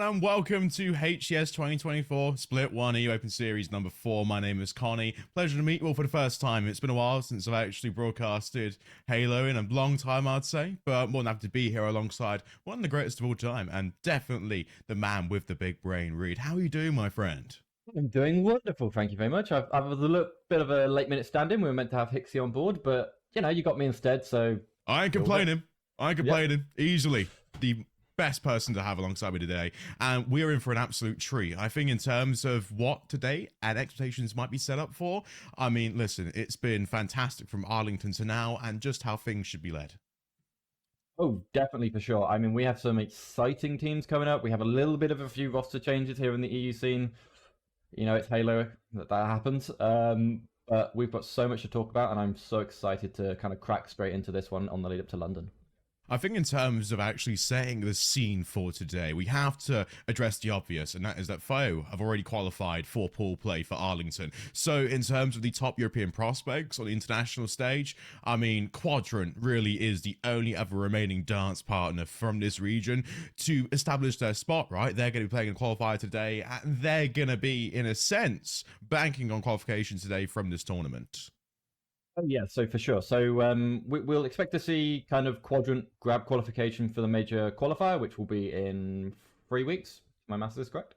and welcome to HCS 2024 Split 1 EU Open Series number 4. My name is Connie. Pleasure to meet you all for the first time. It's been a while since I've actually broadcasted Halo in a long time, I'd say, but more than happy to be here alongside one of the greatest of all time, and definitely the man with the big brain, Reed. How are you doing, my friend? I'm doing wonderful, thank you very much. I was a little bit of a late-minute stand-in. We were meant to have Hixie on board, but, you know, you got me instead, so... I ain't complaining. Easily the best person to have alongside me today, and we're in for an absolute treat. I think in terms of what today and expectations might be set up for, I mean, listen, it's been fantastic from Arlington to now, and just how things should be led. Oh, definitely, for sure. I mean, we have some exciting teams coming up. We have a little bit of a few roster changes here in the EU scene. You know, it's Halo that happens. But we've got so much to talk about, and I'm so excited to kind of crack straight into this one on the lead up to London. I think in terms of actually setting the scene for today, we have to address the obvious, and that is that FOE have already qualified for pool play for Arlington. So in terms of the top European prospects on the international stage, I mean, Quadrant really is the only other remaining dance partner from this region to establish their spot, right? They're going to be playing a qualifier today, and they're going to be, in a sense, banking on qualification today from this tournament. Oh, yeah, so for sure. So we'll expect to see kind of Quadrant grab qualification for the major qualifier, which will be in 3 weeks. My maths is correct.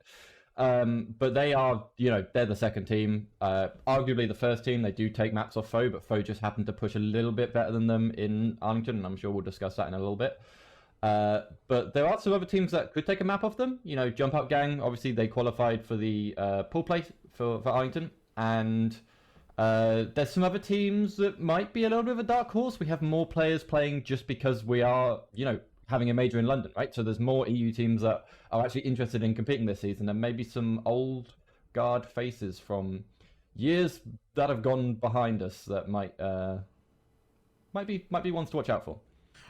But they are, you know, they're the second team. Arguably the first team. They do take maps off FOE, but FOE just happened to push a little bit better than them in Arlington, and I'm sure we'll discuss that in a little bit. But there are some other teams that could take a map off them. You know, Jump Out Gang, obviously they qualified for the pool play for Arlington, and... there's some other teams that might be a little bit of a dark horse. We have more players playing just because we are, you know, having a major in London, right? So there's more EU teams that are actually interested in competing this season, and maybe some old guard faces from years that have gone behind us that might be ones to watch out for.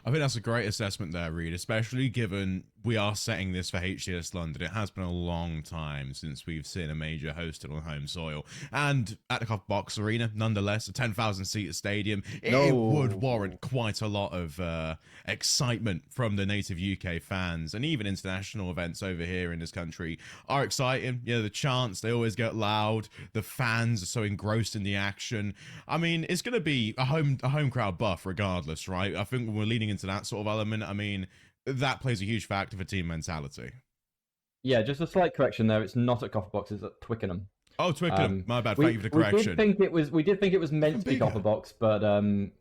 I think that's a great assessment there, Reed, especially given we are setting this for HCS London. It has been a long time since we've seen a major hosted on home soil. And at the Copper Box Arena, nonetheless, a 10,000-seater stadium, it would warrant quite a lot of excitement from the native UK fans. And even international events over here in this country are exciting. You know, the chants, they always get loud. The fans are so engrossed in the action. I mean, it's going to be a home crowd buff regardless, right? I think when we're leaning into that sort of element, I mean, that plays a huge factor for team mentality. Yeah, just a slight correction there. It's not at Copper Box, it's at Twickenham. Oh, Twickenham. My bad. Thank you for the correction. We did think it was meant to be Copper Box, but I don't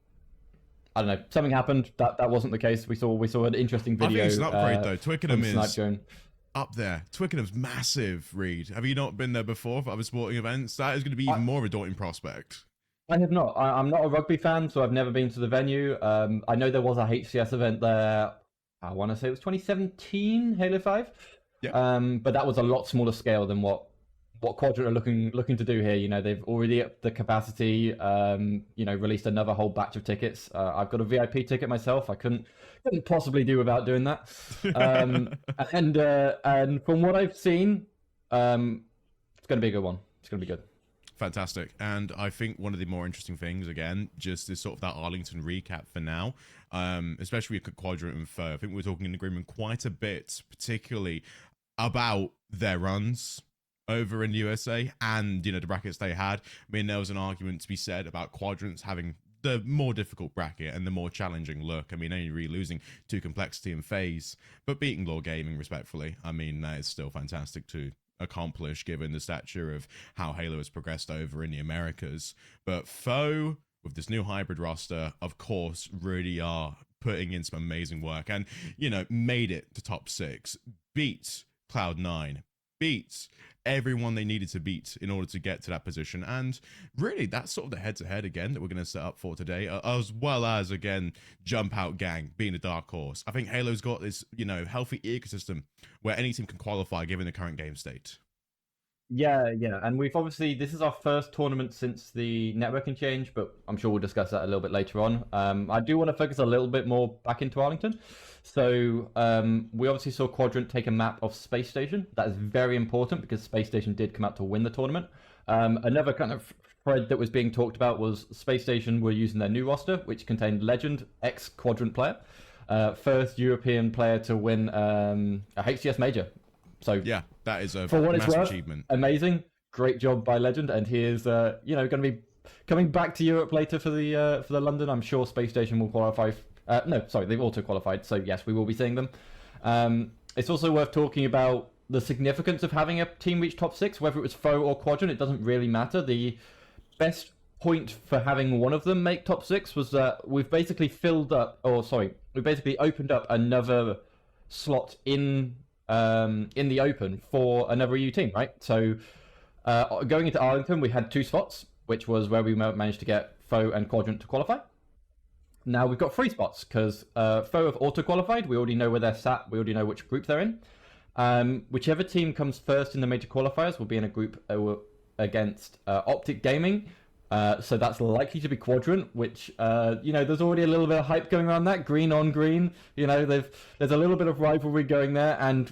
know. Something happened. That wasn't the case. We saw an interesting video. I think it's an upgrade though. Twickenham is Drone. up there. Twickenham's massive, Reed. Have you not been there before for other sporting events? That is going to be even more of a daunting prospect. I have not. I'm not a rugby fan, so I've never been to the venue. I know there was a HCS event there. I want to say it was 2017, Halo 5. Yeah. But that was a lot smaller scale than what Quadrant are looking to do here. You know, they've already upped the capacity. You know, released another whole batch of tickets. I've got a VIP ticket myself. I couldn't possibly do without doing that. And from what I've seen, it's going to be a good one. It's going to be good. Fantastic. And I think one of the more interesting things, again, just is sort of that Arlington recap for now, especially with Quadrant and FOE. I think we're talking in agreement quite a bit, particularly about their runs over in the USA and, you know, the brackets they had. I mean, there was an argument to be said about Quadrants having the more difficult bracket and the more challenging look. I mean, only really losing to Complexity and FaZe, but beating Law Gaming respectfully. I mean, that is still fantastic too. Accomplish given the stature of how Halo has progressed over in the Americas. But FOE, with this new hybrid roster, of course, really are putting in some amazing work and, you know, made it to top 6, beat Cloud9, beat everyone they needed to beat in order to get to that position. And really, that's sort of the head-to-head again that we're going to set up for today, as well as, again, Jump Out Gang being a dark horse. I think Halo's got this, you know, healthy ecosystem where any team can qualify given the current game state. Yeah, and we've obviously, this is our first tournament since the networking change, but I'm sure we'll discuss that a little bit later on. I do want to focus a little bit more back into Arlington. So we obviously saw Quadrant take a map of Space Station. That is very important because Space Station did come out to win the tournament. Another kind of thread that was being talked about was Space Station were using their new roster, which contained Legend, ex-Quadrant player, first European player to win a HCS major. So yeah, that is a for what it's massive worth, achievement. amazing, great job by Legend, and he is going to be coming back to Europe later for the London. I'm sure Space Station will qualify. No, sorry, they've auto qualified, so yes, we will be seeing them. It's also worth talking about the significance of having a team reach top 6, whether it was FOE or Quadrant. It doesn't really matter. The best point for having one of them make top 6 was that we've basically we basically opened up another slot in the Open for another EU team, right? So going into Arlington, we had 2 spots, which was where we managed to get FOE and Quadrant to qualify. Now we've got 3 spots because FOE have auto-qualified. We already know where they're sat. We already know which group they're in. Whichever team comes first in the major qualifiers will be in a group against Optic Gaming. So that's likely to be Quadrant, which, there's already a little bit of hype going around that. Green on green. There's a little bit of rivalry going there. And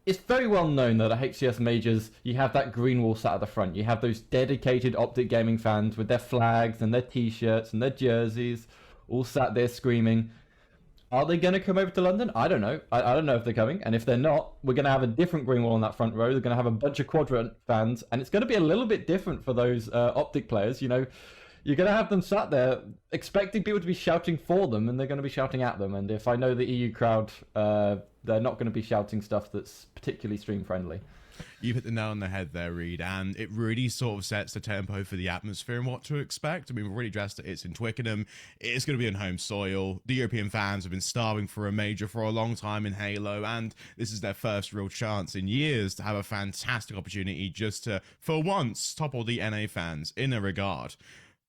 it's very well known that at HCS Majors, you have that green wall sat at the front. You have those dedicated Optic Gaming fans with their flags and their T-shirts and their jerseys, all sat there screaming. Are they going to come over to London? I don't know. I don't know if they're coming. And if they're not, we're going to have a different green wall on that front row. They're going to have a bunch of Quadrant fans. And it's going to be a little bit different for those Optic players. You're going to have them sat there expecting people to be shouting for them, and they're going to be shouting at them. And if I know the EU crowd, they're not going to be shouting stuff that's particularly stream friendly. You've hit the nail on the head there, Reed, and it really sort of sets the tempo for the atmosphere and what to expect. I mean, we've already addressed it. It's in Twickenham. It's going to be on home soil. The European fans have been starving for a major for a long time in Halo, and this is their first real chance in years to have a fantastic opportunity just to, for once, topple the NA fans in a regard.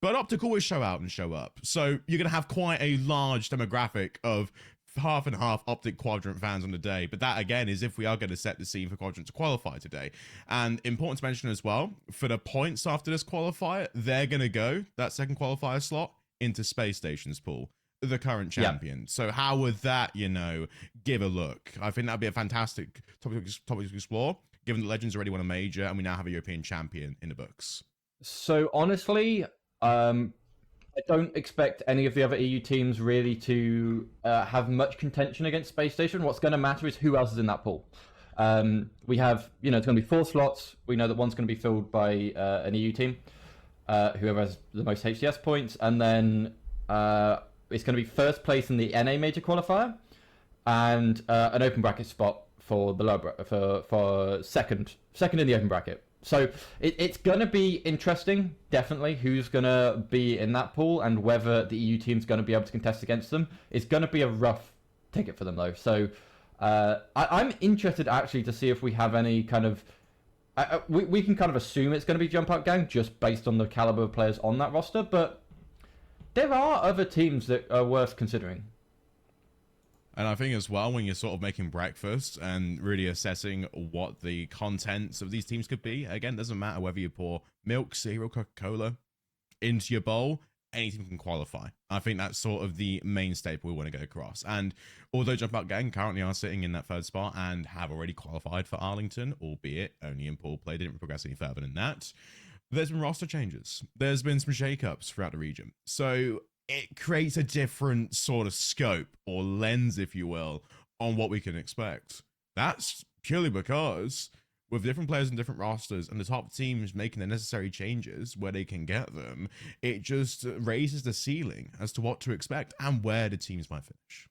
But Optic always show out and show up. So you're going to have quite a large demographic of half and half Optic Quadrant fans on the day. But that, again, is if we are going to set the scene for Quadrant to qualify today. And important to mention as well, for the points after this qualifier, they're going to go, that second qualifier slot, into Space Station's pool, the current champion. Yeah. So how would that, give a look? I think that'd be a fantastic topic to explore, given that Legends already won a major and we now have a European champion in the books. So honestly, I don't expect any of the other EU teams really to have much contention against Space Station. What's going to matter is who else is in that pool. We have, it's going to be 4 slots. We know that one's going to be filled by an EU team, whoever has the most HCS points, and then it's going to be first place in the NA major qualifier, and an open bracket spot for the lower for second in the open bracket. So it's going to be interesting, definitely, who's going to be in that pool and whether the EU team's going to be able to contest against them. It's going to be a rough ticket for them, though. So I'm interested, actually, to see if we have any kind of... we can kind of assume it's going to be Jump Out Gang just based on the caliber of players on that roster, but there are other teams that are worth considering. And I think as well, when you're sort of making breakfast and really assessing what the contents of these teams could be, again, it doesn't matter whether you pour milk, cereal, Coca-Cola into your bowl, any team can qualify. I think that's sort of the main staple we want to go across. And although Jump Out Gang currently are sitting in that third spot and have already qualified for Arlington, albeit only in pool play, didn't progress any further than that, there's been roster changes. There's been some shakeups throughout the region. So it creates a different sort of scope or lens, if you will, on what we can expect. That's purely because with different players and different rosters and the top teams making the necessary changes where they can get them, it just raises the ceiling as to what to expect and where the teams might finish.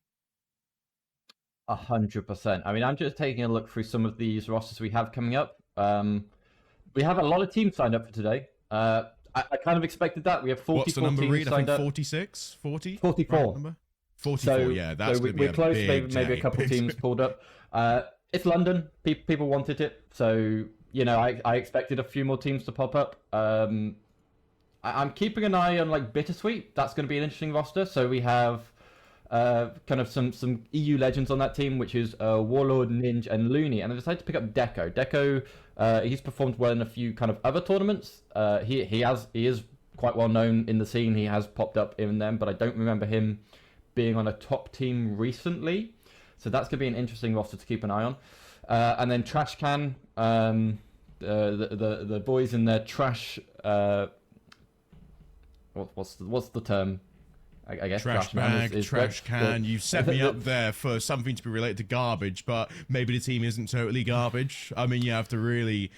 100%. I mean, I'm just taking a look through some of these rosters we have coming up. We have a lot of teams signed up for today. I kind of expected that. We have 44 What's the number, teams Reed? signed I think up. 46? 40? 44. Right number? 44, so, yeah. That's going to be we're close. Maybe day. A couple of teams pulled up. It's London. People wanted it. So, I expected a few more teams to pop up. I'm keeping an eye on, Bittersweet. That's going to be an interesting roster. So we have kind of some EU legends on that team, which is Warlord, Ninja, and Looney. And I decided to pick up Deco. Deco, he's performed well in a few kind of other tournaments. He is quite well known in the scene. He has popped up in them, but I don't remember him being on a top team recently. So that's going to be an interesting roster to keep an eye on. And then Trash Can, the boys in their trash... what's the term? I guess Trash man bag, is trash great. can. You set me up there for something to be related to garbage, but maybe the team isn't totally garbage. I mean, you have to really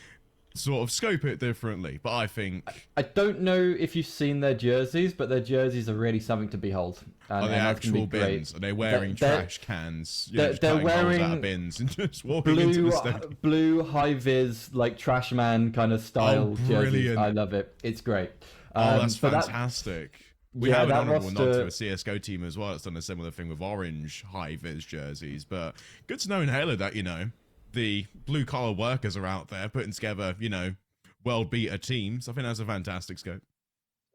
sort of scope it differently. But I think I don't know if you've seen their jerseys, but their jerseys are really something to behold. are they and that's gonna actual be bins? great. Are they wearing They're- trash cans? You they're- know, just they're cutting holes out wearing of bins and just walking into the stadium. blue high vis like trash man kind of style jerseys. brilliant. I love it. It's great. Oh, that's but fantastic. We yeah, have an that honourable nod roster- to a CSGO team as well. It's done a similar thing with orange high-vis jerseys. But good to know in Halo that, you know, the blue-collar workers are out there putting together, you know, world-beater teams. I think that's a fantastic scope.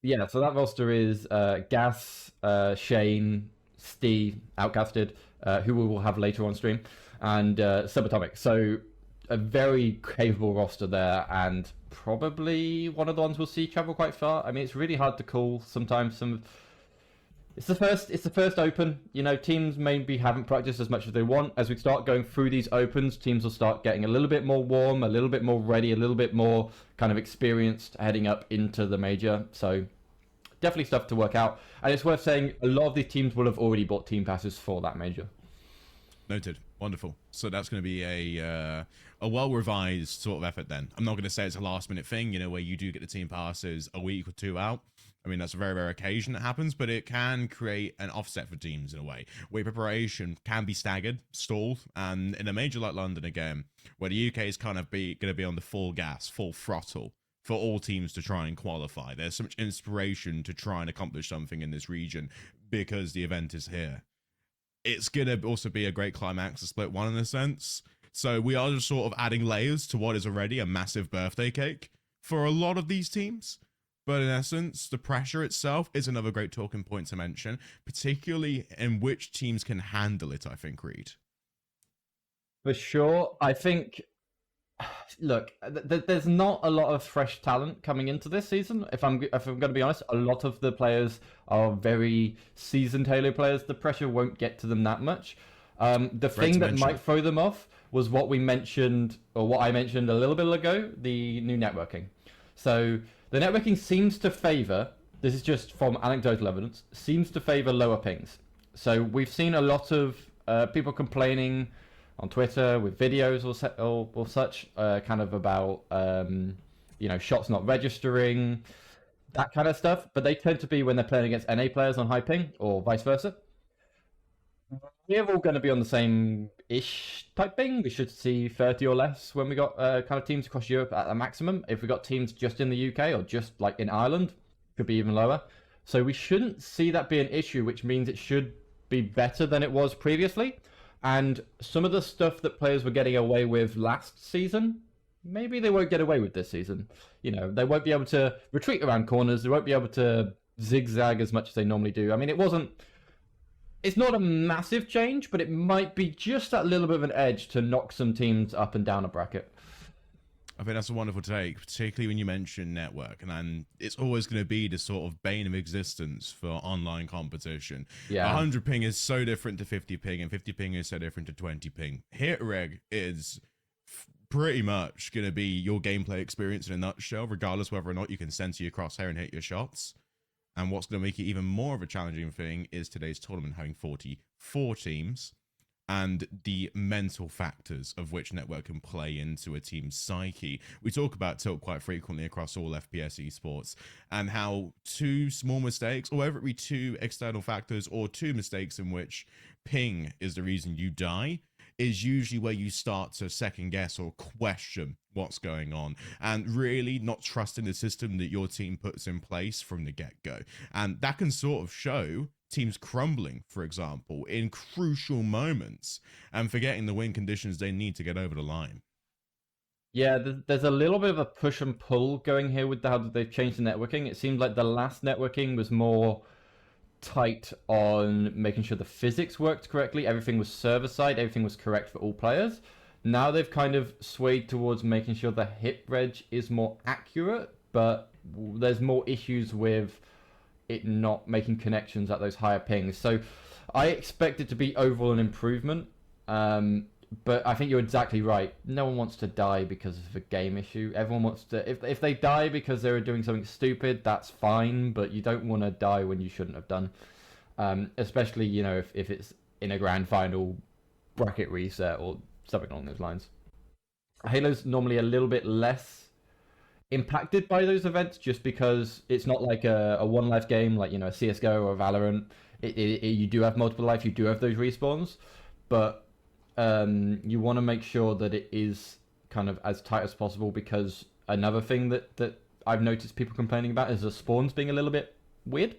Yeah, so that roster is Gas, Shane, Steve, Outcasted, who we will have later on stream, and Subatomic. So a very capable roster there, and probably one of the ones we'll see travel quite far. I mean, it's really hard to call sometimes. It's the first open. You know, teams maybe haven't practiced as much as they want. As we start going through these opens, teams will start getting a little bit more warm, a little bit more ready, a little bit more kind of experienced heading up into the major. So definitely stuff to work out. And it's worth saying a lot of these teams will have already bought team passes for that major. Noted. Wonderful. So that's going to be a well-revised sort of effort then. I'm not going to say it's a last-minute thing, you know, where you do get the team passes a week or two out. I mean, that's a very rare occasion that happens, but it can create an offset for teams in a way, where preparation can be staggered, stalled, and in a major like London again, where the UK is kind of going to be on the full gas, full throttle for all teams to try and qualify. There's so much inspiration to try and accomplish something in this region because the event is here. It's going to also be a great climax to split one in a sense. So we are just sort of adding layers to what is already a massive birthday cake for a lot of these teams. But in essence, the pressure itself is another great talking point to mention, particularly in which teams can handle it, I think, Reed. For sure. I think, look, there's not a lot of fresh talent coming into this season. If I'm going to be honest, a lot of the players are very seasoned Halo players. The pressure won't get to them that much. The thing that might throw them off was what we mentioned, or what I mentioned a little bit ago, the new networking. So the networking seems to favor, this is just from anecdotal evidence, seems to favor lower pings. So we've seen a lot of people complaining on Twitter with videos or such, kind of about, you know, shots not registering, that kind of stuff. But they tend to be when they're playing against NA players on high ping or vice versa. We're all going to be on the same-ish type thing. We should see 30 or less when we got kind of teams across Europe at a maximum. If we got teams just in the UK or just like in Ireland, could be even lower. So we shouldn't see that be an issue, which means it should be better than it was previously. And some of the stuff that players were getting away with last season, maybe they won't get away with this season. You know, they won't be able to retreat around corners. They won't be able to zigzag as much as they normally do. I mean, it's not a massive change, but it might be just that little bit of an edge to knock some teams up and down a bracket. I think that's a wonderful take, particularly when you mention network, and then it's always going to be the sort of bane of existence for online competition. Yeah. 100 ping is so different to 50 ping, and 50 ping is so different to 20 ping. Hit reg is pretty much going to be your gameplay experience in a nutshell, regardless whether or not you can center your crosshair and hit your shots. And what's going to make it even more of a challenging thing is today's tournament having 44 teams and the mental factors of which network can play into a team's psyche. We talk about tilt quite frequently across all FPS esports and how two small mistakes, or whether it be two external factors or two mistakes in which ping is the reason you die, is usually where you start to second guess or question what's going on and really not trusting the system that your team puts in place from the get-go. And that can sort of show teams crumbling, for example, in crucial moments and forgetting the win conditions they need to get over the line. Yeah, there's a little bit of a push and pull going here with how they've changed the networking. It seemed like the last networking was more tight on making sure the physics worked correctly. Everything was server side, everything was correct for all players. Now they've kind of swayed towards making sure the hit reg is more accurate, but there's more issues with it not making connections at those higher pings. So I expect it to be overall an improvement. But I think you're exactly right. No one wants to die because of a game issue. Everyone wants to... If they die because they were doing something stupid, that's fine, but you don't want to die when you shouldn't have done. especially if it's in a grand final bracket reset or something along those lines. Halo's normally a little bit less impacted by those events just because it's not like a one life game like a CSGO or a Valorant. You do have multiple life, you do have those respawns, but you want to make sure that it is kind of as tight as possible, because another thing that I've noticed people complaining about is the spawns being a little bit weird.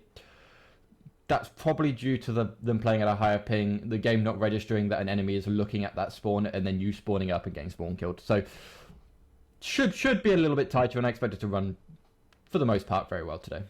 That's probably due to them playing at a higher ping, the game not registering that an enemy is looking at that spawn, and then you spawning up and getting spawn killed. So should be a little bit tighter, and I expect it to run, for the most part, very well today.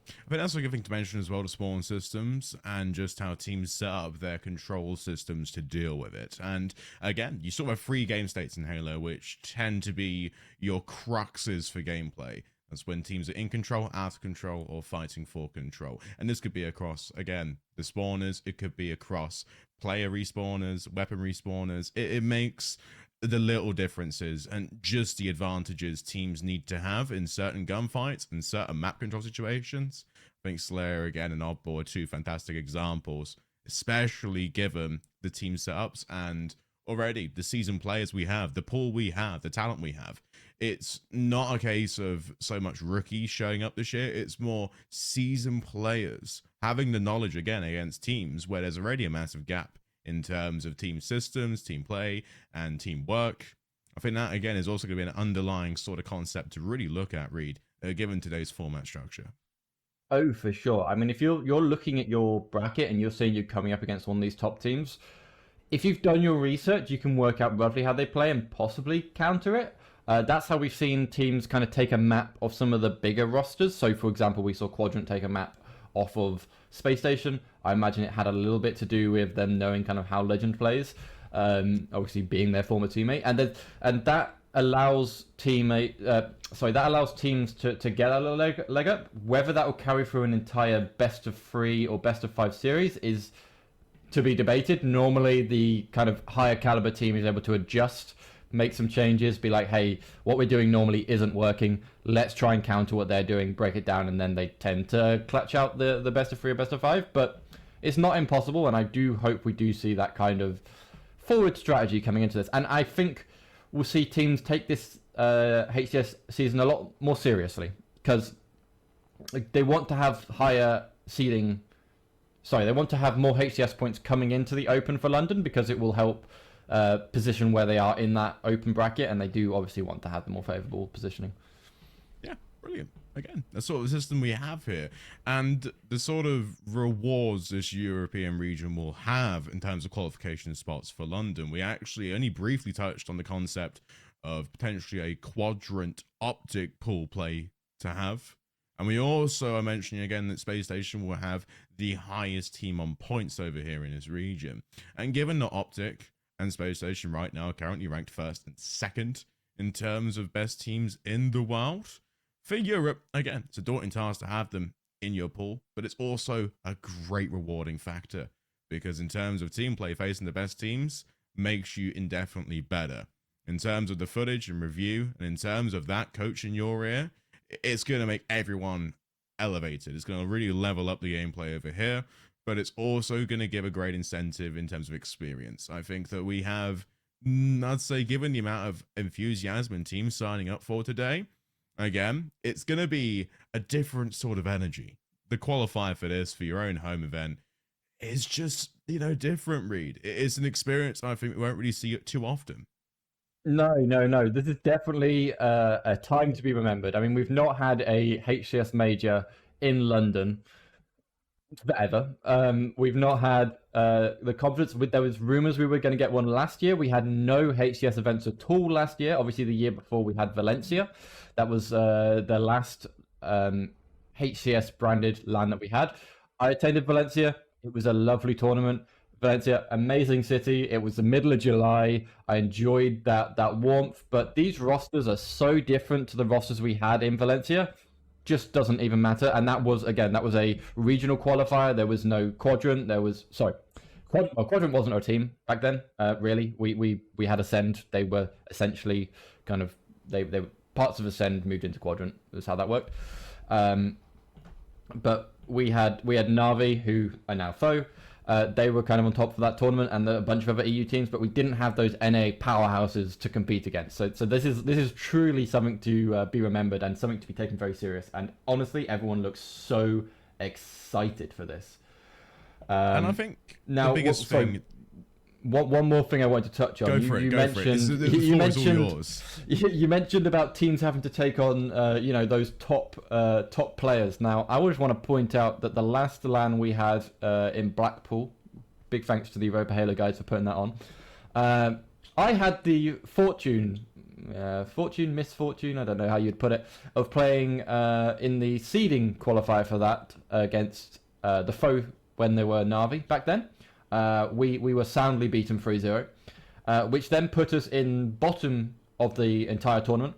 I think that's a good thing to mention as well, to spawn systems and just how teams set up their control systems to deal with it. And again, you sort of have 3 game states in Halo, which tend to be your cruxes for gameplay. That's when teams are in control, out of control, or fighting for control. And this could be across, again, the spawners. It could be across player respawners, weapon respawners. It makes the little differences and just the advantages teams need to have in certain gunfights and certain map control situations. I think Slayer, again, and Oddball are 2 fantastic examples, especially given the team setups and already the seasoned players we have, the pool we have, the talent we have. It's not a case of so much rookies showing up this year. It's more seasoned players having the knowledge, again, against teams where there's already a massive gap in terms of team systems, team play, and teamwork. I think that, again, is also going to be an underlying sort of concept to really look at, Reed, given today's format structure. Oh, for sure. I mean, if you're looking at your bracket and you're saying you're coming up against one of these top teams, if you've done your research, you can work out roughly how they play and possibly counter it. That's how we've seen teams kind of take a map of some of the bigger rosters. So, for example, we saw Quadrant take a map off of Space Station. I imagine it had a little bit to do with them knowing kind of how Legend plays, obviously being their former teammate, and that allows teams to get a little leg up. Whether that will carry through an entire best of 3 or best of 5 series is to be debated. Normally, the kind of higher caliber team is able to adjust, make some changes, be like, hey, what we're doing normally isn't working. Let's try and counter what they're doing, break it down, and then they tend to clutch out the best of 3 or best of 5. But it's not impossible, and I do hope we do see that kind of forward strategy coming into this. And I think we'll see teams take this HCS season a lot more seriously, because they want to have higher seeding. Sorry, they want to have more HCS points coming into the Open for London, because it will help position where they are in that open bracket, and they do obviously want to have the more favourable positioning. Yeah, brilliant. Again, that's sort of the system we have here, and the sort of rewards this European region will have in terms of qualification spots for London. We actually only briefly touched on the concept of potentially a quadrant optic pool play to have. And we also are mentioning again that Space Station will have the highest team on points over here in this region. And given that Optic and Space Station right now are currently ranked 1st and 2nd in terms of best teams in the world, for Europe, again, it's a daunting task to have them in your pool, but it's also a great rewarding factor, because in terms of team play, facing the best teams makes you indefinitely better. In terms of the footage and review, and in terms of that coach in your ear, it's going to make everyone elevated. It's going to really level up the gameplay over here, but it's also going to give a great incentive in terms of experience. I think that we have, I'd say, given the amount of enthusiasm and teams signing up for today, again, it's going to be a different sort of energy. The qualifier for this, for your own home event, is just, different, Reed. It's an experience I think we won't really see it too often. No. This is definitely a time to be remembered. I mean, we've not had a HCS major in London forever. We've not had the conference. There was rumors we were going to get one last year. We had no HCS events at all last year. Obviously, the year before we had Valencia. That was the last HCS branded LAN that we had. I attended Valencia. It was a lovely tournament. Valencia, amazing city. It was the middle of July. I enjoyed that warmth. But these rosters are so different to the rosters we had in Valencia. Just doesn't even matter. And that was a regional qualifier. There was no Quadrant. Quadrant wasn't our team back then. Really, we had Ascend. They were essentially kind of they were parts of Ascend moved into Quadrant. That's how that worked. But we had Navi, who are now FOE. They were kind of on top for that tournament, and a bunch of other EU teams, but we didn't have those NA powerhouses to compete against. So this is truly something to be remembered and something to be taken very serious. And honestly, everyone looks so excited for this. And I think now, the biggest thing. One more thing I wanted to touch on. Go for it. The floor is all yours. You mentioned about teams having to take on, those top players. Now, I always want to point out that the last LAN we had in Blackpool, big thanks to the Europa Halo guys for putting that on. I had the misfortune, I don't know how you'd put it, of playing in the seeding qualifier for that against the FOE when they were Navi back then. We were soundly beaten 3-0, which then put us in bottom of the entire tournament,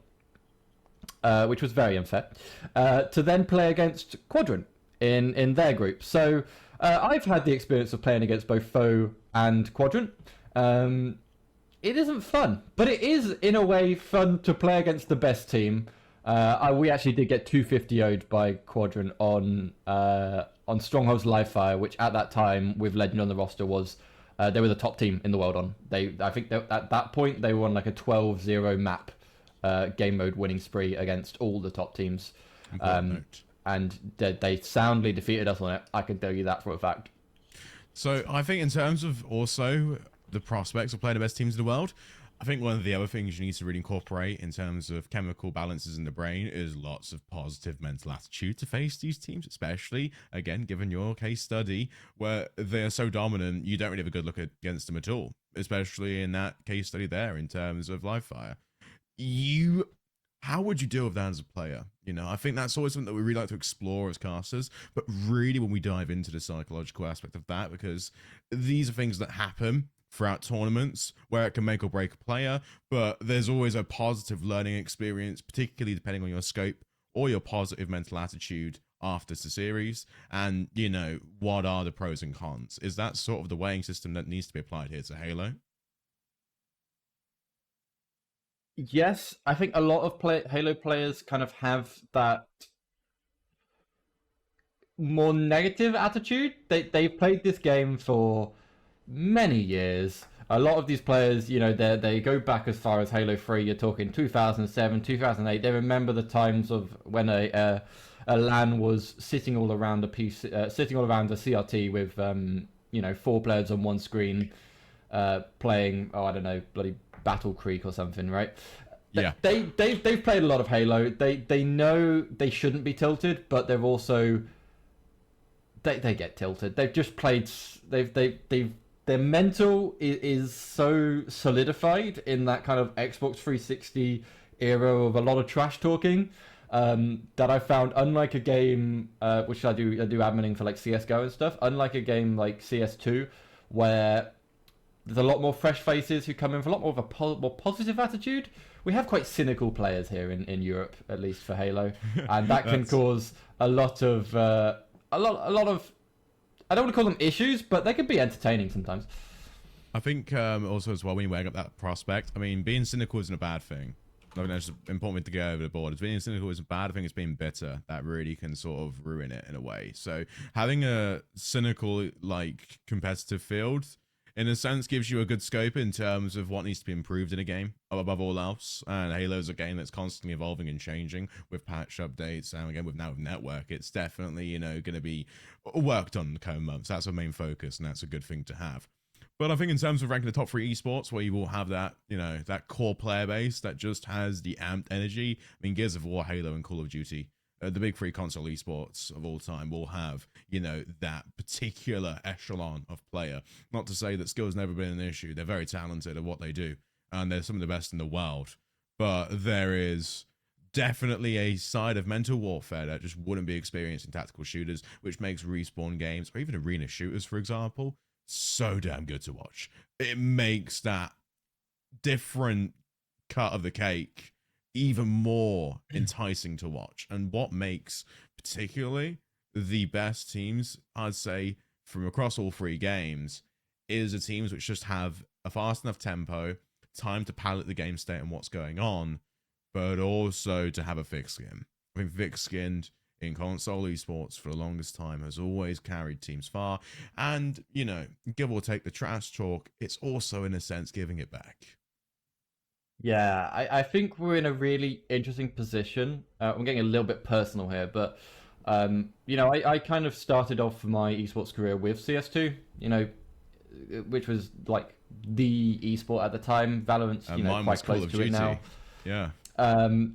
which was very unfair, to then play against Quadrant in their group. So I've had the experience of playing against both FOE and Quadrant. It isn't fun, but it is, in a way, fun to play against the best team. We actually did get 250-0'd by Quadrant on Stronghold's live fire, which at that time, with Legend on the roster, was they were the top team in the world on. I think at that point, they were on like a 12-0 map game mode winning spree against all the top teams. And they soundly defeated us on it. I can tell you that for a fact. So I think in terms of also the prospects of playing the best teams in the world, I think one of the other things you need to really incorporate in terms of chemical balances in the brain is lots of positive mental attitude to face these teams, especially, again, given your case study, where they're so dominant, you don't really have a good look against them at all, especially in that case study there in terms of live fire. How would you deal with that as a player? I think that's always something that we really like to explore as casters, but really when we dive into the psychological aspect of that, because these are things that happen throughout tournaments where it can make or break a player, but there's always a positive learning experience, particularly depending on your scope or your positive mental attitude after the series. And, what are the pros and cons? Is that sort of the weighing system that needs to be applied here to Halo? Yes, I think a lot of Halo players kind of have that more negative attitude. They've played this game for many years. A lot of these players, they go back as far as Halo 3. You're talking 2007, 2008. They remember the times of when a LAN was sitting all around a CRT with 4 players on one screen, playing bloody Battle Creek or something, right? Yeah. They've played a lot of Halo. They know they shouldn't be tilted, but they're also they get tilted. They've just played. Their mental is so solidified in that kind of Xbox 360 era of a lot of trash talking, that I found, unlike a game which I do adminning for like CS:GO and stuff, unlike a game like CS2 where there's a lot more fresh faces who come in for a lot more of a more positive attitude. We have quite cynical players here in Europe, at least for Halo, and that can cause a lot of I don't want to call them issues, but they can be entertaining sometimes. I think also as well, when you weigh up that prospect, I mean, being cynical isn't a bad thing. I think that's important to get over the board. Being cynical is a bad thing. It's being bitter that really can sort of ruin it in a way. So having a cynical, competitive field, in a sense, gives you a good scope in terms of what needs to be improved in a game, above all else. And Halo's a game that's constantly evolving and changing with patch updates. And again, with Network, it's definitely, going to be worked on in the coming months. That's our main focus, and that's a good thing to have. But I think in terms of ranking the top 3 esports, where you will have that, that core player base that just has the amped energy. I mean, Gears of War, Halo, and Call of Duty, the big 3 console esports of all time, will have, that particular echelon of player. Not to say that skill's never been an issue. They're very talented at what they do, and they're some of the best in the world. But there is definitely a side of mental warfare that just wouldn't be experienced in tactical shooters, which makes respawn games, or even arena shooters, for example, so damn good to watch. It makes that different cut of the cake even more enticing to watch. And what makes particularly the best teams, I'd say, from across all 3 games, is the teams which just have a fast enough tempo, time to palette the game state and what's going on, but also to have a thick skin. I think thick skinned in console esports for the longest time has always carried teams far. And, you know, give or take the trash talk, it's also, in a sense, giving it back. Yeah, I think we're in a really interesting position. I'm getting a little bit personal here, but you know, I kind of started off my esports career with CS2, you know, which was like the esport at the time. Valorant's, And you know, mine quite was Call close of to it Duty. now. Yeah.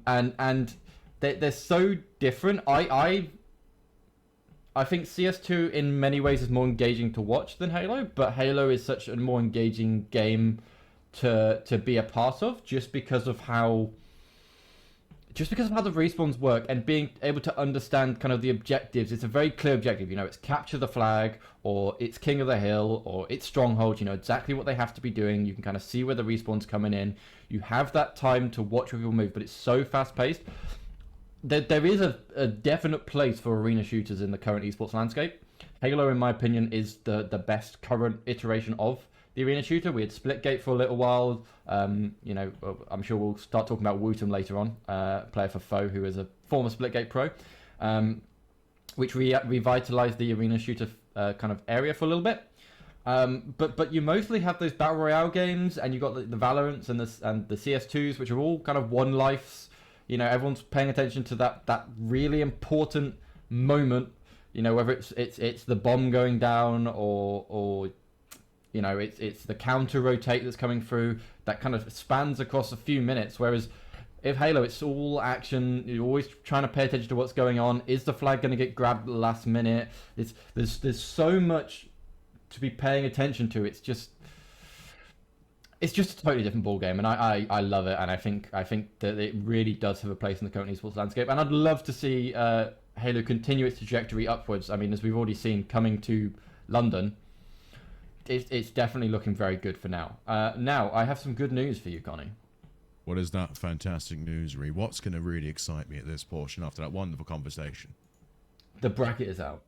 And they're so different. I think CS2 in many ways is more engaging to watch than Halo, but Halo is such a more engaging game to be a part of just because of how the respawns work and being able to understand kind of the objectives. It's a very clear objective, you know, it's capture the flag, or it's king of the hill, or it's stronghold. You know exactly what they have to be doing. You can kind of see where the respawn's coming in. You have that time to watch where people move, but it's so fast paced. There is a definite place for arena shooters in the current esports landscape. Halo, in my opinion, is the best current iteration of the arena shooter. We had Splitgate for a little while. You know, I'm sure we'll start talking about Wootem later on, player for FOE, who is a former Splitgate pro, which revitalized the arena shooter kind of area for a little bit. But you mostly have those battle royale games, and you got the Valorants and the CS2s, which are all kind of one lifes. You know, everyone's paying attention to that really important moment. You know, whether it's the bomb going down, or you know, it's the counter rotate that's coming through that kind of spans across a few minutes. Whereas if Halo, it's all action. You're always trying to pay attention to what's going on. Is the flag going to get grabbed at the last minute? There's so much to be paying attention to. It's just a totally different ball game, and I love it. And I think that it really does have a place in the current esports landscape. And I'd love to see Halo continue its trajectory upwards. I mean, as we've already seen coming to London, it's definitely looking very good for now. Now, I have some good news for you, Connie. What is that fantastic news, Ree? What's going to really excite me at this portion after that wonderful conversation? The bracket is out.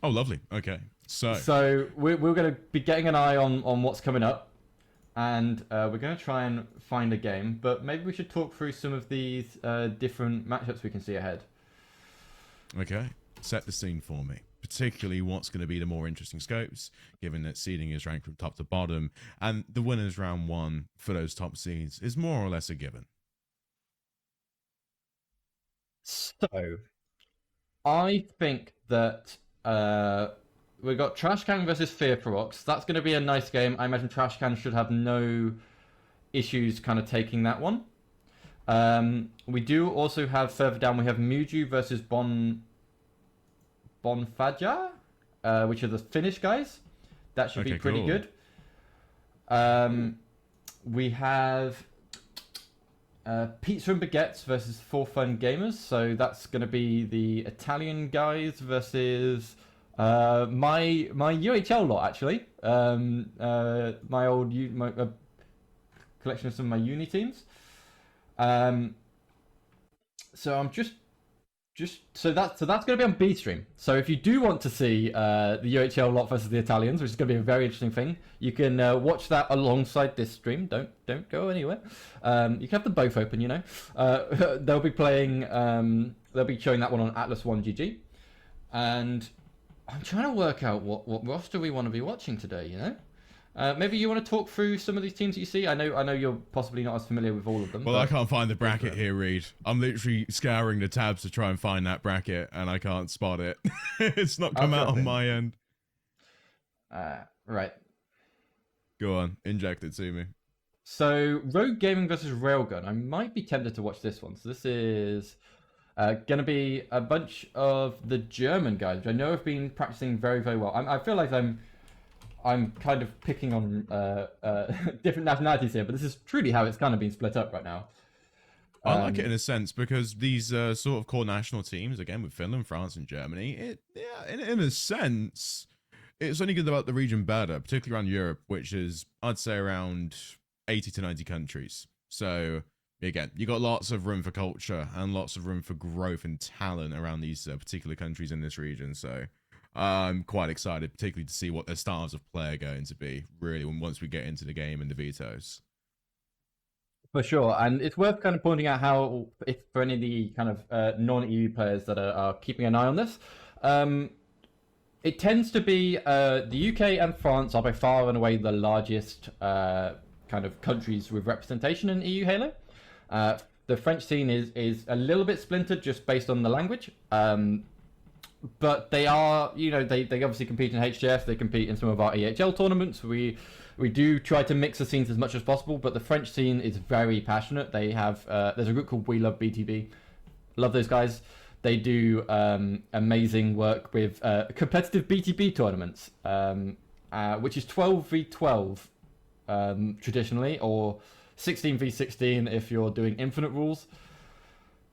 Oh, lovely. Okay. So we're going to be getting an eye on what's coming up, and we're going to try and find a game, but maybe we should talk through some of these different matchups we can see ahead. Okay. Set the scene for me. Particularly what's going to be the more interesting scopes, given that seeding is ranked from top to bottom, and the winners round one for those top seeds is more or less a given. So, I think that we've got Trashcan versus Fearprox. That's going to be a nice game. I imagine Trashcan should have no issues kind of taking that one. We do also have further down, we have Muju versus Bonfaja, which are the Finnish guys. That should be pretty good. We have Pizza and Baguettes versus For Fun Gamers. So that's going to be the Italian guys versus my UHL lot, actually. My old collection of some of my uni teams. So I'm just so that's going to be on B stream. So if you do want to see the UHL lot versus the Italians, which is going to be a very interesting thing, you can watch that alongside this stream. Don't go anywhere. You can have them both open. You know, they'll be playing. They'll be showing that one on Atlas One GG, and I'm trying to work out what roster we want to be watching today. You know. Maybe you want to talk through some of these teams that you see. I know you're possibly not as familiar with all of them. Well, I can't find the bracket here, Reed. I'm literally scouring the tabs to try and find that bracket, and I can't spot it. It's not come out on my end. Right. Go on, inject it to me. So, Rogue Gaming versus Railgun. I might be tempted to watch this one. So this is going to be a bunch of the German guys, which I know have been practicing very, very well. I feel like I'm kind of picking on different nationalities here, but this is truly how it's kind of been split up right now. I like it in a sense because these sort of core national teams, again with Finland, France, and Germany, in a sense, it's only good about the region better, particularly around Europe, which is, I'd say, around 80 to 90 countries. So again, you got lots of room for culture and lots of room for growth and talent around these particular countries in this region. So I'm quite excited, particularly to see what their styles of play are going to be, really, once we get into the game and the vetoes. For sure, and it's worth kind of pointing out how, if for any of the kind of non-EU players that are keeping an eye on this, it tends to be the UK and France are by far and away the largest kind of countries with representation in EU Halo. The French scene is a little bit splintered just based on the language, but they are, they obviously compete in HCS, they compete in some of our EHL tournaments. We do try to mix the scenes as much as possible, but the French scene is very passionate. They have there's a group called We Love BTB. Love those guys. They do amazing work with competitive BTB tournaments, which is 12v12 traditionally, or 16v16 if you're doing infinite rules.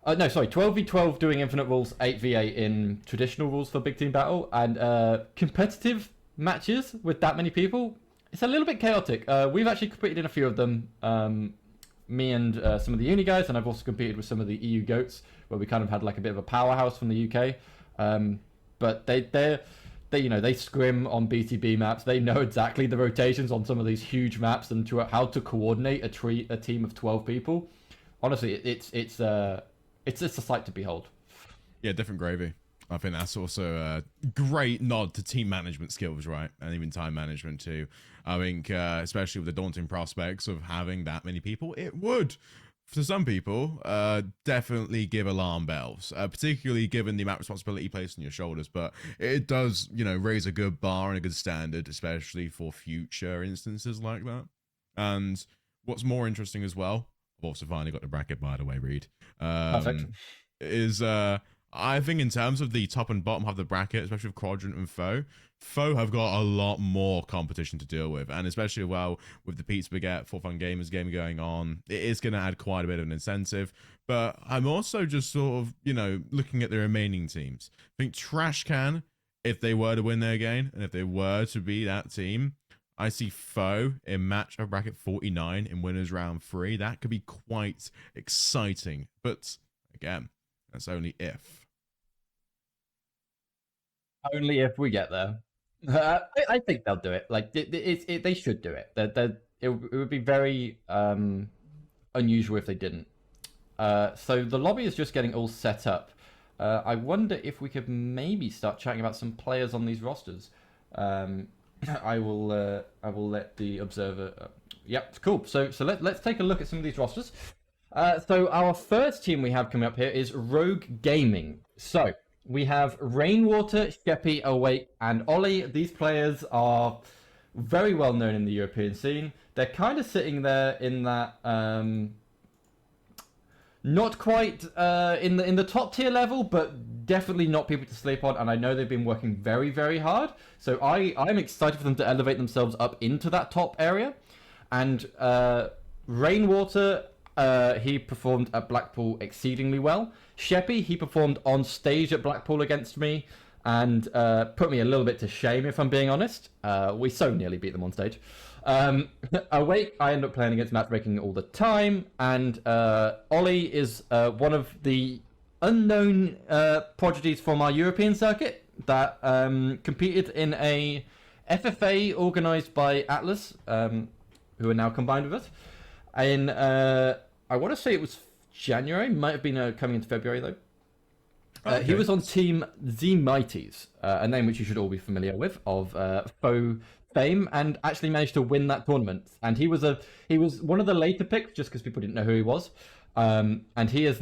No, sorry, 12v12 doing infinite rules, 8v8 in traditional rules for big team battle, and competitive matches with that many people. It's a little bit chaotic. We've actually competed in a few of them. Me and some of the uni guys, and I've also competed with some of the EU goats, where we kind of had like a bit of a powerhouse from the UK. But they scrim on BTB maps. They know exactly the rotations on some of these huge maps and how to coordinate a team of 12 people. Honestly, it's a sight to behold. Yeah, different gravy. I think that's also a great nod to team management skills, right? And even time management too. I think, especially with the daunting prospects of having that many people, it would, for some people, definitely give alarm bells, particularly given the amount of responsibility placed on your shoulders. But it does, raise a good bar and a good standard, especially for future instances like that. And what's more interesting as well, I've also finally got the bracket, by the way, Reed. Perfect. Is I think in terms of the top and bottom half of the bracket, especially with Quadrant and FOE have got a lot more competition to deal with. And especially, with the Pizza Baguette For Fun Gamers game going on, it is going to add quite a bit of an incentive. But I'm also just sort of, looking at the remaining teams. I think Trash Can, if they were to win their game, and if they were to be that team, I see FOE in match of bracket 49 in winners round 3. That could be quite exciting. But again, that's only if. Only if we get there. I think they'll do it. Like they should do it. It would be very unusual if they didn't. So the lobby is just getting all set up. I wonder if we could maybe start chatting about some players on these rosters. I will let the observer. Yep, cool. So let's take a look at some of these rosters. So our first team we have coming up here is Rogue Gaming. So we have Rainwater, Sheppy, Awake, and Ollie. These players are very well known in the European scene. They're kind of sitting there in that not quite in the top tier level, but definitely not people to sleep on. And I know they've been working very, very hard. So I'm excited for them to elevate themselves up into that top area. And Rainwater, he performed at Blackpool exceedingly well. Sheppy, he performed on stage at Blackpool against me and put me a little bit to shame, if I'm being honest. We so nearly beat them on stage. Awake, I end up playing against matchmaking all the time. And Ollie is one of the unknown prodigies from our European circuit that competed in a FFA organised by Atlas, who are now combined with us. In I want to say it was January, might have been coming into February though. Okay. He was on Team Z Mighties, a name which you should all be familiar with, of FOE fame, and actually managed to win that tournament. And he was one of the later picks, just because people didn't know who he was. And he has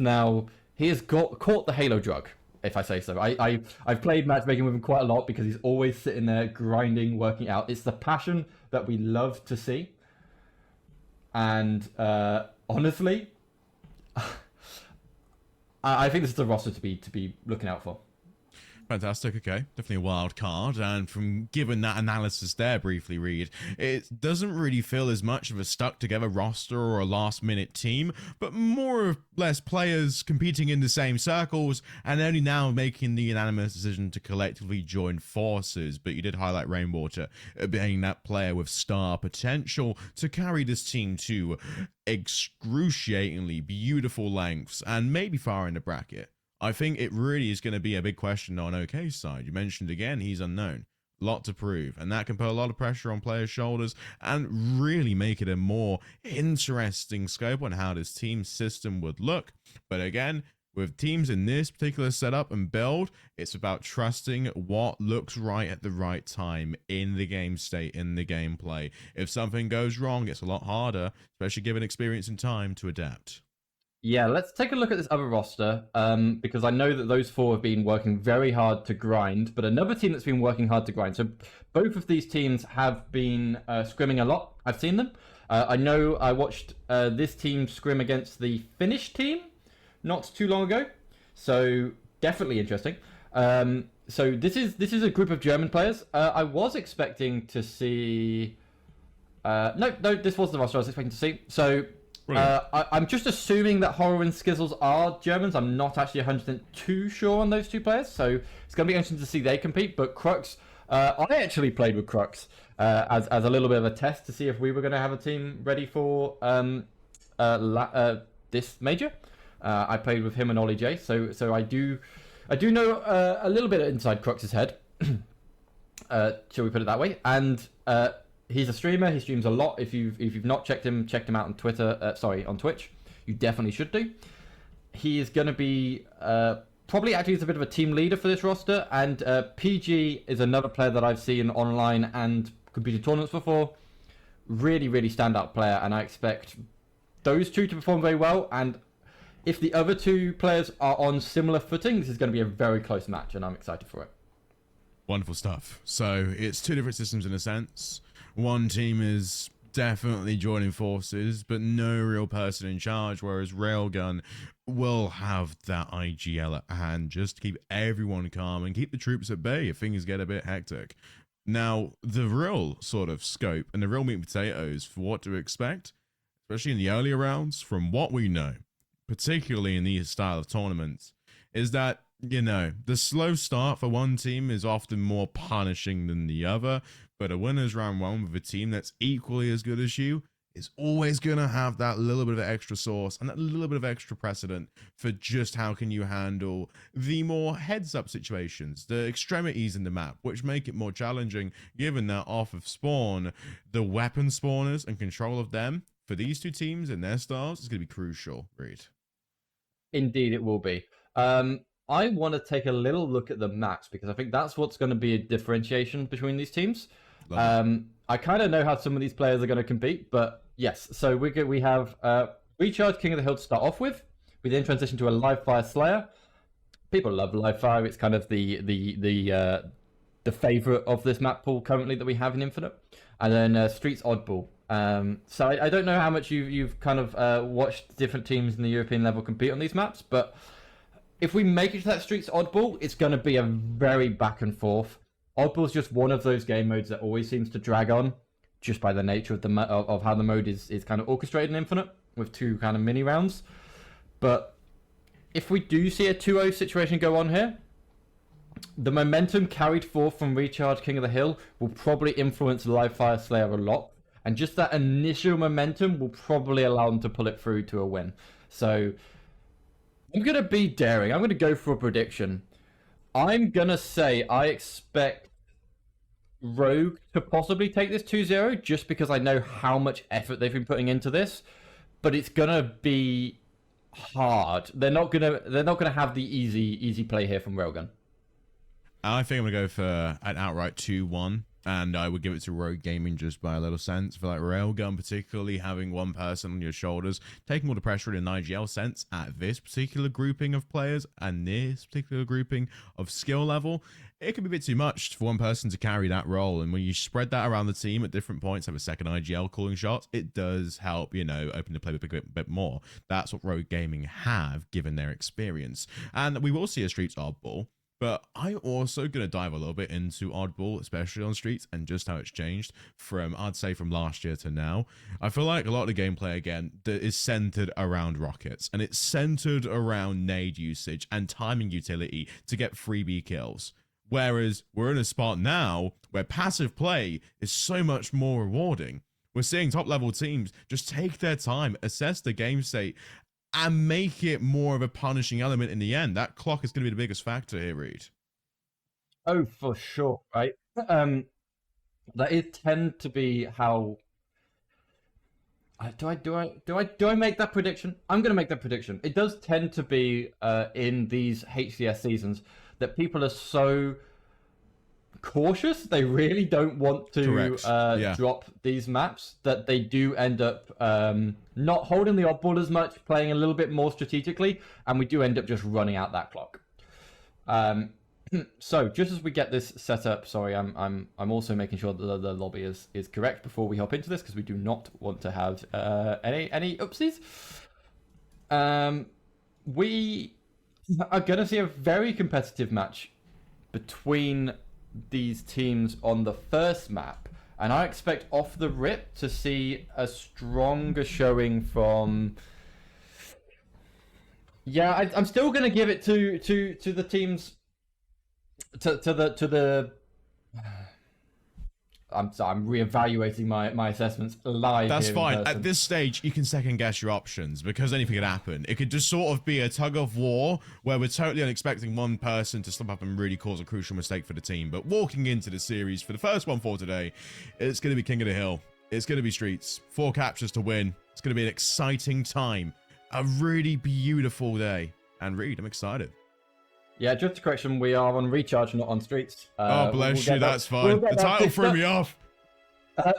caught the Halo drug, if I say so. I've played matchmaking with him quite a lot because he's always sitting there grinding, working out. It's the passion that we love to see. And honestly, I think this is a roster to be looking out for. Fantastic. Okay, definitely a wild card. And from given that analysis there, briefly, Reed, it doesn't really feel as much of a stuck together roster or a last minute team, but more or less players competing in the same circles and only now making the unanimous decision to collectively join forces. But you did highlight Rainwater being that player with star potential to carry this team to excruciatingly beautiful lengths and maybe far in the bracket. I think it really is going to be a big question on OK's side. You mentioned again, he's unknown. lot to prove, and that can put a lot of pressure on players' shoulders and really make it a more interesting scope on how this team system would look. But again, with teams in this particular setup and build, it's about trusting what looks right at the right time in the game state, in the gameplay. If something goes wrong, it's a lot harder, especially given experience and time, to adapt. Yeah, let's take a look at this other roster, because I know that those four have been working very hard to grind, but another team that's been working hard to grind. So both of these teams have been scrimming a lot. I've seen them. I know I watched this team scrim against the Finnish team not too long ago, so definitely interesting. So this is a group of German players. I was expecting to see. No, this was the roster I was expecting to see. So. I'm just assuming that Horror and Skizzles are Germans. I'm not actually 100% too sure on those two players, so it's going to be interesting to see they compete. But Crux, I actually played with Crux as a little bit of a test to see if we were going to have a team ready for this major. I played with him and Ollie J, so I do know a little bit inside Crux's head. Shall we put it that way? And he's a streamer. He streams a lot. If you've not checked him out on Twitter. On Twitch. You definitely should do. He is going to be probably acting as a bit of a team leader for this roster. And PG is another player that I've seen online and competed tournaments before. Really, really standout player, and I expect those two to perform very well. And if the other two players are on similar footing, this is going to be a very close match, and I'm excited for it. Wonderful stuff. So it's two different systems in a sense. One team is definitely joining forces, but no real person in charge, whereas Railgun will have that IGL at hand just to keep everyone calm and keep the troops at bay if things get a bit hectic. Now, the real sort of scope and the real meat and potatoes for what to expect, especially in the earlier rounds, from what we know, particularly in these style of tournaments, is that, you know, the slow start for one team is often more punishing than the other, but a winner's round one with a team that's equally as good as you is always going to have that little bit of extra sauce and that little bit of extra precedent for just how can you handle the more heads-up situations, the extremities in the map, which make it more challenging, given that off of spawn, the weapon spawners and control of them for these two teams and their styles is going to be crucial, Reed. Indeed, it will be. I want to take a little look at the maps because I think that's what's going to be a differentiation between these teams. I kind of know how some of these players are going to compete, but yes. So we have Recharge King of the Hill to start off with. We then transition to a Live Fire Slayer. People love Live Fire. It's kind of the favorite of this map pool currently that we have in Infinite. And then Streets Oddball. So I don't know how much you've kind of watched different teams in the European level compete on these maps, but if we make it to that Streets Oddball, it's going to be a very back and forth. Oddball's just one of those game modes that always seems to drag on, just by the nature of of how the mode is kind of orchestrated in Infinite, with two kind of mini rounds. But if we do see a 2-0 situation go on here, the momentum carried forth from Recharge King of the Hill will probably influence Live Fire Slayer a lot. And just that initial momentum will probably allow them to pull it through to a win. So I'm going to be daring. I'm going to go for a prediction. I'm going to say I expect Rogue to possibly take this 2-0 just because I know how much effort they've been putting into this. But it's going to be hard. They're not going to have the easy play here from Railgun. I think I'm going to go for an outright 2-1. And I would give it to Rogue Gaming just by a little sense. For like Railgun, particularly having one person on your shoulders, taking all the pressure in an IGL sense at this particular grouping of players and this particular grouping of skill level, it can be a bit too much for one person to carry that role. And when you spread that around the team at different points, have a second IGL calling shots, it does help, you know, open the play a bit more. That's what Rogue Gaming have, given their experience. And we will see a Streets Oddball. But I'm also going to dive a little bit into Oddball, especially on Streets, and just how it's changed from, I'd say, from last year to now. I feel like a lot of the gameplay, again, that is centered around rockets, and it's centered around nade usage and timing utility to get freebie kills. Whereas we're in a spot now where passive play is so much more rewarding. We're seeing top-level teams just take their time, assess the game state, and make it more of a punishing element in the end. That clock is going to be the biggest factor here, Reed. Oh, for sure, right? That is tend to be how. Do I make that prediction? I'm going to make that prediction. It does tend to be in these HCS seasons that people are so cautious. They really don't want to drop these maps, that they do end up not holding the oddball as much, playing a little bit more strategically, and we do end up just running out that clock. So just as we get this set up, sorry, I'm also making sure that the lobby is correct before we hop into this, because we do not want to have any oopsies. We are going to see a very competitive match between these teams on the first map, and I expect off the rip to see a stronger showing from. Yeah, I'm still going to give it to the teams. To the. I'm reevaluating my assessments live. That's here fine. At this stage, you can second guess your options because anything could happen. It could just sort of be a tug of war where we're totally unexpecting one person to slip up and really cause a crucial mistake for the team. But walking into the series for the first one for today, it's going to be King of the Hill. It's going to be Streets. 4 captures to win. It's going to be an exciting time. A really beautiful day. And Reed, I'm excited. Yeah, just a correction, we are on Recharge, not on Streets. Oh, bless you, that's fine. The title threw me off.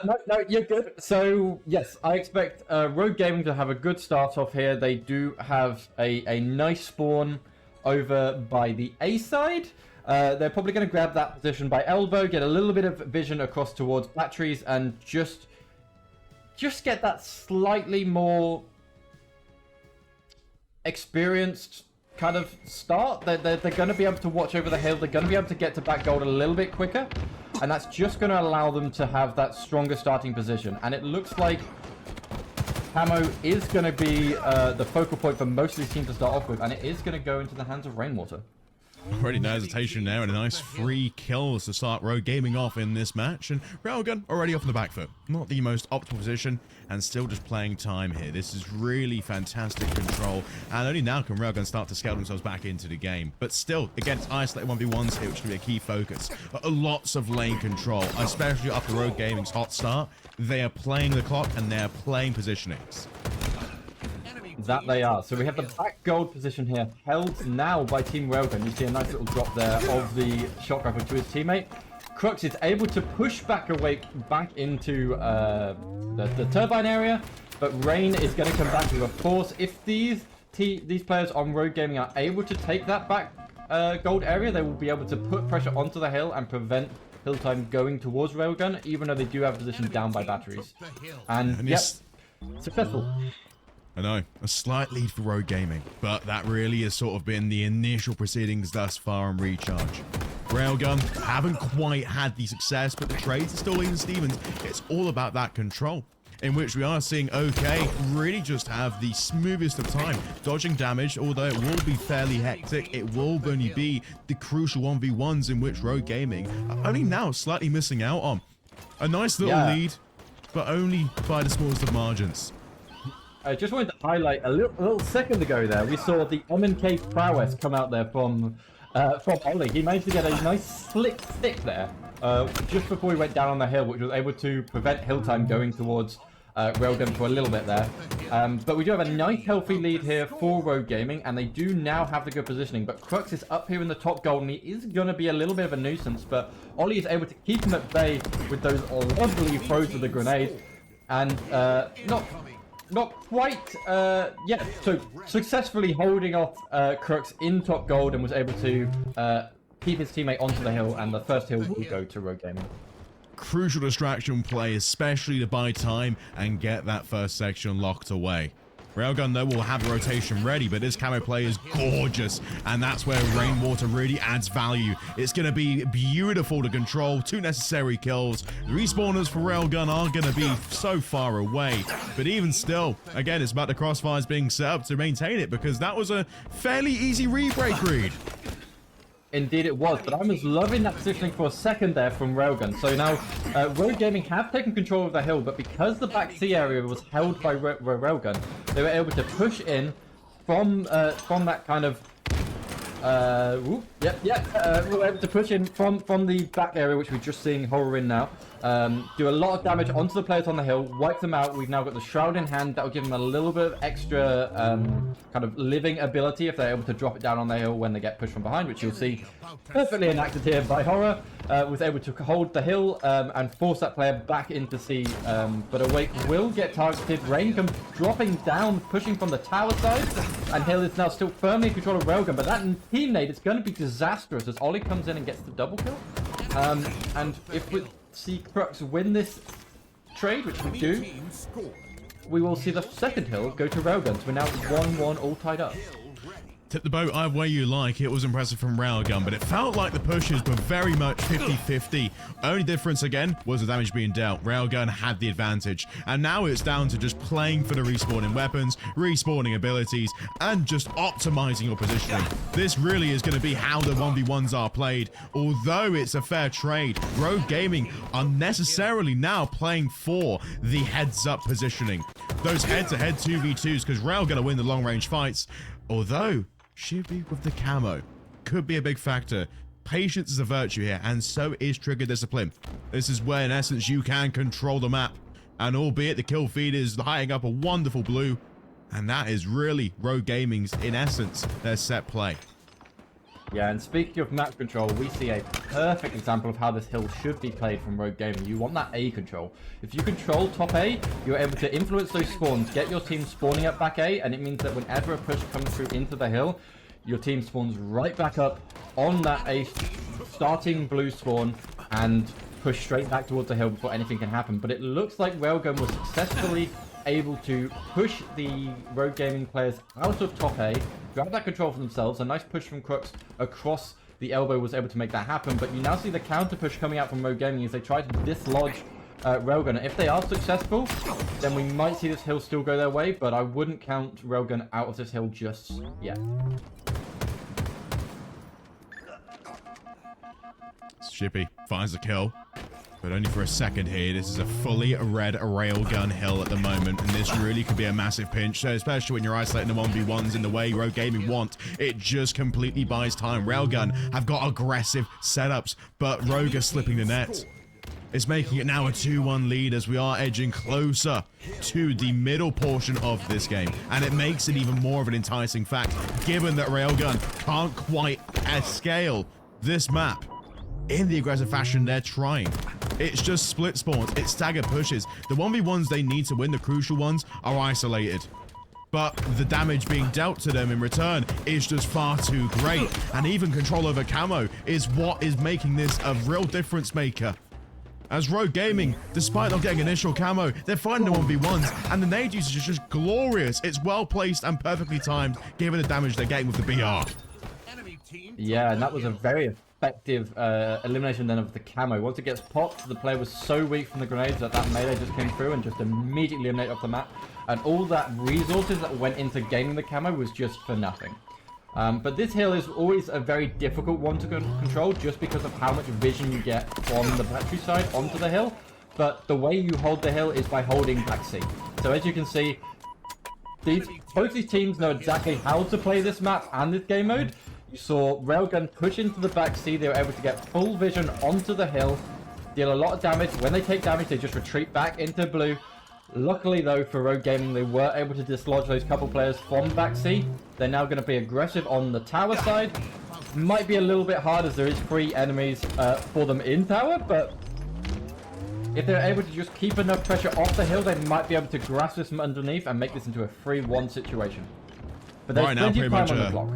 No, you're good. So, yes, I expect Rogue Gaming to have a good start off here. They do have a nice spawn over by the A side. They're probably going to grab that position by elbow, get a little bit of vision across towards batteries, and just get that slightly more experienced kind of start. They're going to be able to watch over the hill. They're going to be able to get to back gold a little bit quicker, and that's just going to allow them to have that stronger starting position. And it looks like Camo is going to be the focal point for most of these teams to start off with, and it is going to go into the hands of Rainwater. Already no hesitation there, and a nice 3 kills to start Rogue Gaming off in this match. And Railgun already off on the back foot. Not the most optimal position, and still just playing time here. This is really fantastic control, and only now can Railgun start to scale themselves back into the game. But still, against isolated 1v1s here, which is going to be a key focus. Lots of lane control, especially after Rogue Gaming's hot start. They are playing the clock, and they are playing positionings. That they are. So we have the back gold position here, held now by Team Railgun. You see a nice little drop there of the shot rifle to his teammate. Crux is able to push back into the turbine area, but Rain is going to come back with a force. If these players on Rogue Gaming are able to take that back gold area, they will be able to put pressure onto the hill and prevent hill time going towards Railgun, even though they do have a position down by batteries. And yep, successful. I know, a slight lead for Rogue Gaming, but that really has sort of been the initial proceedings thus far on Recharge. Railgun haven't quite had the success, but the trades are still leading Stevens. It's all about that control, in which we are seeing OK really just have the smoothest of time, dodging damage, although it will be fairly hectic. It will only be the crucial 1v1s in which Rogue Gaming are only now slightly missing out on. A nice little lead, but only by the smallest of margins. I just wanted to highlight a little second ago there, we saw the M&K prowess come out there from Ollie. He managed to get a nice slick stick there just before he went down on the hill, which was able to prevent hill time going towards Railgun for a little bit there. But we do have a nice healthy lead here for Rogue Gaming, and they do now have the good positioning. But Crux is up here in the top gold, and he is going to be a little bit of a nuisance, but Ollie is able to keep him at bay with those lovely throws of the grenade, and not quite, so successfully holding off Crux in top gold, and was able to keep his teammate onto the hill, and the first hill will go to Rogue Gaming. Crucial distraction play, especially to buy time and get that first section locked away. Railgun, though, will have the rotation ready, but this camo play is gorgeous, and that's where Rainwater really adds value. It's going to be beautiful to control. 2 necessary kills. The respawners for Railgun are going to be so far away, but even still, again, it's about the crossfires being set up to maintain it, because that was a fairly easy re-break read. Indeed it was, but I was loving that positioning for a second there from Railgun. So now Rogue Gaming have taken control of the hill, but because the back C area was held by Railgun, they were able to push in from that kind of We're able to push in from the back area, which we're just seeing horror in now. Do a lot of damage onto the players on the hill, wipe them out. We've now got the Shroud in hand. That will give them a little bit of extra kind of living ability if they're able to drop it down on the hill when they get pushed from behind, which you'll see perfectly enacted here by Horror. Was able to hold the hill and force that player back into C. But Awake will get targeted. Rain comes dropping down, pushing from the tower side, and Hill is now still firmly in control of Railgun. But that team nade is going to be disastrous as Ollie comes in and gets the double kill. And if we see Crux win this trade, which we do, we will see the second hill go to Railgun. So we're now 1-1 all tied up. Tip the boat either way you like. It was impressive from Railgun, but it felt like the pushes were very much 50-50. Only difference again was the damage being dealt. Railgun had the advantage, and now it's down to just playing for the respawning weapons, respawning abilities, and just optimizing your positioning. This really is going to be how the 1v1s are played. Although it's a fair trade, Rogue Gaming are necessarily now playing for the heads-up positioning. Those head-to-head 2v2s, because Railgun will win the long-range fights. Although Shivy with the camo could be a big factor. Patience is a virtue here, and so is trigger discipline. This is where, in essence, you can control the map. And albeit the kill feed is lighting up a wonderful blue, and that is really Rogue Gaming's, in essence, their set play. Yeah, and speaking of map control, we see a perfect example of how this hill should be played from Rogue Gaming. You want that A control. If you control top A, you're able to influence those spawns, get your team spawning up back A, and it means that whenever a push comes through into the hill, your team spawns right back up on that A starting blue spawn and push straight back towards the hill before anything can happen. But it looks like Railgun was successfully able to push the Rogue Gaming players out of top A, grab that control for themselves. A nice push from Crux across the elbow was able to make that happen, but you now see the counter push coming out from Rogue Gaming as they try to dislodge Railgun. If they are successful, then we might see this hill still go their way, but I wouldn't count Railgun out of this hill just yet. Shippy finds the kill, but only for a second here. This is a fully red Railgun hill at the moment, and this really could be a massive pinch, so especially when you're isolating the 1v1s in the way Rogue Gaming want. It just completely buys time. Railgun have got aggressive setups, but Rogue are slipping the net. It's making it now a 2-1 lead as we are edging closer to the middle portion of this game, and it makes it even more of an enticing fact, given that Railgun can't quite scale this map in the aggressive fashion they're trying. It's just split spawns, it's stagger pushes. The 1v1s they need to win, the crucial ones, are isolated. But the damage being dealt to them in return is just far too great. And even control over camo is what is making this a real difference maker. As Rogue Gaming, despite not getting initial camo, they're fighting the 1v1s, and the nade usage is just glorious. It's well placed and perfectly timed, given the damage they're getting with the BR. Yeah, and that was a very effective elimination then of the camo. Once it gets popped, the player was so weak from the grenades that melee just came through and just immediately eliminated off the map. And all that resources that went into gaining the camo was just for nothing. But this hill is always a very difficult one to control just because of how much vision you get from the battery side onto the hill. But the way you hold the hill is by holding back C. So as you can see, both these teams know exactly how to play this map and this game mode. You saw Railgun push into the back C. They were able to get full vision onto the hill, deal a lot of damage. When they take damage, they just retreat back into blue. Luckily, though, for Rogue Gaming, they were able to dislodge those couple players from back C. They're now going to be aggressive on the tower side. Might be a little bit hard as there is 3 enemies for them in tower, but if they're able to just keep enough pressure off the hill, they might be able to grasp this from underneath and make this into a 3-1 situation. But there's plenty of time on the clock.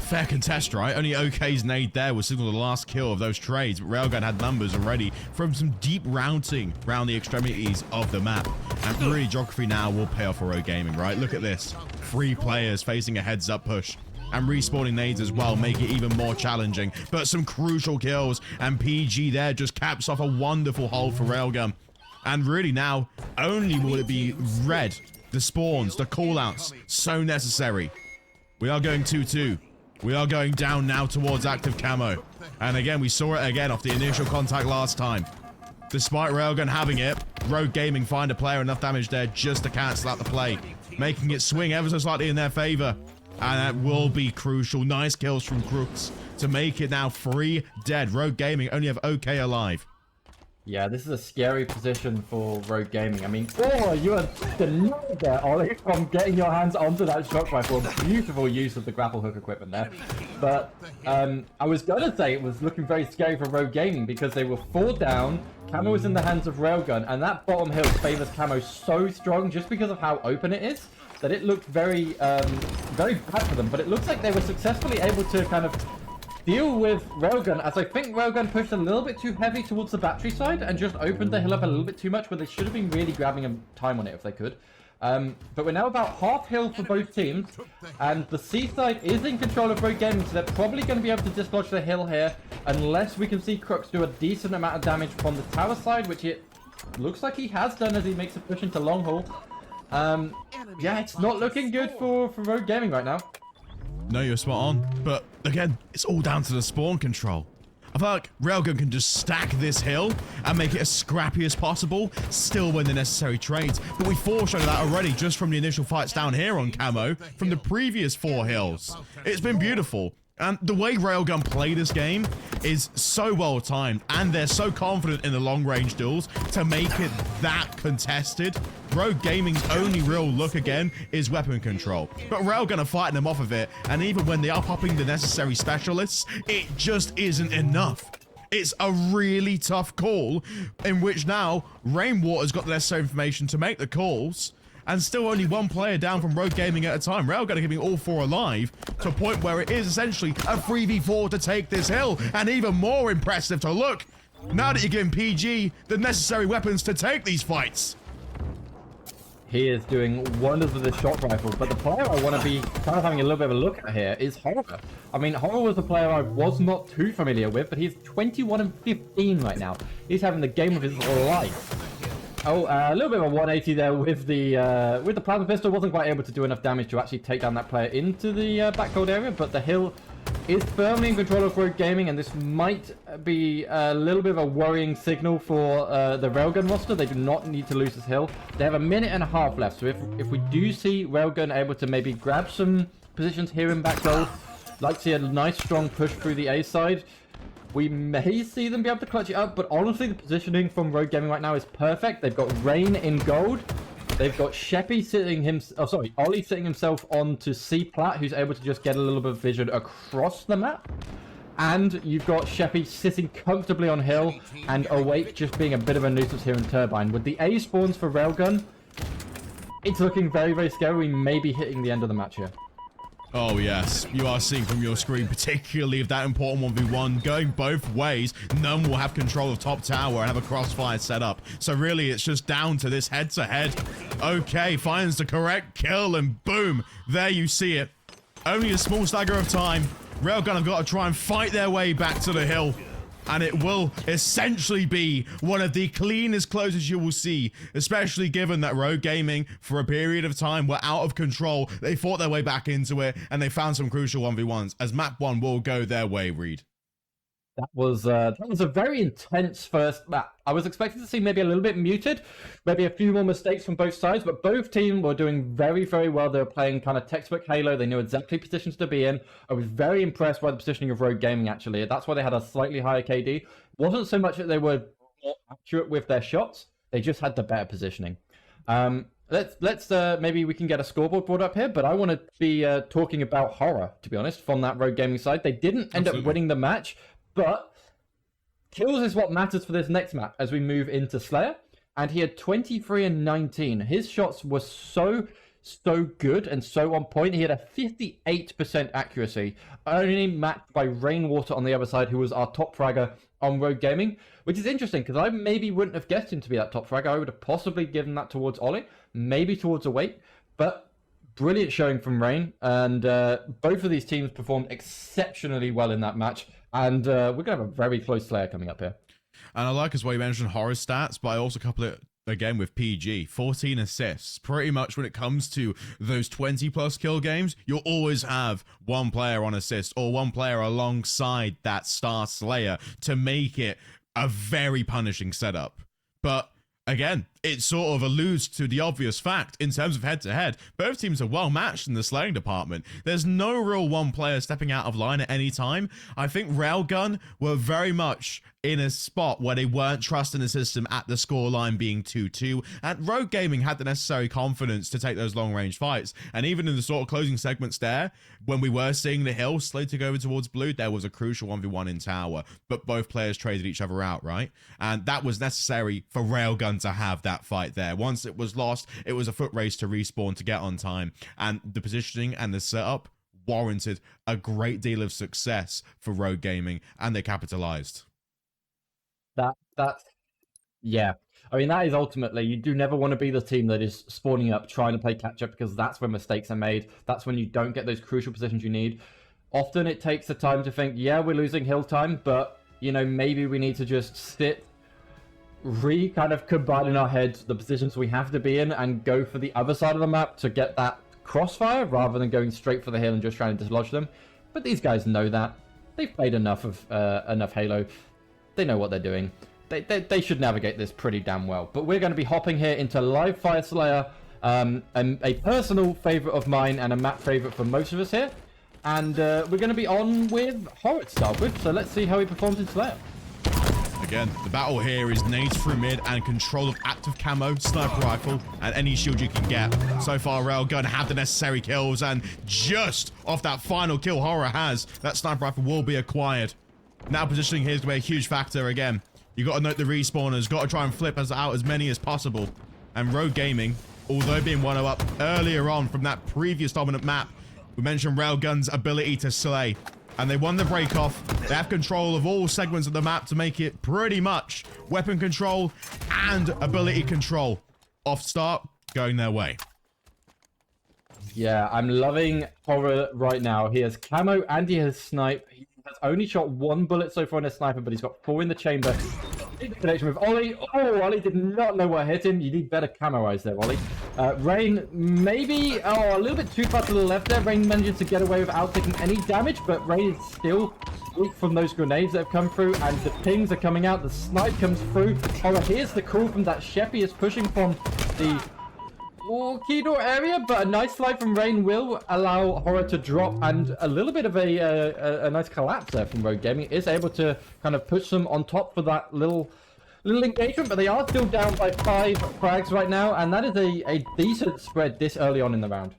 Fair contest, right? Only OK's nade there was signal the last kill of those trades, but Railgun had numbers already from some deep routing around the extremities of the map. And really, geography now will pay off for Rogue Gaming, right? Look at this. 3 players facing a heads-up push. And respawning nades as well make it even more challenging. But some crucial kills, and PG there just caps off a wonderful hold for Railgun. And really now, only will it be red. The spawns, the callouts, so necessary. We are going 2-2. We are going down now towards active camo. And again, we saw it again off the initial contact last time. Despite Railgun having it, Rogue Gaming find a player enough damage there just to cancel out the play, making it swing ever so slightly in their favor. And that will be crucial. Nice kills from Crooks to make it now 3 dead. Rogue Gaming only have OK alive. Yeah, this is a scary position for Rogue Gaming. I mean, oh, you are denied there, Ollie, from getting your hands onto that shock rifle. Beautiful use of the grapple hook equipment there. But I was going to say it was looking very scary for Rogue Gaming because they were 4 down, Camo was in the hands of Railgun, and that bottom hill favors Camo so strong just because of how open it is that it looked very, very bad for them. But it looks like they were successfully able to kind of deal with Railgun, as I think Railgun pushed a little bit too heavy towards the battery side and just opened the hill up a little bit too much, where they should have been really grabbing a time on it if they could. But we're now about half hill for both teams, and the C side is in control of Rogue Gaming, so they're probably going to be able to dislodge the hill here, unless we can see Crooks do a decent amount of damage from the tower side, which it looks like he has done as he makes a push into long haul. Yeah, it's not looking good for Rogue Gaming right now. No, you're spot on. But again, it's all down to the spawn control. I feel like Railgun can just stack this hill and make it as scrappy as possible, still win the necessary trades. But we foreshadowed that already just from the initial fights down here on Camo from the previous 4 hills. It's been beautiful. And the way Railgun play this game is so well timed, and they're so confident in the long range duels to make it that contested. Rogue Gaming's only real look again is weapon control, but Railgun are fighting them off of it, and even when they are popping the necessary specialists, it just isn't enough. It's a really tough call, in which now Rainwater's got the necessary information to make the calls, and still only 1 player down from Rogue Gaming at a time. Railgun are keeping all 4 alive to a point where it is essentially a 3v4 to take this hill, and even more impressive to look now that you're giving PG the necessary weapons to take these fights. He is doing wonders with his shot rifle, but the player I want to be kind of having a little bit of a look at here is Horror. I mean, Horror was a player I was not too familiar with, but he's 21 and 15 right now. He's having the game of his life. Oh, a little bit of a 180 there with the plasma pistol. Wasn't quite able to do enough damage to actually take down that player into the back gold area, but the hill is firmly in control of Rogue Gaming, and this might be a little bit of a worrying signal for the Railgun roster. They do not need to lose this hill. They have a minute and a half left, so if we do see Railgun able to maybe grab some positions here in back gold, like to see a nice strong push through the A side, we may see them be able to clutch it up. But honestly, the positioning from Rogue Gaming right now is perfect. They've got Rain in gold. They've got Sheppy sitting Ollie sitting himself onto C Plat, who's able to just get a little bit of vision across the map. And you've got Sheppy sitting comfortably on hill, and Awake just being a bit of a nuisance here in Turbine. With the A spawns for Railgun, it's looking very, very scary. We may be hitting the end of the match here. Oh yes, you are seeing from your screen, particularly if that important 1v1 going both ways, none will have control of top tower and have a crossfire set up. So really it's just down to this head-to-head. Okay, finds the correct kill, and boom, there you see it. Only a small stagger of time. Railgun have got to try and fight their way back to the hill, and it will essentially be one of the cleanest closes you will see, especially given that Rogue Gaming, for a period of time, were out of control. They fought their way back into it, and they found some crucial 1v1s, as map 1 will go their way, Reed. That was a very intense first map. I was expecting to see maybe a little bit muted, maybe a few more mistakes from both sides, but both teams were doing very, very well. They were playing kind of textbook Halo. They knew exactly positions to be in. I was very impressed by the positioning of Rogue Gaming, actually. That's why they had a slightly higher KD. Wasn't so much that they were more accurate with their shots. They just had the better positioning. Let's maybe we can get a scoreboard brought up here, but I want to be talking about Horror, to be honest, from that Rogue Gaming side. They didn't end up winning the match, but kills is what matters for this next map as we move into Slayer. And he had 23 and 19. His shots were so good and so on point. He had a 58% accuracy, only matched by Rainwater on the other side, who was our top fragger on Rogue Gaming, which is interesting because I maybe wouldn't have guessed him to be that top fragger. I would have possibly given that towards Ollie, maybe towards Awake, but brilliant showing from Rain. And both of these teams performed exceptionally well in that match. And we're going to have a very close Slayer coming up here. And I like as well you mentioned Horror stats, but I also couple it again with PG. 14 assists. Pretty much when it comes to those 20+ kill games, you'll always have one player on assist or one player alongside that star Slayer to make it a very punishing setup. But again, it sort of alludes to the obvious fact in terms of head-to-head. Both teams are well matched in the slaying department. There's no real one player stepping out of line at any time. I think Railgun were very much in a spot where they weren't trusting the system at the scoreline being 2-2, and Rogue Gaming had the necessary confidence to take those long-range fights. And even in the sort of closing segments there, when we were seeing the hill slid to go over towards blue, there was a crucial 1v1 in tower, but both players traded each other out, right? And that was necessary for Railgun to have that fight there. Once it was lost, it was a foot race to respawn to get on time, and the positioning and the setup warranted a great deal of success for Rogue Gaming, and they capitalized. That's yeah. I mean, that is ultimately, you do never want to be the team that is spawning up, trying to play catch up, because that's when mistakes are made. That's when you don't get those crucial positions you need. Often it takes the time to think, yeah, we're losing hill time, but, you know, maybe we need to just sit, kind of combine in our heads the positions we have to be in and go for the other side of the map to get that crossfire, rather than going straight for the hill and just trying to dislodge them. But these guys know that. They've played enough Halo. They know what they're doing. They should navigate this pretty damn well. But we're going to be hopping here into Live Fire Slayer, and a personal favourite of mine and a map favourite for most of us here. And we're going to be on with Horror to start with, so let's see how he performs in Slayer. Again, the battle here is nades through mid and control of active camo, sniper rifle, and any shield you can get. So far, Railgun have the necessary kills, and just off that final kill Horror has, that sniper rifle will be acquired. Now positioning here is going to be a huge factor again. You got to note the respawners, got to try and flip us out as many as possible. And Rogue Gaming, although being 1-0 up earlier on from that previous dominant map, we mentioned Railgun's ability to slay. And they won the break off. They have control of all segments of the map to make it pretty much weapon control and ability control. Off start, going their way. Yeah, I'm loving Horror right now. He has camo and he has snipe. He has only shot 1 bullet so far in a sniper, but he's got 4 in the chamber. Big connection with Ollie. Oh, Ollie did not know what hit him. You need better camo eyes there, Ollie. Rain, maybe, a little bit too far to the left there. Rain manages to get away without taking any damage, but Rain is still weak from those grenades that have come through, and the pings are coming out. The snipe comes through. Oh, here's the call from that Sheppy is pushing from the key door area, but a nice slide from Rain will allow Horror to drop, and a little bit of a nice collapse there from Rogue Gaming is able to kind of push them on top for that little engagement, but they are still down by 5 frags right now, and that is a decent spread this early on in the round.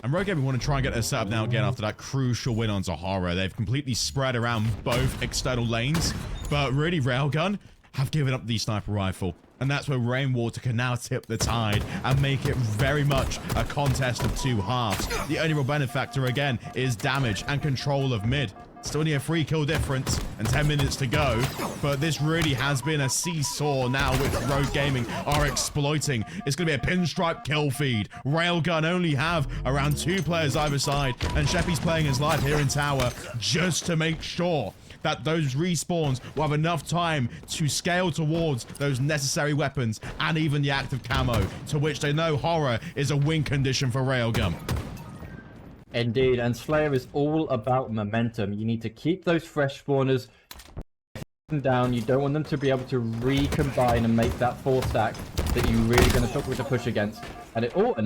And Rogue Gaming want to try and get their setup now again after that crucial win onto Horror. They've completely spread around both external lanes, but really Railgun have given up the sniper rifle. And that's where Rainwater can now tip the tide and make it very much a contest of 2 halves. The only real benefactor again is damage and control of mid. Still only a 3 kill difference and 10 minutes to go, but this really has been a seesaw now, which Rogue Gaming are exploiting. It's going to be a pinstripe kill feed. Railgun only have around 2 players either side, and Sheppy's playing his life here in tower just to make sure that those respawns will have enough time to scale towards those necessary weapons and even the active camo, to which they know Horror is a win condition for Railgun. Indeed, and Slayer is all about momentum. You need to keep those fresh spawners down. You don't want them to be able to recombine and make that 4 stack that you're really going to struggle to push against. And a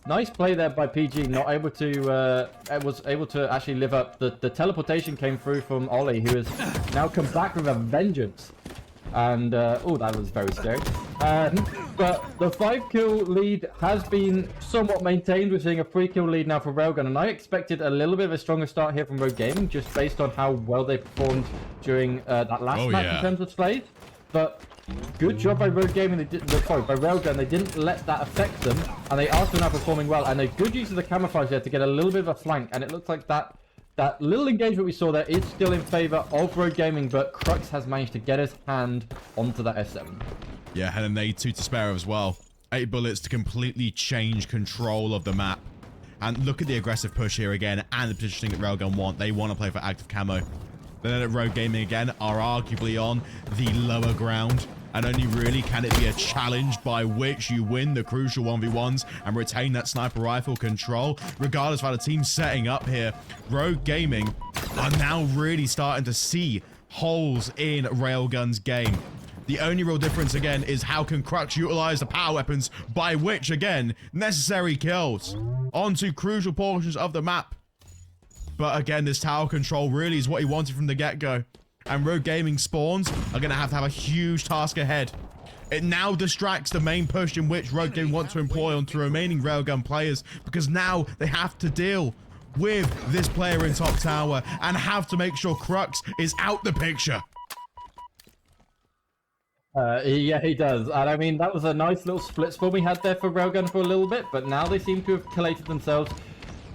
nice play there by PG, not able to was able to actually live up. The teleportation came through from Ollie, who has now come back with a vengeance. And that was very scary. But the 5 kill lead has been somewhat maintained. We're seeing a 3 kill lead now for Railgun, and I expected a little bit of a stronger start here from Rogue Gaming, just based on how well they performed during that last match in terms of slays. But good job by Rogue Gaming. By Railgun, they didn't let that affect them, and they are still now performing well. And a good use of the camouflage there to get a little bit of a flank, and it looks like that little engagement we saw there is still in favor of Rogue Gaming, but Crux has managed to get his hand onto that S7. Yeah, had an A2 to spare as well. 8 bullets to completely change control of the map. And look at the aggressive push here again, and the positioning that Railgun want. They want to play for active camo. Then at Rogue Gaming again are arguably on the lower ground, and only really can it be a challenge by which you win the crucial 1v1s and retain that sniper rifle control. Regardless of how the team's setting up here, Rogue Gaming are now really starting to see holes in Railgun's game. The only real difference, again, is how can Crux utilize the power weapons, by which, again, necessary kills onto crucial portions of the map. But again, this tower control really is what he wanted from the get-go. And Rogue Gaming spawns are going to have a huge task ahead. It now distracts the main push in which Rogue Gaming want to employ onto remaining Railgun players, because now they have to deal with this player in top tower and have to make sure Crux is out the picture. Yeah, he does. And I mean, that was a nice little split spawn we had there for Railgun for a little bit, but now they seem to have collated themselves.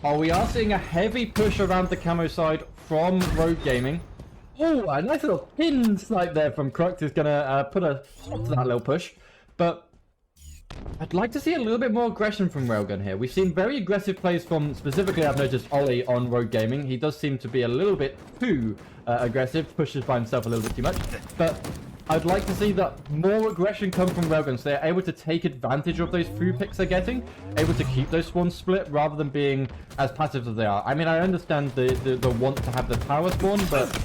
We are seeing a heavy push around the camo side from Rogue Gaming. Oh, a nice little pin snipe there from Crux is going to put a stop to that little push. But I'd like to see a little bit more aggression from Railgun here. We've seen very aggressive plays from, specifically I've noticed, Ollie on Rogue Gaming. He does seem to be a little bit too aggressive, pushes by himself a little bit too much. But I'd like to see that more aggression come from Railgun, so they're able to take advantage of those free picks they're getting, able to keep those spawns split rather than being as passive as they are. I mean, I understand the want to have the tower spawn, but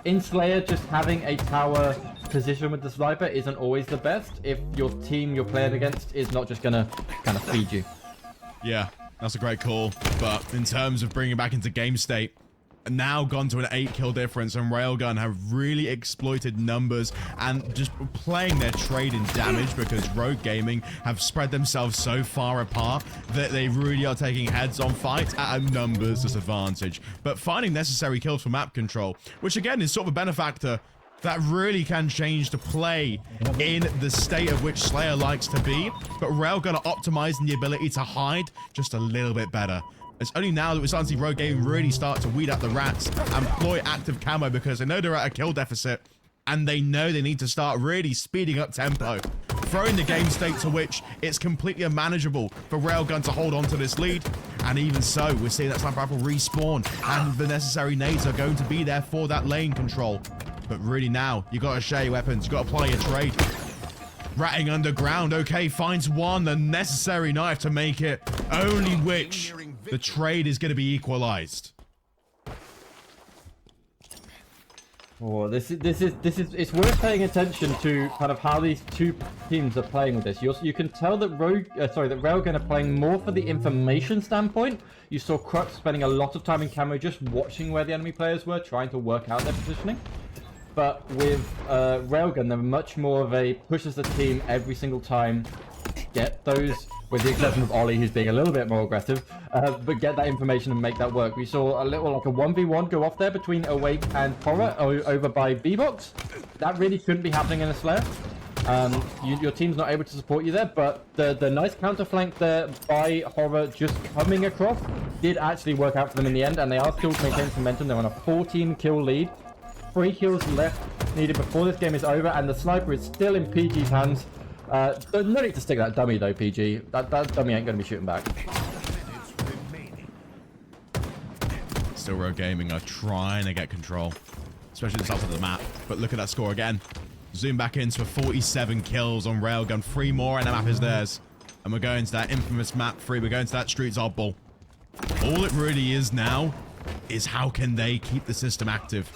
in Slayer, just having a tower position with the sniper isn't always the best if your team you're playing against is not just gonna kind of feed you. Yeah, that's a great call. But in terms of bringing it back into game state, now gone to an 8-kill difference, and Railgun have really exploited numbers and just playing their trade in damage, because Rogue Gaming have spread themselves so far apart that they really are taking heads-on fights at a numbers disadvantage, but finding necessary kills for map control, which again is sort of a benefactor that really can change the play in the state of which Slayer likes to be. But Railgun are optimizing the ability to hide just a little bit better. It's only now that we're starting to see Rogue Gaming really start to weed out the rats and employ active camo, because they know they're at a kill deficit and they know they need to start really speeding up tempo, throwing the game state to which it's completely unmanageable for Railgun to hold on to this lead. And even so, we're seeing that sniper rifle respawn, and the necessary nades are going to be there for that lane control. But really now, you got to share your weapons, you got to play a trade. Ratting underground, okay, finds one, the necessary knife to make it, only which the trade is going to be equalized. Oh, this is it's worth paying attention to kind of how these two teams are playing with this. You can tell that Railgun are playing more for the information standpoint. You saw Crux spending a lot of time in camo just watching where the enemy players were, trying to work out their positioning. But with Railgun, they're much more of a pushes the team every single time, get those, with the exception of Ollie, who's being a little bit more aggressive, but get that information and make that work. We saw a little, like a 1v1 go off there between Awake and Horror over by B-Box. That really shouldn't be happening in a Slayer. Your team's not able to support you there, but the nice counter flank there by Horror just coming across did actually work out for them in the end, and they are still maintaining some momentum. They're on a 14-kill lead. 3 kills left needed before this game is over, and the sniper is still in PG's hands. No need to stick that dummy though, PG. That dummy ain't going to be shooting back. Still Rogue Gaming are trying to get control, especially at the south of the map. But look at that score again. Zoom back into 47 kills on Railgun. 3 more and the map is theirs. And we're going to that infamous map 3. We're going to that Streets Oddball. All it really is now is how can they keep the system active.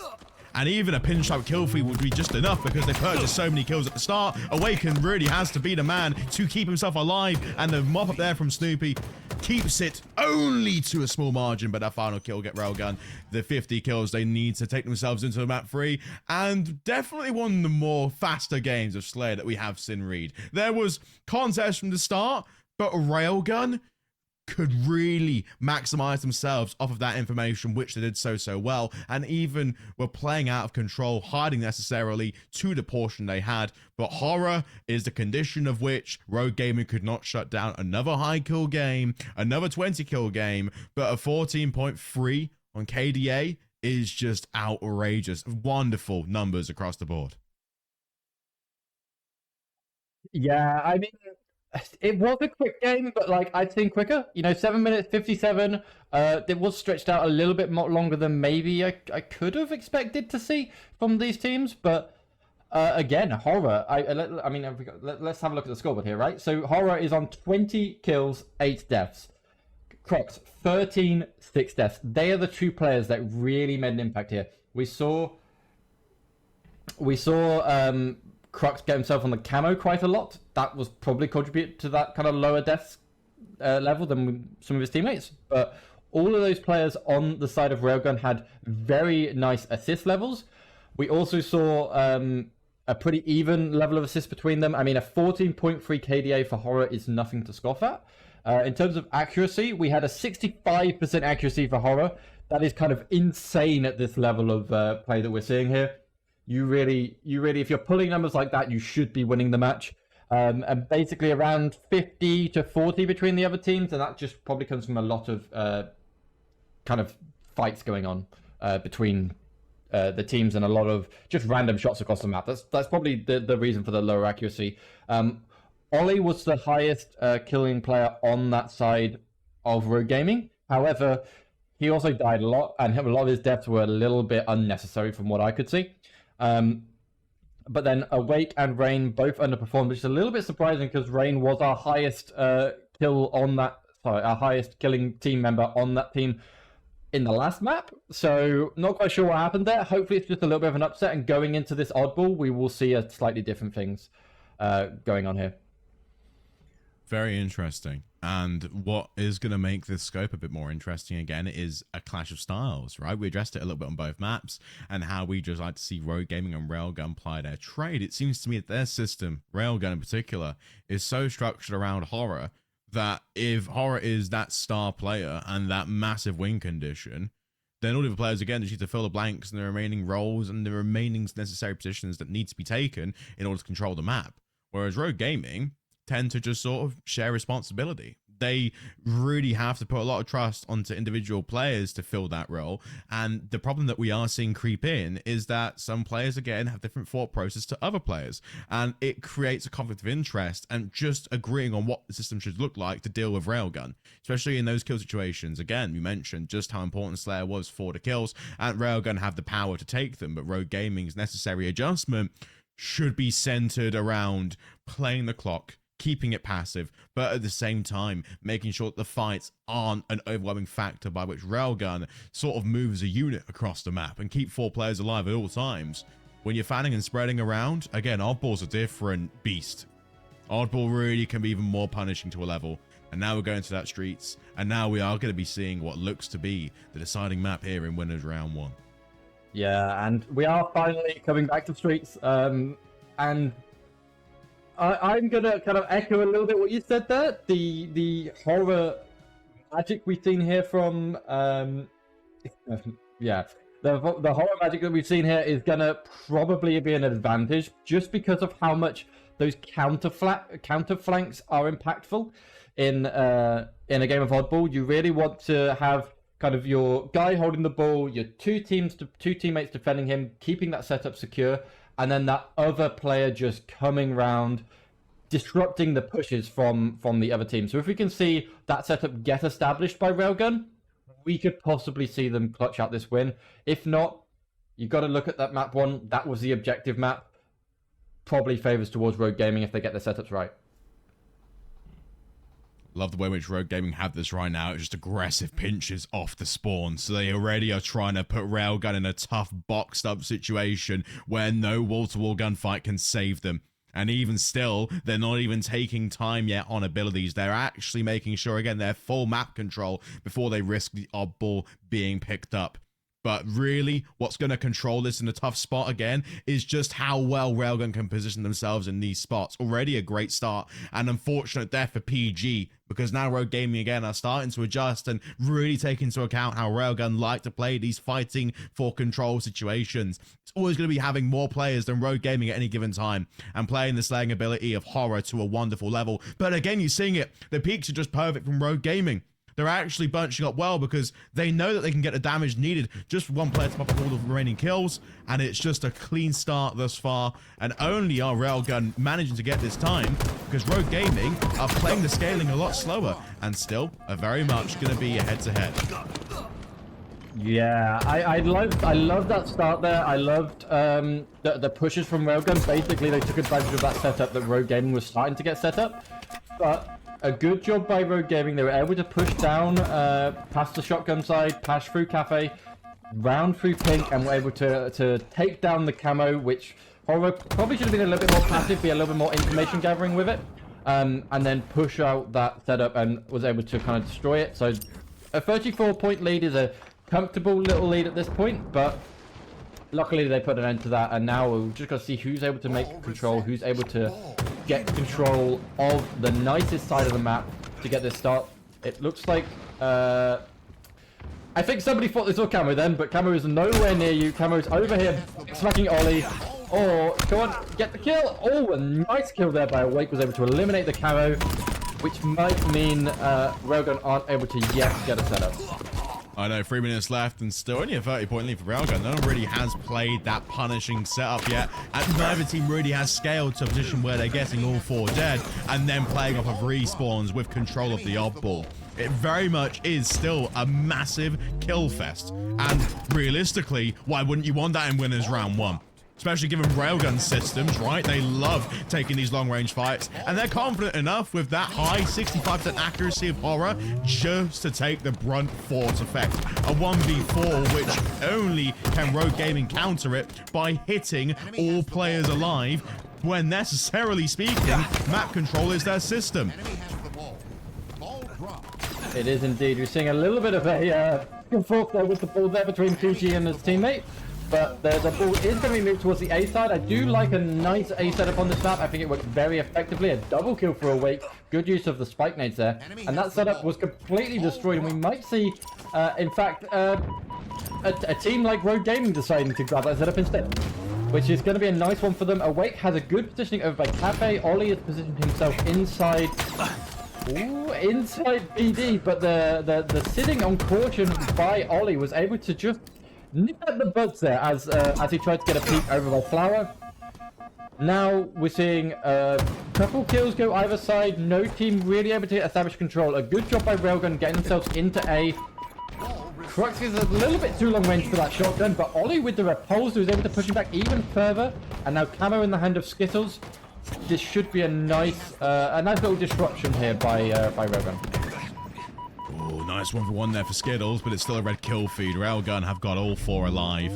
And even a pinstripe kill feed would be just enough, because they purchased so many kills at the start. Awaken really has to be the man to keep himself alive, and the mop up there from Snoopy keeps it only to a small margin, but that final kill get Railgun the 50 kills they need to take themselves into the map 3, and definitely one of the more faster games of Slayer that we have seen read. There was contest from the start, but Railgun could really maximize themselves off of that information, which they did so well, and even were playing out of control, hiding necessarily to the portion they had. But Horror is the condition of which Rogue Gaming could not shut down another high kill game, another 20 kill game, but a 14.3 on KDA is just outrageous. Wonderful numbers across the board. Yeah, I mean, it was a quick game, but like I'd seen quicker. 7 minutes 57. It was stretched out a little bit more longer than maybe I could have expected to see from these teams. But again, Horror. Let's have a look at the scoreboard here, right? So Horror is on 20 kills, 8 deaths. Crux 13, 6 deaths. They are the two players that really made an impact here. We saw We saw Crux get himself on the camo quite a lot. That was probably contributed to that kind of lower death level than some of his teammates. But all of those players on the side of Railgun had very nice assist levels. We also saw a pretty even level of assist between them. I mean, a 14.3 KDA for Horror is nothing to scoff at. In terms of accuracy, we had a 65% accuracy for Horror. That is kind of insane at this level of play that we're seeing here. You really, if you're pulling numbers like that, you should be winning the match. And basically around 50 to 40 between the other teams, and that just probably comes from a lot of kind of fights going on between the teams and a lot of just random shots across the map. That's probably the reason for the lower accuracy. Ollie was the highest killing player on that side of Rogue Gaming. However, he also died a lot, and a lot of his deaths were a little bit unnecessary from what I could see. But then Awake and Rain both underperformed, which is a little bit surprising because Rain was our highest our highest killing team member on that team in the last map. So not quite sure what happened there. Hopefully it's just a little bit of an upset, and going into this oddball, we will see a slightly different things going on here. Very interesting. And what is going to make this scope a bit more interesting again is a clash of styles, right? We addressed it a little bit on both maps and how we just like to see Rogue Gaming and Railgun ply their trade. It seems to me that their system, Railgun in particular, is so structured around Horror that if Horror is that star player and that massive win condition, then all the other players, again, just need to fill the blanks and the remaining roles and the remaining necessary positions that need to be taken in order to control the map. Whereas Rogue Gaming tend to just sort of share responsibility. They really have to put a lot of trust onto individual players to fill that role. And the problem that we are seeing creep in is that some players, again, have different thought process to other players. And it creates a conflict of interest and just agreeing on what the system should look like to deal with Railgun, especially in those kill situations. Again, we mentioned just how important Slayer was for the kills, and Railgun have the power to take them, but Rogue Gaming's necessary adjustment should be centered around playing the clock, keeping it passive, but at the same time making sure that the fights aren't an overwhelming factor by which Railgun sort of moves a unit across the map and keep 4 players alive at all times. When you're fanning and spreading around, again, Oddball's a different beast. Oddball really can be even more punishing to a level, and now we're going to that streets, and now we are going to be seeing what looks to be the deciding map here in Winners Round 1. Yeah, and we are finally coming back to streets, and I'm gonna kind of echo a little bit what you said there. The horror magic we've seen here from yeah, the horror magic that we've seen here is gonna probably be an advantage just because of how much those counter flanks are impactful in a game of oddball. You really want to have kind of your guy holding the ball, your two teammates defending him, keeping that setup secure, and then that other player just coming round, disrupting the pushes from the other team. So if we can see that setup get established by Railgun, we could possibly see them clutch out this win. If not, you've got to look at that map 1. That was the objective map. Probably favors towards Rogue Gaming if they get their setups right. Love the way in which Rogue Gaming have this right now. It's just aggressive pinches off the spawn. So they already are trying to put Railgun in a tough boxed up situation where no wall-to-wall gunfight can save them. And even still, they're not even taking time yet on abilities. They're actually making sure, again, they're full map control before they risk the oddball being picked up. But really, what's going to control this in a tough spot again is just how well Railgun can position themselves in these spots. Already a great start, and unfortunate death for PG, because now Rogue Gaming again are starting to adjust and really take into account how Railgun like to play these fighting for control situations. It's always going to be having more players than Rogue Gaming at any given time and playing the slaying ability of Horror to a wonderful level. But again, you're seeing it. The peaks are just perfect from Rogue Gaming. They're actually bunching up well because they know that they can get the damage needed just for one player to pop up all the remaining kills, and it's just a clean start thus far. And only are Railgun managing to get this time because Rogue Gaming are playing the scaling a lot slower and still are very much going to be a head-to-head. Yeah, I loved that start there. I loved the pushes from Railgun. Basically, they took advantage of that setup that Rogue Gaming was starting to get set up, but a good job by Rogue Gaming. They were able to push down past the shotgun side, pass through Cafe, round through pink and were able to take down the camo, which Horror probably should have been a little bit more passive, be a little bit more information gathering with it, and then push out that setup and was able to kind of destroy it. So a 34-point lead is a comfortable little lead at this point, but luckily they put an end to that, and now we've just got to see who's able to make control, who's able to get control of the nicest side of the map to get this start. It looks like I think somebody thought they saw Camo then, but Camo is nowhere near you. Camo is over here smacking Ollie. Oh, go on, get the kill. Oh, a nice kill there by Awake, was able to eliminate the Camo, which might mean Railgun aren't able to yet get a setup. I know, 3 minutes left and still only a 30-point lead for Railgun. No one really has played that punishing setup yet. And neither team really has scaled to a position where they're getting all 4 dead and then playing off of respawns with control of the oddball. It very much is still a massive kill fest. And realistically, why wouldn't you want that in winners round 1? Especially given Railgun systems, right? They love taking these long-range fights, and they're confident enough with that high 65% accuracy of Horror just to take the brunt force effect. A 1v4, which only can Rogue Gaming counter it by hitting all players alive, when necessarily speaking, map control is their system. It is indeed. We're seeing a little bit of a fork there with the ball there between PG and his teammate. But the ball is going to be moved towards the A side. I do like a nice A setup on this map. I think it worked very effectively. A double kill for Awake. Good use of the spike nades there. And that setup was completely destroyed. And we might see, in fact, a team like Rogue Gaming deciding to grab that setup instead, which is going to be a nice one for them. Awake has a good positioning over by Cafe. Ollie has positioned himself inside. Ooh, inside BD. But the sitting on caution by Ollie was able to just nip at the buds there as he tried to get a peek over by Flower. Now we're seeing a couple kills go either side. No team really able to establish control. A good job by Railgun getting themselves into A. Crux is a little bit too long range for that shotgun, but Ollie with the repulsor was able to push him back even further. And now Camo in the hand of Skittles. This should be a nice little disruption here by Railgun. Oh, nice 1-for-1 there for Skittles, but it's still a red kill feed. Railgun have got all 4 alive.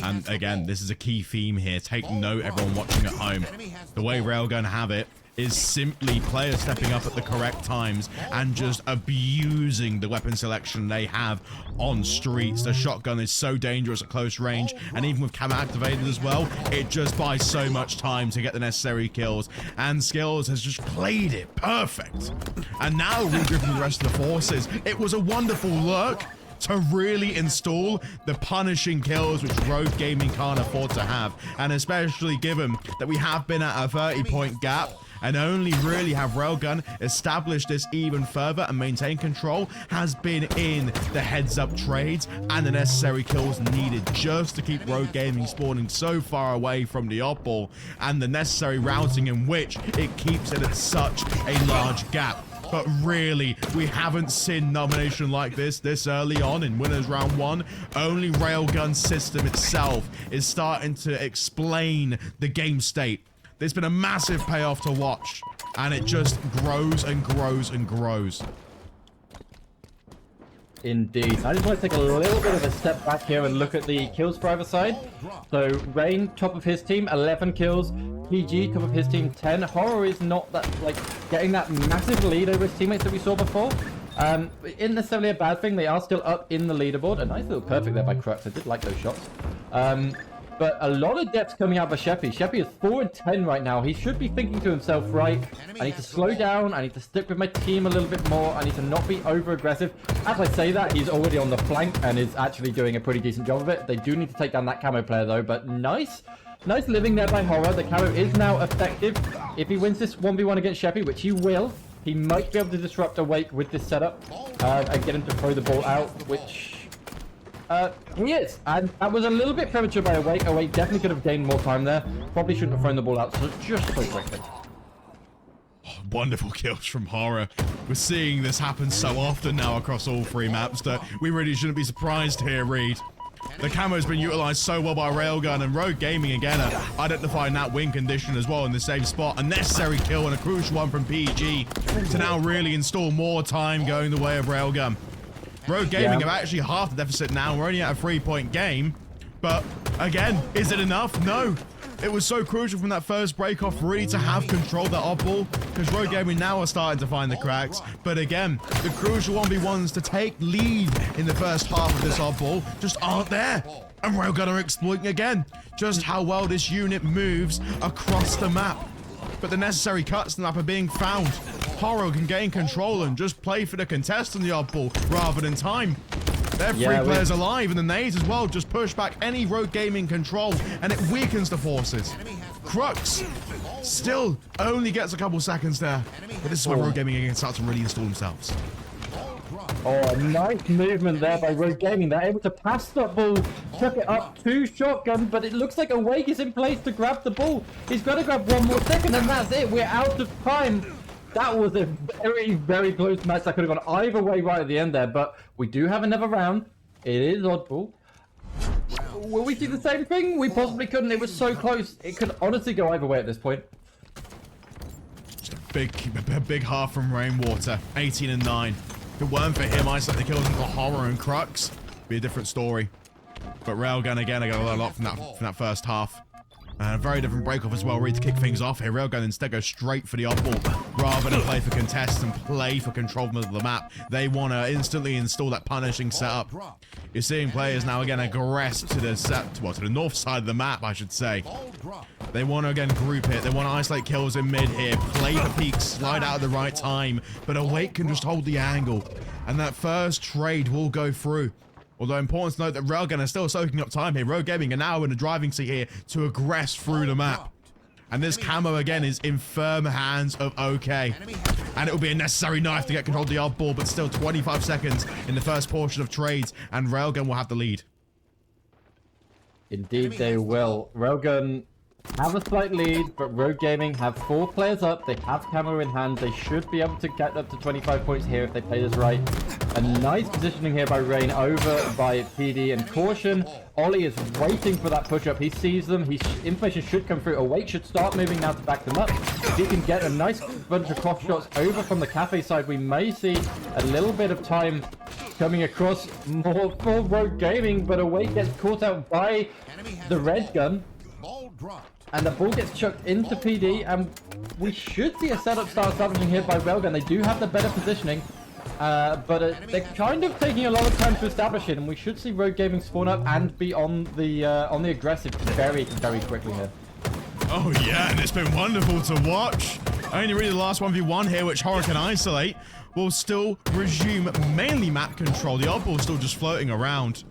And again, this is a key theme here. Take note, everyone watching at home. The way Railgun have it is simply players stepping up at the correct times and just abusing the weapon selection they have on streets. The shotgun is so dangerous at close range, and even with camo activated as well, it just buys so much time to get the necessary kills. And Skills has just played it perfect. And now regrouping the rest of the forces. It was a wonderful look to really install the punishing kills which Rogue Gaming can't afford to have, and especially given that we have been at a 30-point gap and only really have Railgun establish this even further and maintain control has been in the heads-up trades and the necessary kills needed just to keep Rogue Gaming spawning so far away from the oddball, and the necessary routing in which it keeps it at such a large gap. But really, we haven't seen nomination like this early on in winners round 1. Only Railgun system itself is starting to explain the game state. There's been a massive payoff to watch, and it just grows and grows and grows. Indeed. I just want to take a little bit of a step back here and look at the kills for either side. So Rain, top of his team, 11 kills. PG, top of his team, 10. Horror is not that, like, getting that massive lead over his teammates that we saw before. Isn't necessarily a bad thing. They are still up in the leaderboard. A nice little perfect there by Crux. I did like those shots. But a lot of depth coming out by Sheppy. Sheppy is 4-10 right now. He should be thinking to himself, right, I need to slow down. I need to stick with my team a little bit more. I need to not be over-aggressive. As I say that, he's already on the flank and is actually doing a pretty decent job of it. They do need to take down that camo player, though. But nice living there by Horror. The camo is now effective. If he wins this 1v1 against Sheppy, which he will, he might be able to disrupt Awake with this setup and get him to throw the ball out, which... he is, and that was a little bit premature by Awake. Awake definitely could have gained more time there. Probably shouldn't have thrown the ball out just so quickly. Wonderful kills from Horror. We're seeing this happen so often now across all 3 maps that we really shouldn't be surprised here, Reed. The camo's been utilized so well by Railgun, and Rogue Gaming again are identifying that win condition as well in the same spot. A necessary kill and a crucial one from PG to now really install more time going the way of Railgun. Rogue Gaming have actually half the deficit now. We're only at a 3-point game. But again, is it enough? No. It was so crucial from that first break off really to have control of that oddball, because Rogue Gaming now are starting to find the cracks. But again, the crucial 1v1s to take lead in the first half of this oddball just aren't there. And Railgun are exploiting again just how well this unit moves across the map. But the necessary cuts in the map are being found. Horror can gain control and just play for the contest on the oddball rather than time. They're 3 players alive, and the nades as well just push back any Rogue Gaming control, and it weakens the forces. Crux still only gets a couple seconds there, but this is where Rogue Gaming can start to really install themselves. Oh, nice movement there by Rogue Gaming. They're able to pass that ball, chuck it up to Shotgun, but it looks like Awake is in place to grab the ball. He's got to grab one more second, and that's it. We're out of time. That was a very, very close match. That could have gone either way right at the end there, but we do have another round. It is oddball. Will we see the same thing? We possibly couldn't. It was so close. It could honestly go either way at this point. Just a big half from Rainwater. 18 and 9. If it weren't for him, isolating the kills into Horror and Crux, be a different story. But Railgun again, I got a lot from that first half. And a very different break-off as well, ready to kick things off here. Railgun instead goes straight for the oddball rather than play for contest and play for control of the map. They want to instantly install that punishing setup. You're seeing players now again aggress to the north side of the map, I should say. They want to again group it. They want to isolate kills in mid here, play for peaks, slide out at the right time. But Awake can just hold the angle, and that first trade will go through. Although important to note that Railgun are still soaking up time here. Rogue Gaming are now in the driving seat here to aggress through the map. And this camo again is in firm hands of OK. And it will be a necessary knife to get control of the oddball, but still 25 seconds in the first portion of trades, and Railgun will have the lead. Indeed they will. Railgun have a slight lead, but Rogue Gaming have 4 players up. They have camo in hand. They should be able to get up to 25 points here if they play this right. A nice positioning here by Rain over by PD and Caution. Ollie is waiting for that push-up. He sees them. Information should come through. Awake should start moving now to back them up. If he can get a nice bunch of cross shots over from the Cafe side, we may see a little bit of time coming across more for Rogue Gaming, but Awake gets caught out by the red gun. And the ball gets chucked into PD, and we should see a setup start establishing here by Railgun. They do have the better positioning, but they're kind of taking a lot of time to establish it, and we should see Rogue Gaming spawn up and be on the aggressive very, very quickly here. Oh yeah, and it's been wonderful to watch. Only really the last 1v1 here, which Horror can isolate, will still resume mainly map control. The oddball still just floating around.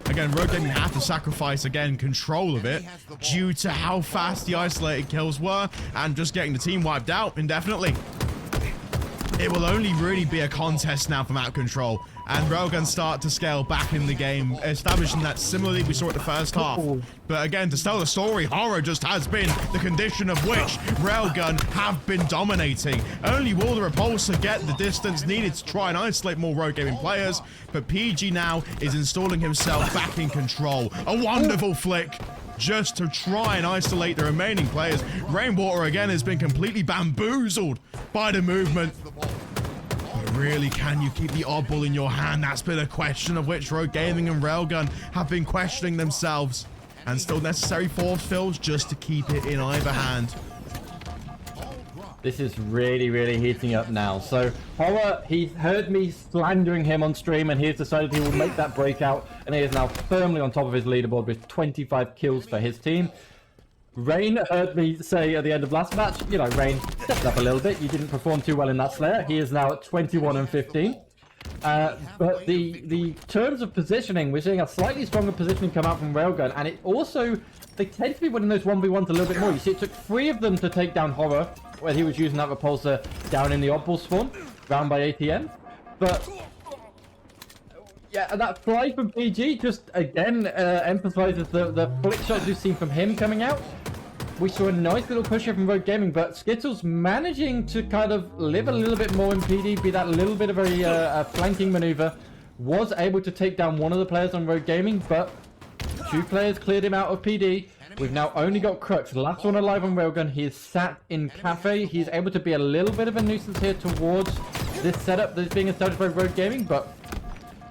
Again, Rogue Gaming have to sacrifice, again, control of it due to how fast the isolated kills were and just getting the team wiped out indefinitely. It will only really be a contest now for map control, and Railgun start to scale back in the game, establishing that similarly we saw at the first half. But again, to tell the story, Horror just has been the condition of which Railgun have been dominating. Only will the Repulsor get the distance needed to try and isolate more Rogue Gaming players, but PG now is installing himself back in control. A wonderful flick just to try and isolate the remaining players. Rainwater again has been completely bamboozled by the movement. But really, can you keep the oddball in your hand? That's been a question of which Rogue Gaming and Railgun have been questioning themselves. And still necessary force fills just to keep it in either hand. This is really, really heating up now. So Horror, he's heard me slandering him on stream, and he has decided he will make that breakout, and he is now firmly on top of his leaderboard with 25 kills for his team. Rain heard me say at the end of last match, you know, Rain, stepped up a little bit. You didn't perform too well in that Slayer. He is now at 21 and 15. But the terms of positioning, we're seeing a slightly stronger positioning come out from Railgun, and it also, they tend to be winning those 1v1s a little bit more. You see, it took 3 of them to take down Horror, where he was using that Repulsor down in the oddball spawn, round by ATM. But yeah, and that fly from PG just again emphasizes the flick shots we've seen from him coming out. We saw a nice little push here from Rogue Gaming, but Skittles managing to kind of live a little bit more in PD, be that little bit of a flanking maneuver, was able to take down one of the players on Rogue Gaming, but 2 players cleared him out of PD. We've now only got Crux, the last one alive on Railgun. He is sat in Cafe. He's able to be a little bit of a nuisance here towards this setup that's being established by Rogue Gaming, but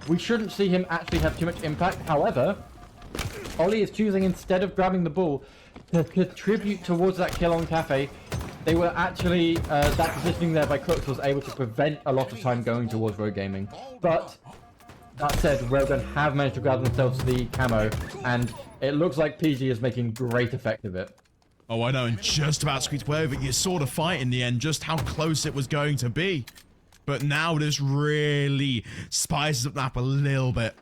we shouldn't see him actually have too much impact. However, Ollie is choosing, instead of grabbing the ball, to contribute towards that kill on Cafe. They were actually, that positioning there by Crux was able to prevent a lot of time going towards Rogue Gaming. But that said, Railgun have managed to grab themselves the camo, and it looks like PG is making great effect of it. Oh, I know, and just about squeaked away over it. You saw the fight in the end, just how close it was going to be. But now this really spices up the map a little bit.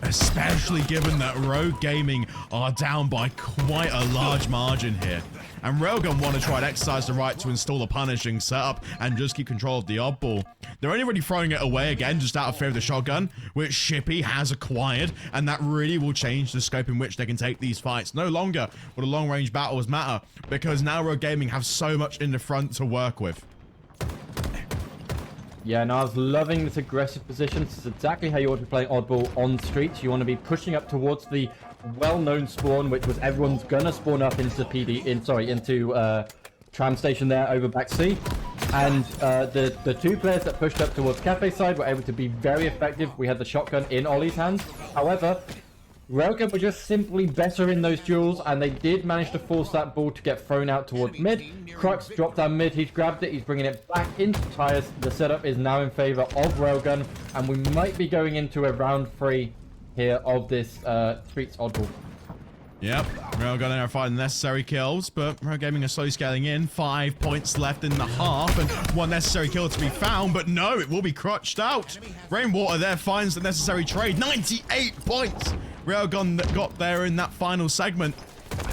Especially given that Rogue Gaming are down by quite a large margin here. And Railgun want to try and exercise the right to install a punishing setup and just keep control of the oddball. They're only really throwing it away again just out of fear of the shotgun, which Shippy has acquired, and that really will change the scope in which they can take these fights. No longer will the long-range battles matter, because now Rogue Gaming have so much in the front to work with. Yeah, and I was loving this aggressive position. This is exactly how you want to be playing oddball on streets. You want to be pushing up towards the well-known spawn, which was everyone's gonna spawn up into into tram station there over back C. And the two players that pushed up towards Cafe side were able to be very effective. We had the shotgun in Ollie's hands. However, Railgun were just simply better in those duels, and they did manage to force that ball to get thrown out towards mid. Crux dropped down mid, he's grabbed it, he's bringing it back into tires. The setup is now in favor of Railgun, and we might be going into a round 3 here of this Streets Oddball. Yep, Railgun are finding the necessary kills, but Rogue Gaming are slowly scaling in. 5 points left in the half, and one necessary kill to be found, but no, it will be crutched out. Rainwater there finds the necessary trade. 98 points! Railgun got there in that final segment,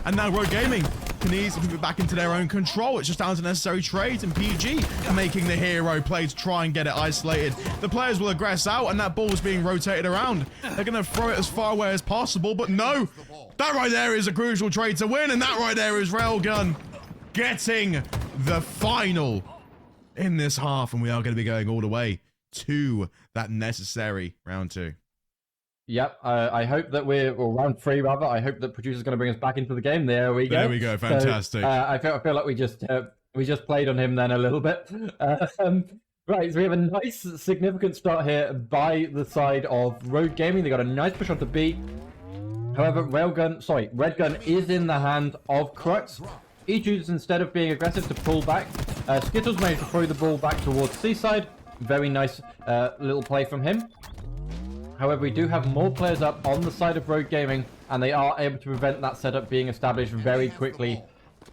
and now Rogue Gaming can easily move it back into their own control. It's just down to necessary trades, and PG making the hero play to try and get it isolated. The players will aggress out, and that ball is being rotated around. They're going to throw it as far away as possible, but no! That right there is a crucial trade to win, and that right there is Railgun getting the final in this half, and we are going to be going all the way to that necessary round 2. Yep, I hope that or round 3 rather. I hope that producer's going to bring us back into the game. There we go. There we go, fantastic. So, I feel like we just played on him then a little bit. Right, so we have a nice significant start here by the side of Rogue Gaming. They got a nice push onto B. However, Redgun is in the hand of Crux. He chooses, instead of being aggressive, to pull back. Skittles managed to throw the ball back towards Seaside. Very nice little play from him. However, we do have more players up on the side of Rogue Gaming, and they are able to prevent that setup being established very quickly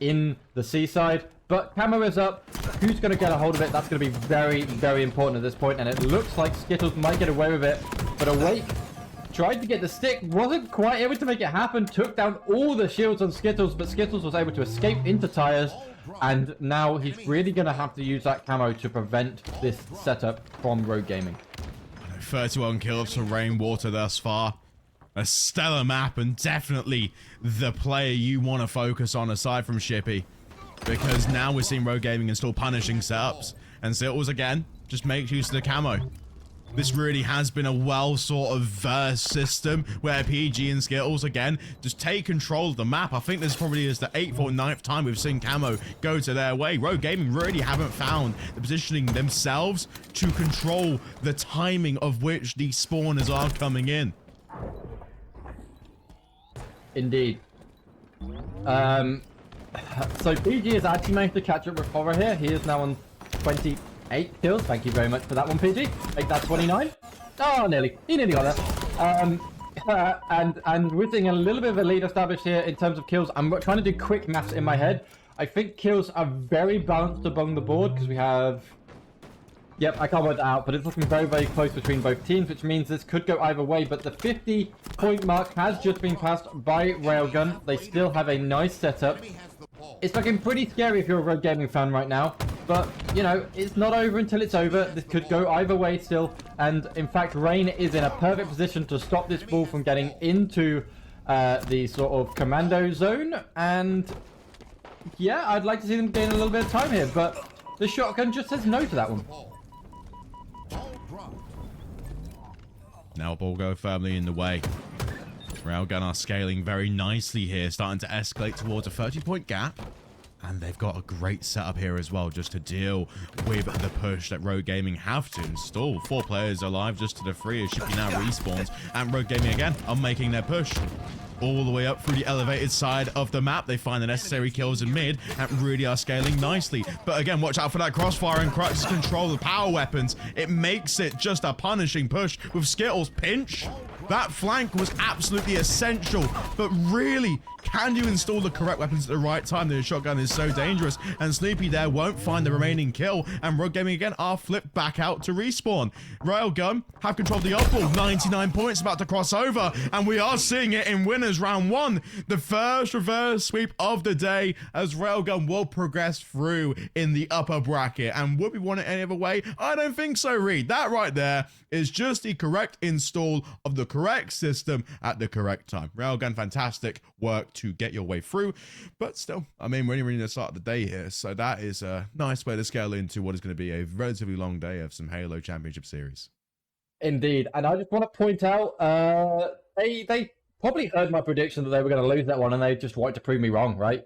in the Seaside. But camo is up. Who's going to get a hold of it? That's going to be very, very important at this point, and it looks like Skittles might get away with it. But Awake tried to get the stick, wasn't quite able to make it happen, took down all the shields on Skittles, but Skittles was able to escape into tires, and now he's really going to have to use that camo to prevent this setup from Rogue Gaming. 31 kills for Rainwater thus far. A stellar map, and definitely the player you want to focus on aside from Shippy. Because now we're seeing Rogue Gaming install punishing setups. And Skittles again just makes use of the camo. This really has been a well sort of verse system where PG and Skittles again just take control of the map. I think this probably is the 8th or 9th time we've seen camo go to their way. Rogue Gaming really haven't found the positioning themselves to control the timing of which these spawners are coming in. Indeed. So PG has actually managed to catch up with Horror here. He is now on 28 kills. Thank you very much for that one, PG. Make that 29. Oh, nearly. He nearly got that. And we're seeing a little bit of a lead established here in terms of kills. I'm trying to do quick maths in my head. I think kills are very balanced along the board because we have... Yep, I can't work that out, but it's looking very, very close between both teams, which means this could go either way. But the 50-point mark has just been passed by Railgun. They still have a nice setup. It's looking pretty scary if you're a Rogue Gaming fan right now. But, you know, it's not over until it's over. This could go either way still. And, in fact, Rain is in a perfect position to stop this ball from getting into the sort of commando zone. And, yeah, I'd like to see them gain a little bit of time here. But the shotgun just says no to that one. Now ball go firmly in the way. Railgun are scaling very nicely here, starting to escalate towards a 30-point gap. And they've got a great setup here as well, just to deal with the push that Rogue Gaming have to install. 4 players alive just to the 3 as Shippy now respawns. And Rogue Gaming again are making their push all the way up through the elevated side of the map. They find the necessary kills in mid and really are scaling nicely. But again, watch out for that crossfire, and Crux control the power weapons. It makes it just a punishing push with Skittles pinch. That flank was absolutely essential, but really, can you install the correct weapons at the right time? The shotgun is so dangerous, and Snoopy there won't find the remaining kill, and Rogue Gaming again are flipped back out to respawn. Railgun have controlled the oddball, 99 points about to cross over, and we are seeing it in winners round 1. The first reverse sweep of the day, as Railgun will progress through in the upper bracket. And would we want it any other way? I don't think so, Reed. That right there is just the correct install of the correct system at the correct time. Railgun, fantastic work to get your way through, but still, I mean, we're only the start of the day here, so that is a nice way to scale into what is going to be a relatively long day of some Halo Championship Series. Indeed, and I just want to point out, they probably heard my prediction that they were going to lose that one, and they just wanted to prove me wrong, right?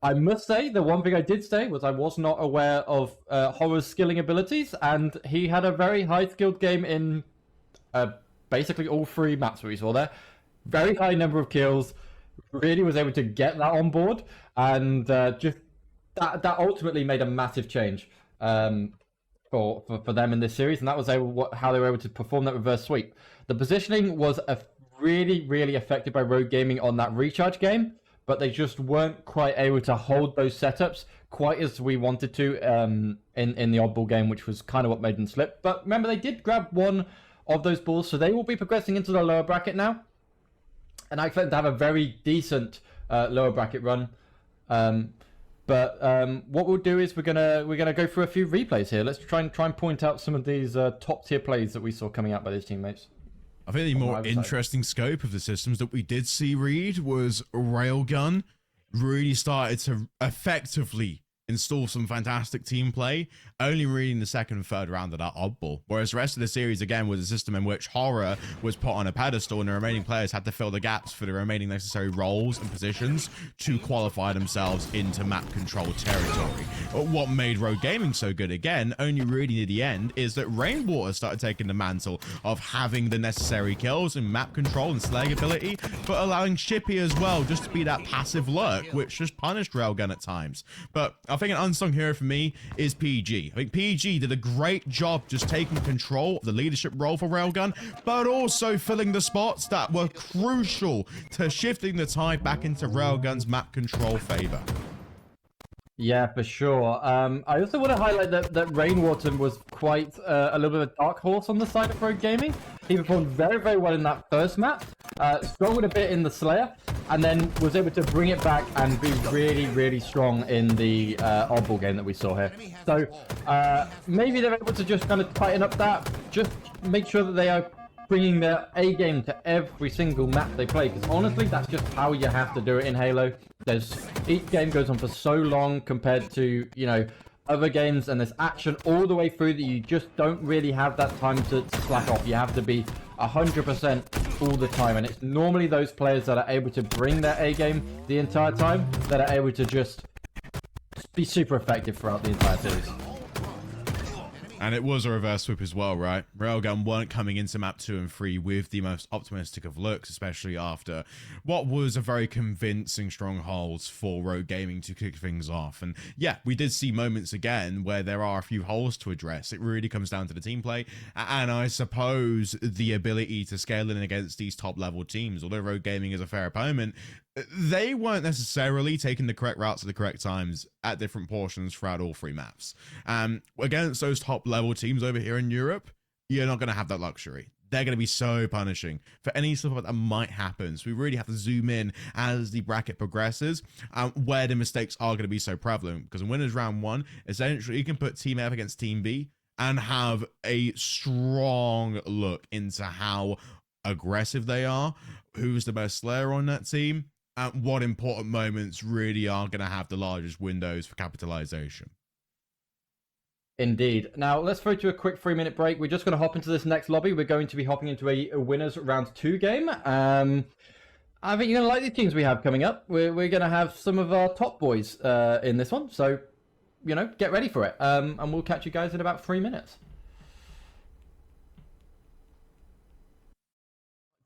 I must say, the one thing I did say was I was not aware of Horror's skilling abilities, and he had a very high-skilled game in basically all 3 maps we saw there. Very high number of kills, really was able to get that on board, and just that ultimately made a massive change for them in this series, and that was how they were able to perform that reverse sweep. The positioning was really affected by Rogue Gaming on that recharge game, but they just weren't quite able to hold those setups quite as we wanted to in the oddball game, which was kind of what made them slip. But remember, they did grab one of those balls, so they will be progressing into the lower bracket now. And I expect them to have a very decent lower bracket run. But what we'll do is we're gonna go through a few replays here. Let's try and point out some of these top tier plays that we saw coming out by these teammates. I think the more interesting scope of the systems that we did see, Reed, was Railgun really started to effectively install some fantastic team play, only really in the second and third round of that oddball. Whereas the rest of the series, again, was a system in which Horror was put on a pedestal and the remaining players had to fill the gaps for the remaining necessary roles and positions to qualify themselves into map control territory. But what made Rogue Gaming so good, again, only really near the end, is that Rainwater started taking the mantle of having the necessary kills and map control and slaying ability, but allowing Shippy as well just to be that passive lurk, which just punished Railgun at times. But I think an unsung hero for me is PG. I think PG did a great job just taking control of the leadership role for Railgun, but also filling the spots that were crucial to shifting the tide back into Railgun's map control favor. Yeah, for sure. I also want to highlight that Rainwater was quite a little bit of a dark horse on the side of Rogue Gaming. He performed very well in that first map, struggled a bit in the Slayer, and then was able to bring it back and be really strong in the oddball game that we saw here. So maybe they're able to just kind of tighten up that, just make sure that they are bringing their A game to every single map they play, because honestly, that's just how you have to do it in Halo. Each game goes on for so long compared to, you know, other games, and there's action all the way through that you just don't really have that time to slack off. You have to be 100% all the time, and it's normally those players that are able to bring their A game the entire time that are able to just be super effective throughout the entire series. And it was a reverse sweep as well, right? Railgun weren't coming into map 2 and 3 with the most optimistic of looks, especially after what was a very convincing strongholds for Rogue Gaming to kick things off. And yeah, we did see moments again where there are a few holes to address. It really comes down to the team play, and I suppose the ability to scale in against these top level teams. Although Rogue Gaming is a fair opponent, they weren't necessarily taking the correct routes at the correct times at different portions throughout all 3 maps. Against those top level teams over here in Europe, you're not going to have that luxury. They're going to be so punishing for any stuff that might happen. So we really have to zoom in as the bracket progresses, where the mistakes are going to be so prevalent. Because in winners round 1, essentially you can put Team F against Team B and have a strong look into how aggressive they are, who's the best Slayer on that team, and what important moments really are going to have the largest windows for capitalization. Indeed. Now, let's throw to a quick 3-minute break. We're just going to hop into this next lobby. We're going to be hopping into a winners round 2 game. I think you're going to like the teams we have coming up. We're going to have some of our top boys in this one. So, you know, get ready for it. And we'll catch you guys in about 3 minutes.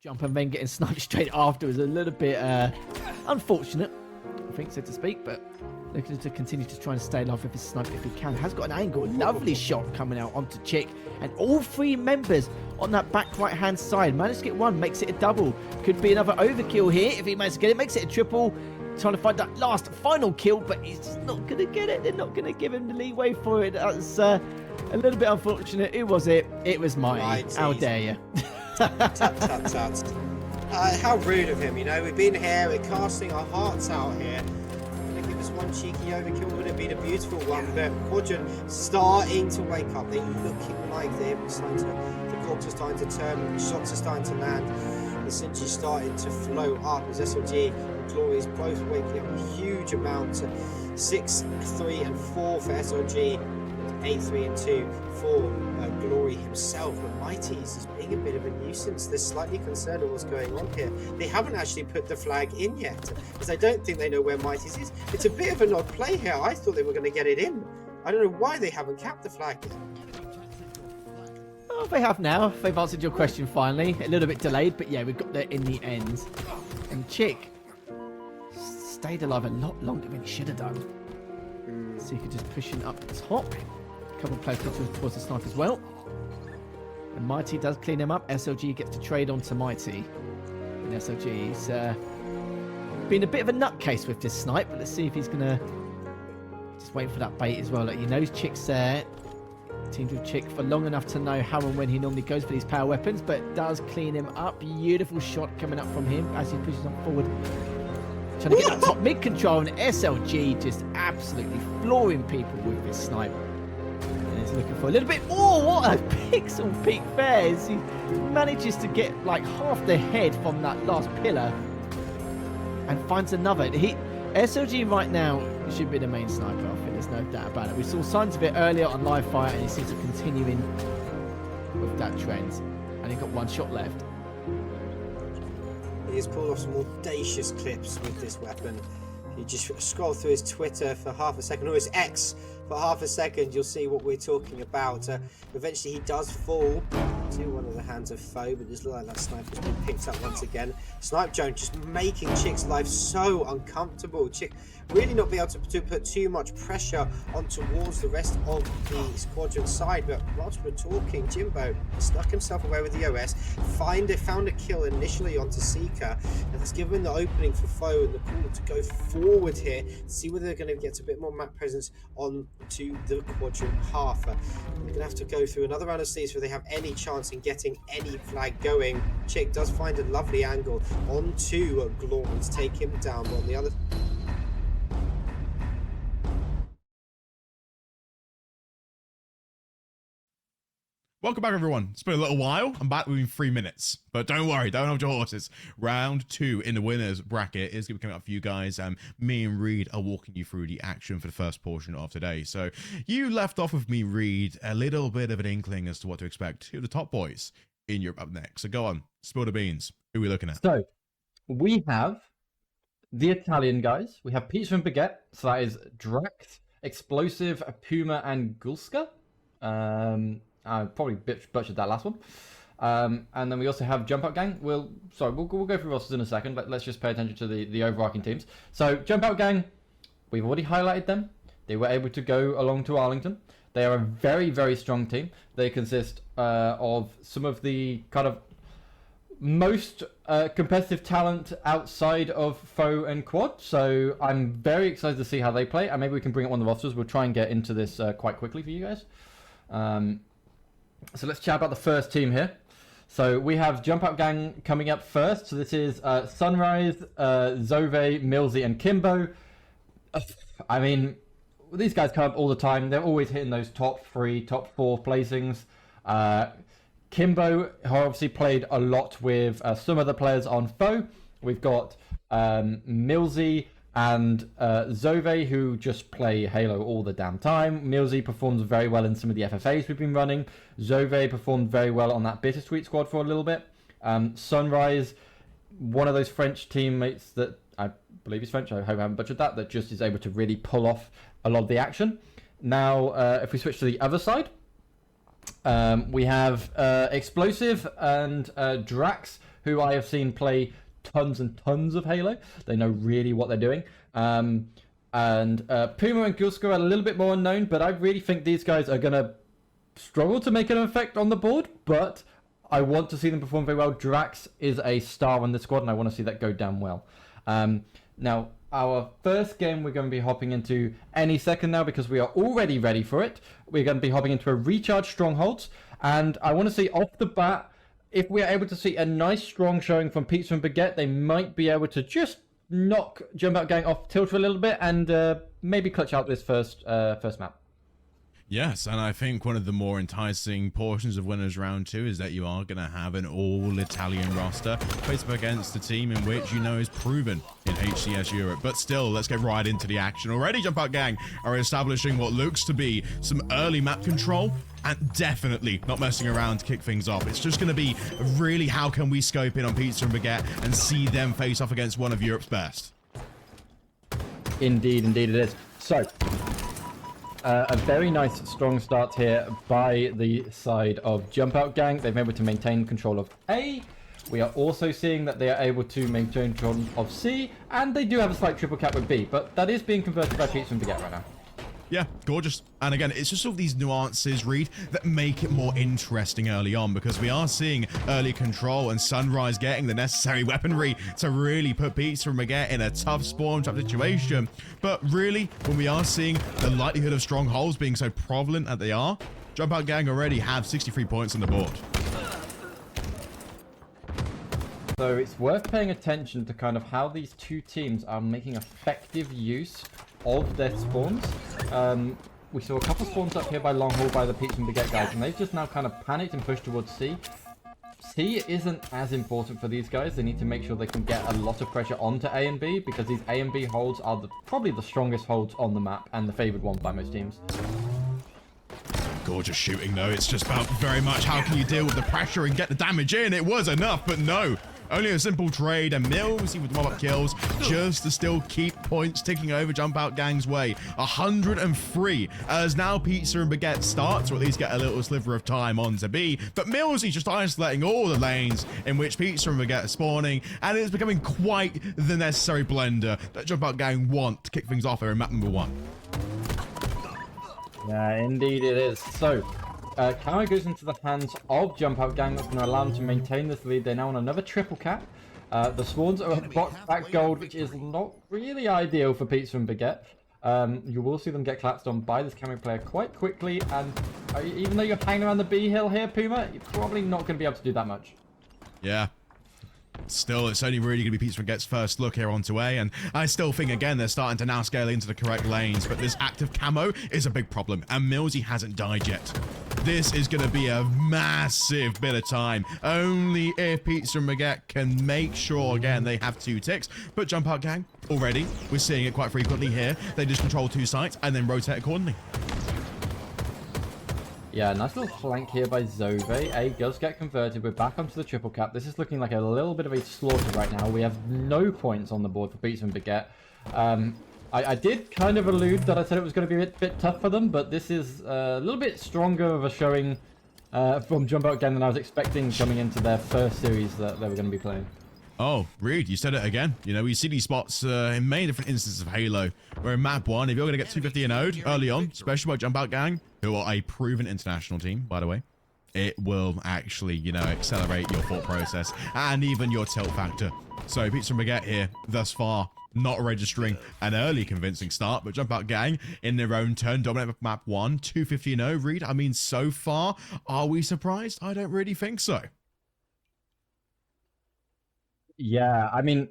Jump and then getting sniped straight after is a little bit unfortunate, I think, so to speak, but looking to continue to try and stay alive with his snipe if he can. Has got an angle, lovely shot coming out onto Chick, and all three members on that back right hand side. Managed to get one, makes it a double. Could be another overkill here if he manages to get it, makes it a triple. Trying to find that last final kill, but he's just not going to get it. They're not going to give him the leeway for it. That's a little bit unfortunate. Who was it? It was Mighty. How dare you? Tut, tut, tut. How rude of him, you know. We've been here, we're casting our hearts out here. Gonna give us one cheeky overkill, would have been a beautiful one, but Quadrant starting to wake up. They're looking like they're starting to, the cogs are starting to turn, shots are starting to land. The Sinji starting to flow up as SLG and Glory is both waking up a huge amount. 6, 3 and 4 for SLG, 8, 3 and 2 for Glory himself. But Mighty's is being a bit of a nuisance. They're slightly concerned of what's going on here. They haven't actually put the flag in yet, because I don't think they know where Mighty's is. It's a bit of an odd play here. I thought they were going to get it in. I don't know why they haven't capped the flag yet. Well, they have now. They've answered your question finally. A little bit delayed, but yeah, we got there in the end. And Chick stayed alive a lot longer than he should have done. So he could just push him up top. A couple of players towards the snipe as well. And Mighty does clean him up. SLG gets to trade onto Mighty. And SLG's been a bit of a nutcase with this snipe, but let's see if he's going to just wait for that bait as well. Look, he knows Chick's there. Teamed with Chick for long enough to know how and when he normally goes for these power weapons, but does clean him up. Beautiful shot coming up from him as he pushes on forward. Trying to get that top mid control, and SLG just absolutely flooring people with this snipe. And he's looking for a little bit more. What a pixel peak there. As he manages to get like half the head from that last pillar and finds another. SLG right now should be the main sniper. I think there's no doubt about it. We saw signs of it earlier on live fire, and he seems to continue with that trend. And he got one shot left. He has pulled off some audacious clips with this weapon. You just scroll through his Twitter for half a second, or his X for half a second, you'll see what we're talking about. Eventually he does fall to one of the hands of foe, but just look like that sniper's been picked up once again. Snipe Jones just making Chick's life so uncomfortable. Chick really not be able to put too much pressure on towards the rest of the Quadrant side. But whilst we're talking, Jimbo stuck himself away with the OS, found a kill initially onto Seeker, and that's given the opening for foe and the call to go forward here, see whether they're going to get a bit more map presence on to the Quadrant half. They're going to have to go through another round of sleeves where they have any chance in getting any flag going. Chick does find a lovely angle onto Glory to take him down, but on the other... Welcome back, everyone. It's been a little while. I'm back within 3 minutes, but don't worry, don't hold your horses. Round 2 in the winners bracket is going to be coming up for you guys. Me and Reed are walking you through the action for the first portion of today. So you left off with me, Reed, a little bit of an inkling as to what to expect. Who are the top boys in Europe up next? So go on, spill the beans. Who are we looking at? So we have the Italian guys. We have Pizza and Baguette. So that is Drax, Explosive, Puma, and Gulska. I probably butchered that last one. And then we also have Jump Out Gang. We'll go through rosters in a second, but let's just pay attention to the overarching teams. So Jump Out Gang, we've already highlighted them. They were able to go along to Arlington. They are a very, very strong team. They consist of some of the kind of most competitive talent outside of Foe and Quad. So I'm very excited to see how they play, and maybe we can bring up one of the rosters. We'll try and get into this quite quickly for you guys. So let's chat about the first team here. So we have Jump Out Gang coming up first. So this is Sunrise, Zove, Millsy, and Kimbo. I mean, these guys come up all the time. They're always hitting those top 3, top 4 placings. Kimbo obviously played a lot with some of the players on Foe. We've got Millsy and Zove, who just play Halo all the damn time. Millsy performs very well in some of the FFAs we've been running. Zove performed very well on that Bittersweet squad for a little bit. Sunrise one of those French teammates that I believe he's French, I hope I haven't butchered that, that just is able to really pull off a lot of the action. Now, if we switch to the other side, we have Explosive and Drax, who I have seen play tons and tons of Halo. They know really what they're doing. And Puma and Gusko are a little bit more unknown, but I really think these guys are going to struggle to make an effect on the board, but I want to see them perform very well. Drax is a star on the squad, and I want to see that go down well. Now, our first game we're going to be hopping into any second now because we are already ready for it. We're going to be hopping into a Recharge Strongholds, and I want to see off the bat, if we're able to see a nice strong showing from Pizza and Baguette, they might be able to just knock Jump Out Gang off tilt for a little bit and maybe clutch out this first map. Yes, and I think one of the more enticing portions of Winners Round 2 is that you are going to have an all-Italian roster faced up against a team in which you know is proven in HCS Europe. But still, let's get right into the action. Already, Jump Out Gang are establishing what looks to be some early map control and definitely not messing around to kick things off. It's just going to be really how can we scope in on Pizza and Baguette and see them face off against one of Europe's best. Indeed, indeed it is. So, a very nice strong start here by the side of Jump Out Gang. They've been able to maintain control of A. We are also seeing that they are able to maintain control of C, and they do have a slight triple cap with B, but that is being converted by Pizza and Baguette right now. Yeah, gorgeous. And again, it's just sort of these nuances, Reed, that make it more interesting early on because we are seeing early control and Sunrise getting the necessary weaponry to really put Pizza and Baguette in a tough spawn trap situation. But really, when we are seeing the likelihood of strongholds being so prevalent that they are, Jump Out Gang already have 63 points on the board. So it's worth paying attention to kind of how these two teams are making effective use of their spawns. We saw a couple spawns up here by Long Haul by the Pizza and Baguette guys, and they've just now kind of panicked and pushed towards C. C isn't as important for these guys. They need to make sure they can get a lot of pressure onto A and B because these A and B holds are probably the strongest holds on the map and the favored ones by most teams. Gorgeous shooting though. It's just about very much how can you deal with the pressure and get the damage in. It was enough, but no. Only a simple trade, and Mills with mob-up kills just to still keep points ticking over Jump Out Gang's way. 103 as now Pizza and Baguette start to at least get a little sliver of time on to B. But Mills is just isolating all the lanes in which Pizza and Baguette are spawning, and it's becoming quite the necessary blender that Jump Out Gang want to kick things off here in map number 1. Yeah, indeed it is. So, Camera goes into the hands of Jump Out Gang. That's going to allow them to maintain this lead. They're now on another triple cap. The Swans are box back gold, which is not really ideal for Pizza and Baguette. You will see them get collapsed on by this Camera player quite quickly, and even though you're hanging around the B hill here, Puma, you're probably not going to be able to do that much. Yeah. Still, it's only really going to be Pizza and Baguette's first look here onto A, and I still think, again, they're starting to now scale into the correct lanes, but this active camo is a big problem, and Millsy hasn't died yet. This is going to be a massive bit of time. Only if Pizza and Baguette can make sure, again, they have 2 ticks. But Jump Out Gang, already, we're seeing it quite frequently here. They just control 2 sites and then rotate accordingly. Yeah, nice little flank here by Zove. A does get converted. We're back onto the triple cap. This is looking like a little bit of a slaughter right now. We have no points on the board for Pizza and Baguette. I did kind of allude that I said it was going to be a bit tough for them, but this is a little bit stronger of a showing from Jump Out Gang than I was expecting coming into their first series that they were going to be playing. Oh, Reed, you said it again. You know, we see these spots in many different instances of Halo, where in map 1, if you're going to get 250 and ode early on, especially by Jump Out Gang, who are a proven international team, by the way, it will actually, you know, accelerate your thought process and even your tilt factor. So Pizza and Baguette here, thus far, not registering an early convincing start, but Jump Out Gang in their own turn dominate map 1, 250 and 0. Reed, I mean, so far, are we surprised? I don't really think so. Yeah, I mean,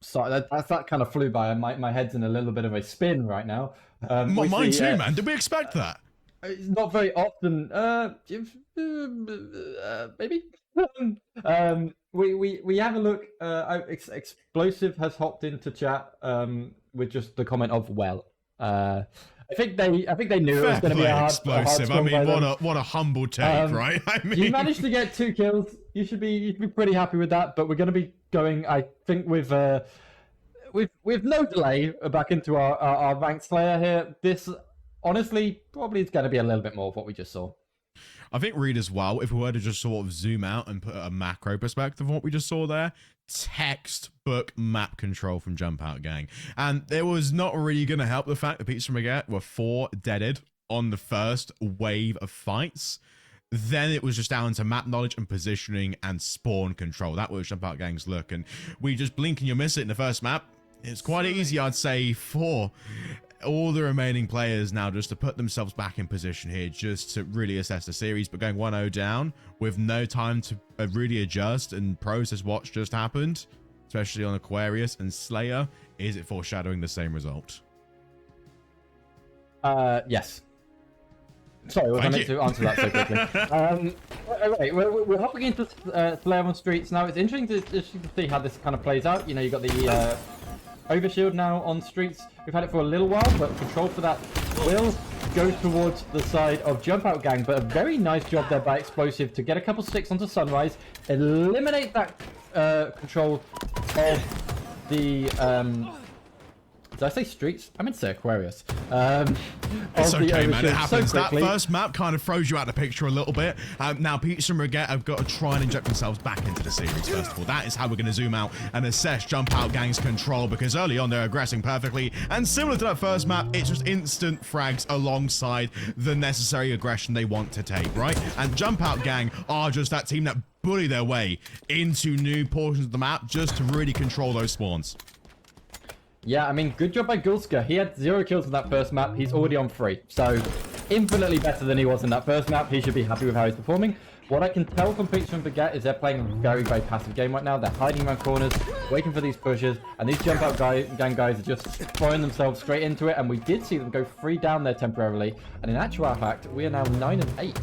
sorry, that kind of flew by. My head's in a little bit of a spin right now. Mine too, man. Did we expect that? It's not very often. Maybe. We have a look. Explosive has hopped into chat with just the comment of well. think they knew it was going to be a hard explosive. I mean, what a humble take, right? I mean, you managed to get 2 kills. You should be pretty happy with that. But we're going to be going, I think, with no delay back into our ranked Slayer here. This, honestly, probably is going to be a little bit more of what we just saw. I think, Reed, as well, if we were to just sort of zoom out and put a macro perspective on what we just saw there, textbook map control from Jump Out Gang. And it was not really going to help the fact that Pizza and Baguette were 4 deaded on the first wave of fights. Then it was just down to map knowledge and positioning and spawn control. That was Jump Out Gang's look. And we just blink and you miss it in the first map. It's quite easy, I'd say, for all the remaining players now just to put themselves back in position here, just to really assess the series. But going 1-0 down with no time to really adjust and process what's just happened, especially on Aquarius and Slayer, is it foreshadowing the same result? Yes. Sorry, was I meant to answer that so quickly? Right, we're hopping into Slayer on Streets now. It's interesting to see how this kind of plays out. You know, you've got the Overshield now on Streets. We've had it for a little while, but control for that will go towards the side of Jump Out Gang. But a very nice job there by Explosive to get a couple sticks onto Sunrise, eliminate that control of the... did I say Streets? I meant to say Aquarius. It's okay, man. It happens. That first map kind of throws you out of the picture a little bit. Now, Pizza and Baguette have got to try and inject themselves back into the series, first of all. That is how we're going to zoom out and assess Jump Out Gang's control, because early on, they're aggressing perfectly. And similar to that first map, it's just instant frags alongside the necessary aggression they want to take, right? And Jump Out Gang are just that team that bully their way into new portions of the map just to really control those spawns. Yeah, I mean, good job by Gulska. He had 0 kills in that first map. He's already on 3. So, infinitely better than he was in that first map. He should be happy with how he's performing. What I can tell from Pizza and Baguette is they're playing a very, very passive game right now. They're hiding around corners, waiting for these pushes. And these Jump Out Gang guys are just throwing themselves straight into it. And we did see them go 3 down there temporarily. And in actual fact, we are now 9 and 8.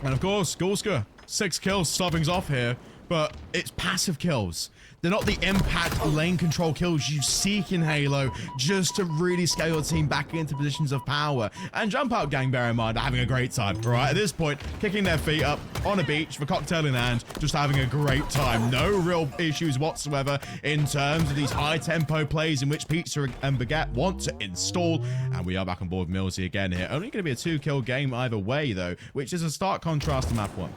And of course, Gulska, 6 kills, start things off here. But it's passive kills. They're not the impact lane control kills you seek in Halo, just to really scale your team back into positions of power. And Jump Out Gang, bear in mind, are having a great time, right? At this point, kicking their feet up on a beach with a cocktail in hand, just having a great time. No real issues whatsoever in terms of these high-tempo plays in which Pizza and Baguette want to install. And we are back on board with Millsy again here. Only going to be a 2-kill game either way, though, which is a stark contrast to map 1.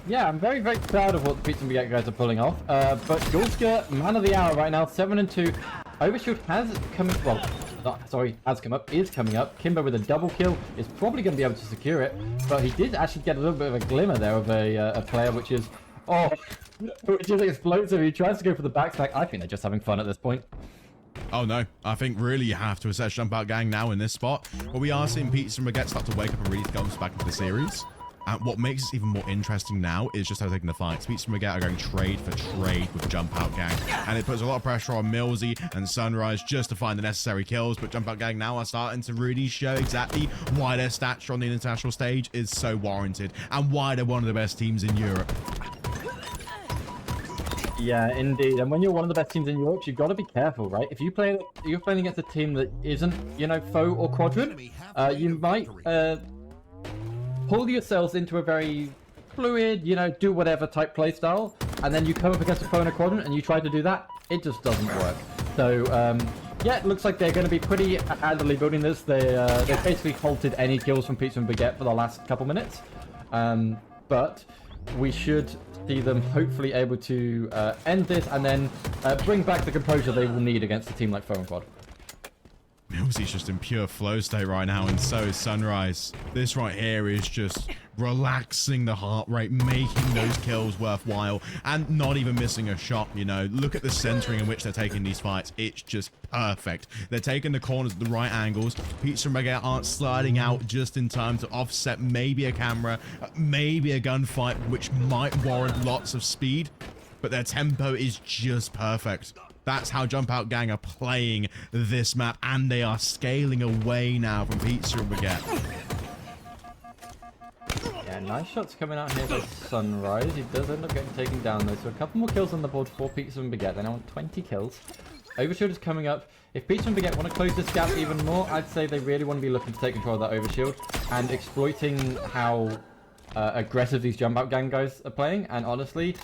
Yeah, I'm very, very proud of what the Pizza and Baguette guys are pulling off. But Gulska, man of the hour right now, 7 and 2. Overshield has come up, is coming up. Kimber with a double kill is probably going to be able to secure it. But he did actually get a little bit of a glimmer there of a player, which is explosive. He tries to go for the backstack. I think they're just having fun at this point. Oh no, I think really you have to assess Jump Out Gang now in this spot. But we are seeing Pizza and Baguette start to wake up and really go back into the series. And what makes it even more interesting now is just how they're taking the fights. Pizza and Baguette are going trade for trade with Jump Out Gang. And it puts a lot of pressure on Millsy and Sunrise just to find the necessary kills. But Jump Out Gang now are starting to really show exactly why their stature on the international stage is so warranted and why they're one of the best teams in Europe. Yeah, indeed. And when you're one of the best teams in Europe, you've got to be careful, right? If you're playing against a team that isn't, you know, foe or quadrant, you might pull yourselves into a very fluid, you know, do whatever type playstyle, and then you come up against a foe in a quadrant and you try to do that, it just doesn't work. So, yeah, it looks like they're going to be pretty handily building this. They've basically halted any kills from Pizza and Baguette for the last couple minutes. But we should see them hopefully able to end this and then bring back the composure they will need against a team like Foe and Quad. Millsy's just in pure flow state right now, and so is Sunrise. This right here is just relaxing the heart rate, making those kills worthwhile, and not even missing a shot, you know. Look at the centering in which they're taking these fights. It's just perfect. They're taking the corners at the right angles. Pizza and Baguette aren't sliding out just in time to offset maybe a camera, maybe a gunfight, which might warrant lots of speed, but their tempo is just perfect. That's how Jump Out Gang are playing this map, and they are scaling away now from Pizza and Baguette. Yeah, nice shots coming out here by Sunrise. He does end up getting taken down though, so a couple more kills on the board for Pizza and Baguette. They're now on 20 kills. Overshield is coming up. If Pizza and Baguette want to close this gap even more, I'd say they really want to be looking to take control of that Overshield and exploiting how aggressive these jump out gang guys are playing. And honestly,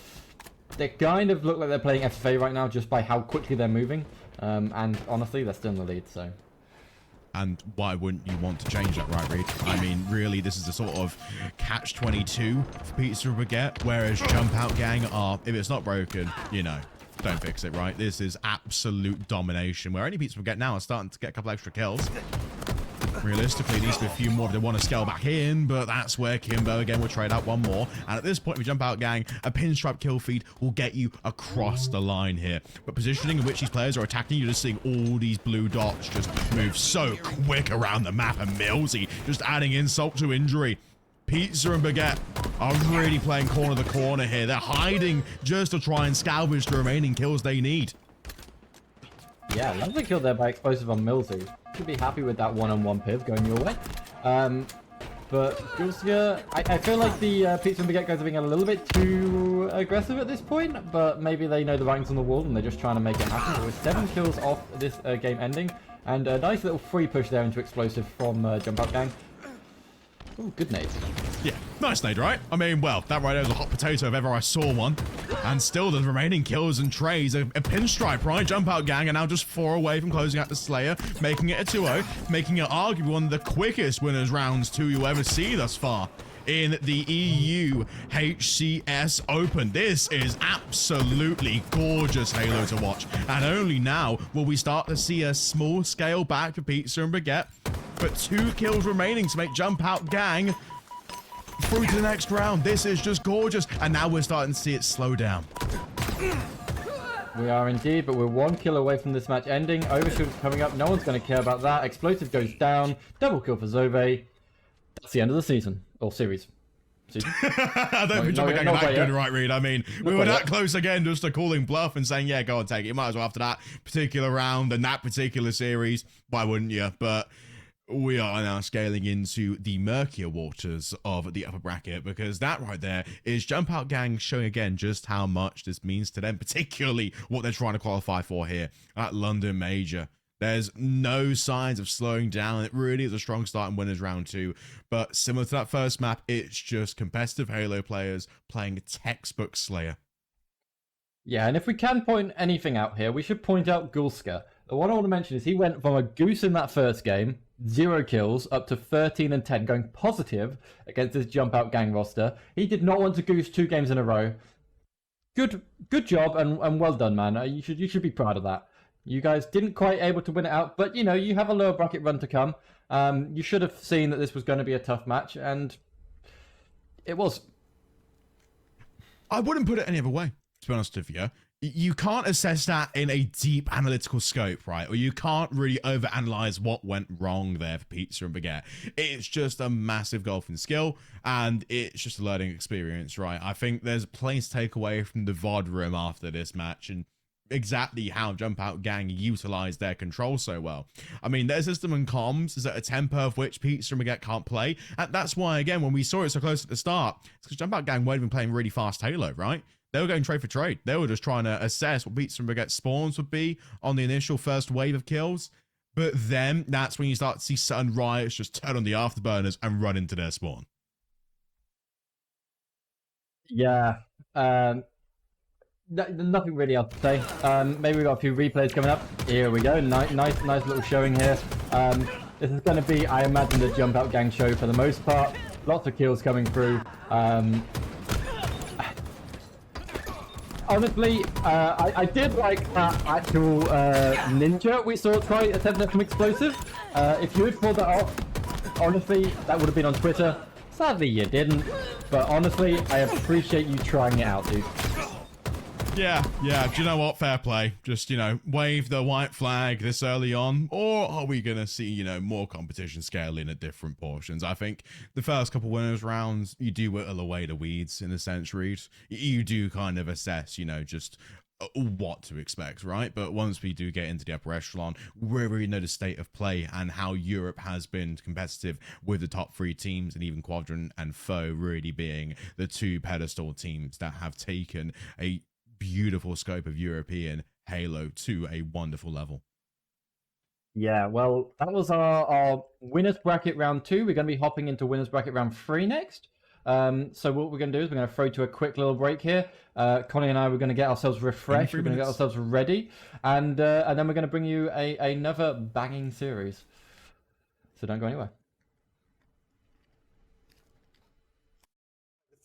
they kind of look like they're playing FFA right now just by how quickly they're moving. And honestly, they're still in the lead, so... And why wouldn't you want to change that, right, Reed? I mean, really, this is a sort of catch-22 for Pizza and Baguette, whereas Jump Out Gang are, if it's not broken, you know, don't fix it, right? This is absolute domination, where only Pizza and Baguette now are starting to get a couple extra kills. Realistically, needs to be a few more if they want to scale back in, but that's where Kimbo again will trade out one more. And at this point, if you Jump Out Gang, a pinstripe kill feed will get you across the line here. But positioning in which these players are attacking, you're just seeing all these blue dots just move so quick around the map, and Millsy just adding insult to injury. Pizza and Baguette are really playing corner to corner here. They're hiding just to try and salvage the remaining kills they need. Yeah, lovely kill there by Explosive on Millsy. Should be happy with that one-on-one piv going your way. But Gulska, I feel like the Pizza and Baguette guys are being a little bit too aggressive at this point, but maybe they know the writing's on the wall and they're just trying to make it happen. But with 7 kills off this game ending, and a nice little free push there into Explosive from Jump Out Gang. Ooh, good nade. Yeah, nice nade, right? I mean, well, that right there was a hot potato if ever I saw one. And still, the remaining kills and trays, a pinstripe, right? Jump Out Gang are now just 4 away from closing out the Slayer, making it a 2-0, making it arguably one of the quickest winners rounds 2 you'll ever see thus far in the EU HCS Open. This is absolutely gorgeous Halo to watch. And only now will we start to see a small scale back for Pizza and Baguette. But 2 kills remaining to make Jump Out Gang through to the next round. This is just gorgeous. And now we're starting to see it slow down. We are indeed, but we're 1 kill away from this match ending. Overshield's coming up. No one's going to care about that. Explosive goes down. Double kill for Zove. That's the end of the season. Or series. I don't think Jump Out Gang are that good, right, Reed? I mean, we were that close again just to calling bluff and saying, yeah, go on, take it. You might as well after that particular round and that particular series. Why wouldn't you? But we are now scaling into the murkier waters of the upper bracket, because that right there is Jump Out Gang showing again just how much this means to them, particularly what they're trying to qualify for here at London Major. There's no signs of slowing down. It really is a strong start in winners round 2. But similar to that first map, it's just competitive Halo players playing a textbook Slayer. Yeah, and if we can point anything out here, we should point out Gulska. The one I want to mention is he went from a goose in that first game, 0 kills, up to 13 and 10, going positive against this Jump Out Gang roster. He did not want to goose 2 games in a row. Good job, and well done, man. You should be proud of that. You guys didn't quite able to win it out, but you know, you have a lower bracket run to come. You should have seen that this was going to be a tough match, and it was. I wouldn't put it any other way, to be honest with you. You can't assess that in a deep analytical scope, right? Or you can't really overanalyze what went wrong there for Pizza and Baguette. It's just a massive golfing skill, and it's just a learning experience, right? I think there's plenty to take away from the VOD room after this match, and exactly how Jump Out Gang utilize their control so well. I mean, their system and comms is at a tempo of which Pizza and Baguette can't play, and that's why, again, when we saw it so close at the start, it's because Jump Out Gang weren't even playing really fast Halo, right? They were going trade for trade. They were just trying to assess what Pizza and Baguette spawns would be on the initial first wave of kills, but then that's when you start to see certain riots just turn on the afterburners and run into their spawn. Yeah, nothing really else to say. Maybe we've got a few replays coming up. Here we go. Nice little showing here. This is going to be, I imagine, the Jump Out Gang show for the most part. Lots of kills coming through. Honestly, I did like that actual ninja we saw try attempting some explosive. If you had pulled that off, honestly, that would have been on Twitter. Sadly, you didn't. But honestly, I appreciate you trying it out, dude. Yeah, do you know what? Fair play. Just, you know, wave the white flag this early on, or are we going to see, you know, more competition scaling at different portions? I think the first couple winners rounds, you do whittle away the weeds in a sense, Reed. You do kind of assess, you know, just what to expect, right? But once we do get into the upper echelon, we really know the state of play and how Europe has been competitive with the top 3 teams, and even Quadrant and FOE really being the 2 pedestal teams that have taken a beautiful scope of European Halo to a wonderful level. Yeah, well, that was our winners bracket round 2. We're going to be hopping into winners bracket round 3 next. So what we're going to do is we're going to throw to a quick little break here. Connie and I, we're going to get ourselves refreshed. We're going to get ourselves ready. And then we're going to bring you another banging series. So don't go anywhere.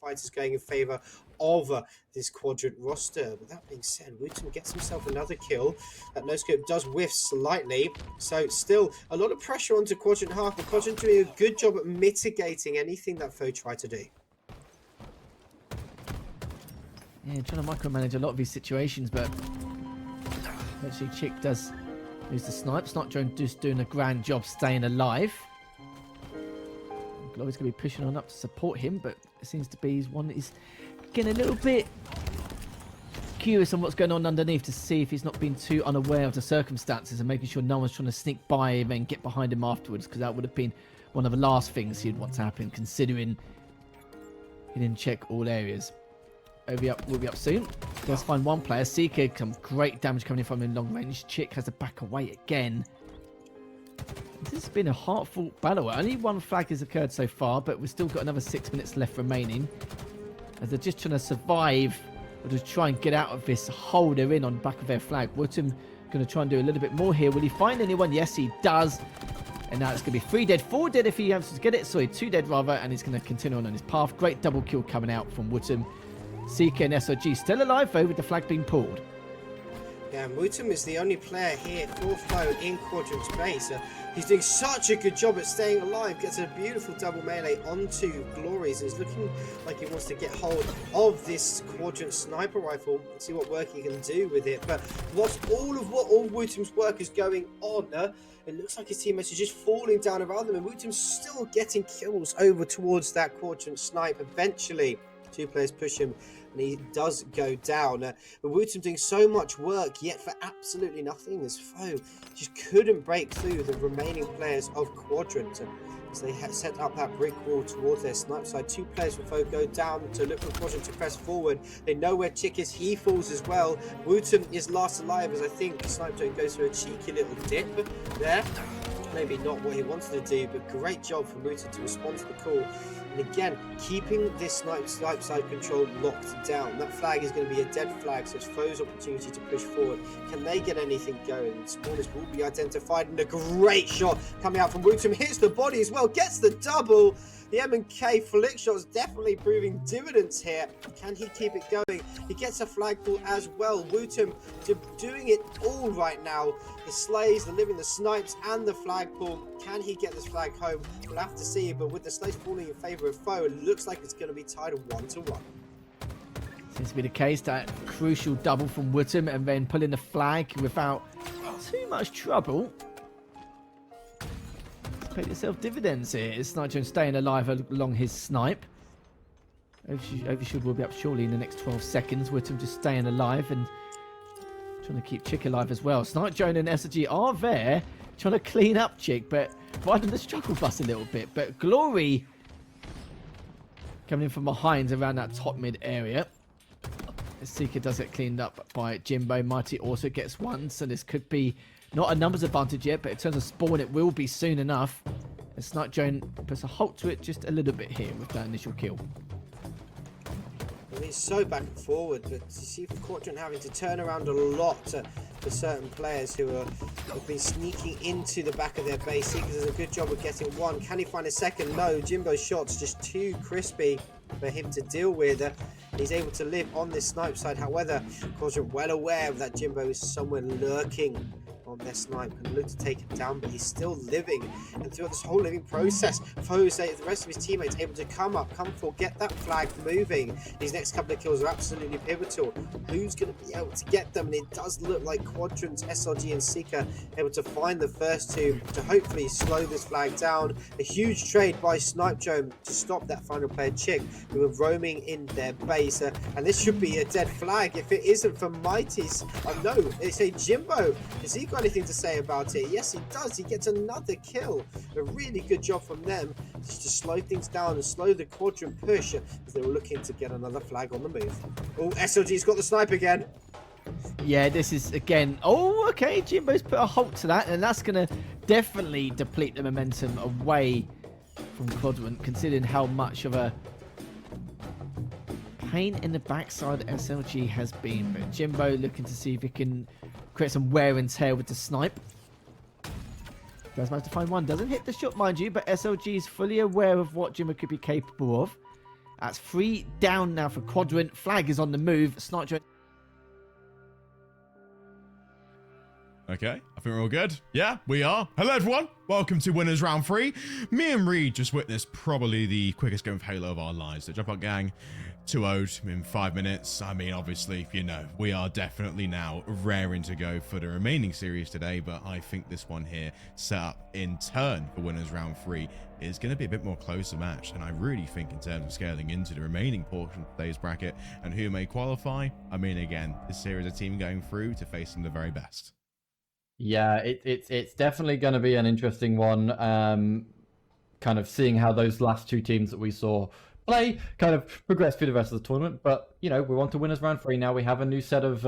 Fighters going in favor of this Quadrant roster. With that being said, Wooten gets himself another kill. That no-scope does whiff slightly, so still a lot of pressure onto Quadrant half, but Quadrant doing a good job at mitigating anything that foe try to do. Yeah, trying to micromanage a lot of these situations, but actually Chick does lose the snipe. Snot Drone just doing a grand job staying alive. Glory's going to be pushing on up to support him, but it seems to be one that is getting a little bit curious on what's going on underneath to see if he's not been too unaware of the circumstances and making sure no one's trying to sneak by him and get behind him afterwards, because that would have been one of the last things he'd want to happen, considering he didn't check all areas. We'll be up soon. Let's find one player. Seeker, some great damage coming in from him in long range. Chick has to back away again. This has been a heart-fought battle. Only one flag has occurred so far, but we've still got another 6 minutes left remaining. As they're just trying to survive, or just try and get out of this hole they're in on the back of their flag. Woodham going to try and do a little bit more here. Will he find anyone? Yes, he does. And now it's going to be 3 dead, 4 dead if he has to get it. Sorry, 2 dead rather, and he's going to continue on his path. Great double kill coming out from Woodham. Seeker and SOG still alive though, with the flag being pulled. Yeah, Mutum is the only player here for foe in Quadrant's base. He's doing such a good job at staying alive. Gets a beautiful double melee onto Glories. He's looking like he wants to get hold of this Quadrant sniper rifle and see what work he can do with it. But whilst all Mutum's work is going on, it looks like his teammates are just falling down around them, and Mutum's still getting kills over towards that Quadrant snipe. Eventually, 2 players push him, and he does go down. But Wooten doing so much work, yet for absolutely nothing. This foe just couldn't break through the remaining players of Quadrant. As they set up that brick wall towards their snipe side, 2 players from foe go down to look for Quadrant to press forward. They know where Chick is. He falls as well. Wooten is last alive, as I think Snipe Drone goes for a cheeky little dip there. Maybe not what he wanted to do, but great job from Wooten to respond to the call. And again, keeping this snipe side control locked down. That flag is going to be a dead flag, so it's foe's opportunity to push forward. Can they get anything going? Spawners will be identified, and a great shot coming out from Wooten. Hits the body as well, gets the double. The M&K flick shot is definitely proving dividends here. Can he keep it going? He gets a flagpole as well. Wooten doing it all right now. The slays, the living, the snipes, and the flagpole. Can he get this flag home? We'll have to see, but with the slays falling in favour of foe, it looks like it's going to be tied 1-1. Seems to be the case. That crucial double from Wooten and then pulling the flag without too much trouble. Paid itself dividends here. It's Snot Drone staying alive along his snipe. Overshield will be up surely in the next 12 seconds. Wooten just staying alive and trying to keep Chick alive as well. Snot Drone and SG are there trying to clean up Chick, but finding the struggle bus a little bit. But Glory coming in from behind around that top mid area. Seeker does get cleaned up by Jimbo. Mighty also gets one, so this could be not a numbers advantage yet, but in terms of spawn, it will be soon enough. And Snot Drone puts a halt to it just a little bit here with that initial kill. Well, he's so back and forward, but you see Quadrant having to turn around a lot for certain players who have been sneaking into the back of their base. Seekers does a good job of getting one. Can he find a second? No. Jimbo's shot's just too crispy for him to deal with. He's able to live on this snipe side. However, Quadrant well aware of that Jimbo is somewhere lurking on their snipe and look to take him down, but he's still living. And throughout this whole living process, foes, the rest of his teammates able to come forward, get that flag moving. These next couple of kills are absolutely pivotal. Who's going to be able to get them? And it does look like Quadrant's SLG and Seeker able to find the first 2 to hopefully slow this flag down. A huge trade by Snipe Drone to stop that final player Chick, who were roaming in their base. And this should be a dead flag if it isn't for Mighty's. No, they say Jimbo. Has he got anything to say about it? Yes, he does. He gets another kill. A really good job from them just to slow things down and slow the Quadrant push as they were looking to get another flag on the move. Oh, SLG's got the snipe again. Yeah, this is, again... Oh, okay, Jimbo's put a halt to that, and that's going to definitely deplete the momentum away from Quadrant, considering how much of a pain in the backside SLG has been. But Jimbo looking to see if he can create some wear and tear with the snipe. Does manage to find one. Doesn't hit the shot, mind you, but SLG is fully aware of what Jimbo could be capable of. That's 3 down now for Quadrant. Flag is on the move. Sniper. Okay, I think we're all good. Yeah, we are. Hello, everyone. Welcome to Winners Round 3. Me and Reed just witnessed probably the quickest game of Halo of our lives. The Jump Up Gang 2-0'd in 5 minutes. I mean, obviously, you know, we are definitely now raring to go for the remaining series today, but I think this one here, set up in turn for Winners Round 3, is going to be a bit more closer match. And I really think in terms of scaling into the remaining portion of today's bracket and who may qualify, I mean, again, this here is a team going through to facing the very best. Yeah, it's definitely going to be an interesting one. Kind of seeing how those last 2 teams that we saw play kind of progress through the rest of the tournament. But you know, we're on to Winners Round 3 now. We have a new set of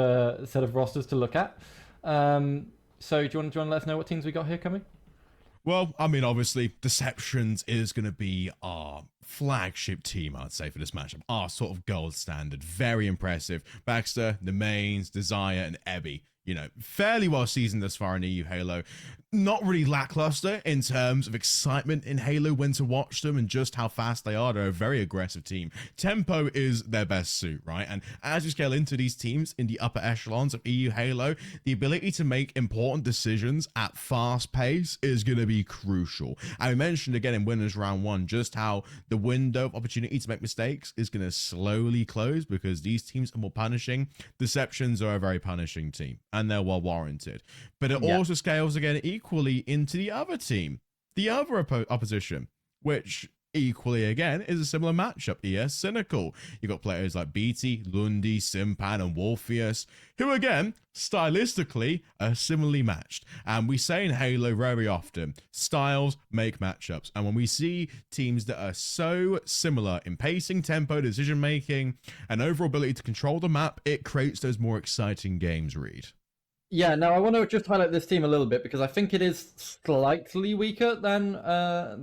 rosters to look at. So do you want to let us know what teams we got here coming? Well, I mean, obviously, Deceptions is going to be our flagship team, I'd say, for this matchup. Our sort of gold standard. Very impressive. Baxter, the Mains, Desire, and Ebby. You know, fairly well seasoned thus far in EU Halo. Not really lackluster in terms of excitement in Halo when to watch them and just how fast they are. They're a very aggressive team. Tempo is their best suit, right? And as you scale into these teams in the upper echelons of EU Halo, the ability to make important decisions at fast pace is going to be crucial. I mentioned again in Winners Round 1 just how the window of opportunity to make mistakes is going to slowly close because these teams are more punishing. Deceptions are a very punishing team, and they're well warranted. But it also scales again equally into the other team, the other opposition, which equally again is a similar matchup. ES Cynical. You got players like BT, Lundi, Simpan, and Wolfius, who again stylistically are similarly matched. And we say in Halo very often, styles make matchups. And when we see teams that are so similar in pacing, tempo, decision making, and overall ability to control the map, it creates those more exciting games, Reed. Yeah, now I want to just highlight this team a little bit because I think it is slightly weaker than the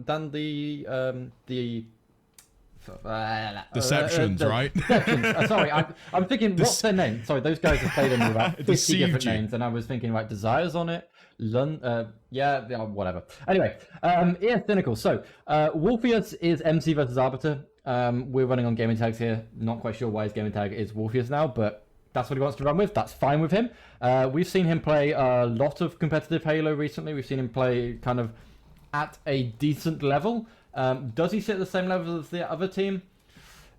Deceptions, right? Deceptions. Sorry, I'm thinking, what's their name? Sorry, those guys have played under about 50 different names, and I was thinking, right, Desire's on it. Yeah, whatever. Anyway, yeah, Cynical. So, Wolfius is MC versus Arbiter. We're running on gaming tags here. Not quite sure why his gaming tag is Wolfius now, but that's what he wants to run with. That's fine with him. We've seen him play a lot of competitive Halo recently. We've seen him play kind of at a decent level. Does he sit at the same level as the other team?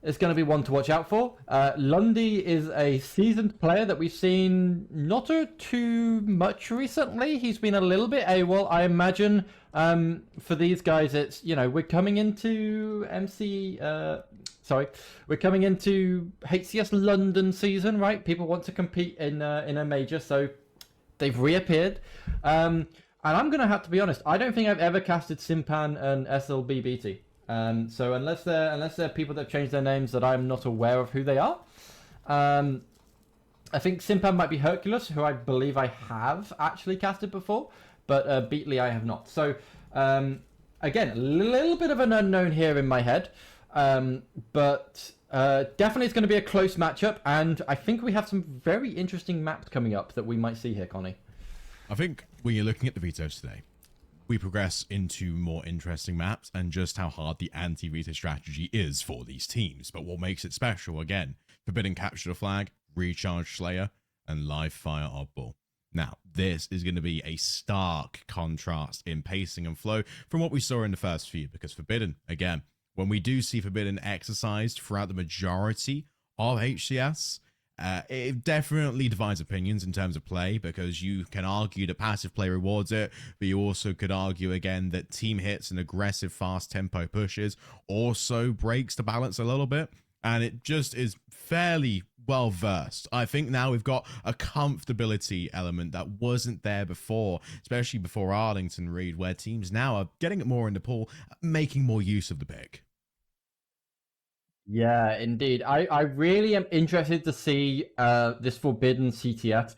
It's going to be one to watch out for. Lundi is a seasoned player that we've seen not too much recently. He's been a little bit AWOL. I imagine for these guys, it's, you know, we're coming into we're coming into HCS London season, right? People want to compete in a major, so they've reappeared. And I'm going to have to be honest, I don't think I've ever casted Simpan and SLBBT. So unless they're people that have changed their names that I'm not aware of who they are. I think Simpan might be Hercules, who I believe I have actually casted before, but Beatley I have not. So again, a little bit of an unknown here in my head. But definitely it's going to be a close matchup, and I think we have some very interesting maps coming up that we might see here, Connie. I think when you're looking at the vetoes today, we progress into more interesting maps and just how hard the anti-veto strategy is for these teams. But what makes it special, again, Forbidden Capture the Flag, Recharge Slayer, and Live Fire Oddball. Now, this is going to be a stark contrast in pacing and flow from what we saw in the first few, because Forbidden, again, when we do see Forbidden exercised throughout the majority of HCS, it definitely divides opinions in terms of play, because you can argue that passive play rewards it, but you also could argue again that team hits and aggressive fast tempo pushes also breaks the balance a little bit, and it just is fairly well versed. I think now we've got a comfortability element that wasn't there before, especially before Arlington, Reed, where teams now are getting it more in the pool, making more use of the pick. Yeah, indeed. I really am interested to see this Forbidden CTS.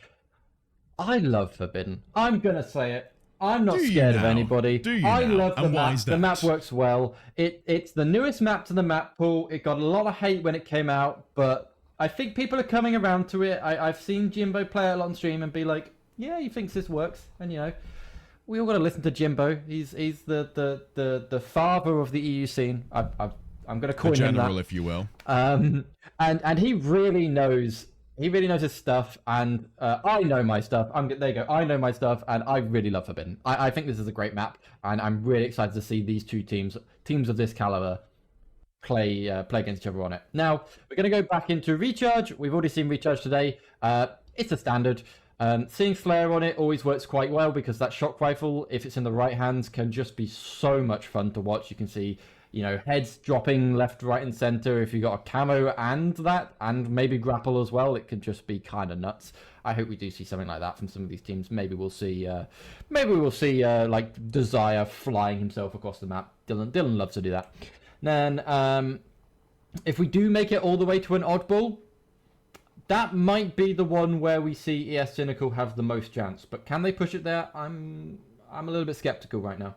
I love Forbidden. I'm gonna say it. I'm not Do you scared of now? anybody. Do you I now? love the And why map. is The map that? works well. It's the newest map to the map pool. It got a lot of hate when it came out, but I think people are coming around to it. I've seen Jimbo play it a lot on stream and be like, yeah, he thinks this works, and we all got to listen to Jimbo. He's the father of the EU scene. I'm going to call The him general, that. if you will. And he really knows. He really knows his stuff, and I know my stuff. There you go. I know my stuff, and I really love Forbidden. I think this is a great map, and I'm really excited to see these two teams of this caliber, play against each other on it. Now we're going to go back into Recharge. We've already seen Recharge today. It's a standard. Seeing Flare on it always works quite well because that shock rifle, if it's in the right hands, can just be so much fun to watch. You can see, heads dropping left, right, and center. If you got a camo and maybe grapple as well, it can just be kind of nuts. I hope we do see something like that from some of these teams. Maybe we'll see like Desire flying himself across the map. Dylan loves to do that. Then if we do make it all the way to an oddball, that might be the one where we see ES Cynical have the most chance. But can they push it there? I'm a little bit skeptical right now.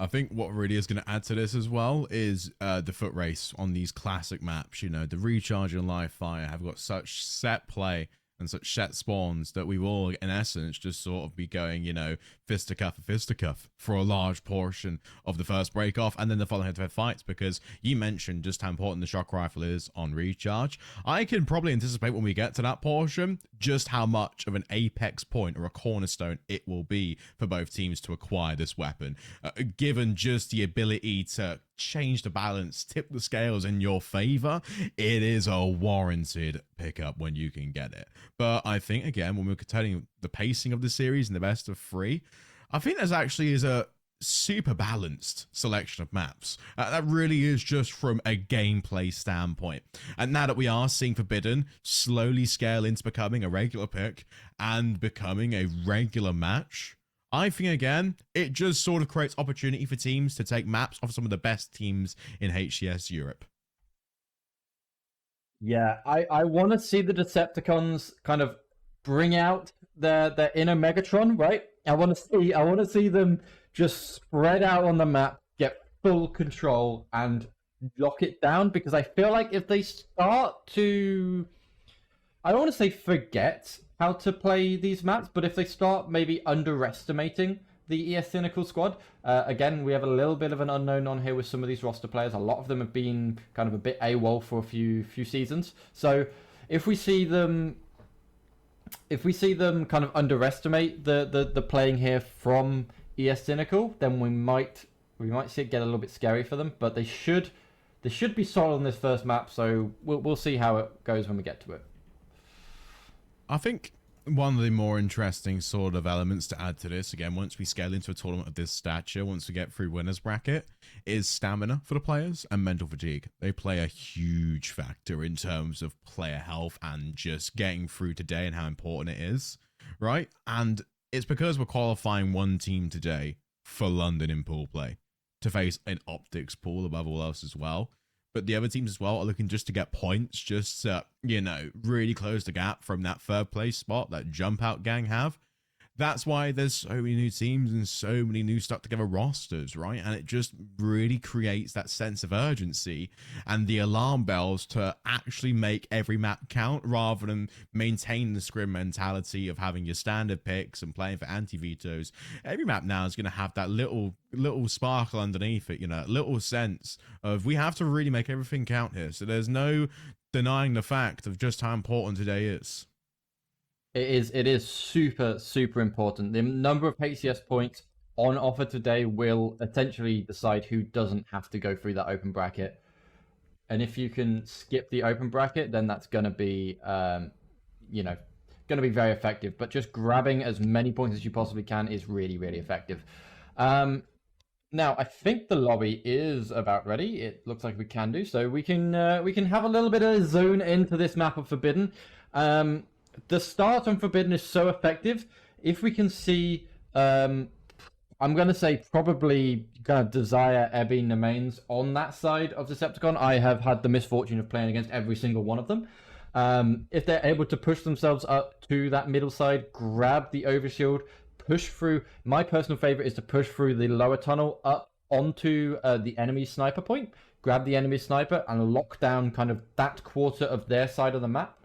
I think what really is going to add to this as well is the foot race on these classic maps. The Recharge and Live Fire have got such set play and such set spawns that we will, in essence, just sort of be going, fisticuff for a large portion of the first break off and then the following head-to-head fights, because you mentioned just how important the shock rifle is on Recharge. I can probably anticipate when we get to that portion just how much of an apex point or a cornerstone it will be for both teams to acquire this weapon, given just the ability to change the balance, tip the scales in your favor. It is a warranted pickup when you can get it. But I think, again, when we're telling the pacing of the series and the best of 3, I think there's actually is a super balanced selection of maps. That really is just from a gameplay standpoint. And now that we are seeing Forbidden slowly scale into becoming a regular pick and becoming a regular match, I think, again, it just sort of creates opportunity for teams to take maps off some of the best teams in HCS Europe. Yeah, I want to see the Decepticons kind of bring out their inner Megatron, right? I want to see them just spread out on the map, get full control, and lock it down. Because I feel like if they start to, I don't want to say forget how to play these maps, but if they start maybe underestimating the ES Cynical squad, again, we have a little bit of an unknown on here with some of these roster players. A lot of them have been kind of a bit AWOL for a few seasons. So if we see them kind of underestimate the playing here from ES Cynical, then we might see it get a little bit scary for them. But they should be solid on this first map, so we'll see how it goes when we get to it. I think one of the more interesting sort of elements to add to this, again, once we scale into a tournament of this stature, once we get through winners bracket, is stamina for the players and mental fatigue. They play a huge factor in terms of player health and just getting through today and how important it is, right? And it's because we're qualifying one team today for London in pool play to face an optics pool above all else as well. But the other teams as well are looking just to get points, just to, really close the gap from that third place spot that Jump Out Gang have. That's why there's so many new teams and so many new stuck together rosters, right? And it just really creates that sense of urgency and the alarm bells to actually make every map count rather than maintain the scrim mentality of having your standard picks and playing for anti-vetoes. Every map now is going to have that little sparkle underneath it, little sense of we have to really make everything count here. So there's no denying the fact of just how important today is. It is super, super important. The number of HCS points on offer today will essentially decide who doesn't have to go through that open bracket. And if you can skip the open bracket, then that's going to be, going to be very effective. But just grabbing as many points as you possibly can is really, really effective. Now, I think the lobby is about ready. It looks like we can do so. We can have a little bit of zone into this map of Forbidden. The start on Forbidden is so effective. If we can see I'm going to say probably kind of Desire, Ebby, Nemains on that side of Decepticon. I have had the misfortune of playing against every single one of them. If they're able to push themselves up to that middle side, grab the overshield, push through. My personal favorite is to push through the lower tunnel up onto the enemy sniper point, grab the enemy sniper and lock down kind of that quarter of their side of the map.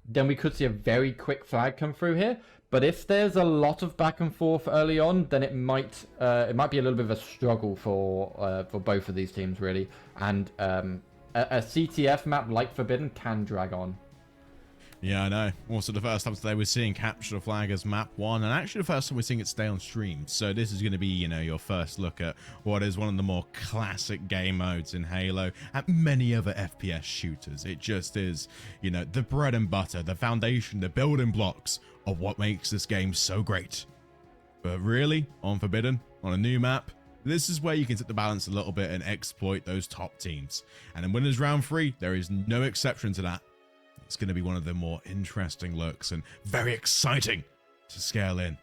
Then we could see a very quick flag come through here. But if there's a lot of back and forth early on, then it might be a little bit of a struggle for both of these teams, really. And a CTF map like Forbidden can drag on. Yeah, I know. Also, the first time today we're seeing Capture the Flag as map 1, and actually the first time we're seeing it stay on stream. So this is going to be, you know, your first look at what is one of the more classic game modes in Halo and many other FPS shooters. It just is, you know, the bread and butter, the foundation, the building blocks of what makes this game so great. But really, on Forbidden, on a new map, this is where you can tip the balance a little bit and exploit those top teams. And in Winners Round 3, there is no exception to that. It's going to be one of the more interesting looks and very exciting to scale in.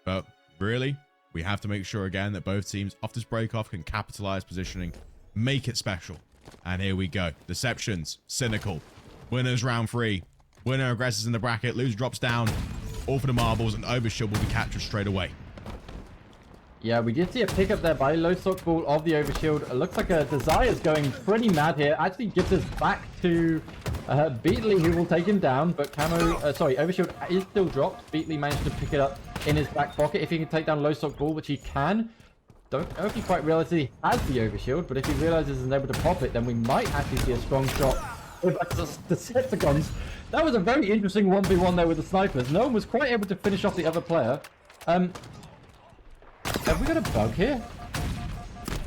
But really, we have to make sure again that both teams off this break off can capitalize positioning, make it special. And here we go. Deceptions, Cynical, Winners Round 3. Winner aggresses in the bracket, loser drops down, all for the marbles, and Overshield will be captured straight away. Yeah, we did see a pickup there by Lostock Ball of the Overshield. It looks like a Desire's going pretty mad here. Actually gives this back to Beatley, who will take him down. But Overshield is still dropped. Beatley managed to pick it up in his back pocket. If he can take down Lostock Ball, which he can. Don't know if he quite realizes he has the Overshield, but if he realizes he's able to pop it, then we might actually see a strong shot with the Decepticons. That was a very interesting 1v1 there with the snipers. No one was quite able to finish off the other player. Have we got a bug here?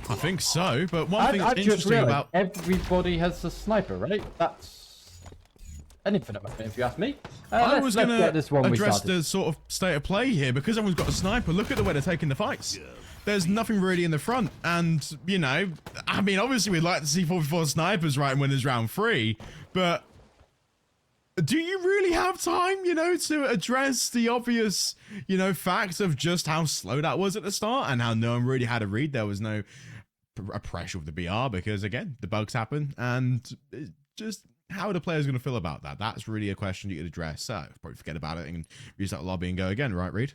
I think so, but one thing that's interesting about... Everybody has a sniper, right? That's an infinite weapon, if you ask me. I was going to address the sort of state of play here, because everyone's got a sniper. Look at the way they're taking the fights. There's nothing really in the front, and, you know, I mean, obviously we'd like to see 4v4 snipers right in Winners Round 3, but... do you really have time, you know, to address the obvious, you know, fact of just how slow that was at the start and how no one really had a read? There was no pressure with the BR because, again, the bugs happen, and just how are the players going to feel about that? That's really a question you could address. So probably forget about it and restart the lobby and go again, right, Reed?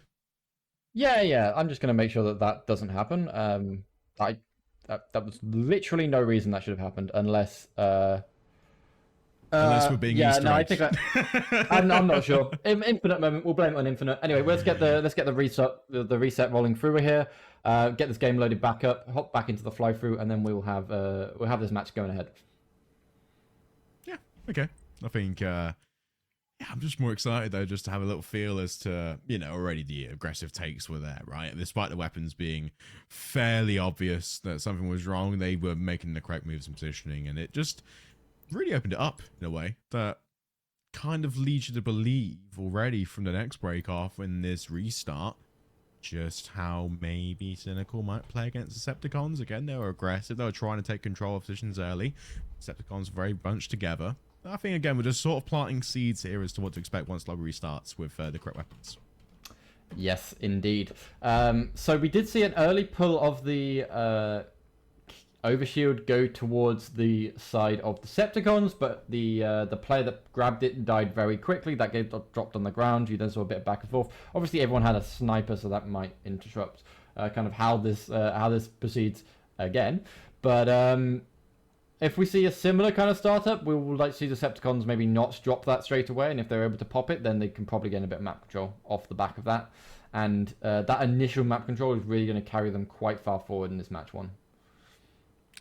Yeah. I'm just going to make sure that that doesn't happen. That was literally no reason that should have happened unless... unless we're being Easter I think I'm not sure. Infinite moment. We'll blame it on Infinite. Anyway, let's get the reset rolling through here. Get this game loaded back up. Hop back into the fly through, and then we'll have this match going ahead. Yeah. Okay. I think. I'm just more excited though, just to have a little feel as to, you know, already the aggressive takes were there, right? Despite the weapons being fairly obvious that something was wrong, they were making the correct moves and positioning, and it just really opened it up in a way that kind of leads you to believe already from the next break off in this restart just how maybe Cynical might play against Decepticons. Again, they were aggressive, they were trying to take control of positions early. Decepticons very bunched together. I think again we're just sort of planting seeds here as to what to expect once lobby restarts with the correct weapons. Yes, indeed. So we did see an early pull of the Overshield go towards the side of Decepticons, but the player that grabbed it died very quickly. That game dropped on the ground. You then saw a bit of back and forth. Obviously, everyone had a sniper, so that might interrupt kind of how this proceeds again. But if we see a similar kind of startup, we would like to see Decepticons maybe not drop that straight away, and if they're able to pop it, then they can probably get a bit of map control off the back of that. And that initial map control is really going to carry them quite far forward in this match one.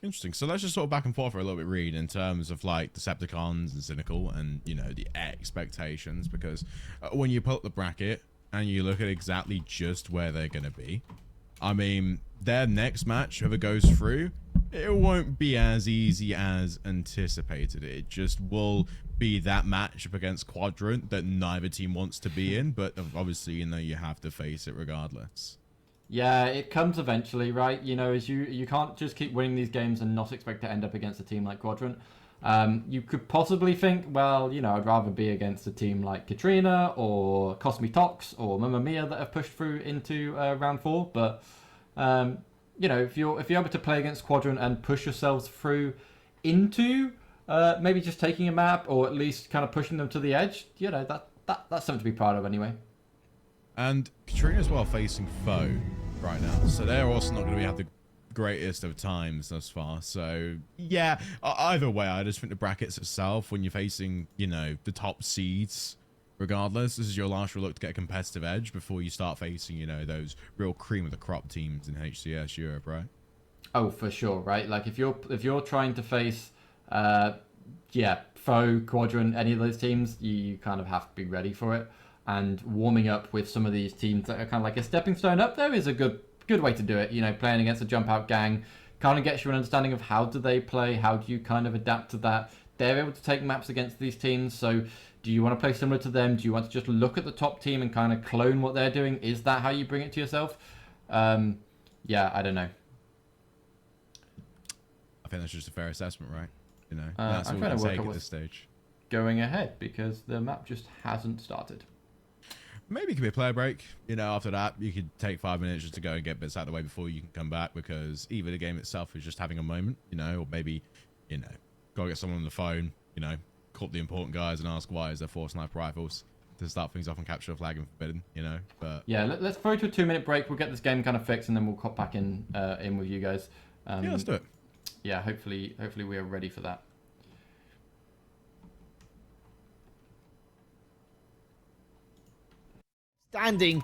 Interesting. So let's just sort of back and forth for a little bit, Reed, in terms of like Decepticons and Cynical and, you know, the expectations, because when you pull up the bracket and you look at exactly just where they're going to be, I mean, their next match, whoever goes through, it won't be as easy as anticipated. It just will be that matchup against Quadrant that neither team wants to be in, but obviously, you know, you have to face it regardless. Yeah, it comes eventually, right? You know, as you can't just keep winning these games and not expect to end up against a team like Quadrant. You could possibly think, well, you know, I'd rather be against a team like Katrina or Cosmi Tox or Mamma Mia that have pushed through into round 4, but You know, if you're able to play against Quadrant and push yourselves through into maybe just taking a map, or at least kind of pushing them to the edge, you know, that's something to be proud of anyway. And Katrina as well facing foe right now, so they're also not going to have the greatest of times thus far. So yeah, either way, I just think the brackets itself, when you're facing, you know, the top seeds, regardless, this is your last real look to get a competitive edge before you start facing, you know, those real cream of the crop teams in HCS Europe, right? Oh, for sure, right? Like if you're trying to face foe, Quadrant, any of those teams, you kind of have to be ready for it. And warming up with some of these teams that are kind of like a stepping stone up there is a good way to do it. You know, playing against a jump out gang kind of gets you an understanding of how do they play, how do you kind of adapt to that. They're able to take maps against these teams, so do you want to play similar to them? Do you want to just look at the top team and kind of clone what they're doing? Is that how you bring it to yourself? Yeah, I don't know. I think that's just a fair assessment, right? You know, that's I'm all we trying can to work take out at this stage. Going ahead, because the map just hasn't started. Maybe it could be a player break. You know, after that, you could take 5 minutes just to go and get bits out of the way before you can come back, because either the game itself is just having a moment, you know, or maybe, you know, go get someone on the phone, you know, call the important guys and ask why is there 4 sniper rifles to start things off and capture a flag and forbidden, you know. But yeah, let's throw to a 2-minute break. We'll get this game kind of fixed, and then we'll hop back in with you guys. Yeah, let's do it. Yeah, hopefully we are ready for that. Standing,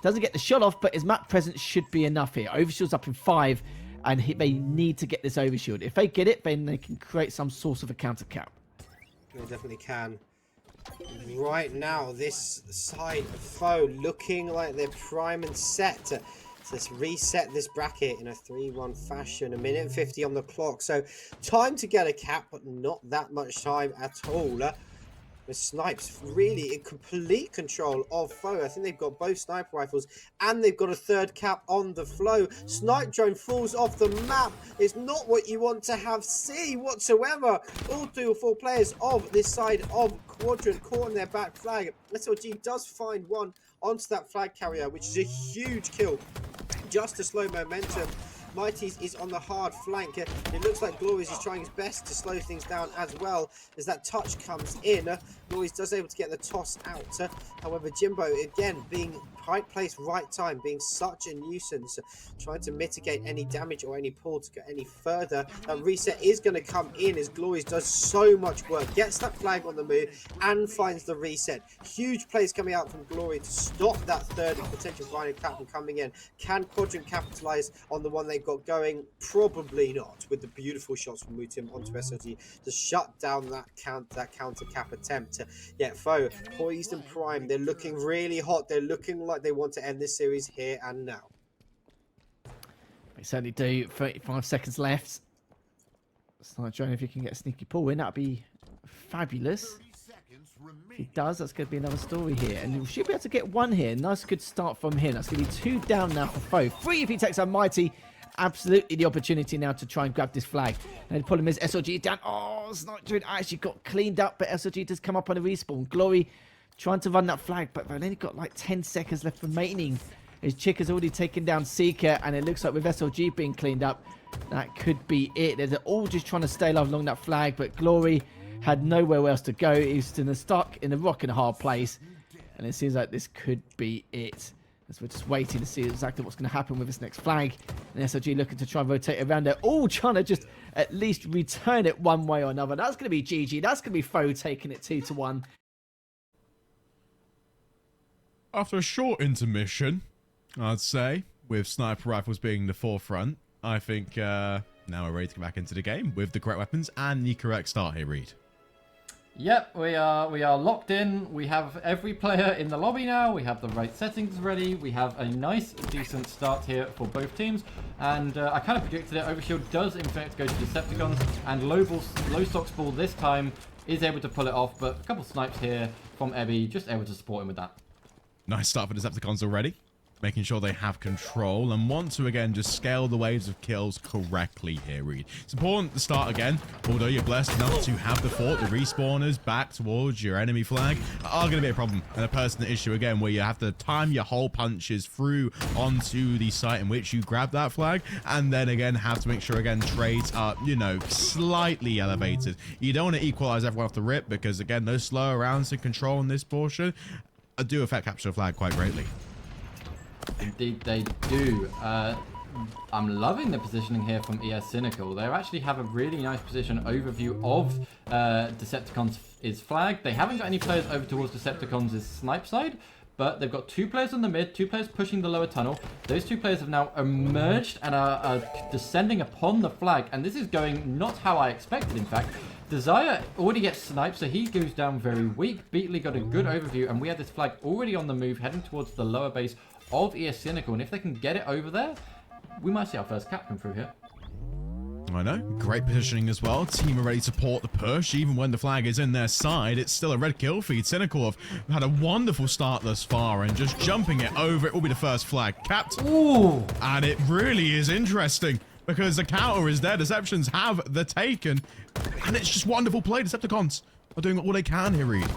doesn't get the shot off, but his map presence should be enough here. Overshield's up in 5, and they need to get this overshield. If they get it, then they can create some source of a counter cap. They definitely can. Right now, this side of foe looking like they're prime and set to let's reset this bracket in a 3-1 fashion. 1:50 on the clock, so time to get a cap, but not that much time at all. The Snipes really in complete control of foe. I think they've got both sniper rifles and they've got a 3rd cap on the flow. Snipe drone falls off the map. It's not what you want to have see whatsoever. All 3 or 4 players of this side of Quadrant caught on their back flag. SLG does find one onto that flag carrier, which is a huge kill. Just to slow momentum. Mighty's is on the hard flank. It looks like Glorious is trying his best to slow things down as well as that touch comes in. Glorious does able to get the toss out. However, Jimbo, again, being right place, right time, being such a nuisance, trying to mitigate any damage or any pull to get any further. That reset is going to come in as Glorious does so much work, gets that flag on the move and finds the reset. Huge plays coming out from Glory to stop that 3rd potential final cap from coming in. Can Quadrant capitalize on the one they've got going? Probably not, with the beautiful shots from Mutim onto SLG to shut down that counter cap attempt. Yeah, foe poised and prime. They're looking really hot. They're looking like they want to end this series here and now. They certainly do. 35 seconds left. Start showing if you can get a sneaky pull in. That'd be fabulous. If he does, that's going to be another story here. And we should be able to get 1 here. Nice good start from him. That's going to be 2 down now for foe. 3 if he takes a Mighty. Absolutely the opportunity now to try and grab this flag. And the problem is SLG down. Oh, Sniper actually got cleaned up, but SLG does come up on a respawn. Glory trying to run that flag, but they've only got like 10 seconds left remaining. His Chick has already taken down Seeker, and it looks like with SLG being cleaned up, that could be it. They're all just trying to stay alive along that flag, but Glory had nowhere else to go. He's stuck in a rock and a hard place, and it seems like this could be it. As we're just waiting to see exactly what's going to happen with this next flag. And SLG looking to try and rotate around there. All trying to just at least return it one way or another. That's going to be GG. That's going to be foe taking it 2-1. After a short intermission, I'd say, with sniper rifles being the forefront, I think now we're ready to get back into the game with the correct weapons and the correct start here, Reed. Yep, we are locked in. We have every player in the lobby now. We have the right settings ready. We have a nice, decent start here for both teams. And I kind of predicted it. Overshield does, in fact, go to Decepticons. And Low Socks Ball this time is able to pull it off. But a couple snipes here from Ebby, just able to support him with that. Nice start for Decepticons already. making sure they have control and want to, again, just scale the waves of kills correctly here, Reed. It's important to start again, although you're blessed enough to have the fort, the respawners back towards your enemy flag are going to be a problem and a personal issue, again, where you have to time your hole punches through onto the site in which you grab that flag, and then, again, have to make sure, again, trades are, you know, slightly elevated. You don't want to equalize everyone off the rip because, again, those slower rounds to control in this portion do affect capture the flag quite greatly. Indeed they do. I'm loving the positioning here from ES Cynical. They actually have a really nice position overview of Decepticons' flag. They haven't got any players over towards Decepticons' snipe side, but they've got 2 players in the mid, 2 players pushing the lower tunnel. Those 2 players have now emerged and are descending upon the flag, and this is going not how I expected, in fact. Desire already gets sniped, so he goes down very weak. Beatley got a good overview, and we have this flag already on the move, heading towards the lower base of ES Cynical, and if they can get it over there, we might see our first cap come through here. I know. Great positioning as well. Team are ready to support the push. Even when the flag is in their side, it's still a red kill feed. Cynical have had a wonderful start thus far, and just jumping it over, it will be the first flag capped. Ooh! And it really is interesting, because the counter is there. Deceptions have the taken, and it's just wonderful play. Decepticons are doing all they can here, Reed.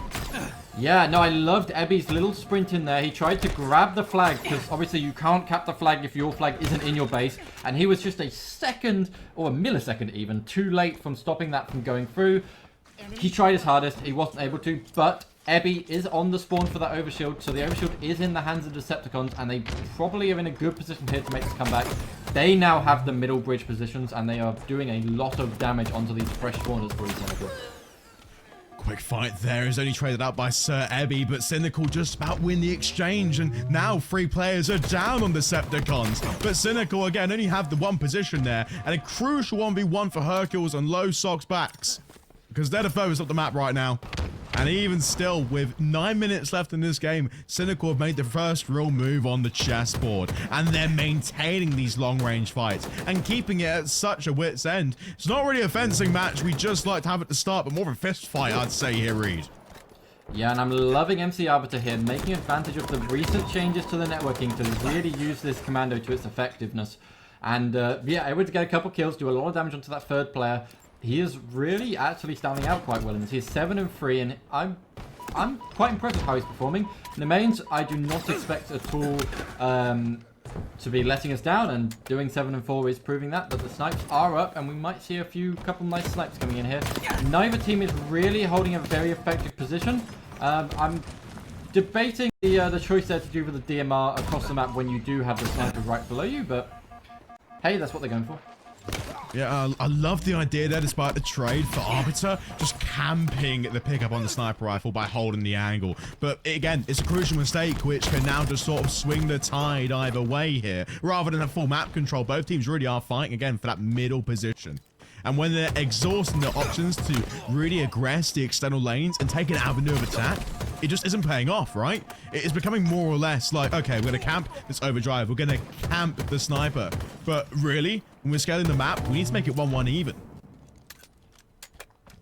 Yeah, no, I loved Ebby's little sprint in there. He tried to grab the flag, because obviously you can't cap the flag if your flag isn't in your base. And he was just a second, or a millisecond even, too late from stopping that from going through. He tried his hardest. He wasn't able to, but Ebby is on the spawn for that overshield. So the overshield is in the hands of Decepticons, and they probably are in a good position here to make this comeback. They now have the middle bridge positions, and they are doing a lot of damage onto these fresh spawners for Cynical. Quick fight there is only traded out by Sir Ebby, but Cynical just about win the exchange, and now 3 players are down on Decepticons. But Cynical, again, only have the 1 position there, and a crucial 1v1 for Hercules on low socks backs, because they're the furthest up the map right now. And even still, with 9 minutes left in this game, Cynical have made the first real move on the chessboard. And they're maintaining these long-range fights and keeping it at such a wit's end. It's not really a fencing match we just like to have at the start, but more of a fist fight, I'd say here, Reed. Yeah, and I'm loving MC Arbiter here, making advantage of the recent changes to the networking to really use this commando to its effectiveness. And yeah, able to get a couple kills, do a lot of damage onto that 3rd player. He is really actually standing out quite well in this. He's 7-3, and I'm quite impressed with how he's performing. In the mains, I do not expect at all to be letting us down, and doing 7-4 is proving that. But the snipes are up, and we might see a couple nice snipes coming in here. Neither team is really holding a very effective position. I'm debating the choice there to do with the DMR across the map when you do have the sniper right below you, but hey, that's what they're going for. Yeah, I love the idea there, despite the trade for Arbiter, just camping the pickup on the sniper rifle by holding the angle. But again, it's a crucial mistake, which can now just sort of swing the tide either way here. Rather than a full map control, both teams really are fighting again for that middle position. And when they're exhausting their options to really aggress the external lanes and take an avenue of attack, it just isn't paying off, right? It is becoming more or less like, okay, we're going to camp this overdrive. We're going to camp the sniper. But really, when we're scaling the map, we need to make it 1-1 even.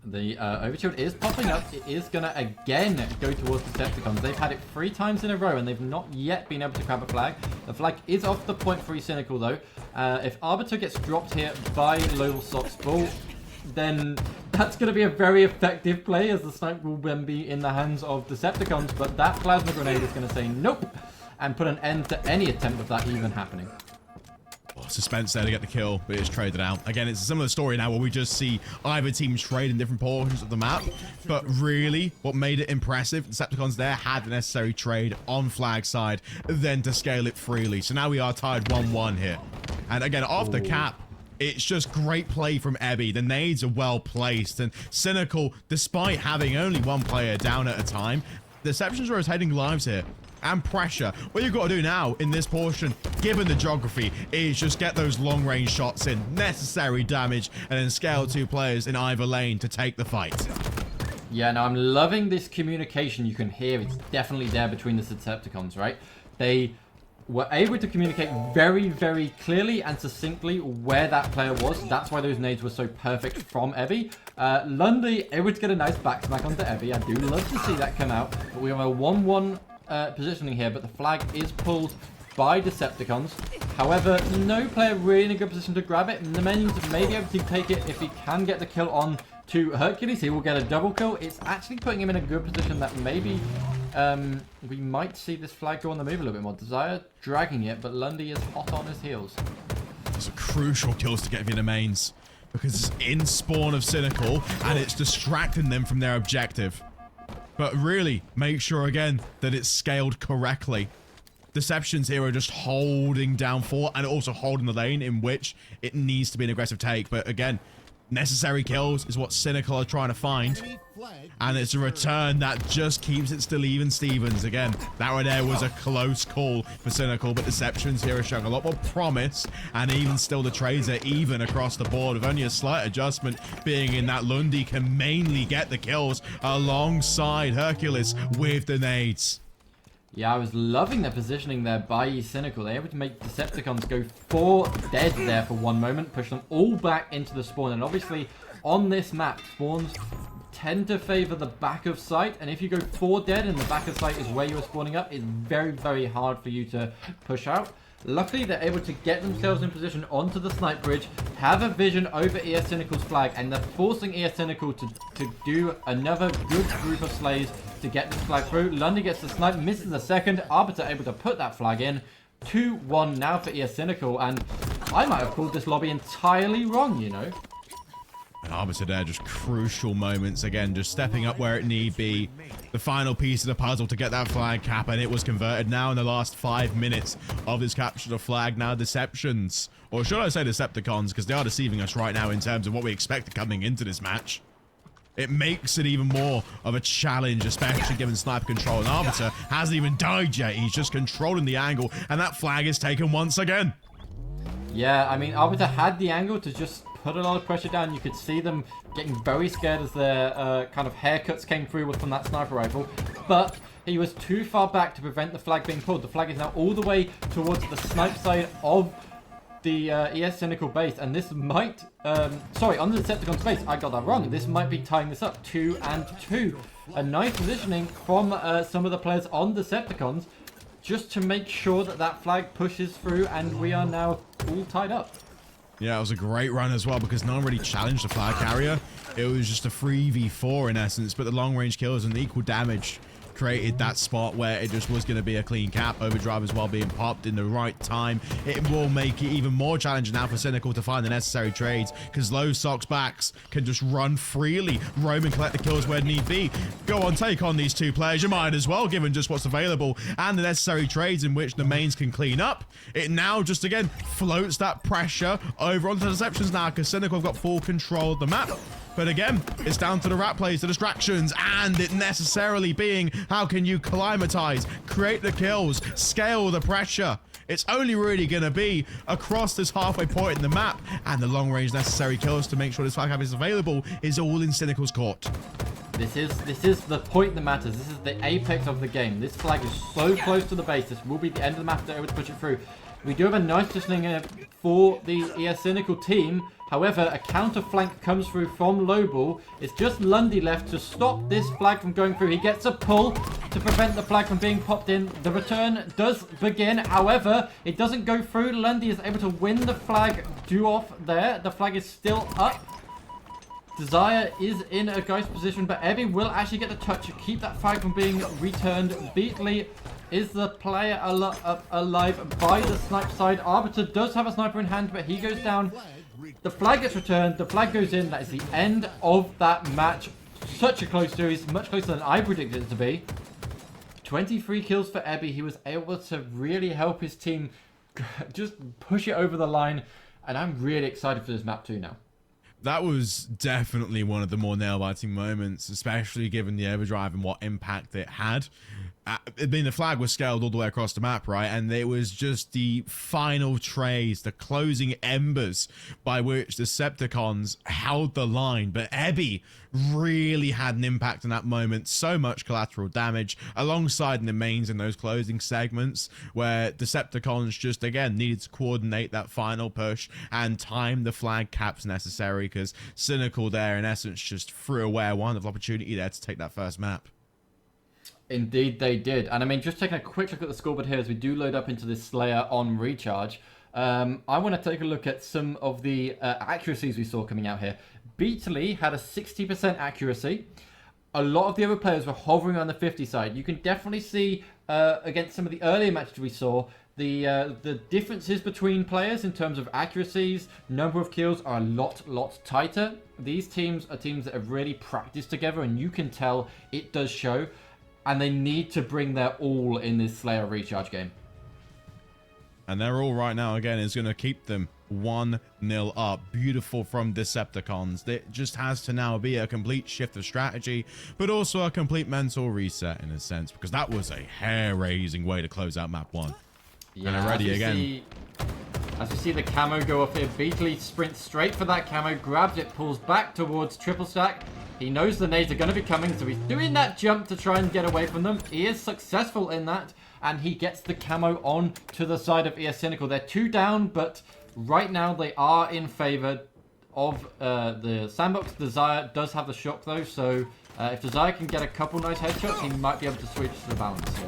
The overshield is popping up. It is going to again go towards the Decepticons. They've had it 3 times in a row, and they've not yet been able to grab a flag. The flag is off the point for Cynical, though. If Arbiter gets dropped here by Low Socks Ball, then that's going to be a very effective play, as the snipe will then be in the hands of Decepticons. But that plasma grenade is going to say nope, and put an end to any attempt of that even happening. Suspense there to get the kill, but it's traded out. Again, it's a similar story now where we just see either team trade in different portions of the map, but really what made it impressive, Decepticons there had the necessary trade on flag side, then to scale it freely. So now we are tied 1-1 here. And again, off the cap, it's just great play from Ebby. The nades are well placed, and Cynical, despite having only 1 player down at a time, Deception's rotating lives here. And pressure. What you've got to do now in this portion, given the geography, is just get those long-range shots in, necessary damage, and then scale 2 players in either lane to take the fight. Yeah, no, I'm loving this communication you can hear. It's definitely there between the Decepticons, right? They were able to communicate very, very clearly and succinctly where that player was. That's why those nades were so perfect from Ebby. Lundy able to get a nice back smack onto Ebby. I do love to see that come out. But we have a 1-1 positioning here, but the flag is pulled by Decepticons. However, no player really in a good position to grab it. And the Minions may be able to take it if he can get the kill on to Hercules. He will get a double kill. It's actually putting him in a good position that maybe we might see this flag go on the move a little bit more. Desire dragging it, but Lundy is hot on his heels. Those are crucial kills to get via the mains, because it's in spawn of Cynical and it's distracting them from their objective. But really, make sure again that it's scaled correctly. Deceptions here are just holding down 4 and also holding the lane in which it needs to be an aggressive take. But again, necessary kills is what Cynical are trying to find. And it's a return that just keeps it still even Stevens. Again, that right there was a close call for Cynical, but Deceptions here are showing a lot more promise. And even still, the trades are even across the board, with only a slight adjustment being in that Lundy can mainly get the kills alongside Hercules with the nades. Yeah, I was loving their positioning there by Cynical. They're able to make Decepticons go 4 dead there for one moment, push them all back into the spawn. And obviously, on this map, spawns tend to favor the back of site. And if you go 4 dead and the back of site is where you're spawning up, it's very, very hard for you to push out. Luckily, they're able to get themselves in position onto the snipe bridge, have a vision over ES Cynical's flag, and they're forcing ES Cynical to do another good group of slays to get this flag through. Lundy gets the snipe, misses the second. Arbiter able to put that flag in. 2-1 now for ES Cynical, and I might have called this lobby entirely wrong, you know. And Arbiter there, just crucial moments. Again, just stepping up where it need be. The final piece of the puzzle to get that flag cap, and it was converted now in the last 5 minutes of this capture the flag. Now Deceptions, or should I say Decepticons, because they are deceiving us right now in terms of what we expect coming into this match. It makes it even more of a challenge, especially given sniper control. And Arbiter hasn't even died yet. He's just controlling the angle, and that flag is taken once again. Yeah, I mean, Arbiter had the angle to just put a lot of pressure down. You could see them getting very scared as their kind of haircuts came through from that sniper rifle. But he was too far back to prevent the flag being pulled. The flag is now all the way towards the snipe side of the ES Cynical base, and this might sorry, on the Decepticons base, I got that wrong. This might be tying this up 2-2. A nice positioning from some of the players on Decepticons, just to make sure that that flag pushes through, and we are now all tied up. Yeah, it was a great run as well, because no one really challenged the flag carrier. It was just a 3v4 in essence, but the long range kills and the equal damage created that spot where it just was going to be a clean cap. Overdrive as well being popped in the right time. It will make it even more challenging now for Cynical to find the necessary trades, because low socks backs can just run freely, roam and collect the kills where need be. Go on, take on these two players. You might as well, given just what's available and the necessary trades in which the mains can clean up. It now just again floats that pressure over onto the Deceptions now, because Cynical have got full control of the map. But again, it's down to the rat plays, the distractions, and it necessarily being how can you climatize, create the kills, scale the pressure. It's only really going to be across this halfway point in the map, and the long range necessary kills to make sure this flag cap is available is all in Cynical's court. This is the point that matters. This is the apex of the game. This flag is so close to the base. This will be the end of the map if they're able to push it through. We do have a nice positioning for the ES Cynical team. However, a counter flank comes through from Lowball. It's just Lundy left to stop this flag from going through. He gets a pull to prevent the flag from being popped in. The return does begin. However, it doesn't go through. Lundy is able to win the flag due off there. The flag is still up. Desire is in a guy's position, but Ebby will actually get the touch to keep that flag from being returned. Beatley is the player alive by the snipe side. Arbiter does have a sniper in hand, but he goes down. The flag gets returned. The flag goes in. That is the end of that match. Such a close series, much closer than I predicted it to be. 23 kills for Ebby. He was able to really help his team just push it over the line, and I'm really excited for this map too now. That was definitely one of the more nail-biting moments, especially given the overdrive and what impact it had. I mean, the flag was scaled all the way across the map, right? And it was just the final trays, the closing embers by which the Decepticons held the line. But Ebby really had an impact in that moment. So much collateral damage alongside the mains in those closing segments where Decepticons just, again, needed to coordinate that final push and time the flag caps necessary, because Cynical there, in essence, just threw away a wonderful opportunity there to take that first map. Indeed they did. And I mean, just taking a quick look at the scoreboard here as we do load up into this Slayer on recharge. I want to take a look at some of the accuracies we saw coming out here. Beatley had a 60% accuracy. A lot of the other players were hovering on the 50 side. You can definitely see against some of the earlier matches we saw, the differences between players in terms of accuracies, number of kills are a lot tighter. These teams are teams that have really practiced together, and you can tell it does show. And they need to bring their all in this Slayer recharge game. And their all right now, again, is going to keep them 1-0 up. Beautiful from Decepticons. It just has to now be a complete shift of strategy, but also a complete mental reset in a sense, because that was a hair-raising way to close out map 1. Yeah, and already again. As we see the camo go off here, Beatley sprints straight for that camo, grabs it, pulls back towards triple stack. He knows the nades are going to be coming, so he's doing that jump to try and get away from them. He is successful in that, and he gets the camo on to the side of ES Cynical. They're 2 down, but right now they are in favor of the sandbox. Desire does have the shock, though, so if Desire can get a couple nice headshots, he might be able to switch the balance here.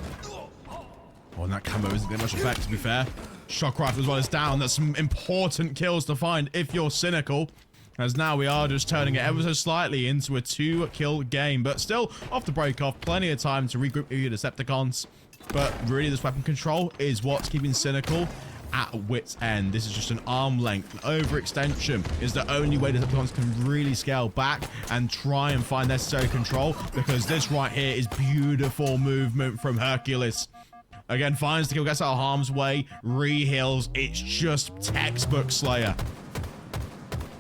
Oh, and that camo isn't getting much effect, to be fair. Shock rifle as well is down. That's some important kills to find if you're Cynical. As now we are just turning it ever so slightly into a 2-kill game. But still, off the break off, plenty of time to regroup with your Decepticons. But really, this weapon control is what's keeping Cynical at wit's end. This is just an arm length. Overextension is the only way Decepticons can really scale back and try and find necessary control, because this right here is beautiful movement from Hercules. Again, finds the kill, gets out of harm's way, re-heals. It's just textbook Slayer.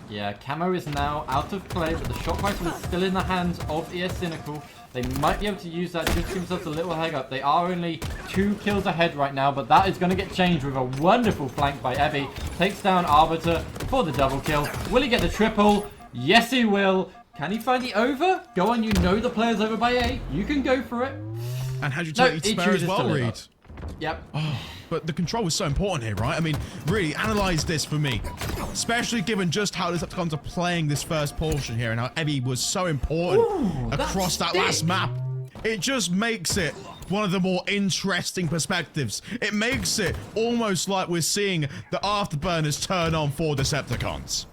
Yeah, camo is now out of play, but the shock rifle is still in the hands of ES Cynical. They might be able to use that just to give themselves a little leg up. They are only 2 kills ahead right now, but that is going to get changed with a wonderful flank by Evie. Takes down Arbiter for the double kill. Will he get the triple? Yes, he will. Can he find the over? Go on, you know the player's over by A. You can go for it. And how'd you take the spare as well, Reed? Yep. Oh, but the control was so important here, right? I mean, really, analyze this for me. Especially given just how the Decepticons are playing this first portion here and how Evie was so important across that last map. It just makes it one of the more interesting perspectives. It makes it almost like we're seeing the afterburners turn on for Decepticons.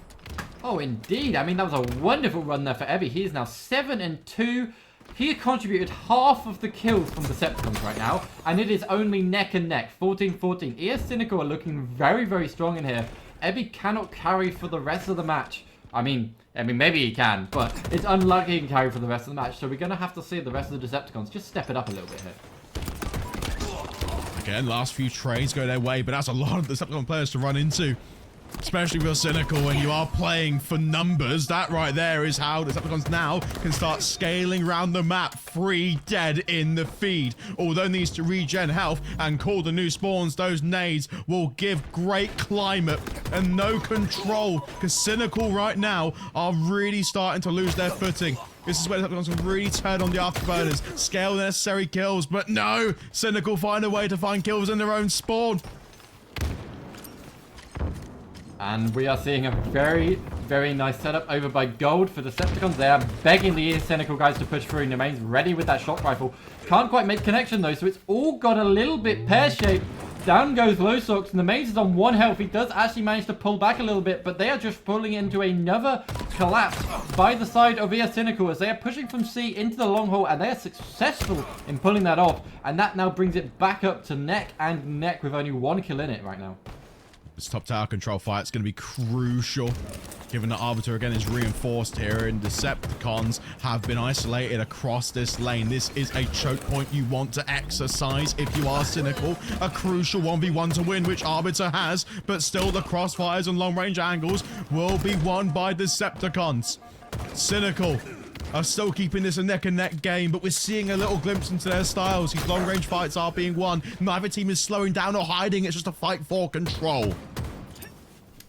Oh, indeed. I mean, that was a wonderful run there for Evie. He is now 7-2. He contributed half of the kills from Decepticons right now, and it is only neck and neck, 14-14. ES Cynical are looking very strong in here. Evie cannot carry for the rest of the match. I mean, maybe he can, but it's unlikely he can carry for the rest of the match, so we're going to have to see the rest of the Decepticons just step it up a little bit here. Again, last few trades go their way, but that's a lot of Decepticon players to run into. Especially if you're Cynical and you are playing for numbers. That right there is how the Decepticons now can start scaling around the map. 3 dead in the feed. Although needs to regen health and call the new spawns, those nades will give great climate and no control, because Cynical right now are really starting to lose their footing. This is where the Decepticons can really turn on the afterburners, scale the necessary kills, but no! Cynical find a way to find kills in their own spawn. And we are seeing a very nice setup over by Gold for the Decepticons. They are begging the ES Cynical guys to push through. Nemain's ready with that shock rifle. Can't quite make connection though, so it's all got a little bit pear-shaped. Down goes Low Socks. Nemain's is on 1 health. He does actually manage to pull back a little bit, but they are just pulling into another collapse by the side of ES Cynical as they are pushing from C into the long haul, and they are successful in pulling that off. And that now brings it back up to neck and neck with only 1 kill in it right now. This top tower control fight is going to be crucial, given that Arbiter again is reinforced here and Decepticons have been isolated across this lane. This is a choke point you want to exercise if you are Cynical. A crucial 1v1 to win, which Arbiter has, but still the crossfires and long range angles will be won by Decepticons. Cynical are still keeping this a neck and neck game, but we're seeing a little glimpse into their styles. These long range fights are being won. Neither team is slowing down or hiding. It's just a fight for control.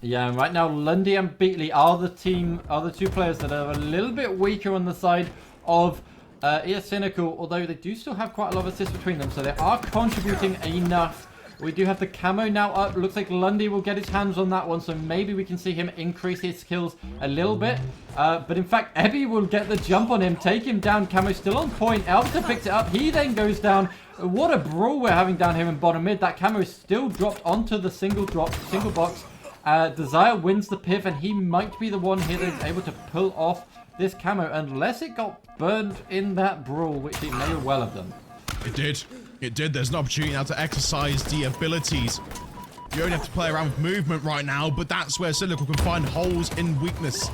Yeah, and right now Lundy and Beatley are the 2 players that are a little bit weaker on the side of ES Cynical, although they do still have quite a lot of assists between them, so they are contributing enough We do have the camo now up. Looks like Lundy will get his hands on that one, so maybe we can see him increase his skills a little bit. But in fact, Ebby will get the jump on him, take him down. Camo still on point. Elvita picks it up. He then goes down. What a brawl we're having down here in bottom mid. That camo is still dropped onto the single box. Desire wins the piv, and he might be the one here that's able to pull off this camo, unless it got burned in that brawl, which it may well have done. It did. It did. There's an opportunity now to exercise the abilities. You only have to play around with movement right now, but that's where Cynical can find holes in weakness.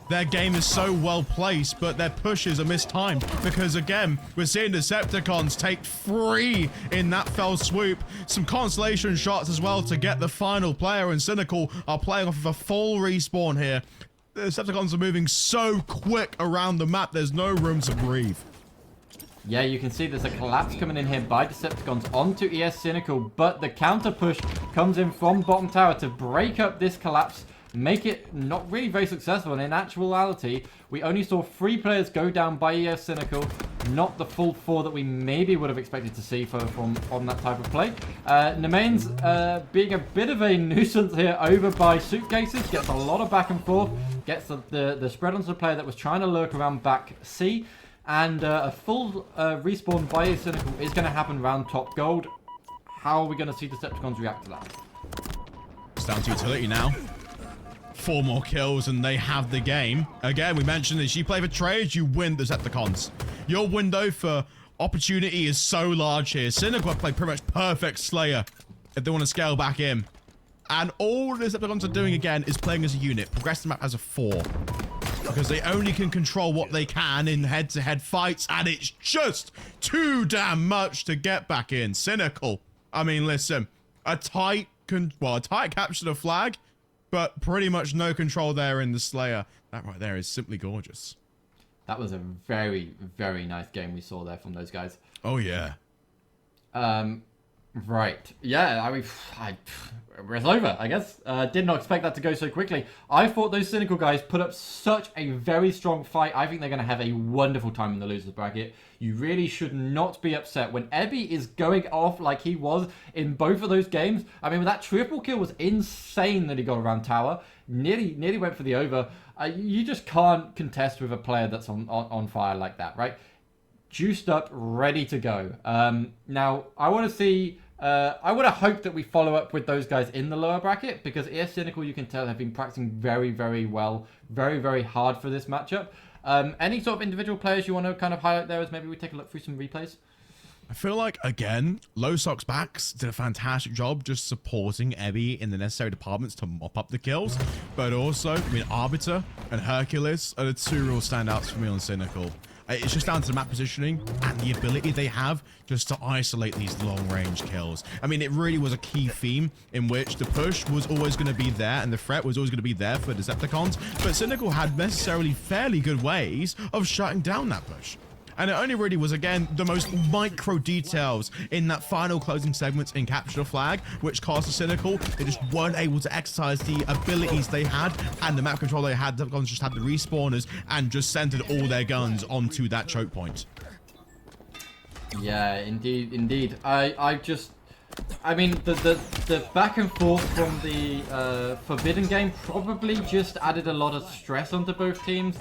Their game is so well placed, but their pushes are mistimed because, again, we're seeing Decepticons take 3 in that fell swoop. Some consolation shots as well to get the final player, and Cynical are playing off of a full respawn here. The Decepticons are moving so quick around the map, there's no room to breathe. Yeah, you can see there's a collapse coming in here by Decepticons onto ES Cynical, but the counter push comes in from bottom tower to break up this collapse, make it not really very successful. And in actuality, we only saw 3 players go down by ES Cynical, not the full 4 that we maybe would have expected to see from that type of play. Nemain's being a bit of a nuisance here over by Suitcases, gets a lot of back and forth, gets the spread onto the player that was trying to lurk around back C. And a full respawn by Cynical is going to happen around top gold. How are we going to see Decepticons react to that? It's down to utility now. 4 more kills and they have the game. Again, we mentioned this. You play for trades, you win the Decepticons. Your window for opportunity is so large here. Cynical play pretty much perfect Slayer if they want to scale back in. And all the Decepticons are doing again is playing as a unit. Progress the map as a 4. Because they only can control what they can in head-to-head fights, and it's just too damn much to get back in. Cynical. I mean, listen, a tight capture the flag, but pretty much no control there in the Slayer. That right there is simply gorgeous. That was a very, very nice game we saw there from those guys. Oh, yeah. Right. Yeah, I mean, it's over, I guess. Did not expect that to go so quickly. I thought those Cynical guys put up such a very strong fight. I think they're going to have a wonderful time in the losers bracket. You really should not be upset when Ebby is going off like he was in both of those games. I mean, that triple kill was insane that he got around tower. Nearly went for the over. You just can't contest with a player that's on fire like that, right? Juiced up, ready to go. Now, I want to see... I would have hoped that we follow up with those guys in the lower bracket, because ES Cynical, you can tell, have been practicing very, very well, very, very hard for this matchup. Any sort of individual players you want to kind of highlight there as maybe we take a look through some replays? I feel like, again, Low Socks Backs did a fantastic job just supporting Ebby in the necessary departments to mop up the kills. But also, I mean, Arbiter and Hercules are the 2 real standouts for me on Cynical. It's just down to the map positioning and the ability they have just to isolate these long-range kills. I mean, it really was a key theme in which the push was always going to be there and the threat was always going to be there for Decepticons, but Cynical had necessarily fairly good ways of shutting down that push. And it only really was, again, the most micro details in that final closing segment in Capture the Flag, which caused the Cynical. They just weren't able to exercise the abilities they had and the map control they had. The guns just had the respawners and just centered all their guns onto that choke point. Yeah, indeed. I mean, the back and forth from the Forbidden game probably just added a lot of stress onto both teams.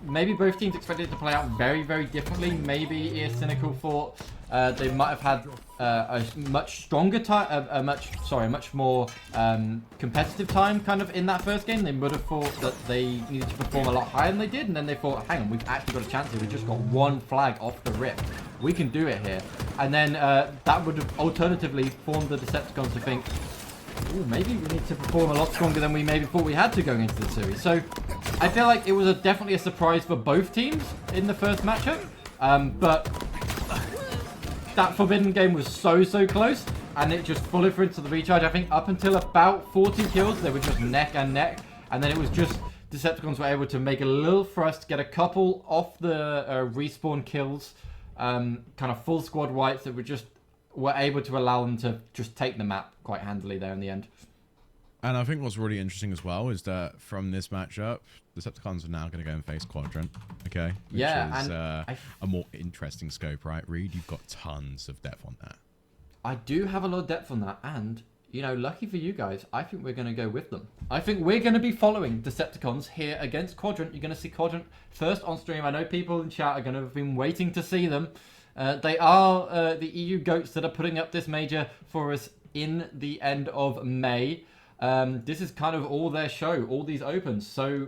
Maybe both teams expected it to play out very, very differently. Maybe ES Cynical thought they might have had a much stronger time, a much more competitive time kind of in that first game. They would have thought that they needed to perform a lot higher than they did, and then they thought, hang on, we've actually got a chance here. We've just got 1 flag off the rip. We can do it here. And then that would have alternatively formed the Decepticons to think, ooh, maybe we need to perform a lot stronger than we maybe thought we had to going into the series. So I feel like it was definitely a surprise for both teams in the first matchup. But that Forbidden game was so close, and it just fully through into the recharge. I think up until about 40 kills, they were just neck and neck. And then it was just Decepticons were able to make a little thrust, get a couple off the respawn kills, kind of full squad wipes that were able to allow them to just take the map quite handily there in the end. And I think what's really interesting as well is that from this matchup, the Decepticons are now going to go and face Quadrant, okay? Which is a more interesting scope, right, Reed? You've got tons of depth on that. I do have a lot of depth on that, and you know, lucky for you guys, I think we're going to go with them. I think we're going to be following Decepticons here against Quadrant. You're going to see Quadrant first on stream. I know people in chat are going to have been waiting to see them. They are the EU goats that are putting up this major for us in the end of May. This is kind of all their show, all these opens. So,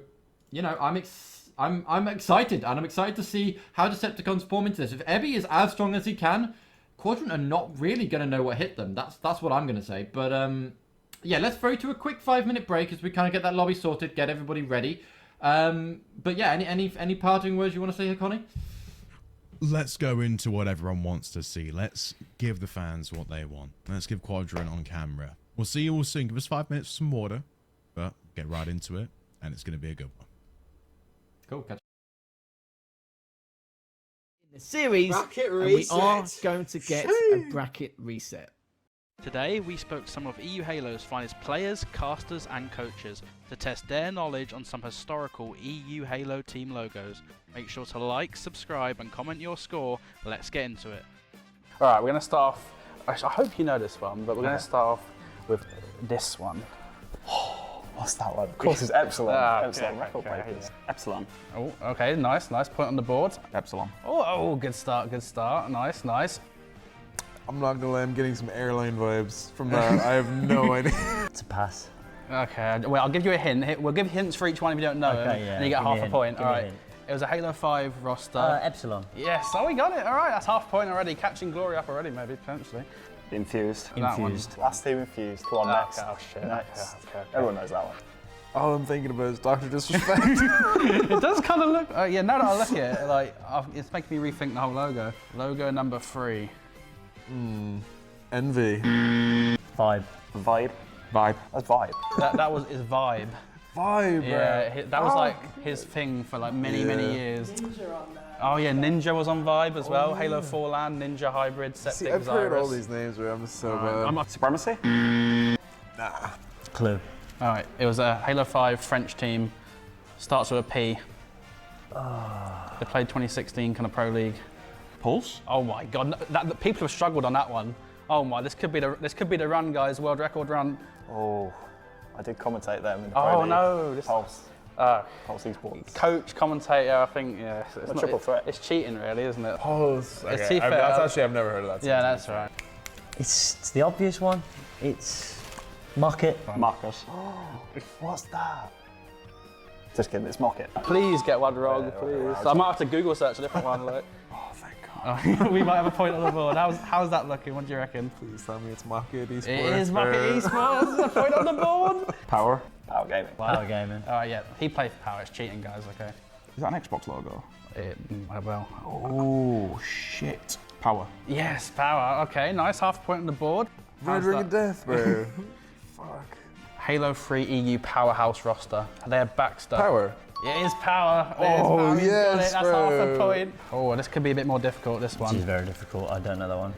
you know, I'm excited, and I'm excited to see how Decepticons form into this. If Ebby is as strong as he can, Quadrant are not really going to know what hit them. That's what I'm going to say. But yeah, let's throw to a quick 5-minute break as we kind of get that lobby sorted, get everybody ready. But yeah, any parting words you want to say here, Connie? Let's go into what everyone wants to see. Let's give the fans what they want. Let's give Quadrant on camera. We'll see you all soon. Give us 5 minutes for some water, but get right into it, and it's going to be a good one. Cool, catch. In the series, Bracket and we reset. are going to get a Shoo. bracket reset. Today, we spoke to some of EU Halo's finest players, casters, and coaches to test their knowledge on some historical EU Halo team logos. Make sure to like, subscribe, and comment your score. Let's get into it. Alright, we're going to start off. I hope you know this one, but we're going to start off with this one. What's that one? Of course, it's Epsilon. Epsilon record okay, breakers. yeah. Epsilon. Oh, okay, nice point on the board. Epsilon. Oh, good start. Nice. I'm not gonna lie, I'm getting some airline vibes from that. I have no idea. It's a pass. Okay, well, I'll give you a hint. We'll give hints for each one if you don't know Okay, them, yeah, and you get give me half a a hint, point. give me a Alright. hint. It was a Halo 5 roster. Epsilon. Yes, oh, we got it. Alright, that's half a point already. Catching glory up already, maybe, potentially. Infused. That one. Last team infused. Come on, next. Okay, oh shit. Next. Okay. Everyone knows that one. All I'm thinking about is Dr. Disrespect. It does kind of look. Yeah, now that I look at it, like it's making me rethink the whole logo. Logo number 3. Envy. Vibe. Vibe. Vibe. That's vibe. That was his vibe. Vibe, bro. Yeah, that was like his thing for like many years. Oh yeah, Ninja was on Vibe as well. Halo 4 Land, Ninja Hybrid, Septic, See, I've heard all Xyrus. these names, bro. I'm so bad. Supremacy? Nah. Clue. All right, it was a Halo 5 French team. Starts with a P. They played 2016 kind of Pro League. Pulse? Oh my God, people have struggled on that one. Oh my, this could be the run, guys. World record run. Oh, I did commentate them in the Pro Oh League. no, this Pulse. Pulse Esports. coach, commentator. I think yeah. It's not, triple threat. It's cheating, really, isn't it? Pulse. It's Okay, T-Fair. that's actually, I've never heard of that. Yeah, that's right. It's the obvious one. It's Market. Marcus. What's that? Just kidding, it's Mocket. Please get one wrong, please. I might have to Google search a different one. Like. Oh, thank God. We might have a point on the board. How's that looking? What do you reckon? Please tell me it's Market Esports. It is Market Esports. A point on the board. Power. Power Gaming. Power gaming. All right, yeah. He played for Power. It's cheating, guys. Okay. Is that an Xbox logo? Well. Oh, shit. Power. Yes, Power. Okay, nice. Half a point on the board. Red How's Ring that? of Death, bro. Fuck. Halo 3 EU Powerhouse roster. They're Baxter. Power. It is Power. Oh, It is Power. He's got yes, it. That's half a bro. point. Oh, this could be a bit more difficult, this This one. is very difficult. I don't know that one.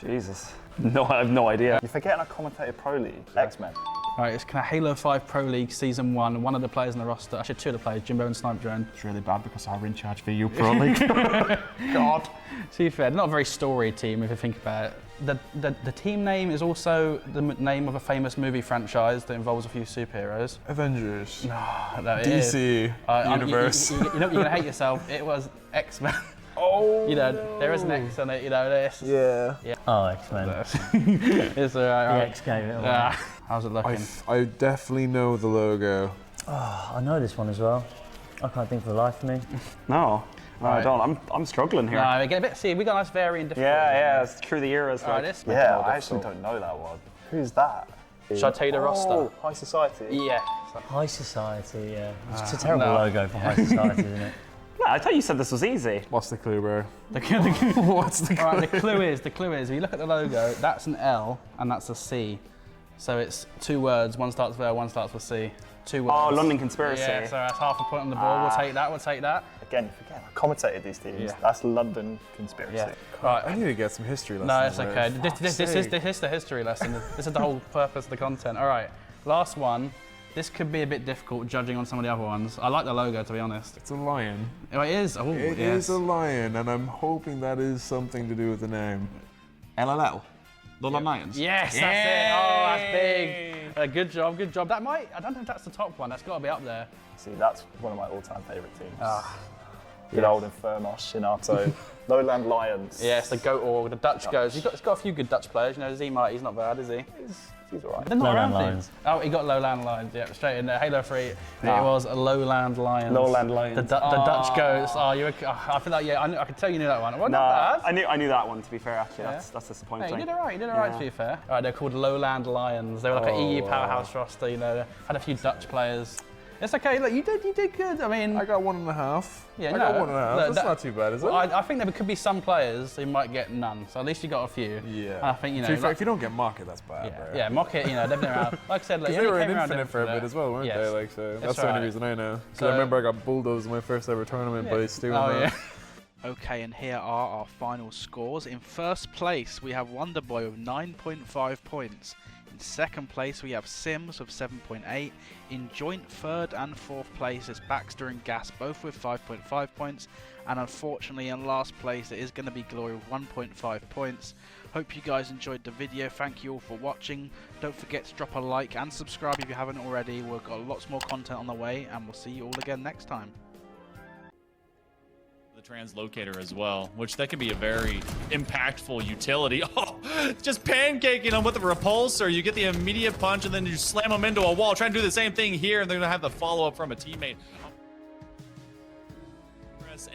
Jesus. No, I have no idea. You're forgetting I commentated Pro League. X-Men. All right, it's kind of Halo 5 Pro League Season 1. One of the players in the roster, actually two of the players, Jimbo and Snipe Drone. It's really bad because I were in charge for you Pro League. God. To be fair, they're not a very storied team if you think about it. The team name is also the name of a famous movie franchise that involves a few superheroes. Avengers. No, it is. DC. Universe. You're going to hate yourself. It was X-Men. Oh. You know, there is an X on it, you know, this. Yeah. Oh, X-Men. It's alright. The X gave it away. How's it looking? I definitely know the logo. Oh, I know this one as well. I can't think for the life of me. No, Right. I don't. I'm struggling here. No, we get a bit. See, we got nice varying different. Yeah, it's through the eras. Alright, Like, this yeah, I actually don't know that one. Who's that? Shall I tell you the roster? Oh, High Society. Yeah. High Society, yeah. It's a terrible logo for High Society, isn't it? No, I thought you said this was easy. What's the clue, bro? What's the clue? Alright, the clue is, if you look at the logo, that's an L and that's a C. So it's two words, one starts with L, one starts with C. Two words. Oh, London Conspiracy. Yeah, so that's half a point on the board. We'll take that. Again, forget. I commentated these teams. Yeah. That's London Conspiracy. Yeah. I Right. need to get some history lessons. No, it's bro. okay. Fuck's This is sake. the history lesson. This is the whole purpose of the content. All right, last one. This could be a bit difficult judging on some of the other ones. I like the logo, to be honest. It's a lion. Oh, it is? Oh, It yes. is a lion, and I'm hoping that is something to do with the name. LLL. London Lions. Yes, that's it. Oh, that's big. Good job, good job. That might, I don't know if that's the top one. That's got to be up there. See, that's one of my all-time favourite teams. Good old Inferno, Shinato, Lowland Lions. Yes, the Goat Org, the Dutch goats. It's got a few good Dutch players. You know, Z-Mite, he's not bad, is he? He's alright. They're not Lowland around Lions. Oh, he got Lowland Lions, yeah, straight in there. Halo 3, it was a Lowland Lions. Lowland Lions. The Dutch goats. Oh, I feel like, yeah, I could tell you knew that one. Well, Nah, not bad. I knew that one, to be fair, actually. Yeah. That's disappointing. Hey, you did alright, to be fair. Alright, they're called Lowland Lions. They were like an EU powerhouse roster, you know, had a few Dutch players. It's okay, look, you did good. I mean, I got 1.5. yeah, I got 1.5. Look, That's not too bad, is it? well, I think there could be some players who might get none, so at least you got a few. Yeah. And I think, you know, To be fair, if you don't get Market, that's bad, bro. yeah, Mock it, you know, they've been around. Like I said, Because like, they were in came around Infinite for a bit as well, weren't Yes. they? Like, so that's the right. only reason I know. Because So- I remember I got bulldozed in my first ever tournament by Stu. Oh, yeah. Okay, and here are our final scores. In first place, we have Wonderboy with 9.5 points. In second place, we have Sims with 7.8. In joint third and fourth place is Baxter and Gas, both with 5.5 points. And unfortunately, in last place, it is going to be Glory with 1.5 points. Hope you guys enjoyed the video. Thank you all for watching. Don't forget to drop a like and subscribe if you haven't already. We've got lots more content on the way, and we'll see you all again next time. Translocator as well, which that can be a very impactful utility. Oh, just pancaking them with the repulsor. You get the immediate punch and then you slam them into a wall. Try and do the same thing here, and they're gonna have the follow-up from a teammate.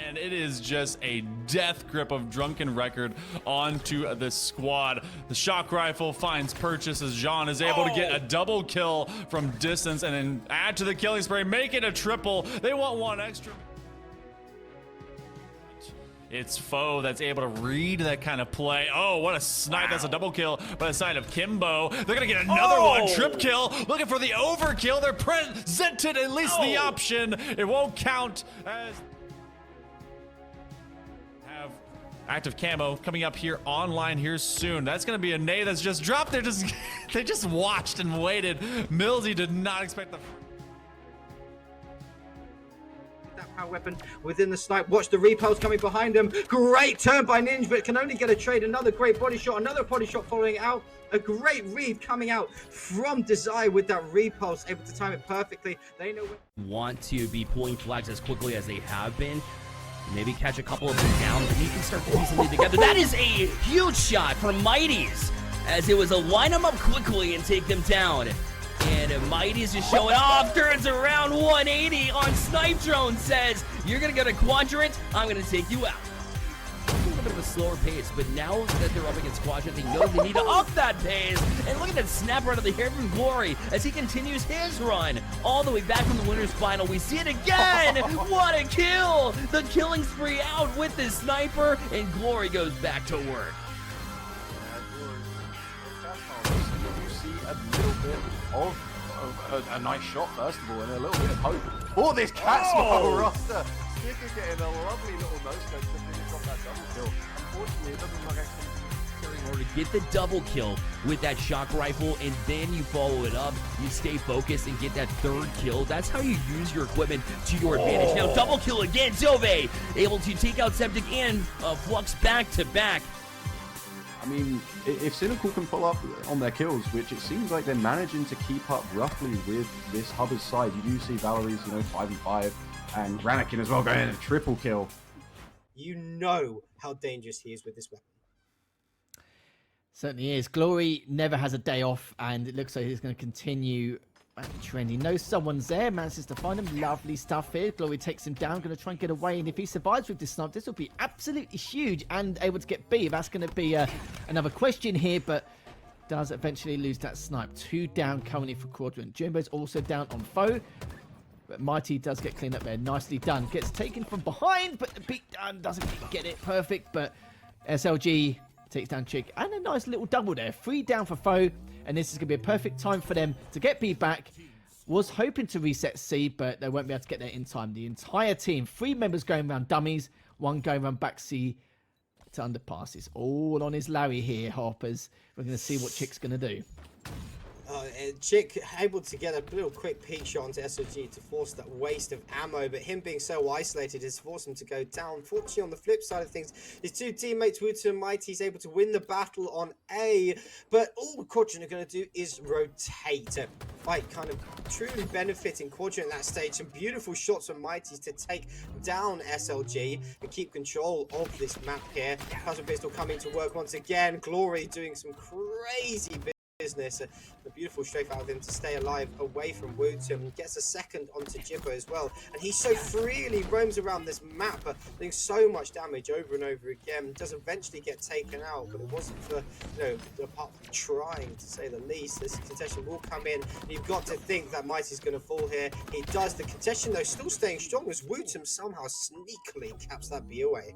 And it is just a death grip of Drunken Record onto the squad. The shock rifle finds purchase as Jean is able to get a double kill from distance and then add to the killing spree, make it a triple. They want one extra. It's Foe that's able to read that kind of play. Oh, what a snipe. That's a double kill by the side of Kimbo. They're going to get another one. Trip kill. Looking for the overkill. They're presented at least the option. It won't count as... Have active camo coming up here online here soon. That's going to be a nade that's just dropped. They just watched and waited. Millsy did not expect the... That power weapon within the snipe. Watch the repulse coming behind him. Great turn by Ninja, but can only get a trade. Another great body shot. Another body shot following it out. A great read coming out from Desire with that repulse, able to time it perfectly. They know want to be pulling flags as quickly as they have been. Maybe catch a couple of them down, and you can start piecing it together. That is a huge shot from Mighty's, as it was a line them up quickly and take them down. And Mighty's just showing off, turns around 180 on Snipe Drone, says, you're going to get a Quadrant, I'm going to take you out. A little bit of a slower pace, but now that they're up against Quadrant, they know they need to up that pace. And look at that snap out of the hair from Glory as he continues his run all the way back from the winner's final. We see it again. What a kill! The killing spree out with this sniper, and Glory goes back to work. You see a little bit of a nice shot, first of all, and a little bit of hope. Oh, this cat smile roster. Sticker getting a lovely little no-scope to finish off that double kill. Unfortunately, it doesn't look actually... In order to get the double kill with that shock rifle, and then you follow it up, you stay focused and get that third kill. That's how you use your equipment to your advantage. Now double kill again, Zove able to take out Septic and Flux back to back. I mean, if Cynical can pull up on their kills, which it seems like they're managing to keep up roughly with this Hubbard's side, you do see Valerie's, 5 and 5, and Ranakin as well going in a triple kill. you know how dangerous he is with this weapon. Certainly is. Glory never has a day off, and it looks like he's going to continue trending. Knows someone's there, manages to find him. Lovely stuff here. Glory takes him down, going to try and get away, and if he survives with this snipe, this will be absolutely huge and able to get B. That's going to be another question here, but does eventually lose that snipe. 2 down currently for Quadrant. Jumbo's also down on Foe, but Mighty does get cleaned up there. Nicely done. Gets taken from behind, but the beat down doesn't get it perfect, but SLG takes down Chick, and a nice little double there. 3 down for Foe, and this is going to be a perfect time for them to get B back. Was hoping to reset C, but they won't be able to get there in time. The entire team, 3 members going around dummies, 1 going around back C to underpasses. All on his Larry here, Harpers. We're going to see what Chick's going to do. Chick able to get a little quick peek shot onto SOG to force that waste of ammo, but him being so isolated has forced him to go down. Fortunately, on the flip side of things, his two teammates, Wuta and Mighty, is able to win the battle on A, but all Quadrant are going to do is rotate. Fight kind of truly benefiting Quadrant at that stage. Some beautiful shots from Mighty's to take down SLG and keep control of this map here. Puzzle Pistol coming to work once again. Glory doing some crazy business. A beautiful strafe out of him to stay alive away from Wootum. Gets a second onto Jibbo as well, and he so freely roams around this map, doing so much damage over and over again. Does eventually get taken out, but it wasn't for, apart from trying, to say the least. This contention will come in. You've got to think that Mighty's going to fall here. He does. The contention though still staying strong as Wootum somehow sneakily caps that B away.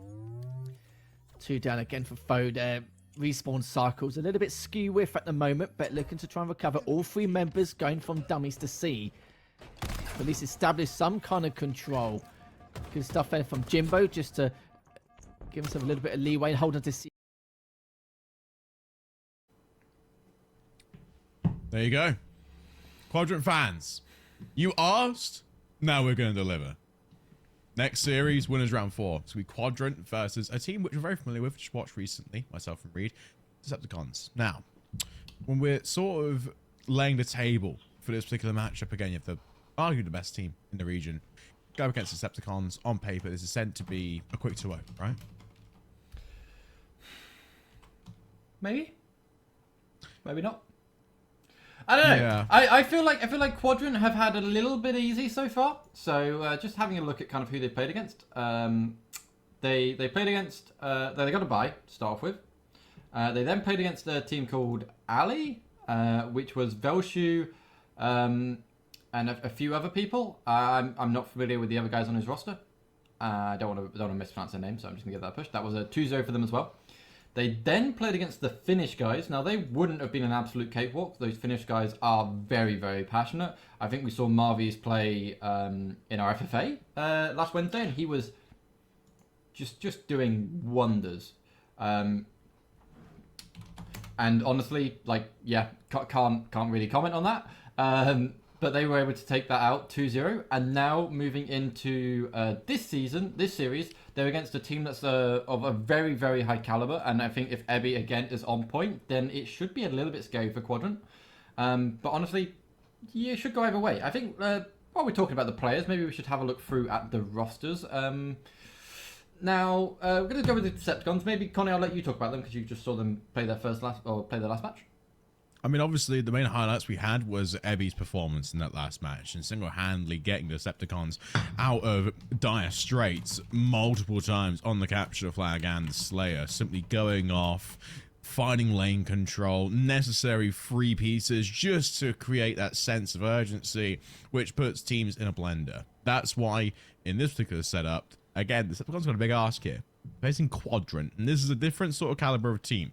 2 down again for FOE there. Respawn cycles a little bit skew with at the moment, but looking to try and recover. All 3 members going from dummies to C. At least establish some kind of control. Good stuff there from Jimbo, just to give himself a little bit of leeway and hold on to C. There you go. Quadrant fans, you asked, now we're going to deliver. Next series, winners round 4. It's going to be Quadrant versus a team which we're very familiar with, just watched recently, myself and Reed, Decepticons. Now, when we're sort of laying the table for this particular matchup, again, you have arguably the best team in the region. Go up against Decepticons. On paper, this is sent to be a quick 2-0, right? Maybe. Maybe not. I don't know. Yeah. I feel like Quadrant have had a little bit easy so far. So just having a look at kind of who they played against. They played against. They got a bye to start off with. They then played against a team called Ali, which was Velshu, and a few other people. I'm not familiar with the other guys on his roster. I don't want to mispronounce their name, so I'm just gonna give that a push. That was a 2-0 for them as well. They then played against the Finnish guys. Now, they wouldn't have been an absolute cakewalk. Those Finnish guys are very, very passionate. I think we saw Marvies play in our FFA last Wednesday, and he was just doing wonders. And honestly, can't really comment on that. But they were able to take that out 2-0. And now moving into this series, they're against a team that's of a very, very high caliber. And I think if Ebby, again, is on point, then it should be a little bit scary for Quadrant. But honestly, you should go either way. I think while we're talking about the players, maybe we should have a look through at the rosters. Now, we're going to go with the Decepticons. Maybe, Connie, I'll let you talk about them because you just saw them play their last match. I mean, obviously, the main highlights we had was Ebby's performance in that last match and single-handedly getting the Decepticons out of dire straits multiple times on the capture flag and Slayer, simply going off, finding lane control, necessary free pieces just to create that sense of urgency, which puts teams in a blender. That's why, in this particular setup, again, the Decepticons got a big ask here, facing Quadrant, and this is a different sort of caliber of team.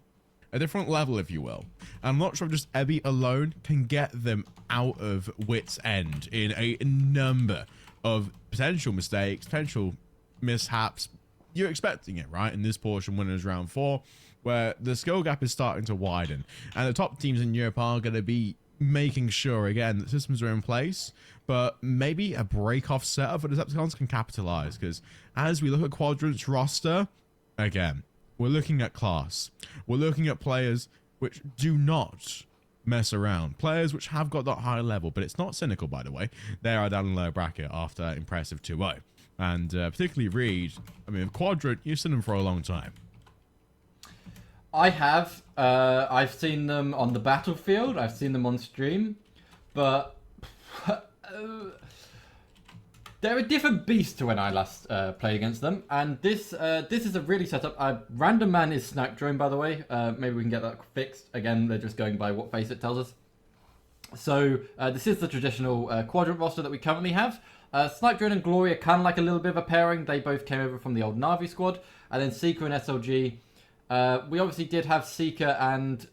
A different level, if you will. I'm not sure if just Ebby alone can get them out of wit's end in a number of potential mistakes, potential mishaps. You're expecting it, right? In this portion, winners round 4, where the skill gap is starting to widen. And the top teams in Europe are going to be making sure, again, that systems are in place. But maybe a break-off setup for the Decepticons can capitalize. Because as we look at Quadrant's roster, again, we're looking at class. We're looking at players which do not mess around. Players which have got that high level, but it's not cynical, by the way. They are down in the lower bracket after impressive 2-0. And particularly Reed, I mean, Quadrant, you've seen them for a long time. I have. I've seen them on the battlefield. I've seen them on stream. But they're a different beast to when I last played against them, and this is a really setup. Random man is Snipe Drone, by the way. Maybe we can get that fixed. Again, they're just going by what face it tells us. So this is the traditional Quadrant roster that we currently have. Snipe Drone and Glory are kind of like a little bit of a pairing. They both came over from the old Na'Vi squad, and then Seeker and SLG. We obviously did have Seeker and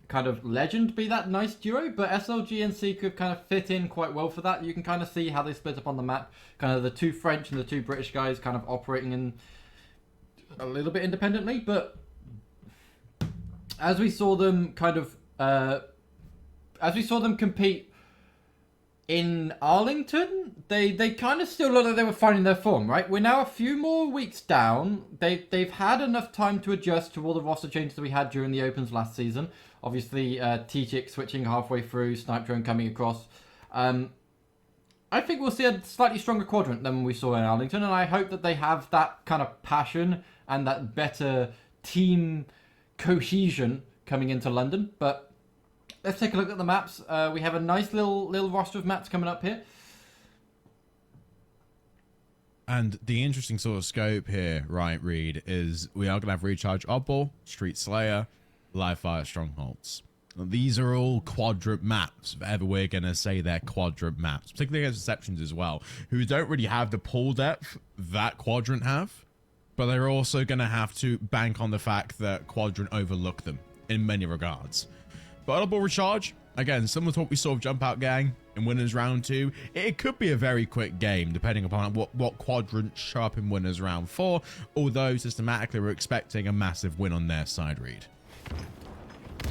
kind of Legend be that nice duo, but SLG and Seeker kind of fit in quite well for that. You can kind of see how they split up on the map, kind of the 2 French and the 2 British guys kind of operating in a little bit independently, but as we saw them kind of as we saw them compete in Arlington, they kind of still look like they were finding their form, right? We're now a few more weeks down. They've had enough time to adjust to all the roster changes that we had during the Opens last season. Obviously, T-Chick switching halfway through, Snipe Drone coming across. I think we'll see a slightly stronger Quadrant than we saw in Arlington, and I hope that they have that kind of passion and that better team cohesion coming into London. But let's take a look at the maps. We have a nice little roster of maps coming up here. And the interesting sort of scope here, right, Reed, is we are going to have Recharge Oddball, Street Slayer, Live Fire Strongholds. These are all Quadrant maps, if ever we're going to say they're Quadrant maps, particularly against Deceptions as well, who don't really have the pull depth that Quadrant have, but they're also going to have to bank on the fact that Quadrant overlook them in many regards. But Oddball Recharge, again, similar to what we saw of Jump Out Gang in Winners Round 2, it could be a very quick game, depending upon what Quadrant show up in Winners Round 4, although systematically we're expecting a massive win on their side, Reed.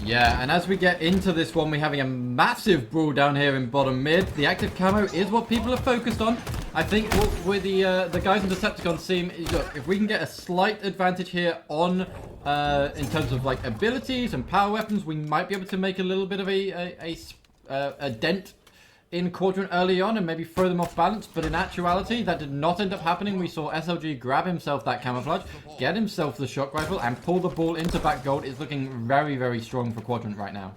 Yeah, and as we get into this one, we're having a massive brawl down here in bottom mid. The active camo is what people are focused on. I think what with the guys in Decepticons team, look, if we can get a slight advantage here on in terms of like abilities and power weapons, we might be able to make a little bit of a dent in Quadrant early on and maybe throw them off balance, but in actuality that did not end up happening. We saw SLG grab himself that camouflage, get himself the shock rifle, and pull the ball into back gold. It's looking very, very strong for Quadrant right now.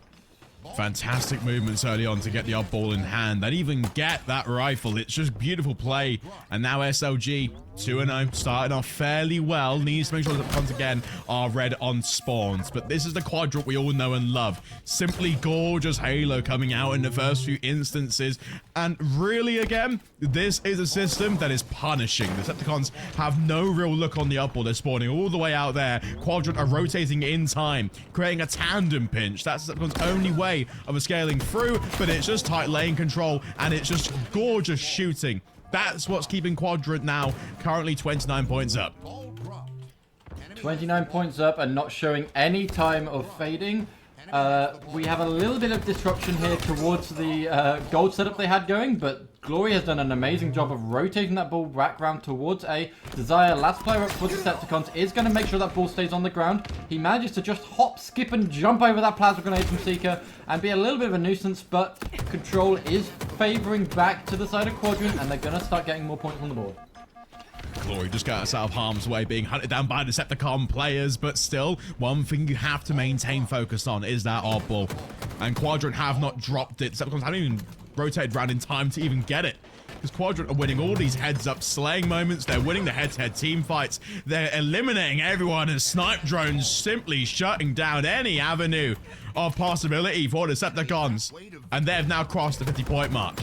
Fantastic movements early on to get the odd ball in hand, and even get that rifle. It's just beautiful play. And now SLG 2-0, starting off fairly well. Needs to make sure that once again are red on spawns. But this is the Quadrant we all know and love. Simply gorgeous Halo coming out in the first few instances. And really, again, this is a system that is punishing. The Decepticons have no real look on the up ball. They're spawning all the way out there. Quadrant are rotating in time, creating a tandem pinch. That's Decepticons' only way of scaling through, but it's just tight lane control, and it's just gorgeous shooting. That's what's keeping Quadrant now currently 29 points up. 29 points up and not showing any time of fading. We have a little bit of disruption here towards the gold setup they had going, but Glory has done an amazing job of rotating that ball back round towards A. Desire, last player up for the Decepticons, is going to make sure that ball stays on the ground. He manages to just hop, skip, and jump over that plasma grenade from Seeker and be a little bit of a nuisance, but control is favouring back to the side of Quadrant, and they're going to start getting more points on the board. Glory just got us out of harm's way, being hunted down by Decepticon players, but still, one thing you have to maintain focus on is that oddball. And Quadrant have not dropped it. Decepticons haven't even rotated around in time to even get it. Because Quadrant are winning all these heads-up slaying moments. They're winning the head-to-head team fights. They're eliminating everyone, and Snipe Drones simply shutting down any avenue of possibility for Decepticons. And they've now crossed the 50-point mark.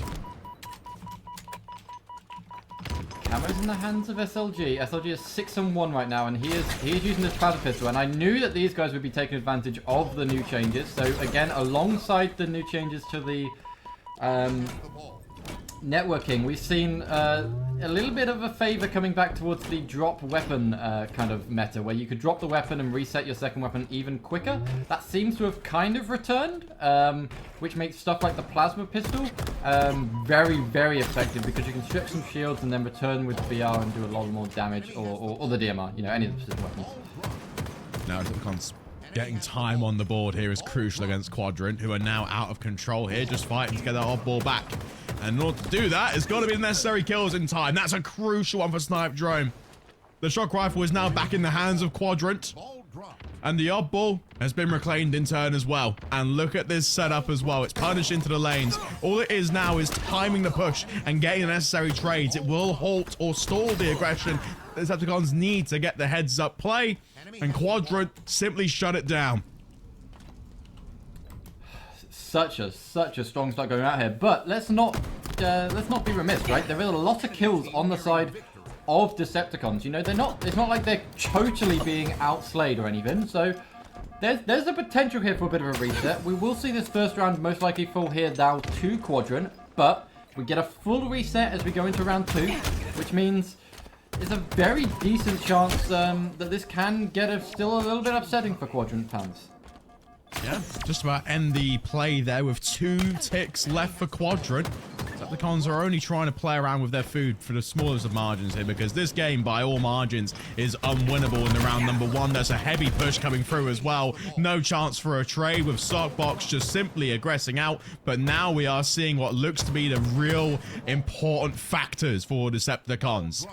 Camo's in the hands of SLG. SLG is 6-1 right now, and he is using this plasma pistol. And I knew that these guys would be taking advantage of the new changes. So again, alongside the new changes to the networking, we've seen a little bit of a favor coming back towards the drop weapon kind of meta, where you could drop the weapon and reset your second weapon even quicker. That seems to have kind of returned, which makes stuff like the plasma pistol very, very effective, because you can strip some shields and then return with VR and do a lot more damage, or the DMR, you know, any of the specific weapons. Now Decepticons getting time on the board here is crucial against Quadrant, who are now out of control here, just fighting to get that off ball back. And in order to do that, it's got to be the necessary kills in time. That's a crucial one for Snipe Drone. The shock rifle is now back in the hands of Quadrant. And the odd ball has been reclaimed in turn as well. And look at this setup as well. It's punished into the lanes. All it is now is timing the push and getting the necessary trades. It will halt or stall the aggression. The Decepticons need to get the heads up play, and Quadrant simply shut it down. Such a strong start going out here, but let's not be remiss, right? There is a lot of kills on the side of Decepticons. You know, it's not like they're totally being outslayed or anything. So there's a potential here for a bit of a reset. We will see this first round most likely fall here now to Quadrant, but we get a full reset as we go into round 2, which means there's a very decent chance that this can get still a little bit upsetting for Quadrant fans. Yeah, just about end the play there with 2 ticks left for Quadrant. Decepticons are only trying to play around with their food for the smallest of margins here, because this game, by all margins, is unwinnable in the round number 1. There's a heavy push coming through as well. No chance for a trade, with Sockbox just simply aggressing out. But now we are seeing what looks to be the real important factors for Decepticons.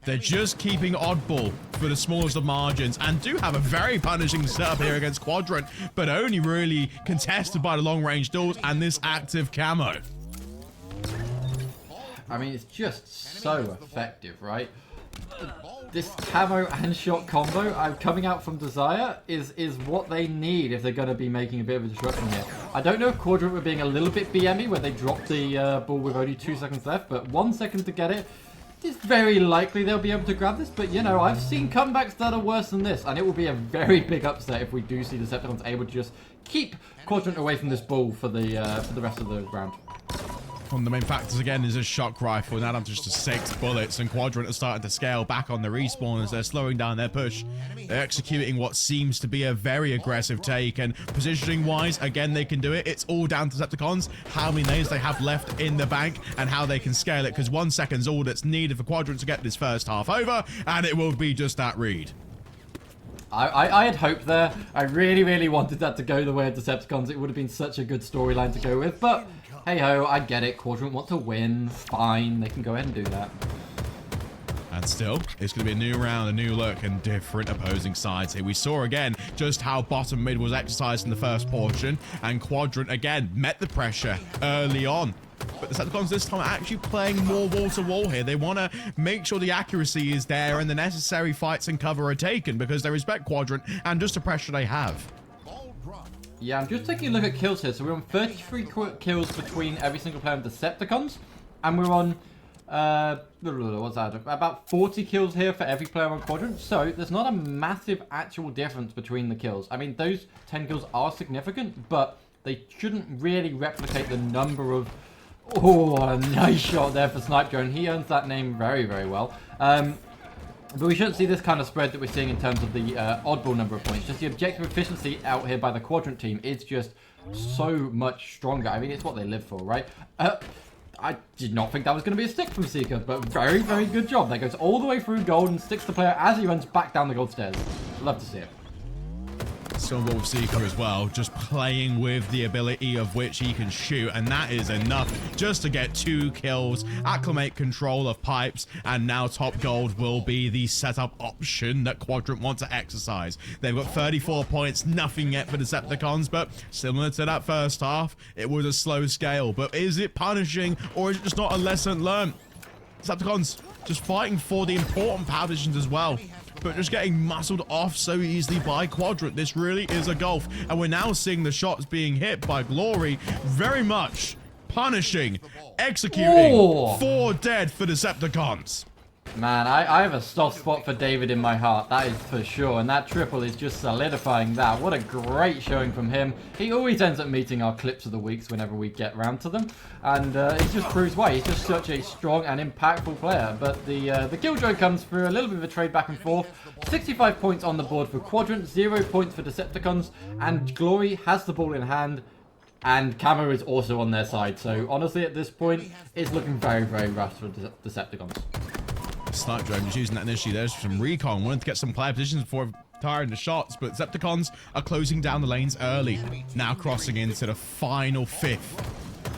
They're just keeping oddball for the smallest of margins, and do have a very punishing setup here against Quadrant, but only really contested by the long-range duels and this active camo. I mean, it's just so effective, right? This camo and shot combo coming out from Desire is what they need if they're going to be making a bit of a disruption here. I don't know if Quadrant were being a little bit BME where they dropped the ball with only 2 seconds left, but 1 second to get it. It's very likely they'll be able to grab this, but you know, I've seen comebacks that are worse than this, and it will be a very big upset if we do see Decepticons able to just keep Quadrant away from this ball for the rest of the round. One of the main factors again is a shock rifle, now down to just 6 bullets, and Quadrant are starting to scale back on the respawn as they're slowing down their push. They're executing what seems to be a very aggressive take, and positioning wise, again, they can do it. It's all down to Decepticons, how many nades they have left in the bank and how they can scale it, because 1 second's all that's needed for Quadrant to get this first half over, and it will be just that read. I had hoped there. I really wanted that to go the way of Decepticons. It would have been such a good storyline to go with, but hey ho, I get it. Quadrant want to win. Fine, they can go ahead and do that. And still, it's going to be a new round, a new look, and different opposing sides here. We saw again just how bottom mid was exercised in the first portion, and Quadrant again met the pressure early on. But the Decepticons this time are actually playing more wall-to-wall here. They want to make sure the accuracy is there and the necessary fights and cover are taken, because they respect Quadrant and just the pressure they have. Yeah, I'm just taking a look at kills here. So we're on 33 kills between every single player of Decepticons, and we're on what's that? About 40 kills here for every player on Quadrant. So there's not a massive actual difference between the kills. I mean, those 10 kills are significant, but they shouldn't really replicate the number of... Oh, a nice shot there for Snipe Drone. He earns that name very well. But we shouldn't see this kind of spread that we're seeing in terms of the oddball number of points. Just the objective efficiency out here by the Quadrant team is just so much stronger. I mean, it's what they live for, right? I did not think that was going to be a stick from Seeker, but very good job. That goes all the way through gold and sticks the player as he runs back down the gold stairs. Love to see it. Still involved Seeker as well, just playing with the ability of which he can shoot, and that is enough just to get 2 kills, acclimate control of pipes, and now top gold will be the setup option that Quadrant want to exercise. They've got 34 points, nothing yet for Decepticons, but similar to that first half, it was a slow scale. But is it punishing, or is it just not a lesson learned? Decepticons just fighting for the important power positions as well, but just getting muscled off so easily by Quadrant. This really is a gulf, and we're now seeing the shots being hit by Glory, very much punishing, executing, 4 dead for Decepticons. Man, I have a soft spot for David in my heart, that is for sure, and that triple is just solidifying that. What a great showing from him. He always ends up meeting our clips of the weeks whenever we get round to them, and it just proves why. He's just such a strong and impactful player. But the Killjoy comes through, a little bit of a trade back and forth. 65 points on the board for Quadrant, 0 points for Decepticons, and Glory has the ball in hand, and Camo is also on their side. So honestly, at this point, it's looking very rough for Decepticons. Snipe Drone just using that initially. There's some recon, wanted to get some player positions before tiring the shots, but Decepticons are closing down the lanes early. Now crossing into the final 5th.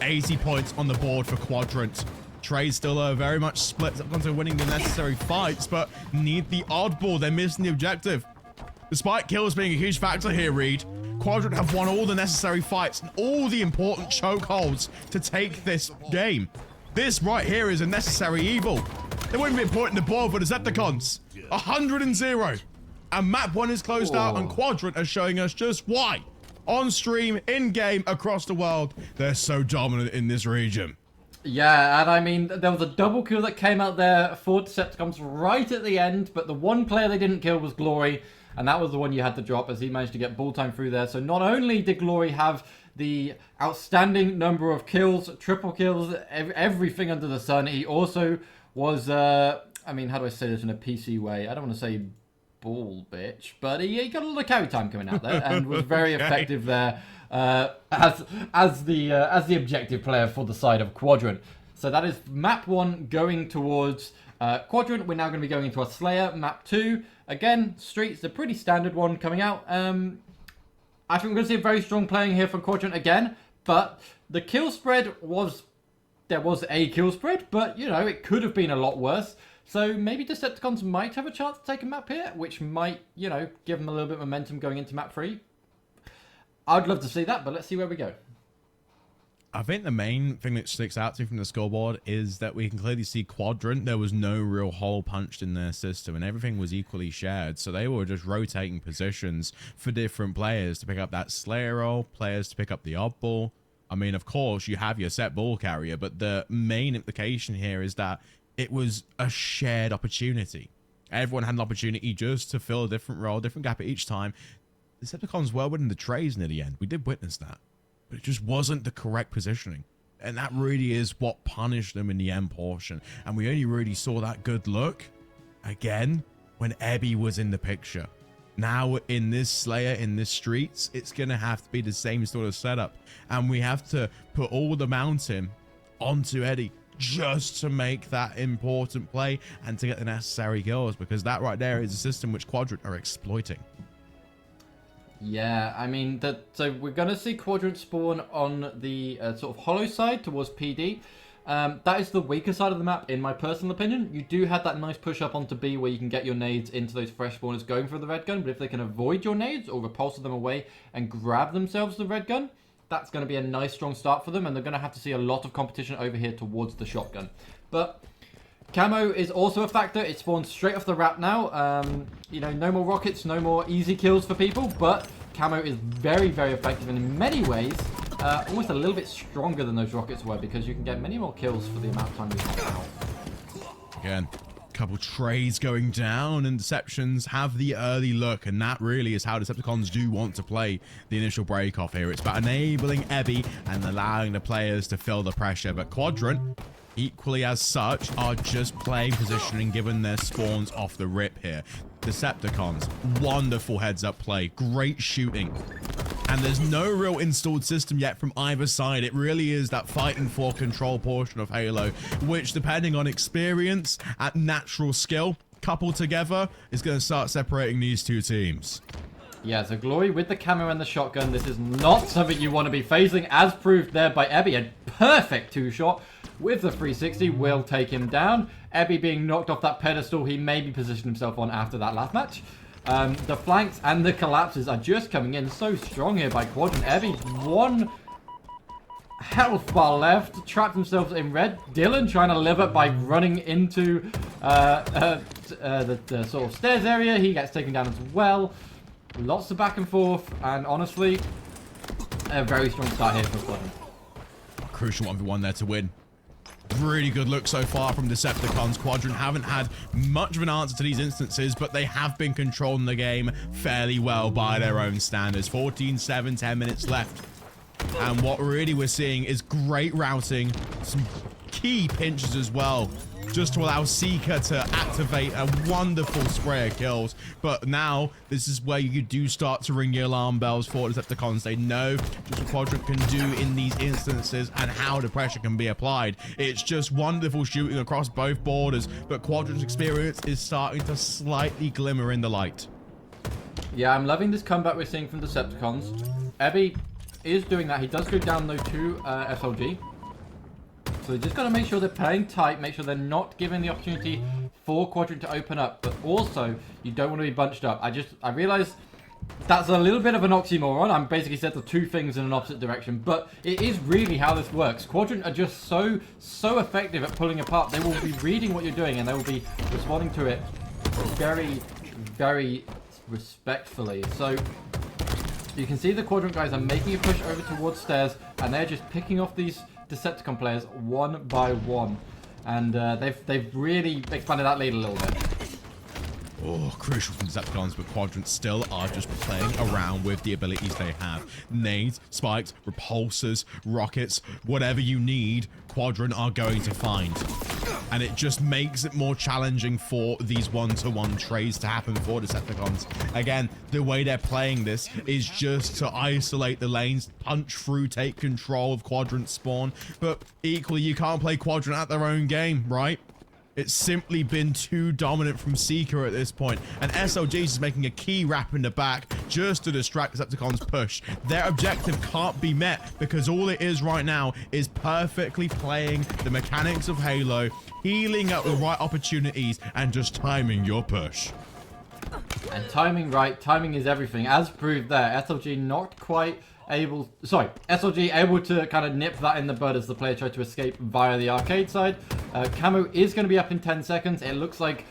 80 points on the board for Quadrant. Trade still very much split. Decepticons are winning the necessary fights, but need the oddball. They're missing the objective. Despite kills being a huge factor here, Reed, Quadrant have won all the necessary fights and all the important chokeholds to take this game. This right here is a necessary evil. There wouldn't be a point in the board for Decepticons. 100-0. And map 1 is closed out, and Quadrant are showing us just why. On stream, in-game, across the world, they're so dominant in this region. Yeah, and I mean, there was a double kill that came out there for Decepticons right at the end, but the one player they didn't kill was Glory, and that was the one you had to drop as he managed to get ball time through there. So not only did Glory have the outstanding number of kills, triple kills, everything under the sun, he also was, I mean, how do I say this in a PC way? I don't want to say ball, bitch. But he got a lot of carry time coming out there and was very effective there as the objective player for the side of Quadrant. So that is map 1 going towards Quadrant. We're now going to be going into our Slayer. Map 2, again, Streets, a pretty standard one coming out. I think we're going to see a very strong playing here from Quadrant again, but the kill spread was... There was a kill spread, but, you know, it could have been a lot worse. So maybe Decepticons might have a chance to take a map here, which might, you know, give them a little bit of momentum going into map 3. I'd love to see that, but let's see where we go. I think the main thing that sticks out to me from the scoreboard is that we can clearly see Quadrant. There was no real hole punched in their system and everything was equally shared. So they were just rotating positions for different players to pick up that Slayer role, players to pick up the odd ball. I mean, of course, you have your set ball carrier, but the main implication here is that it was a shared opportunity. Everyone had an opportunity just to fill a different role, different gap at each time. The Decepticons were winning the trays near the end. We did witness that. But it just wasn't the correct positioning. And that really is what punished them in the end portion. And we only really saw that good look, again, when Ebby was in the picture. Now, in this Slayer, in this Streets, it's going to have to be the same sort of setup. And we have to put all the mountain onto Eddie just to make that important play and to get the necessary kills. Because that right there is a system which Quadrant are exploiting. Yeah, I mean, so we're going to see Quadrant spawn on the sort of hollow side towards PD. That is the weaker side of the map, in my personal opinion. You do have that nice push up onto B where you can get your nades into those fresh spawners going for the red gun, but if they can avoid your nades or repulse them away and grab themselves the red gun, that's going to be a nice strong start for them, and they're going to have to see a lot of competition over here towards the shotgun. But camo is also a factor. It spawns straight off the wrap now. You know, no more rockets, no more easy kills for people, but camo is very, very effective, and in many ways, almost a little bit stronger than those rockets were, because you can get many more kills for the amount of time you have now. Again, a couple trays going down, and Deceptions have the early look, and that really is how Decepticons do want to play the initial break off here. It's about enabling Ebby and allowing the players to feel the pressure, but Quadrant, equally as such, are just playing positioning given their spawns off the rip here. Decepticons, wonderful heads up play, great shooting, and there's no real installed system yet from either side. It really is that fighting for control portion of Halo, which, depending on experience and natural skill coupled together, is going to start separating these two teams. Yeah, so Glory with the camo and the shotgun, this is not something you want to be facing, as proved there by Ebby. A perfect two-shot with the 360 will take him down. Ebby being knocked off that pedestal he maybe positioned himself on after that last match. The flanks and the collapses are just coming in so strong here by Quadrant. Ebby, one health bar left, trapped himself in red. Dylan trying to live it by running into the sort of stairs area. He gets taken down as well. Lots of back and forth, and honestly, a very strong start here for Quadrant. Crucial 1v1 there to win. Really good look so far from Decepticons. Quadrant haven't had much of an answer to these instances, but they have been controlling the game fairly well by their own standards. 14-7, 10 minutes left. And what really we're seeing is great routing, some key pinches as well, just to allow Seeker to activate a wonderful spray of kills. But now, this is where you do start to ring your alarm bells for Decepticons. They know just what Quadrant can do in these instances and how the pressure can be applied. It's just wonderful shooting across both borders, but Quadrant's experience is starting to slightly glimmer in the light. Yeah, I'm loving this comeback we're seeing from Decepticons. Ebby is doing that. He does go down though to SLG. So they just got to make sure they're playing tight, make sure they're not giving the opportunity for Quadrant to open up, but also you don't want to be bunched up. I realize that's a little bit of an oxymoron. I'm basically said the two things in an opposite direction, but it is really how this works. Quadrant are just so effective at pulling apart. They will be reading what you're doing and they will be responding to it very, very respectfully. So you can see the Quadrant guys are making a push over towards stairs, and they're just picking off these Decepticon players one by one, and they've really expanded that lead a little bit. Oh, crucial from Decepticons, but Quadrant still are just playing around with the abilities they have. Nades, spikes, repulsors, rockets, whatever you need, Quadrant are going to find. And it just makes it more challenging for these one-to-one trades to happen for Decepticons. Again, the way they're playing this is just to isolate the lanes, punch through, take control of Quadrant spawn. But equally, you can't play Quadrant at their own game, right? It's simply been too dominant from Seeker at this point, and SLGs is making a key wrap in the back just to distract Decepticons' push. Their objective can't be met because all it is right now is perfectly playing the mechanics of Halo, healing up the right opportunities, and just timing your push. And timing right, timing is everything. As proved there, SLG not quite able, SLG able to kind of nip that in the bud as the player tried to escape via the arcade side. Camo is going to be up in 10 seconds. It looks like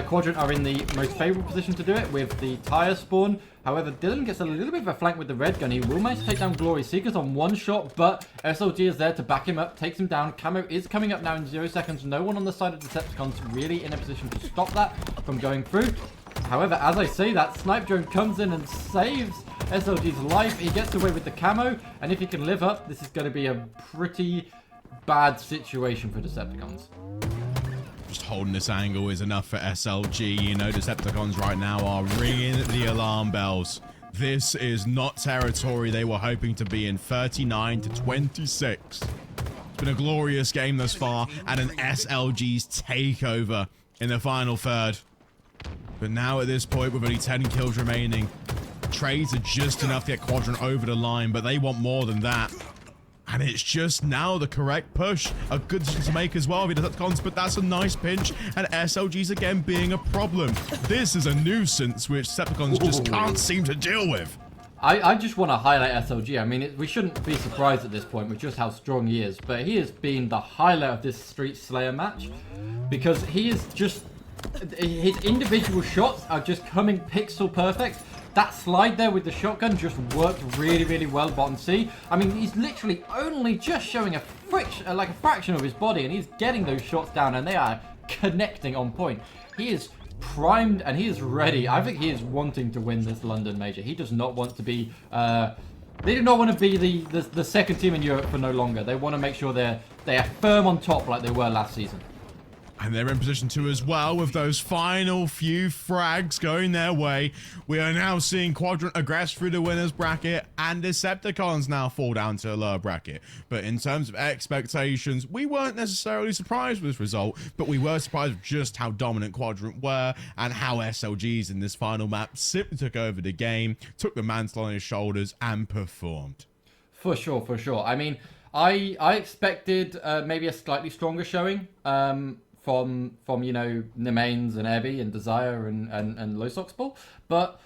Quadrant are in the most favorable position to do it with the tire spawn. However, Dylan gets a little bit of a flank with the red gun. He will manage to take down Glory Seekers on one shot, but SLG is there to back him up, takes him down. Camo is coming up now in 0 seconds. No one on the side of Decepticons really in a position to stop that from going through. However, as I say that, Snipe Drone comes in and saves SLG's life. He gets away with the camo, and if he can live up, this is going to be a pretty bad situation for Decepticons. Just holding this angle is enough for SLG. You know, Decepticons right now are ringing the alarm bells. This is not territory they were hoping to be in. 39-26. It's been a glorious game thus far, and an SLG's takeover in the final third. But now at this point, with only 10 kills remaining, trades are just enough to get Quadrant over the line, but they want more than that. And it's just now the correct push. A good decision to make as well, Decepticons, but that's a nice pinch, and SLG's again being a problem. This is a nuisance which Decepticons just can't seem to deal with. I just want to highlight SLG. I mean, we shouldn't be surprised at this point with just how strong he is, but he has been the highlight of this Street Slayer match because he is just... his individual shots are just coming pixel perfect. That slide there with the shotgun just worked really, really well, bottom C. I mean, he's literally only just showing a fraction of his body, and he's getting those shots down, and they are connecting on point. He is primed, and he is ready. I think he is wanting to win this London Major. He does not want to be... they do not want to be the second team in Europe for no longer. They want to make sure they are firm on top like they were last season. And they're in position to as well with those final few frags going their way. We are now seeing Quadrant aggress through the winner's bracket and Decepticons now fall down to a lower bracket. But in terms of expectations, we weren't necessarily surprised with this result, but we were surprised with just how dominant Quadrant were and how SLGs in this final map simply took over the game, took the mantle on his shoulders and performed. For sure, for sure. I mean, I expected maybe a slightly stronger showing. From you know, Nemains and Ebby and Desire and Low Sox Ball, but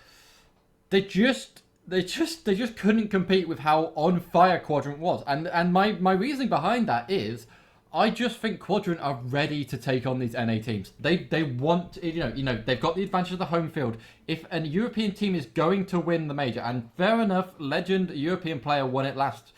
they just couldn't compete with how on fire Quadrant was, and my reasoning behind that is I just think Quadrant are ready to take on these NA teams. They want, you know they've got the advantage of the home field. If a European team is going to win the major, and fair enough, legend European player won it last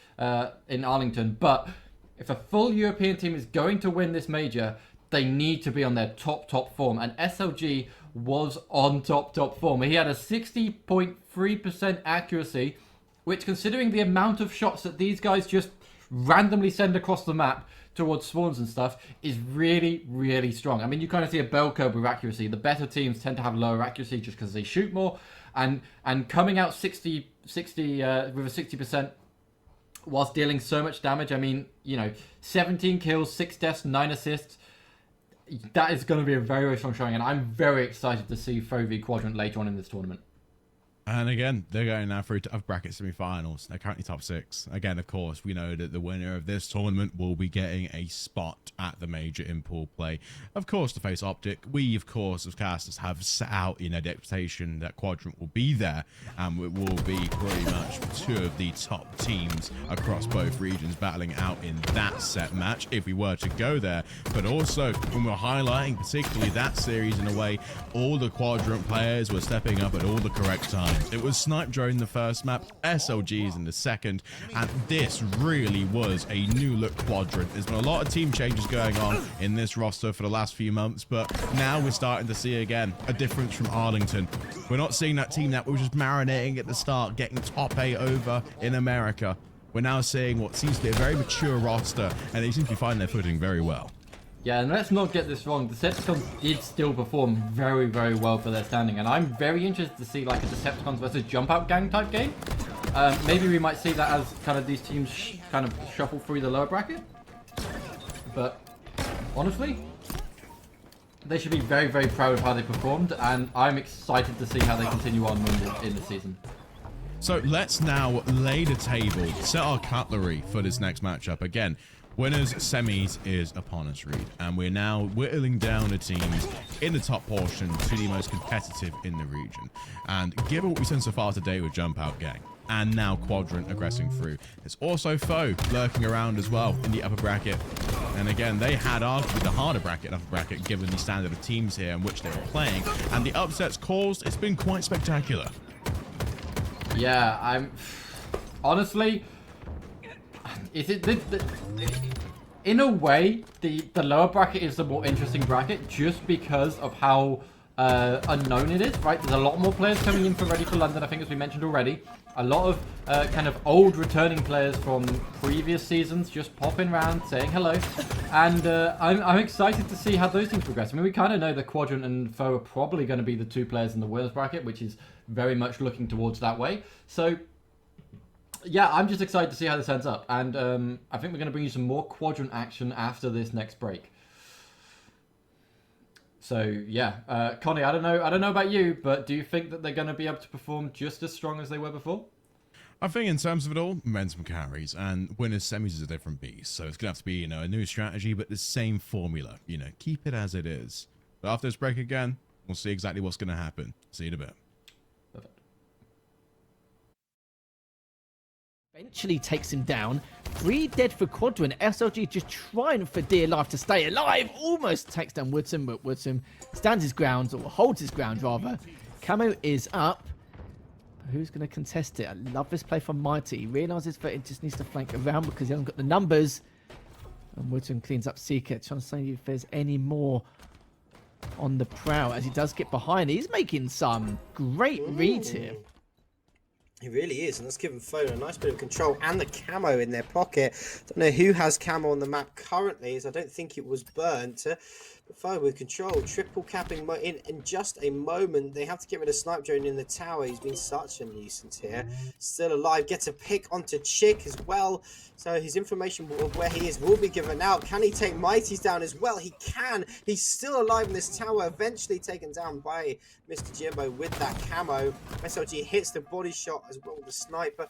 in Arlington, but if a full European team is going to win this major, they need to be on their top form, and SLG was on top form. He had a 60.3% accuracy, which, considering the amount of shots that these guys just randomly send across the map towards spawns and stuff, is really, really strong. I mean, you kind of see a bell curve with accuracy. The better teams tend to have lower accuracy just because they shoot more, and coming out 60 with a 60% whilst dealing so much damage. I mean, you know, 17 kills, 6 deaths, 9 assists. That is going to be a very, very strong showing, and I'm very excited to see FOE Quadrant later on in this tournament. And again, they're going now through to bracket semi-finals. They're currently top 6. Again, of course, we know that the winner of this tournament will be getting a spot at the major in pool play. Of course, to face Optic, we, of course, as casters, have set out, you know, the expectation that Quadrant will be there, and it will be pretty much 2 of the top teams across both regions battling out in that set match, if we were to go there. But also, when we're highlighting particularly that series in a way, all the Quadrant players were stepping up at all the correct times. It was Snipe Drone in the first map, SLGs in the second, and this really was a new look Quadrant. There's been a lot of team changes going on in this roster for the last few months, but now we're starting to see again a difference from Arlington. We're not seeing that team that was just marinating at the start, getting top 8 over in America. We're now seeing what seems to be a very mature roster, and they seem to be finding their footing very well. Yeah, and let's not get this wrong. Decepticons did still perform very, very well for their standing, and I'm very interested to see like a Decepticons versus Jump Out Gang type game. Maybe we might see that as kind of these teams kind of shuffle through the lower bracket. But honestly, they should be very, very proud of how they performed, and I'm excited to see how they continue on in the season. So let's now lay the table, set our cutlery for this next matchup. Again, winners semis is upon us, Reed, and we're now whittling down the teams in the top portion to the most competitive in the region. And given what we've seen so far today with Jump Out Gang, and now Quadrant aggressing through, there's also FOE lurking around as well in the upper bracket. And again, they had arguably the harder upper bracket, given the standard of teams here in which they were playing, and the upsets caused, it's been quite spectacular. Yeah, I'm honestly, is it in a way the lower bracket is the more interesting bracket just because of how unknown it is, right? There's a lot more players coming in for Ready for London, I think, as we mentioned already. A lot of kind of old returning players from previous seasons just popping around saying hello, and I'm excited to see how those things progress. I mean, we kind of know that Quadrant and FOE are probably going to be the two players in the winners bracket, which is very much looking towards that way. So yeah, I'm just excited to see how this ends up, and I think we're going to bring you some more Quadrant action after this next break. So yeah, Connie, I don't know about you, but do you think that they're going to be able to perform just as strong as they were before? I think in terms of it all, momentum carries, and winners semis is a different beast. So it's going to have to be, you know, a new strategy, but the same formula. You know, keep it as it is. But after this break again, we'll see exactly what's going to happen. See you in a bit. Perfect. Eventually takes him down. 3 dead for Quadrant. SLG just trying for dear life to stay alive. Almost takes down Woodson, but Woodson stands his ground, or holds his ground rather. Camo is up. Who's going to contest it? I love this play from Mighty. He realises that it just needs to flank around because he hasn't got the numbers. And Woodson cleans up Seeker, trying to see if there's any more on the prowl as he does get behind. He's making some great reads here. He really is, and that's given FOE a nice bit of control and the camo in their pocket. Don't know who has camo on the map currently, as I don't think it was burnt. But FOE with control, triple capping in just a moment. They have to get rid of Snipe Drone in the tower. He's been such a nuisance here. Still alive, gets a pick onto Chick as well. So his information of where he is will be given out. Can he take Mighty's down as well? He can. He's still alive in this tower, eventually taken down by Mr. Jimbo with that camo. SLG hits the body shot as well with the sniper.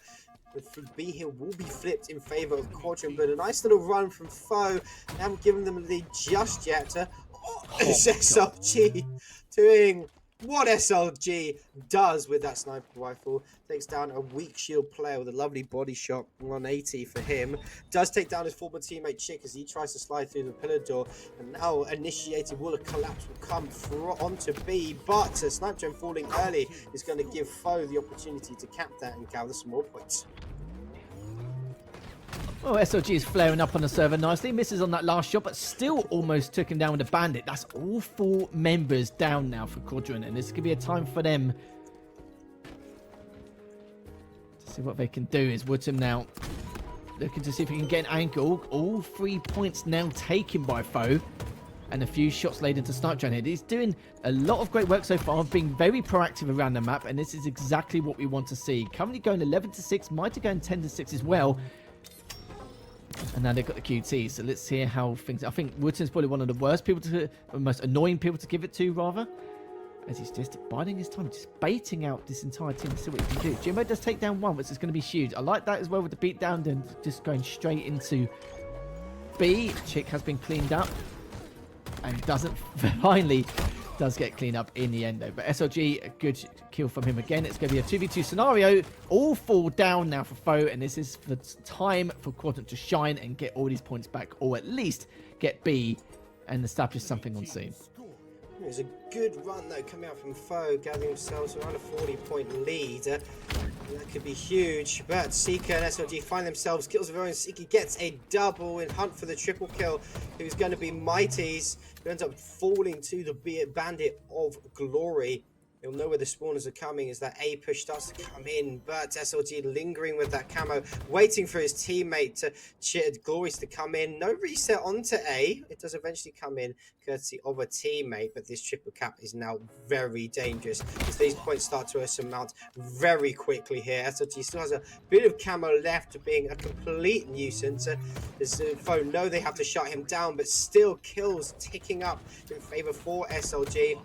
The B hill will be flipped in favour of Quadrant, but a nice little run from FOE. They haven't given them a lead just yet. It's SLG doing what SLG does with that sniper rifle. Takes down a weak shield player with a lovely body shot, 180 for him. Does take down his former teammate Chick as he tries to slide through the pillar door. And now initiated wall of collapse will come onto B, but Snipe Drone falling early is going to give FOE the opportunity to cap that and gather some more points. Well, SLG is flaring up on the server nicely. Misses on that last shot, but still almost took him down with a bandit. That's all 4 members down now for Quadrant, and this could be a time for them to see what they can do. Is Woodson now looking to see if he can get an angle. All 3 points now taken by FOE, and a few shots laid into Snipe Drone here. He's doing a lot of great work so far, being very proactive around the map, and this is exactly what we want to see. Currently going 11-6, might have gone 10-6 as well. And now they've got the QT, so let's hear how things... I think Woodson's probably one of the worst people to... the most annoying people to give it to, rather. As he's just biding his time, just baiting out this entire team to see what he can do. Jimbo does take down 1, which is going to be huge. I like that as well with the beat down, then just going straight into B. Chick has been cleaned up. And doesn't... finally does get cleaned up in the end, though. But SLG, a good kill from him again. It's going to be a 2v2 scenario. All fall down now for FOE, and this is the time for Quadrant to shine and get all these points back, or at least get B and establish something on scene. It was a good run, though, coming out from FOE, gathering themselves around a 40-point lead. That could be huge, but Seeker and SLG find themselves kills of their own. Seeker gets a double in hunt for the triple kill. It was going to be Mighty's, who ends up falling to the Bandit of Glory. You'll know where the spawners are coming as that A push starts to come in, but SLG lingering with that camo, waiting for his teammate Glorious to come in. No reset onto A. It does eventually come in courtesy of a teammate, but this triple cap is now very dangerous as these points start to surmount very quickly here. SLG still has a bit of camo left, being a complete nuisance. As foe know they have to shut him down, but still kills ticking up in favor for SLG.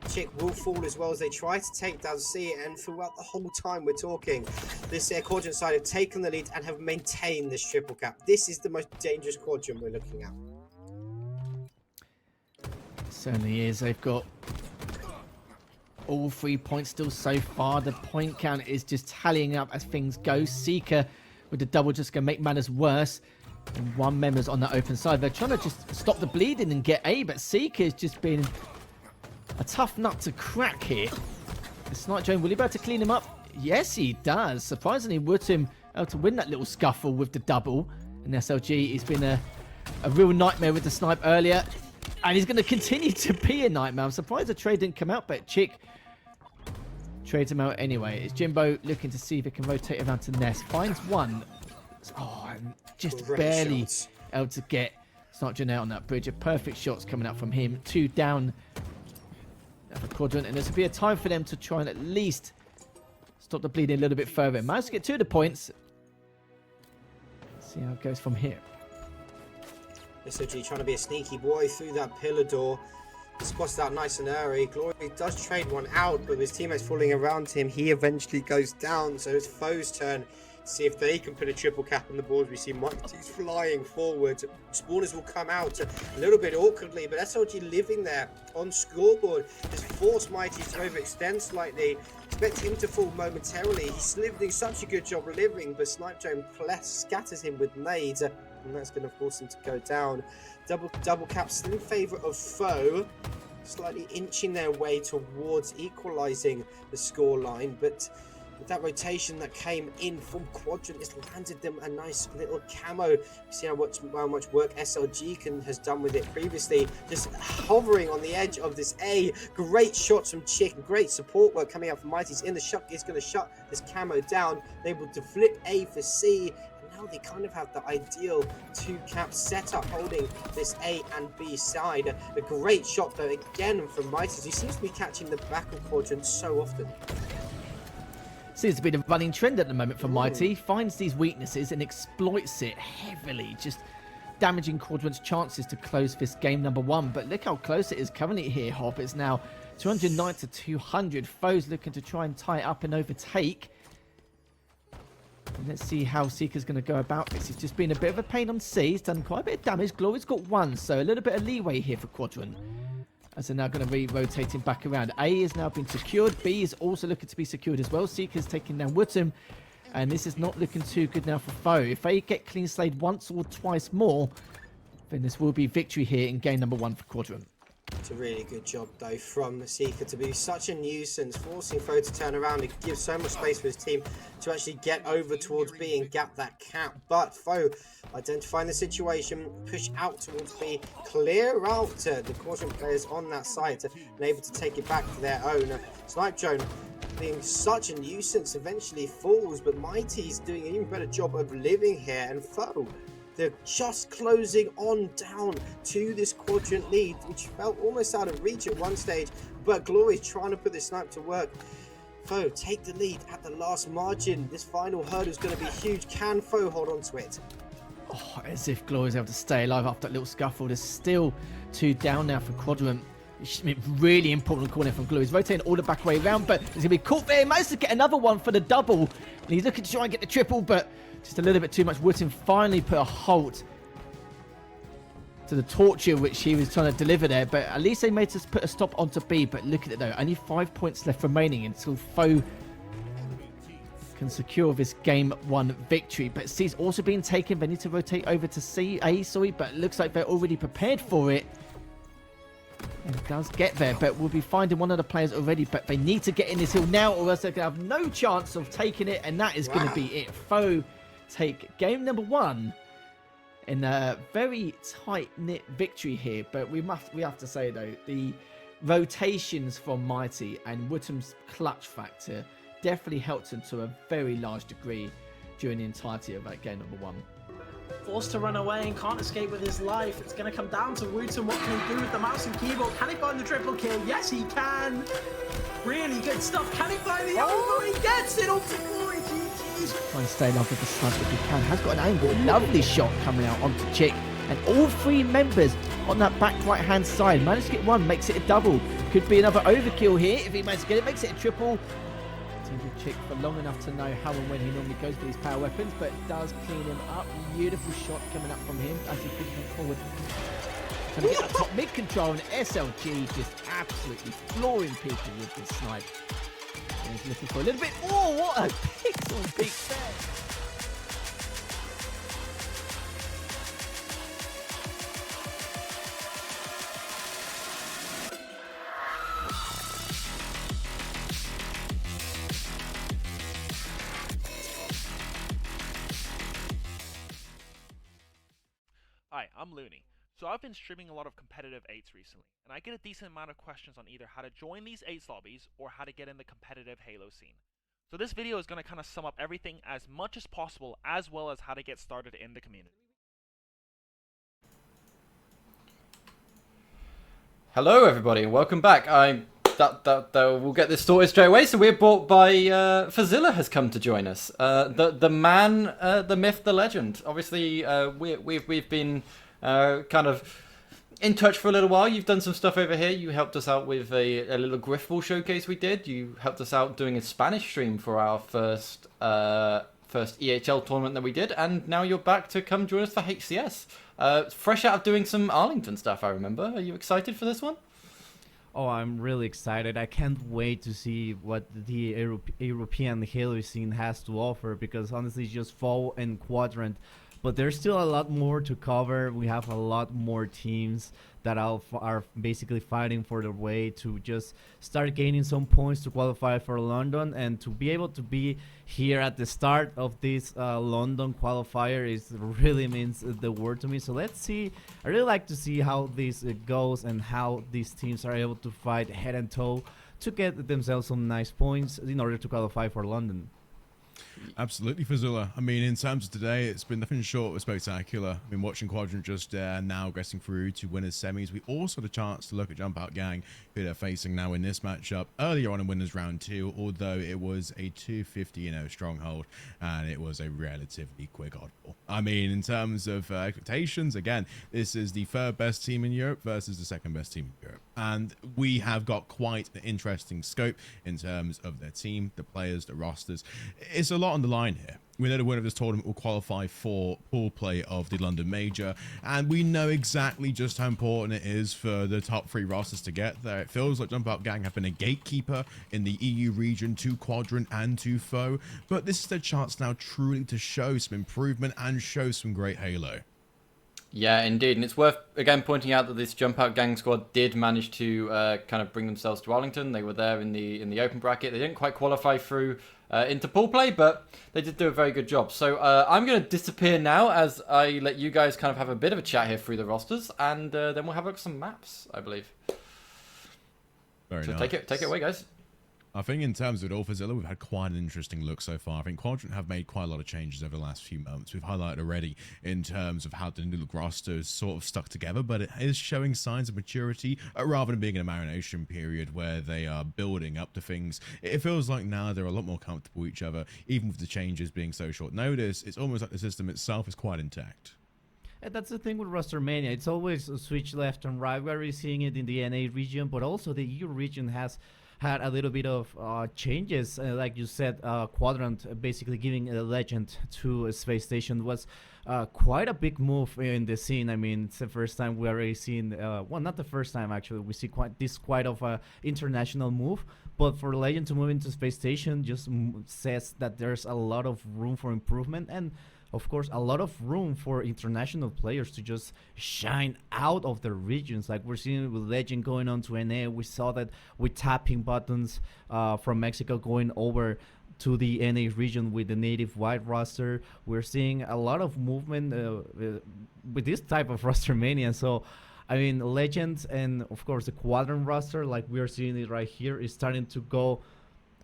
Chick will fall as well as they try to take down C, and throughout the whole time we're talking, this Quadrant side have taken the lead and have maintained this triple cap. This is the most dangerous Quadrant we're looking at. Certainly is. They've got all 3 points still so far. The point count is just tallying up as things go. Seeker with the double just going to make matters worse. And one member's on the open side. They're trying to just stop the bleeding and get A, but Seeker's just been a tough nut to crack here. Snipe Joan, will he be able to clean him up? Yes, he does. Surprisingly, Woodham able to win that little scuffle with the double. And SLG has been a real nightmare with the snipe earlier. And he's going to continue to be a nightmare. I'm surprised the trade didn't come out, but Chick trades him out anyway. It's Jimbo looking to see if he can rotate around to Nest. Finds one. Oh, and just barely able to get Snipe Joan out on that bridge. A perfect shot's coming out from him. 2 down. For Quadrant, and this will be a time for them to try and at least stop the bleeding a little bit further. Managed to get 2 of the points. Let's see how it goes from here. SOG trying to be a sneaky boy through that pillar door. He spots that nice and early. Glory does trade one out, but with his teammates falling around him, he eventually goes down. So it's foe's turn. See if they can put a triple cap on the board. We see Mighty's flying forward. Spawners will come out a little bit awkwardly, but SLG living there on scoreboard has forced Mighty to overextend slightly. Expect him to fall momentarily. He's doing such a good job living, but Snipe Joan scatters him with nades, and that's going to force him to go down. Double cap still in favor of foe, slightly inching their way towards equalizing the scoreline, but with that rotation that came in from Quadrant, it's landed them a nice little camo. You see how much work SLG has done with it previously, just hovering on the edge of this A. Great shots from Chick, great support work coming out from Mighty's in the shot. Is going to shut this camo down. They able to flip A for C. Now they kind of have the ideal 2 cap setup holding this A and B side. A great shot though again from Mighty, who seems to be catching the back of Quadrant so often. Seems to be the running trend at the moment for Mighty. Finds these weaknesses and exploits it heavily, just damaging Quadrant's chances to close this game number 1. But look how close it is currently here, Hop. It's now 209 to 200. Foes looking to try and tie it up and overtake. And let's see how Seeker's going to go about this. He's just been a bit of a pain on C. He's done quite a bit of damage. Glory's got 1, so a little bit of leeway here for Quadrant, as they're now going to be rotating back around. A has now been secured. B is also looking to be secured as well. Seeker's taking down Woodham, and this is not looking too good now for foe. If they get clean slayed once or twice more, then this will be victory here in game number 1 for Quadrant. It's a really good job though from Seeker to be such a nuisance, forcing foe to turn around and give so much space for his team to actually get over towards B and gap that cap. But foe identifying the situation, push out towards B, clear out the Quadrant players on that side and able to take it back to their own. Snipe Joan being such a nuisance eventually falls, but Mighty's doing an even better job of living here, and foe, they're just closing on down to this Quadrant lead, which felt almost out of reach at one stage, but Glory's trying to put this snipe to work. Foe take the lead at the last margin. This final hurdle is going to be huge. Can foe hold on to it? Oh, as if Glory's able to stay alive after that little scuffle. There's still 2 down now for Quadrant. It's really important corner from Glory. He's rotating all the back way around, but he's going to be caught there. He managed to get another one for the double, and he's looking to try and get the triple, but just a little bit too much. Woodham finally put a halt to the torture which he was trying to deliver there, but at least they made us put a stop onto B. But look at it though, only 5 points left remaining until foe can secure this game 1 victory. But C's also being taken. They need to rotate over to A, but it looks like they're already prepared for it. And it does get there, but we'll be finding one of the players already. But they need to get in this hill now, or else they're going to have no chance of taking it, and that is going to be it. Foe take game number 1 in a very tight-knit victory here. But we have to say though, the rotations from Mighty and Wootham's clutch factor definitely helped him to a very large degree during the entirety of that game number 1. Forced to run away and can't escape with his life. It's going to come down to Wooten. What can he do with the mouse and keyboard? Can he find the triple kill? Yes, he can. Really good stuff. Can he find the elbow? He gets it off to glory. GG's. Trying to stay alive with the sniper if he can. Has got an angle. Lovely shot coming out onto Chick. And all 3 members on that back right hand side. Managed to get 1. Makes it a double. Could be another overkill here. If he manages to get it, makes it a triple. With Chick for long enough to know how and when he normally goes for these power weapons, but it does clean him up. Beautiful shot coming up from him as he pushes forward. Trying to get that top mid control, and SLG just absolutely flooring people with this snipe. And he's looking for a little bit more. What a pixel peak there. Hi, I'm Looney. So I've been streaming a lot of competitive 8s recently, and I get a decent amount of questions on either how to join these 8s lobbies or how to get in the competitive Halo scene. So this video is going to kind of sum up everything as much as possible, as well as how to get started in the community. Hello everybody and welcome back. We'll get this sorted straight away. So we're brought by Fazilla has come to join us. The man, the myth, the legend. Obviously, we've been kind of in touch for a little while. You've done some stuff over here. You helped us out with a little Griffball showcase we did. You helped us out doing a Spanish stream for our first EHL tournament that we did, and now you're back to come join us for HCS. Fresh out of doing some Arlington stuff, I remember. Are you excited for this one? Oh, I'm really excited. I can't wait to see what the European Halo scene has to offer, because honestly it's just FOE and Quadrant. But there's still a lot more to cover. We have a lot more teams that are basically fighting for their way to just start gaining some points to qualify for London, and to be able to be here at the start of this London qualifier is really means the world to me. So let's see. I really like to see how this goes and how these teams are able to fight head and toe to get themselves some nice points in order to qualify for London. Absolutely, Fazula. I mean, in terms of today, it's been nothing short of spectacular. I mean, watching Quadrant just now getting through to winners semis. We also had a chance to look at Jump Out Gang, who they're facing now in this matchup earlier on in winners round 2, although it was a 250 stronghold, and it was a relatively quick oddball. I mean, in terms of expectations, again, this is the 3rd best team in Europe versus the 2nd best team in Europe, and we have got quite an interesting scope in terms of their team, the players, the rosters. It's a lot on the line here. We know the winner of this tournament will qualify for pool play of the London Major, and we know exactly just how important it is for the top 3 rosters to get there. It feels like Jump Out Gang have been a gatekeeper in the EU region to Quadrant and to FOE, but this is their chance now truly to show some improvement and show some great Halo. Yeah, indeed, and it's worth again pointing out that this Jump Out Gang squad did manage to kind of bring themselves to Arlington. They were there in the open bracket. They didn't quite qualify through into pool play, but they did do a very good job. So I'm going to disappear now as I let you guys kind of have a bit of a chat here through the rosters, and then we'll have a look at some maps, I believe. Very so nice. Take it away, guys. I think in terms of it all, Fazilla, we've had quite an interesting look so far. I think Quadrant have made quite a lot of changes over the last few months. We've highlighted already in terms of how the new roster is sort of stuck together, but it is showing signs of maturity rather than being in a marination period where they are building up to things. It feels like now they're a lot more comfortable with each other, even with the changes being so short notice. It's almost like the system itself is quite intact. And that's the thing with Roster Mania. It's always a switch left and right. We're already seeing it in the NA region, but also the EU region has had a little bit of changes. Like you said, Quadrant basically giving a legend to a space station was quite a big move in the scene. I mean, it's the first time we already seen, well, not the first time actually, we see quite of a international move. But for Legend to move into space station just says that there's a lot of room for improvement, and of course a lot of room for international players to just shine out of their regions. Like we're seeing it with Legend going on to NA. We saw that with tapping buttons from Mexico going over to the NA region with the native white roster. We're seeing a lot of movement with this type of roster mania. So I mean, Legends and of course the Quadrant roster, like we are seeing it right here, is starting to go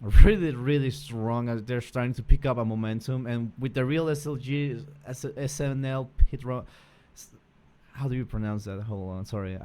really strong as they're starting to pick up a momentum. And with the real SLG, SNL Pitro, how do you pronounce that? Hold on, sorry,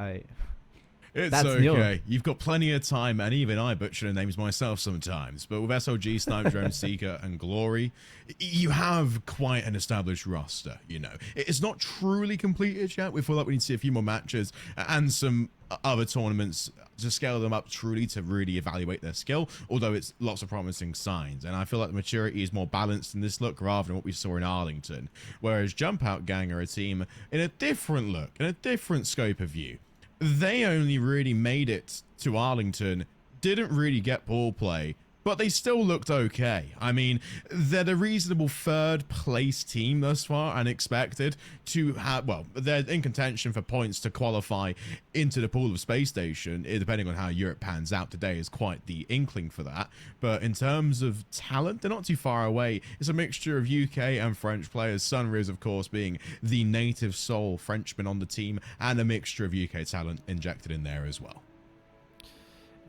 It's That's okay. new. You've got plenty of time, and even I butcher the names myself sometimes. But with SLG, Sniper Drone, Seeker, and Glory, you have quite an established roster, you know. It's not truly completed yet. We feel like we need to see a few more matches and some other tournaments to scale them up truly to really evaluate their skill, although it's lots of promising signs. And I feel like the maturity is more balanced in this look rather than what we saw in Arlington. Whereas Jump Out Gang are a team in a different look, in a different scope of view. They only really made it to Arlington, didn't really get ball play, but they still looked okay. I mean, they're the reasonable third place team thus far and expected to have, well, they're in contention for points to qualify into the pool of Space Station, depending on how Europe pans out today is quite the inkling for that. But in terms of talent, they're not too far away. It's a mixture of UK and French players, Sunriz, of course, being the native soul Frenchman on the team, and a mixture of UK talent injected in there as well.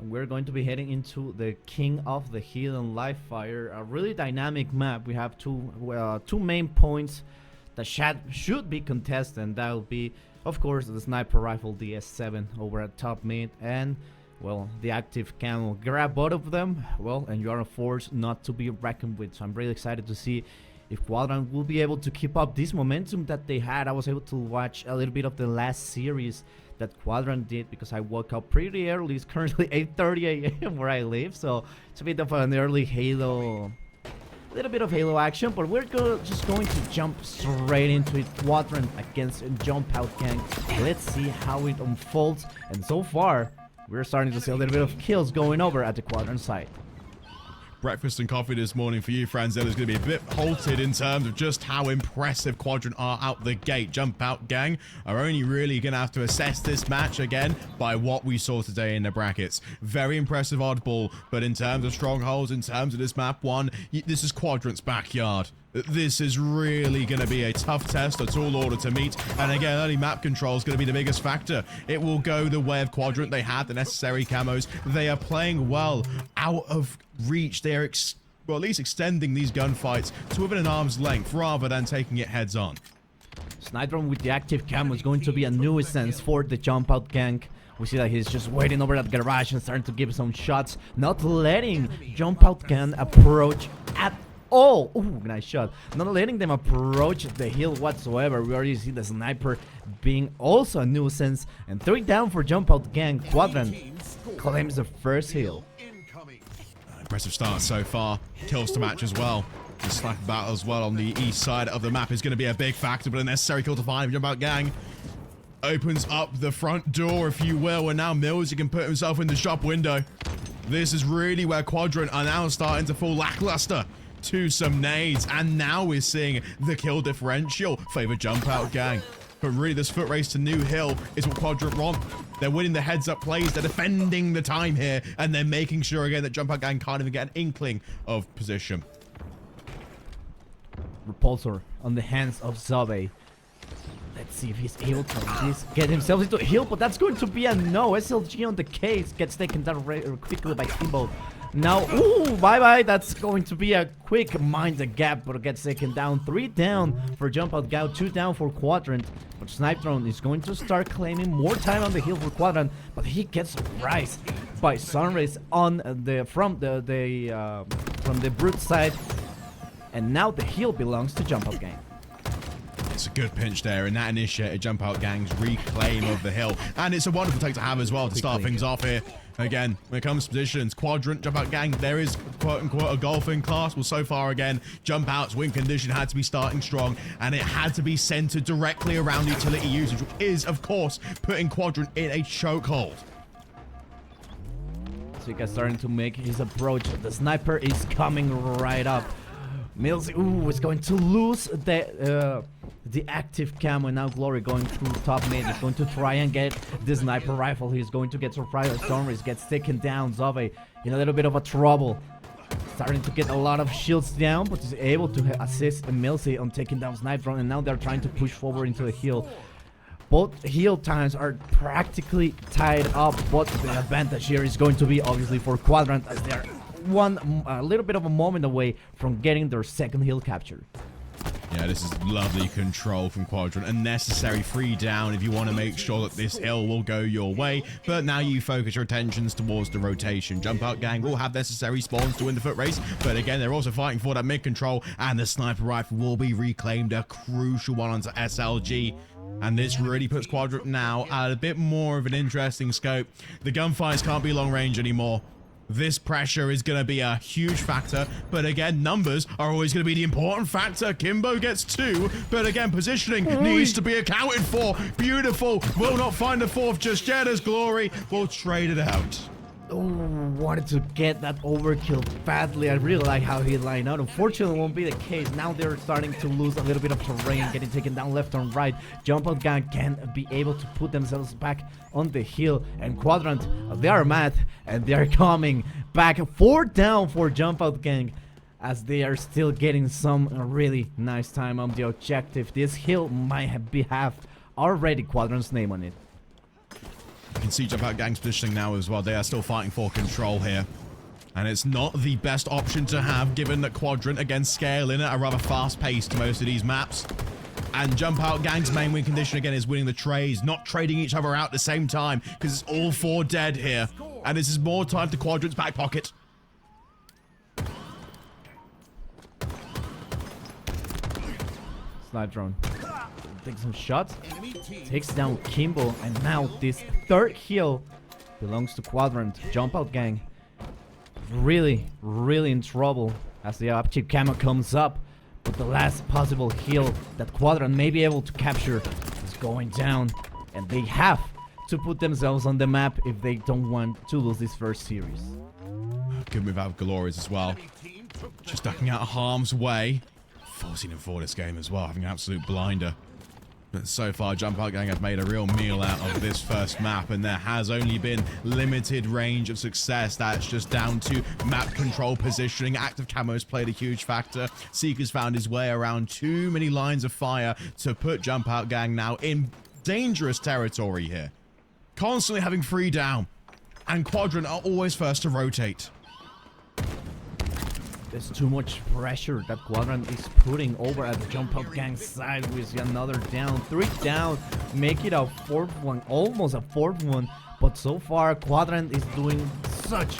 We're going to be heading into the King of the Hill and Live Fire, a really dynamic map. We have two main points that should be contested, and that will be, of course, the sniper rifle DS7 over at top mid, and, well, the active camo. Grab both of them, well, and you are a force not to be reckoned with. So I'm really excited to see if Quadrant will be able to keep up this momentum that they had. I was able to watch a little bit of the last series that Quadrant did because I woke up pretty early. It's currently 8:30 a.m. where I live, so it's a bit of an early Halo, a little bit of Halo action, but we're just going to jump straight into it. Quadrant against Jump Out Gang. Let's see how it unfolds, and so far we're starting to see a little bit of kills going over at the Quadrant side. Breakfast and coffee this morning for you, Franzel, is going to be a bit halted in terms of just how impressive Quadrant are out the gate. Jump Out Gang are only really going to have to assess this match again by what we saw today in the brackets. Very impressive oddball, but in terms of strongholds, in terms of this map one, this is Quadrant's backyard. This is really going to be a tough test, a tall order to meet, and again, early map control is going to be the biggest factor. It will go the way of Quadrant. They had the necessary camos. They are playing well out of reach. They are, well, at least extending these gunfights to within an arm's length rather than taking it heads on. Sniper with the active camo is going to be a nuisance for the Jump Out Gang. We see that he's just waiting over at the garage and starting to give some shots, not letting Jump Out Gang approach at all. Ooh, nice shot. Not letting them approach the hill whatsoever. We already see the sniper being also a nuisance. And 3 down for Jump Out Gang. Quadrant claims the first hill. Impressive start so far. Kills to match as well. The slack battle as well on the east side of the map is going to be a big factor, but a necessary kill to find. Jump Out Gang opens up the front door, if you will, and now Mills, he can put himself in the shop window. This is really where Quadrant are now starting to fall lackluster to some nades, and now we're seeing the kill differential favor Jump Out Gang. But really, this foot race to New Hill is what Quadrant want. They're winning the heads-up plays, they're defending the time here, and they're making sure again that Jump Out Gang can't even get an inkling of position. Repulsor on the hands of Zabe. Let's see if he's able to at least get himself into a hill, but that's going to be a no. SLG on the case gets taken down quickly by Kimbo. Now, ooh, bye-bye. That's going to be a quick mind the gap, but it gets taken down. 3 down for Jump Out Gang, 2 down for Quadrant. But Snipe Drone is going to start claiming more time on the hill for Quadrant, but he gets surprised by Sunrays on the from the brute side, and now the hill belongs to Jump Out Gang. It's a good pinch there, and that initiated Jump Out Gang's reclaim of the hill. And it's a wonderful take to have as well to start things off here. Again, when it comes to positions, Quadrant, Jump Out Gang, there is quote-unquote a golfing class. Well, so far again, Jump Out's win condition had to be starting strong, and it had to be centered directly around utility usage, which is, of course, putting Quadrant in a chokehold. Zika starting to make his approach. The sniper is coming right up. Mills, ooh, is going to lose the active camo. Now Glory going through top mid. He's going to try and get the sniper rifle. He's going to get surprised. Stormers gets taken down. Zave in a little bit of a trouble. Starting to get a lot of shields down, but is able to assist Milsey on taking down Snipe Drone. And now they're trying to push forward into the hill. Both heal times are practically tied up, but the advantage here is going to be obviously for Quadrant, as they're a little bit of a moment away from getting their second heal capture. Yeah, this is lovely control from Quadrant. A necessary free down if you want to make sure that this hill will go your way. But now you focus your attentions towards the rotation. Jump Out Gang will have necessary spawns to win the foot race. But again, they're also fighting for that mid control. And the sniper rifle will be reclaimed. A crucial one onto SLG. And this really puts Quadrant now at a bit more of an interesting scope. The gunfires can't be long range anymore. This pressure is going to be a huge factor, but again, numbers are always going to be the important factor. Kimbo gets 2, but again, positioning needs to be accounted for. Beautiful. Will not find the 4th just yet as Glory will trade it out. Oh, wanted to get that overkill badly. I really like how he lined out. Unfortunately, it won't be the case. Now they're starting to lose a little bit of terrain, getting taken down left and right. Jump Out Gang can be able to put themselves back on the hill. And Quadrant, they are mad, and they are coming back. 4 down for Jump Out Gang, as they are still getting some really nice time on the objective. This hill might have already Quadrant's name on it. You can see Jump Out Gang's positioning now as well. They are still fighting for control here. And it's not the best option to have, given that Quadrant, again, scale in at a rather fast pace to most of these maps. And Jump Out Gang's main win condition, again, is winning the trades, not trading each other out at the same time, because it's all 4 dead here. And this is more time to Quadrant's back pocket. Snipe drone. Takes some shots, takes down Kimbo, and now this 3rd heal belongs to Quadrant. Jump Out Gang really in trouble as the upchip camo comes up, but the last possible heal that Quadrant may be able to capture is going down, and they have to put themselves on the map if they don't want to lose this first series. Good move out of Glories as well. Just ducking out of harm's way. 14-4 this game as well, having an absolute blinder. But so far, Jump Out Gang have made a real meal out of this first map, and there has only been limited range of success. That's just down to map control positioning. Active camos played a huge factor. Seeker's found his way around too many lines of fire to put Jump Out Gang now in dangerous territory here. Constantly having free down, and Quadrant are always first to rotate. There's too much pressure that Quadrant is putting over at the Jump Out Gang side with another down. 3 down, make it a 4th one, almost a 4th one. But so far, Quadrant is doing such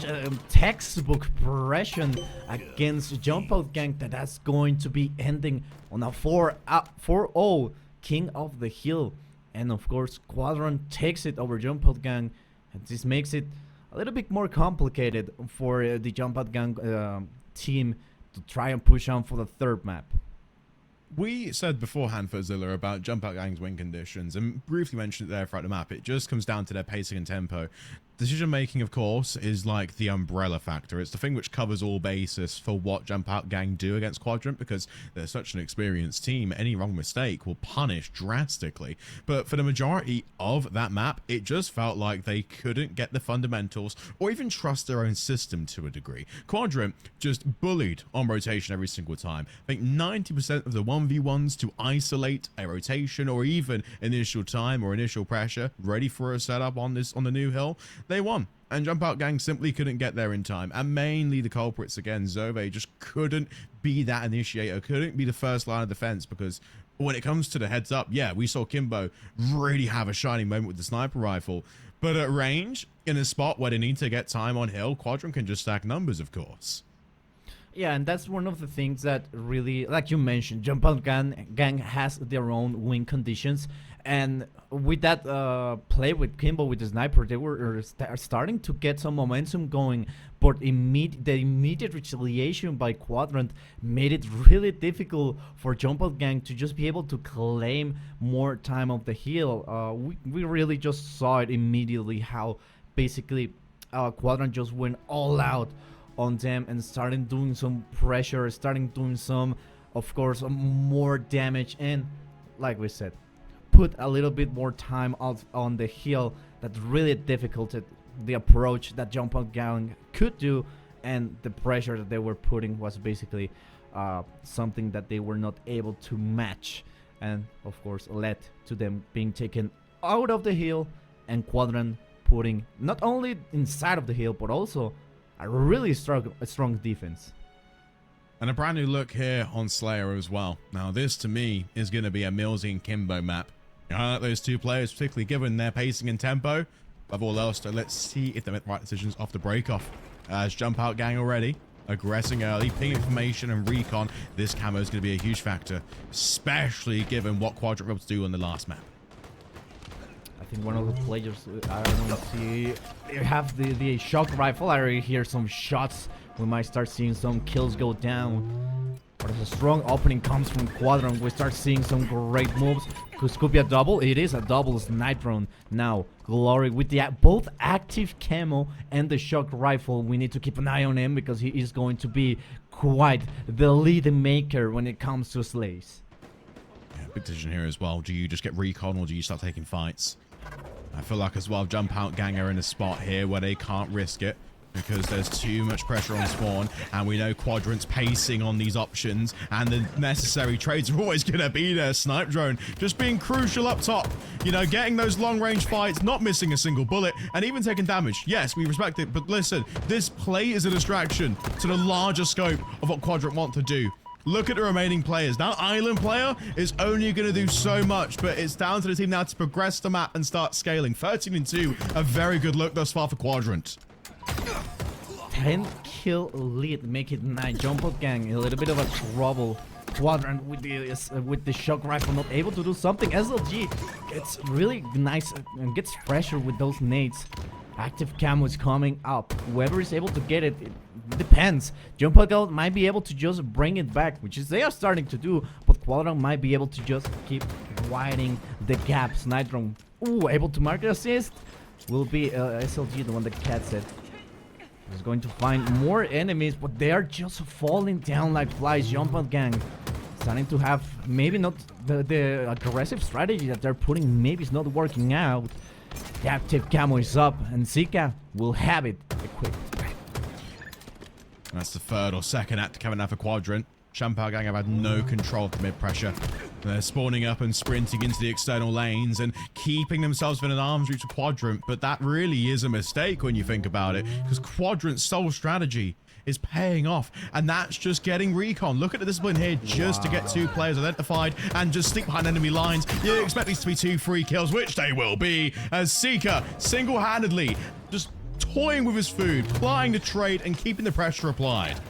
a textbook pressure against Jump Out Gang that's going to be ending on a 4-0 King of the Hill. And of course, Quadrant takes it over Jump Out Gang, and this makes it a little bit more complicated for the Jump Out Gang team to try and push on for the 3rd map. We said beforehand for Zilla about Jump Out Gang's win conditions, and briefly mentioned it there throughout the map. It just comes down to their pacing and tempo. Decision making, of course, is like the umbrella factor. It's the thing which covers all bases for what Jump Out Gang do against Quadrant, because they're such an experienced team. Any wrong mistake will punish drastically. But for the majority of that map, it just felt like they couldn't get the fundamentals or even trust their own system to a degree. Quadrant just bullied on rotation every single time. I think 90% of the 1v1s to isolate a rotation or even initial time or initial pressure ready for a setup on the new hill, they won. And Jump Out Gang simply couldn't get there in time. And mainly the culprits again, Zove just couldn't be that initiator, couldn't be the first line of defense, because when it comes to the heads up, yeah, we saw Kimbo really have a shining moment with the sniper rifle. But at range, in a spot where they need to get time on hill, Quadrant can just stack numbers, of course. Yeah, and that's one of the things that really, like you mentioned, Jump Out Gang has their own win conditions. And with that play with Kimbo with the sniper, they were starting to get some momentum going. But the immediate retaliation by Quadrant made it really difficult for Jump Out Gang to just be able to claim more time of the hill. We really just saw it immediately how basically Quadrant just went all out on them and starting doing some pressure, starting doing some, of course, more damage, and like we said, put a little bit more time out on the hill. That really difficulted the approach that Jump Out Gang could do, and the pressure that they were putting was basically something that they were not able to match and of course led to them being taken out of the hill, and Quadrant putting not only inside of the hill but also a really strong defense. And a brand new look here on Slayer as well. Now this to me is going to be a Millsy and Kimbo map. I like those two players, particularly given their pacing and tempo. Above all else, so let's see if they make the right decisions off the break off. As Jump Out Gang already aggressing early, ping information and recon. This camo is going to be a huge factor, especially given what Quadrant were able to do on the last map. I think one of the players, I don't see, they have the shock rifle. I already hear some shots. We might start seeing some kills go down. But as a strong opening comes from Quadrant, we start seeing some great moves. Could be a double. It is a double snipe drone. Now, Glory with the both active camo and the shock rifle. We need to keep an eye on him because he is going to be quite the lead maker when it comes to slays. Yeah, big decision here as well. Do you just get recon or do you start taking fights? I feel like as well, Jump Out Gang are in a spot here where they can't risk it, because there's too much pressure on spawn, and we know Quadrant's pacing on these options, and the necessary trades are always going to be there. Snipe drone just being crucial up top, you know, getting those long range fights, not missing a single bullet, and even taking damage. Yes, we respect it, but listen, this play is a distraction to the larger scope of what Quadrant want to do. Look at the remaining players. That island player is only going to do so much, but it's down to the team now to progress the map and start scaling. 13-2, a very good look thus far for Quadrant. 10 kill lead, make it 9. Jump Out Gang, a little bit of a trouble. Quadrant with the shock rifle not able to do something. SLG gets really nice and gets pressure with those nades. Active camo is coming up. Whoever is able to get it, it depends. Jump Out Gang might be able to just bring it back, which is they are starting to do, but Quadrant might be able to just keep widening the gap. Snipe drone, ooh, able to mark the assist. Will be SLG, the one that gets it. He's going to find more enemies, but they are just falling down like flies. Jump Out Gang starting to have maybe not the aggressive strategy that they're putting. Maybe it's not working out. The active camo is up, and Zika will have it equipped. That's the third or second active camo now for Quadrant. Jump Out Gang have had no control of the mid-pressure. They're spawning up and sprinting into the external lanes and keeping themselves within an arm's reach of Quadrant, but that really is a mistake when you think about it, because Quadrant's sole strategy is paying off, and that's just getting recon. Look at the discipline here just to get 2 players identified and just stick behind enemy lines. You expect these to be 2 free kills, which they will be, as Seeker single-handedly just toying with his food, plying the trade and keeping the pressure applied.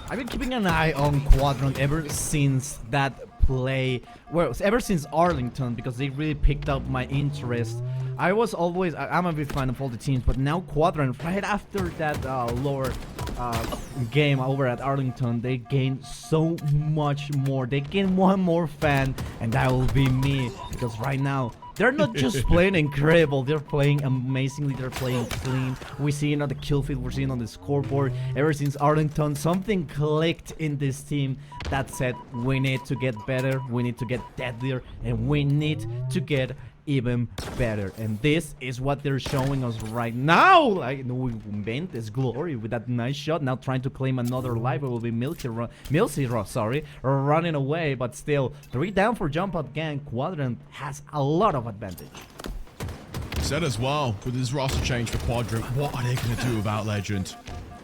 I've been keeping an eye on Quadrant ever since that play, well, ever since Arlington, because they really picked up my interest. I was always, I'm a big fan of all the teams, but now Quadrant, right after that lower game over at Arlington, they gained so much more. They gained one more fan, and that will be me, because right now, they're not just playing incredible, they're playing amazingly, they're playing clean. We see it on the kill feed, we're seeing on the scoreboard. Ever since Arlington, something clicked in this team that said, we need to get better, we need to get deadlier, and we need to get even better. And this is what they're showing us right now. Like, we bent this Glory with that nice shot, now trying to claim another life. It will be Millsy, running away, but still 3 down for Jump Out Gang. Quadrant has a lot of advantage. Said as well, with this roster change for Quadrant, what are they going to do about Legend?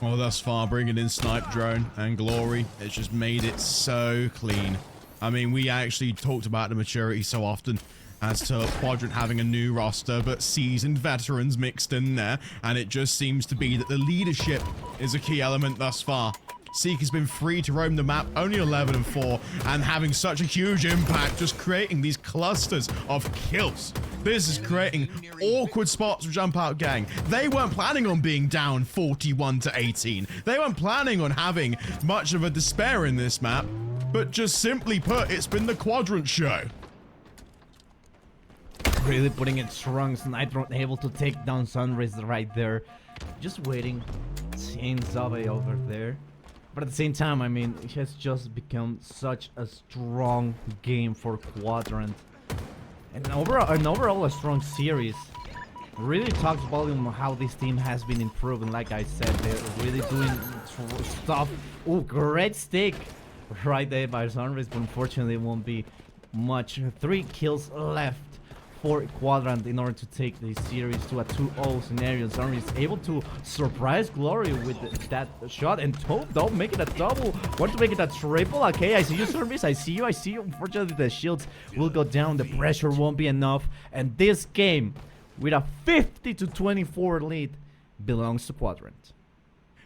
Well, thus far, bringing in Snipe Drone and Glory, it's just made it so clean. I mean, we actually talked about the maturity so often as to Quadrant having a new roster, but seasoned veterans mixed in there, and it just seems to be that the leadership is a key element thus far. Seek has been free to roam the map, only 11-4, and having such a huge impact, just creating these clusters of kills. This is creating awkward spots for Jump Out Gang. They weren't planning on being down 41-18. They weren't planning on having much of a despair in this map, but just simply put, it's been the Quadrant show. Really putting it strong. Snipe Drone able to take down Sunrise right there. Just waiting. Seeing Zabe over there. But at the same time, I mean, it has just become such a strong game for Quadrant. And overall a strong series. Really talks volume on how this team has been improving. Like I said, they're really doing stuff. Oh, great stick right there by Sunrise, but unfortunately it won't be much. 3 kills left for Quadrant in order to take the series to a 2-0 scenario. Zorn is able to surprise Glory with that shot, and don't make it a double. Want to make it a triple? Okay, I see you, Service. I see you. Unfortunately, the shields will go down. The pressure won't be enough, and this game, with a 50-24 lead, belongs to Quadrant.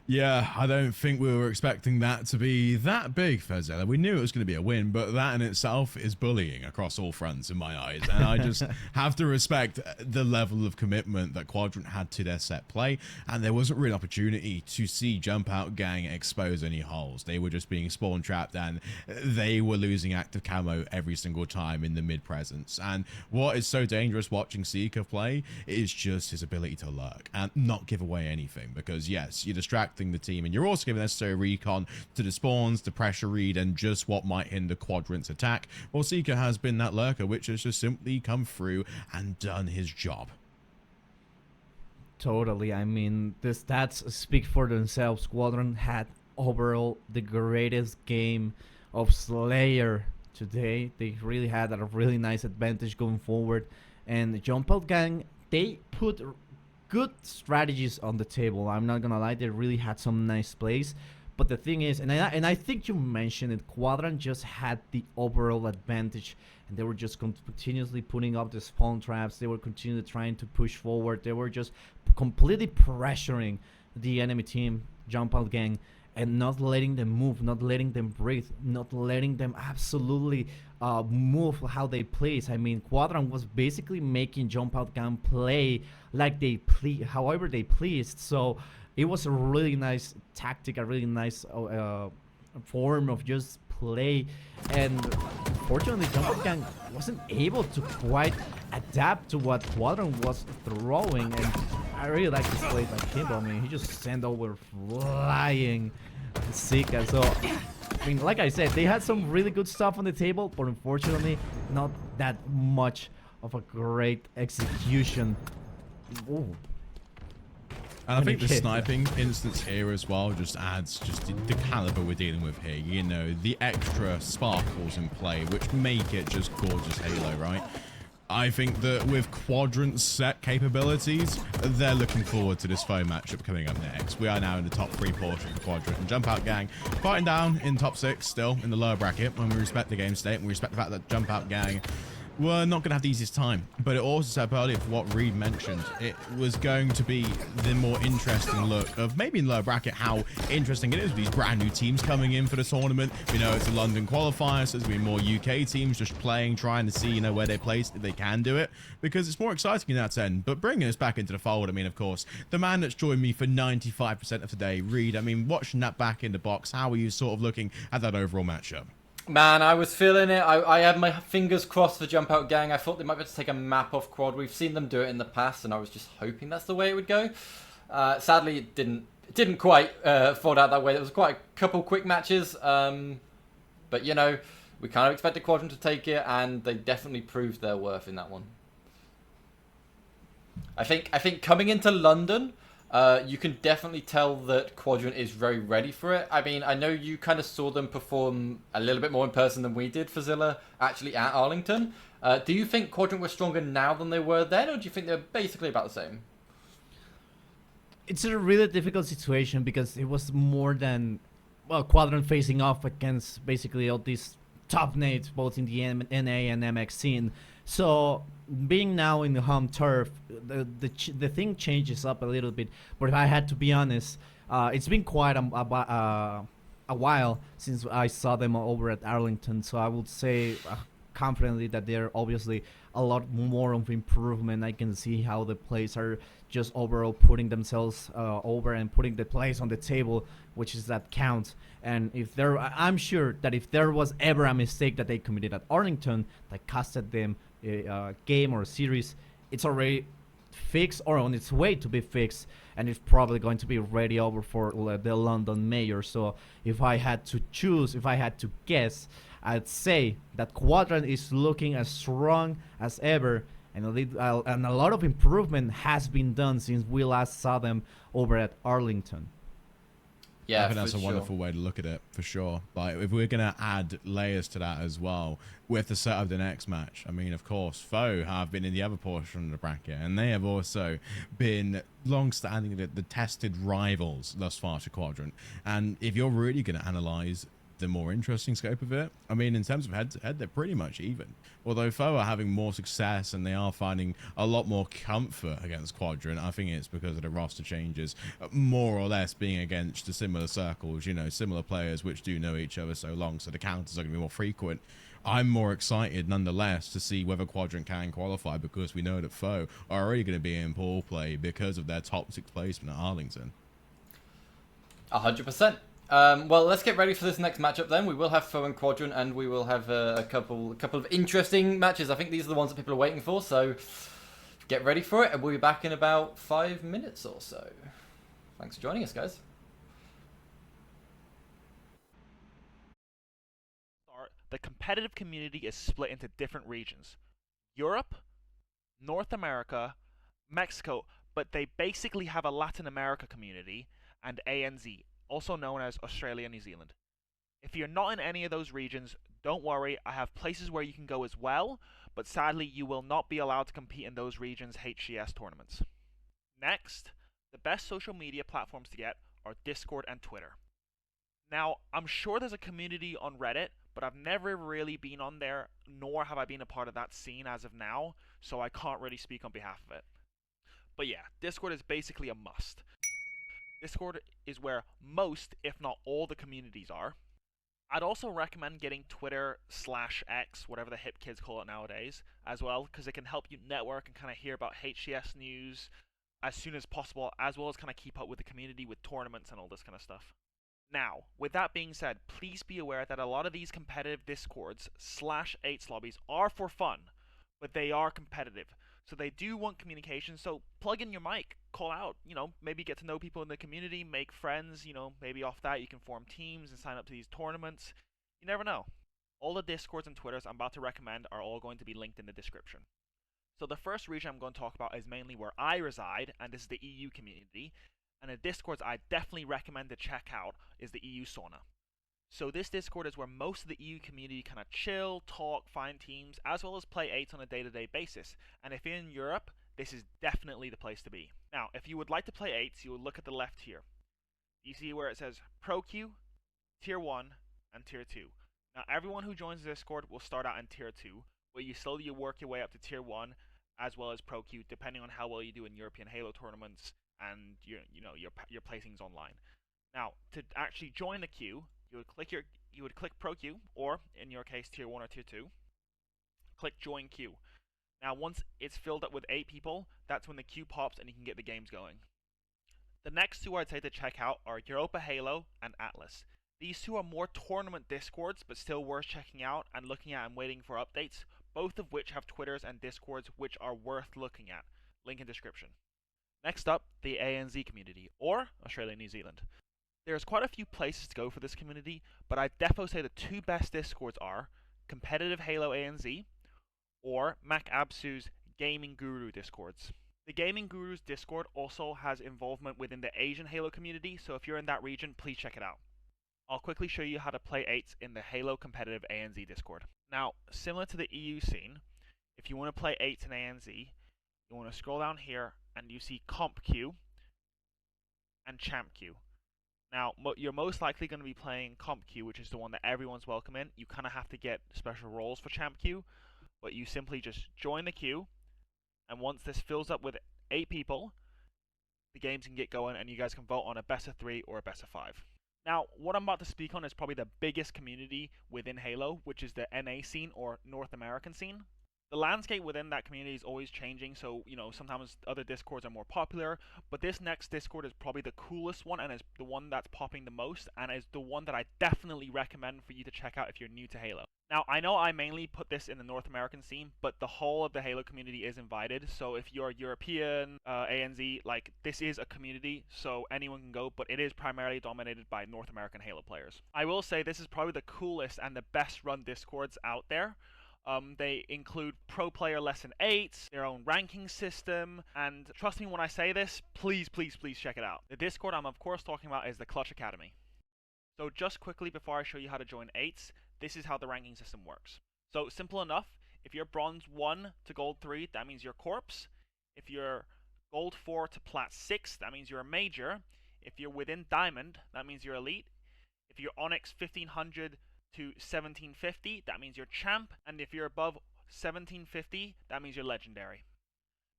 Yeah, I don't think we were expecting that to be that big for Zella. We knew it was going to be a win, but that in itself is bullying across all fronts in my eyes. And I just have to respect the level of commitment that Quadrant had to their set play. And there wasn't really an opportunity to see Jump Out Gang expose any holes. They were just being spawn trapped, and they were losing active camo every single time in the mid presence. And what is so dangerous watching Seeker play is just his ability to lurk and not give away anything. Because yes, you're distracted the team, and you're also giving necessary recon to the spawns, the pressure read, and just what might hinder Quadrant's attack. Well, Seeker has been that lurker which has just simply come through and done his job. Totally. I mean, the stats speak for themselves. Quadrant had overall the greatest game of Slayer today. They really had a really nice advantage going forward, and the Jump Out Gang, they put good strategies on the table. I'm not gonna lie, they really had some nice plays, but the thing is, and I think you mentioned it, Quadrant just had the overall advantage, and they were just continuously putting up the spawn traps. They were continually trying to push forward. They were just completely pressuring the enemy team, Jump Out Gang, and not letting them move, not letting them breathe, not letting them absolutely move how they place. I mean, Quadrant was basically making Jump Out Gang play like they however they pleased. So it was a really nice tactic, a really nice form of just play. And unfortunately, Jump Out Gang wasn't able to quite adapt to what Quadrant was throwing. And I really like this play by Kimbo. I mean, he just sent over flying Sika. So I mean, like I said, they had some really good stuff on the table, but unfortunately, not that much of a great execution. Ooh. And I think the sniping instance here as well just adds just the caliber we're dealing with here. You know, the extra sparkles in play, which make it just gorgeous Halo, right? I think that with Quadrant's set capabilities, they're looking forward to this foe matchup coming up next. We are now in the top 3 portion of Quadrant, and Jump Out Gang fighting down in top 6 still in the lower bracket, when we respect the game state and we respect the fact that Jump Out Gang were not going to have the easiest time. But it also set up earlier for what Reed mentioned. It was going to be the more interesting look of maybe in lower bracket how interesting it is with these brand new teams coming in for the tournament. We know it's a London qualifier, so there's going to be more UK teams just playing, trying to see, you know, where they place, if they can do it, because it's more exciting in that sense. But bringing us back into the fold, I mean, of course, the man that's joined me for 95% of today, Reed, I mean, watching that back in the box, how are you sort of looking at that overall matchup? Man, I was feeling it. I had my fingers crossed for Jump Out Gang. I thought they might be able to take a map off Quad. We've seen them do it in the past, and I was just hoping that's the way it would go. Sadly, it didn't quite fold out that way. There was quite a couple quick matches, but you know, we kind of expected Quadrant to take it, and they definitely proved their worth in that one. I think coming into London, you can definitely tell that Quadrant is very ready for it. I mean, I know you kind of saw them perform a little bit more in person than we did for Zilla actually at Arlington. Do you think Quadrant were stronger now than they were then, or do you think they're basically about the same? It's a really difficult situation because it was more than, well, Quadrant facing off against basically all these top nades, both in the NA and MX scene. So being now in the home turf, the thing changes up a little bit. But if I had to be honest, it's been quite a while since I saw them over at Arlington. So I would say confidently that they're obviously a lot more of improvement. I can see how the plays are just overall putting themselves over and putting the plays on the table, which is that count. And if there, I'm sure that if there was ever a mistake that they committed at Arlington that costed them a game or a series, it's already fixed or on its way to be fixed, and it's probably going to be ready over for the London Mayor. So if I had to choose, if I had to guess, I'd say that Quadrant is looking as strong as ever, and a lot of improvement has been done since we last saw them over at Arlington. Yeah, I think that's for a wonderful way to look at it, for sure. Like, if we're going to add layers to that as well, we have to set up the next match. I mean, of course, FOE have been in the other portion of the bracket, and they have also been long-standing, the tested rivals thus far to Quadrant. And if you're really going to analyze the more interesting scope of it, I mean, in terms of head-to-head, they're pretty much even. Although FOE are having more success and they are finding a lot more comfort against Quadrant, I think it's because of the roster changes, more or less being against the similar circles, you know, similar players which do know each other so long, so the counters are going to be more frequent. I'm more excited nonetheless to see whether Quadrant can qualify, because we know that FOE are already going to be in pool play because of their top 6 placement at Arlington. 100%. Well, let's get ready for this next matchup then. We will have FOE and Quadrant, and we will have a couple of interesting matches. I think these are the ones that people are waiting for, so get ready for it, and we'll be back in about 5 minutes or so. Thanks for joining us, guys. The competitive community is split into different regions: Europe, North America, Mexico, but they basically have a Latin America community, and ANZ, also known as Australia, New Zealand. If you're not in any of those regions, don't worry, I have places where you can go as well, but sadly you will not be allowed to compete in those regions' HCS tournaments. Next, the best social media platforms to get are Discord and Twitter. Now, I'm sure there's a community on Reddit, but I've never really been on there, nor have I been a part of that scene as of now, so I can't really speak on behalf of it. But yeah, Discord is basically a must. Discord is where most, if not all, the communities are. I'd also recommend getting Twitter/X, whatever the hip kids call it nowadays, as well, because it can help you network and kind of hear about HCS news as soon as possible, as well as kind of keep up with the community with tournaments and all this kind of stuff. Now, with that being said, please be aware that a lot of these competitive Discords/8s lobbies are for fun, but they are competitive. So they do want communication, so plug in your mic, call out, you know, maybe get to know people in the community, make friends, you know, maybe off that you can form teams and sign up to these tournaments. You never know. All the Discords and Twitters I'm about to recommend are all going to be linked in the description. So the first region I'm going to talk about is mainly where I reside, and this is the EU community. And the Discords I definitely recommend to check out is the EU Sauna. So this Discord is where most of the EU community kind of chill, talk, find teams, as well as play 8s on a day-to-day basis. And if you're in Europe, this is definitely the place to be. Now, if you would like to play 8s, you will look at the left here. You see where it says Pro Queue, Tier 1, and Tier 2. Now, everyone who joins the Discord will start out in Tier 2, where you slowly work your way up to Tier 1, as well as Pro Queue, depending on how well you do in European Halo tournaments and your placings online. Now, to actually join the queue, you would click Pro Queue, or in your case Tier 1 or Tier 2. Click Join Queue. Now, once it's filled up with 8 people, that's when the queue pops and you can get the games going. The next two I'd say to check out are Europa Halo and Atlas. These two are more tournament Discords, but still worth checking out and looking at and waiting for updates, both of which have Twitters and Discords which are worth looking at. Link in description. Next up, the ANZ community, or Australia New Zealand. There's quite a few places to go for this community, but I'd defo say the two best Discords are Competitive Halo ANZ or Mac Absu's Gaming Guru Discords. The Gaming Guru's Discord also has involvement within the Asian Halo community, so if you're in that region, please check it out. I'll quickly show you how to play 8s in the Halo Competitive ANZ Discord. Now, similar to the EU scene, if you want to play 8s in ANZ, you want to scroll down here and you see Comp Queue and Champ Queue. Now, you're most likely going to be playing Comp Queue, which is the one that everyone's welcome in. You kind of have to get special roles for Champ Queue, but you simply just join the queue, and once this fills up with 8 people, the games can get going and you guys can vote on a best of 3 or a best of 5. Now, what I'm about to speak on is probably the biggest community within Halo, which is the NA scene or North American scene. The landscape within that community is always changing, so, sometimes other Discords are more popular, but this next Discord is probably the coolest one and is the one that's popping the most, and is the one that I definitely recommend for you to check out if you're new to Halo. Now, I know I mainly put this in the North American scene, but the whole of the Halo community is invited, so if you're European, ANZ, this is a community, so anyone can go, but it is primarily dominated by North American Halo players. I will say this is probably the coolest and the best run Discords out there. They include pro player lesson 8, their own ranking system, and trust me when I say this, please check it out. The Discord I'm of course talking about is the Clutch Academy. So just quickly before I show you how to join 8s, this is how the ranking system works. So simple enough, if you're bronze 1 to gold 3, that means you're corpse. If you're gold 4 to plat 6, that means you're a major. If you're within diamond, that means you're elite. If you're onyx 1500 to 1750, that means you're champ, and if you're above 1750, that means you're legendary.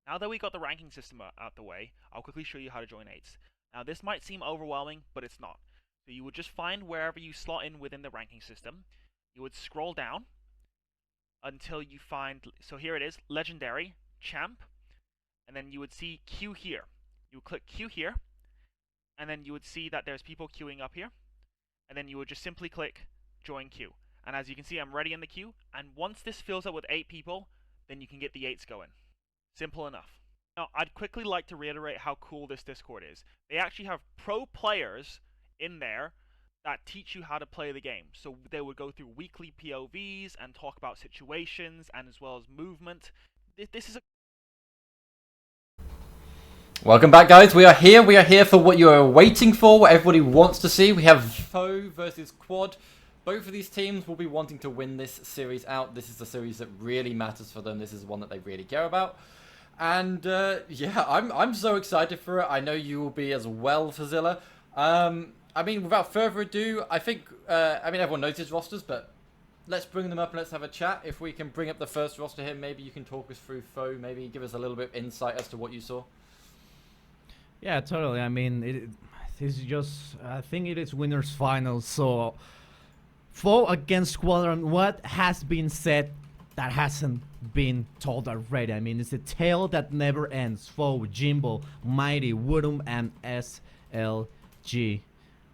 Now that we got the ranking system out the way, I'll quickly show you how to join 8s. Now this might seem overwhelming, but it's not. So you would just find wherever you slot in within the ranking system, you would scroll down until you find, so here it is, legendary, champ, and then you would see queue here. You would click queue here, and then you would see that there's people queuing up here, and then you would just simply click join queue. And as you can see, I'm already in the queue, and once this fills up with 8 people, then you can get the 8s going. Simple enough. Now, I'd quickly like to reiterate how cool this Discord is. They actually have pro players in there that teach you how to play the game. So they would go through weekly POVs and talk about situations and as well as movement. This is a... Welcome back, guys. We are here for what you are waiting for, what everybody wants to see. We have FOE versus Quad. Both of these teams will be wanting to win this series out. This is the series that really matters for them. This is one that they really care about. And yeah, I'm so excited for it. I know you will be as well, Fazilla. I mean, without further ado, I think, everyone knows his rosters, but let's bring them up and let's have a chat. If we can bring up the first roster here, maybe you can talk us through FOE, maybe give us a little bit of insight as to what you saw. Yeah, totally. I mean, it is just, I think it is winners finals, so FOE against Quadrant, what has been said that hasn't been told already? I mean, it's a tale that never ends. FOE, Jimbo, Mighty, Woodham, and SLG.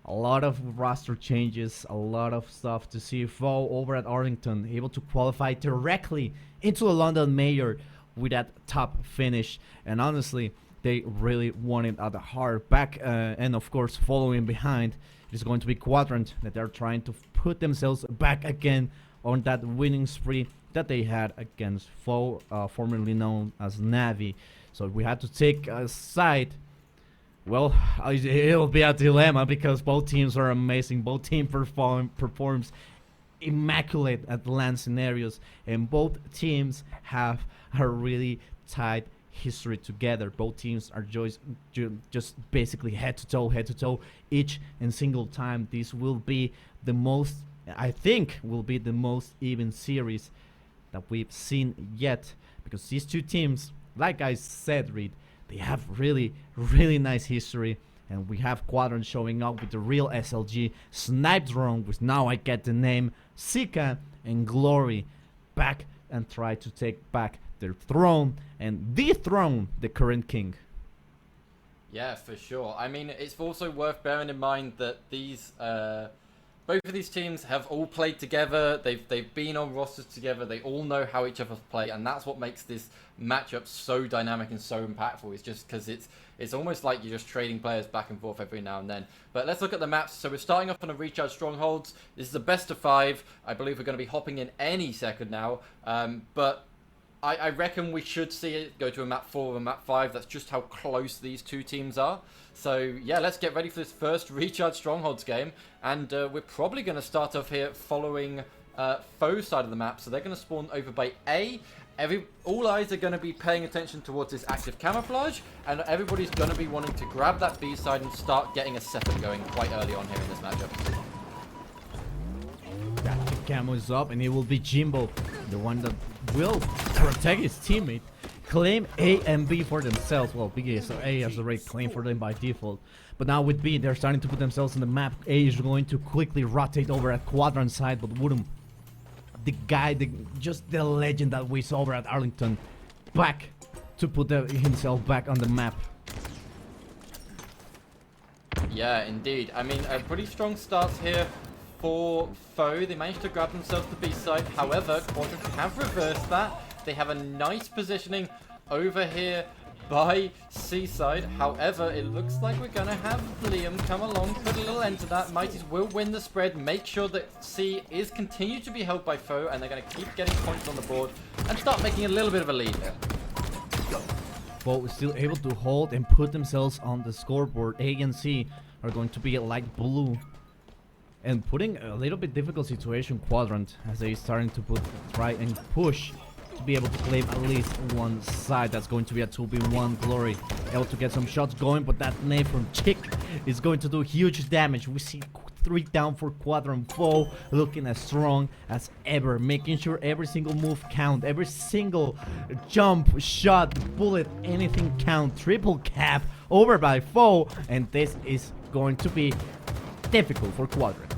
A lot of roster changes, a lot of stuff to see. FOE over at Arlington, able to qualify directly into the London Major with that top finish. And honestly, they really want it at the heart. Back, and of course, following behind, it is going to be Quadrant, that they're trying to put themselves back again on that winning spree that they had against FOE, formerly known as Navi. So we had to take a side. Well, it'll be a dilemma because both teams are amazing. Both teams performs immaculate at land scenarios, and both teams have a really tight history together. Both teams are just basically head to toe each and single time. This will be the most, I think, will be the most even series that we've seen yet, because these two teams, like I said, Reed, they have really nice history, and we have Quadrant showing up with the real SLG, Snipe Drone, which now I get the name, Sika and Glory, back and try to take back their throne and dethrone the current king. Yeah, for sure. I mean, it's also worth bearing in mind that these both of these teams have all played together. They've been on rosters together. They all know how each other play, and that's what makes this matchup so dynamic and so impactful. It's just because it's almost like you're just trading players back and forth every now and then. But let's look at the maps. So we're starting off on a Recharge Strongholds. This is a best of 5. I believe we're going to be hopping in any second now. But I reckon we should see it go to a map 4 or a map 5. That's just how close these two teams are. So yeah, let's get ready for this first Recharge Strongholds game. And we're probably going to start off here following FOE side of the map. So they're going to spawn over by A. All eyes are going to be paying attention towards this active camouflage. And everybody's going to be wanting to grab that B side and start getting a setup going quite early on here in this matchup. The camo is up, and it will be Jimbo, the one that will protect his teammate, claim A and B for themselves. Well, B, so A has already claimed for them by default, but now with B, they're starting to put themselves in the map. A is going to quickly rotate over at Quadrant side, but Woodham, the guy, just the legend that we saw over at Arlington, back to put himself back on the map. Yeah, indeed. I mean, a pretty strong start here for FOE. They managed to grab themselves the B side. However, Quadrant have reversed that. They have a nice positioning over here by Seaside. However, it looks like we're going to have Liam come along, put a little end to that. Mighties will win the spread, make sure that C is continued to be held by foe, and they're going to keep getting points on the board and start making a little bit of a lead here. But still able to hold and put themselves on the scoreboard. A and C are going to be light blue. And putting a little bit difficult situation Quadrant as they starting to try and push to be able to claim at least one side. That's going to be a 2v1 Glory. Able to get some shots going, but that nade from Chick is going to do huge damage. We see 3 down for Quadrant. Foe looking as strong as ever, making sure every single move count, every single jump, shot, bullet, anything count. Triple cap over by Foe, and this is going to be difficult for Quadrant.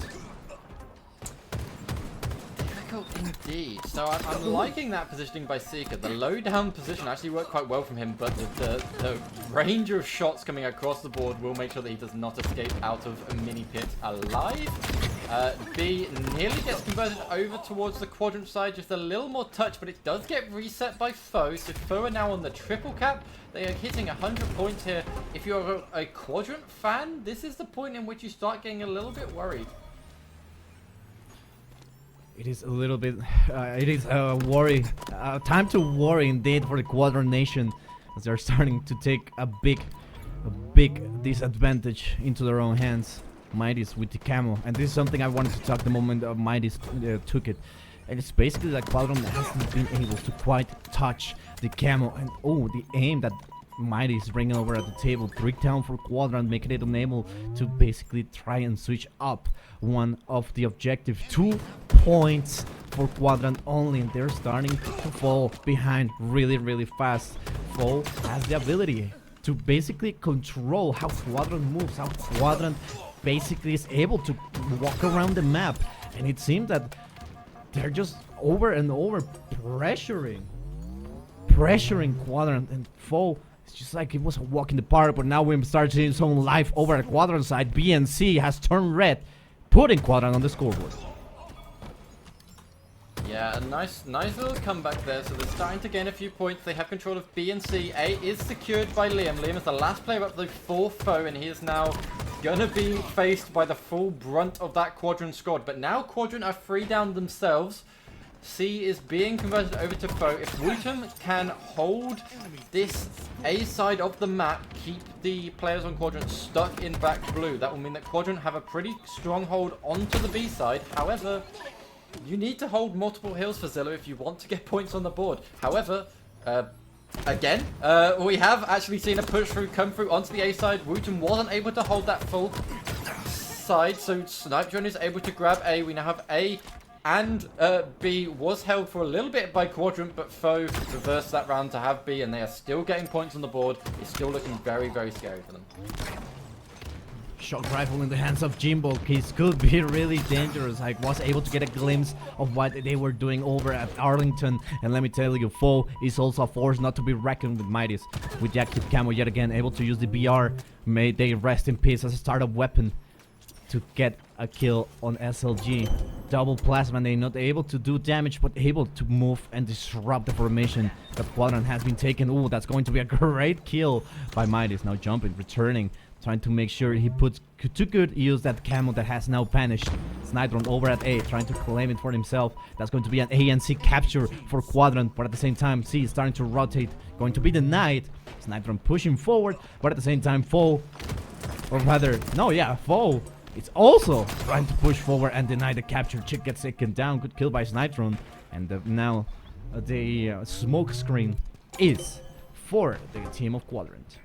Difficult indeed. So I'm liking that positioning by Seeker. The low down position actually worked quite well from him, but the range of shots coming across the board will make sure that he does not escape out of a mini pit alive. B nearly gets converted over towards the Quadrant side, just a little more touch, but it does get reset by Foe. So Foe are now on the triple cap. They are hitting 100 points here. If you're a Quadrant fan, this is the point in which you start getting a little bit worried. It is a little bit, it is a worry, time to worry indeed for the Quadrant Nation, as they're starting to take a big disadvantage into their own hands. Mighties with the camo, and this is something I wanted to talk the moment Mighties took it. And it's basically like Quadrant hasn't been able to quite touch the camo, and oh, the aim that Mighty is bringing over at the table. 3 down for Quadrant, making it unable to basically try and switch up one of the objective. 2 points for Quadrant only, and they're starting to fall behind really fast. Foe has the ability to basically control how Quadrant moves, how Quadrant basically is able to walk around the map, and it seems that they're just over and over pressuring Quadrant, and Foe. It's just like it was a walk in the park, but now we start seeing some life over at Quadrant side. BNC has turned red, putting Quadrant on the scoreboard. Yeah, a nice little comeback there. So they're starting to gain a few points. They have control of B and C. A is secured by Liam. Liam is the last player up the 4 Foe, and he is now gonna be faced by the full brunt of that Quadrant squad. But now Quadrant are 3 down themselves. C is being converted over to Foe. If Wooten can hold this A side of the map, keep the players on Quadrant stuck in back blue, that will mean that Quadrant have a pretty strong hold onto the B side. However, you need to hold multiple hills for Zillow if you want to get points on the board. However, again, we have actually seen a push through come through onto the A side. Wooten wasn't able to hold that full side, so Snipe Drone is able to grab A. We now have A and B was held for a little bit by Quadrant, but Foe reversed that round to have B, and they are still getting points on the board. It's still looking very scary for them. Shock rifle in the hands of Jimbo. This could be really dangerous. I was able to get a glimpse of what they were doing over at Arlington, and let me tell you, Foe is also a force not to be reckoned with. Mighties with the active camo yet again, able to use the BR. May they rest in peace as a startup weapon to get a kill on SLG. Double plasma, they not able to do damage, but able to move and disrupt the formation that Quadrant has been taken. Oh, that's going to be a great kill by Mighties. Now jumping, returning, trying to make sure he puts to good use that camo that has now vanished. Snydron over at A, trying to claim it for himself. That's going to be an ANC capture for Quadrant, but at the same time, C is starting to rotate, going to be denied. Snydron pushing forward, but at the same time, Foe, or rather, no, yeah, Foe, it's also trying to push forward and deny the capture. Chick gets taken down. Good kill by Snydron. And now the smoke screen is for the team of Quadrant.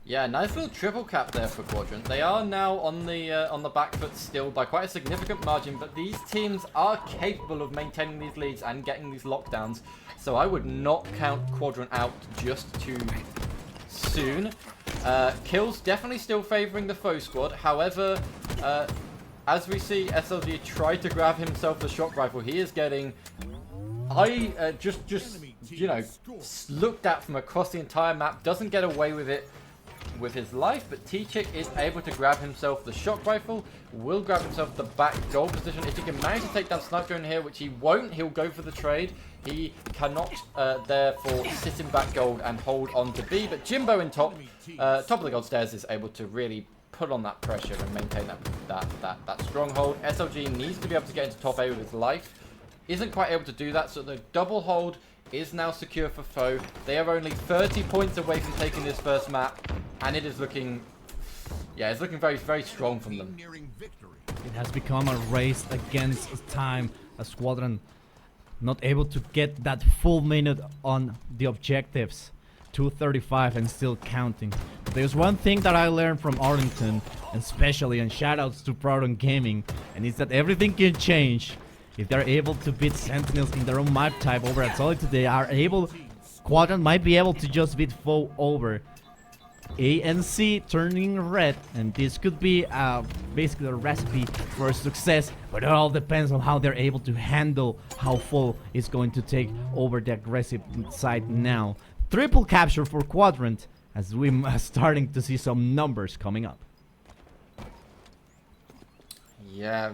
Yeah, nice little triple cap there for Quadrant. They are now on the back foot still by quite a significant margin, but these teams are capable of maintaining these leads and getting these lockdowns. So I would not count Quadrant out just too soon. Kills definitely still favoring the Foe squad. However, as we see SLG try to grab himself the shock rifle, he is getting just you know, looked at from across the entire map, doesn't get away with it. with his life, but T-Chick is able to grab himself the shock rifle, will grab himself the back gold position. If he can manage to take down Snipe Drone here, which he won't, he'll go for the trade. He cannot, therefore, sit in back gold and hold on to B, but Jimbo in top of the gold stairs is able to really put on that pressure and maintain that stronghold. SLG needs to be able to get into top A with his life. Isn't quite able to do that, so the double hold is now secure for foe. They are only 30 points away from taking this first map, and it is looking, yeah, it's looking very, very strong from them. It has become a race against time. A squadron not able to get that full minute on the objectives. 2:35 and still counting. But there's one thing that I learned from Arlington, especially, and shoutouts to Proton Gaming, and it's that everything can change. If they're able to beat Sentinels in their own map type over at Solid today, Quadrant might be able to just beat foe over. A and C turning red, and this could be basically a recipe for success, but it all depends on how they're able to handle how foe is going to take over the aggressive side now. Triple capture for Quadrant, as we're starting to see some numbers coming up. Yeah,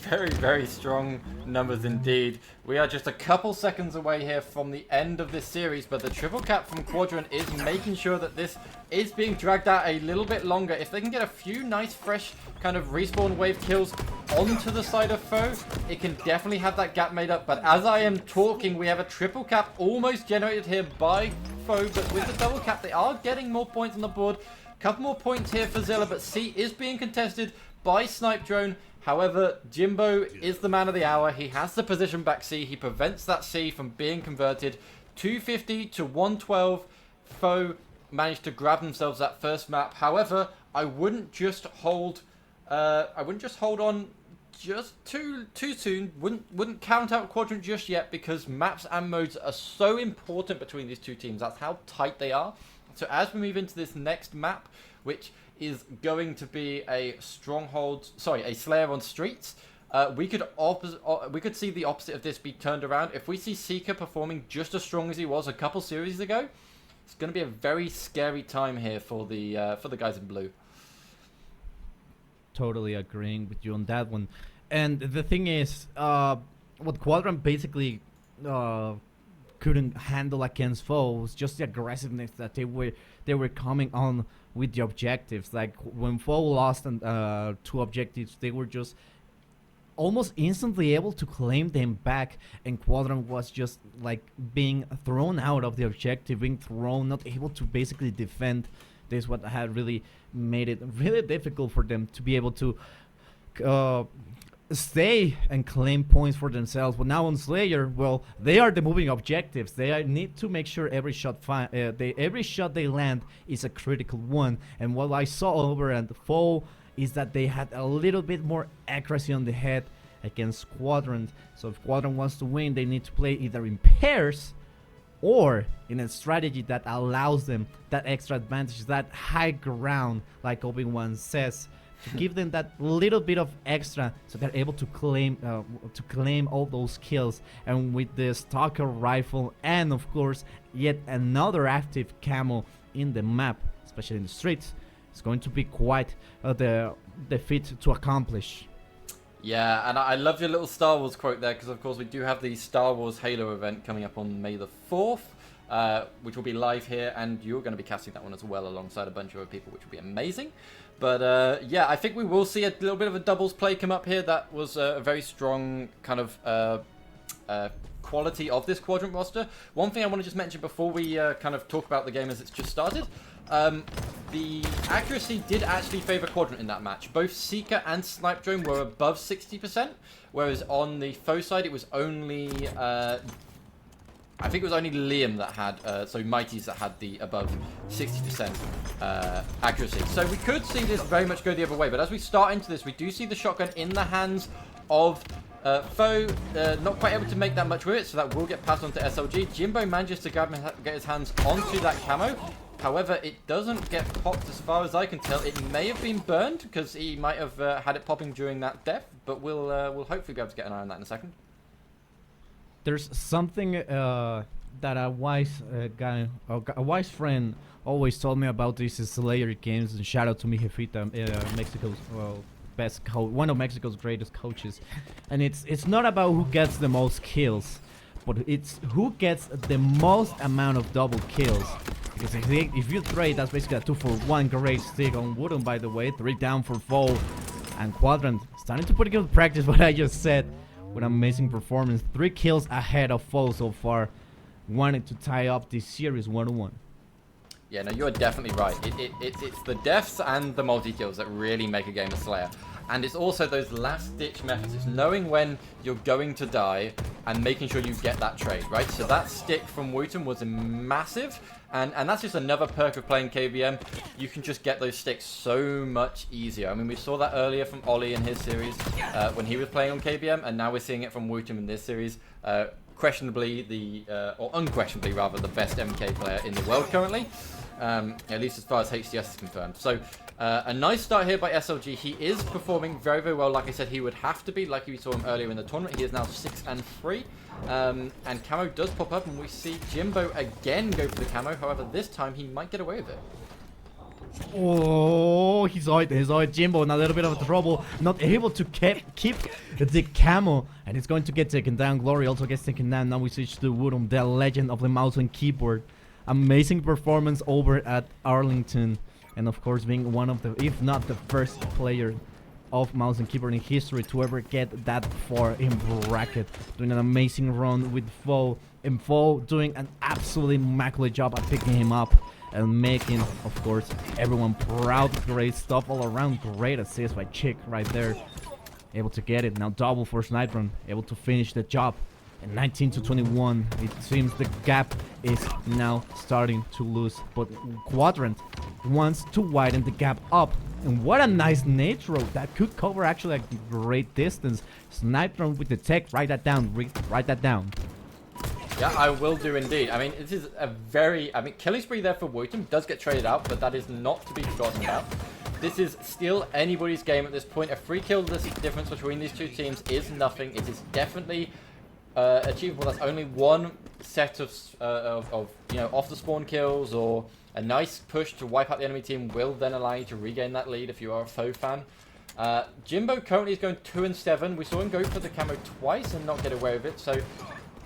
very, very strong numbers indeed. We are just a couple seconds away here from the end of this series, but the triple cap from Quadrant is making sure that this is being dragged out a little bit longer. If they can get a few nice, fresh kind of respawn wave kills onto the side of foe, it can definitely have that gap made up. But as I am talking, we have a triple cap almost generated here by foe, but with the double cap, they are getting more points on the board. Couple more points here for Zilla, but C is being contested by Snipe Drone. However, Jimbo is the man of the hour. He has the position back C. He prevents that C from being converted. 250 to 112. Foe managed to grab themselves that first map. However, I wouldn't just hold on just too soon. Wouldn't count out Quadrant just yet, because maps and modes are so important between these two teams. That's how tight they are. So as we move into this next map, which is going to be a Slayer on Streets, we could see the opposite of this be turned around. If we see Seeker performing just as strong as he was a couple series ago, it's going to be a very scary time here for the guys in blue. Totally agreeing with you on that one. And the thing is, what Quadrant basically couldn't handle against foe was just the aggressiveness that they were coming on with the objectives. Like when foe lost 2 objectives, they were just almost instantly able to claim them back, and Quadrant was just like being thrown out of the objective, being thrown, not able to basically defend. This is what had really made it really difficult for them to be able to stay and claim points for themselves. But now on Slayer, well, they are the moving objectives. They need to make sure every shot they land is a critical one. And what I saw over at the foe is that they had a little bit more accuracy on the head against Quadrant. So if Quadrant wants to win, they need to play either in pairs or in a strategy that allows them that extra advantage, that high ground, like Obi-Wan says, to give them that little bit of extra, so they're able to claim all those kills. And with the Stalker rifle, and of course yet another active camo in the map, especially in the streets, it's going to be quite the feat to accomplish. Yeah, and I love your little Star Wars quote there, because of course we do have the Star Wars Halo event coming up on May the 4th, which will be live here, and you're going to be casting that one as well alongside a bunch of other people, which will be amazing. But yeah, I think we will see a little bit of a doubles play come up here. That was a very strong kind of quality of this Quadrant roster. One thing I want to just mention before we kind of talk about the game as it's just started, the accuracy did actually favor Quadrant in that match. Both Seeker and Snipe Drone were above 60%, whereas on the foe side it was only I think it was only Liam that had, so Mighties that had the above 60% accuracy. So we could see this very much go the other way, but as we start into this, we do see the shotgun in the hands of foe, not quite able to make that much with it, so that will get passed on to SLG. Jimbo manages to get his hands onto that camo. However, it doesn't get popped as far as I can tell. It may have been burned, because he might have had it popping during that death, but we'll hopefully be able to get an eye on that in a second. There's something that a wise guy, a wise friend, always told me about these Slayer games. And shout out to mi jefita, Mexico's best coach, one of Mexico's greatest coaches. And it's not about who gets the most kills, but it's who gets the most amount of double kills. Because if you trade, that's basically a 2-for-1 great stick on Wooden, by the way. 3 down for FOE. And Quadrant starting to put into practice what I just said with an amazing performance. 3 kills ahead of FOE so far. Wanted to tie up this series 1-1. Yeah, no, you're definitely right. It's the deaths and the multi-kills that really make a game of Slayer. And it's also those last-ditch methods. It's knowing when you're going to die and making sure you get that trade, right? So that stick from Wooten was massive. And that's just another perk of playing KVM. You can just get those sticks so much easier. I mean, we saw that earlier from Ollie in his series when he was playing on KVM. And now we're seeing it from Wooten in this series. Questionably, or unquestionably rather, the best MK player in the world currently. At least as far as HCS is confirmed. So a nice start here by SLG. He is performing very, very well. Like I said, he would have to be, like we saw him earlier in the tournament. He is now 6-3. And camo does pop up, and we see Jimbo again go for the camo. However, this time he might get away with it. Oh, he's out. Jimbo in a little bit of trouble. Not able to keep the camo. And it's going to get taken down. Glory also gets taken down. Now we switch to Woodham, the legend of the mouse and keyboard. Amazing performance over at Arlington. And of course being one of the, if not the first player of mouse and keyboard in history to ever get that far in bracket. Doing an amazing run with FOE. And FOE doing an absolutely immaculate job at picking him up. And making, of course, everyone proud. Great stuff all around. Great assist by Chick right there. Able to get it. Now double for Sniper. Able to finish the job. And 19-21. It seems the gap is now starting to lose. But Quadrant wants to widen the gap up. And what a nice nitro. That could cover actually a great distance. Sniper with the tech. Write that down. Write that down. Yeah, I will do indeed. I mean, this is a very... I mean, killing spree there for Wooten does get traded out, but that is not to be forgotten about. This is still anybody's game at this point. A free kill difference between these two teams is nothing. It is definitely achievable. That's only one set of you know, off the spawn kills, or a nice push to wipe out the enemy team will then allow you to regain that lead if you are a FOE fan. Jimbo currently is going 2-7. We saw him go for the camo twice and not get away with it, so...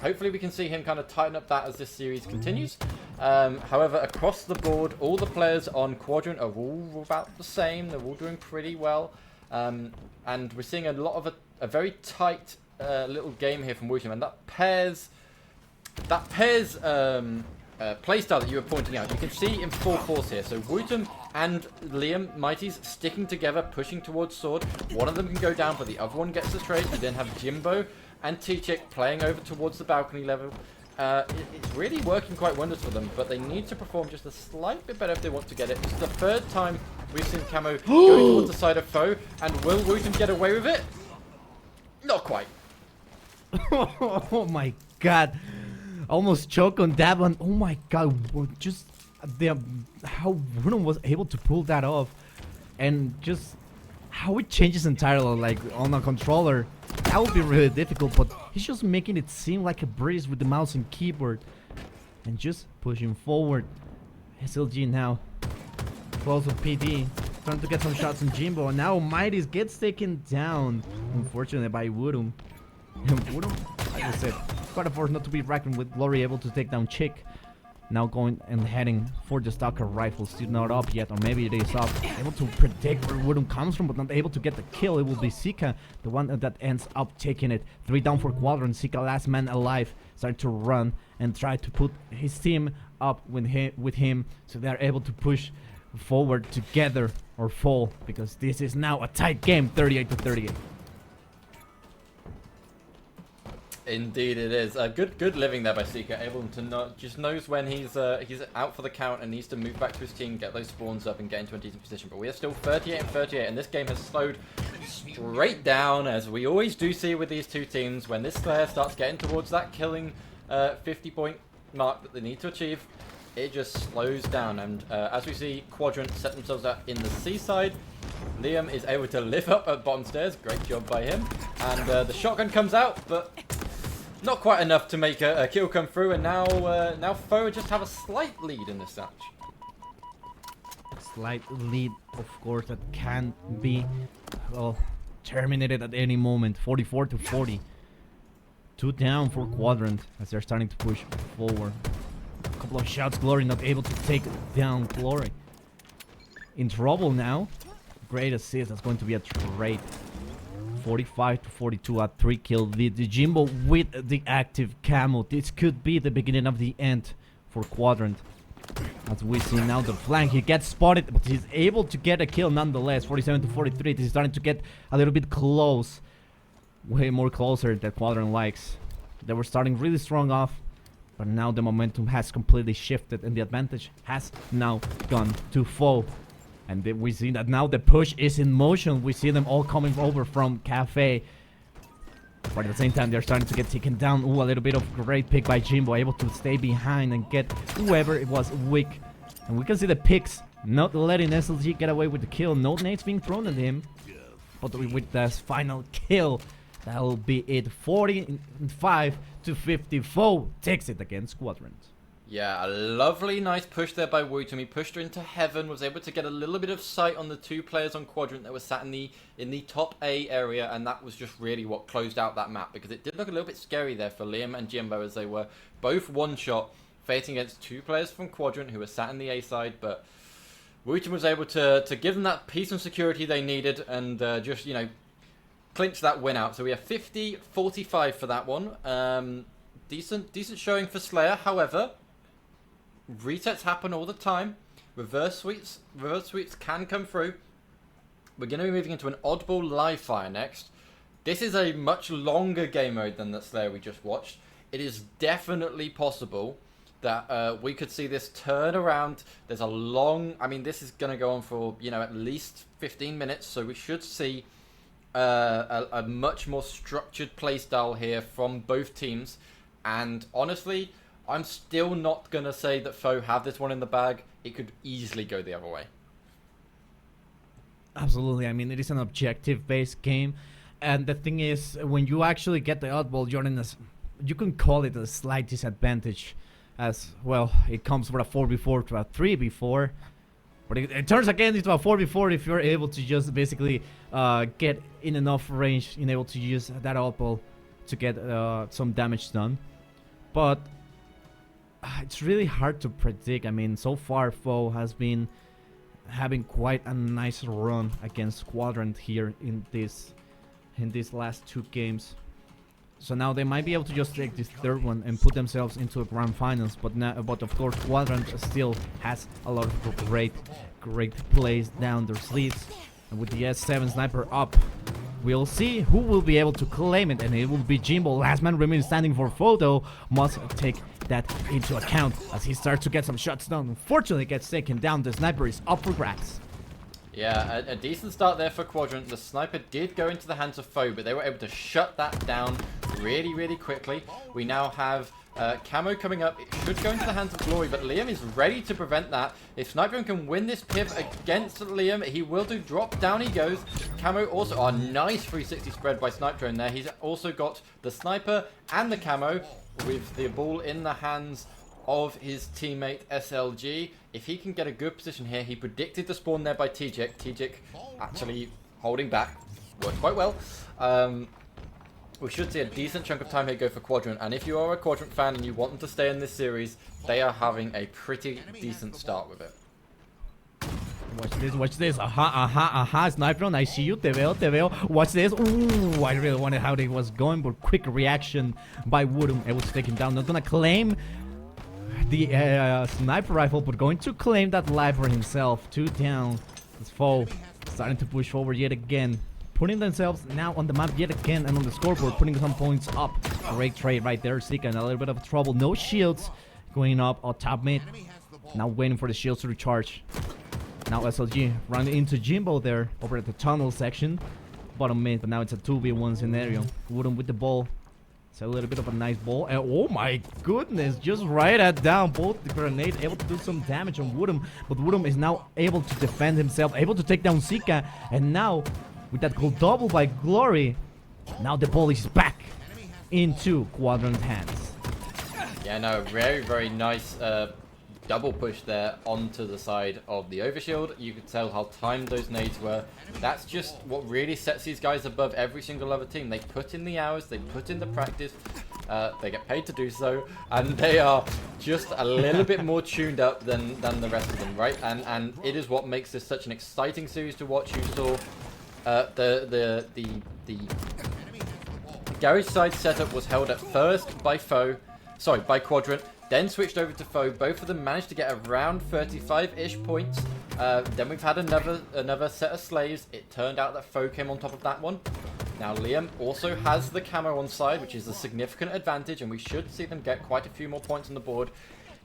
hopefully we can see him kind of tighten up that as this series continues. However, across the board, all the players on Quadrant are all about the same. They're all doing pretty well. And we're seeing a lot of a very tight little game here from Wooten. And that pairs playstyle that you were pointing out, you can see in full force here. So Wooten and Liam, Mighties, sticking together, pushing towards sword. One of them can go down, but the other one gets the trade. You then have Jimbo and T-Chick playing over towards the balcony level. It's really working quite wonders for them, but they need to perform just a slight bit better if they want to get it. It's the third time we've seen camo go towards the side of FOE, and will Wooten get away with it? Not quite. Oh my god. Almost choke on that one. Oh my god. Just how Bruno was able to pull that off. And just how it changes entirely, like on a controller. That would be really difficult, but he's just making it seem like a breeze with the mouse and keyboard. And just pushing forward. SLG now. Close with PD. Trying to get some shots on Jimbo. And now Mighty's gets taken down. Unfortunately by Woodham. And Woodham, like I said, quite a force not to be reckoned with. Glory able to take down Chick. Now going and heading for the Stalker rifle. Still not up yet, or maybe it is up. Able to predict where Woodham comes from, but not able to get the kill. It will be Sika, the one that ends up taking it. 3 down for Quadrant. Sika, last man alive, starting to run and try to put his team up with him, so they're able to push forward together or fall, because this is now a tight game, 38-38. Indeed it is. Good living there by Sika, able to just knows when he's out for the count and needs to move back to his team, get those spawns up and get into a decent position. But we are still 38-38, and this game has slowed straight down, as we always do see with these two teams. When this player starts getting towards that killing 50-point mark that they need to achieve, it just slows down. And as we see Quadrant set themselves up in the seaside, Liam is able to live up at bottom stairs. Great job by him. And the shotgun comes out, but Not quite enough to make a kill come through, and now now FOE just have a slight lead in this match. Slight lead, of course, that can be, well, terminated at any moment. 44-40. 2 down for Quadrant as they're starting to push forward. A couple of shots, Glory not able to take down Glory. In trouble now. Great assist, that's going to be a trade. 45-42, a 3-kill lead. The Jimbo with the active camo. This could be the beginning of the end for Quadrant. As we see now the flank, he gets spotted, but he's able to get a kill nonetheless. 47-43, this is starting to get a little bit close. Way more closer than Quadrant likes. They were starting really strong off, but now the momentum has completely shifted and the advantage has now gone to FOE. And we see that now the push is in motion. We see them all coming over from Cafe. But at the same time, they're starting to get taken down. Ooh, a little bit of great pick by Jimbo, able to stay behind and get whoever it was weak. And we can see the picks not letting SLG get away with the kill. No nades being thrown at him. But with this final kill, that'll be it. 45-50. FOE takes it against Quadrant. Yeah, a lovely, nice push there by Wootum. He pushed her into heaven, was able to get a little bit of sight on the 2 players on Quadrant that were sat in the top A area, and that was just really what closed out that map, because it did look a little bit scary there for Liam and Jimbo as they were both one-shot facing against 2 players from Quadrant who were sat in the A side, but Wootum was able to give them that peace and security they needed and just, you know, clinch that win out. So we have 50-45 for that one. Decent showing for Slayer, however. Resets happen all the time. Reverse sweeps can come through. We're going to be moving into an oddball live fire next. This is a much longer game mode than the Slayer we just watched. It is definitely possible that we could see this turn around. There's a long... I mean, this is going to go on for, you know, at least 15 minutes. So we should see a much more structured playstyle here from both teams. And honestly, I'm still not going to say that FOE have this one in the bag. It could easily go the other way. Absolutely. I mean, it is an objective-based game. And the thing is, when you actually get the oddball, you're in a, you can call it a slight disadvantage. As, well, it comes from a 4v4 to a 3v4. But it turns again into a 4v4 if you're able to just basically get in enough range and able to use that oddball to get some damage done. But it's really hard to predict. I mean, so far FOE has been having quite a nice run against Quadrant here in these last 2 games. So now they might be able to just take this 3rd one and put themselves into a grand finals. But of course Quadrant still has a lot of great plays down their sleeves. And with the S7 sniper up, we'll see who will be able to claim it, and it will be Jimbo. Last man remaining standing for FOE, must take that into account as he starts to get some shots done. Unfortunately, gets taken down. The sniper is up for grabs. Yeah, a decent start there for Quadrant. The sniper did go into the hands of FOE, but they were able to shut that down really quickly. We now have Camo coming up. It should go into the hands of Glory, but Liam is ready to prevent that. If Sniper can win this piv against Liam, he will do. Drop down he goes. Camo also, a nice 360 spread by Sniper in there. He's also got the Sniper and the Camo with the ball in the hands of his teammate SLG. If he can get a good position here, he predicted the spawn there by Tjik. Tjik actually holding back. Worked quite well. We should see a decent chunk of time here go for Quadrant, and if you are a Quadrant fan and you want them to stay in this series, they are having a pretty decent start with it. Watch this. Aha, Sniper on, I see you, te veo. Watch this. Ooh, I really wanted how they was going, but quick reaction by Woodham, able to take him down. Not gonna claim the sniper rifle, but going to claim that life for himself. 2 down. His FOE starting to push forward yet again. Putting themselves now on the map yet again and on the scoreboard, putting some points up. Great trade right there. Sika in a little bit of trouble. No shields going up on top mid. Now waiting for the shields to recharge. Now SLG running into Jimbo there over at the tunnel section. Bottom mid, but now it's a 2v1 scenario. Woodham with the ball. It's a little bit of a nice ball. And oh my goodness, just right at down. Both the grenade able to do some damage on Woodham. But Woodham is now able to defend himself, able to take down Sika. And now with that gold double by Glory, now the ball is back into Quadrant hands. Yeah, no, very, very nice double push there onto the side of the overshield. You could tell how timed those nades were. That's just what really sets these guys above every single other team. They put in the hours, they put in the practice, they get paid to do so, and they are just a little bit more tuned up than the rest of them, right? And it is what makes this such an exciting series to watch. You saw the garage side setup was held at first by by Quadrant, then switched over to FOE. Both of them managed to get around 35-ish points. Then we've had another set of slaves. It turned out that FOE came on top of that one. Now Liam also has the camo on side, which is a significant advantage, and we should see them get quite a few more points on the board.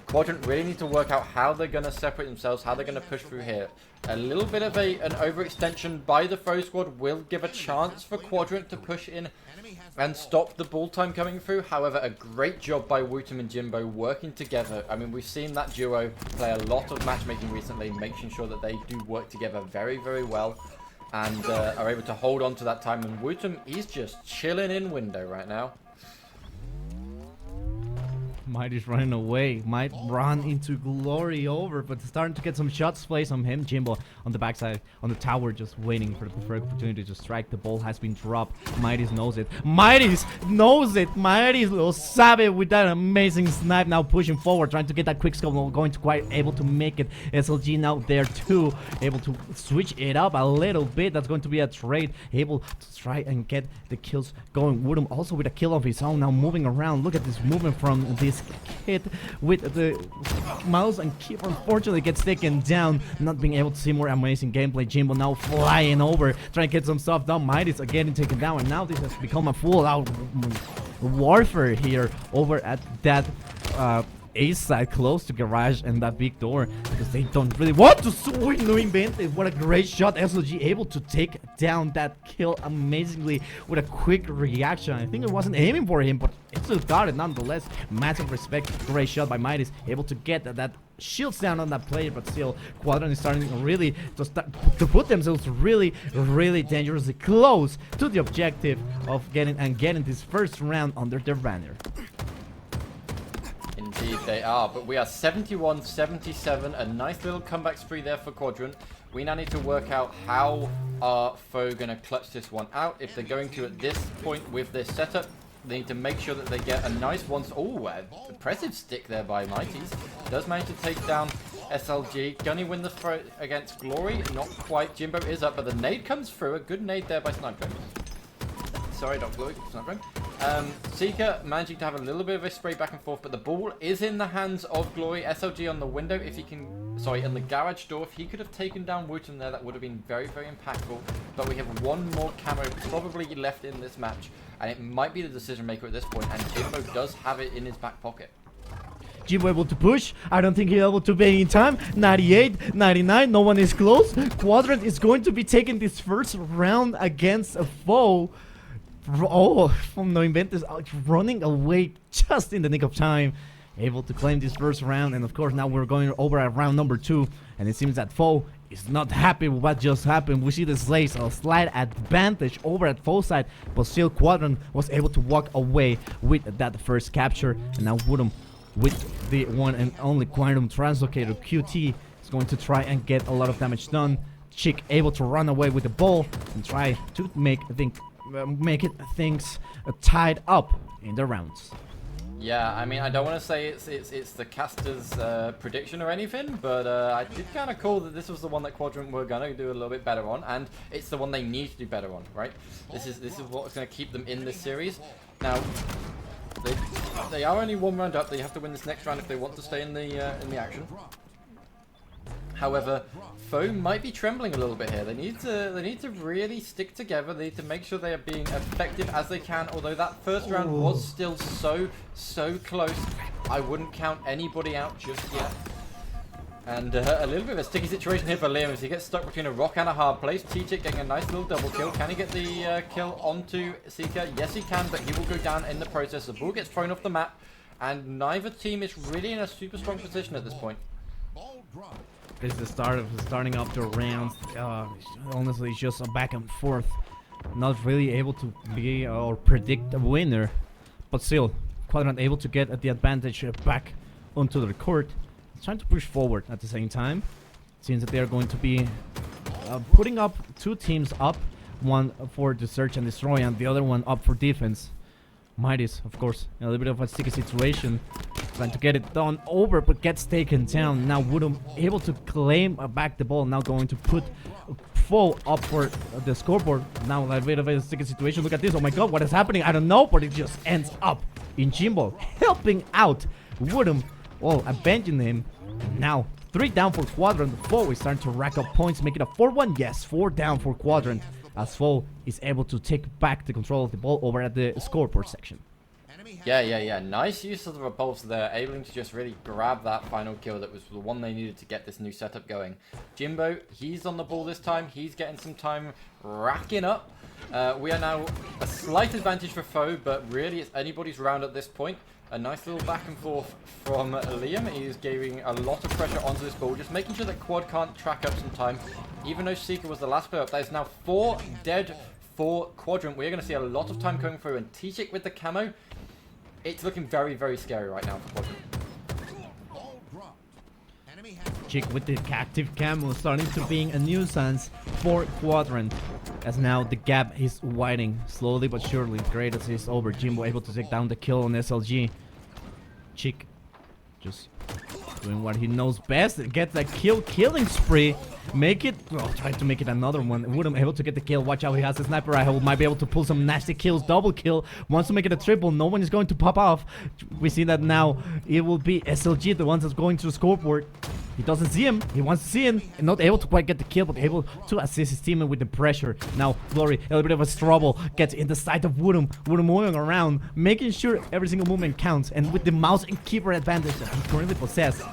Quadrant really need to work out how they're going to separate themselves, how they're going to push through here. A little bit of an overextension by the FOE squad will give a chance for Quadrant to push in and stop the ball time coming through. However, a great job by Wootum and Jimbo working together. I mean, we've seen that duo play a lot of matchmaking recently, making sure that they do work together very, very well, and are able to hold on to that time. And Wootum, he's just chilling in window right now. Might is running away. Might run into glory over, but starting to get some shots placed on him. Jimbo on the backside, on the tower, just waiting for the preferred opportunity to strike. The ball has been dropped. Mighty's knows it. Mighty's knows it. Mighty's little savvy with that amazing snipe. Now pushing forward, trying to get that quick scope. Going to quite able to make it. SLG now there too, able to switch it up a little bit. That's going to be a trade. Able to try and get the kills going. Woodham also with a kill of his own. Now moving around. Look at this movement from this kid with the mouse and keep unfortunately gets taken down, not being able to see more amazing gameplay. Jimbo now flying over, trying to get some stuff done. Mighty's are getting taken down, and now this has become a full-out warfare here over at that A side close to garage and that big door, because they don't really want to swing. No invent. What a great shot. SLG able to take down that kill amazingly with a quick reaction. I think it wasn't aiming for him, but it still got it nonetheless. Massive respect. Great shot by Mighty's, able to get that shields down on that player, but still Quadrant is starting really to put themselves really, really dangerously close to the objective of getting this first round under their banner. Indeed they are, but we are 71-77, a nice little comeback spree there for Quadrant. We now need to work out how are FOE going to clutch this one out. If they're going to, at this point with this setup, they need to make sure that they get a nice impressive stick there by Mighty's. Does manage to take down SLG. Gonna win the throw against Glory, not quite. Jimbo is up, but the nade comes through. A good nade there by Sniper. Sorry, not Glory, Sniper. Seeker managing to have a little bit of a spray back and forth, but the ball is in the hands of Glory. SLG on the window, if he can, in the garage door, if he could have taken down Wooten there, that would have been very, very impactful. But we have one more camo probably left in this match, and it might be the decision maker at this point, and Jimbo does have it in his back pocket. Jimbo able to push. I don't think he's able to be in time. 98, 99, no one is close. Quadrant is going to be taking this first round against a FOE. Oh, from No Invent is running away just in the nick of time, able to claim this first round. And of course now we're going over at round number 2, and it seems that FOE is not happy with what just happened. We see the slaves a slight advantage over at FOE side, but still Quadrant was able to walk away with that first capture. And now Woodham with the one and only Quantum Translocator QT is going to try and get a lot of damage done. Chick able to run away with the ball and try to make things tied up in the rounds. Yeah, I mean, I don't want to say it's the caster's prediction or anything, but I did kind of call that this was the one that Quadrant were gonna do a little bit better on, and it's the one they need to do better on, right? This is what's gonna keep them in this series. Now, they are only one round up. They have to win this next round if they want to stay in the action. However, FOE might be trembling a little bit here. They need to really stick together. They need to make sure they are being effective as they can. Although that first round was still so close, I wouldn't count anybody out just yet. And a little bit of a sticky situation here for Liam as he gets stuck between a rock and a hard place. T-Chick getting a nice little double kill. Can he get the kill onto Seeker? Yes, he can, but he will go down in the process. The ball gets thrown off the map, and neither team is really in a super strong position at this point. It's the start of starting up the rounds. Honestly, it's just a back and forth. Not really able to be or predict a winner. But still, Quadrant able to get the advantage back onto the court. Trying to push forward at the same time. Seems that they are going to be putting up 2 teams up. One for the search and destroy and the other one up for defense. Mighty's, of course, in a little bit of a sticky situation. Trying to get it done over, but gets taken down. Now Woodham able to claim back the ball. Now going to put FOE up for the scoreboard. Now a little bit of a sticky situation. Look at this. Oh my god, what is happening? I don't know, but it just ends up in Jimbo helping out Woodham. Well, avenging him. Now 3 down for Quadrant. FOE is starting to rack up points, make it a 4-1. Yes, 4 down for Quadrant, as FOE is able to take back the control of the ball over at the scoreboard section. Yeah. Nice use of the repulse there, able to just really grab that final kill that was the one they needed to get this new setup going. Jimbo, he's on the ball this time. He's getting some time racking up. We are now a slight advantage for FOE, but really it's anybody's round at this point. A nice little back and forth from Liam. He is giving a lot of pressure onto this ball, just making sure that Quad can't track up some time. Even though Seeker was the last player up, that is now 4 dead for Quadrant. We're going to see a lot of time coming through, and T-Chick with the camo. It's looking very, very scary right now for Quadrant. Chick with the active camo starting to being a nuisance for Quadrant, as now the gap is widening slowly but surely. Great assist over. Jimbo able to take down the kill on SLG. Chick just doing what he knows best. Gets that killing spree. Make it, try to make it another one. Woodham able to get the kill. Watch out, he has a sniper rifle. Might be able to pull some nasty kills. Double kill. Wants to make it a triple. No one is going to pop off. We see that now. It will be SLG, the one that's going to the scoreboard. He doesn't see him. He wants to see him. And not able to quite get the kill, but able to assist his teammate with the pressure. Now, Glory, a little bit of a struggle. Gets in the sight of Woodham. Woodham moving around, making sure every single movement counts. And with the mouse and keyboard advantage that he currently possesses.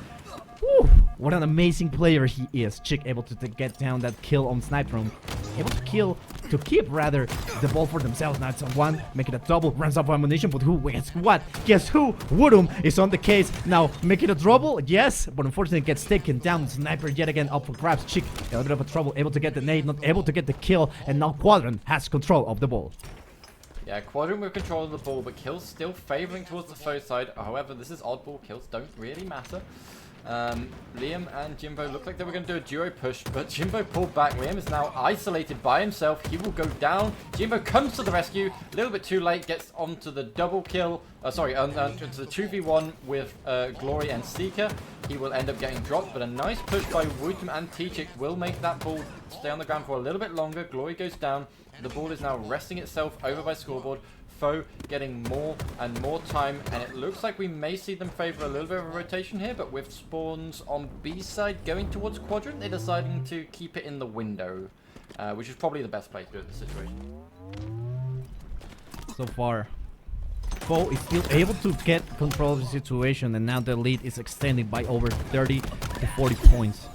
Woo, what an amazing player he is. Chick able to get down that kill on Snipe Room. Able to keep rather the ball for themselves. Now it's a 1, make it a double, runs up ammunition, but who wins what? Guess who? Woodham is on the case. Now make it a double, yes, but unfortunately gets taken down. Sniper yet again up for grabs. Chick a little bit of a trouble, able to get the nade, not able to get the kill, and now Quadrant has control of the ball. Yeah, Quadrant with control of the ball, but kills still favoring towards the foe side. However, this is oddball, kills don't really matter. Liam and Jimbo looked like they were going to do a duo push, but Jimbo pulled back. Liam is now isolated by himself. He will go down. Jimbo comes to the rescue. A little bit too late. Gets onto the double kill. Onto the 2v1 with Glory and Seeker. He will end up getting dropped, but a nice push by Woodham and T-Chick will make that ball stay on the ground for a little bit longer. Glory goes down. The ball is now resting itself over by scoreboard. FOE getting more and more time, and it looks like we may see them favor a little bit of a rotation here, but with spawns on B side going towards Quadrant, they're deciding to keep it in the window, which is probably the best place to do it in this situation. So far, FOE is still able to get control of the situation, and now the lead is extending by over 30 to 40 points.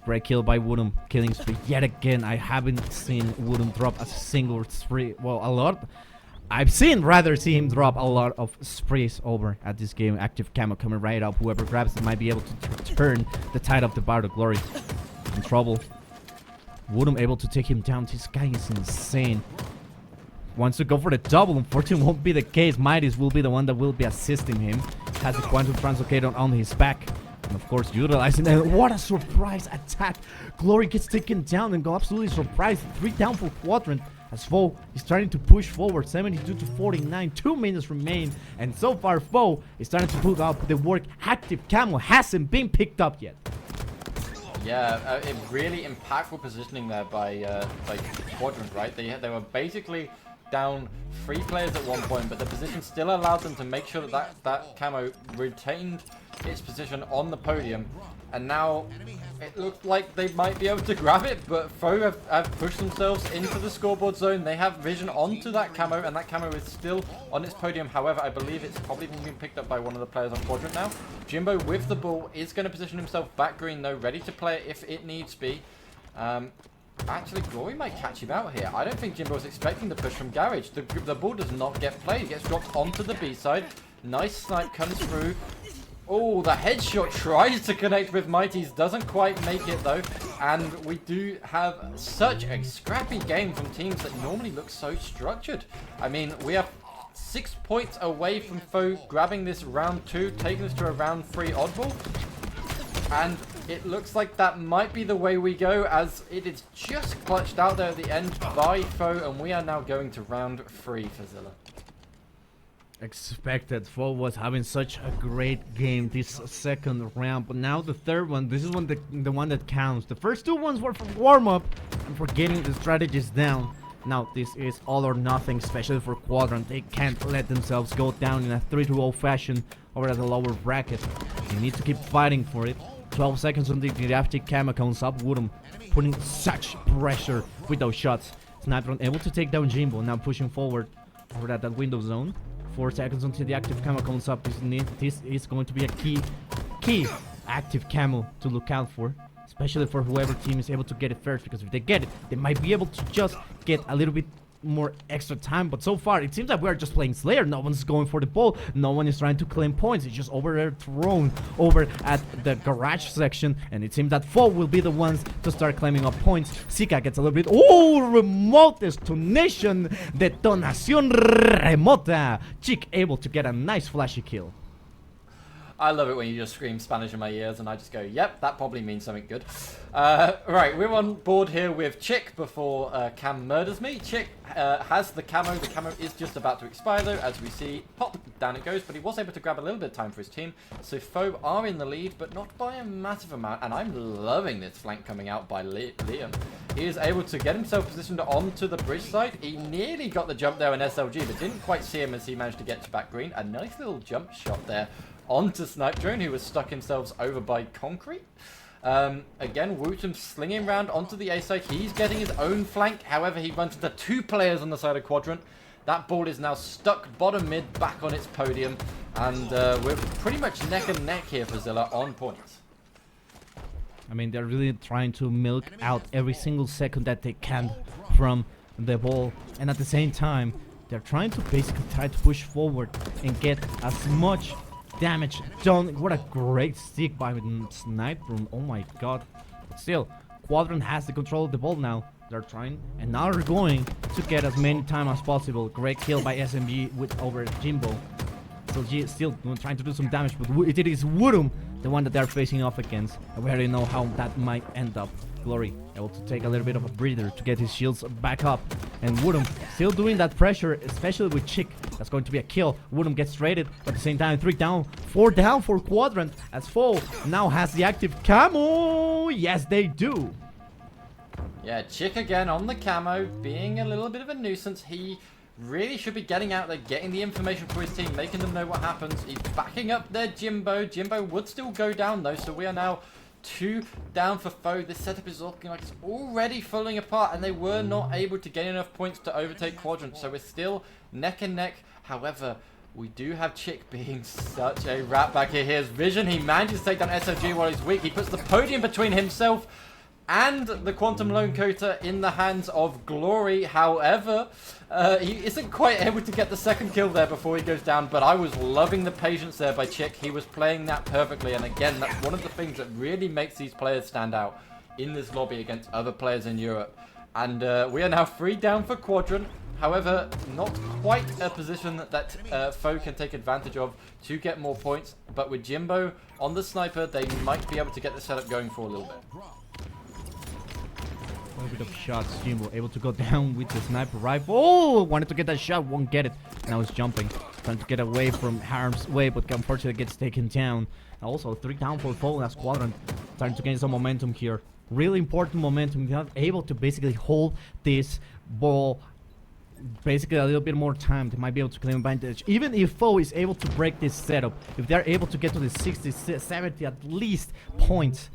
Great kill by Woodham, killing spree yet again. I haven't seen Woodham drop a single spree, well, a lot. I've seen see him drop a lot of sprees over at this game. Active camo coming right up. Whoever grabs it might be able to turn the tide of the battle. Glory in trouble. Woodham able to take him down. This guy is insane. Wants to go for the double. Unfortunately, won't be the case. Mighty's will be the one that will be assisting him. Has the quantum translocator on his back. And of course, utilizing it. What a surprise attack. Glory gets taken down and go absolutely surprised. 3 down for Quadrant. As FOE is starting to push forward, 72 to 49, 2 minutes remain, and so far FOE is starting to put up the work. Active camo hasn't been picked up yet. Yeah, a really impactful positioning there by Quadrant, right? They were basically down 3 players at one point, but the position still allowed them to make sure that camo retained its position on the podium, and now it looks like they might be able to grab it, but FOE have pushed themselves into the scoreboard zone. They have vision onto that camo, and that camo is still on its podium. However, I believe it's probably been picked up by one of the players on Quadrant now. Jimbo with the ball is going to position himself back green though, ready to play it if it needs be. Actually, Glory might catch him out here. I don't think Jimbo was expecting the push from Garage. The ball does not get played. It gets dropped onto the B side. Nice snipe comes through. Oh, the headshot tries to connect with Mighty's, doesn't quite make it though. And we do have such a scrappy game from teams that normally look so structured. I mean, we have 6 points away from Foe grabbing this round 2, taking us to a round 3 oddball. And it looks like that might be the way we go, as it is just clutched out there at the end by Foe, and we are now going to round 3 for Zilla. Expected. Foe was having such a great game this second round, but now the third one, this is the one that counts. The first 2 ones were for warm-up and for getting the strategies down. Now this is all or nothing, especially for Quadrant. They can't let themselves go down in a 3-2-0 fashion over at the lower bracket. They need to keep fighting for it. 12 seconds on the drafted camera comes up. Woodham putting such pressure with those shots. Sniper able to take down Jimbo, now pushing forward over that window zone. 4 seconds until the active camo comes up. This is going to be a key active camo to look out for, especially for whoever team is able to get it first, because if they get it, they might be able to just get a little bit more extra time. But so far it seems like we're just playing Slayer. No one's going for the ball, no one is trying to claim points. It's just over there thrown over at the garage section, and it seems that Foe will be the ones to start claiming up points. Zika gets a little bit, remote detonation, detonación remota. Chick able to get a nice flashy kill. I love it when you just scream Spanish in my ears and I just go, yep, that probably means something good. Right, we're on board here with Chick before Cam murders me. Chick has the camo. The camo is just about to expire though, as we see. Pop, down it goes, but he was able to grab a little bit of time for his team. So Foe are in the lead, but not by a massive amount. And I'm loving this flank coming out by Liam. He is able to get himself positioned onto the bridge side. He nearly got the jump there in SLG, but didn't quite see him as he managed to get to back green. A nice little jump shot there onto Snipe Drone, who was stuck himself over by concrete. Again, Wootum slinging around onto the A side. He's getting his own flank. However, he runs into 2 players on the side of Quadrant. That ball is now stuck bottom mid back on its podium. And we're pretty much neck and neck here for Zilla on points. I mean, they're really trying to milk out every single second that they can from the ball. And at the same time, they're trying to basically try to push forward and get as much damage done. What a great stick by Sniper. Oh my god. But still, Quadrant has the control of the ball now. They're trying, and now they're going to get as many time as possible. Great kill by SMG with over Jimbo. So G is still trying to do some damage, but it is Woodham, the one that they're facing off against. And we already know how that might end up. Glory able to take a little bit of a breather to get his shields back up. And Woodham still doing that pressure, especially with Chick. That's going to be a kill. Woodham gets traded, but at the same time, 3 down, 4 down for Quadrant, as Foe now has the active camo. Yes, they do. Yeah, Chick again on the camo, being a little bit of a nuisance. He really should be getting out there, getting the information for his team, making them know what happens. He's backing up their Jimbo. Jimbo would still go down though, so we are now 2 down for Foe. This setup is looking like it's already falling apart, and they were not able to gain enough points to overtake Quadrant, so we're still neck and neck. However, we do have Chick being such a rat back here. Here's Vision. He manages to take down SOG while he's weak. He puts the podium between himself and the Quantum Lone Coater in the hands of Glory. However, he isn't quite able to get the second kill there before he goes down, but I was loving the patience there by Chick. He was playing that perfectly, and again, that's one of the things that really makes these players stand out in this lobby against other players in Europe. And we are now 3 down for Quadrant. However, not quite a position that Foe can take advantage of to get more points, but with Jimbo on the sniper, they might be able to get the setup going for a little bit. A little bit of shots. Jimbo able to go down with the sniper rifle. Oh, wanted to get that shot, won't get it. Now he's jumping, trying to get away from harm's way, but unfortunately gets taken down. Also 3 down for Foe. That's Quadrant starting to gain some momentum here. Really important momentum. They're not able to basically hold this ball basically a little bit more time. They might be able to claim advantage. Even if Foe is able to break this setup, if they're able to get to the 60, 70 at least points,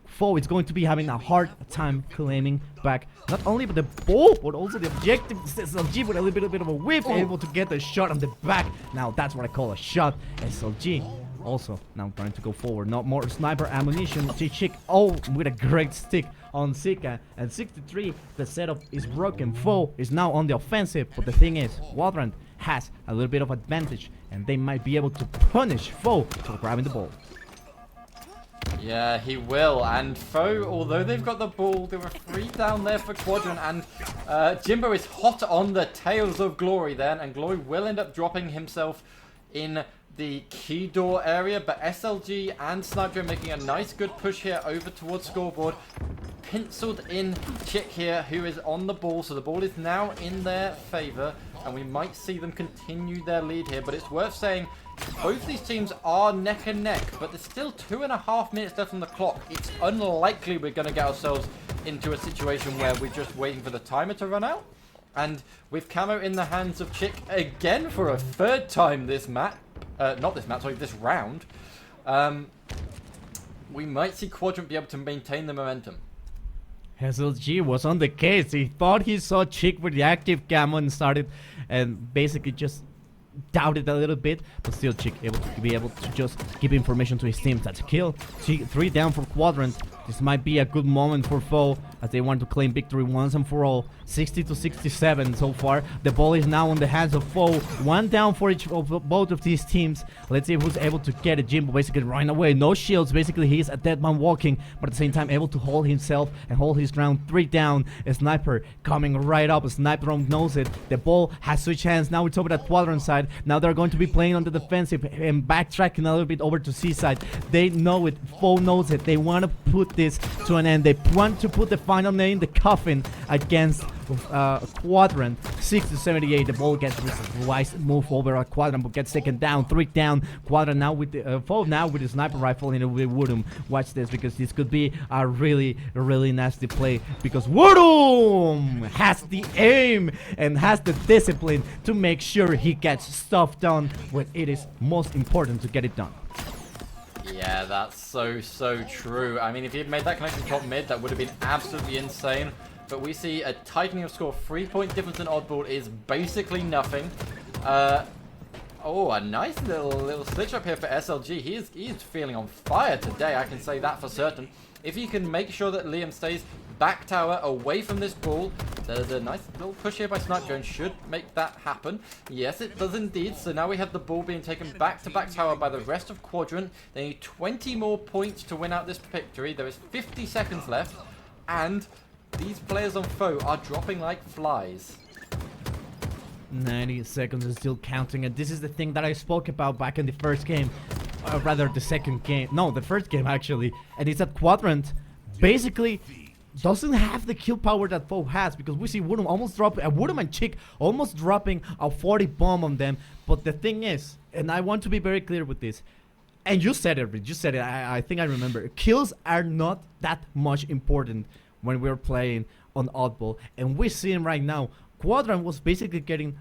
Foe is going to be having a hard time claiming back not only the ball, but also the objective. SLG with a little bit of a whiff, able to get the shot on the back. Now that's what I call a shot. SLG also now trying to go forward. Not more sniper ammunition. Chick with a great stick on Zika. And 63, the setup is broken. Foe is now on the offensive, but the thing is, Quadrant has a little bit of advantage, and they might be able to punish Foe for grabbing the ball. Yeah, he will. And FOE, although they've got the ball, there were 3 down there for Quadrant. And Jimbo is hot on the tails of Glory then. And Glory will end up dropping himself in the key door area. But SLG and Sniper making a nice good push here over towards scoreboard. Penciled in Chick here, who is on the ball. So the ball is now in their favor. And we might see them continue their lead here. But it's worth saying, both these teams are neck and neck, but there's still 2.5 minutes left on the clock. It's unlikely we're going to get ourselves into a situation where we're just waiting for the timer to run out. And with Camo in the hands of Chick again for a 3rd time this map, this round, we might see Quadrant be able to maintain the momentum. SLG was on the case. He thought he saw Chick with the active Camo and started and basically just doubted a little bit, but still Chick able to just give information to his team. That's a kill. 3 down for Quadrant. This might be a good moment for FOE as they want to claim victory once and for all. 60-67 so far. The ball is now on the hands of FOE. 1 down for each of both of these teams. Let's see who's able to get it. Jimbo basically running away. No shields. Basically, he's a dead man walking, but at the same time able to hold himself and hold his ground. 3 down. A Sniper coming right up. A Sniper knows it. The ball has switched hands. Now it's over at Quadrant side. Now they're going to be playing on the defensive and backtracking a little bit over to C side. They know it. FOE knows it. They want to put this to an end. They want to put the final nail in the coffin against Quadrant. 60-78. The ball gets wise move over at Quadrant, but gets taken down. 3 down. Quadrant now with the FOE now with the sniper rifle in with Woodum. Watch this, because this could be a really nasty play, because Woodum has the aim and has the discipline to make sure he gets stuff done when it is most important to get it done. Yeah, that's so true. I mean, if he had made that connection top mid, that would have been absolutely insane. But we see a tightening of score. 3-point difference in oddball is basically nothing. Oh, a nice little switch up here for SLG. He is feeling on fire today, I can say that for certain. If he can make sure that Liam stays back tower away from this ball, there's a nice little push here by Snipe Jones, should make that happen. Yes, it does indeed. So now we have the ball being taken back to back tower by the rest of Quadrant. They need 20 more points to win out this victory. There is 50 seconds left, and these players on FOE are dropping like flies. 90 seconds is still counting, and this is the thing that I spoke about back in the first game, or rather the second game, no, the first game actually, and it's that Quadrant basically doesn't have the kill power that FOE has, because we see Woodum almost dropping, Woodum and Chick almost dropping a 40 bomb on them. But the thing is, and I want to be very clear with this, and you said it, I think I remember, kills are not that much important when we're playing on oddball, and we're seeing right now Quadrant was basically getting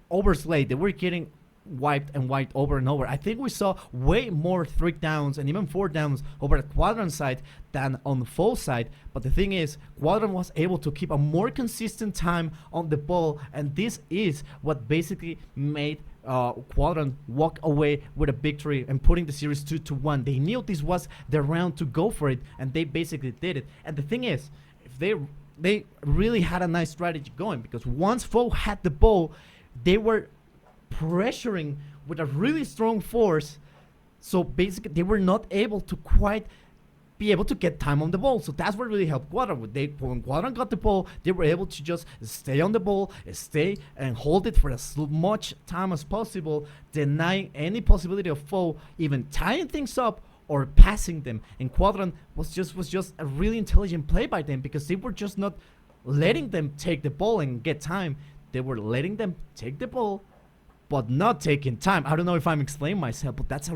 overslayed. They were getting wiped over and over. I think we saw way more 3 downs and even 4 downs over the Quadrant side than on the FOE side. But the thing is, Quadrant was able to keep a more consistent time on the ball, and this is what basically made Quadrant walk away with a victory and putting the series 2-1. They knew this was the round to go for it, and they basically did it. And the thing is, if they really had a nice strategy going, because once FOE had the ball, they were pressuring with a really strong force, so basically they were not able to quite be able to get time on the ball. So that's what really helped Quadrant. When Quadrant got the ball, they were able to just stay on the ball, stay and hold it for as much time as possible, denying any possibility of FOE even tying things up or passing them. And Quadrant was just a really intelligent play by them, because they were just not letting them take the ball and get time. They were letting them take the ball, but not taking time. I don't know if I'm explaining myself, but that's a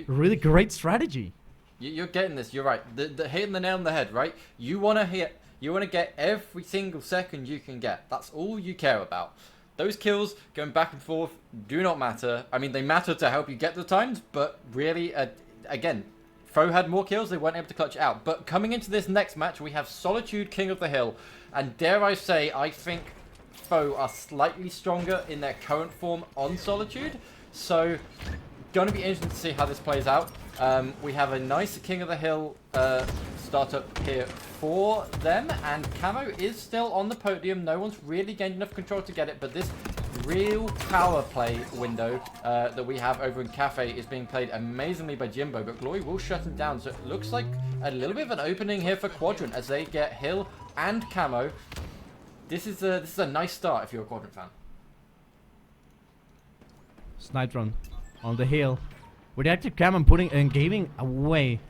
really great strategy. You're getting this. You're right. The hitting the nail on the head, right? You want to hit. You want to get every single second you can get. That's all you care about. Those kills going back and forth do not matter. I mean, they matter to help you get the times, but really, again, FOE had more kills. They weren't able to clutch it out. But coming into this next match, we have Solitude, King of the Hill, and dare I say, I think FOE are slightly stronger in their current form on Solitude. So, going to be interesting to see how this plays out. We have a nice King of the Hill startup here for them, and Camo is still on the podium. No one's really gained enough control to get it, but this real power play window that we have over in Cafe is being played amazingly by Jimbo, but Glory will shut him down. So it looks like a little bit of an opening here for Quadrant as they get Hill and Camo. This is a nice start if you're a Quadrant fan. Snipedron on the hill. With the active cam and putting and giving away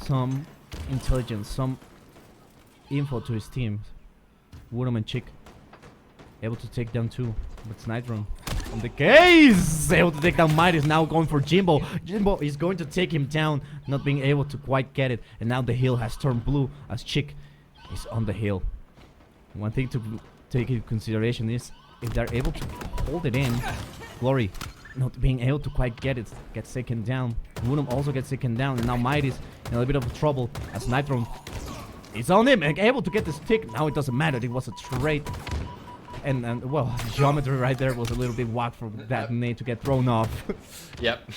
some intelligence, some info to his team. Woodham and Chick able to take down 2, but Snipedron on the case able to take down Might is now going for Jimbo. Jimbo is going to take him down, not being able to quite get it, and now the hill has turned blue as Chick is on the hill. One thing to take into consideration is if they're able to hold it in, Glory not being able to quite get it, gets taken down. Woodham also gets taken down, and now Might is in a little bit of trouble as Snipedron is on him and able to get the stick. Now it doesn't matter, it was a trade. And well, geometry right there was a little bit whack for that nade to get thrown off. Yep.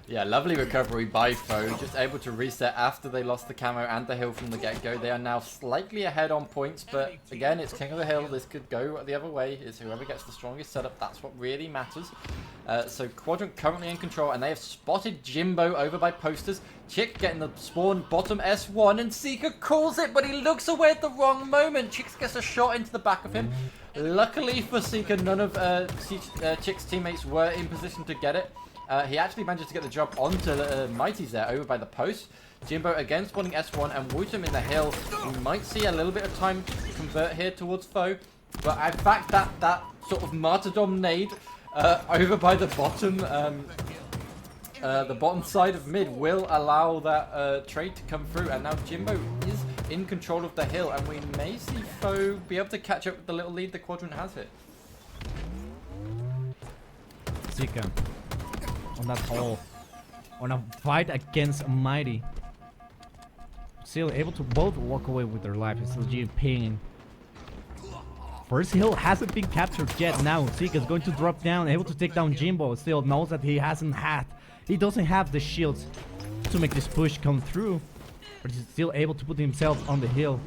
Yeah, lovely recovery by Foe, just able to reset after they lost the camo and the hill from the get-go. They are now slightly ahead on points, but again, it's King of the Hill. This could go the other way. It's whoever gets the strongest setup. That's what really matters. So Quadrant currently in control, and they have spotted Jimbo over by posters. Chick getting the spawn bottom S1, and Seeker calls it, but he looks away at the wrong moment. Chick gets a shot into the back of him. Luckily for Seeker, none of Chick's teammates were in position to get it. He actually managed to get the jump onto Mighty's there, over by the post. Jimbo again spawning S1 and Woodham in the hill. We might see a little bit of time to convert here towards Foe. But in fact, that sort of martyrdom nade over by the bottom side of mid will allow that trade to come through. And now Jimbo is in control of the hill, and we may see Foe be able to catch up with the little lead the Quadrant has here. Zika on that hole, on a fight against Mighty, still able to both walk away with their life. It's legit pain. First hill hasn't been captured yet. Now Zika is going to drop down, able to take down Jimbo. Still knows that he doesn't have the shields to make this push come through, but he's still able to put himself on the hill.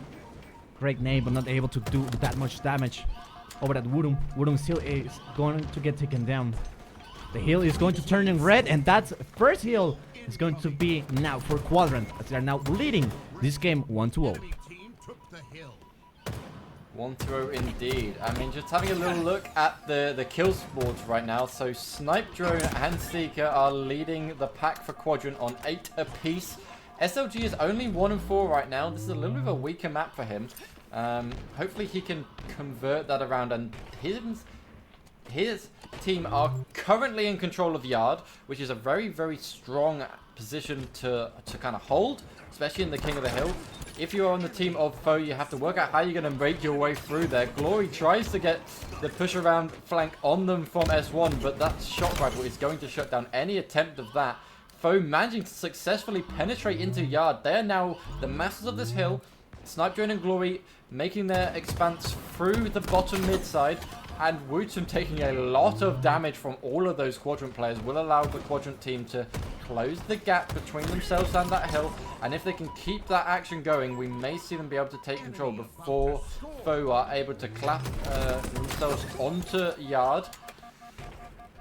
Great name, but not able to do that much damage over that Woodham. Woodham still is going to get taken down. The hill is going to turn in red, and that's first hill is going to be now for Quadrant, as they are now leading this game 1-0. 1-0 indeed. I mean, just having a little look at the kill boards right now. So Snipe Drone and Seeker are leading the pack for Quadrant on 8 apiece. SLG is only 1-4 right now. This is a little bit of a weaker map for him. Hopefully he can convert that around, and his team are currently in control of Yard, which is a very, very strong position to kind of hold, especially in the King of the Hill. If you're on the team of Foe, you have to work out how you're going to make your way through there. Glory tries to get the push around flank on them from S1, but that shock rifle is going to shut down any attempt of that. Foe managing to successfully penetrate into Yard. They are now the masters of this hill. Snipe Drone and Glory making their expanse through the bottom mid side, and Woodham taking a lot of damage from all of those Quadrant players will allow the Quadrant team to close the gap between themselves and that hill. And if they can keep that action going, we may see them be able to take control before Foe are able to clap themselves onto Yard.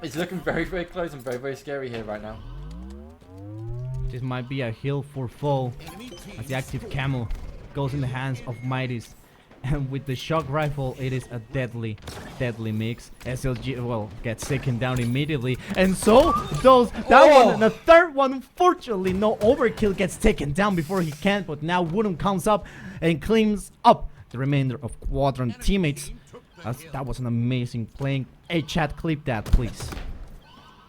It's looking very, very close and very, very scary here right now. This might be a hill for Foe, as the active camo goes in the hands of Mighty's. And with the shock rifle, it is a deadly mix. SLG, well, gets taken down immediately. And so does that one. And the third one, unfortunately, no overkill, gets taken down before he can. But now Woodham comes up and cleans up the remainder of Quadrant teammates. That was an amazing playing. Hey, chat, clip that, please.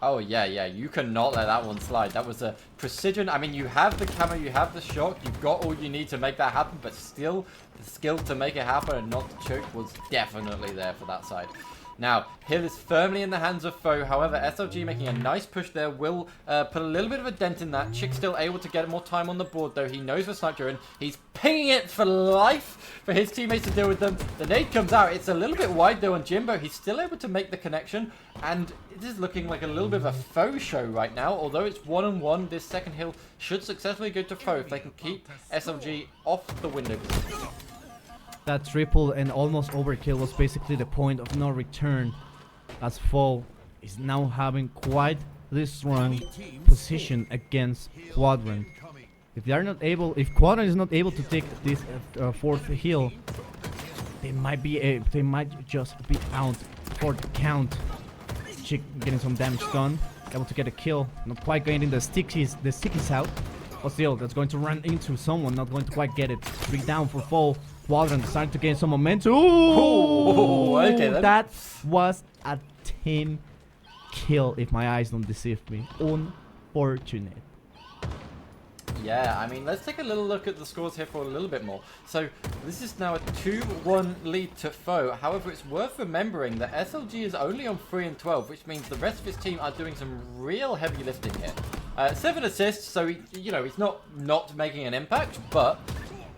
Oh, yeah, you cannot let that one slide. That was a precision. I mean, you have the camo, you have the shock, you've got all you need to make that happen, but still, the skill to make it happen and not to choke was definitely there for that side. Now, Hill is firmly in the hands of Foe. However, SLG making a nice push there will put a little bit of a dent in that. Chick still able to get more time on the board, though. He knows the Snipe Drone. He's pinging it for life for his teammates to deal with them. The nade comes out. It's a little bit wide, though, on Jimbo. He's still able to make the connection, and it is looking like a little bit of a Foe show right now. Although it's 1-on-1, this second hill should successfully go to Foe if they can keep SLG off the window position. that triple and almost overkill was basically the point of no return, as FOE is now having quite this strong position against Quadrant. If they are not able, if Quadrant is not able to take this fourth hill, they might just be out for the count. Chick getting some damage done, able to get a kill, not quite getting the stickies out, but still that's going to run into someone, not going to quite get it. 3 down for FOE. Quadrant starting to gain some momentum. Ooh, okay, that was a team kill, if my eyes don't deceive me. Unfortunate. Yeah, I mean, let's take a little look at the scores here for a little bit more. So, this is now a 2-1 lead to FOE. However, it's worth remembering that SLG is only on 3 and 12, which means the rest of his team are doing some real heavy lifting here. 7 assists, so, he's not making an impact, but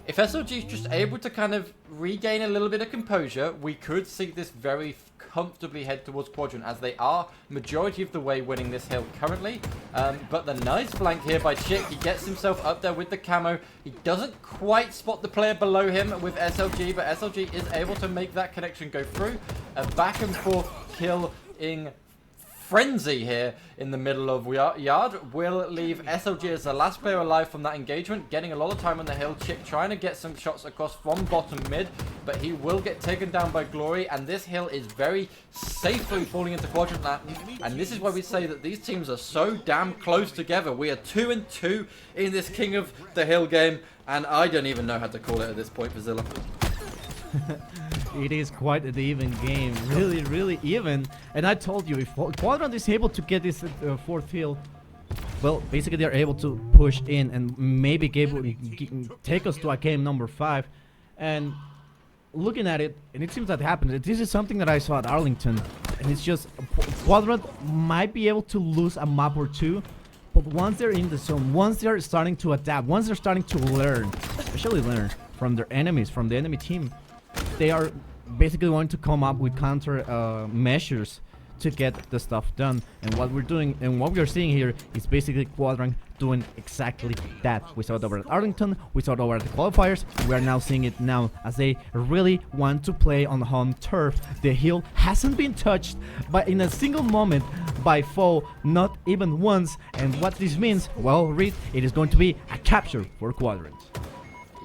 if SLG is just able to kind of regain a little bit of composure, we could see this very comfortably head towards Quadrant, as they are majority of the way winning this hill currently. But the nice flank here by Chick, he gets himself up there with the camo. He doesn't quite spot the player below him with SLG, but SLG is able to make that connection go through. A back and forth killing frenzy here in the middle of Yard will leave SLG as the last player alive from that engagement, getting a lot of time on the hill. Chick trying to get some shots across from bottom mid, but he will get taken down by Glory, and this hill is very safely falling into Quadrant land. And this is why we say that these teams are so damn close together. We are 2 and 2 in this King of the Hill game, and I don't even know how to call it at this point for Zilla. It is quite an even game, really even. And I told you, if Quadrant is able to get this fourth hill, well, basically they're able to push in and maybe take us to a game number 5. And looking at it, and it seems that happened. This is something that I saw at Arlington, and it's just Quadrant might be able to lose a map or 2, but once they're in the zone, once they're starting to adapt, once they're starting to learn, especially learn from their enemies, from the enemy team, they are basically going to come up with counter measures to get the stuff done. And what we're doing and what we're seeing here is basically Quadrant doing exactly that. We saw it over at Arlington, we saw it over at the qualifiers, we are now seeing it now as they really want to play on home turf. The hill hasn't been touched in a single moment by FOE, not even once. And what this means, well, Reed, it is going to be a capture for Quadrant.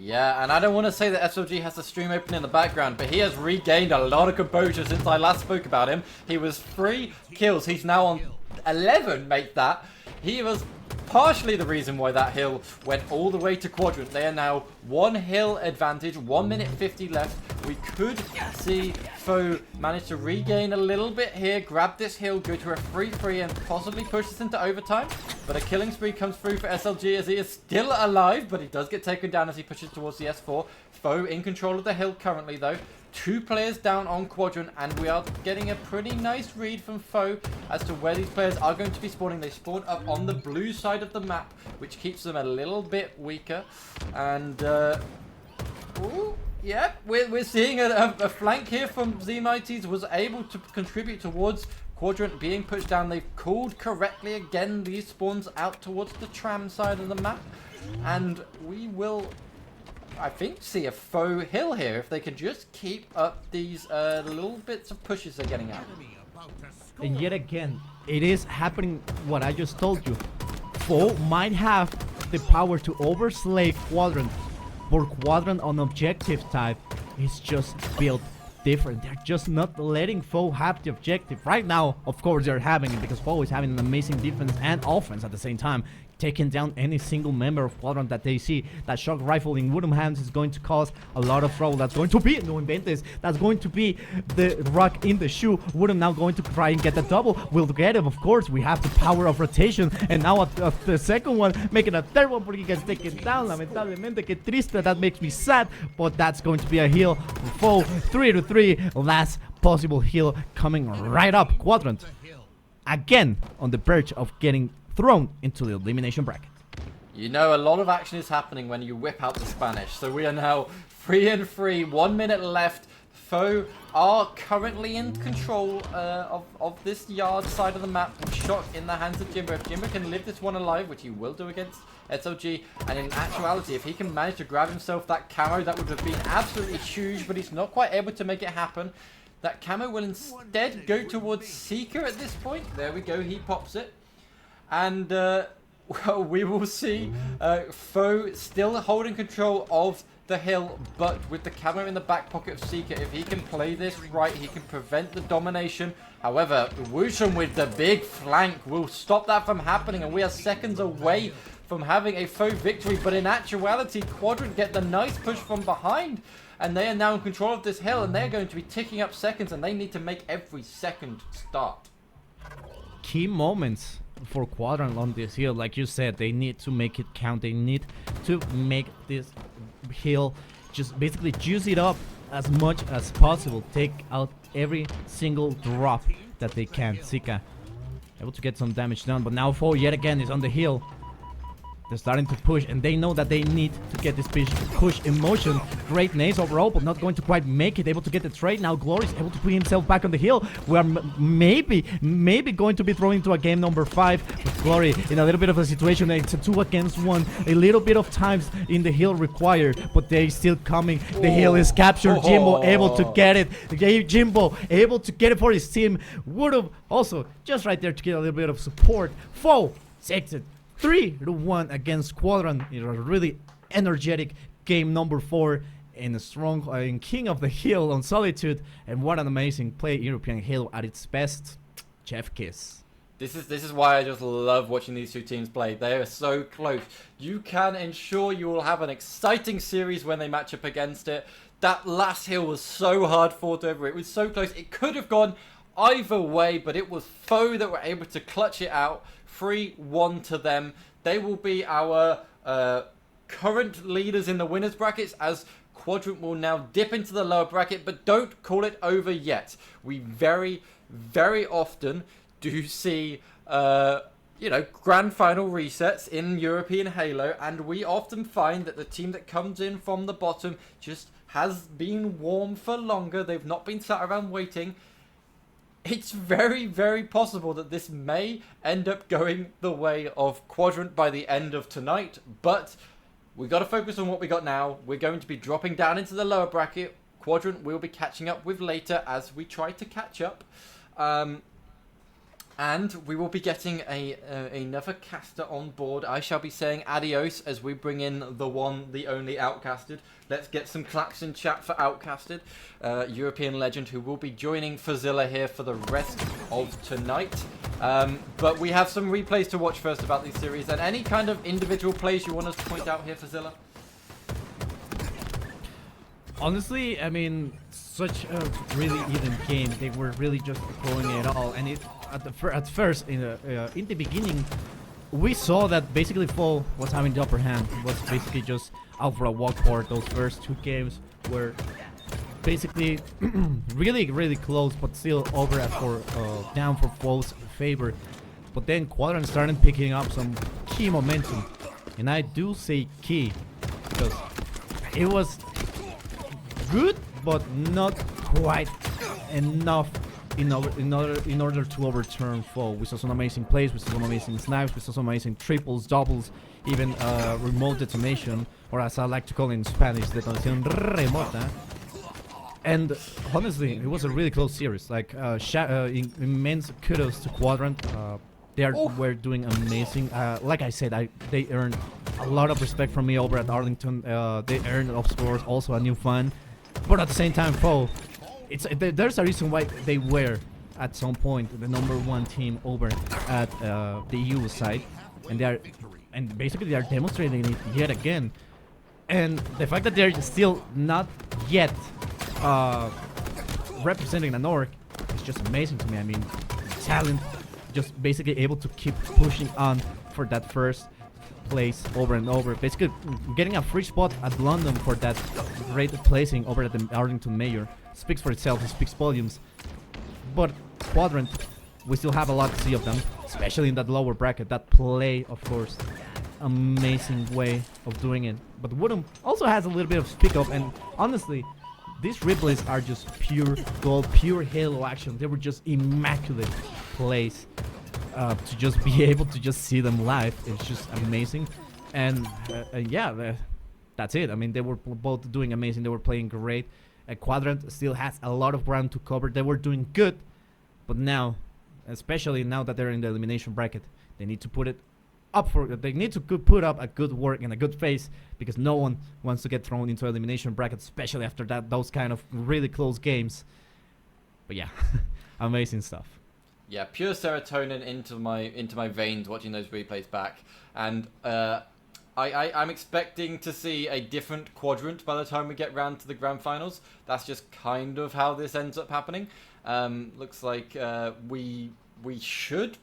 Yeah, and I don't want to say that SLG has the stream open in the background, but he has regained a lot of composure since I last spoke about him. He was 3 kills. He's now on 11, make that. He was partially the reason why that hill went all the way to Quadrant. They are now 1 hill advantage, 1 minute 50 left. We could see FOE manage to regain a little bit here, grab this hill, go to a 3-3 and possibly push this into overtime. But a killing spree comes through for SLG as he is still alive, but he does get taken down as he pushes towards the S4. FOE in control of the hill currently though. 2 players down on Quadrant, and we are getting a pretty nice read from FOE as to where these players are going to be spawning. They spawn up on the blue side of the map, which keeps them a little bit weaker. And, yeah, we're seeing a flank here from Z-Mighties, was able to contribute towards Quadrant being pushed down. They've called correctly again these spawns out towards the tram side of the map. And we will, I think, see a FOE hill here if they can just keep up these little bits of pushes they're getting out. And yet again, it is happening what I just told you. FOE might have the power to overslay Quadrant, but Quadrant on objective type is just built different. They're just not letting FOE have the objective. Right now, of course, they're having it because FOE is having an amazing defense and offense at the same time, taking down any single member of Quadrant that they see. That shock rifle in Woodham hands is going to cause a lot of trouble. That's going to be, no inventes, that's going to be the rock in the shoe. Woodham now going to try and get the double. We'll get him, of course. We have the power of rotation. And now the second one, making a third one, but he gets taken down. Lamentablemente, que triste. That makes me sad. But that's going to be a heal for FOE. 3-3. Last possible heal coming right up. Quadrant again on the verge of getting thrown into the elimination bracket. You know, a lot of action is happening when you whip out the Spanish. So we are now 3-3, 1 minute left. FOE are currently in control of this yard side of the map. Shot in the hands of Jimbo. If Jimbo can live this one alive, which he will do against SLG, and in actuality, if he can manage to grab himself that camo, that would have been absolutely huge, but he's not quite able to make it happen. That camo will instead go towards Seeker at this point. There we go, he pops it. And well, we will see FOE still holding control of the hill, but with the camo in the back pocket of Seeker. If he can play this right, he can prevent the domination. However, Wushun with the big flank will stop that from happening, and we are seconds away from having a FOE victory. But in actuality, Quadrant get the nice push from behind, and they are now in control of this hill, and they're going to be ticking up seconds, and they need to make every second start. Key moments for Quadrant on this hill, like you said, they need to make it count. They need to make this hill just basically juice it up as much as possible. Take out every single drop that they can. Sika able to get some damage done, but now FOE yet again is on the hill. They're starting to push, and they know that they need to get this push in motion. Great nades overall, but not going to quite make it. Able to get the trade. Now Glory is able to put himself back on the hill. We are maybe going to be thrown into a game number 5. But Glory in a little bit of a situation. It's a 2 against 1. A little bit of times in the hill required, but they're still coming. The hill is captured. Jimbo able to get it. Jimbo able to get it for his team. Would have also just right there to get a little bit of support. FOE takes it 3-1 against Quadrant in a really energetic game number 4 in a strong in King of the Hill on Solitude. And what an amazing play, European Halo at its best. Chef kiss. This is why I just love watching these two teams play. They are so close. You can ensure you will have an exciting series when they match up against it. That last hill was so hard fought over. It was so close. It could have gone either way, but it was FOE that were able to clutch it out. 3-1 to them. They will be our current leaders in the winners brackets, as Quadrant will now dip into the lower bracket, but don't call it over yet. We very, very often do see, you know, grand final resets in European Halo, and we often find that the team that comes in from the bottom just has been warm for longer. They've not been sat around waiting. It's very, very possible that this may end up going the way of Quadrant by the end of tonight, but we got to focus on what we got now. We're going to be dropping down into the lower bracket. Quadrant we'll be catching up with later as we try to catch up. And we will be getting another caster on board. I shall be saying adios as we bring in the one, the only Outcasted. Let's get some claps in chat for Outcasted, European legend who will be joining Fazilla here for the rest of tonight. But we have some replays to watch first about these series. And any kind of individual plays you want us to point out here, Fazilla? Honestly, I mean, such a really even game. They were really just throwing it all, and it at first in the beginning, we saw that basically FOE was having the upper hand. It was basically just out for a walk for those first 2 games were basically really, really close, but still over at down for FOE's favor. But then Quadrant started picking up some key momentum, and I do say key because it was good, but not quite enough in order to overturn FOE. We saw some amazing plays, we saw some amazing snipes, we saw some amazing triples, doubles, even remote detonation, or as I like to call it in Spanish, detonación remota. And honestly, it was a really close series. Like immense kudos to Quadrant. They were doing amazing. Like I said, they earned a lot of respect from me over at Arlington. They earned, of course, also a new fan. But at the same time, FOE, there's a reason why they were at some point the #1 team over at the EU side, and basically they are demonstrating it yet again. And the fact that they're still not yet representing an org is just amazing to me. I mean, talent, just basically able to keep pushing on for that first place over and over, basically getting a free spot at London for that great placing over at the Arlington Mayor speaks for itself. It speaks volumes. But Quadrant, we still have a lot to see of them, especially in that lower bracket. That play, of course, amazing way of doing it. But Woodham also has a little bit of speak up, and honestly, these replays are just pure gold, pure Halo action. They were just immaculate plays. To just be able to just see them live, it's just amazing. And yeah, that's it. I mean, they were both doing amazing. They were playing great. Quadrant still has a lot of ground to cover. They were doing good, but now, especially now that they're in the elimination bracket, they need to put it up for. They need to put up a good work and a good face, because no one wants to get thrown into elimination bracket, especially after those kind of really close games. But yeah, amazing stuff. Yeah, pure serotonin into my veins watching those replays back, and I'm expecting to see a different Quadrant by the time we get round to the grand finals. That's just kind of how this ends up happening. Looks like we should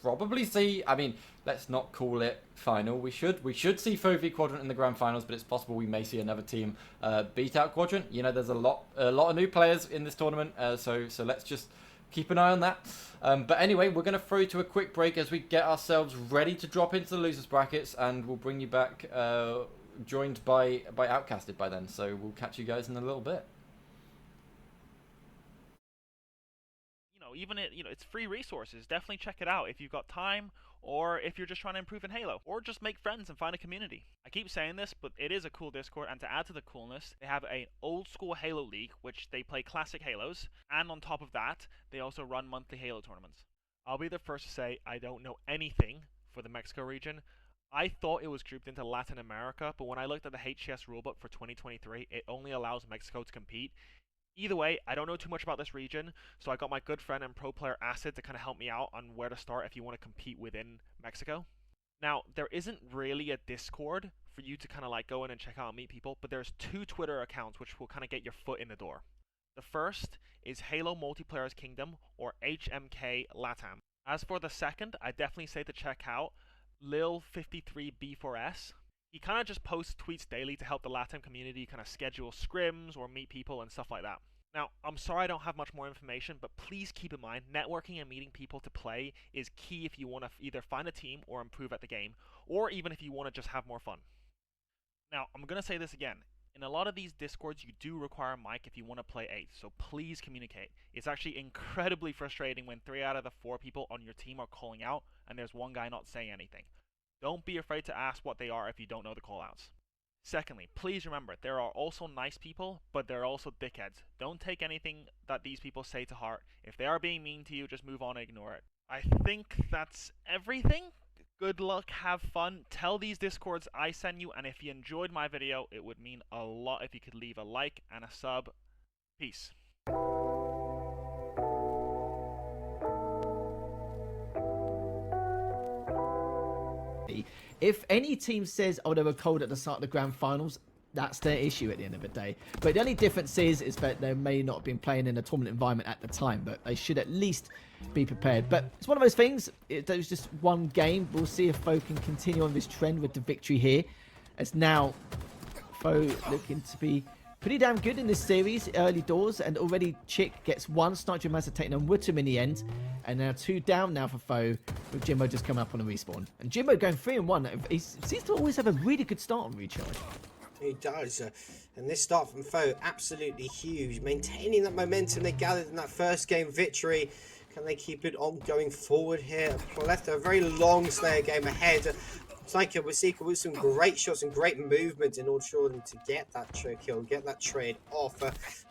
probably see. I mean, let's not call it final. We should see FOE Quadrant in the grand finals, but it's possible we may see another team beat out Quadrant. You know, there's a lot of new players in this tournament, so let's just keep an eye on that. But anyway, we're going to throw to a quick break as we get ourselves ready to drop into the losers brackets, and we'll bring you back joined by Outcasted by then. So we'll catch you guys in a little bit. Even it's free resources. Definitely check it out if you've got time, or if you're just trying to improve in Halo, or just make friends and find a community. I keep saying this, but it is a cool Discord, and to add to the coolness, they have an old school Halo league, which they play classic Halos, and on top of that, they also run monthly Halo tournaments. I'll be the first to say I don't know anything for the Mexico region. I thought it was grouped into Latin America, but when I looked at the HCS rulebook for 2023, it only allows Mexico to compete. Either way, I don't know too much about this region, so I got my good friend and pro player Acid to kind of help me out on where to start if you want to compete within Mexico. Now, there isn't really a Discord for you to kind of like go in and check out and meet people, but there's 2 Twitter accounts which will kind of get your foot in the door. The first is Halo Multiplayer's Kingdom, or HMK Latam. As for the second, I definitely say to check out Lil53B4S. He kind of just posts tweets daily to help the LATAM community kind of schedule scrims or meet people and stuff like that. Now, I'm sorry I don't have much more information, but please keep in mind, networking and meeting people to play is key if you want to either find a team or improve at the game, or even if you want to just have more fun. Now, I'm going to say this again. In a lot of these Discords, you do require a mic if you want to play 8, so please communicate. It's actually incredibly frustrating when 3 out of the 4 people on your team are calling out, and there's one guy not saying anything. Don't be afraid to ask what they are if you don't know the callouts. Secondly, please remember, there are also nice people, but there are also dickheads. Don't take anything that these people say to heart. If they are being mean to you, just move on and ignore it. I think that's everything. Good luck, have fun, tell these Discords I send you, and if you enjoyed my video, it would mean a lot if you could leave a like and a sub. Peace. If any team says, oh, they were cold at the start of the grand finals, that's their issue at the end of the day. But the only difference is that they may not have been playing in a tournament environment at the time, but they should at least be prepared. But it's one of those things. There's just one game. We'll see if FOE can continue on this trend with the victory here. As now, FOE looking to be pretty damn good in this series, early doors, and already Chick gets 1. Sniped Master taking on Wootum in the end, and now 2 down now for FOE, with Jimbo just coming up on a respawn. And Jimbo going 3-1. He seems to always have a really good start on recharge. He does, and this start from FOE absolutely huge, maintaining that momentum they gathered in that first game victory. Can they keep it on going forward here? Left a very long Slayer game ahead. Psycho Wasika with some great shots and great movement in order for them to get that kill, get that trade off.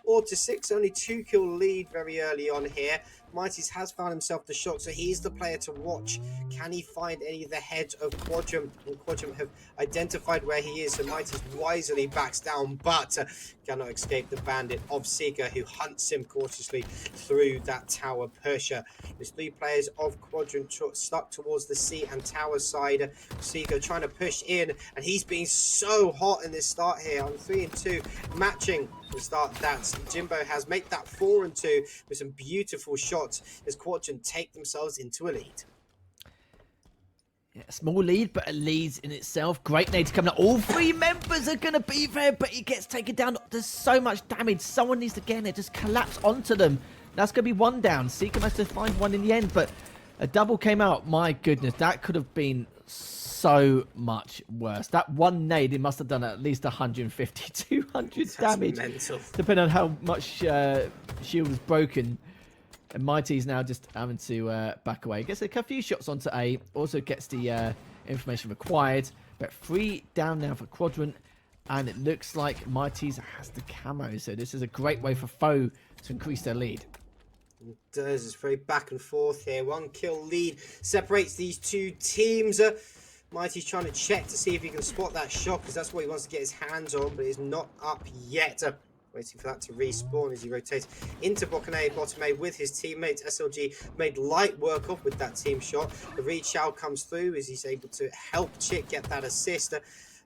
4-6, only 2 kill lead very early on here. Mighties has found himself the shot, so he's the player to watch. Can he find any of the heads of Quadrant? And Quadrant have identified where he is, so Mighties wisely backs down, but cannot escape the bandit of Seeker, who hunts him cautiously through that tower pusher. There's 3 players of Quadrant stuck towards the C and tower side. Seeker trying to push in, and he's being so hot in this start here on 3-2, matching the start that Jimbo has. Make that 4-2 with some beautiful shots as Quadrant take themselves into a lead. Yeah, small lead, but a lead in itself. Great nades coming up. All 3 members are going to be there, but he gets taken down. There's so much damage. Someone needs to get in there, just collapse onto them. That's going to be 1 down. Seeker must have find 1 in the end, but a double came out. My goodness, that could have been so much worse. That one nade, it must have done at least 150, 200 damage. Mental. Depending on how much shield was broken. And Mighty's now just having to back away. Gets a few shots onto A. Also gets the information required. But 3 down now for Quadrant. And it looks like Mighty's has the camo. So this is a great way for Foe to increase their lead. It does. It's very back and forth here. 1 kill lead separates these two teams. Mighty's trying to check to see if he can spot that shot, because that's what he wants to get his hands on, but it's not up yet. Waiting for that to respawn as he rotates into bottom A with his teammates. SLG made light work of with that team shot. The reach out comes through as he's able to help Chick get that assist.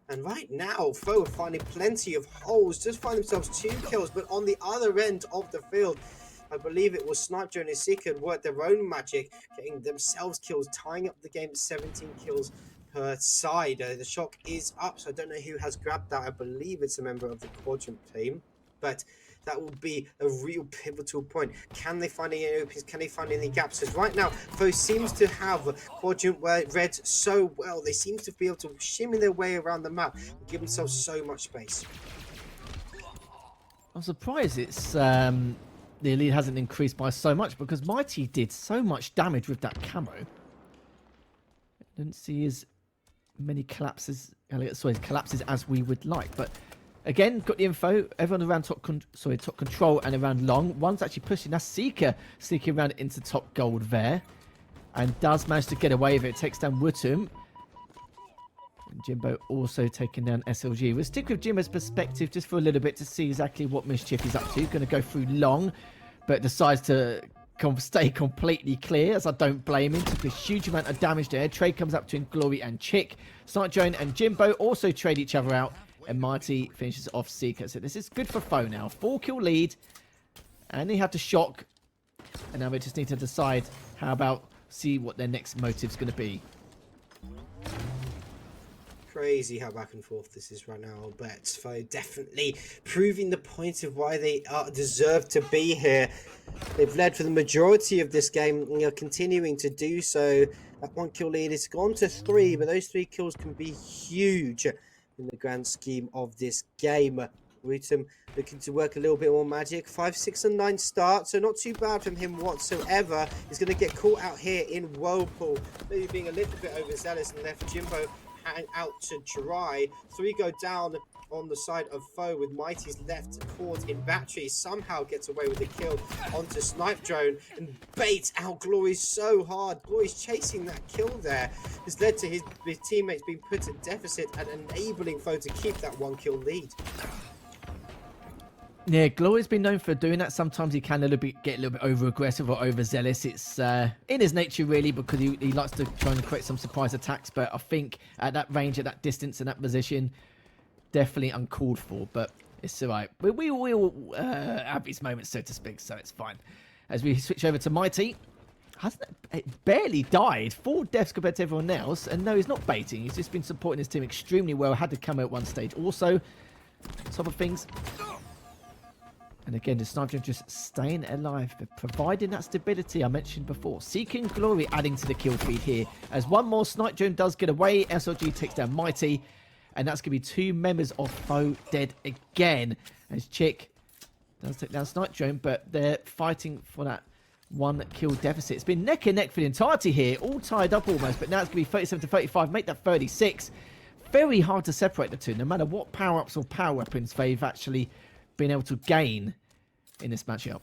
And right now, Foe are finding plenty of holes, just find themselves 2 kills, but on the other end of the field, I believe it was Sniper and Isika had worked their own magic, getting themselves kills, tying up the game at 17 kills per side. The shock is up, so I don't know who has grabbed that. I believe it's a member of the Quadrant team, but that will be a real pivotal point. Can they find any openings? Can they find any gaps? Because right now, Foe seems to have Quadrant read so well. They seem to be able to shimmy their way around the map and give themselves so much space. I'm surprised it's the lead hasn't increased by so much, because Mighty did so much damage with that camo. Didn't see as many collapses as we would like, but again, got the info. Everyone around top control and around long. One's actually pushing. That's Seeker sneaking around into top gold there, and does manage to get away with it. Takes down Wootum. And Jimbo also taking down SLG. We'll stick with Jimbo's perspective just for a little bit to see exactly what Mischief is up to. Going to go through long, but decides to stay completely clear, as I don't blame him. Took a huge amount of damage there. Trade comes up between Glory and Chick. Snipe Drone and Jimbo also trade each other out, and Mighty finishes off Seeker. So this is good for Foe now. 4 kill lead, and they have to shock, and now we just need to decide how about see what their next motive's going to be. Crazy how back and forth this is right now, but Foe definitely proving the point of why they deserve to be here. They've led for the majority of this game and are continuing to do so. That 1 kill lead has gone to 3, but those 3 kills can be huge in the grand scheme of this game. Wootum looking to work a little bit more magic. 5, 6, and 9 start, so not too bad from him whatsoever. He's going to get caught out here in Whirlpool, maybe being a little bit overzealous, and left Jimbo hang out to dry. 3 go down on the side of Foe, with Mighty's left caught in battery. Somehow gets away with the kill onto Snipe Drone and baits out Glory so hard. Glory's chasing that kill there has led to his teammates being put at deficit and enabling Foe to keep that 1 kill lead. Yeah, Glory's been known for doing that. Sometimes he can get a little bit over aggressive or overzealous. It's in his nature, really, because he likes to try and create some surprise attacks. But I think at that range, at that distance, and that position, definitely uncalled for. But it's all right. We will have these moments, so to speak, so it's fine. As we switch over to Mighty, it barely died. 4 deaths compared to everyone else. And no, he's not baiting. He's just been supporting his team extremely well. Had to come out at one stage. Also, top of things. And again, the Sniper just staying alive, but providing that stability I mentioned before. Seeking Glory adding to the kill feed here. As one more Snipe Drone does get away, SLG takes down Mighty. And that's going to be 2 members of Foe dead again. As Chick does take down Snipe Drone, but they're fighting for that 1 kill deficit. It's been neck and neck for the entirety here, all tied up almost, but now it's going to be 37 to 35, make that 36. Very hard to separate the two, no matter what power-ups or power weapons they've actually been able to gain in this matchup.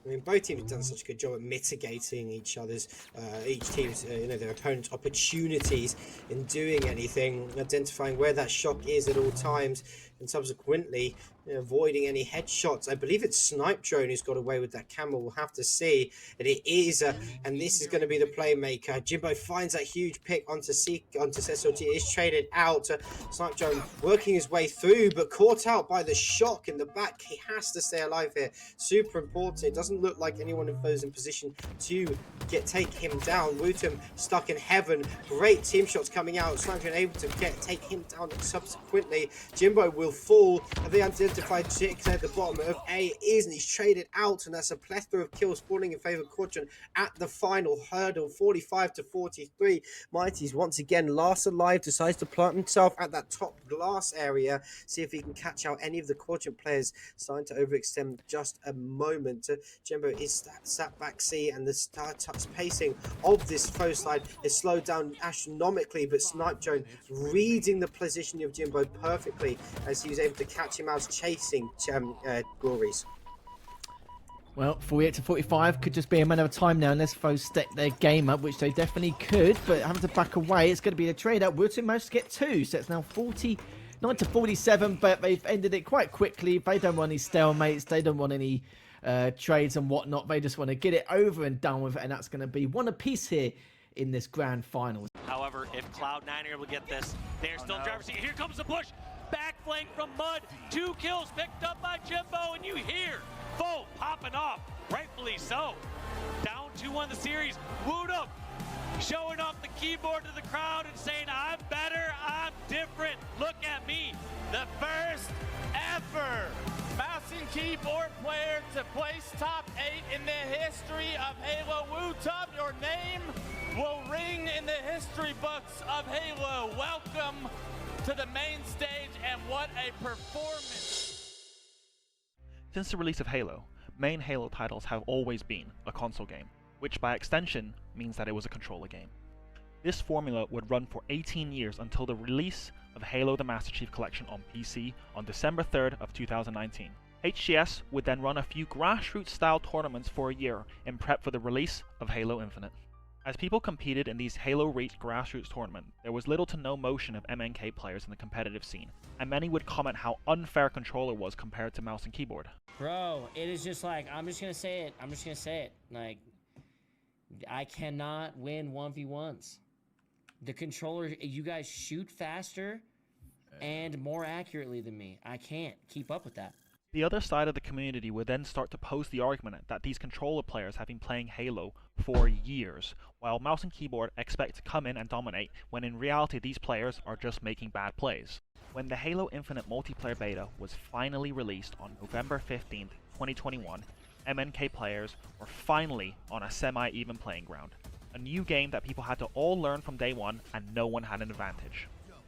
I mean, both teams have done such a good job at mitigating each team's, their opponent's opportunities in doing anything, identifying where that shock is at all times, and subsequently avoiding any headshots. I believe it's Snipe Drone who's got away with that camera. We'll have to see. But it is, and this is going to be the playmaker. Jimbo finds that huge pick onto SLG. It is traded out. Snipe Drone working his way through, but caught out by the shock in the back. He has to stay alive here. Super important. It doesn't look like anyone in Foe's in position to take him down. Wootum stuck in heaven. Great team shots coming out. Snipe Drone able to take him down subsequently. Jimbo will fall. And they identify to find Chick at the bottom of A. Isn't he's traded out, and that's a plethora of kills falling in favor of Quadrant at the final hurdle, 45-43. Mighty's once again last alive, decides to plant himself at that top glass area, see if he can catch out any of the Quadrant players. Starting to overextend just a moment. Jimbo is sat back C, and the pacing of this foe slide is slowed down astronomically, but Snipe Drone reading the position of Jimbo perfectly as he was able to catch him out chasing Glories. Well, 48-45 could just be a matter of time now unless foes step their game up, which they definitely could, but having to back away, it's going to be a trade-out. Wilton managed to get 2, so it's now 49-47, but they've ended it quite quickly. They don't want any stalemates, they don't want any trades and whatnot. They just want to get it over and done with it, and that's going to be one apiece here in this grand final. However, if Cloud9 are able to get this, they're still in driver's seat. Here comes the push. Back flank from Mud. 2 kills picked up by Jimbo, and you hear Foe popping off. Rightfully so. Down 2-1 the series. Woodham showing off the keyboard to the crowd and saying, I'm better, I'm different. Look at me. The first ever mouse and keyboard player to place top 8 in the history of Halo. Wootub, your name will ring in the history books of Halo. Welcome to the main stage, and what a performance. Since the release of Halo, main Halo titles have always been a console game, which by extension means that it was a controller game. This formula would run for 18 years until the release of Halo the Master Chief Collection on PC on December 3rd of 2019. HCS would then run a few grassroots style tournaments for a year in prep for the release of Halo Infinite. As people competed in these Halo Reach grassroots tournaments, there was little to no motion of MNK players in the competitive scene, and many would comment how unfair controller was compared to mouse and keyboard. Bro, it is just like, I'm just gonna say it, like, I cannot win 1v1s. The controller, you guys shoot faster and more accurately than me. I can't keep up with that. The other side of the community would then start to pose the argument that these controller players have been playing Halo for years, while mouse and keyboard expect to come in and dominate, when in reality these players are just making bad plays. When the Halo Infinite multiplayer beta was finally released on November 15th, 2021, MNK players were finally on a semi-even playing ground. A new game that people had to all learn from day one, and no one had an advantage.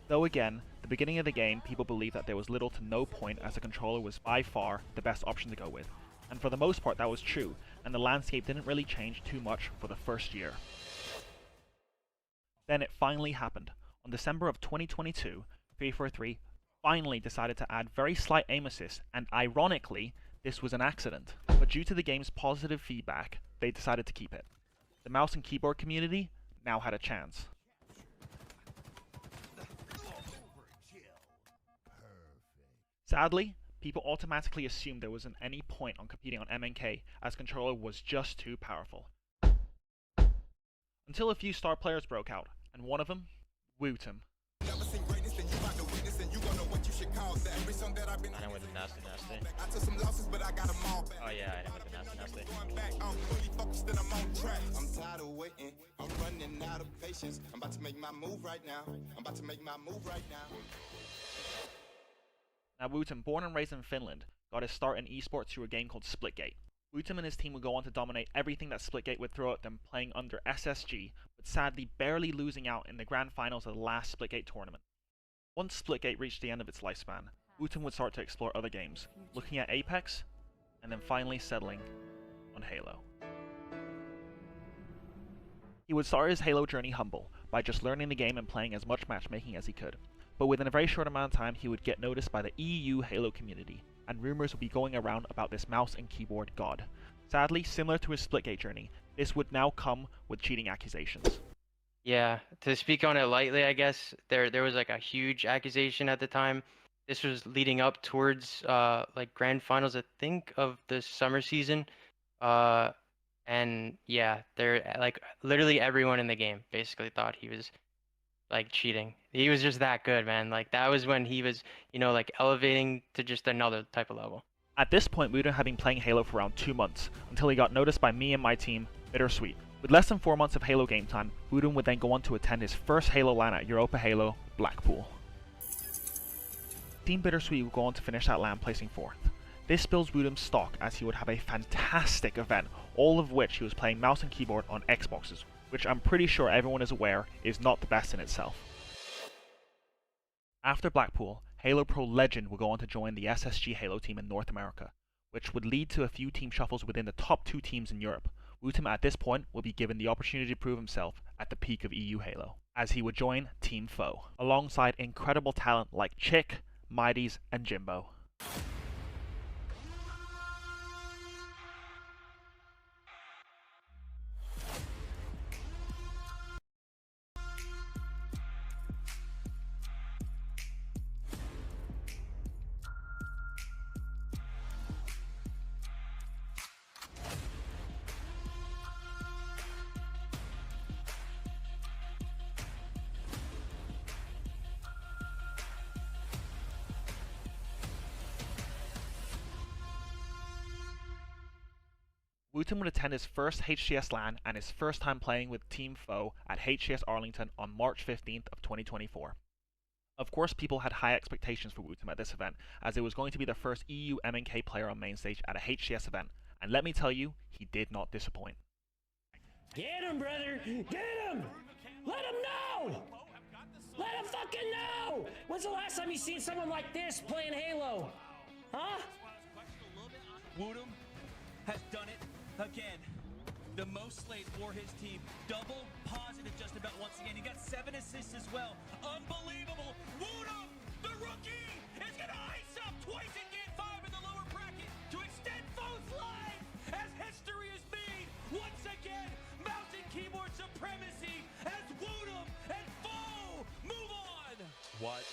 Though again, the beginning of the game, people believed that there was little to no point, as the controller was by far the best option to go with. And for the most part that was true, and the landscape didn't really change too much for the first year. Then it finally happened. On December of 2022, 343 finally decided to add very slight aim assist, and ironically, this was an accident. But due to the game's positive feedback, they decided to keep it. The mouse and keyboard community now had a chance. Sadly, people automatically assumed there wasn't any point on competing on MNK, as controller was just too powerful. Until a few star players broke out, and one of them, Wootum. I know with the nasty. Oh yeah, I know with the nasty. I'm tired of waiting. I'm running out of patience. I'm about to make my move right now. Now Wootum, born and raised in Finland, got his start in esports through a game called Splitgate. Wootum and his team would go on to dominate everything that Splitgate would throw at them, playing under SSG, but sadly barely losing out in the grand finals of the last Splitgate tournament. Once Splitgate reached the end of its lifespan, Wootum would start to explore other games, looking at Apex, and then finally settling on Halo. He would start his Halo journey humble, by just learning the game and playing as much matchmaking as he could. But within a very short amount of time, he would get noticed by the EU Halo community, and rumors would be going around about this mouse and keyboard god. Sadly, similar to his Splitgate journey, this would now come with cheating accusations. Yeah, to speak on it lightly, I guess, there was like a huge accusation at the time. This was leading up towards like grand finals, I think, of the summer season. And yeah, like literally everyone in the game basically thought he was like cheating. He was just that good, man. Like that was when he was, like elevating to just another type of level. At this point, Wootum had been playing Halo for around 2 months, until he got noticed by me and my team, Bittersweet. With less than 4 months of Halo game time, Wootum would then go on to attend his first Halo LAN at Europa Halo, Blackpool. Team Bittersweet will go on to finish that LAN placing 4th. This builds Woodham's stock as he would have a fantastic event, all of which he was playing mouse and keyboard on Xboxes, which I'm pretty sure everyone is aware is not the best in itself. After Blackpool, Halo Pro Legend will go on to join the SSG Halo team in North America, which would lead to a few team shuffles within the top 2 teams in Europe. Woodham at this point will be given the opportunity to prove himself at the peak of EU Halo, as he would join Team FOE, alongside incredible talent like Chick, Mighties, and Jimbo. Woodham would attend his first HCS LAN and his first time playing with Team FOE at HCS Arlington on March 15th of 2024. Of course, people had high expectations for Woodham at this event, as it was going to be the first EU MNK player on main stage at a HCS event, and let me tell you, he did not disappoint. Get him, brother! Get him! Let him know! Let him fucking know! When's the last time you seen someone like this playing Halo? Huh? Woodham has done it again. The most slayed for his team. Double positive just about once again. He got 7 assists as well. Unbelievable. Woodham, the rookie, is going to ice up twice in Game 5 in the lower bracket to extend FOE's life as history is made. Once again, mouse and keyboard supremacy as Woodham and FOE move on. What?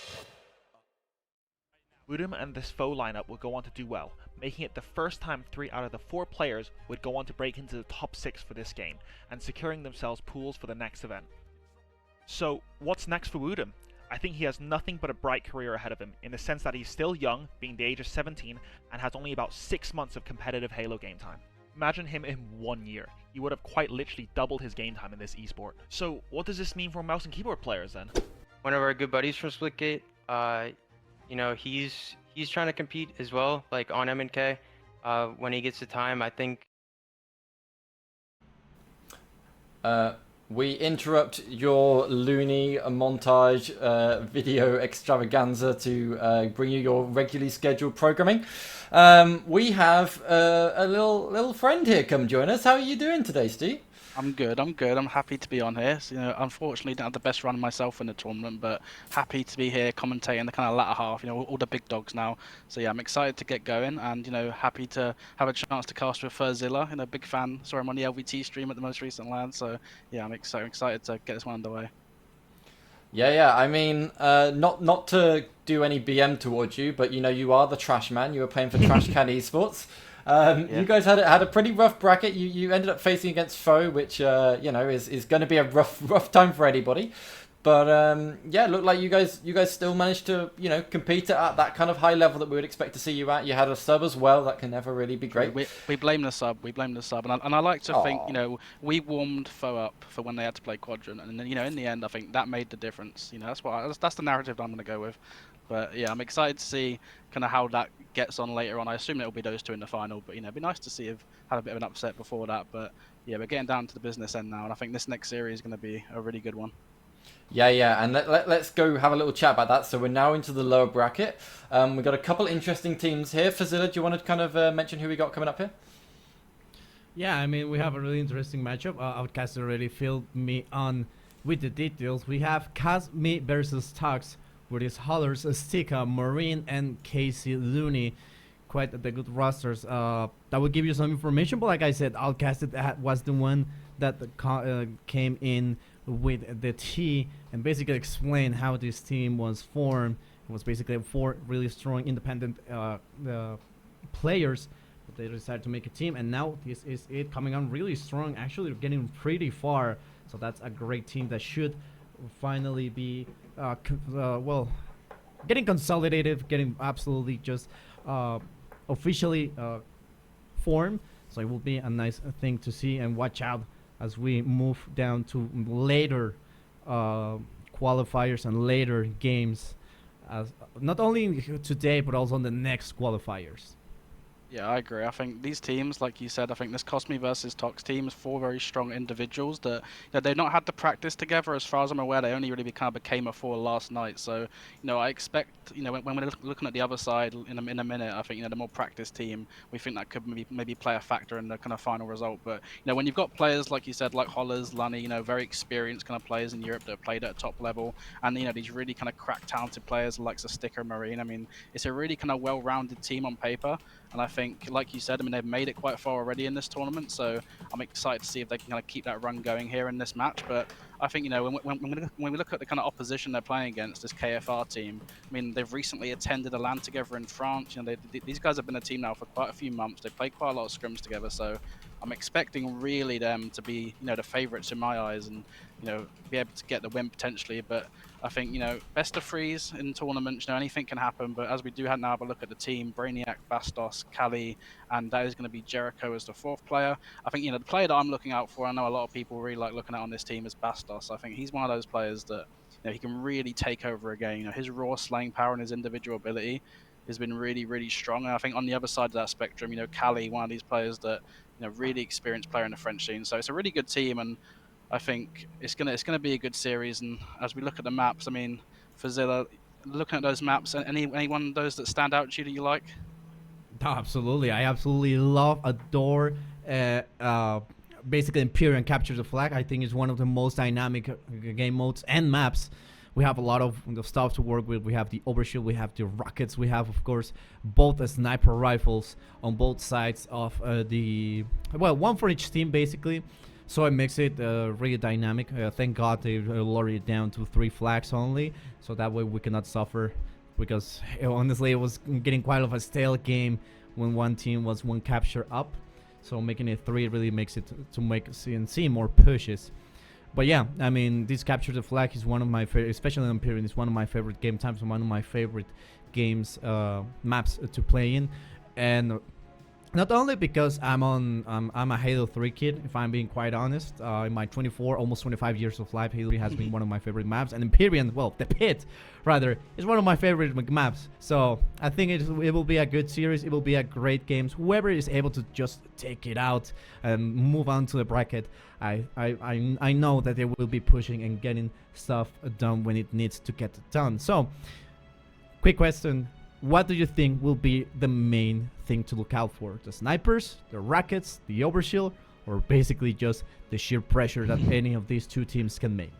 Woodham and this FOE lineup would go on to do well, making it the first time 3 out of the 4 players would go on to break into the top 6 for this game, and securing themselves pools for the next event. So, what's next for Woodham? I think he has nothing but a bright career ahead of him, in the sense that he's still young, being the age of 17, and has only about 6 months of competitive Halo game time. Imagine him in 1 year. He would have quite literally doubled his game time in this esport. So, what does this mean for mouse and keyboard players then? One of our good buddies from Splitgate, you know, he's trying to compete as well, like on M&K. When he gets the time, I think. We interrupt your loony montage video extravaganza to bring you your regularly scheduled programming. We have a little friend here come join us. How are you doing today, Steve? I'm good. I'm happy to be on here. So, you know, unfortunately, didn't have the best run myself in the tournament, but happy to be here commentating the kind of latter half. You know, all the big dogs now. So yeah, I'm excited to get going, and you know, happy to have a chance to cast with Furzilla. You know, big fan. Saw him on the LVT stream at the most recent LAN. So yeah, I'm excited to get this one underway. Yeah. I mean, not to do any BM towards you, but you know, you are the trash man. You were playing for Trash Can Esports. You guys had a pretty rough bracket. You ended up facing against FOE, which you know is going to be a rough time for anybody. But yeah, looked like you guys still managed to compete at that kind of high level that we would expect to see you at. You had a sub as well. That can never really be great. We blame the sub. And I like to think we warmed FOE up for when they had to play Quadrant, and then in the end I think that made the difference. That's the narrative that I'm going to go with. But yeah, I'm excited to see kind of how that gets on later on. I assume it'll be those 2 in the final, but it'd be nice to see if had a bit of an upset before that. But yeah, we're getting down to the business end now, and I think this next series is going to be a really good one. Yeah, and let's go have a little chat about that. So we're now into the lower bracket. We've got a couple interesting teams here. Furzilla, do you want to kind of mention who we got coming up here? Yeah, I mean, we have a really interesting matchup. Outcast already filled me on with the details. We have Kazmi versus Tux, with his Hollers, Stika, Marine, and Casey Looney. Quite the good rosters. That will give you some information, but like I said, Outcast was the one that came in with the T and basically explained how this team was formed. It was basically 4 really strong independent players, but they decided to make a team, and now this is it coming on really strong, actually getting pretty far. So that's a great team that should finally be getting consolidated, getting absolutely just officially formed. So it will be a nice thing to see and watch out as we move down to later qualifiers and later games. as not only today but also on the next qualifiers. Yeah, I agree. I think these teams, like you said, I think this Cosme versus Tox team is 4 very strong individuals that they've not had to practice together. As far as I'm aware, they only really became a 4 last night. So, I expect, when we're looking at the other side in a minute, I think, the more practice team, we think that could maybe play a factor in the kind of final result. But, when you've got players, like you said, like Hollers, Lunny, very experienced kind of players in Europe that have played at a top level, and, these really kind of crack talented players like Sticker, Marine, I mean, it's a really kind of well-rounded team on paper. And I think, like you said, they've made it quite far already in this tournament, so I'm excited to see if they can kind of keep that run going here in this match. But I think, when we look at the kind of opposition they're playing against, this KFR team, I mean, they've recently attended a LAN together in France. These guys have been a team now for quite a few months. They played quite a lot of scrims together, so I'm expecting really them to be, the favourites in my eyes and, be able to get the win potentially. But I think, best of threes in tournaments, anything can happen. But as we do now have a look at the team, Brainiac, Bastos, Kali, and that is going to be Jericho as the 4th player. I think, the player that I'm looking out for, I know a lot of people really like looking at on this team is Bastos. I think he's one of those players that, he can really take over a game. His raw slaying power and his individual ability has been really, really strong. And I think on the other side of that spectrum, Kali, one of these players that, really experienced player in the French scene. So it's a really good team, and I think it's gonna be a good series. And as we look at the maps, I mean, Fazilla, looking at those maps, any one of those that stand out to you that you like? Oh, absolutely, I absolutely adore basically Imperium Capture the Flag. I think it's one of the most dynamic game modes and maps. We have a lot of stuff to work with. We have the overshield, we have the rockets, we have, of course, both the sniper rifles on both sides of one for each team, basically. So it makes it really dynamic. Thank God they lowered it down to 3 flags only, so that way we cannot suffer, because honestly it was getting quite of a stale game when one team was 1 capture up. So making it 3 really makes it to make CNC more pushes. But yeah, I mean, this Capture the Flag is one of my favorite, especially on Imperium, it's one of my favorite game types, one of my favorite games, maps to play in. And not only because I'm a Halo 3 kid, if I'm being quite honest. In my 24, almost 25 years of life, Halo 3 has been one of my favorite maps. And Imperium, well, the Pit, rather, is one of my favorite maps. So I think it will be a good series. It will be a great game. Whoever is able to just take it out and move on to the bracket, I know that they will be pushing and getting stuff done when it needs to get done. So, quick question. What do you think will be the main thing to look out for? The snipers, the rockets, the overshield, or basically just the sheer pressure that any of these 2 teams can make?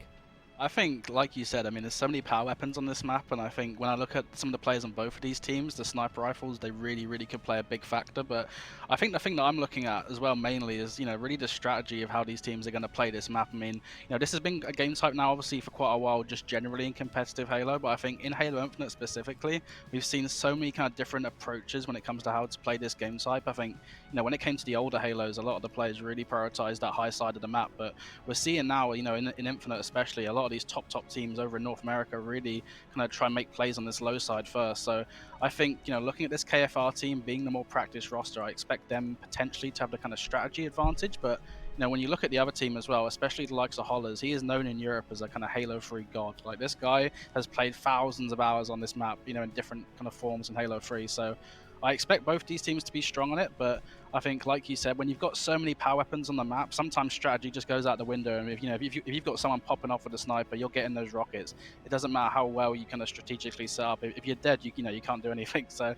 I think, like you said, I mean, there's so many power weapons on this map, and I think when I look at some of the players on both of these teams, the sniper rifles, they really, really could play a big factor. But I think the thing that I'm looking at as well mainly is, really the strategy of how these teams are going to play this map. I mean, this has been a game type now, obviously, for quite a while, just generally in competitive Halo, but I think in Halo Infinite specifically, we've seen so many kind of different approaches when it comes to how to play this game type. I think, when it came to the older Halos, a lot of the players really prioritized that high side of the map, but we're seeing now, in Infinite especially, a lot of these top teams over in North America really kind of try and make plays on this low side first. So I think, looking at this KFR team being the more practice roster, I expect them potentially to have the kind of strategy advantage. But when you look at the other team as well, especially the likes of Hollers, he is known in Europe as a kind of Halo 3 god. Like, this guy has played thousands of hours on this map, in different kind of forms in Halo 3. So I expect both these teams to be strong on it, but I think, like you said, when you've got so many power weapons on the map, sometimes strategy just goes out the window. And if you've got someone popping off with a sniper, you're getting those rockets. It doesn't matter how well you kind of strategically set up. If you're dead, you can't do anything. So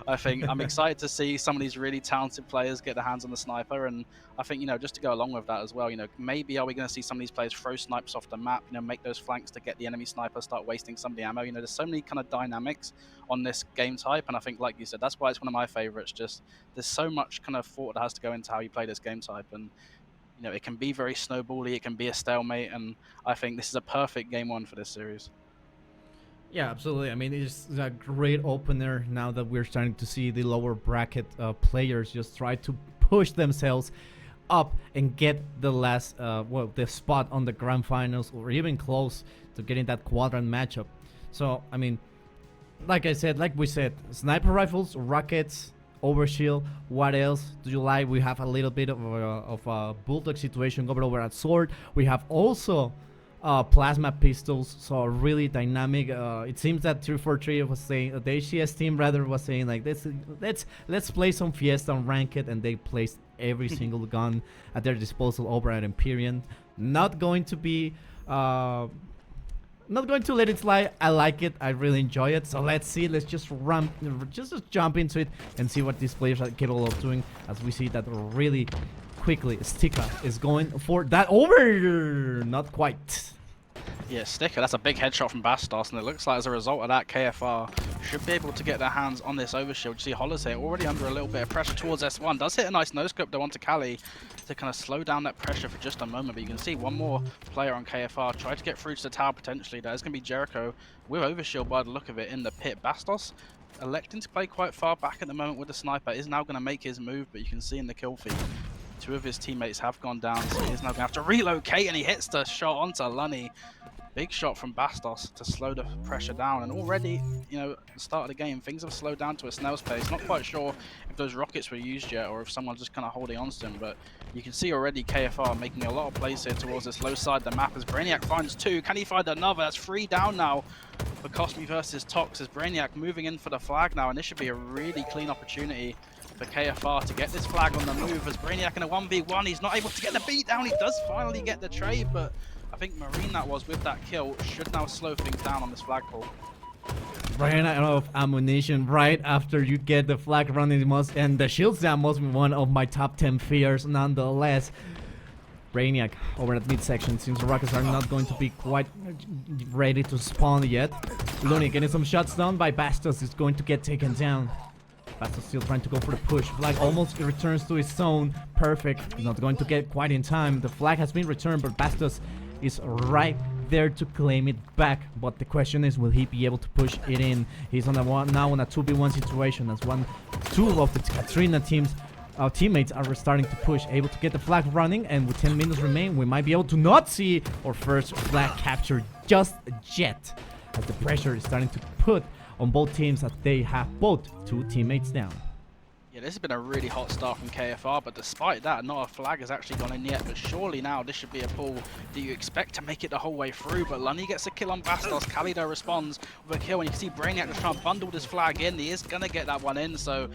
I think I'm excited to see some of these really talented players get their hands on the sniper. And I think, just to go along with that as well, maybe are we going to see some of these players throw snipes off the map, make those flanks to get the enemy sniper, start wasting some of the ammo. There's so many kind of dynamics on this game type. And I think, like you said, that's why it's one of my favorites. Just there's so much kind of thought that has to go into how you play this game type, and it can be very snowbally, it can be a stalemate, and I think this is a perfect game 1 for this series. Yeah, absolutely. I mean, it's a great opener now that we're starting to see the lower bracket players just try to push themselves up and get the last the spot on the grand finals, or even close to getting that quadrant matchup. So I mean, like we said, sniper rifles, rockets, overshield. What else do you like? We have a little bit of a bulldog situation over at sword. We have also plasma pistols, so really dynamic. It seems that 343 was saying, the HCS team rather was saying like, let's play some Fiesta on Ranked, and they placed every single gun at their disposal over at Empyrean. Not going to be not going to let it slide. I like it. I really enjoy it. So let's see. Let's just jump into it and see what these players are capable of doing. As we see that really quickly, Sticker is going for that over. Not quite. Yeah, Sticker, that's a big headshot from Bastos, and it looks like as a result of that, KFR should be able to get their hands on this overshield. You see Hollis here already under a little bit of pressure towards S1. Does hit a nice no-scope though onto Kali to kind of slow down that pressure for just a moment. But you can see one more player on KFR try to get through to the tower potentially. There's going to be Jericho with overshield by the look of it in the pit. Bastos electing to play quite far back at the moment with the sniper, is now going to make his move, but you can see in the kill feed, 2 of his teammates have gone down, so he's now going to have to relocate, and he hits the shot onto Lunny. Big shot from Bastos to slow the pressure down, and already, you know, at the start of the game, things have slowed down to a snail's pace. Not quite sure if those rockets were used yet, or if someone's just kind of holding on to them, but you can see already KFR making a lot of plays here towards this low side of the map as Brainiac finds 2. Can he find another? That's 3 down now for Cosme versus Tox, as Brainiac moving in for the flag now, and this should be a really clean opportunity for KFR to get this flag on the move, as Brainiac in a 1v1, he's not able to get the beat down. He does finally get the trade, but I think Marine that was with that kill should now slow things down on this flagpole. Ran out of ammunition right after you get the flag running, and the shields down must be one of my top 10 fears nonetheless. Brainiac over at midsection, seems the rockets are not going to be quite ready to spawn yet. Looney getting some shots done by Bastos, is going to get taken down. Bastos still trying to go for the push. Flag almost returns to his zone. Perfect. Not going to get quite in time. The flag has been returned, but Bastos is right there to claim it back. But the question is, will he be able to push it in? He's on now on a 2v1 situation, as 2 of the Katrina teams teammates are starting to push, able to get the flag running, and with 10 minutes remain, we might be able to not see our first flag capture just yet, as the pressure is starting to put on both teams, that they have both 2 teammates down. Yeah, this has been a really hot start from KFR, but despite that, not a flag has actually gone in yet. But surely now this should be a pull that you expect to make it the whole way through. But Lunny gets a kill on Bastos. Kalido responds with a kill, and you can see Brainiac just trying to bundle this flag in. He is going to get that one in, so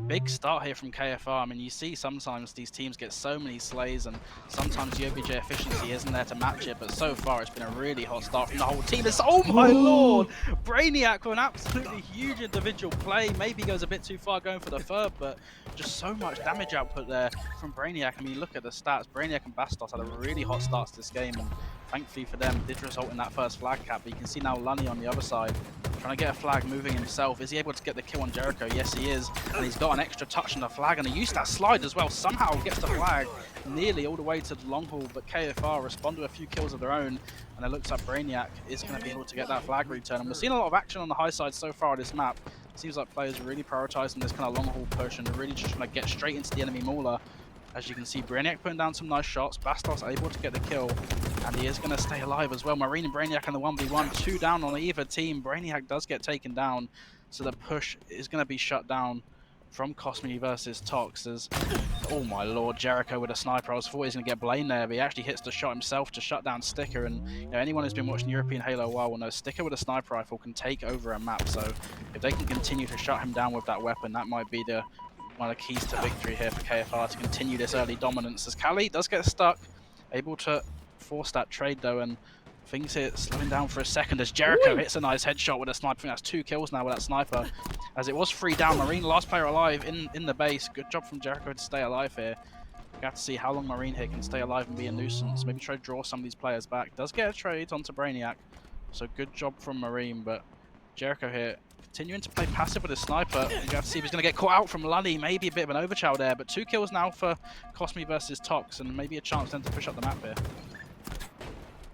big start here from KFR. I mean, you see sometimes these teams get so many slays, and sometimes the OBJ efficiency isn't there to match it. But so far, it's been a really hot start from the whole team. It's, oh my lord! Brainiac with an absolutely huge individual play. Maybe goes a bit too far going for the third, but just so much damage output there from Brainiac. I mean, look at the stats. Brainiac and Bastos had a really hot start to this game, and thankfully for them, did result in that first flag cap. But you can see now Lunny on the other side, trying to get a flag moving himself. Is he able to get the kill on Jericho? Yes, he is. And he's got an extra touch on the flag, and he used that slide as well. Somehow gets the flag nearly all the way to the long haul, but KFR respond to a few kills of their own, and it looks like Brainiac is going to be able to get that flag return. And we're seeing a lot of action on the high side so far on this map. Seems like players are really prioritizing this kind of long haul push, and they're really just trying to get straight into the enemy mauler. As you can see, Brainiac putting down some nice shots. Bastos able to get the kill, and he is going to stay alive as well. Marine and Brainiac in the 1v1, 2 down on either team. Brainiac does get taken down, so the push is going to be shut down from Cosme versus Tox. As, oh my lord, Jericho with a sniper. I thought he was going to get blamed there, but he actually hits the shot himself to shut down Sticker. And you know, anyone who's been watching European Halo a while will know Sticker with a sniper rifle can take over a map. So if they can continue to shut him down with that weapon, that might be one of the keys to victory here for KFR, to continue this early dominance. As Kali does get stuck, able to force that trade though, and things here slowing down for a second as Jericho hits a nice headshot with a sniper. I think that's 2 kills now with that sniper, as it was 3 down. Marine, last player alive in the base. Good job from Jericho to stay alive here. We have to see how long Marine here can stay alive and be a nuisance. Maybe try to draw some of these players back. Does get a trade onto Brainiac, so good job from Marine. But Jericho here continuing to play passive with his sniper. You have to see if he's going to get caught out from Lunny. Maybe a bit of an overchow there, but 2 kills now for Cosme versus Tox, and maybe a chance then to push up the map here.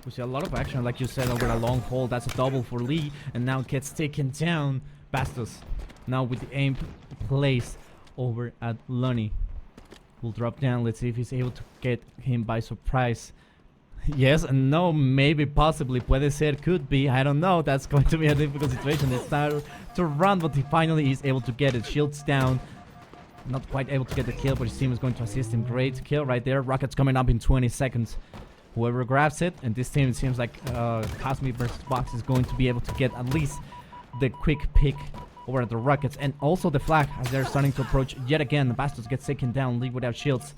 We see a lot of action, like you said, over a long haul. That's a double for Lee, and now gets taken down. Bastos now with the aim placed over at Lunny. Will drop down. Let's see if he's able to get him by surprise. Yes and no, maybe, possibly, puede ser, could be, I don't know. That's going to be a difficult situation. It's time to run, but he finally is able to get it. Shields down. Not quite able to get the kill, but his team is going to assist him. Great kill right there. Rockets coming up in 20 seconds. whoever grabs it, and this team, it seems like Cosmic versus Box is going to be able to get at least the quick pick over at the Rockets, and also the flag as they're starting to approach yet again. Bastos gets taken down, League without shields,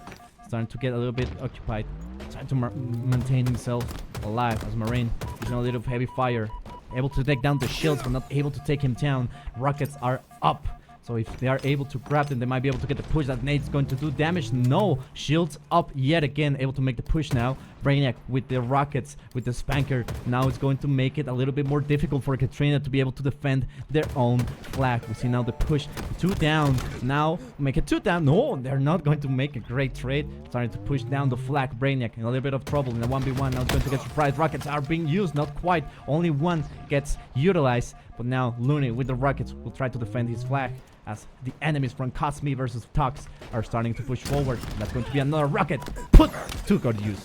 starting to get a little bit occupied, trying to maintain himself alive as Marine using a little heavy fire, able to take down the shields but not able to take him down. Rockets are up, so if they are able to grab them, they might be able to get the push. That nade's going to do damage. No, shields up yet again, able to make the push now. Brainiac with the rockets, with the spanker. Now it's going to make it a little bit more difficult for Katrina to be able to defend their own flag. We see now the push, 2 down. Now make it 2 down. No, they're not going to make a great trade. Starting to push down the flag. Brainiac in a little bit of trouble in the 1v1. Now it's going to get surprised. Rockets are being used, not quite. Only one gets utilized. But now Looney with the rockets will try to defend his flag, as the enemies from Cosmi versus Tox are starting to push forward. That's going to be another rocket put to good use.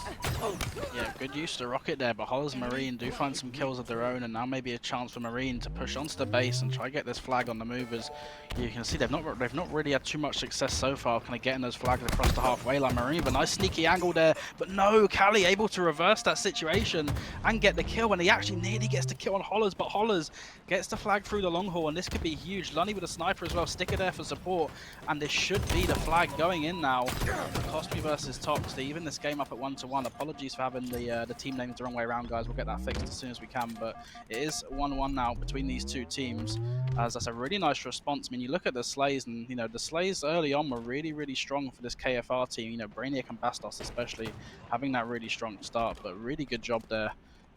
Yeah, good use of the rocket there, but Hollis and Marine do find some kills of their own, and now maybe a chance for Marine to push onto the base and try to get this flag on the move. As you can see, they've not really had too much success so far, kind of getting those flags across the halfway line. Marine, but nice sneaky angle there, but no, Callie able to reverse that situation and get the kill, and he actually nearly gets the kill on Hollis, but Hollis gets the flag through the long haul, and this could be huge. Lunny with a sniper as well, Sticker there for support, and this should be the flag going in now. Cosmi versus Tox, they even this game up at 1-1. Apologies for having the team names the wrong way around, guys. We'll get that fixed as soon as we can, but it is 1-1 now between these two teams, as that's a really nice response. I mean, you look at the Slays, and you know, the Slays early on were really strong for this KFR team. You know, Brainiac and Bastos especially having that really strong start, but really good job there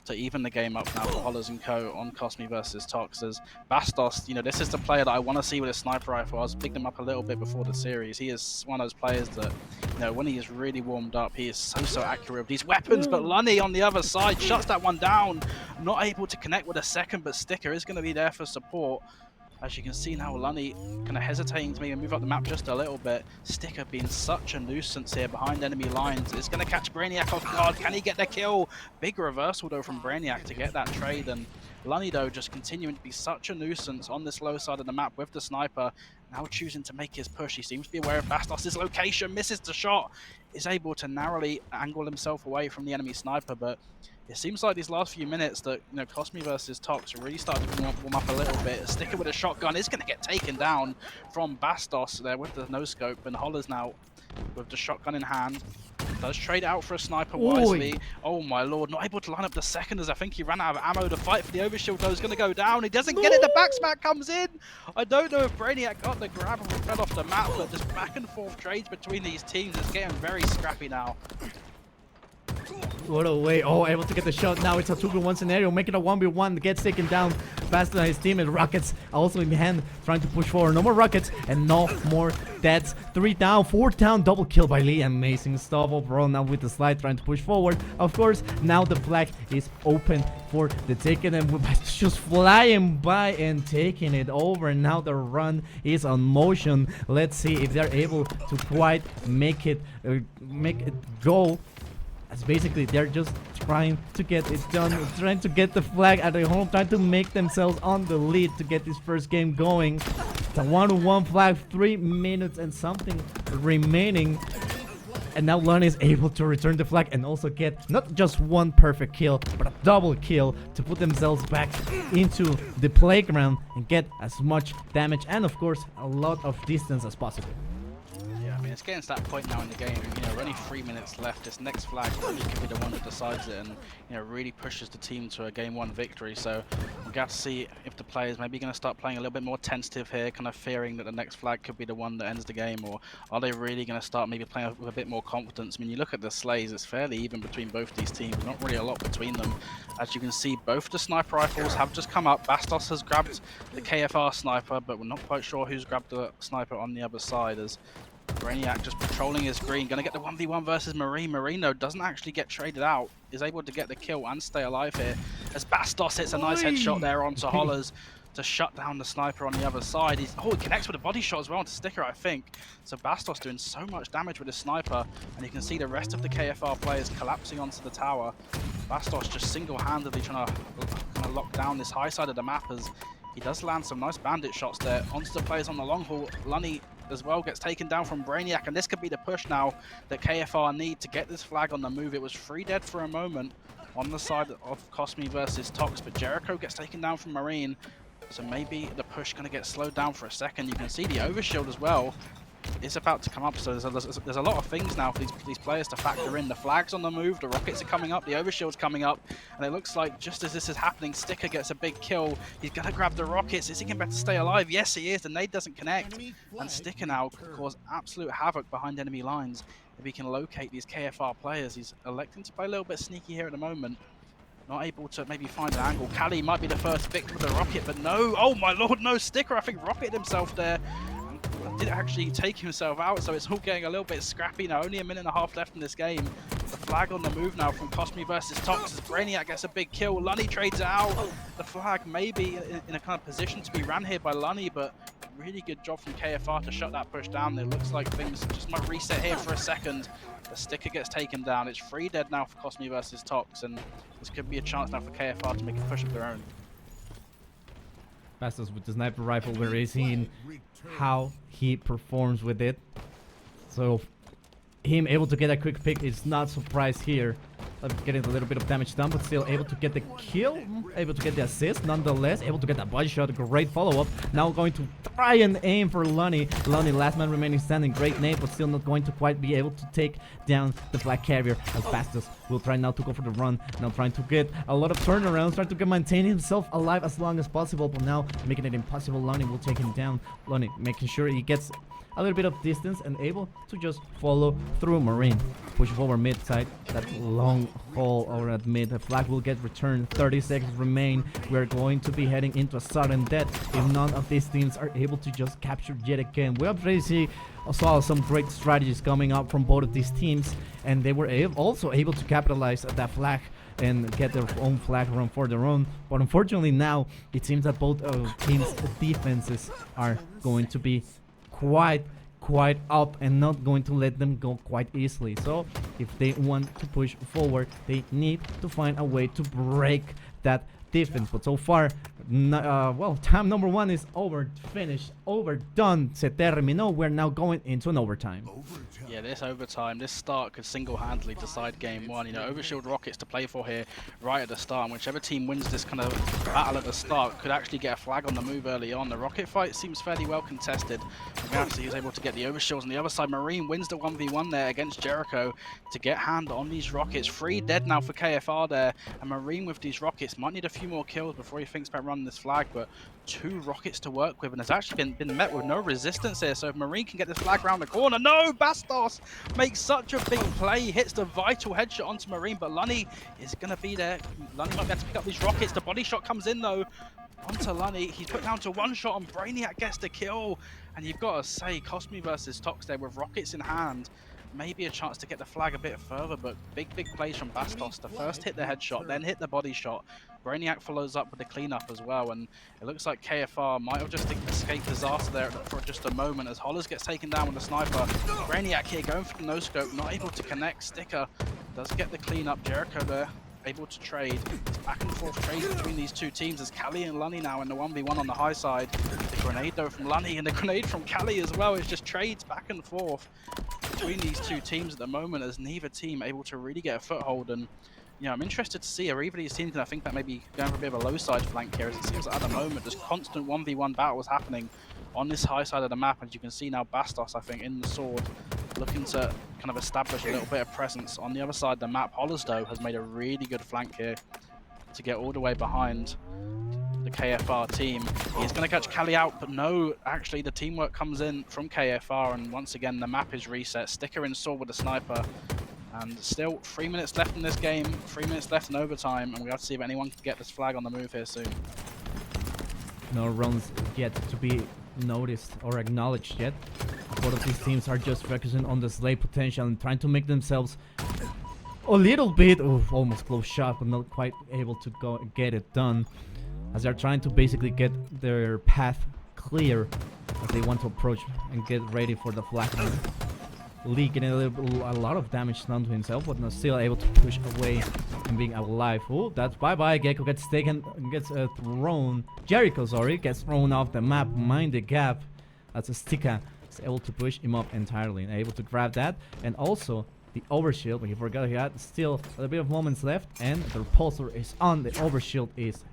to even the game up now for Hollers and Co. on Cosmi versus Tox. As Bastos, you know, this is the player that I want to see with a sniper rifle. I was picking him up a little bit before the series. He is one of those players that, you know, when he is really warmed up, he is so accurate with these weapons. But Lunny on the other side shuts that one down, not able to connect with a second, but Sticker is going to be there for support. As you can see now, Lunny kind of hesitating to maybe move up the map just a little bit. Sticker being such a nuisance here behind enemy lines. It's going to catch Brainiac off guard. Can he get the kill? Big reversal though from Brainiac to get that trade. And Lunny though just continuing to be such a nuisance on this low side of the map with the sniper. Now choosing to make his push. He seems to be aware of Bastos' location. Misses the shot. Is able to narrowly angle himself away from the enemy sniper. But it seems like these last few minutes that, you know, Cosmi versus Tox are really starting to warm up a little bit. Sticker with a shotgun is going to get taken down from Bastos there with the no-scope, and Holler's now with the shotgun in hand. Does trade out for a sniper wisely. Oh my lord, not able to line up the second, as I think he ran out of ammo. The fight for the overshield though is going to go down. He doesn't get it, the back smack comes in. I don't know if Brainiac got the grab and fell off the map, but just back and forth trades between these teams is getting very scrappy now. What a way. Oh, able to get the shot. Now it's a 2v1 scenario. Making a 1v1. Gets taken down faster than his team. And Rockets also in hand. Trying to push forward. No more Rockets. And no more deaths. 3 down. 4 down. Double kill by Lee. Amazing stuff overall. Now with the slide. Trying to push forward. Of course, now the flag is open for the taking. And just flying by and taking it over. And now the run is on motion. Let's see if they're able to quite make it go. As basically they're just trying to get it done, trying to get the flag at their home, trying to make themselves on the lead to get this first game going. It's a 1-1 flag, 3 minutes and something remaining. And now Lon is able to return the flag and also get not just one perfect kill, but a double kill to put themselves back into the playground and get as much damage and of course a lot of distance as possible. It's getting to that point now in the game, you know, only 3 minutes left. This next flag really could be the one that decides it and, you know, really pushes the team to a game 1 victory. So we'll get to see if the players maybe going to start playing a little bit more tentative here, kind of fearing that the next flag could be the one that ends the game, or are they really going to start maybe playing with a bit more confidence? I mean, you look at the Slays, it's fairly even between both these teams, not really a lot between them. As you can see, both the sniper rifles have just come up. Bastos has grabbed the KFR sniper, but we're not quite sure who's grabbed the sniper on the other side, as Brainiac just patrolling his green, gonna get the 1v1 versus Marine. Marino doesn't actually get traded out, is able to get the kill and stay alive here, as Bastos hits a nice headshot there onto Hollers to shut down the sniper on the other side. He connects with a body shot as well onto Sticker, I think. So Bastos doing so much damage with his sniper, and you can see the rest of the KFR players collapsing onto the tower. Bastos just single-handedly trying to kind of lock down this high side of the map, as he does land some nice bandit shots there onto the players on the long haul. Lunny as well gets taken down from Brainiac, and this could be the push now that KFR need to get this flag on the move. It was 3 dead for a moment on the side of Cosme versus Tox, but Jericho gets taken down from Marine, so maybe the push going to get slowed down for a second. You can see the overshield as well is about to come up, so there's a lot of things now for these players to factor in. The flag's on the move, the rockets are coming up, the overshield's coming up, and it looks like just as this is happening, Sticker gets a big kill. He's going to grab the rockets. Is he going to stay alive? Yes, he is. The nade doesn't connect, and Sticker now could cause absolute havoc behind enemy lines if he can locate these KFR players. He's electing to play a little bit sneaky here at the moment. Not able to maybe find an angle. Kali might be the first victim of the rocket, but no. Oh my lord, no. Sticker, I think, rocketed himself there. Did actually take himself out, so it's all getting a little bit scrappy now. Only a minute and a half left in this game. The flag on the move now from Cosme versus Tox as Brainiac gets a big kill. Lunny trades it out. The flag may be in a kind of position to be ran here by Lunny, but really good job from KFR to shut that push down. It looks like things just might reset here for a second. The Sticker gets taken down. It's 3 dead now for Cosme versus Tox, and this could be a chance now for KFR to make a push of their own. Bastos with the sniper rifle, we're seeing how he performs with it. So him able to get a quick pick is not surprise here. Getting a little bit of damage done, but still able to get the kill, able to get the assist, nonetheless, able to get that body shot, great follow-up. Now going to try and aim for Lunny. Lunny, last man remaining standing, great nade, but still not going to quite be able to take down the flag carrier. As Bastos will try now to go for the run, now trying to get a lot of turnarounds, trying to maintain himself alive as long as possible, but now making it impossible. Lunny will take him down. Lunny making sure he gets a little bit of distance and able to just follow through Marine. Push forward mid side, that long hole over at mid. The flag will get returned. 30 seconds remain. We're going to be heading into a sudden death if none of these teams are able to just capture yet again. We already saw some great strategies coming up from both of these teams, and they were also able to capitalize that flag and get their own flag run for their own. But unfortunately now, it seems that both teams' defenses are going to be quite up and not going to let them go quite easily. So if they want to push forward, they need to find a way to break that defense. But so far, well, time number 1 is over, finished, overdone, se terminó. We're now going into an overtime. Yeah, this overtime, this start could single-handedly decide game 1. You know, overshield rockets to play for here right at the start, and whichever team wins this kind of battle at the start could actually get a flag on the move early on. The rocket fight seems fairly well contested. He was able to get the overshields on the other side. Marine wins the 1v1 there against Jericho to get hand on these rockets. 3 dead now for KFR there, and Marine with these rockets might need a few more kills before he thinks about running this flag, but 2 rockets to work with, and has actually been met with no resistance here. So if Marine can get this flag around the corner, no, Bastos makes such a big play, hits the vital headshot onto Marine, but Lunny is going to be there. Lunny might be able to pick up these rockets. The body shot comes in though onto Lunny. He's put down to 1 shot, and Brainiac gets the kill. And you've got to say, Cosme versus Tox there with rockets in hand. Maybe a chance to get the flag a bit further, but big plays from Bastos. The first hit the headshot, then hit the body shot. Brainiac follows up with the cleanup as well, and it looks like KFR might have just escaped disaster there for just a moment as Hollers gets taken down with the sniper. Brainiac here going for the no-scope, not able to connect. Sticker does get the cleanup. Jericho there, able to trade. It's back and forth trades between these 2 teams as Kali and Lunny now in the 1v1 on the high side. The grenade though from Lunny and the grenade from Kali as well. It's just trades back and forth between these 2 teams at the moment as neither team able to really get a foothold. And you know, I'm interested to see, are either of these teams, and I think that may be going for a bit of a low side flank here, as it seems that at the moment there's constant 1v1 battles happening on this high side of the map. As you can see now, Bastos, I think, in the sword, looking to kind of establish a little bit of presence on the other side of the map. Hollers, though, has made a really good flank here to get all the way behind the KFR team. He's going to catch Kali out, but no, actually the teamwork comes in from KFR, and once again the map is reset. Sticker in sword with the sniper. And still 3 minutes left in this game, 3 minutes left in overtime, and we have to see if anyone can get this flag on the move here soon. No runs yet to be noticed or acknowledged yet. Both of these teams are just focusing on the slay potential and trying to make themselves a little bit, almost close shot, but not quite able to go get it done, as they're trying to basically get their path clear as they want to approach and get ready for the flag. Lee getting a lot of damage done to himself, but not still able to push away and being alive. Oh, that's bye-bye. Gecko gets taken, gets thrown. Jericho, sorry, gets thrown off the map. Mind the gap. That's a Sticker is able to push him up entirely and able to grab that. And also the overshield, but he forgot he had still a little bit of moments left, and the repulsor is on. The overshield is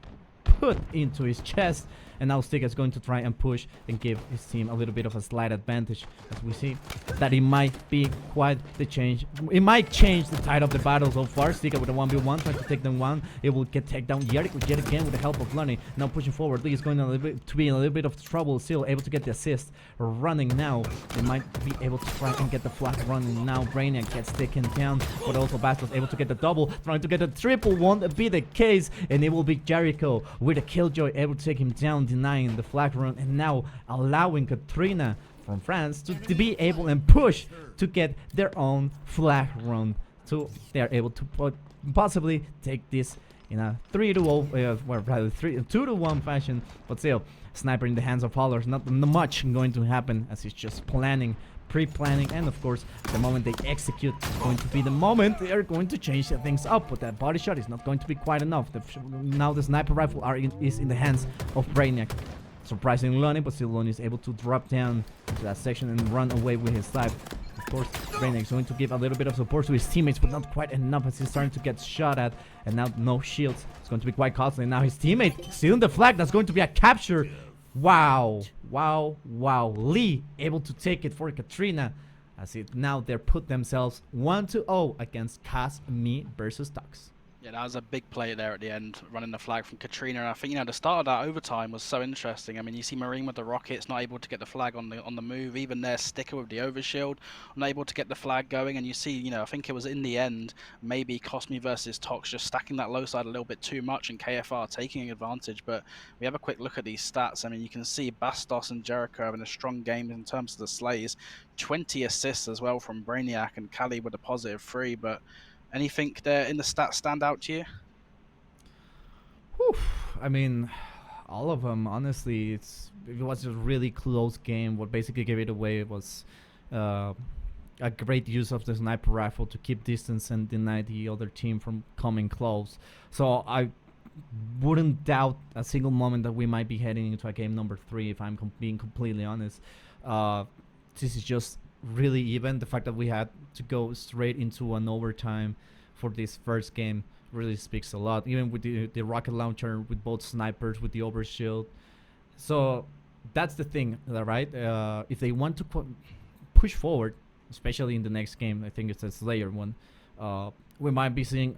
put into his chest, and now Stick is going to try and push and give his team a little bit of a slight advantage, as we see that it might be quite the change. It might change the tide of the battle so far. Stick with a 1v1, trying to take them one. It will get taken down yet again with the help of Lunny. Now pushing forward. Lee is going to be in a little bit of trouble, still able to get the assist. Running now. They might be able to try and get the flag running now. Brainiac gets taken down, but also Bastos able to get the double, trying to get a triple. Won't be the case, and it will be Jericho with a Killjoy able to take him down, denying the flag run, and now allowing Katrina from France to be able and push to get their own flag run. So they are able to possibly take this in a 3-0, well, rather 2-1 fashion, but still, Sniper in the hands of Hollers, not much going to happen, as he's just planning, pre-planning, and of course, the moment they execute is going to be the moment they are going to change things up. But that body shot is not going to be quite enough. Now the sniper rifle is in the hands of Brainiac. Surprising Lonnie, but still Lonnie is able to drop down to that section and run away with his life. Of course, Brainiac is going to give a little bit of support to his teammates, but not quite enough, as he's starting to get shot at. And now no shields. It's going to be quite costly. Now his teammate stealing the flag. That's going to be a capture. Wow. Lee able to take it for Katrina, as it now they put themselves 1-0 against Kaz, Me versus Tux. Yeah, that was a big play there at the end, running the flag from Katrina. And I think, the start of that overtime was so interesting. I mean, you see Marine with the rockets, not able to get the flag on the move. Even their Sticker with the overshield, not able to get the flag going. And you see, I think it was in the end, maybe Cosme versus Tox just stacking that low side a little bit too much, and KFR taking advantage. But we have a quick look at these stats. I mean, you can see Bastos and Jericho having a strong game in terms of the slays. 20 assists as well from Brainiac, and Kali with a positive 3. But anything there in the stats stand out to you? Whew. I mean, all of them, honestly. It was a really close game. What basically gave it away was a great use of the sniper rifle to keep distance and deny the other team from coming close. So I wouldn't doubt a single moment that we might be heading into a game number 3, if I'm being completely honest. This is just really even. The fact that we had to go straight into an overtime for this first game really speaks a lot, even with the rocket launcher, with both snipers, with the overshield. So that's the thing, right? If they want to push forward, especially in the next game, I think it's a Slayer one, we might be seeing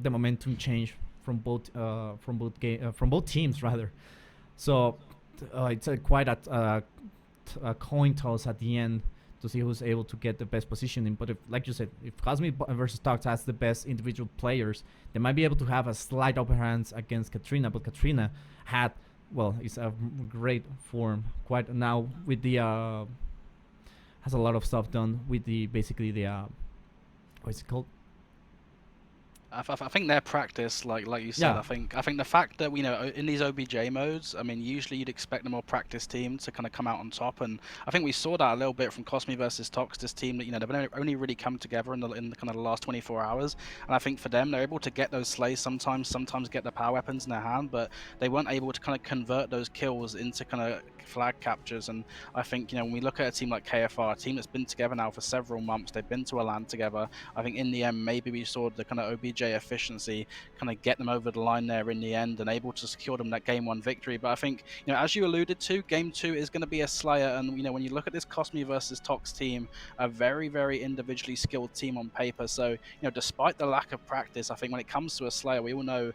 the momentum change from both teams rather. So it's quite a coin toss at the end to see who's able to get the best positioning. But if, like you said, if Cosme versus Tox has the best individual players, they might be able to have a slight upper hands against Katrina. But Katrina had, it's a great form. Quite now with the has a lot of stuff done with the what's it called? I think their practice, like you said, I think the fact that in these OBJ modes, I mean, usually you'd expect the more practice team to kind of come out on top, and I think we saw that a little bit from Cosme versus Tox. This team that they've only really come together in the kind of the last 24 hours, and I think for them they're able to get those slays sometimes get the power weapons in their hand, but they weren't able to kind of convert those kills into kind of flag captures. And I think when we look at a team like KFR, a team that's been together now for several months, they've been to a LAN together. I think in the end maybe we saw the kind of OBJ efficiency kind of get them over the line there in the end and able to secure them that game 1 victory. But I think as you alluded to, game 2 is going to be a Slayer, and when you look at this Cosme versus Tox team, a very, very individually skilled team on paper. So despite the lack of practice, I think when it comes to a Slayer, we all know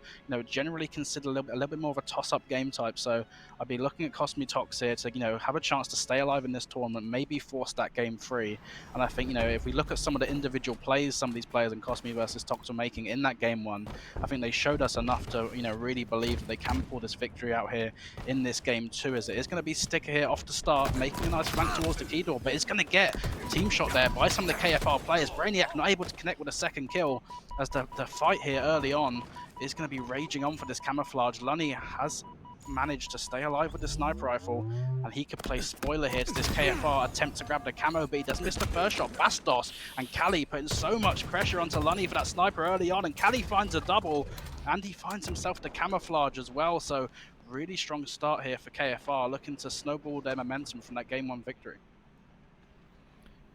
generally consider a little bit more of a toss-up game type. So I'd be looking at Cosme Tox here to have a chance to stay alive in this tournament, maybe force that game 3. And I think if we look at some of the individual plays some of these players in Cosme versus Tox were making in that game 1, I think they showed us enough to really believe that they can pull this victory out here in this game 2, as it is going to be Sticker here off the start, making a nice flank towards the key door, but it's going to get team shot there by some of the KFR players. Brainiac not able to connect with a second kill, as the fight here early on is going to be raging on for this camouflage. Lunny has managed to stay alive with the sniper rifle, and he could play spoiler here to this KFR attempt to grab the camo, but he does miss the first shot. Bastos and Kali putting so much pressure onto Lunny for that sniper early on, and Kali finds a double, and he finds himself the camouflage as well. So really strong start here for KFR, looking to snowball their momentum from that game 1 victory.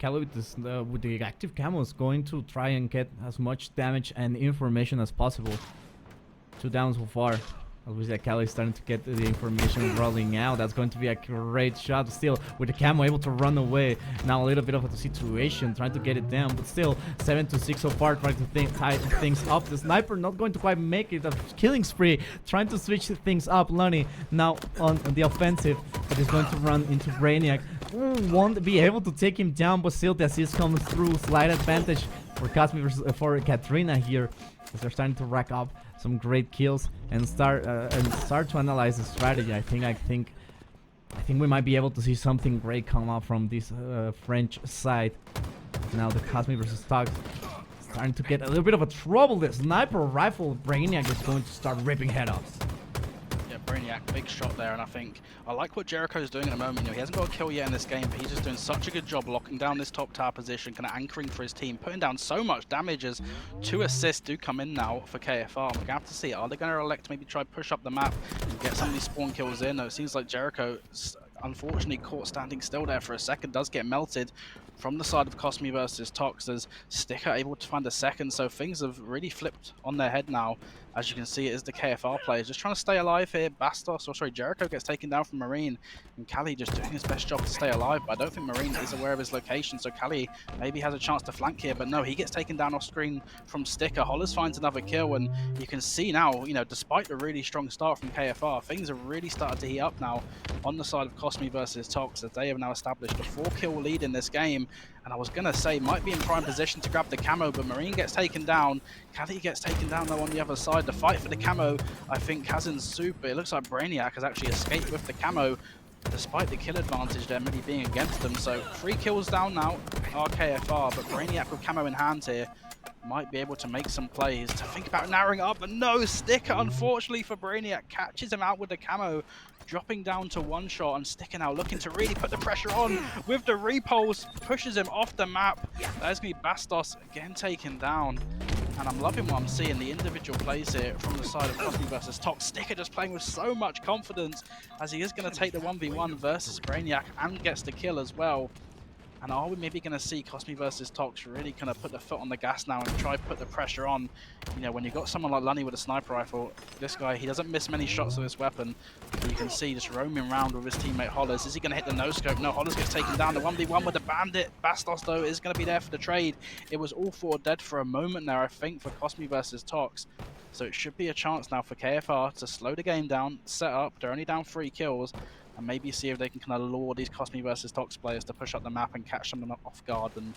Kelly with the active camo is going to try and get as much damage and information as possible. 2 down so far. Obviously, Kelly is starting to get the information rolling out. That's going to be a great shot. Still, with the camo able to run away. Now a little bit of a situation, trying to get it down. But still, 7-6 so far, trying to tie things up. The sniper not going to quite make it. A killing spree, trying to switch things up. Lunny now on the offensive, but he's going to run into Brainiac. Won't be able to take him down, but still the assist comes through. Slight advantage for Cosmi versus for Katrina here, as they're starting to rack up some great kills and start to analyze the strategy. I think we might be able to see something great come up from this French side. Now the Cosmi versus Tox starting to get a little bit of a trouble. The sniper rifle Brainiac is going to start ripping head-offs. Yeah, Brainiac, big shot there, and I think I like what Jericho's doing at the moment. You know, he hasn't got a kill yet in this game, but he's just doing such a good job locking down this top tower position, kind of anchoring for his team, putting down so much damage as 2 assists do come in now for KFR. We're going to have to see, are they going to elect to maybe try push up the map and get some of these spawn kills in? No, it seems like Jericho, unfortunately caught standing still there for a second, does get melted from the side of Cosmi versus Tox, as Sticker able to find a second, so things have really flipped on their head now. As you can see, it is the KFR players just trying to stay alive here. Jericho gets taken down from Marine, and Kali just doing his best job to stay alive, but I don't think Marine is aware of his location, so Kali maybe has a chance to flank here, but no, he gets taken down off screen from Sticker. Hollers finds another kill, and you can see now, you know, despite the really strong start from KFR, things have really started to heat up now on the side of Cosmi versus Tox, as they have now established a 4-kill lead in this game. And I was going to say, might be in prime position to grab the camo, but Marine gets taken down. Kali gets taken down, though, on the other side. The fight for the camo, I think, hasn't super. It looks like Brainiac has actually escaped with the camo, despite the kill advantage there maybe being against them. So 3 kills down now, RKFR, but Brainiac with camo in hand here might be able to make some plays to think about narrowing up, but no, Sticker, unfortunately for Brainiac, catches him out with the camo, dropping down to 1 shot, and Sticker now looking to really put the pressure on with the repulse, pushes him off the map. There's going to be Bastos again taken down, and I'm loving what I'm seeing, the individual plays here from the side of Cosmi versus Tox. Sticker just playing with so much confidence, as he is going to take the 1v1 versus Brainiac and gets the kill as well. And are we maybe going to see Cosmi versus Tox really kind of put the foot on the gas now and try to put the pressure on? You know, when you've got someone like Lunny with a sniper rifle, this guy, he doesn't miss many shots with this weapon. You can see just roaming around with his teammate Hollers. Is he going to hit the no-scope? No, Hollers gets taken down. The 1v1 with the Bandit. Bastos, though, is going to be there for the trade. It was all 4 dead for a moment there, I think, for Cosmi versus Tox. So it should be a chance now for KFR to slow the game down, set up. They're only down 3 kills. And maybe see if they can kind of lure these Cosmi versus Tox players to push up the map and catch them off guard. And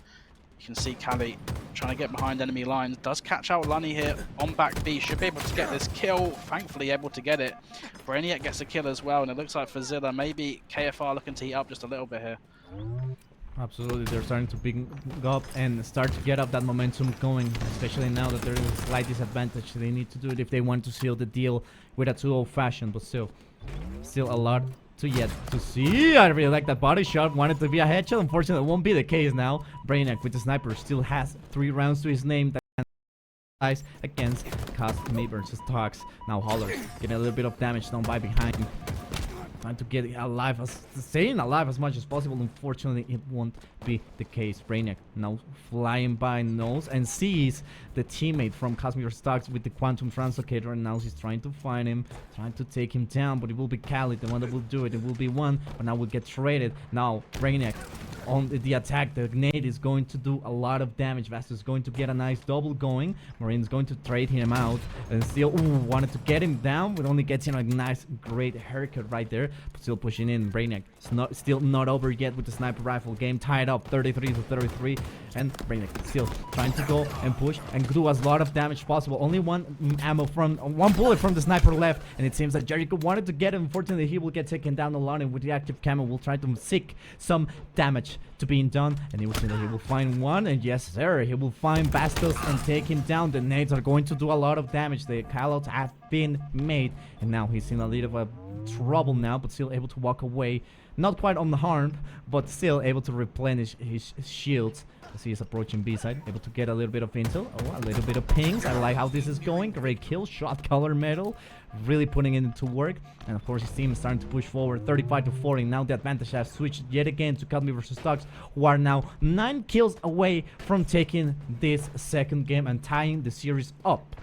you can see Kali trying to get behind enemy lines. Does catch out Lunny here on back B. Should be able to get this kill. Thankfully able to get it. Brainiac gets a kill as well. And it looks like for Zilla, maybe KFR looking to heat up just a little bit here. Absolutely, they're starting to pick up and start to get up that momentum going, especially now that there is a slight disadvantage. They need to do it if they want to seal the deal with a 2-0 fashion, but still a lot to yet to see. I really like that body shot. Wanted to be a headshot. Unfortunately, it won't be the case now. Brainiac with the sniper still has 3 rounds to his name. That against Cosmi versus Tox. Now Holler getting a little bit of damage done by behind. Trying to get alive, staying alive as much as possible. Unfortunately, it won't be the case. Brainiac now flying by nose and sees the teammate from Cosmi versus Tox with the quantum translocator, and now he's trying to find him, trying to take him down, but it will be Kali, the one that will do it. It will be one, but now we'll get traded. Now Brainiac on the attack. The grenade is going to do a lot of damage. Vastus is going to get a nice double going. Marine's going to trade him out, and still wanted to get him down, but only gets him a nice, great haircut right there. But still pushing in. Brainiac still not over yet with the sniper rifle. Game tied up 33-33, and Brainiac still trying to go and push and do as lot of damage possible. Only 1 ammo from 1 bullet from the sniper left, and it seems that Jericho wanted to get him. Unfortunately, he will get taken down alone, and with the active camo will try to seek some damage to being done, and he will see that he will find one, and yes sir, he will find Bastos and take him down. The nades are going to do a lot of damage. The callouts have been made, and now he's in a little bit of a trouble now, but still able to walk away. Not quite unharmed, but still able to replenish his shields as he is approaching B-side. Able to get a little bit of intel. Oh, a little bit of pings. I like how this is going. Great kill. Shot color medal. Really putting it into work. And of course his team is starting to push forward. 35-40. Now the advantage has switched yet again to Cosmic versus Tux, who are now 9 kills away from taking this second game and tying the series up.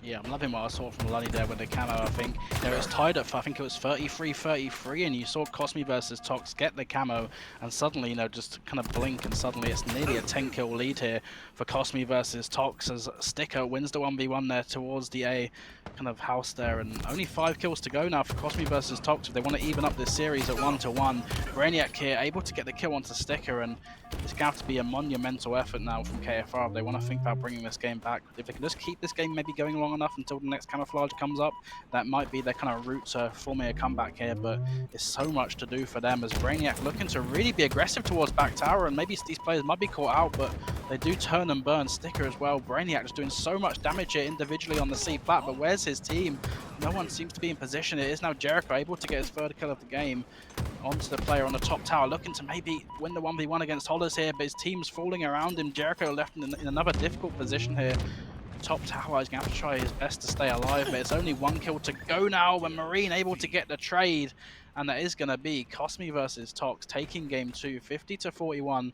Yeah, I'm loving what I saw from Lunny there with the camo. I think it was tied up for, I think it was 33-33, and you saw Cosmi versus Tox get the camo, and suddenly, you know, just kind of blink, and suddenly it's nearly a 10-kill lead here for Cosmi versus Tox as Sticker wins the 1v1 there towards the A kind of house there, and only 5 kills to go now for Cosmi versus Tox if they want to even up this series at 1-1. Brainiac here able to get the kill onto Sticker, and it's going to have to be a monumental effort now from KFR if they want to think about bringing this game back. If they can just keep this game maybe going along enough until the next camouflage comes up, that might be their kind of route to forming a comeback here, but it's so much to do for them as Brainiac looking to really be aggressive towards back tower, and maybe these players might be caught out, but they do turn and burn Sticker as well. Brainiac just doing so much damage here individually on the C plat, but where's his team? No one seems to be in position. It is now Jericho able to get his third kill of the game onto the player on the top tower, looking to maybe win the 1v1 against Hollers here, but his team's falling around him. Jericho left in another difficult position here. Top tower is going to have to try his best to stay alive, but it's only 1 kill to go now when Marine able to get the trade, and that is going to be Cosmi versus Tox taking game 2, 50-41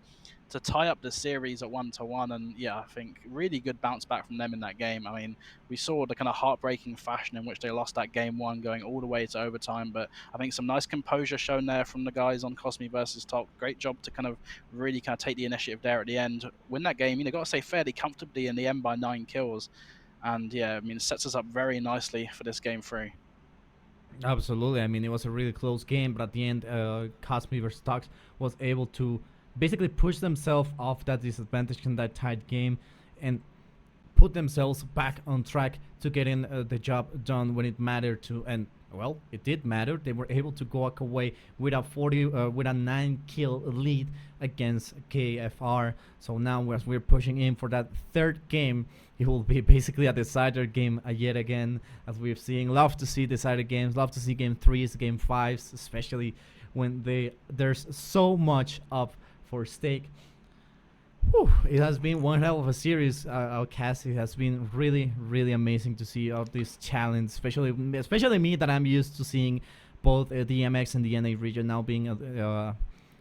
to tie up the series at 1-1. And yeah, I think really good bounce back from them in that game. I mean, we saw the kind of heartbreaking fashion in which they lost that game 1 going all the way to overtime, but I think some nice composure shown there from the guys on Cosmi versus Tox. Great job to kind of really kind of take the initiative there at the end, win that game, you know, got to say fairly comfortably in the end by 9 kills. And yeah, I mean, it sets us up very nicely for this game 3. Absolutely. I mean, it was a really close game, but at the end, Cosmi versus Tox was able to basically push themselves off that disadvantage in that tight game and put themselves back on track to getting the job done when it mattered to. And well, it did matter. They were able to walk away with a 9-kill lead against KFR. So now as we're pushing in for that third game, it will be basically a decider game yet again, as we've seen. Love to see decider games. Love to see game 3s, game 5s, especially when there's so much up for stake. Whew, it has been one hell of a series, Cass. It has been really, really amazing to see all this challenge, especially me, that I'm used to seeing both the MX and the NA region now being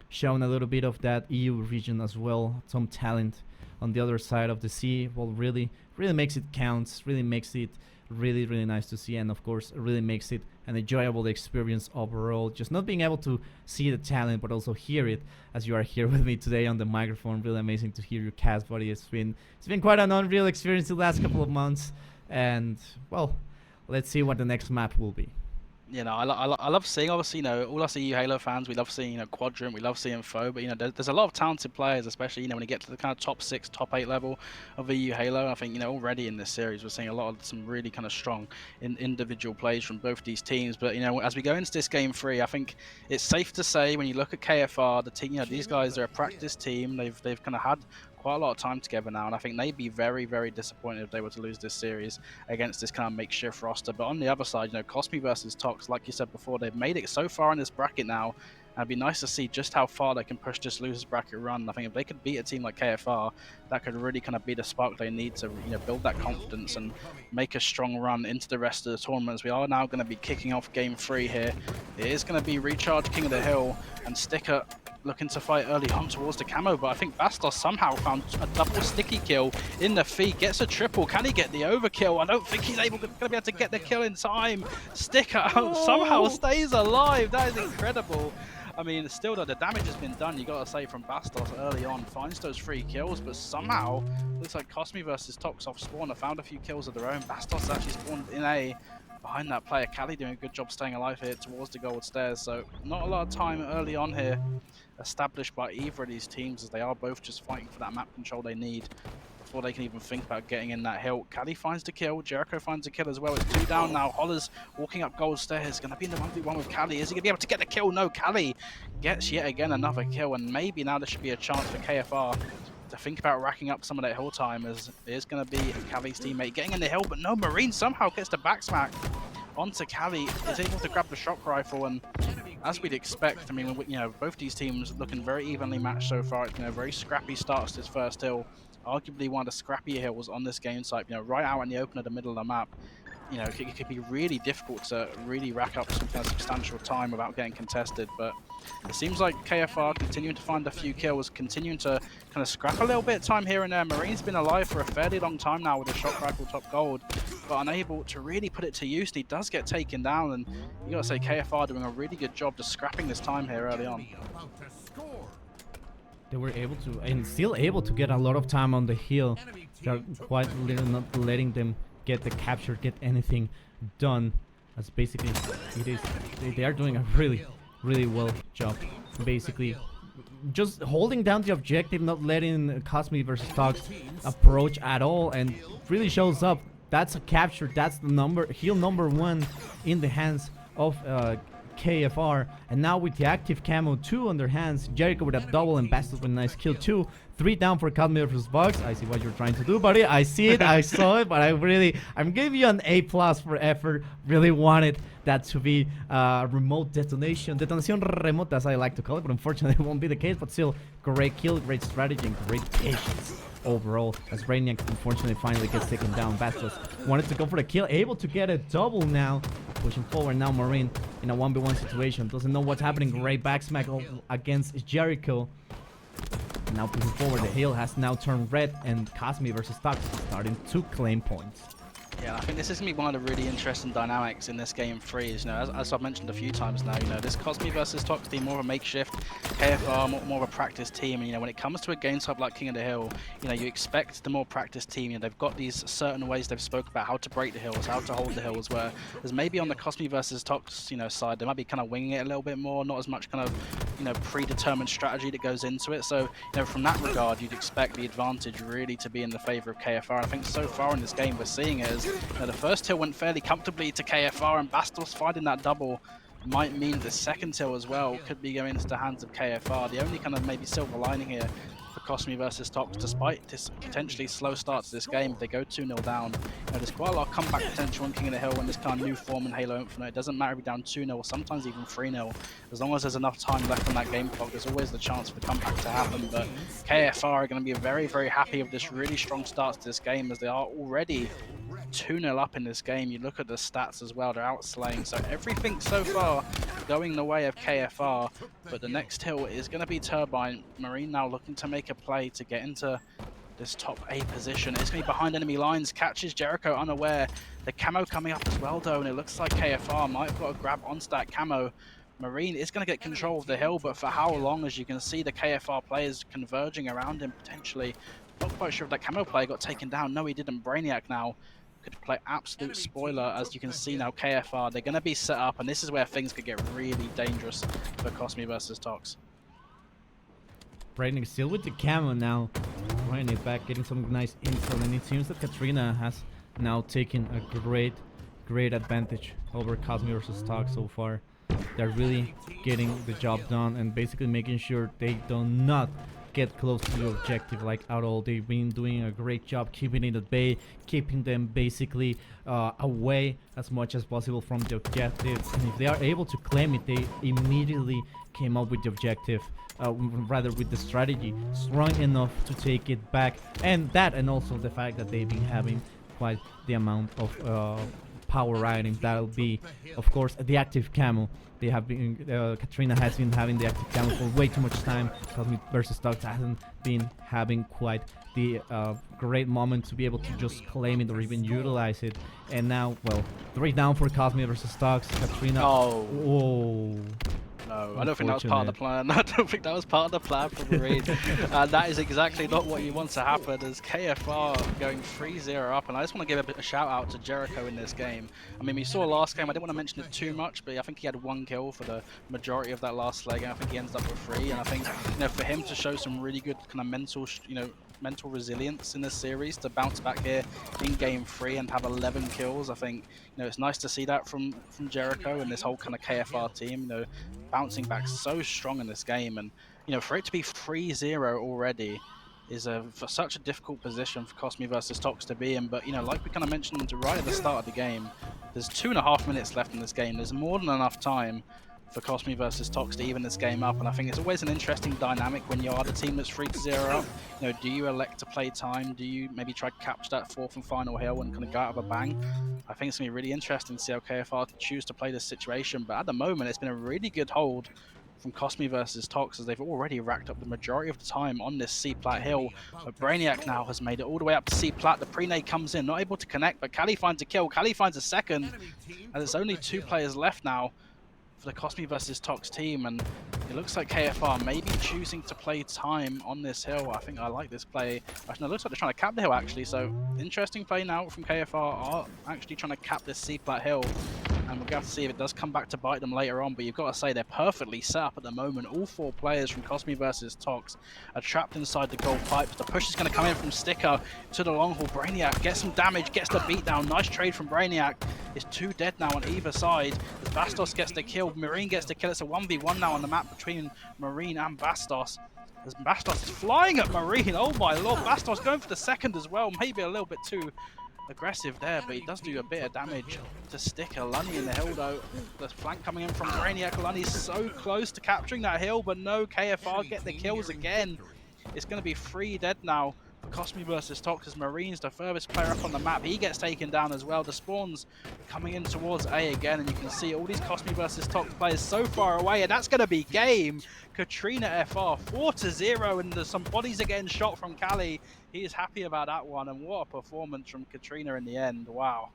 shown a little bit of that EU region as well. Some talent on the other side of the sea. Well, really makes it count. Really makes it really, really nice to see, and of course, really makes it an enjoyable experience overall. Just not being able to see the talent, but also hear it as you are here with me today on the microphone. Really amazing to hear your cast, buddy. It's been quite an unreal experience the last couple of months, and well, let's see what the next map will be. You know, I love seeing, obviously, you know, all us EU Halo fans, we love seeing, you know, Quadrant, we love seeing FOE, but, you know, there's a lot of talented players, especially, you know, when you get to the kind of top 6, top 8 level of EU Halo. I think, you know, already in this series, we're seeing a lot of some really kind of strong individual plays from both these teams. But, you know, as we go into this game 3, I think it's safe to say when you look at KFR, the team, you know, these guys are a practice team. They've kind of had quite a lot of time together now, and I think they'd be very, very disappointed if they were to lose this series against this kind of makeshift roster. But on the other side, you know, Cosmi versus Tox, like you said before, they've made it so far in this bracket now, and it'd be nice to see just how far they can push this losers bracket run. I think if they could beat a team like KFR, that could really kind of be the spark they need to, you know, build that confidence and make a strong run into the rest of the tournaments. We are now going to be kicking off game 3 here. It is going to be Recharge King of the Hill and Sticker looking to fight early on towards the camo, but I think Bastos somehow found a double sticky kill in the feed, gets a triple. Can he get the overkill? I don't think he's going to be able to get the kill in time. Sticker somehow stays alive. That is incredible. I mean, still though, the damage has been done, you got to say, from Bastos early on. Finds those 3 kills, but somehow looks like Cosmi versus Tox off spawn have found a few kills of their own. Bastos actually spawned in A behind that player. Cali doing a good job staying alive here towards the gold stairs, so not a lot of time early on here established by either of these teams, as they are both just fighting for that map control they need before they can even think about getting in that hill. Cali finds the kill, Jericho finds the kill as well. It's 2 down now. Holler's walking up gold stairs, going to be in the 1v1 with Cali. Is he going to be able to get the kill? No, Cali gets yet again another kill, and maybe now there should be a chance for KFR to think about racking up some of that hill time, as it is going to be Cali's teammate getting in the hill, but no, Marine somehow gets the back smack onto Cali, is able to grab the shock rifle, and as we'd expect, I mean, you know, both these teams looking very evenly matched so far. You know, very scrappy starts this first hill, arguably one of the scrappier hills on this game type. You know, right out in the open at the middle of the map. You know, it could be really difficult to really rack up some kind of substantial time without getting contested, but it seems like KFR continuing to find a few kills, continuing to kind of scrap a little bit of time here and there. Marine's been alive for a fairly long time now with a shock rifle top gold, but unable to really put it to use. He does get taken down, and you gotta say KFR doing a really good job just scrapping this time here early on. They were able to, and still able to get a lot of time on the hill. They're quite not letting them get the capture, get anything done. As basically it is, they are doing a really well job. Basically, just holding down the objective, not letting Cosme versus Tox approach at all, and really shows up. That's a capture. That's the heal number 1 in the hands of KFR, and now with the active camo 2 on their hands, Jericho with a double and Bastos with a nice kill 2. 3 down for Cosme versus Bugs. I see what you're trying to do, buddy. I see it. I saw it, but I'm giving you an A+ for effort. Really wanted that to be remote detonation remota, as I like to call it, but unfortunately it won't be the case. But still, great kill, great strategy, and great patience overall, as Brainiac unfortunately finally gets taken down. Bastos wanted to go for the kill, able to get a double now, pushing forward now. Marine in a 1v1 situation, doesn't know what's happening. Great back smack against Jericho. Now pushing forward, the hill has now turned red, and Cosme versus Tox starting to claim points. Yeah, I think this is going to be one of the really interesting dynamics in this game 3. You know, as I've mentioned a few times now, you know, this Cosme versus Tox team more of a makeshift, KFR more of a practice team. And, you know, when it comes to a game type like King of the Hill, you know, you expect the more practiced team. You know, they've got these certain ways they've spoke about how to break the hills, how to hold the hills, where there's maybe on the Cosme versus Tox, you know, side, they might be kind of winging it a little bit more, not as much kind of, you know, predetermined strategy that goes into it. So, you know, from that regard, you'd expect the advantage really to be in the favor of KFR. And I think so far in this game, we're seeing it as, you know, the first hill went fairly comfortably to KFR, and Bastos finding that double might mean the second hill as well could be going into the hands of KFR. The only kind of maybe silver lining here for Cosme versus Tox, despite this potentially slow start to this game, if they go 2-0 down, you know, there's quite a lot of comeback potential in King of the Hill in this kind of new form in Halo Infinite. It doesn't matter if you're down 2-0 or sometimes even 3-0. As long as there's enough time left on that game clock, there's always the chance for the comeback to happen. But KFR are going to be very, very happy with this really strong start to this game, as they are already 2-0 up in this game. You look at the stats as well, they're outslaying. So everything so far going the way of KFR, but the next hill is going to be Turbine. Marine now looking to make a play to get into this top A position. It's going to be behind enemy lines, catches Jericho unaware. The camo coming up as well though, and it looks like KFR might have got a grab onto that camo. Marine is going to get control of the hill, but for how long? As you can see, the KFR players converging around him potentially. Not quite sure if that camo player got taken down. No, he didn't. Brainiac now could play absolute spoiler. As you can see now, KFR, they're going to be set up, and this is where things could get really dangerous for Cosme versus Tox. Brainiac still with the camo now, running it back, getting some nice intel, and it seems that Katrina has now taken a great advantage over Cosme versus Tox so far. They're really getting the job done and basically making sure they do not get close to the objective like at all. They've been doing a great job keeping it at bay, keeping them basically away as much as possible from the objective, and if they are able to claim it, they immediately came up with the objective, rather with the strategy strong enough to take it back. And also the fact that they've been having quite the amount of power riding. That'll be, of course, the active camo. They have been, Katrina has been having the active camo for way too much time. Cosme versus Tox hasn't been having quite the great moment to be able to just claim it or even utilize it. And now, well, 3 down for Cosme versus Tox. Katrina. Oh. Whoa. No, I don't think that was part of the plan. I don't think that was part of the plan for Marine. That is exactly not what you want to happen, as KFR going 3-0 up. And I just want to give a shout out to Jericho in this game. I mean, we saw last game, I didn't want to mention it too much, but I think he had 1 kill for the majority of that last leg, and I think he ends up with 3. And I think, you know, for him to show some really good kind of mental resilience in this series, to bounce back here in game 3 and have 11 kills, I think, you know, it's nice to see that from Jericho and this whole kind of KFR team, you know, bouncing back so strong in this game. And, you know, for it to be 3-0 already for such a difficult position for Cosmi versus Tox to be in. But you know, like we kind of mentioned right at the start of the game, there's 2.5 minutes left in this game. There's more than enough time for Cosmi versus Tox to even this game up, and I think it's always an interesting dynamic when you are the team that's 3-0 up. You know, do you elect to play time? Do you maybe try to capture that 4th and final hill and kind of go out of a bang? I think it's going to be really interesting to see how KFR choose to play this situation, but at the moment it's been a really good hold from Cosmi versus Tox, as they've already racked up the majority of the time on this C-Plat hill. But Brainiac now has made it all the way up to C-Plat. The pre-nade comes in, not able to connect, but Kali finds a kill. Kali finds a second, and there's only 2 players left now for the Cosmi versus Tox team, and it looks like KFR may be choosing to play time on this hill. I think I like this play. Actually, no, it looks like they're trying to cap the hill, actually, so interesting play now from KFR, are actually trying to cap this C-Plat hill, and we're going to have to see if it does come back to bite them later on, but you've got to say they're perfectly set up at the moment. All 4 players from Cosmi versus Tox are trapped inside the gold pipes. The push is going to come in from Sticker to the long haul. Brainiac gets some damage, gets the beatdown. Nice trade from Brainiac. It's 2 dead now on either side. As Bastos gets the kill, Marine gets the kill. It's a 1v1 now on the map between Marine and Bastos. As Bastos is flying at Marine. Oh my lord, Bastos going for the second as well. Maybe a little bit too aggressive there, but he does do a bit of damage to Sticker. Lunny in the hill though. The flank coming in from Brainiac. Lunny's so close to capturing that hill, but no, KFR get the kills again. It's going to be 3 dead now for Cosmi versus Tox, as Marine's the furthest player up on the map. He gets taken down as well. The spawns coming in towards A again, and you can see all these Cosmi versus Tox players so far away, and that's going to be game. Katrina FR 4-0, and there's some bodies are getting shot from Kali. He is happy about that one, and what a performance from Katrina in the end. Wow.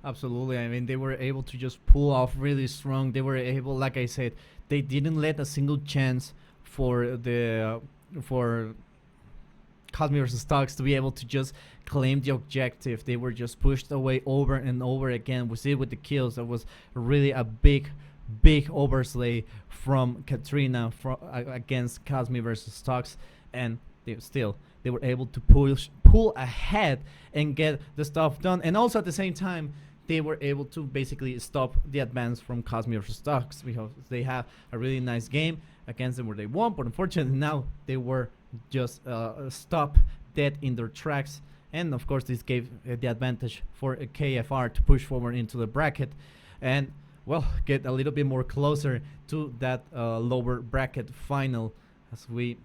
Absolutely. I mean, they were able to just pull off really strong. They were able, like I said, they didn't let a single chance for the Cosmi versus Tox to be able to just claim the objective. They were just pushed away over and over again. We see it with the kills. That was really a big overslay from Katrina against Cosmi versus Tox, and they were able to pull ahead and get the stuff done. And also at the same time, they were able to basically stop the advance from Cosmi versus Tox, because they have a really nice game against them where they won, but unfortunately now they were just stopped dead in their tracks. And of course this gave the advantage for KFR to push forward into the bracket and, well, get a little bit more closer to that lower bracket final, as we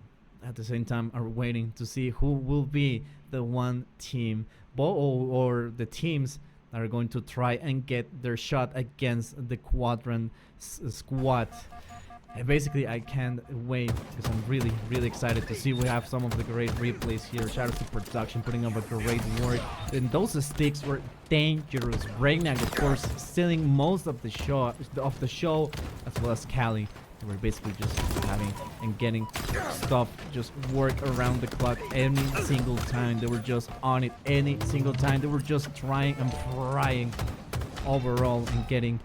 at the same time are waiting to see who will be the one team or the teams that are going to try and get their shot against the Quadrant squad. And basically, I can't wait, because I'm really, really excited to see. We have some of the great replays here. Shout out to production, putting up a great work. And those sticks were dangerous. Brainiac, of course, stealing most of the show, as well as Kali. They were basically just having and getting stuff just work around the clock any single time. They were just on it any single time. They were just trying and trying overall and getting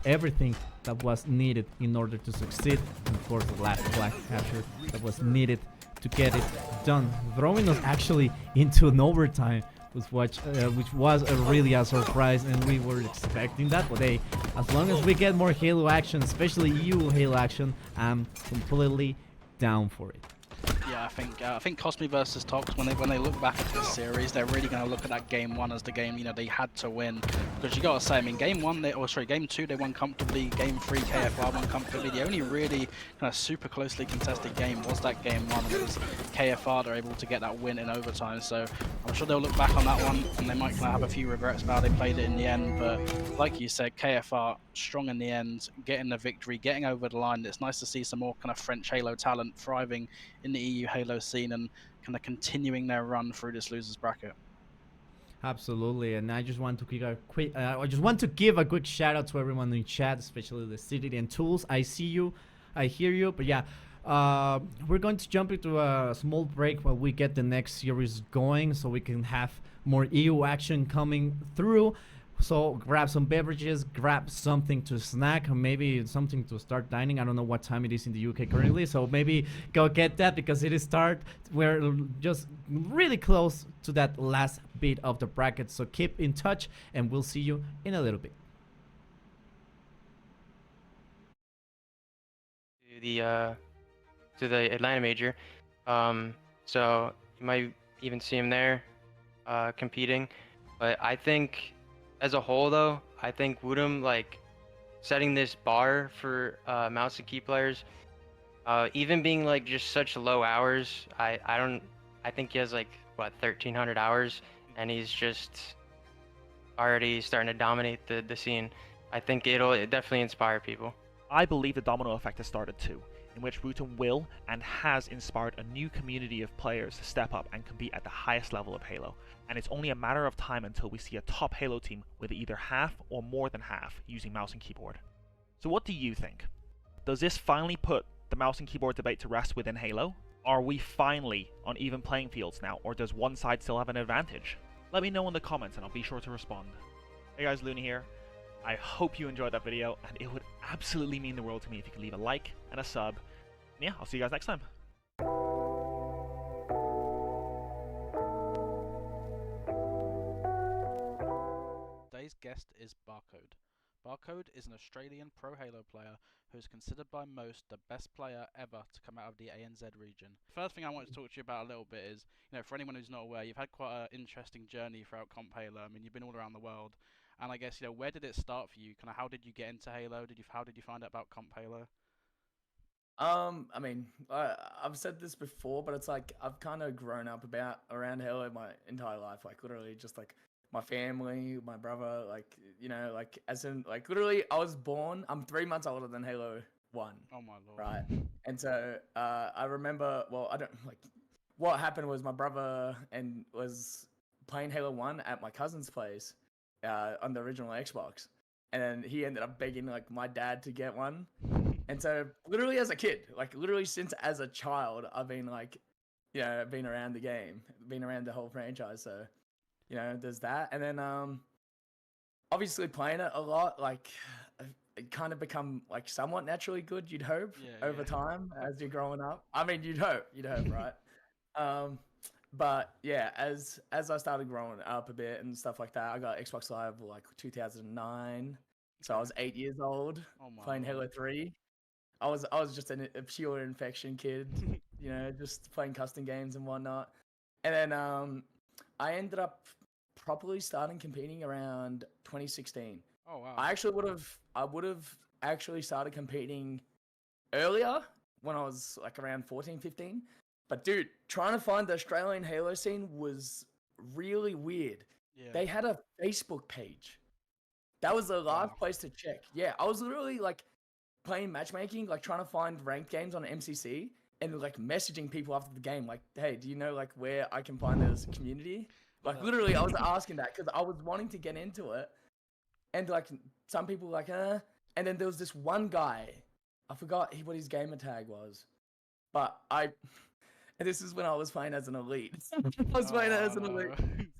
everything that was needed in order to succeed. And of course, the last flag capture that was needed to get it done, throwing us actually into an overtime, which was really a surprise, and we were expecting that. But hey, as long as we get more Halo action, especially EU Halo action, I'm completely down for it. Yeah, I think Cosmi versus Tox, when they look back at this series, they're really going to look at that game 1 as the game, you know, they had to win. Because you got to say, I mean, game 2 they won comfortably. Game 3 KFR won comfortably. The only really kind of super closely contested game was that game 1. It was KFR they're able to get that win in overtime. So I'm sure they'll look back on that one and they might kind of have a few regrets about how they played it in the end. But like you said, KFR strong in the end, getting the victory, getting over the line. It's nice to see some more kind of French Halo talent thriving in the EU Halo scene and kind of continuing their run through this losers bracket. Absolutely, and I just want to give a quick shout out to everyone in chat, especially the City and Tools. I see you, I hear you, but yeah, we're going to jump into a small break while we get the next series going, so we can have more EU action coming through. So grab some beverages, grab something to snack, or maybe something to start dining. I don't know what time it is in the UK currently, so maybe go get that, because it is we're just really close to that last bit of the bracket. So keep in touch, and we'll see you in a little bit. To the Atlanta major, so you might even see him there competing. But I think as a whole though, I think Woodham like setting this bar for mouse and key players, even being like just such low hours. I think he has like what 1,300 hours, and he's just already starting to dominate the scene. I think it'll definitely inspire people. I believe the domino effect has started too, in which Wootton will and has inspired a new community of players to step up and compete at the highest level of Halo. And it's only a matter of time until we see a top Halo team with either half or more than half using mouse and keyboard. So what do you think? Does this finally put the mouse and keyboard debate to rest within Halo? Are we finally on even playing fields now, or does one side still have an advantage? Let me know in the comments and I'll be sure to respond. Hey guys, Looney here. I hope you enjoyed that video, and it would absolutely mean the world to me if you could leave a like and a sub. And yeah, I'll see you guys next time. Today's guest is Barcode. Barcode is an Australian pro Halo player who is considered by most the best player ever to come out of the ANZ region. First thing I wanted to talk to you about a little bit is, for anyone who's not aware, you've had quite an interesting journey throughout Comp Halo. I mean, you've been all around the world. And I guess, where did it start for you? Kind of how did you get into Halo? How did you find out about Comp Halo? I mean, I've said this before, but it's like I've kind of grown up around Halo my entire life. Like literally, just like my family, my brother, like as in like literally, I was born. I'm 3 months older than Halo 1. Oh my lord! Right, and so I remember. Well, I don't like. What happened was my brother was playing Halo 1 at my cousin's place. On the original Xbox, and then he ended up begging like my dad to get one, and so literally as a kid, like literally since as a child, I've been like, been around the game, been around the whole franchise. So, there's that, and then obviously playing it a lot, like it kind of become like somewhat naturally good. You'd hope over time as you're growing up. I mean, you'd hope, right? But yeah, as I started growing up a bit and stuff like that, I got Xbox Live like 2009. So I was 8 years old, playing Halo 3. I was just a pure infection kid, just playing custom games and whatnot. And then I ended up properly starting competing around 2016. Oh wow! I would have actually started competing earlier when I was like around 14, 15. But dude, trying to find the Australian Halo scene was really weird. Yeah. They had a Facebook page. That was the last place to check. Yeah, I was literally like playing matchmaking, like trying to find ranked games on MCC and like messaging people after the game, like, hey, do you know like where I can find this community? Like literally, I was asking that because I was wanting to get into it, and like some people were like, and then there was this one guy, I forgot what his gamer tag was, but and this is when I was playing as an elite. I was playing as an elite.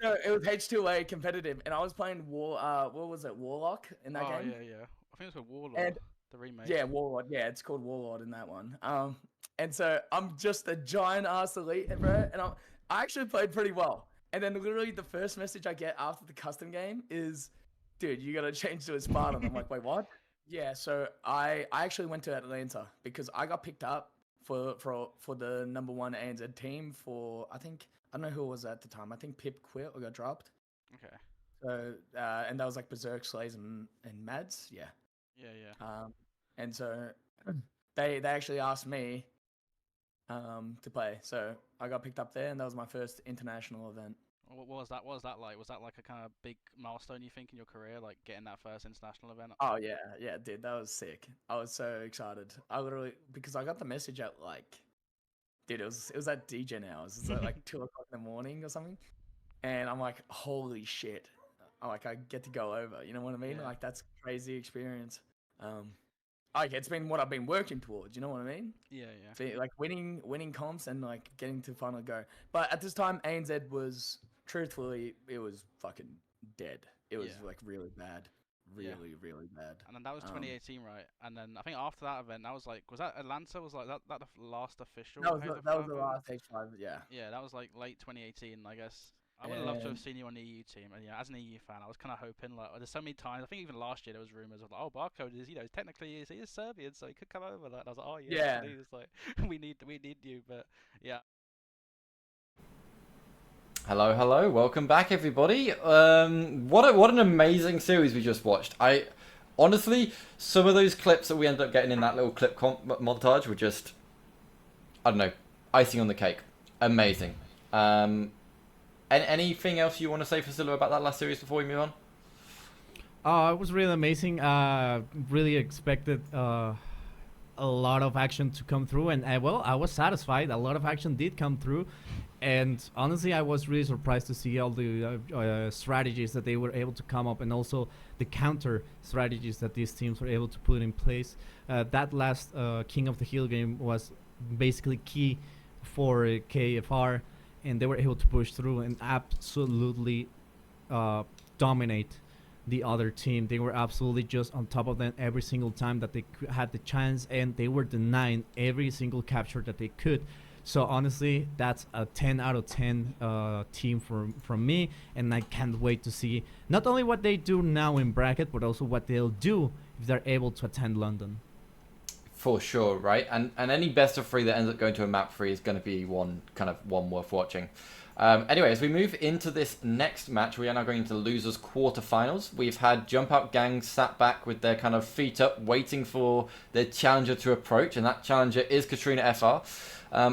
So it was H2A competitive, and I was playing what was it, Warlock in that game? Yeah. I think it's called Warlord, the remake. Yeah, Warlord. Yeah, it's called Warlord in that one. And so I'm just a giant ass elite, bro, and I actually played pretty well. And then literally the first message I get after the custom game is, dude, you gotta change to a Spartan. I'm like, wait, what? Yeah, so I actually went to Atlanta because I got picked up for the #1 ANZ team for, I don't know who it was at the time. I think Pip quit or got dropped. Okay. So and that was like Berserk, Slays, and Mads. Yeah. Yeah. And so they actually asked me to play. So I got picked up there, and that was my first international event. What was that? What was that like? Was that like a kind of big milestone you think in your career, like getting that first international event? Oh yeah, dude, that was sick. I was so excited. I literally, because I got the message at like, dude, it was at DJ hours. It was at like 2 o'clock in the morning or something, and I'm like, holy shit! I'm like, I get to go over. You know what I mean? Yeah. Like that's a crazy experience. Like it's been what I've been working towards. You know what I mean? Yeah. So, like winning comps and like getting to finally go. But at this time, ANZ was, truthfully, it was fucking dead. It was like really bad. Really bad. And then that was 2018, right? And then I think after that event, that was that Atlanta? Was like that the last official? That was the last H5, yeah. Yeah, that was like late 2018, I guess. I would have loved to have seen you on the EU team, and yeah, as an EU fan, I was kind of hoping like there's so many times. I think even last year there was rumors of like, oh, Barcode is technically he is Serbian, so he could come over. Like, and I was like, oh yeah, please, like we need you, but yeah. Hello, hello, welcome back, everybody. What an amazing series we just watched. Honestly, some of those clips that we ended up getting in that little clip montage were just, I don't know, icing on the cake. Amazing. Anything else you want to say, Facilla, about that last series before we move on? It was really amazing. Really expected a lot of action to come through, and I was satisfied. A lot of action did come through, and honestly, I was really surprised to see all the strategies that they were able to come up, and also the counter strategies that these teams were able to put in place. That last King of the Hill game was basically key for KFR, and they were able to push through and absolutely dominate the other team. They were absolutely just on top of them every single time that they had the chance, and they were denying every single capture that they could. So honestly, that's a 10 out of 10 team from me, and I can't wait to see not only what they do now in bracket, but also what they'll do if they're able to attend London. For sure, right? And any best of 3 that ends up going to a map 3 is going to be one worth watching. Anyway, as we move into this next match, we are now going into losers quarterfinals. We've had Jump Out Gang sat back with their kind of feet up, waiting for their challenger to approach, and that challenger is Katrina FR.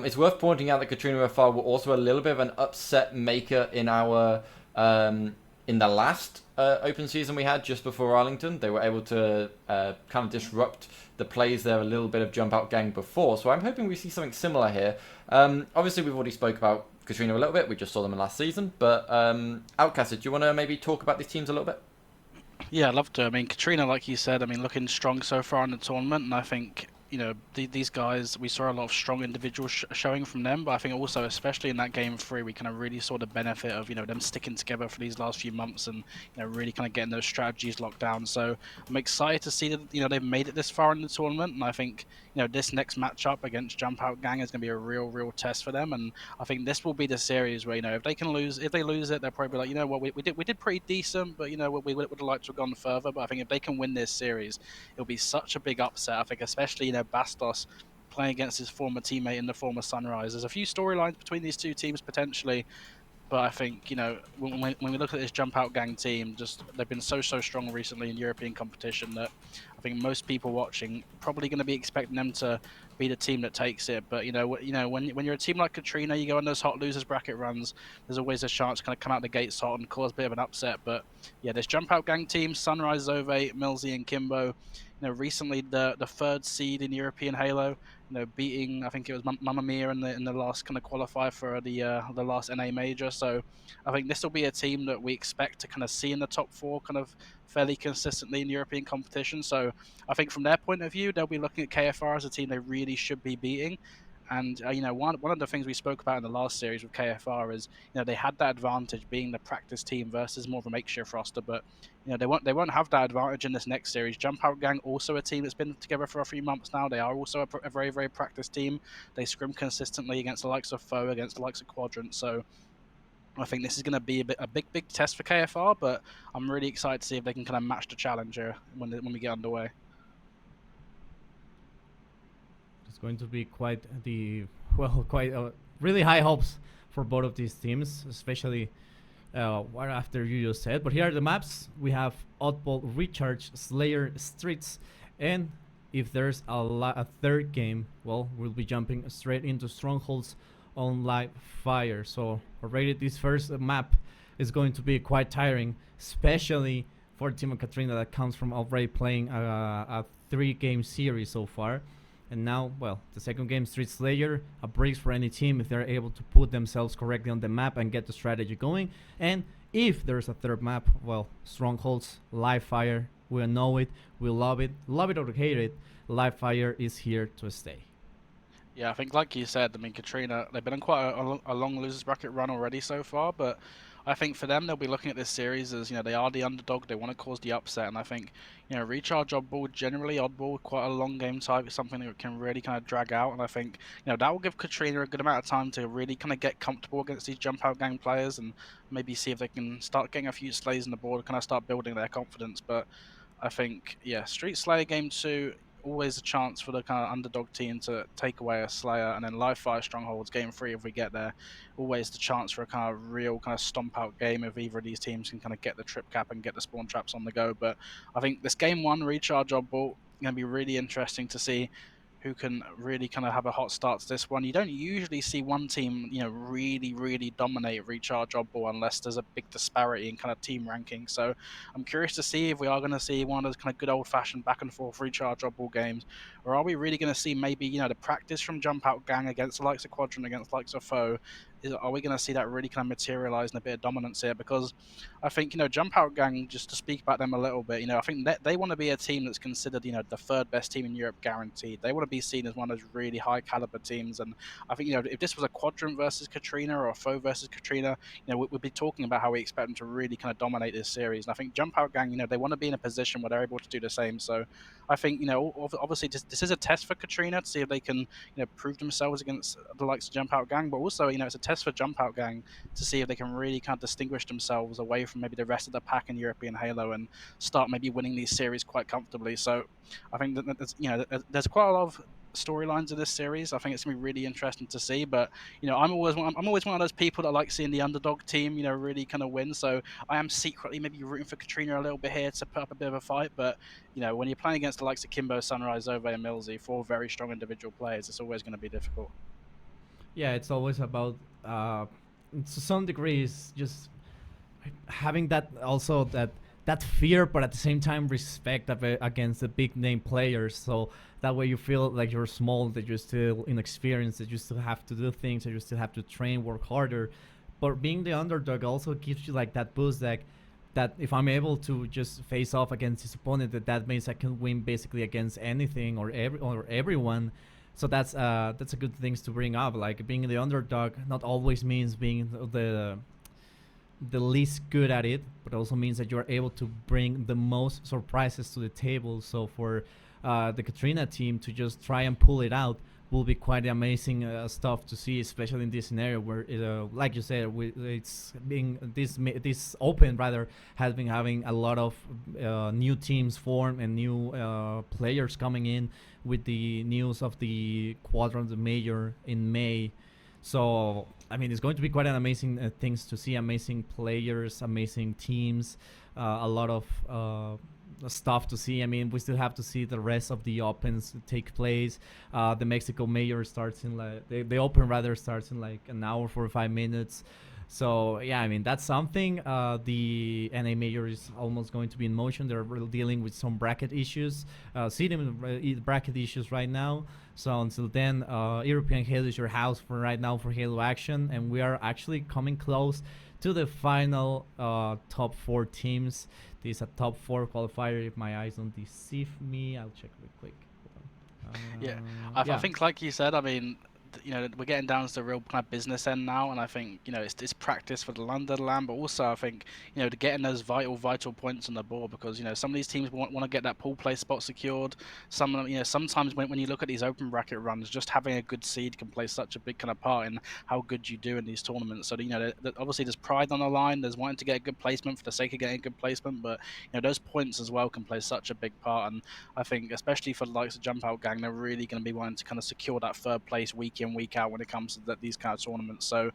It's worth pointing out that Katrina FR were also a little bit of an upset maker in our in the last open season we had just before Arlington. They were able to kind of disrupt the plays there, a little bit of Jump Out Gang before. So I'm hoping we see something similar here. Obviously, we've already spoke about Katrina a little bit. We just saw them in last season. But Outcasted, do you want to maybe talk about these teams a little bit? Yeah, I'd love to. I mean, Katrina, like you said, I mean, looking strong so far in the tournament, and I think, you know, these guys, we saw a lot of strong individuals showing from them, but I think also, especially in that game 3, we kind of really saw the benefit of, you know, them sticking together for these last few months and, you know, really kind of getting those strategies locked down. So I'm excited to see that, you know, they've made it this far in the tournament, and I think, you know, this next matchup against Jump Out Gang is going to be a real test for them, and I think this will be the series where, you know, if they lose it, they'll probably be like, you know what, we did pretty decent, but, you know, we would have liked to have gone further. But I think if they can win this series, it'll be such a big upset. I think especially, you know, Bastos playing against his former teammate in the former Sunrise. There's a few storylines between these two teams potentially, but I think, you know, when we look at this Jump Out Gang team, just they've been so strong recently in European competition that I think most people watching probably going to be expecting them to be the team that takes it. But you know, when you're a team like Katrina, you go on those hot losers bracket runs, there's always a chance to kind of come out the gates hot and cause a bit of an upset. But yeah, this Jump Out Gang team, Sunrise, Zove, Millsy, and Kimbo, you know, recently the 3rd seed in European Halo, you know, beating, I think it was Mamma Mia in the last kind of qualifier for the last NA major. So I think this will be a team that we expect to kind of see in the top 4 kind of fairly consistently in European competition. So I think from their point of view, they'll be looking at KFR as a team they really should be beating. And you know, one of the things we spoke about in the last series with KFR is, you know, they had that advantage being the practice team versus more of a makeshift roster, but you know, they won't have that advantage in this next series. Jump Out Gang, also a team that's been together for a few months now. They are also a very practice team. They scrim consistently against the likes of FOE, against the likes of Quadrant. So I think this is going to be a big test for KFR, but I'm really excited to see if they can kind of match the challenger when we get underway. It's going to be quite really high hopes for both of these teams, especially right after you just said. But here are the maps. We have Oddball, Recharge, Slayer, Streets, and if there's a 3rd game, well, we'll be jumping straight into Strongholds on Live Fire. So already this first map is going to be quite tiring, especially for Team Katrina that comes from already playing a 3-game series so far. And now, well, the 2nd game, Street Slayer, a breeze for any team if they're able to put themselves correctly on the map and get the strategy going. And if there's a 3rd map, well, Strongholds, Live Fire, we know it, we love it or hate it, Live Fire is here to stay. Yeah, I think like you said, I mean, Katrina, they've been on quite a long losers bracket run already so far, but I think for them, they'll be looking at this series as, you know, they are the underdog, they want to cause the upset, and I think, you know, Recharge Oddball, generally Oddball, quite a long game type, is something that can really kind of drag out, and I think, you know, that will give Katrina a good amount of time to really kind of get comfortable against these Jump Out Gang players and maybe see if they can start getting a few slays on the board, kind of start building their confidence. But I think, yeah, Street Slayer game 2, always a chance for the kind of underdog team to take away a Slayer, and then live fire strongholds game 3 if we get there. Always the chance for a kind of real kind of stomp out game if either of these teams can kind of get the trip cap and get the spawn traps on the go. But I think this game 1 recharge on ball going to be really interesting to see who can really kind of have a hot start to this one. You don't usually see one team, really dominate recharge oddball unless there's a big disparity in kind of team ranking. So I'm curious to see if we are going to see one of those kind of good old-fashioned back and forth recharge oddball games, or are we really going to see maybe the practice from Jump Out Gang against the likes of Quadrant, against the likes of FOE? Are we going to see that really kind of materialize in a bit of dominance here? Because I think, Jump Out Gang, just to speak about them a little bit, I think that they want to be a team that's considered, the 3rd best team in Europe guaranteed. They want to be seen as one of those really high caliber teams. And I think, if this was a Quadrant versus Katrina or a FOE versus Katrina, we'd be talking about how we expect them to really kind of dominate this series. And I think Jump Out Gang, they want to be in a position where they're able to do the same. So I think, obviously this is a test for Katrina to see if they can, prove themselves against the likes of Jump Out Gang, but also, it's a test for Jump Out Gang to see if they can really kind of distinguish themselves away from maybe the rest of the pack in European Halo and start maybe winning these series quite comfortably. So I think that there's quite a lot of storylines in this series. I think it's gonna be really interesting to see. But I'm always one of those people that like seeing the underdog team, really kind of win. So I am secretly maybe rooting for Katrina a little bit here to put up a bit of a fight. But when you're playing against the likes of Kimbo, Sunrise, Ove, and Millsy, 4 very strong individual players, it's always going to be difficult. Yeah, it's always about to some degree is just having that also that fear, but at the same time respect against the big name players. So that way you feel like you're small, that you're still inexperienced, that you still have to do things, that you still have to train, work harder. But being the underdog also gives you like that boost, that if I'm able to just face off against this opponent, that means I can win basically against anything or everyone. So that's a good things to bring up. Like being the underdog not always means being the least good at it, but also means that you're able to bring the most surprises to the table. So for the Katrina team to just try and pull it out will be quite amazing stuff to see, especially in this scenario where, like you said, it's being this Open rather has been having a lot of new teams form and new players coming in with the news of the Quadrant Major in May. So I mean, it's going to be quite an amazing things to see, amazing players, amazing teams, a lot of stuff to see. I mean, we still have to see the rest of the Opens take place. The Mexico Major starts in like the Open rather starts in like an hour 45 minutes. So yeah, I mean that's something. The NA Major is almost going to be in motion. They're dealing with some bracket issues, seeding bracket issues right now. So until then, European Halo is your house for right now for Halo action, and we are actually coming close to the final top 4 teams. This is a top 4 qualifier. If my eyes don't deceive me, I'll check real quick. I think, like you said, I mean, we're getting down to the real kind of business end now, and I think it's practice for the London LAN, but also I think to getting those vital points on the board, because some of these teams want to get that pool play spot secured. Some of them, sometimes when you look at these open bracket runs, just having a good seed can play such a big kind of part in how good you do in these tournaments. So obviously there's pride on the line. There's wanting to get a good placement for the sake of getting a good placement, but those points as well can play such a big part. And I think especially for the likes of Jump Out Gang, they're really going to be wanting to kind of secure that 3rd place week in, week out when it comes to these kind of tournaments. So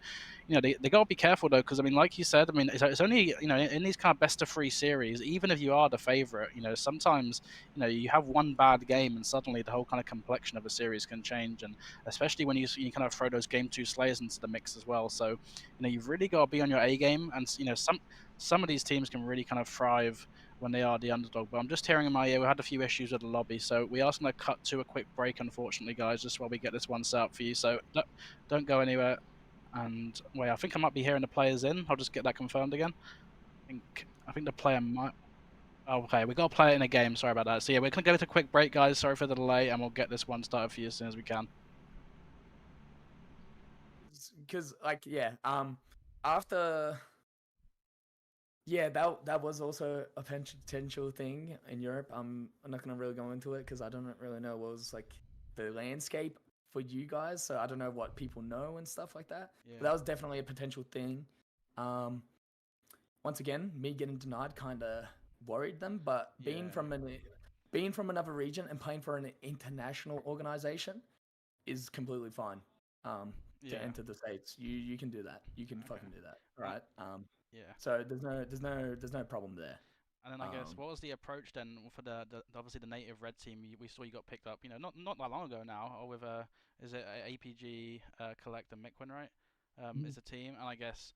they got to be careful though, because I mean, like you said, I mean it's only in these kind of best of 3 series, even if you are the favorite, sometimes you have one bad game and suddenly the whole kind of complexion of a series can change. And especially when you kind of throw those game 2 Slayers into the mix as well. So you've really got to be on your A game, and some of these teams can really kind of thrive when they are the underdog. But I'm just hearing in my ear we had a few issues with the lobby, so we are going to cut to a quick break, unfortunately, guys, just while we get this one set up for you. So don't go anywhere. And wait, I think I might be hearing the players in. I'll just get that confirmed again. I think the player might. Oh, okay, we got to play it in a game. Sorry about that. So yeah, we're going to go to a quick break, guys. Sorry for the delay, and we'll get this one started for you as soon as we can. Because after. Yeah, that was also a potential thing in Europe. I'm not gonna really go into it because I don't really know what was like the landscape for you guys. So I don't know what people know and stuff like that. Yeah. But that was definitely a potential thing. Once again, me getting denied kind of worried them. But being being from another region and playing for an international organization is completely fine. To enter the States, you can do that. You can fucking do that, right? So there's no problem there. And then I guess what was the approach then for the obviously the native red team? We saw you got picked up, not that long ago now, or with is it APG Collect and Mikwin, right? Is a team, and I guess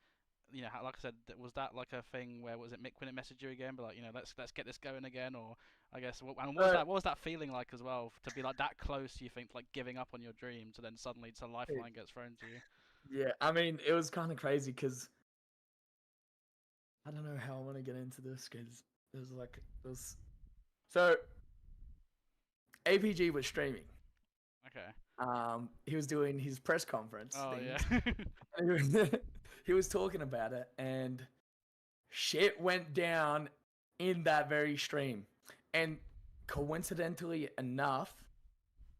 like I said, was that like a thing where was it Mikwin that messaged you again, but like let's get this going again, or I guess what was that feeling like as well to be like that close? You think like giving up on your dream to then suddenly some lifeline gets thrown to you? Yeah, I mean it was kind of crazy because I don't know how I want to get into this because so APG was streaming. Okay. He was doing his press conference. Oh things. Yeah. He was talking about it, and shit went down in that very stream. And coincidentally enough,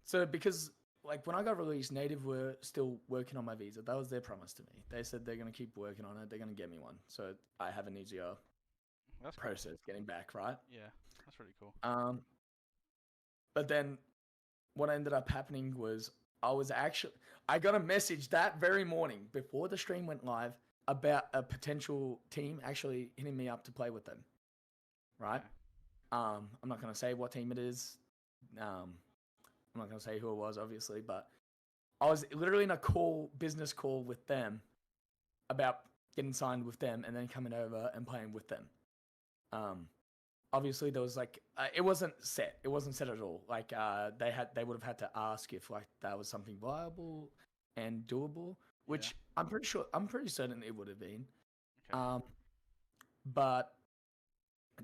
so because like when I got released, Native were still working on my visa. That was their promise to me. They said they're gonna keep working on it. They're gonna get me one, so I have an easier process getting back. Right? Yeah, that's really cool. But then what ended up happening was I got a message that very morning before the stream went live about a potential team actually hitting me up to play with them. Right? I'm not going to say what team it is. I'm not going to say who it was, obviously, but I was literally in a business call with them about getting signed with them and then coming over and playing with them. Obviously there was like it wasn't set at all. Like they would have had to ask if like that was something viable and doable, which I'm pretty certain it would have been. Okay. But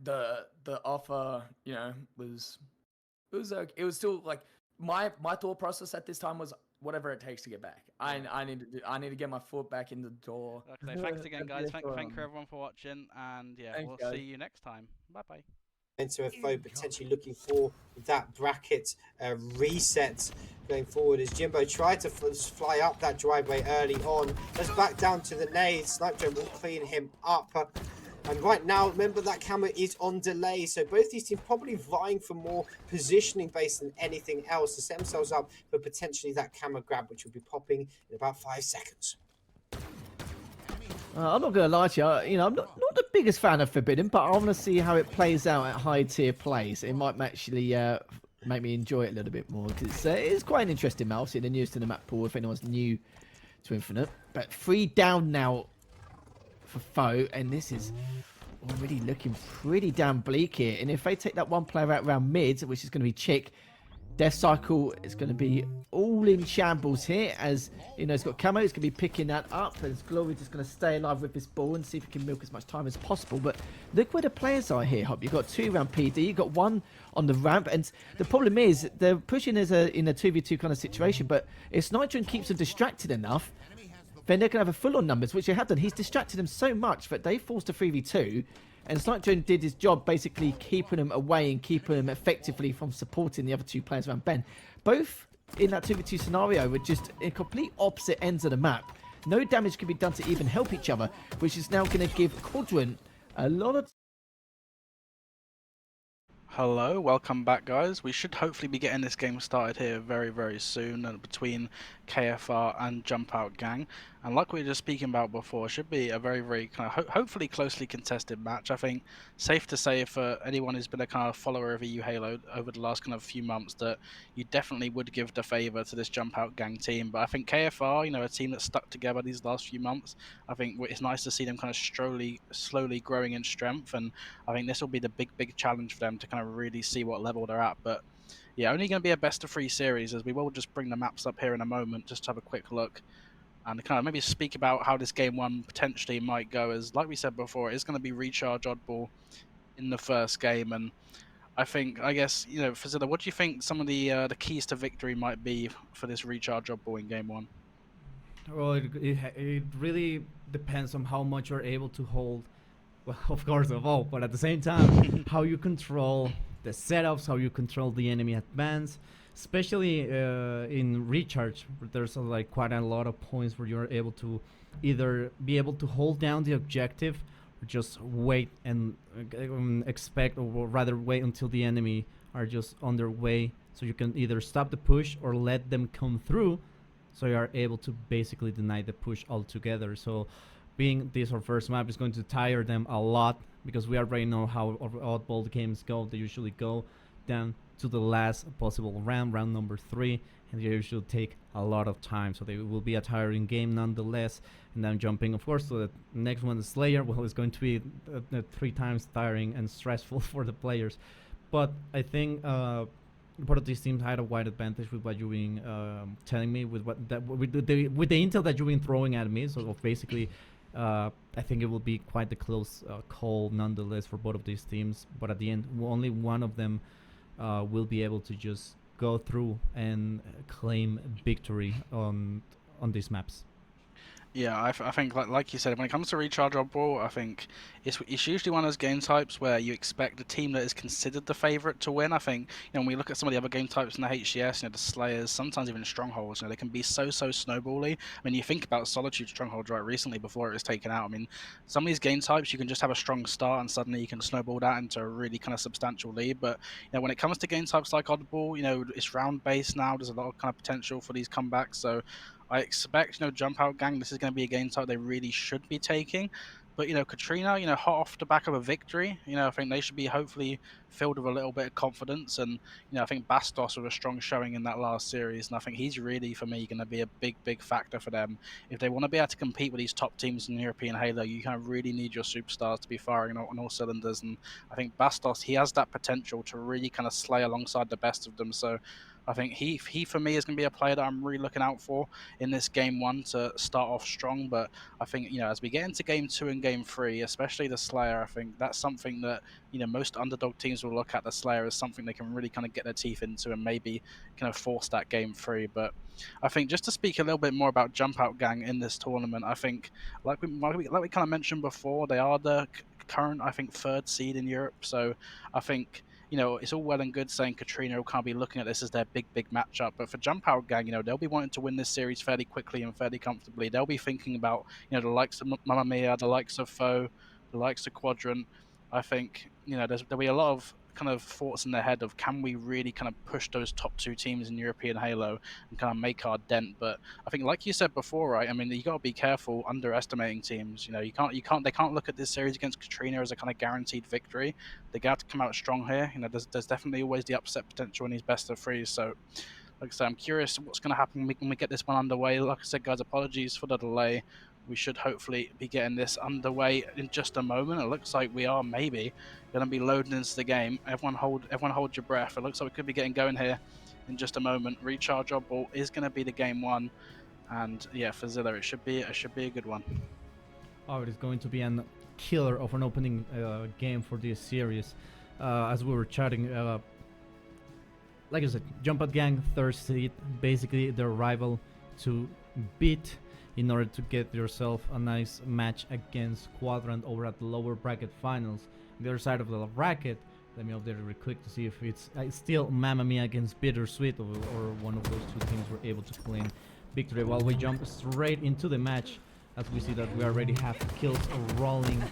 the offer, was it was still like my thought process at this time was whatever it takes to get back. I need to get my foot back in the door. Okay, thanks again, guys. Thank you everyone for watching, and Thanks, we'll guys. see you next time. Bye bye. Into FO potentially looking for that bracket reset going forward as Jimbo tried to fly up that driveway early on. Let's back down to the nade. Sniper will clean him up. And right now, remember that camera is on delay, so both these teams probably vying for more positioning based than anything else to set themselves up for potentially that camera grab, which will be popping in about 5 seconds. I'm not going to lie to you, I'm not the biggest fan of Forbidden, but I want to see how it plays out at high tier plays. It might actually make me enjoy it a little bit more, because it's quite an interesting map. Obviously, the newest to the map pool if anyone's new to Infinite. But 3 down now for Foe, and this is already looking pretty damn bleak here. And if they take that one player out around mid, which is going to be Chick, Death Cycle is going to be all in shambles here, as it's got Camo, he's going to be picking that up, and Glory just going to stay alive with this ball and see if he can milk as much time as possible. But look where the players are here, Hop. You've got 2 around PD, you've got 1 on the ramp, and the problem is they're pushing in a 2v2 kind of situation, but if Nitro keeps them distracted enough, then they're going to have a full-on numbers, which they have done. He's distracted them so much that they forced a 3v2, and Sniper did his job basically keeping them away and keeping them effectively from supporting the other 2 players around Ben. Both in that 2v2 scenario were just in complete opposite ends of the map. No damage can be done to even help each other, which is now going to give Quadrant a lot of... Hello, welcome back, guys. We should hopefully be getting this game started here very, very soon between KFR and Jump Out Gang. And like we were just speaking about before, it should be a very, very kind of hopefully closely contested match. I think safe to say for anyone who's been a kind of follower of EU Halo over the last kind of few months that you definitely would give the favour to this Jump Out Gang team. But I think KFR, a team that's stuck together these last few months, I think it's nice to see them kind of slowly growing in strength. And I think this will be the big challenge for them to kind of really see what level they're at. But yeah, only going to be a best of 3 series, as we will just bring the maps up here in a moment just to have a quick look and kind of maybe speak about how this game 1 potentially might go. As like we said before, it's going to be recharge oddball in the first game. And I guess Fazilla, what do you think some of the keys to victory might be for this recharge oddball in game 1? Well, it really depends on how much you're able to hold. Well, of course, but at the same time, how you control the setups, how you control the enemy advance, especially in recharge. There's like quite a lot of points where you're able to either be able to hold down the objective or just wait and expect, or rather wait until the enemy are just on their way, so you can either stop the push or let them come through, so you are able to basically deny the push altogether. So being this our first map is going to tire them a lot, because we already know how oddball games go. They usually go down to the last possible round number 3, and they usually take a lot of time, so they will be a tiring game nonetheless. And then jumping, of course, to the next one, the Slayer. Well, it's going to be 3 times tiring and stressful for the players. But I think part of these teams had a wide advantage with what you've been telling me, with what with the intel that you've been throwing at me. So basically, I think it will be quite a close call nonetheless for both of these teams. But at the end, only one of them will be able to just go through and claim victory on these maps. Yeah, I think like you said, when it comes to recharge oddball, I think it's usually one of those game types where you expect the team that is considered the favourite to win. I think, when we look at some of the other game types in the HCS, the Slayers, sometimes even Strongholds, they can be so snowbally. I mean, you think about Solitude Stronghold right recently before it was taken out. I mean, some of these game types you can just have a strong start and suddenly you can snowball that into a really kind of substantial lead. But when it comes to game types like oddball, it's round based now. There's a lot of kind of potential for these comebacks. So I expect, Jump Out Gang, this is going to be a game type they really should be taking. But, Katrina, hot off the back of a victory, I think they should be hopefully filled with a little bit of confidence. And, I think Bastos with a strong showing in that last series. And I think he's really, for me, going to be a big factor for them. If they want to be able to compete with these top teams in European Halo, you kind of really need your superstars to be firing on all cylinders. And I think Bastos, he has that potential to really kind of slay alongside the best of them. So I think he for me is going to be a player that I'm really looking out for in this game 1 to start off strong. But I think, as we get into game 2 and game 3, especially the Slayer, I think that's something that, most underdog teams will look at the Slayer as something they can really kind of get their teeth into and maybe kind of force that game 3. But I think just to speak a little bit more about Jump Out Gang in this tournament, I think like we kind of mentioned before, they are the current, I think, 3rd seed in Europe. So I think, it's all well and good saying Katrina will kind of be looking at this as their big matchup. But for Jump Out Gang, they'll be wanting to win this series fairly quickly and fairly comfortably. They'll be thinking about, the likes of Mamma Mia, the likes of FOE, the likes of Quadrant. I think, there'll be a lot of kind of thoughts in their head of, can we really kind of push those top 2 teams in European Halo and kind of make our dent? But I think, like you said before, right, I mean, you got to be careful underestimating teams. They can't look at this series against Katrina as a kind of guaranteed victory. They got to come out strong here. There's definitely always the upset potential in these best of 3s. So like I said, I'm curious what's going to happen when we get this one underway. Like I said, guys, apologies for the delay. We should hopefully be getting this underway in just a moment. It looks like we are maybe going to be loading into the game. Everyone hold your breath. It looks like we could be getting going here in just a moment. Recharge oddball is going to be the game 1, and yeah, for Zilla, it should be a good one. Oh, it is going to be a killer of an opening game for this series. As we were chatting, like I said, Jump Out Gang, 3rd seed, basically their rival to beat in order to get yourself a nice match against Quadrant over at the lower bracket finals. The other side of the bracket, let me update it real quick to see if it's still Mamma Mia against Bittersweet, or one of those 2 teams were able to claim victory. While we jump straight into the match, as we see that we already have kills rolling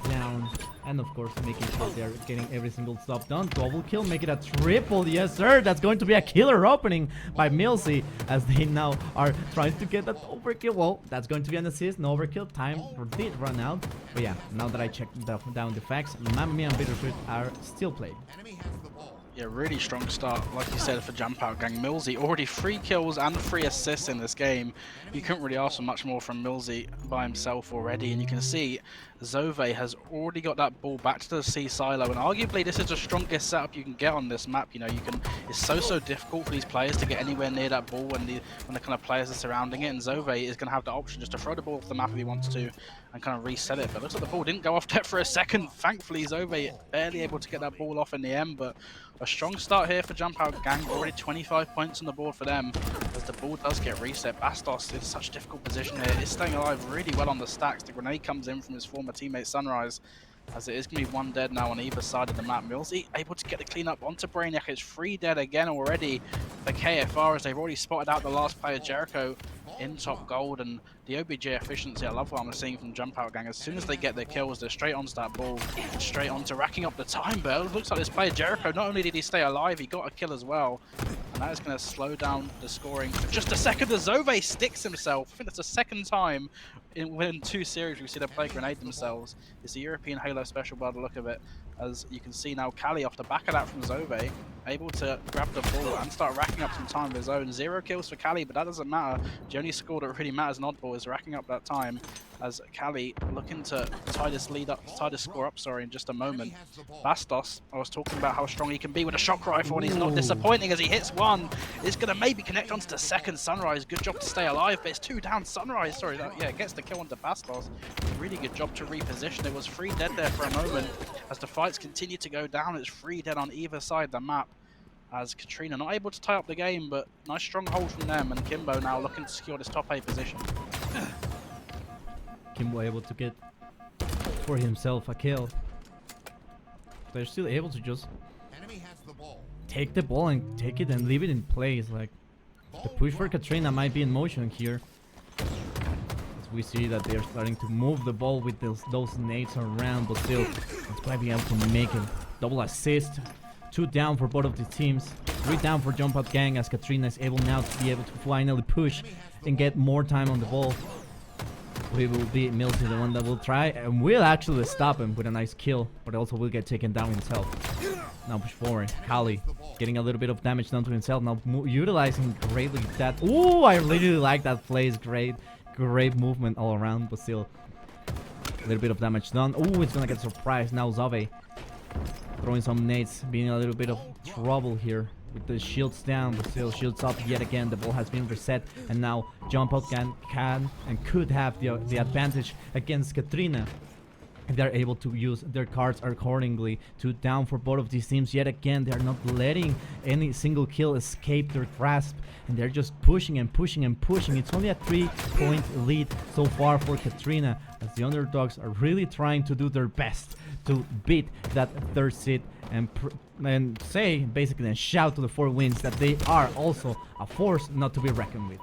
down, and of course making sure they're getting every single stuff done. Double kill, make it a triple. Yes sir, that's going to be a killer opening by Milsey, as they now are trying to get that overkill. Well, that's going to be an assist. No overkill, time did run out. But yeah, now that I checked down the facts, Mamma Mia and Bittersweet are still played. Yeah, really strong start, like you said, for Jump Out Gang. Milsey already 3 kills and 3 assists in this game. You couldn't really ask for much more from Milsey by himself already, and you can see Zove has already got that ball back to the C silo, and arguably this is the strongest setup you can get on this map. It's so difficult for these players to get anywhere near that ball when the kind of players are surrounding it, and Zove is going to have the option just to throw the ball off the map if he wants to and kind of reset it. But it looks like the ball didn't go off net for a second. Thankfully, Zove barely able to get that ball off in the end, but a strong start here for Jump Out Gang. Already 25 points on the board for them as the ball does get reset. Bastos in such a difficult position here. Is staying alive really well on the stacks. The grenade comes in from his former teammate Sunrise, as it is going to be 1 dead now on either side of the map. Milsey able to get the clean up onto Brainiac. It's 3 dead again already for KFR, as they've already spotted out the last player, Jericho, in top gold, and the OBJ efficiency, I love what I'm seeing from Jump Out Gang. As soon as they get their kills, they're straight onto that ball, and straight onto racking up the time. But it looks like this player Jericho, not only did he stay alive, he got a kill as well. And that is going to slow down the scoring for just a second. The Zove sticks himself. I think that's the second time within 2 series we've seen a player grenade themselves. It's the European Halo special by the look of it. As you can see now, Kali off the back of that from Zove, able to grab the ball and start racking up some time of his own. 0 kills for Kali, but that doesn't matter. The only score that really matters in Oddball is racking up that time. As Kali looking to tie this score up, in just a moment. Bastos, I was talking about how strong he can be with a shock rifle, and he's not disappointing as he hits one. It's going to maybe connect onto the second Sunrise. Good job to stay alive, but it's 2 down Sunrise. Gets the kill onto Bastos. Really good job to reposition. It was 3 dead there for a moment. As the fights continue to go down, it's 3 dead on either side of the map. As Katrina not able to tie up the game, but nice strong hold from them, and Kimbo now looking to secure this top 8 position. Kimbo able to get for himself a kill. They're still able to just take the ball and take it and leave it in place. Like, the push for Katrina might be in motion here. As we see that they're starting to move the ball with those nades around, but still, it's might be able to make a double assist. 2 down for both of the teams. 3 down for Jump Out Gang, as Katrina is able now to be able to finally push and get more time on the ball. We will be Milty, the one that will try, and will actually stop him with a nice kill, but also will get taken down himself. Now push forward. Kali getting a little bit of damage done to himself, now utilizing greatly that. Ooh, I really like that play. It's great movement all around, but still a little bit of damage done. Ooh, it's gonna get surprised. Now Zave throwing some nades, being a little bit of trouble here with the shields down, but still shields up yet again. The ball has been reset, and now Jump Out can and could have the advantage against Katrina. And they're able to use their cards accordingly. 2 down for both of these teams yet again. They're not letting any single kill escape their grasp, and they're just pushing and pushing and pushing. It's only a 3-point lead so far for Katrina, as the underdogs are really trying to do their best to beat that 3rd seed and say basically and shout to the 4 wins that they are also a force not to be reckoned with.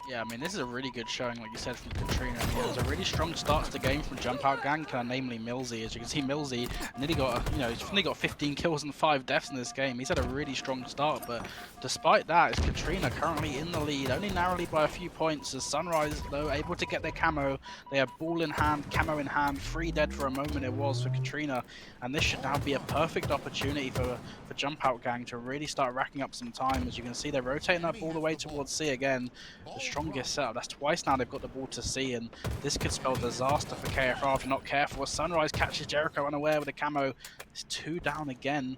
Yeah, I mean, this is a really good showing, like you said, from Katrina. I mean, it was a really strong start to the game from Jump Out Gang, namely Millsy. As you can see, Millsy nearly got, he's only got 15 kills and 5 deaths in this game. He's had a really strong start, but despite that, it's Katrina currently in the lead, only narrowly by a few points. As Sunrise, though, able to get their camo. They have ball in hand, camo in hand, 3 dead for a moment it was for Katrina, and this should now be a perfect opportunity for Jump Out Gang to really start racking up some time. As you can see, they're rotating up all the way towards C again. The strongest setup. That's twice now they've got the ball to C, and this could spell disaster for KFR if you're not careful. Sunrise catches Jericho unaware with a camo. It's 2 down again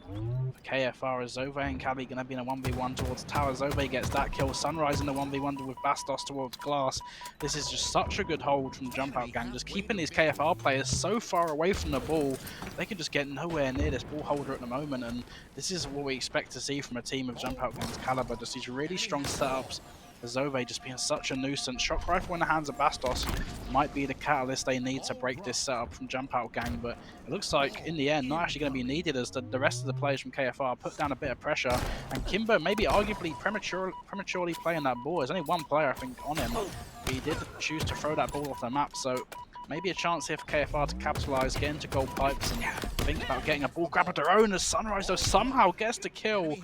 for KFR. As Zove and Kali going to be in a 1v1 towards tower. Zove gets that kill. Sunrise in the 1v1 with Bastos towards glass. This is just such a good hold from Jump Out Gang, just keeping these KFR players so far away from the ball. They can just get nowhere near this ball holder at the moment, and this is what we expect to see from a team of Jump Out Gang's caliber. Just these really strong setups. Zove just being such a nuisance. Shock rifle in the hands of Bastos might be the catalyst they need to break this setup from Jump Out Gang, but it looks like in the end not actually going to be needed, as the rest of the players from KFR put down a bit of pressure, and Kimbo maybe arguably prematurely playing that ball. There's only 1 player I think on him, but he did choose to throw that ball off the map, so maybe a chance here for KFR to capitalize, get into gold pipes, and think about getting a ball grab of their own. As Sunrise, though, somehow gets the kill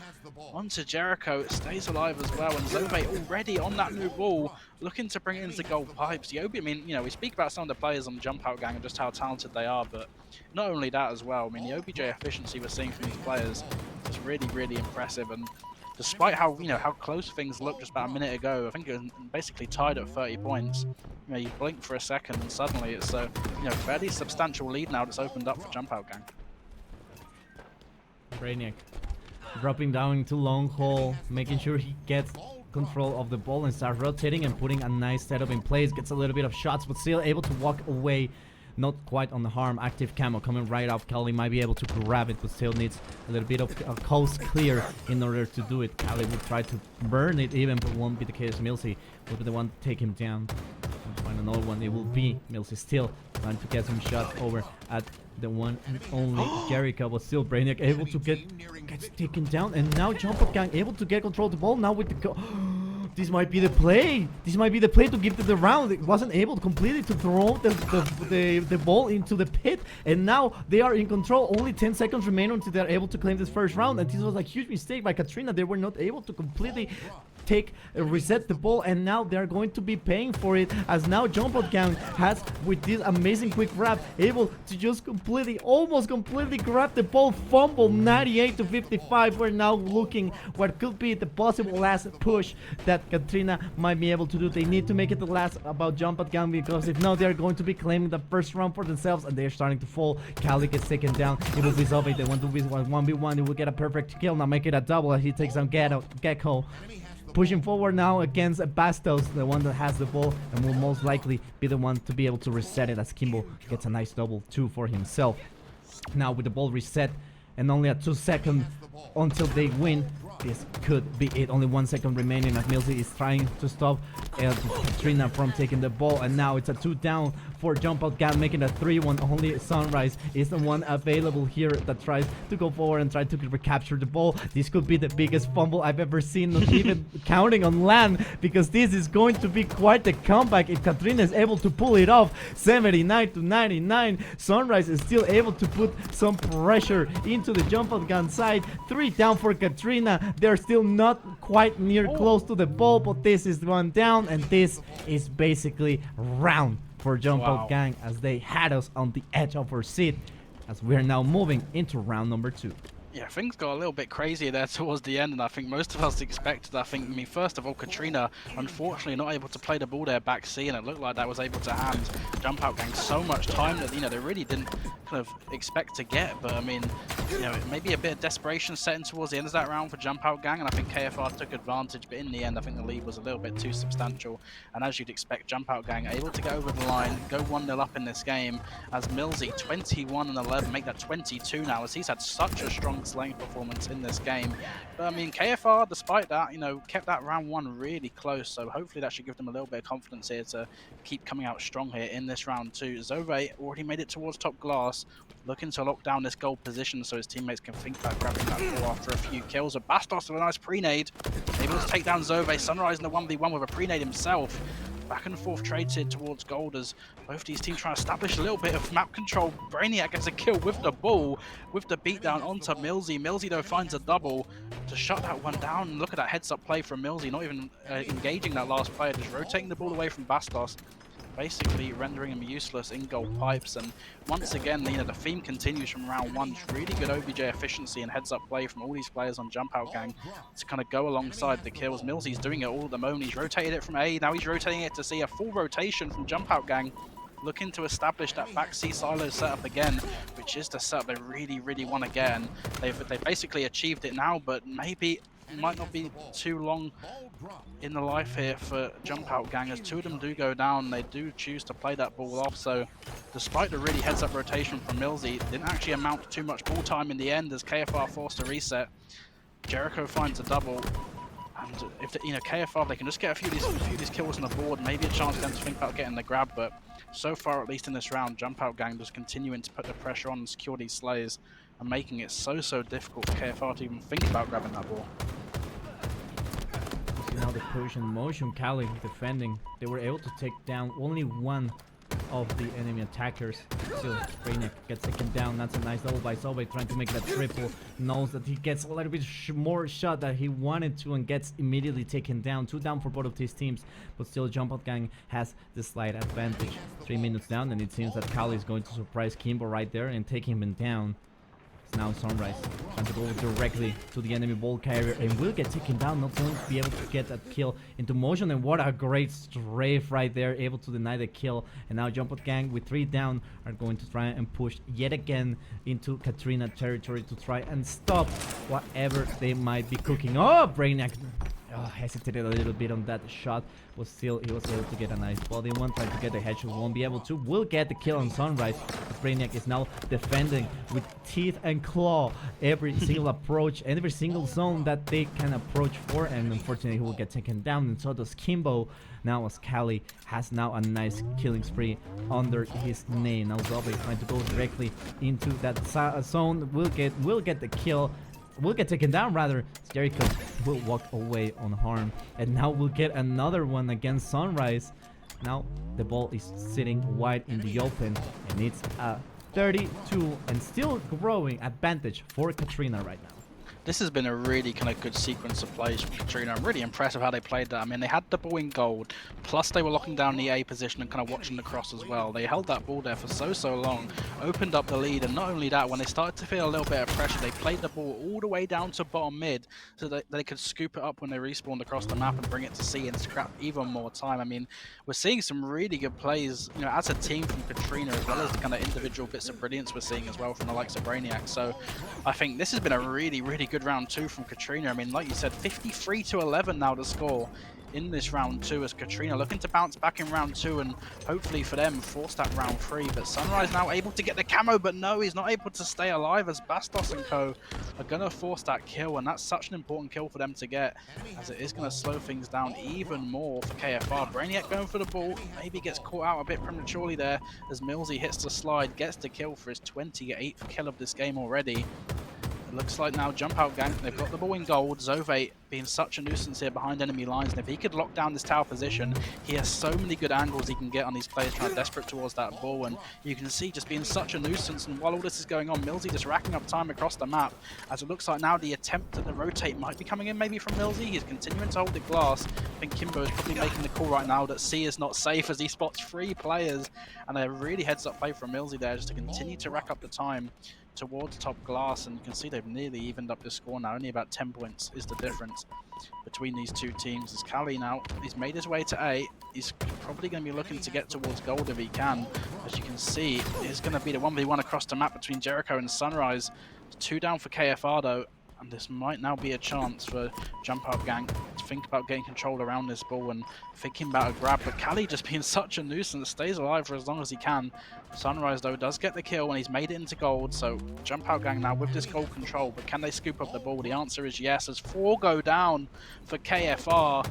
onto Jericho. It stays alive as well, and Zove already on that new ball, looking to bring it into gold pipes. Yobi, I mean, we speak about some of the players on Jump Out Gang and just how talented they are, but not only that as well. I mean, the OBJ efficiency we're seeing from these players is really, really impressive, and despite how how close things looked just about a minute ago, I think it was basically tied at 30 points. You blink for a second and suddenly it's a fairly substantial lead now that's opened up for Jump Out Gang. Brainiac dropping down into long hole, making sure he gets control of the ball and start rotating and putting a nice setup in place. Gets a little bit of shots, but still able to walk away. Not quite on the harm. Active camo coming right off. Kali might be able to grab it, but still needs a little bit of a coast clear in order to do it. Kali will try to burn it even, but won't be the case. Millsy will be the one to take him down. And find another one. It will be Millsy still trying to get some shots over at the one and only Jericho, but still Brainiac able to get taken down, and now Jump Out Gang able to get control of the ball now with the this might be the play. This might be the play to give them the round. It wasn't able to completely to throw the ball into the pit, and now they are in control. Only 10 seconds remain until they're able to claim this first round, and this was a huge mistake by Katrina. They were not able to completely reset the ball, and now they're going to be paying for it, as now Jump Out Gang has, with this amazing quick grab, able to just almost completely grab the ball, fumble. 98-55. We're now looking what could be the possible last push that Katrina might be able to do. They need to make it the last about Jump Out Gang, because if not, they're going to be claiming the first round for themselves, and they're starting to fall. Kali gets taken down. It will be Zove. They want to be 1v1. He will get a perfect kill, now make it a double as he takes down Gecko. Pushing forward now against Bastos, the one that has the ball, and will most likely be the one to be able to reset it, as Kimbo gets a nice double 2 for himself. Now with the ball reset and only a 2 second until they win, this could be it. Only 1 second remaining as Milzy is trying to stop Katrina from taking the ball, and now it's a 2 down for Jump Out Gang, making a 3-1. Only Sunrise is the one available here that tries to go forward and try to recapture the ball. This could be the biggest fumble I've ever seen, not even counting on LAN, because this is going to be quite a comeback if Katrina is able to pull it off. 79-99. Sunrise is still able to put some pressure into the Jump Out Gang side. 3 down for Katrina. They're still not quite near close to the ball, but this is 1 down, and this is basically round for Jump Out Gang, as they had us on the edge of our seat, as we're now moving into round number 2. Yeah, things got a little bit crazier there towards the end, and I think most of us expected. I mean, first of all, Katrina, unfortunately, not able to play the ball there back C, and it looked like that was able to hand Jump Out Gang so much time that, they really didn't kind of expect to get. But I mean, maybe a bit of desperation setting towards the end of that round for Jump Out Gang, and I think KFR took advantage. But in the end, I think the lead was a little bit too substantial, and as you'd expect, Jump Out Gang able to get over the line, go 1-0 up in this game, as Milzy 21-11, make that 22 now, as he's had such a strong lane performance in this game. But I mean, KFR, despite that, kept that round 1 really close, so hopefully that should give them a little bit of confidence here to keep coming out strong here in this round 2. Zove already made it towards top glass, looking to lock down this gold position so his teammates can think about grabbing that ball after a few kills. But Bastos with a nice pre-nade, able to take down Zove. Sunrise in the 1v1 with a pre-nade himself. Back and forth trades here towards gold as both these teams try to establish a little bit of map control. Brainiac gets a kill with the ball, with the beatdown onto Milzy. Milzy though finds a double to shut that one down. And look at that heads-up play from Milzy, not even engaging that last player, just rotating the ball away from Bastos, basically rendering him useless in gold pipes. And once again, the theme continues from round 1. Really good OBJ efficiency and heads-up play from all these players on Jump Out Gang to kind of go alongside the kills. Milzy's doing it all at the moment. He's rotated it from A, now he's rotating it to C. A full rotation from Jump Out Gang, looking to establish that back C silo setup again, which is the setup they really want to get. And they've basically achieved it now, but maybe it might not be too long in the life here for Jump Out Gang, as 2 of them do go down. They do choose to play that ball off, so despite the really heads-up rotation from Milzy, it didn't actually amount to too much ball time in the end as KFR forced to reset. Jericho finds a double, and if KFR, they can just get a few of these kills on the board, maybe a chance for them to think about getting the grab. But so far, at least in this round, Jump Out Gang just continuing to put the pressure on and secure these slayers, and making it so difficult for KFR to even think about grabbing that ball. Now the push in motion, Kali defending. They were able to take down only one of the enemy attackers. Still, Brainiac gets taken down. That's a nice double by Zove, trying to make it a triple. Knows that he gets a little bit more shot that he wanted to, and gets immediately taken down. 2 down for both of these teams, but still Jump Out Gang has the slight advantage. 3 minutes down, and it seems that Kali is going to surprise Kimbo right there and take him down. Now Sunrise trying to go directly to the enemy ball carrier and will get taken down, not going to be able to get that kill into motion. And what a great strafe right there, able to deny the kill. And now Jump Out Gang with 3 down are going to try and push yet again into Katrina territory to try and stop whatever they might be cooking. Oh, Brainiac hesitated a little bit on that shot, but still he was able to get a nice body one, trying to get the headshot, won't be able to. Will get the kill on Sunrise, but Brainiac is now defending with teeth and claw every single approach and every single zone that they can approach for, and unfortunately he will get taken down, and so does Kimbo. Now as Kali has now a nice killing spree under his name. Now Zove trying to go directly into that zone, will get the kill. will get taken down rather. Jericho will walk away unharmed. And now we'll get another one against Sunrise. Now the ball is sitting wide in the open, and it's a 32 and still growing advantage for Katrina right now. This has been a really kind of good sequence of plays from Katrina. I'm really impressed with how they played that. I mean, they had the ball in gold, plus they were locking down the A position and kind of watching the cross as well. They held that ball there for so long, opened up the lead, and not only that, when they started to feel a little bit of pressure, they played the ball all the way down to bottom mid so that they could scoop it up when they respawned across the map and bring it to C and scrap even more time. I mean, we're seeing some really good plays, you know, as a team from Katrina, as well as the kind of individual bits of brilliance we're seeing as well from the likes of Brainiac. So I think this has been a really good round 2 from Katrina. I mean, like you said, 53-11 now to score in this round 2 as Katrina looking to bounce back in round 2 and hopefully for them force that round 3. But Sunrise now able to get the camo, but no, he's not able to stay alive as Bastos and co are going to force that kill, and that's such an important kill for them to get, as it is going to slow things down even more for KFR. Brainiac going for the ball, maybe gets caught out a bit prematurely there as Millsy hits the slide, gets the kill for his 28th kill of this game already. It looks like now Jump Out Gang, they've got the ball in gold. Zove being such a nuisance here behind enemy lines, and if he could lock down this tower position, he has so many good angles he can get on these players trying desperate towards that ball, and you can see just being such a nuisance. And while all this is going on, Millsy just racking up time across the map, as it looks like now the attempt at the rotate might be coming in maybe from Millsy. He's continuing to hold the glass. I think Kimbo is probably making the call right now that C is not safe as he spots 3 players, and a really heads up play from Millsy there just to continue to rack up the time towards top glass. And you can see they've nearly evened up the score now. Only about 10 points is the difference between these two teams, as Kali now, he's made his way to A. He's probably going to be looking to get towards gold if he can. As you can see, it's going to be the 1v1 across the map between Jericho and Sunrise. 2 down for KFR though, and this might now be a chance for Jump Out Gang to think about getting control around this ball and thinking about a grab. But Kali just being such a nuisance, stays alive for as long as he can. Sunrise though does get the kill and he's made it into gold, so Jump Out Gang now with this gold control, but can they scoop up the ball? The answer is yes, as 4 go down for KFR,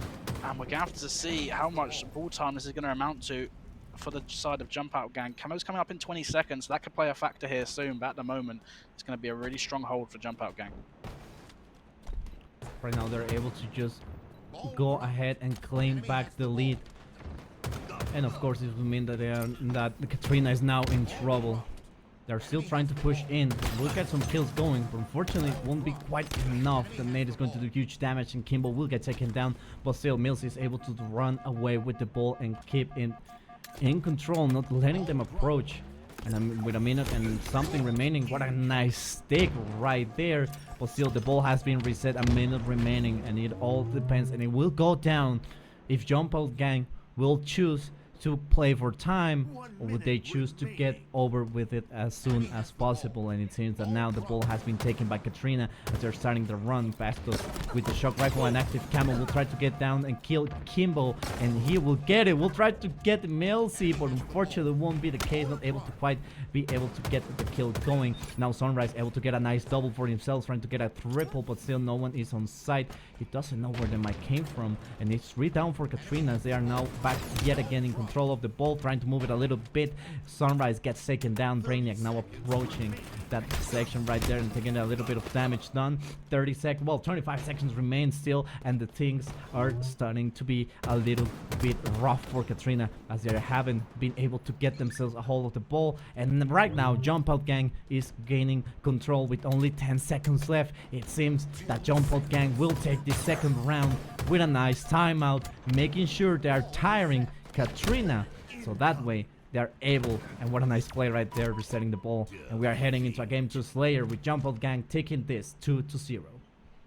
and we're going to have to see how much ball time this is going to amount to for the side of Jump Out Gang. Camo's coming up in 20 seconds, so that could play a factor here soon, but at the moment it's going to be a really strong hold for Jump Out Gang. Right now they're able to just go ahead and claim back the lead. And of course this will mean that Katrina is now in trouble. They're still trying to push in. We'll get some kills going, but unfortunately it won't be quite enough. The nade is going to do huge damage and Kimbo will get taken down, but still Mills is able to run away with the ball and keep it in control, not letting them approach. And with a minute and something remaining, what a nice stick right there. But still the ball has been reset, a minute remaining, and it all depends, and it will go down if Jump Out Gang will choose to play for time, or would they choose to get over with it as soon as possible. And it seems that now the ball has been taken by Katrina as they're starting to run. Bastos with the shock rifle and active camo will try to get down and kill Kimbo, and he will get it. We'll try to get Millsy, but unfortunately it won't be the case, not able to quite be able to get the kill going. Now Sunrise able to get a nice double for himself, trying to get a triple, but still no one is on site. He doesn't know where the mic came from, and it's 3 down for Katrina as they are now back yet again in control of the ball, trying to move it a little bit. Sunrise gets taken down. Brainiac now approaching that section right there and taking a little bit of damage done. 30 seconds, well, 25 seconds remain still, and the things are starting to be a little bit rough for Katrina as they haven't been able to get themselves a hold of the ball. And right now Jump Out Gang is gaining control with only 10 seconds left. It seems that Jump Out Gang will take this second round with a nice timeout, making sure they are tiring Katrina, so that way they're able, and what a nice play right there, resetting the ball. And we are heading into a game 2 Slayer with Jump Out Gang taking this 2-0.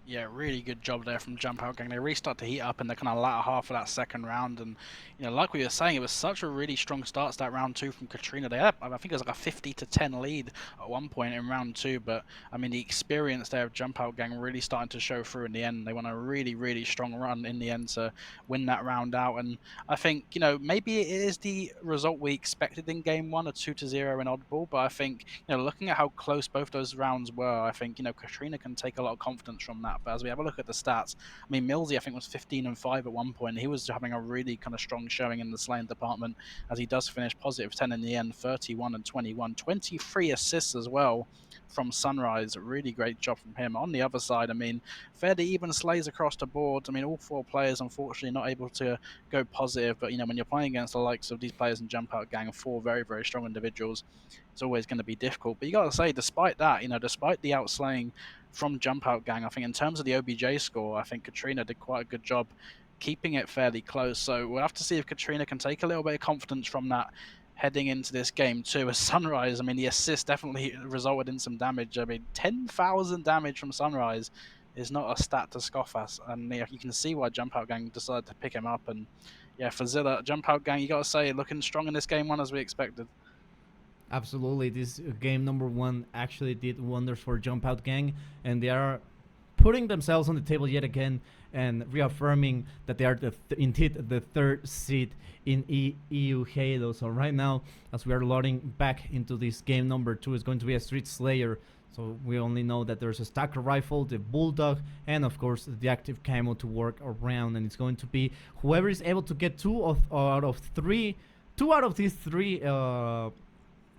Yeah, really good job there from Jump Out Gang. They really start to heat up in the kind of latter half of that second round, and you know, like we were saying, it was such a really strong start to that round 2 from Katrina. They had, I think it was like a 50-10 lead at one point in round 2, but I mean the experience there of Jump Out Gang really starting to show through in the end. They won a really strong run in the end to win that round out, and I think, you know, maybe it is the result we expected in game 1, a 2-0 in oddball, but I think, you know, looking at how close both those rounds were, I think, you know, Katrina can take a lot of confidence from that. that. But as we have a look at the stats, I mean, Millsy, I think, was 15-5 at one point. He was having a really kind of strong showing in the slaying department, as he does finish positive 10 in the end, 31-21, 23 assists as well from Sunrise. Really great job from him. On the other side, I mean, fairly even slays across the board. I mean, all 4 players, unfortunately, not able to go positive. But, you know, when you're playing against the likes of these players in Jump Out Gang, 4 very, very strong individuals, it's always going to be difficult. But you got to say, despite that, you know, despite the outslaying from Jump Out Gang, I think in terms of the OBJ score, I think Katrina did quite a good job keeping it fairly close. So we'll have to see if Katrina can take a little bit of confidence from that heading into this game too. As Sunrise, I mean, the assist definitely resulted in some damage. I mean, 10,000 damage from Sunrise is not a stat to scoff at, and you can see why Jump Out Gang decided to pick him up. And yeah, for Zilla, Jump Out Gang, you got to say, looking strong in this game 1 as we expected. Absolutely, this game number 1 actually did wonders for Jump Out Gang, and they are putting themselves on the table yet again and reaffirming that they are indeed the 3rd seed in EU Halo. So right now, as we are loading back into this game number 2, is going to be a Street Slayer. So we only know that there's a Stacker Rifle, the Bulldog, and of course the active camo to work around. And it's going to be whoever is able to get 2 out of these 3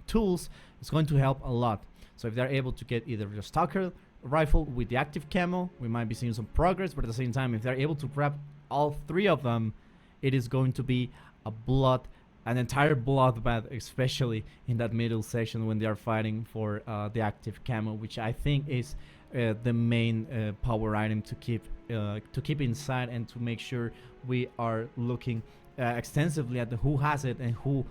tools is going to help a lot. So if they're able to get either the Stalker Rifle with the active camo, we might be seeing some progress. But at the same time, if they're able to grab all 3 of them, it is going to be an entire bloodbath, especially in that middle section when they are fighting for the active camo, which I think is the main power item to keep inside, and to make sure we are looking extensively at who has it and who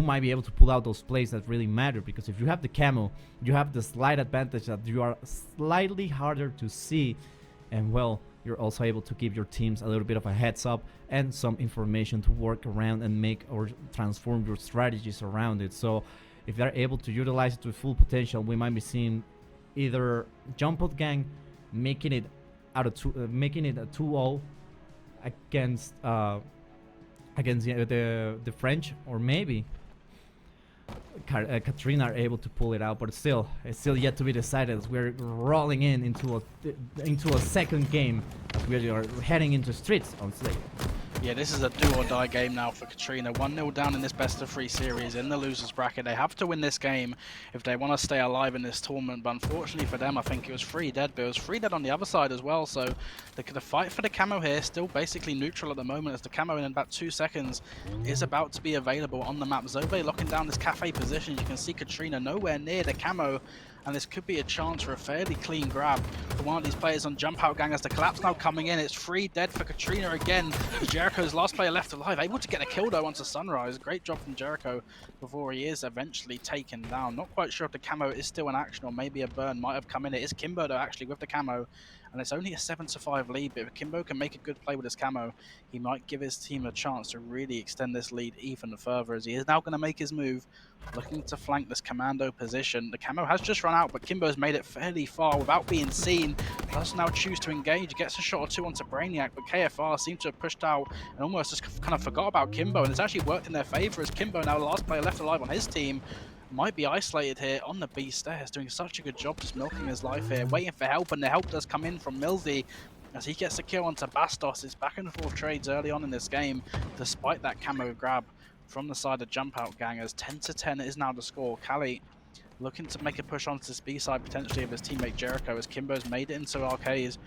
might be able to pull out those plays that really matter. Because if you have the camo, you have the slight advantage that you are slightly harder to see, and well, you're also able to give your teams a little bit of a heads up and some information to work around and make or transform your strategies around it. So if they're able to utilize it to full potential, we might be seeing either Jump Out Gang making it a 2-0 against the French, or maybe Katrina are able to pull it out. But still, it's still yet to be decided, as we're rolling into a second game, as we are heading into Streets on Slate. Yeah, this is a do-or-die game now for Katrina. 1-0 down in this best-of-3 series in the losers bracket. They have to win this game if they want to stay alive in this tournament. But unfortunately for them, I think it was 3 dead. But it was 3 dead on the other side as well. So the fight for the camo here is still basically neutral at the moment, as the camo in about 2 seconds is about to be available on the map. Zove locking down this cafe position. You can see Katrina nowhere near the camo, and this could be a chance for a fairly clean grab for one of these players on Jump Out Gang. As the collapse now coming in, it's 3 dead for Katrina again. Jericho's last player left alive, able to get a kill though onto Sunrise. Great job from Jericho before he is eventually taken down. Not quite sure if the camo is still in action, or maybe a burn might have come in. It is Kimbo though, actually, with the camo, and it's only a 7-5 lead. But if Kimbo can make a good play with his camo, he might give his team a chance to really extend this lead even further, as he is now going to make his move, looking to flank this commando position. The camo has just run out, but Kimbo's made it fairly far without being seen. Does now choose to engage, gets a shot or 2 onto Brainiac, but KFR seem to have pushed out and almost just kind of forgot about Kimbo, and it's actually worked in their favor, as Kimbo, now the last player left alive on his team, might be isolated here on the B stairs, doing such a good job just milking his life here, waiting for help, and the help does come in from Millsy as he gets a kill onto Bastos. It's back and forth trades early on in this game, despite that camo grab from the side of Jump Out Gang, as 10-10 is now the score. Kali looking to make a push onto this B side potentially of his teammate Jericho, as Kimbo's made it into Arcades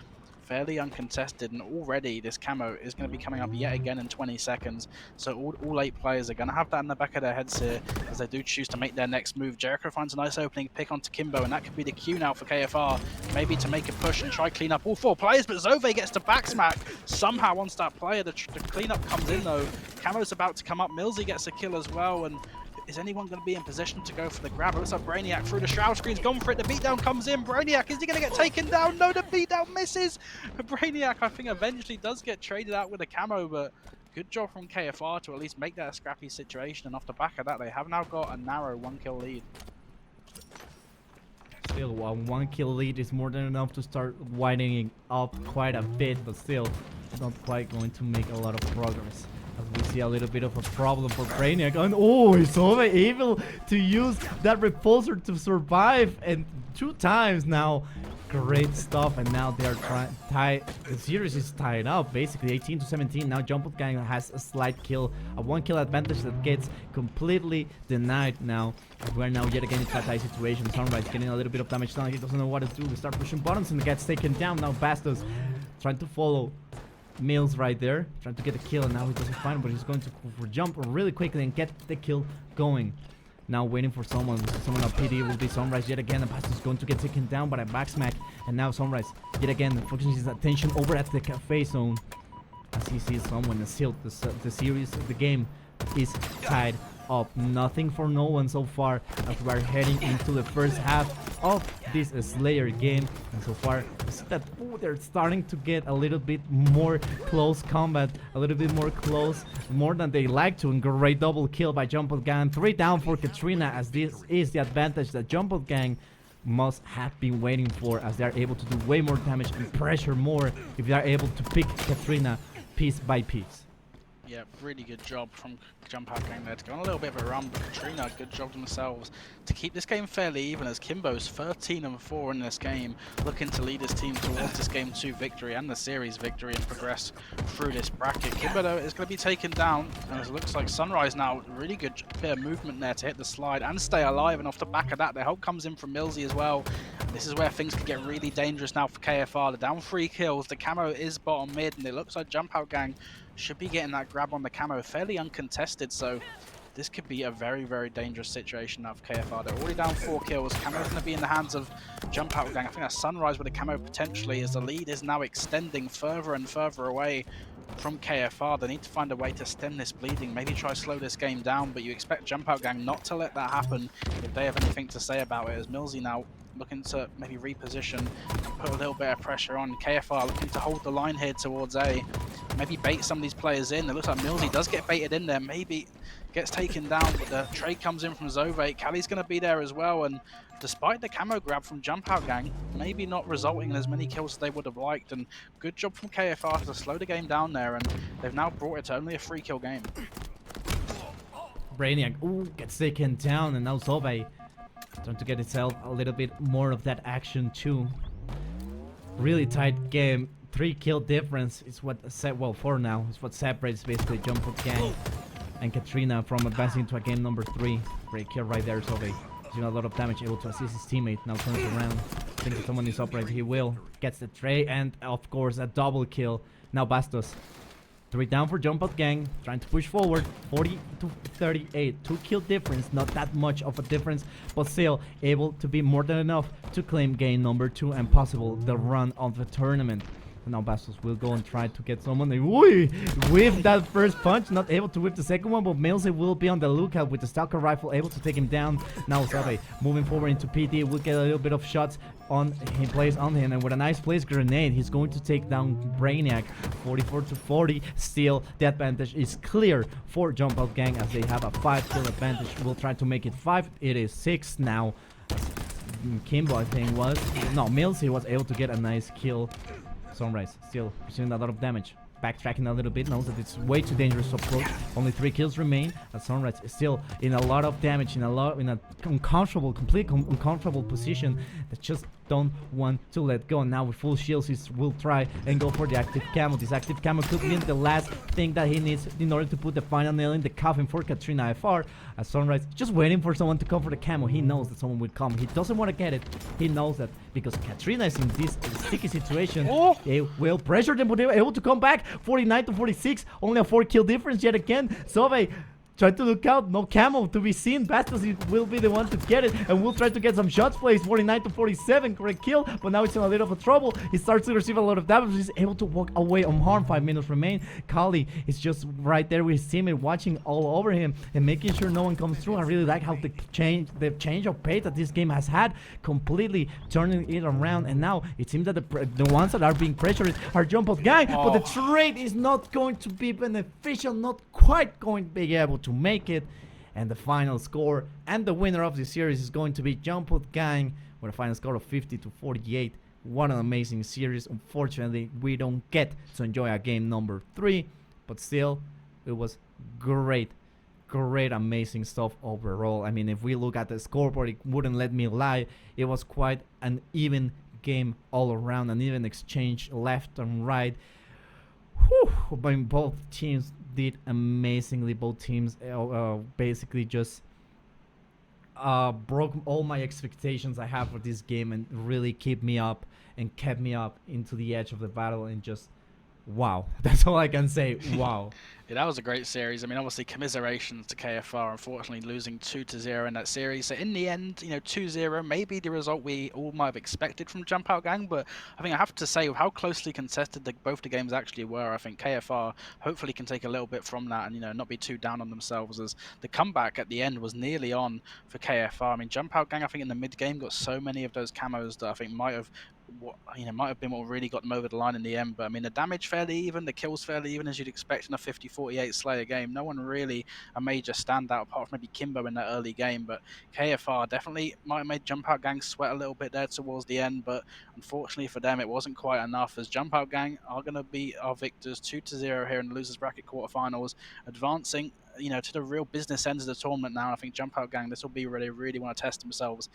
fairly uncontested, and already this camo is going to be coming up yet again in 20 seconds. So all 8 players are going to have that in the back of their heads here as they do choose to make their next move. Jericho finds a nice opening pick onto Kimbo, and that could be the cue now for KFR, maybe to make a push and try clean up all 4 players, but Zove gets to backsmack somehow once that player. The cleanup comes in though. Camo's about to come up, Millsy gets a kill as well, and is anyone going to be in position to go for the grab? It looks like Brainiac through the shroud screen's gone for it. The beatdown comes in. Brainiac, is he going to get taken down? No, the beatdown misses. Brainiac, I think, eventually does get traded out with a camo, but good job from KFR to at least make that a scrappy situation. And off the back of that, they have now got a narrow 1-kill lead. Still, a 1-kill lead is more than enough to start widening up quite a bit, but still not quite going to make a lot of progress. As we see a little bit of a problem for Brainiac. And oh, is Zove able to use that repulsor to survive? And 2 times now great stuff, and now they are trying. The series is tied up, basically 18-17. Now Jump Gang has a slight kill, a 1-kill advantage that gets completely denied now. We're now yet again in a tie situation. Sunrise getting a little bit of damage done. He doesn't know what to do. We start pushing buttons and gets taken down. Now Bastos trying to follow Mills right there, trying to get a kill, and now he doesn't find, but he's going to jump really quickly and get the kill going. Now waiting for someone on PD will be Sunrise yet again, and Bastos is going to get taken down by a back smack, and now Sunrise yet again focuses his attention over at the cafe zone as he sees someone, and still the series, the game is tied up. Nothing for no one so far as we're heading into the first half of this Slayer game, and so far you see that they're starting to get a little bit more close combat, a little bit more close, more than they like to. And great double kill by Jump Gang, 3 down for Katrina, as this is the advantage that Jump Gang must have been waiting for, as they're able to do way more damage and pressure more if they're able to pick Katrina piece by piece. Yeah, really good job from Jump Out Gang there to go on a little bit of a run, but Katrina, good job themselves to keep this game fairly even, as Kimbo's 13-4 in this game, looking to lead his team towards this Game 2 victory and the series victory and progress through this bracket. Kimbo, though, is going to be taken down, and it looks like Sunrise now, really good bit of movement there to hit the slide and stay alive, and off the back of that, the help comes in from Millsy as well. This is where things could get really dangerous now for KFR. They're down 3 kills, the camo is bottom mid, and it looks like Jump Out Gang should be getting that grab on the camo fairly uncontested, so this could be a very, very dangerous situation now for KFR. They're already down 4 kills. Camo's going to be in the hands of Jump Out Gang. I think that's Sunrise with a camo potentially, as the lead is now extending further and further away from KFR. They need to find a way to stem this bleeding, maybe try to slow this game down, but you expect Jump Out Gang not to let that happen if they have anything to say about it, as Millsy now looking to maybe reposition and put a little bit of pressure on. KFR looking to hold the line here towards A, maybe bait some of these players in. It looks like Millsy does get baited in there, maybe gets taken down, but the trade comes in from Zove. Cali's going to be there as well, and despite the camo grab from Jump Out Gang, maybe not resulting in as many kills as they would have liked, and good job from KFR to slow the game down there, and they've now brought it to only a 3-kill game. Brainiac, gets taken down, and now Zove trying to get itself a little bit more of that action too. Really tight game. 3-kill difference is what, well, 4 now, is what separates basically Jump Out Gang and Katrina from advancing to a game number 3. Great kill right there, Zove. Doing a lot of damage, able to assist his teammate. Now turns around, thinks that someone is upright. He will. Gets the tray, and of course a double kill. Now Bastos. 3 down for Jump Out Gang, trying to push forward. 40-38, 2-kill difference, not that much of a difference, but still able to be more than enough to claim game number 2 and possible the run of the tournament. And now Bastos will go and try to get someone. With that first punch, not able to whip the second one, but Millsy will be on the lookout with the Stalker rifle, able to take him down. Now Zove moving forward into PT, will get a little bit of shots on him, plays on him, and with a nice placed grenade, he's going to take down Brainiac. 44-40. Still, the advantage is clear for Jump Out Gang, as they have a 5-kill advantage. We'll try to make it 5. It is 6 now. Kimbo, I think, Millsy was able to get a nice kill. Sunrise still receiving a lot of damage. Backtracking a little bit, knows that it's way too dangerous to approach. Only 3 kills remain, and Sunrise is still in a lot of damage, in a complete uncomfortable position that just don't want to let go. And now with full shields, he will try and go for the active camo. This active camo could be the last thing that he needs in order to put the final nail in the coffin for Katrina FR. As Sunrise just waiting for someone to come for the camo. He knows that someone will come. He doesn't want to get it. He knows that because Katrina is in this sticky situation, they will pressure them, but they were able to come back. 49-46, only a 4-kill difference yet again. Zove try to look out, no camo to be seen. Bastos will be the one to get it, and we'll try to get some shots placed. 49-47, correct kill, but now it's in a little bit of trouble. He starts to receive a lot of damage. He's able to walk away unharmed. 5 minutes remain. Kali is just right there with his teammate, watching all over him and making sure no one comes through. I really like how the change of pace that this game has had, completely turning it around. And now it seems that the ones that are being pressured are Jump Out Gang, but the trade is not going to be beneficial, not quite going to be able to make it. And the final score and the winner of the series is going to be Jump Out Gang with a final score of 50-48. What an amazing series. Unfortunately, we don't get to enjoy a game number 3, but still, it was great, amazing stuff overall. I mean, if we look at the scoreboard, it wouldn't let me lie. It was quite an even game all around and even exchange left and right. Whew, I mean, both teams did amazingly. Both teams basically just broke all my expectations I have for this game and really kept me up into the edge of the battle, and just wow. That's all I can say. Wow. Yeah, that was a great series. I mean, obviously, commiserations to KFR, unfortunately losing 2-0 in that series. So in the end, 2-0 may be the result we all might have expected from Jump Out Gang, but I think I have to say, with how closely contested both the games actually were, I think KFR hopefully can take a little bit from that and, not be too down on themselves, as the comeback at the end was nearly on for KFR. I mean, Jump Out Gang, I think in the mid-game got so many of those camos that I think might have been what really got them over the line in the end. But I mean, the damage fairly even, the kills fairly even, as you'd expect in a 50-48 Slayer game. No one really a major standout apart from maybe Kimbo in that early game. But KFR definitely might have made Jump Out Gang sweat a little bit there towards the end. But unfortunately for them, it wasn't quite enough, as Jump Out Gang are going to beat our victors 2-0 here in the losers bracket quarterfinals, advancing to the real business ends of the tournament now. I think Jump Out Gang, this will be where they really want to test themselves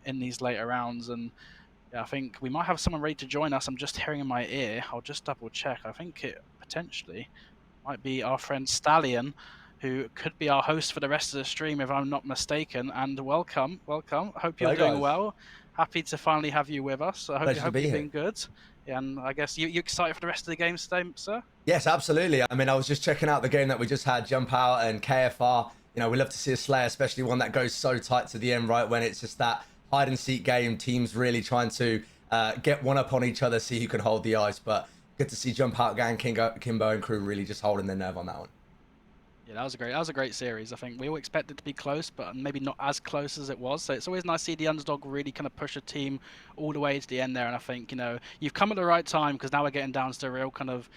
in these later rounds. And yeah, I think we might have someone ready to join us. I'm just hearing in my ear. I'll just double check. I think it potentially might be our friend Stallion, who could be our host for the rest of the stream, if I'm not mistaken. And welcome. Hope you're doing well. Happy to finally have you with us. I hope you've been good. And I guess you excited for the rest of the games today, sir? Yes, absolutely. I mean, I was just checking out the game that we just had, Jump Out and KFR. We love to see a Slayer, especially one that goes so tight to the end, right? When it's just that hide and seek game, teams really trying to get one up on each other, see who can hold the ice. But good to see Jump Out Gang, Kimbo and crew really just holding their nerve on that one. Yeah, that was a great series. I think we all expected it to be close, but maybe not as close as it was. So it's always nice to see the underdog really kind of push a team all the way to the end there. And I think, you've come at the right time, because now we're getting down to the real kind of,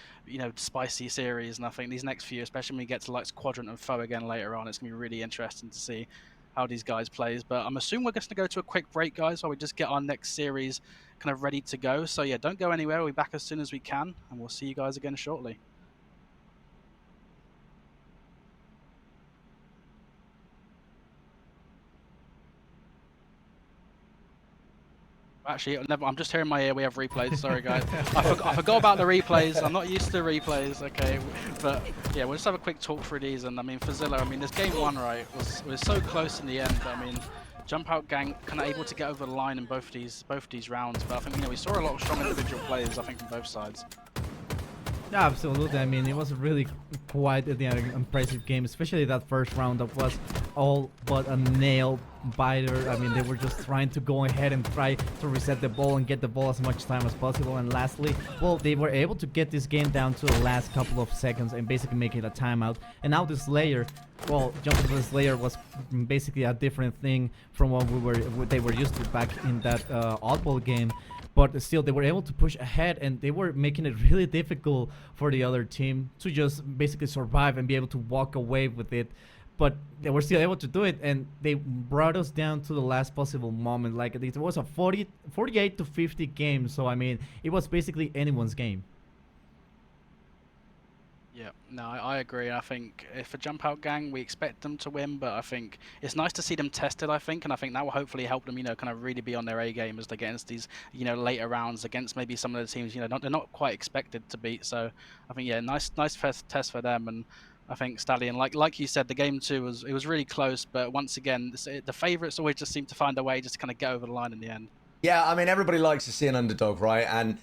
spicy series. And I think these next few, especially when we get to like Quadrant and FOE again later on, it's going to be really interesting to see how these guys plays. But I'm assuming we're just going to go to a quick break, guys, while we just get our next series kind of ready to go. So yeah, don't go anywhere. We'll be back as soon as we can, and we'll see you guys again shortly. Actually, I'm just hearing in my ear we have replays. Sorry, guys. I forgot about the replays. I'm not used to replays. Okay, but yeah, we'll just have a quick talk through these. And I mean, for Zilla, this game one, right, was so close in the end. But I mean, Jump Out Gang kind of able to get over the line in both these rounds. But I think we saw a lot of strong individual players. I think from both sides. Yeah, absolutely. I mean, it was really quite an impressive game, especially that first round that was all but a nail biter. I mean, they were just trying to go ahead and try to reset the ball and get the ball as much time as possible. And lastly, well, they were able to get this game down to the last couple of seconds and basically make it a timeout. And now the Slayer, well, jumping to the Slayer was basically a different thing from what they were used to back in that oddball game. But still, they were able to push ahead, and they were making it really difficult for the other team to just basically survive and be able to walk away with it. But they were still able to do it, and they brought us down to the last possible moment. Like, it was a 48-50 game, so I mean, it was basically anyone's game. Yeah, no, I agree. I think for Jump Out Gang, we expect them to win, but I think it's nice to see them tested, I think, and I think that will hopefully help them, kind of really be on their A game as they get into these, later rounds against maybe some of the teams, they're not quite expected to beat. So I think, yeah, nice test for them. And I think Stallion, like you said, the game two was really close, but once again, the favourites always just seem to find a way just to kind of get over the line in the end. Yeah, I mean, everybody likes to see an underdog, right? And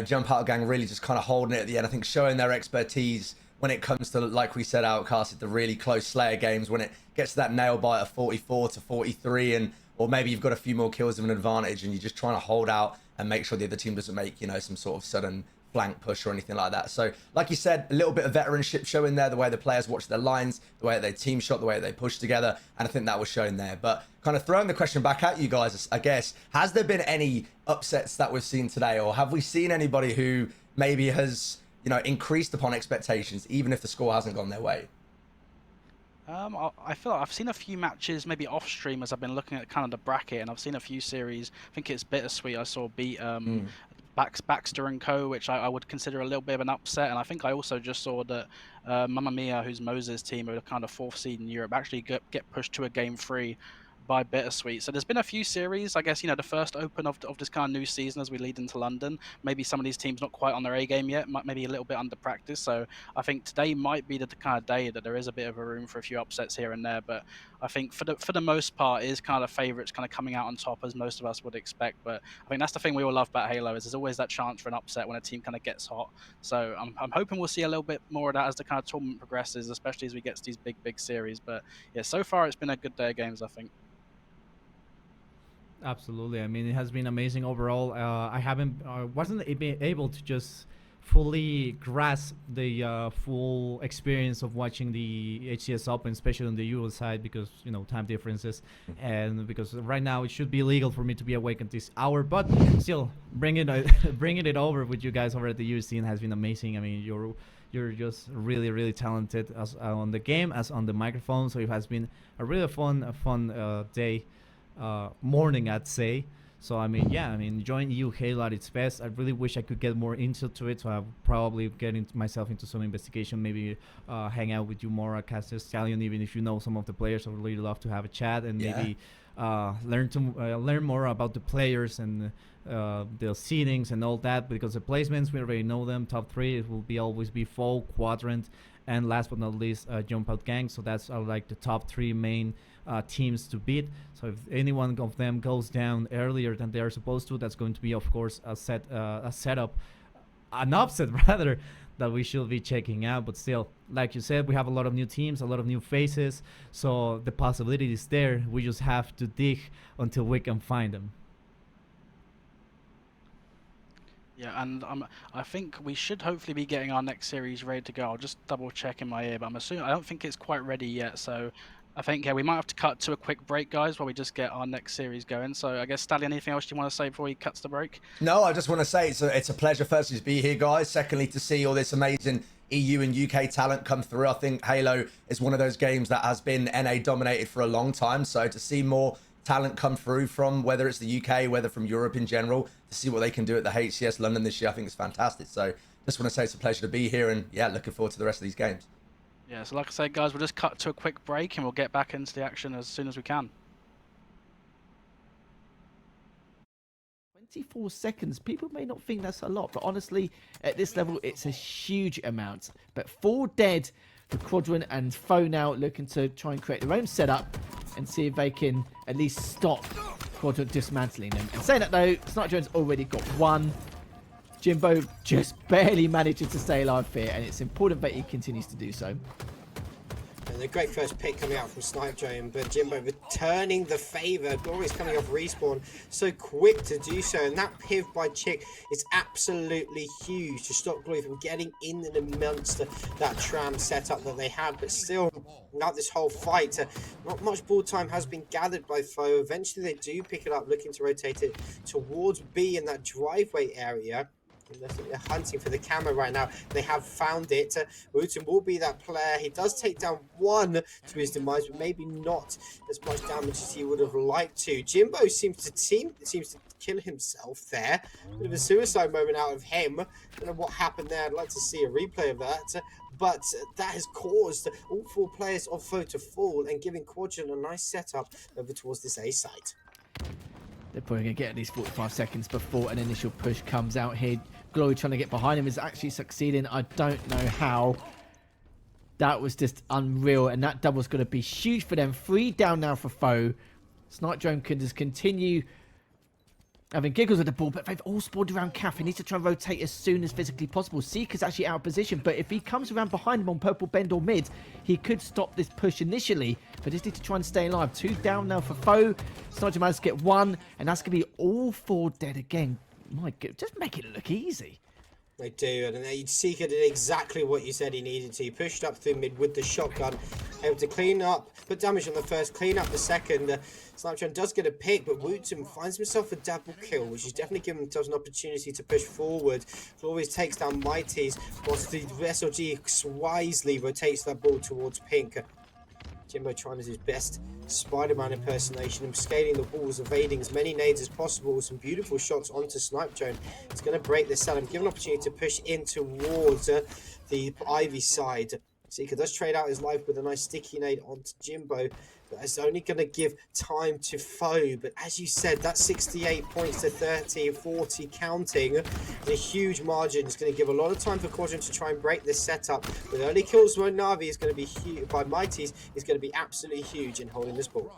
Jump Out Gang really just kind of holding it at the end. I think showing their expertise when it comes to, like we said, Outcasted, the really close Slayer games, when it gets to that nail bite of 44-43, or maybe you've got a few more kills of an advantage and you're just trying to hold out and make sure the other team doesn't make, some sort of sudden flank push or anything like that. So, like you said, a little bit of veteranship showing there, the way the players watch their lines, the way they team shot, the way they push together, and I think that was shown there. But kind of throwing the question back at you guys, I guess, has there been any upsets that we've seen today, or have we seen anybody who maybe has, increased upon expectations, even if the score hasn't gone their way? I feel like I've seen a few matches maybe off stream as I've been looking at kind of the bracket, and I've seen a few series. I think it's Bittersweet I saw beat Baxter and Co, which I would consider a little bit of an upset. And I think I also just saw that Mamma Mia, who's Moses' team, who are kind of 4th seed in Europe, actually get pushed to a game 3 goodbye bittersweet. So there's been a few series, I guess, you know, the first Open of this kind of new season as we lead into London. Maybe some of these teams not quite on their A game yet, maybe a little bit under practice. So I think today might be the kind of day that there is a bit of a room for a few upsets here and there. But I think for the most part, it is kind of favourites kind of coming out on top as most of us would expect. But I think that's the thing we all love about Halo is there's always that chance for an upset when a team kind of gets hot. So I'm hoping we'll see a little bit more of that as the kind of tournament progresses, especially as we get to these big series. But yeah, so far it's been a good day of games, I think. Absolutely. I mean, it has been amazing overall. Wasn't able to just fully grasp the full experience of watching the HCS Open, especially on the Euro side, because time differences, and because right now it should be illegal for me to be awake at this hour. But still, bringing it over with you guys over at the EU scene has been amazing. I mean, you're just really talented as on the game as on the microphone. So it has been a really fun day. Morning, I'd say. So I mean, yeah, I mean, enjoying EU Halo at its best. I really wish I could get more into it. So I'll probably get myself into some investigation, maybe hang out with you more at Castle Stallion, even if you know some of the players. I would really love to have a chat and maybe learn more about the players and the seedings and all that, because the placements, we already know them. Top 3, it will always be FOE, Quadrant, and last but not least, Jump Out Gang. So that's like the top 3 main teams to beat. So if any one of them goes down earlier than they are supposed to, that's going to be, of course, an upset rather, that we should be checking out. But still, like you said, we have a lot of new teams, a lot of new faces, so the possibility is there. We just have to dig until we can find them. Yeah, and I think we should hopefully be getting our next series ready to go. I'll just double check in my ear, but I don't think it's quite ready yet. So I think, yeah, we might have to cut to a quick break, guys, while we just get our next series going. So I guess, Stallion, anything else you want to say before he cuts the break? No, I just want to say it's a pleasure, firstly, to be here, guys. Secondly, to see all this amazing EU and UK talent come through. I think Halo is one of those games that has been NA dominated for a long time. So to see more talent come through from whether it's the UK, whether from Europe in general, to see what they can do at the HCS London this year, I think it's fantastic. So just want to say it's a pleasure to be here, and yeah, looking forward to the rest of these games. Yeah, so like I said, guys, we'll just cut to a quick break and we'll get back into the action as soon as we can. 24 seconds. People may not think that's a lot, but honestly, at this level, it's a huge amount. But 4 dead for Quadrant and FOE now looking to try and create their own setup and see if they can at least stop Quadrant dismantling them. And saying that though, Snipjone's already got 1. Jimbo just barely manages to stay alive here, and it's important that he continues to do so. And a great first pick coming out from Snipejone, but Jimbo returning the favour. Glory's coming off respawn, so quick to do so, and that piv by Chick is absolutely huge to stop Glory from getting in and amongst that tram setup that they had. But still, now this whole fight, not much ball time has been gathered by FOE. Eventually they do pick it up, looking to rotate it towards B in that driveway area. They're hunting for the camera right now. They have found it. Wooten will be that player. He does take down 1 to his demise, but maybe not as much damage as he would have liked to. Jimbo seems to kill himself there. Bit of a suicide moment out of him. Don't know what happened there. I'd like to see a replay of that. But that has caused all 4 players of FOE to fall and giving Quadrant a nice setup over towards this A site. They're probably going to get at least 45 seconds before an initial push comes out here. Glory trying to get behind him is actually succeeding. I don't know how. That was just unreal, and that double's going to be huge for them. 3 down now for FOE. Snipejone can just continue having giggles with the ball, but they've all spawned around Caff. He needs to try and rotate as soon as physically possible. Seeker's actually out of position, but if he comes around behind him on purple bend or mid, he could stop this push initially, but just need to try and stay alive. 2 down now for FOE. Snipejone managed to get 1, and that's going to be all 4 dead again. My God, just make it look easy. They do, and Seeker did exactly what you said he needed to. He pushed up through mid with the shotgun, able to clean up, put damage on the first, clean up the second. Snipejone does get a pick, but Wooten finds himself a double kill, which is definitely giving themselves an opportunity to push forward. Flores takes down Mighties, whilst the SLG wisely rotates that ball towards Pink. Jimbo trying to do his best Spider-Man impersonation and scaling the walls, evading as many nades as possible. Some beautiful shots onto Snipejone. It's going to break this out and give an opportunity to push in towards the Ivy side. Seeker does trade out his life with a nice sticky nade onto Jimbo. It's only going to give time to FOE. But as you said, that 68 points to 30, 40 counting is a huge margin. It's going to give a lot of time for Quadrant to try and break this setup. With early kills by Na'Vi is going to be huge, by Mighties is going to be absolutely huge in holding this ball.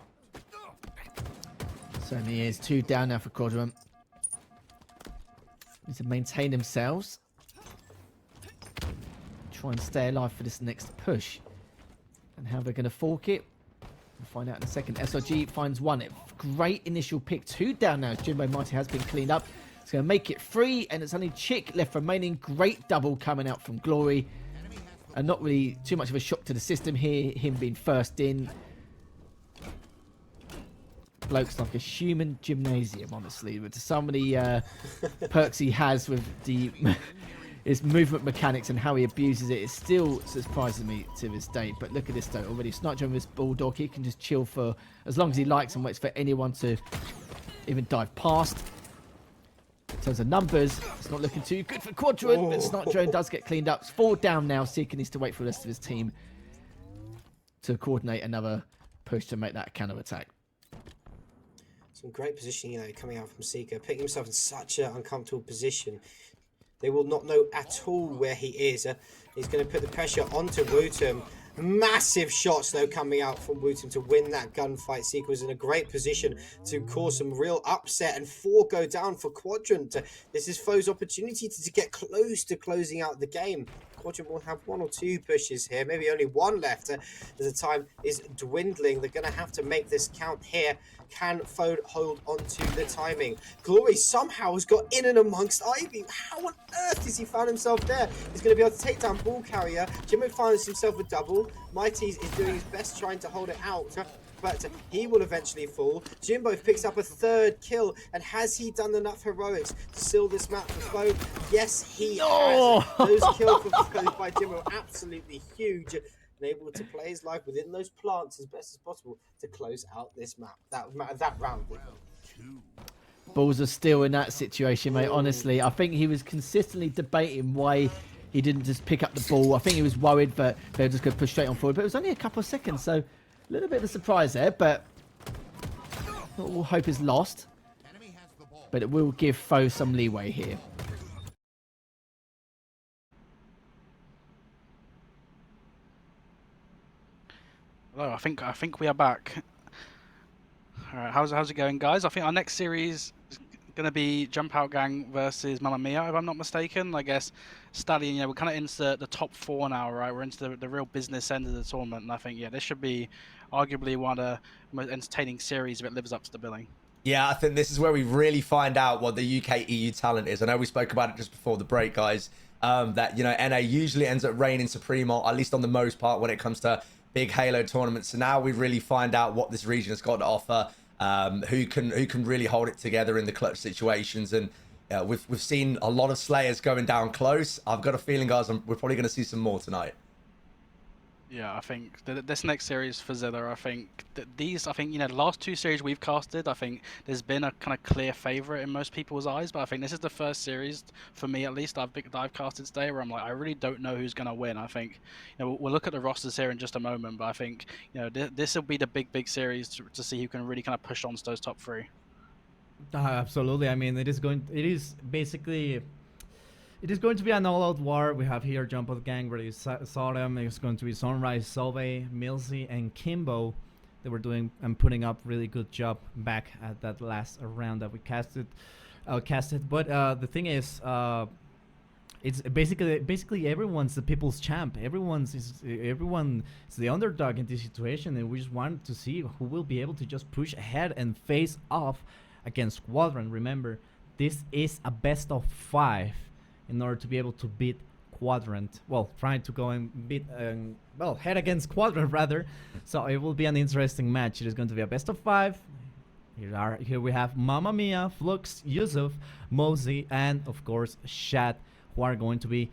Certainly is. 2 down now for Quadrant. Need to maintain themselves. Try and stay alive for this next push. And how they're going to fork it, we'll find out in a second. SRG finds one. Great initial pick. 2 down now as Jimbo Mighty has been cleaned up. It's going to make it 3, and it's only Chick left remaining. Great double coming out from Glory. And not really too much of a shock to the system here, him being first in. Bloke's like a human gymnasium, honestly, with some of the perks he has with the his movement mechanics and how he abuses it. It still surprises me to this day. But look at this though, already sniped over this Bulldog. He can just chill for as long as he likes and waits for anyone to even dive past. In terms of numbers, it's not looking too good for Quadrant, but Snot Drone does get cleaned up. It's 4 down now. Seeker needs to wait for the rest of his team to coordinate another push to make that counter attack. Some great positioning, coming out from Seeker, putting himself in such an uncomfortable position. They will not know at all where he is. He's going to put the pressure onto Wootum. Massive shots, though, coming out from Wootum to win that gunfight. Seeker was in a great position to cause some real upset, and 4 go down for Quadrant. This is FOE's opportunity to get close to closing out the game. Quadrant will have 1 or 2 pushes here, maybe only 1 left as the time is dwindling. They're going to have to make this count here. Can FOE hold on to the timing? Glory somehow has got in and amongst Ivy. How on earth has he found himself there? He's going to be able to take down Ball Carrier. Jimbo finds himself a double. Mighties is doing his best trying to hold it out, but he will eventually fall. Jimbo picks up a 3rd kill, and has he done enough heroics to seal this map for FOE? Yes, he has. Those kills for FOE by Jimbo are absolutely huge. And able to play his life within those plants as best as possible to close out this map, that round. Balls are still in that situation, mate. Honestly, I think he was consistently debating why he didn't just pick up the ball. I think he was worried that they were just going to push straight on forward, but it was only a couple of seconds, so a little bit of a surprise there, but not all hope is lost. But it will give FOE some leeway here. Hello, I think we are back. All right, how's it going, guys? I think our next series is going to be Jump Out Gang versus Mamma Mia, if I'm not mistaken. I guess Stallion, we kind of insert the top 4 now, right? We're into the real business end of the tournament, and I think, this should be arguably one of the most entertaining series if it lives up to the billing. Yeah, I think this is where we really find out what the UK EU talent is. I know we spoke about it just before the break, guys, that, NA usually ends up reigning supreme, or at least on the most part, when it comes to big Halo tournaments. So now we really find out what this region has got to offer, who can really hold it together in the clutch situations. And we've seen a lot of Slayers going down close. I've got a feeling, guys, we're probably going to see some more tonight. Yeah, I think this next series for Zilla, I think the last 2 series we've casted, I think there's been a kind of clear favorite in most people's eyes, but I think this is the first series, for me at least, I've casted today where I'm like, I really don't know who's going to win. I think, we'll look at the rosters here in just a moment, but I think, this will be the big series to see who can really kind of push on to those top 3. Absolutely. I mean, it is going to be an all-out war. We have here Jump Out Gang, where you saw them. It's going to be Sunrise, Solvay, Milsey, and Kimbo. They were doing and putting up really good job back at that last round that we casted. But the thing is, it's basically everyone's the people's champ. Everyone is the underdog in this situation, and we just want to see who will be able to just push ahead and face off against Quadrant. Remember, this is a best of 5. In order to be able to beat Quadrant, trying to go and beat, head against Quadrant rather. So it will be an interesting match. It is going to be a best of 5. Here we have Mamma Mia, Flux, Yusuf, Mosey, and of course Shad, who are going to be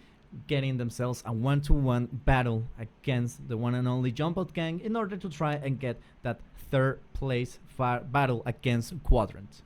getting themselves a 1-to-1 battle against the one and only Jump Out Gang in order to try and get that 3rd place battle against Quadrant.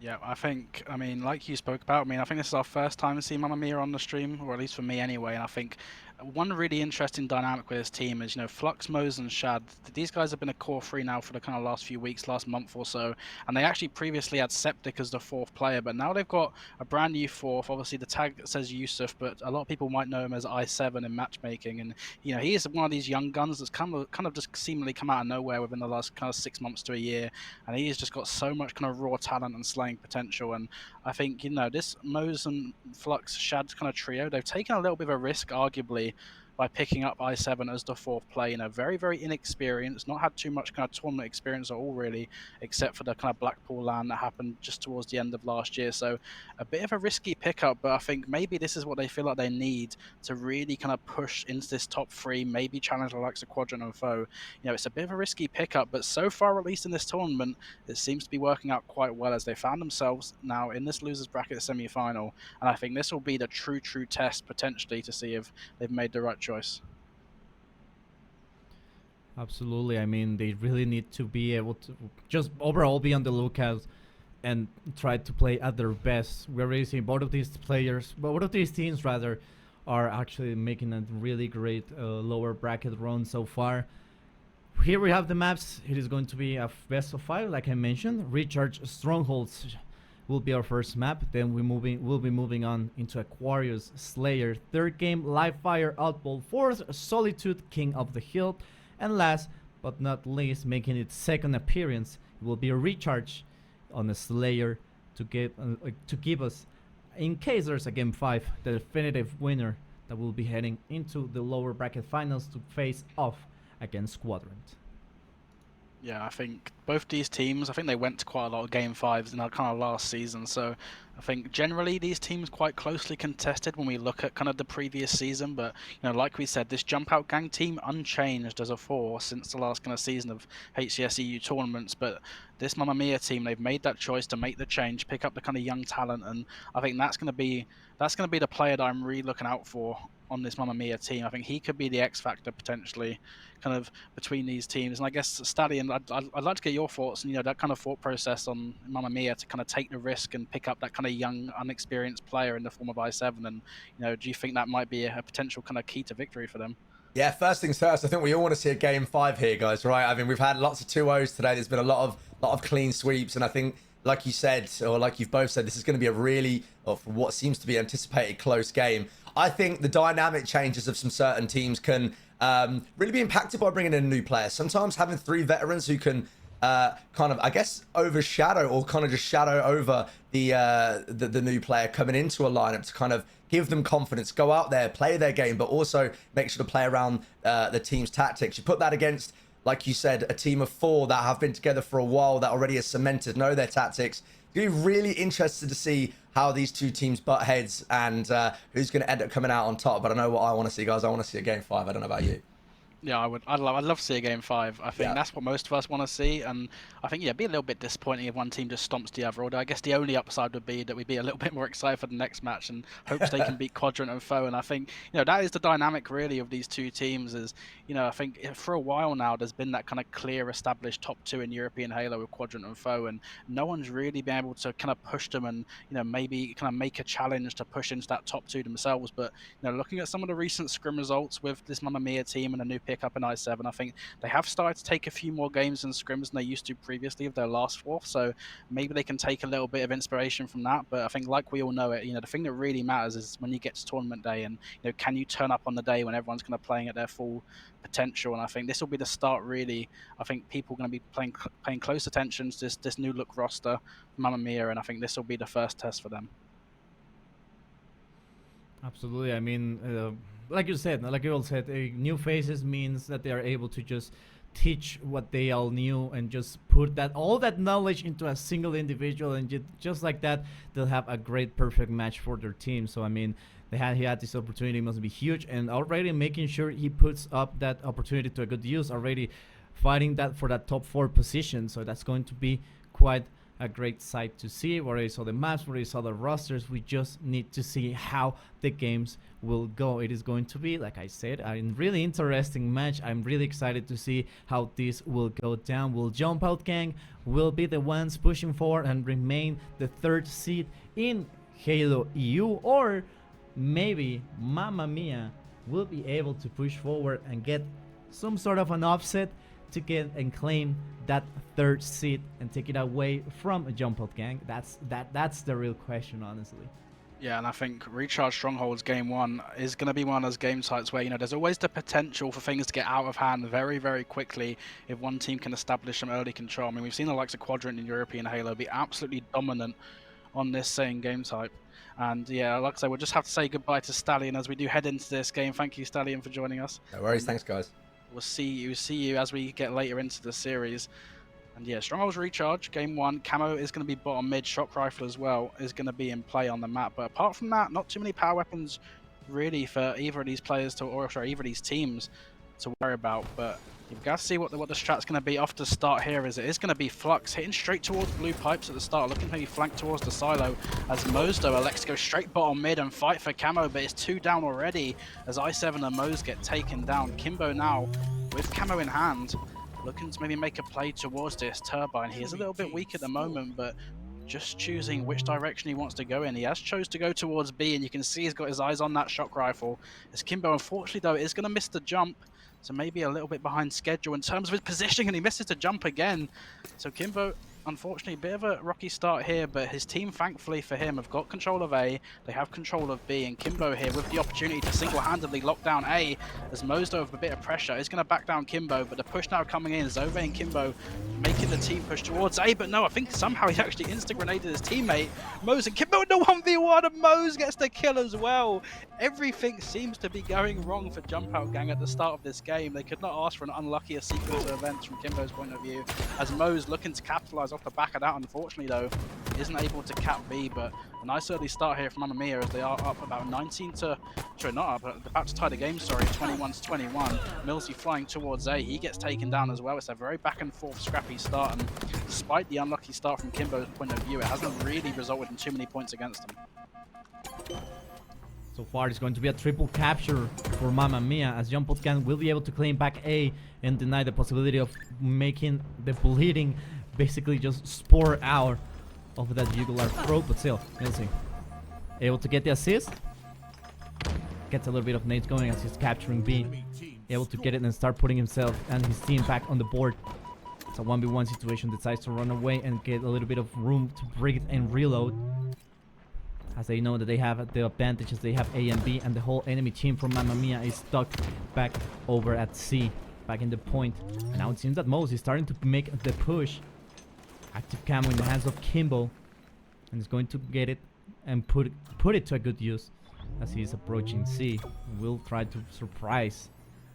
Yeah, I mean, like you spoke about, I think this is our first time seeing Mamma Mia on the stream, or at least for me anyway, and I think one really interesting dynamic with this team is, Flux, Mose, and Shad. These guys have been a core 3 now for the kind of last few weeks, last month or so, and they actually previously had Septic as the 4th player, but now they've got a brand new 4th. Obviously, the tag says Yusuf, but a lot of people might know him as I7 in matchmaking, and he is one of these young guns that's kind of just seemingly come out of nowhere within the last kind of 6 months to a year, and he has just got so much kind of raw talent and slaying potential. And I think this Mose and Flux Shad kind of trio, they've taken a little bit of a risk, arguably, by picking up I7 as the 4th play. Very, very inexperienced, not had too much kind of tournament experience at all, really, except for the kind of Blackpool LAN that happened just towards the end of last year. So a bit of a risky pickup, but I think maybe this is what they feel like they need to really kind of push into this top 3, maybe challenge the likes of Quadrant and FOE. It's a bit of a risky pickup, but so far, at least in this tournament, it seems to be working out quite well, as they found themselves now in this losers bracket semi-final, and I think this will be the true test, potentially, to see if they've made the right choice. Absolutely. I mean, they really need to be able to just overall be on the lookout and try to play at their best. We're really seeing both of these teams rather, are actually making a really great lower bracket run so far. Here we have the maps. It is going to be a best of 5, like I mentioned. Recharge Strongholds will be our first map. Then we'll be moving on into Aquarius Slayer. 3rd game, Live Fire Outball. 4th, Solitude King of the Hill. And last but not least, making its 2nd appearance, it will be a Recharge on a Slayer to give us, in case there's a game 5, the definitive winner that will be heading into the lower bracket finals to face off against Quadrant. Yeah, I think both these teams, I think they went to quite a lot of Game 5s in our kind of last season, so I think generally these teams quite closely contested when we look at kind of the previous season, but like we said, this Jump Out Gang team unchanged as a 4 since the last kind of season of HCS EU tournaments, but this Mamma Mia team, they've made that choice to make the change, pick up the kind of young talent, and I think that's going to be the player that I'm really looking out for on this Mamma Mia team. I think he could be the X factor potentially, kind of between these teams. And I guess Stallion, I'd like to get your thoughts and that kind of thought process on Mamma Mia to kind of take the risk and pick up that kind of young, unexperienced player in the form of I7. And do you think that might be a potential kind of key to victory for them? Yeah, first things first, I think we all want to see a game 5 here, guys, right? I mean, we've had lots of 2-0s today. There's been a lot of clean sweeps, and I think, like you said, or like you've both said, this is going to be a really, or for what seems to be anticipated, close game. I think the dynamic changes of some certain teams can really be impacted by bringing in a new player. Sometimes having 3 veterans who can kind of, I guess, overshadow or kind of just shadow over the new player coming into a lineup to kind of give them confidence, go out there, play their game, but also make sure to play around the team's tactics. You put that against, like you said, a team of 4 that have been together for a while, that already are cemented, know their tactics. You're really interested to see how these 2 teams butt heads and who's going to end up coming out on top. But I know what I want to see, guys. I want to see a game 5. I don't know about you. Yeah, I'd love to see a game 5. I think that's what most of us want to see, and I think it'd be a little bit disappointing if one team just stomps the other. Although I guess the only upside would be that we'd be a little bit more excited for the next match and hopes they can beat Quadrant and FOE. And I think that is the dynamic really of these 2 teams. Is I think for a while now there's been that kind of clear established top 2 in European Halo with Quadrant and FOE, and no one's really been able to kind of push them and maybe kind of make a challenge to push into that top 2 themselves. But looking at some of the recent scrim results with this Mamma Mia team and a new pickup in I7, I think they have started to take a few more games and scrims than they used to previously of their last 4th, so maybe they can take a little bit of inspiration from that. But I think, like we all know it, the thing that really matters is when you get to tournament day and can you turn up on the day when everyone's kind of playing at their full potential. And I think this will be the start, really. I think people are going to be paying close attention to this new look roster, Mamma Mia, and I think this will be the first test for them. Absolutely. I mean, like you said, like you all said, new faces means that they are able to just teach what they all knew and just put all that knowledge into a single individual, and just like that, they'll have a great, perfect match for their team. So I mean, he had this opportunity, must be huge, and already making sure he puts up that opportunity to a good use, already fighting that for that top 4 position. So that's going to be quite a great sight to see. We already saw the maps, we already saw the rosters. We just need to see how the games will go. It is going to be, like I said, a really interesting match. I'm really excited to see how this will go down. Will Jump Out Gang will be the ones pushing forward and remain the 3rd seed in Halo EU, or maybe Mamma Mia will be able to push forward and get some sort of an offset to get and claim that 3rd seed and take it away from Jump Out Gang. That's the real question, honestly. Yeah, and I think Recharge Strongholds Game 1 is going to be one of those game types where, you know, there's always the potential for things to get out of hand very, very quickly if one team can establish some early control. I mean, we've seen the likes of Quadrant in European Halo be absolutely dominant on this same game type. And yeah, like I say, we'll just have to say goodbye to Stallion as we do head into this game. Thank you, Stallion, for joining us. No worries, thanks guys. We'll see you as we get later into the series. And yeah, Strongholds Recharge, Game 1. Camo is going to be bottom mid. Shock Rifle as well is going to be in play on the map. But apart from that, not too many power weapons really for either of these players either of these teams to worry about. But you've got to see what the strat's going to be off the start here. It is going to be Flux hitting straight towards blue pipes at the start, looking to maybe flank towards the silo as Mosdo elects to go straight bottom mid and fight for Camo, but it's 2 down already as I7 and Mose get taken down. Kimbo now with Camo in hand, looking to maybe make a play towards this Turbine. He is a little bit weak at the moment, but just choosing which direction he wants to go in. He has chose to go towards B, and you can see he's got his eyes on that Shock Rifle. As Kimbo, unfortunately though, is going to miss the jump, so maybe a little bit behind schedule in terms of his positioning, and he misses the jump again. So Kimbo, unfortunately, a bit of a rocky start here, but his team, thankfully for him, have got control of A, they have control of B, and Kimbo here with the opportunity to single-handedly lock down A, as Mosdo with a bit of pressure is going to back down Kimbo, but the push now coming in, Zove and Kimbo making the team push towards A, but no, I think somehow he actually insta-grenaded his teammate. Mose and Kimbo in the 1v1, and Mose gets the kill as well. Everything seems to be going wrong for Jump Out Gang at the start of this game. They could not ask for an unluckier sequence of events from Kimbo's point of view, as Mose looking to capitalize off the back of that, unfortunately though, isn't able to cap B, but a nice early start here from Mamma Mia as they are up about 19 to, sorry, not up, but about to tie the game, sorry, 21 to 21. Millsy flying towards A, he gets taken down as well. It's a very back and forth scrappy start, and despite the unlucky start from Kimbo's point of view, it hasn't really resulted in too many points against him. So far, it's going to be a triple capture for Mamma Mia, as Jump Out Gang will be able to claim back A and deny the possibility of making the bleeding basically just spore out of that jugular throat, but still, we'll see. Able to get the assist. Gets a little bit of nades going as he's capturing B. Able to get it and start putting himself and his team back on the board. It's a 1v1 situation, decides to run away and get a little bit of room to breathe and reload, as they know that they have the advantages. They have A and B, and the whole enemy team from Mamma Mia is stuck back over at C, back in the point. And now it seems that Mose is starting to make the push. Active camo in the hands of Kimbo, and is going to get it and put it to a good use as he is approaching C. Will try to surprise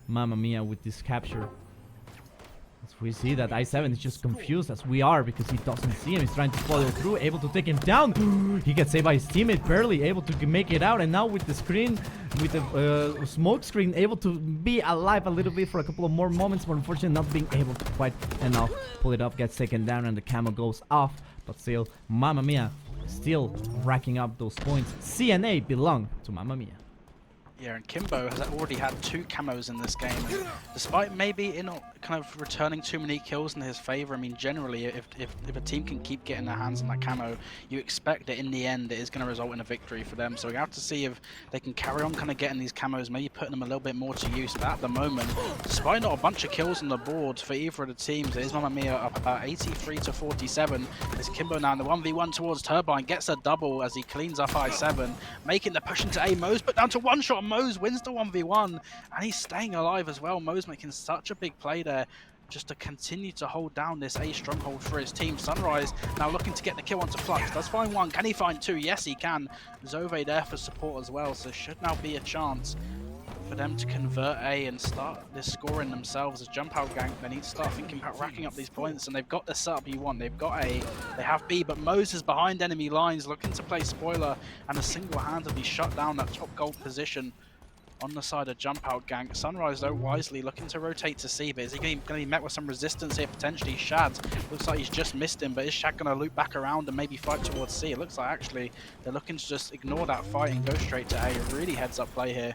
Mamma Mia with this capture. As we see that I7 is just confused as we are, because he doesn't see him. He's trying to follow through, able to take him down. He gets saved by his teammate, barely able to make it out. And now with the screen, with the smoke screen, able to be alive a little bit for a couple of more moments, but unfortunately not being able to quite enough pull it up, gets taken down, and the camo goes off. But still, Mamma Mia still racking up those points. C and A belong to Mamma Mia. Yeah, and Kimbo has already had 2 camos in this game. And despite maybe not kind of returning too many kills in his favor, I mean, generally, if a team can keep getting their hands on that camo, you expect that in the end it is going to result in a victory for them. So we have to see if they can carry on kind of getting these camos, maybe putting them a little bit more to use. But at the moment, despite not a bunch of kills on the board for either of the teams, it is Mamma Mia up about 83 to 47. As Kimbo now in the 1v1 towards Turbine gets a double as he cleans up I7, making the push into A. Mose, but down to one shot. Mose wins the 1v1, and he's staying alive as well. Mose making such a big play there just to continue to hold down this A stronghold for his team. Sunrise now looking to get the kill onto Flux. Does find 1. Can he find 2? Yes, he can. Zove there for support as well, so should now be a chance for them to convert A and start this scoring themselves. As Jump Out Gang, they need to start thinking about racking up these points, and they've got the setup you want. They've got A, they have B, but Mose is behind enemy lines looking to play spoiler and has single-handedly shut down that top gold position on the side of Jump Out Gang. Sunrise though wisely looking to rotate to C, but is he going to be met with some resistance here potentially? Shad looks like he's just missed him, but is Shad going to loop back around and maybe fight towards C? It looks like actually they're looking to just ignore that fight and go straight to A. Really heads up play here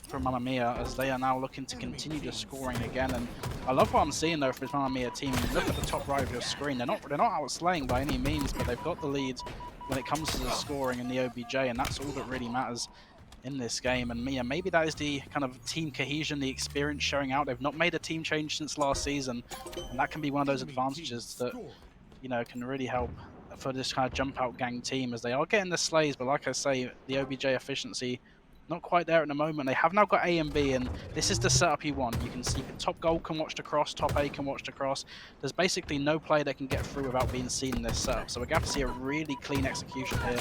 from Mamma Mia, as they are now looking to continue the scoring again. And I love what I'm seeing though for this Mamma Mia team. Look at the top right of your screen, they're not outslaying by any means, but they've got the lead when it comes to the scoring and the OBJ, and that's all that really matters in this game. And yeah, maybe that is the kind of team cohesion, the experience showing out. They've not made a team change since last season, and that can be one of those advantages that, you know, can really help for this kind of jump out gang team, as they are getting the slays, but like I say, the OBJ efficiency not quite there at the moment. They have now got A and B, and this is the setup you want. You can see top goal can watch the cross, top A can watch the cross. There's basically no player that can get through without being seen in this setup. So we're going to have to see a really clean execution here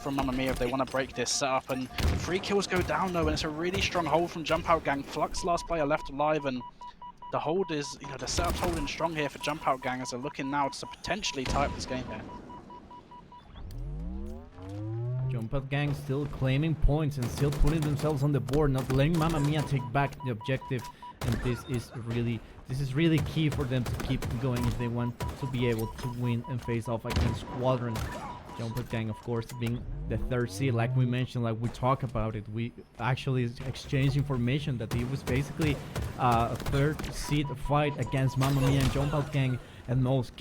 from Mamma Mia if they want to break this setup. And 3 kills go down though, and it's a really strong hold from Jump Out Gang. Flux, last player left alive, and the hold is, you know, the setup's holding strong here for Jump Out Gang as they're looking now to potentially tie up this game here. Jump Out Gang still claiming points and still putting themselves on the board, not letting Mamma Mia take back the objective. And this is really key for them to keep going if they want to be able to win and face off against Quadrant. Jump Out Gang, of course, being the 3rd seed, like we mentioned, like we talk about it. We actually exchanged information that it was basically a 3rd seed fight against Mamma Mia and Jump Out Gang, and most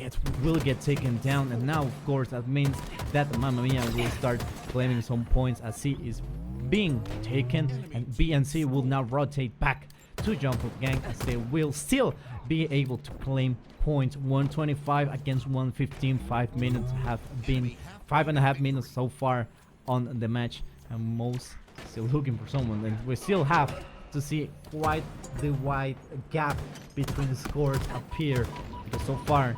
will get taken down. And now, of course, that means that Mamma Mia will start claiming some points as C is being taken, and B and C will now rotate back to Jump Out Gang as they will still be able to claim points. 125 against 115. 5 minutes have been 5.5 minutes so far on the match, and most still looking for someone, and we still have to see quite the wide gap between the scores appear, because so far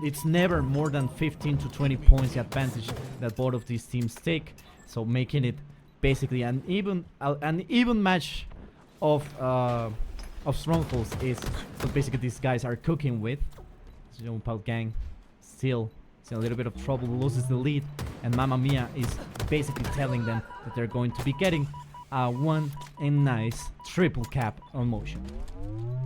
it's never more than 15 to 20 points the advantage that both of these teams take, so making it basically an even match of strongholds is what basically these guys are cooking with. Jump Out Gang still a little bit of trouble, loses the lead, and Mamma Mia is basically telling them that they're going to be getting one nice triple cap on motion.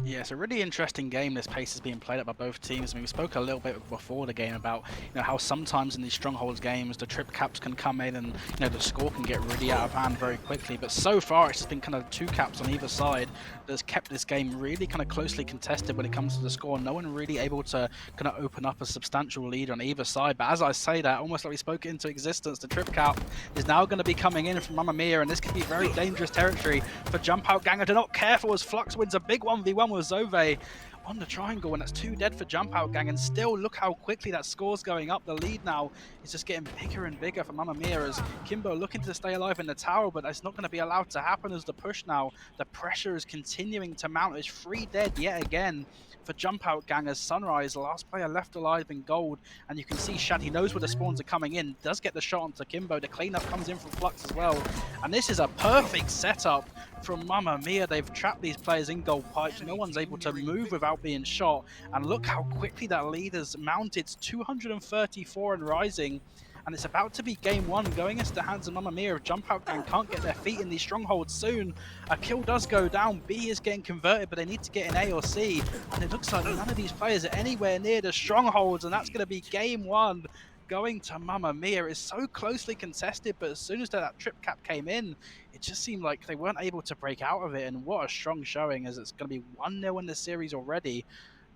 Yeah, it's a really interesting game. This pace is being played up by both teams. I mean, we spoke a little bit before the game about, you know, how sometimes in these strongholds games the trip caps can come in and, you know, the score can get really out of hand very quickly. But so far it's just been kind of 2 caps on either side that's kept this game really kind of closely contested when it comes to the score. No one really able to kind of open up a substantial lead on either side. But as I say that, almost like we spoke it into existence, the trip cap is now going to be coming in from Mamma Mia, and this could be very dangerous territory for Jump Out Gang. They're not careful as Flux wins a big 1v1 with Zove on the triangle, and that's 2 dead for Jump Out Gang. And still, look how quickly that score's going up. The lead now is just getting bigger and bigger for Mamma Mia as Kimbo looking to stay alive in the tower, but that's not going to be allowed to happen as the push now. The pressure is continuing to mount. It's 3 dead yet again for Jump Out Gang as Sunrise, last player left alive in gold. And you can see Shad, he knows where the spawns are coming in, does get the shot onto Kimbo. The cleanup comes in from Flux as well. And this is a perfect setup from Mamma Mia. They've trapped these players in gold pipes. No one's able to move without being shot. And look how quickly that lead has mounted. It's 234 and rising. And it's about to be game 1 going into the hands of Mamma Mia if Jump Out Gang can't get their feet in these strongholds soon. A kill does go down. B is getting converted, but they need to get an A or C. And it looks like none of these players are anywhere near the strongholds, and that's going to be game 1 going to Mamma Mia. It's so closely contested, but as soon as that trip cap came in, it just seemed like they weren't able to break out of it. And what a strong showing, as it's going to be 1-0 in the series already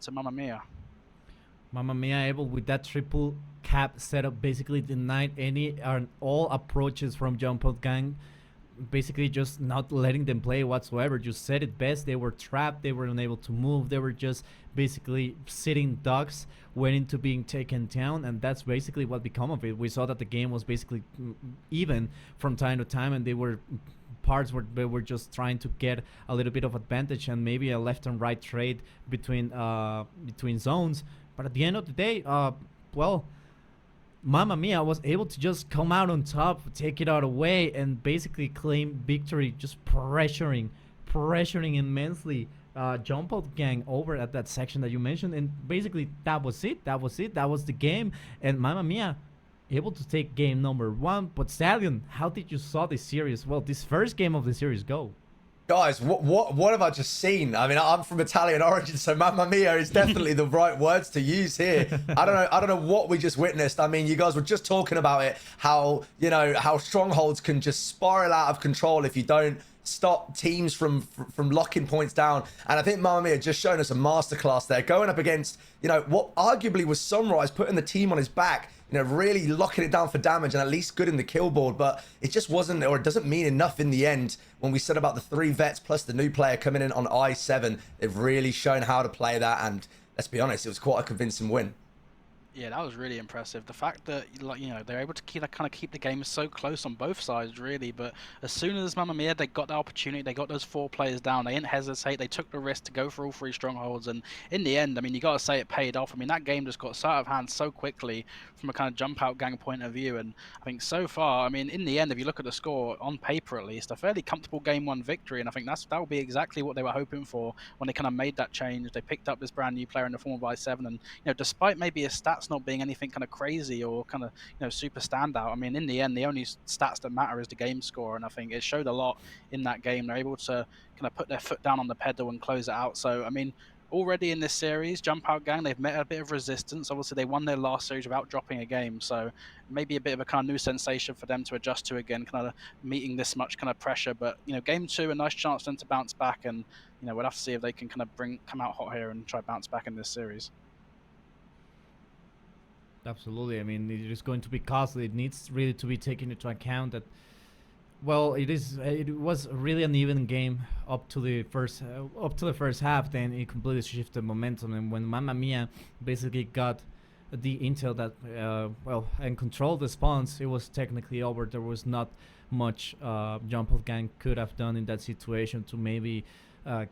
to Mamma Mia. Mamma Mia able with that triple cap setup basically denied any and all approaches from Jump Out Gang, basically just not letting them play whatsoever. You said it best, they were trapped, they were unable to move, they were just basically sitting ducks waiting to being taken down, and that's basically what become of it. We saw that the game was basically even from time to time, and they were parts where they were just trying to get a little bit of advantage and maybe a left and right trade between zones. But at the end of the day, well, Mamma Mia was able to just come out on top, take it out away, and basically claim victory, just pressuring immensely Jump Out Gang over at that section that you mentioned. And basically that was it. That was the game. And Mamma Mia able to take game number 1. But Stallion, how did you saw this series? Well, this first game of the series go. Guys, what have I just seen? I mean, I'm from Italian origin, so Mamma Mia is definitely the right words to use here. I don't know what we just witnessed. I mean, you guys were just talking about it, how, you know, how strongholds can just spiral out of control if you don't, stop teams from locking points down. And I think Mamma Mia just shown us a masterclass there, going up against, you know, what arguably was Sunrise, putting the team on his back, you know, really locking it down for damage and at least good in the kill board. But it just wasn't, or it doesn't mean enough in the end. When we said about the 3 vets plus the new player coming in on I7, they've really shown how to play that. And let's be honest, it was quite a convincing win. Yeah, that was really impressive. The fact that, like, you know, they're able to keep the game so close on both sides, really. But as soon as Mamma Mia, they got the opportunity, they got those 4 players down, they didn't hesitate, they took the risk to go for all 3 strongholds. And in the end, I mean, you got to say it paid off. I mean, that game just got so out of hand so quickly from a kind of jump out gang point of view. And I think so far, I mean, in the end, if you look at the score, on paper at least, a fairly comfortable game 1 victory. And I think that will be exactly what they were hoping for when they kind of made that change. They picked up this brand new player in the form of I7. And, you know, despite maybe his stats not being anything kind of crazy or kind of, you know, super standout, I mean, in the end, the only stats that matter is the game score. And I think it showed a lot in that game. They're able to kind of put their foot down on the pedal and close it out. So, I mean, already in this series, Jump Out Gang, they've met a bit of resistance. Obviously, they won their last series without dropping a game, so maybe a bit of a kind of new sensation for them to adjust to again, kind of meeting this much kind of pressure. But, you know, game 2, a nice chance for them to bounce back, and, you know, we'll have to see if they can kind of come out hot here and try to bounce back in this series. Absolutely. I mean, it is going to be costly. It needs really to be taken into account that, well, it was really an even game up to the first half. Then it completely shifted momentum, and when Mamma Mia basically got the intel that and controlled the spawns, it was technically over. There was not much Jump Out Gang could have done in that situation to maybe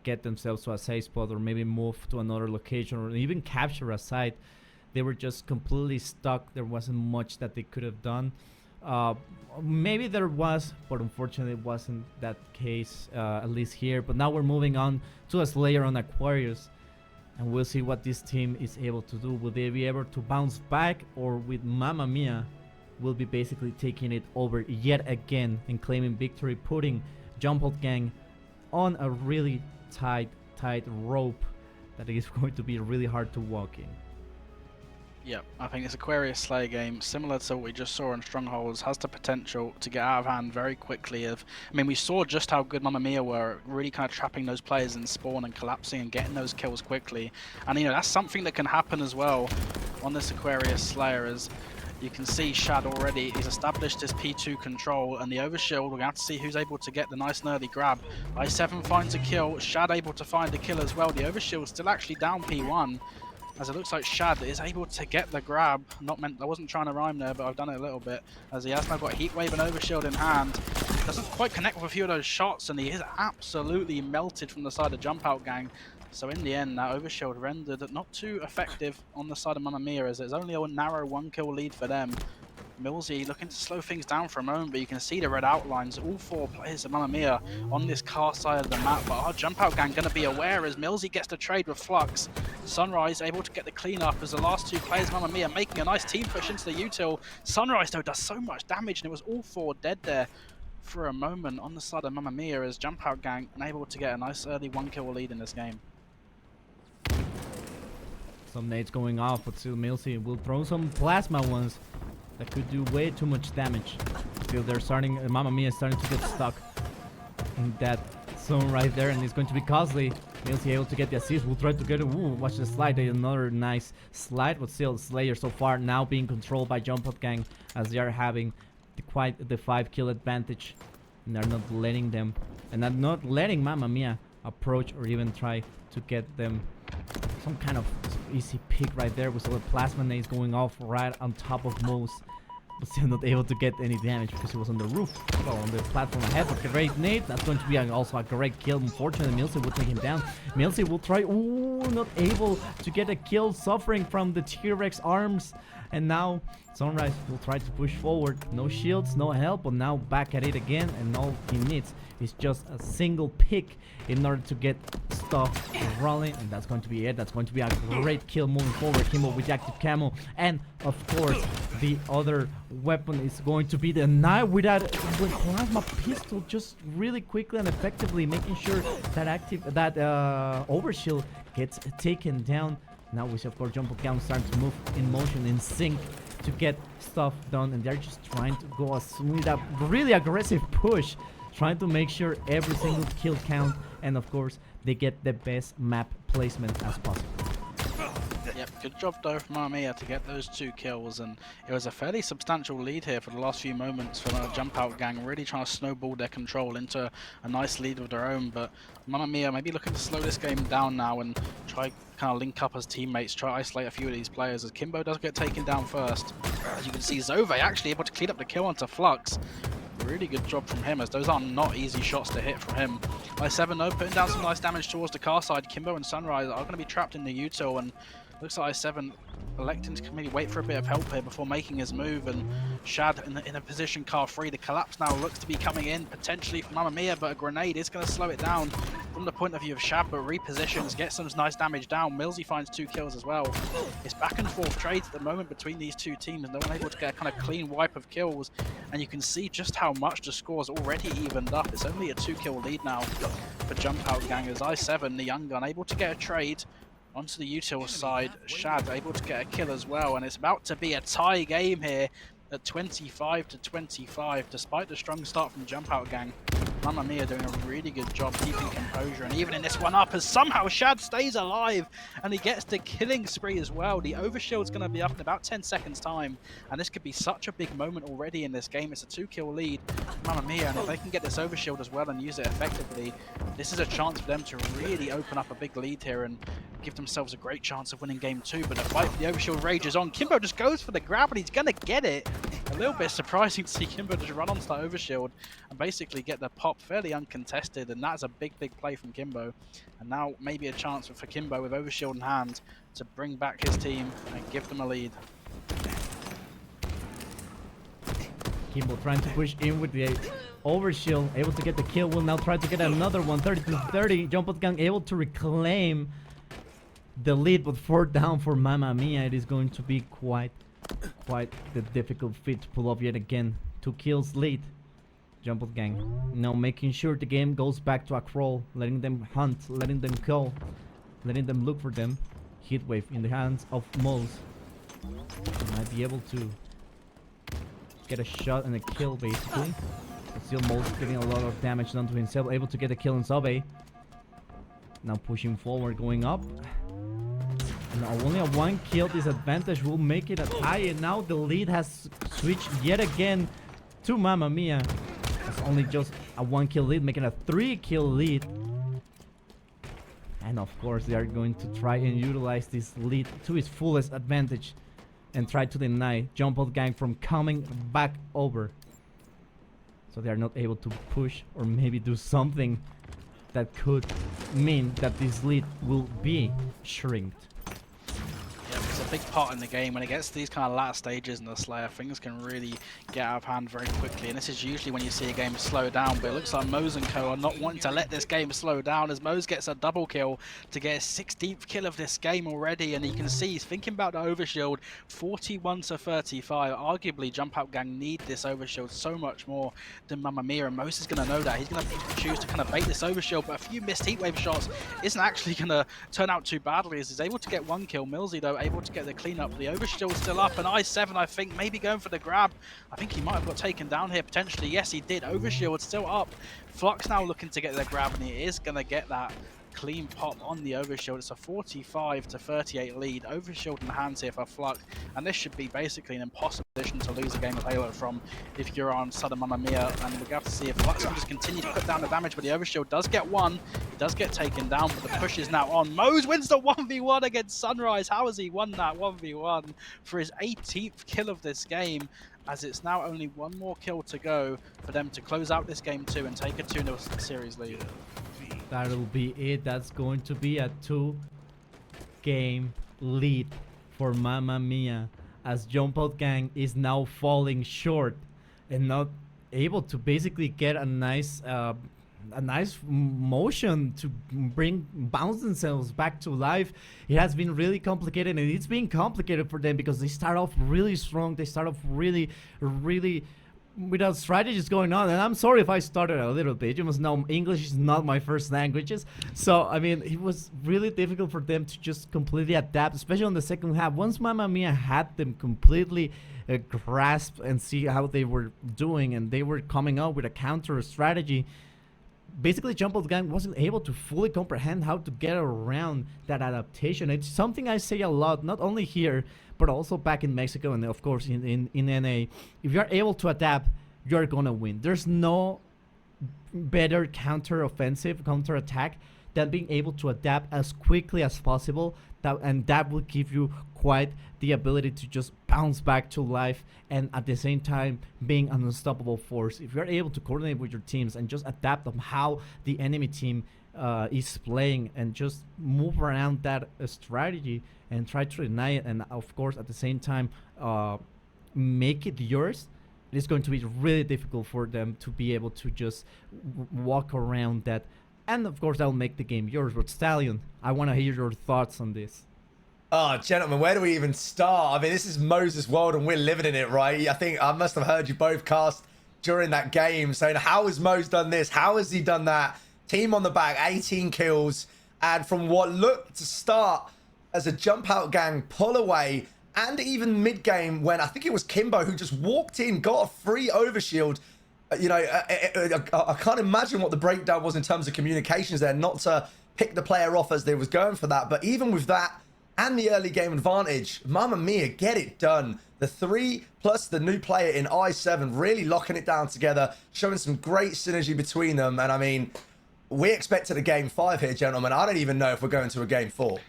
get themselves to a safe spot, or maybe move to another location, or even capture a site. They were just completely stuck. There wasn't much that they could have done. Maybe there was, but unfortunately it wasn't that case, at least here. But now we're moving on to a Slayer on Aquarius, and we'll see what this team is able to do. Will they be able to bounce back, or with Mamma Mia will be basically taking it over yet again and claiming victory, putting Jump Out Gang on a really tight rope that is going to be really hard to walk in. Yeah, I think this Aquarius Slayer game, similar to what we just saw in Strongholds, has the potential to get out of hand very quickly. I mean, we saw just how good Mamma Mia were, really kind of trapping those players in spawn and collapsing and getting those kills quickly. And, you know, that's something that can happen as well on this Aquarius Slayer. As you can see, Shad already, he's established his P2 control, and the overshield, we're going to have to see who's able to get the nice and early grab. I7 finds a kill, Shad able to find a kill as well. The overshield still actually down P1. As it looks like Shad is able to get the grab. I wasn't trying to rhyme there, but I've done it a little bit. As he has now got Heatwave and Overshield in hand. Doesn't quite connect with a few of those shots, and he is absolutely melted from the side of Jump Out Gang. So in the end, that Overshield rendered not too effective on the side of Mamma Mia, as it's only a narrow 1-kill lead for them. Millsy looking to slow things down for a moment, but you can see the red outlines, all 4 players of Mamma Mia on this car side of the map. But our Jump Out Gang going to be aware as Millsy gets to trade with Flux. Sunrise able to get the cleanup as the last 2 players of Mamma Mia making a nice team push into the util. Sunrise though does so much damage, and it was all 4 dead there for a moment on the side of Mamma Mia, as Jump Out Gang unable to get a nice early 1-kill lead in this game. Some nades going off, but still Millsy will throw some plasma ones that could do way too much damage. Still, they're starting. Mamma Mia is starting to get stuck in that zone right there, and it's going to be costly. Millsy able to get the assist. We'll try to get it. Ooh, watch the slide. Another nice slide, but still Slayer so far now being controlled by Jump Out Gang, as they are having quite the 5-kill advantage, and they're not letting them, and not letting Mamma Mia approach or even try to get them some kind of easy pick right there. We saw the plasma nades going off right on top of Moose, but still not able to get any damage because he was on the roof, well, on the platform ahead. But great nade, that's going to be also a great kill. Unfortunately, Millsy will take him down. Millsy will try, ooh, not able to get a kill, suffering from the T-Rex arms. And now Sunrise will try to push forward. No shields, no help, but now back at it again, and all he needs is just a single pick in order to get stuff rolling, and that's going to be it. That's going to be a great kill moving forward. Kimbo with active camo, and of course the other weapon is going to be the knife with that plasma pistol, just really quickly and effectively making sure that overshield gets taken down. Now we see, of course, Jump Out Gang starting to move in motion, in sync, to get stuff done, and they're just trying to go with a really aggressive push trying to make sure every single kill count, and of course they get the best map placement as possible. Yep, good job though from Armia to get those 2 kills, and it was a fairly substantial lead here for the last few moments from a Jump Out gang, really trying to snowball their control into a nice lead of their own. But Mamma Mia maybe looking to slow this game down now and try kind of link up as teammates, try to isolate a few of these players, as Kimbo does get taken down first. As you can see, Zove actually able to clean up the kill onto Flux. Really good job from him, as those are not easy shots to hit from him. I7 though putting down some nice damage towards the car side. Kimbo and Sunrise are going to be trapped in the util, and looks like I7 electing to maybe wait for a bit of help here before making his move, and Shad in a position car free. The collapse now looks to be coming in potentially from Mamma Mia, but a grenade is going to slow it down from the point of view of Shad, but repositions, gets some nice damage down. Millsy finds 2 kills as well. It's back and forth trades at the moment between these 2 teams, no one able to get a kind of clean wipe of kills, and you can see just how much the score's already evened up. It's only a 2-kill lead now for Jump Out Gangers. I7, the young gun, able to get a trade onto the util side. Shad able to get a kill as well, and it's about to be a tie game here at 25-25, despite the strong start from Jump Out Gang. Mamma Mia doing a really good job keeping composure, and even in this one up, as somehow Shad stays alive and he gets the killing spree as well. The overshield's going to be up in about 10 seconds time, and this could be such a big moment already in this game. It's a 2-kill lead, Mamma Mia, and if they can get this overshield as well and use it effectively, this is a chance for them to really open up a big lead here and give themselves a great chance of winning game 2. But the fight for the overshield rages on. Kimbo just goes for the grab, and he's going to get it. A little bit surprising to see Kimbo just run onto that overshield and basically get the pop fairly uncontested, and that's a big play from Kimbo. And now maybe a chance for Kimbo with overshield in hand to bring back his team and give them a lead. Kimbo trying to push in with the overshield, able to get the kill, will now try to get another one. 30-30, Jump Out Gang able to reclaim the lead, but 4 down for Mamma Mia. It is going to be quite the difficult feat to pull off yet again. 2 kills lead. Jump Out Gang now making sure the game goes back to a crawl, letting them hunt, letting them kill, letting them look for them. Heatwave in the hands of Moz. Might be able to get a shot and a kill basically. But still Moz getting a lot of damage done to himself, able to get a kill on Sabe. Now pushing forward, going up. And only a 1 kill disadvantage will make it a tie, and now the lead has switched yet again to Mamma Mia. It's only just a 1 kill lead, making a 3-kill lead. And of course they are going to try and utilize this lead to its fullest advantage and try to deny Jump Out Gang from coming back over, so they are not able to push or maybe do something that could mean that this lead will be shrinked. It's a big part in the game. When it gets to these kind of last stages in the Slayer, things can really get out of hand very quickly, and this is usually when you see a game slow down, but it looks like Moz and co are not wanting to let this game slow down, as Moz gets a double kill to get his 16th kill of this game already, and you can see he's thinking about the overshield. 41-35. Arguably Jump Out Gang need this overshield so much more than Mamma Mia, and Moz is going to know that. He's going to choose to kind of bait this overshield, but a few missed heatwave shots isn't actually going to turn out too badly, as he's able to get 1 kill. Millsy though able to get the cleanup. The overshield's still up, and I7 I think maybe going for the grab. I think he might have got taken down here potentially. Yes, he did. Overshield's still up. Flux now looking to get the grab, and he is going to get that clean pop on the overshield. It's a 45-38 lead. Overshield in hands here for Flux, and this should be basically an impossible position to lose a game of Halo from if you're on Southern Mamma Mia, and we'll have to see if Flux can just continue to put down the damage, but the overshield does get 1. He does get taken down, but the push is now on. Moz wins the 1v1 against Sunrise. How has he won that 1v1 for his 18th kill of this game, as it's now only 1 more kill to go for them to close out this game 2 and take a 2-0 series lead. That'll be it. That's going to be a 2-game lead for Mamma Mia, as Jump Out Gang is now falling short and not able to basically get a nice motion to bounce themselves back to life. It has been really complicated, and it's been complicated for them because they start off really strong. They start off really without strategies going on. And I'm sorry if I started a little bit. You must know English is not my first languages. So, I mean, it was really difficult for them to just completely adapt, especially on the second half. Once Mamma Mia had them completely grasp and see how they were doing, and they were coming up with a counter strategy, basically Jump Out Gang wasn't able to fully comprehend how to get around that adaptation. It's something I say a lot, not only here, but also back in Mexico and of course in NA. If you're able to adapt, you're gonna win. There's no better counter attack than being able to adapt as quickly as possible, and that will give you quite the ability to just bounce back to life, and at the same time being an unstoppable force. If you're able to coordinate with your teams and just adapt on how the enemy team is playing and just move around that strategy and try to deny it, and of course at the same time make it yours, it is going to be really difficult for them to be able to just walk around that. And of course that'll make the game yours. But Stallion, I want to hear your thoughts on this. Oh, gentlemen, where do we even start? I mean, this is Moses' world and we're living in it, right? I think I must have heard you both cast during that game saying, how has Mose done this? How has he done that? Team on the back, 18 kills. And from what looked to start as a Jump Out Gang pull away, and even mid-game when I think it was Kimbo who just walked in, got a free overshield. You know, I can't imagine what the breakdown was in terms of communications there, not to pick the player off as they was going for that. But even with that and the early game advantage, Mamma Mia, get it done. The 3 plus the new player in I7 really locking it down together, showing some great synergy between them. And I mean, we expected a game 5 here, gentlemen. I don't even know if we're going to a game 4.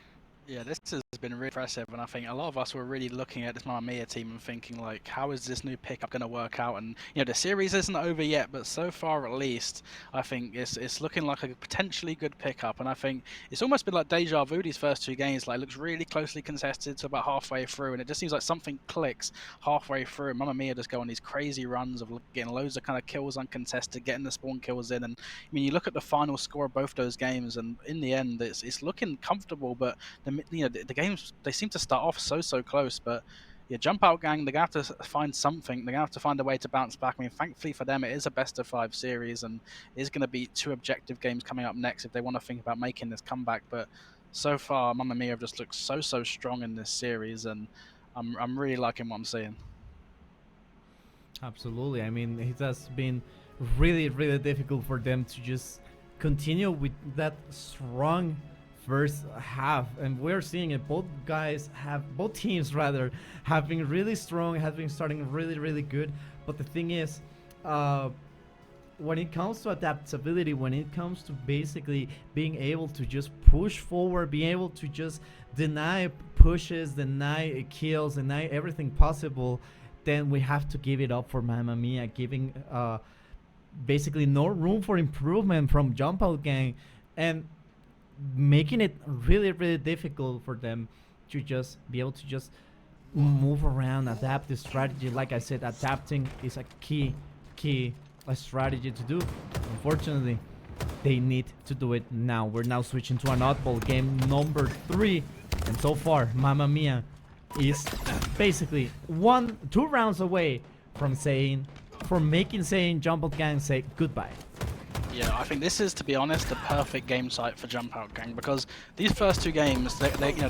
Yeah, this has been really impressive, and I think a lot of us were really looking at this Mamma Mia team and thinking, like, how is this new pickup going to work out? And, you know, the series isn't over yet, but so far at least, I think it's looking like a potentially good pickup, and I think it's almost been like deja vu these first 2 games. Like, it looks really closely contested to about halfway through, and it just seems like something clicks halfway through, and Mamma Mia just go on these crazy runs of getting loads of kind of kills uncontested, getting the spawn kills in, and, I mean, you look at the final score of both those games, and in the end, it's looking comfortable, but the games, they seem to start off so close, but yeah, Jump Out Gang, they're gonna have to find something. They're gonna have to find a way to bounce back. I mean, thankfully for them, it is a best of 5 series, and it is gonna be 2 objective games coming up next if they want to think about making this comeback. But so far, Mamma Mia have just looked so strong in this series, and I'm really liking what I'm seeing. Absolutely. I mean, it has been really difficult for them to just continue with that strong first half, and we're seeing it. Both teams have been really strong, have been starting really good. But the thing is, when it comes to adaptability, when it comes to basically being able to just push forward, being able to just deny pushes, deny kills, deny everything possible, then we have to give it up for Mamma Mia, giving basically no room for improvement from Jump Out Gang, and making it really difficult for them to just be able to just move around, adapt the strategy. Like I said, adapting is a key strategy to do. Unfortunately, they need to do it now. We're now switching to an oddball game number 3, and so far Mamma Mia is basically 2 rounds away from making Jump Out Gang say goodbye. Yeah, I think this is, to be honest, the perfect game type for Jump Out Gang, because these first 2 games, they're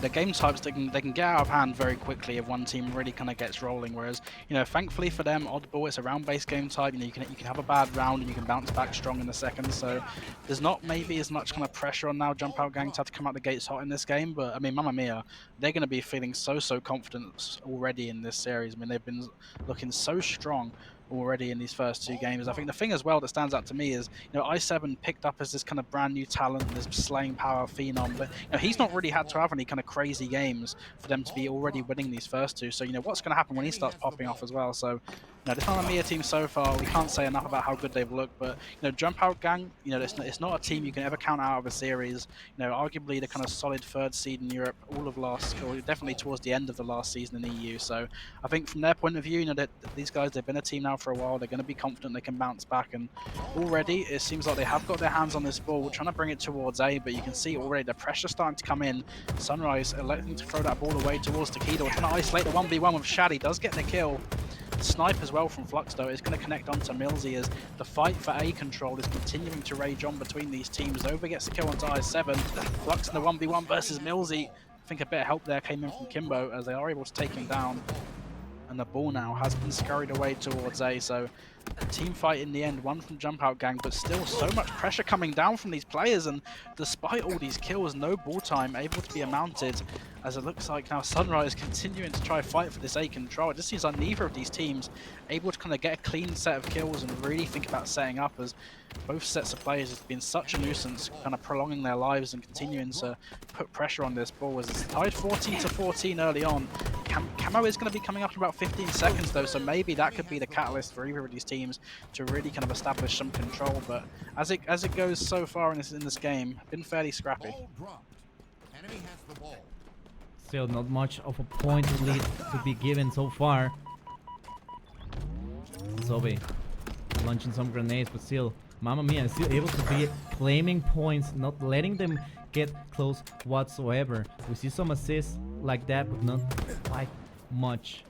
game types that they can get out of hand very quickly if one team really kind of gets rolling. Whereas, you know, thankfully for them, oddball, it's a round-based game type. You know, you can have a bad round and you can bounce back strong in the second. So there's not maybe as much kind of pressure on now Jump Out Gang to have to come out the gates hot in this game. But I mean, Mamma Mia, they're going to be feeling so confident already in this series. I mean, they've been looking so strong already in these first 2 games. I think the thing as well that stands out to me is, you know, I7 picked up as this kind of brand new talent, this slaying power phenom, but you know, he's not really had to have any kind of crazy games for them to be already winning these first 2. So, you know, what's going to happen when he starts popping off as well? So, you know, this Mamma Mia team so far, we can't say enough about how good they've looked, but, you know, Jump Out Gang, you know, it's not a team you can ever count out of a series. You know, arguably the kind of solid 3rd seed in Europe all of last, or definitely towards the end of the last season in EU. So I think from their point of view, you know, that these guys, they've been a team now for a while. They're going to be confident they can bounce back, and already it seems like they have got their hands on this ball. We're trying to bring it towards A, but you can see already the pressure starting to come in. Sunrise electing to throw that ball away towards Takido, trying to isolate the 1v1 with Shad. He does get the kill, snipe as well from Flux, though, is going to connect onto Millsy as the fight for A control is continuing to rage on between these teams. Over gets the kill onto I7. Flux in the 1v1 versus Millsy. I think a bit of help there came in from Kimbo as they are able to take him down. And the ball now has been scurried away towards A, so a team fight in the end, one from Jump Out Gang, but still so much pressure coming down from these players, and despite all these kills, no ball time able to be amounted, as it looks like now Sunrise continuing to try fight for this A control. It just seems like neither of these teams able to kind of get a clean set of kills and really think about setting up, as both sets of players have been such a nuisance, kind of prolonging their lives and continuing to put pressure on this ball, as it's tied 14-14 early on. Camo is going to be coming up in about 15 seconds though, so maybe that could be the catalyst for either of these teams to really kind of establish some control. But as it goes so far in this game, been fairly scrappy. Still not much of a point lead to be given so far. Zoe launching some grenades, but still Mamma Mia is still able to be claiming points, not letting them get close whatsoever. We see some assists like that, but not quite much.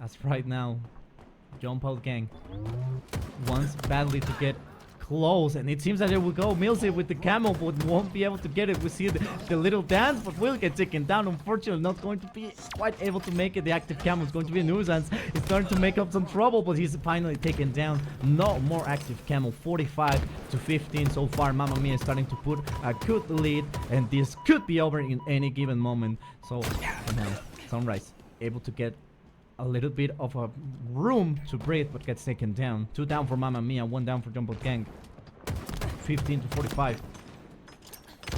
As right now, Jump Out Gang wants badly to get close, and it seems that it will go Millsy with the camo, but won't be able to get it. We see the little dance, but will get taken down. Unfortunately, not going to be quite able to make it. The active camo is going to be a nuisance. He's starting to make up some trouble, but he's finally taken down. No more active camo. 45-15 so far. Mamma Mia is starting to put a good lead, and this could be over in any given moment. So now Sunrise able to get a little bit of a room to breathe, but gets taken down. 2 down for Mamma Mia, 1 down for Jump Out Gang. 15-45.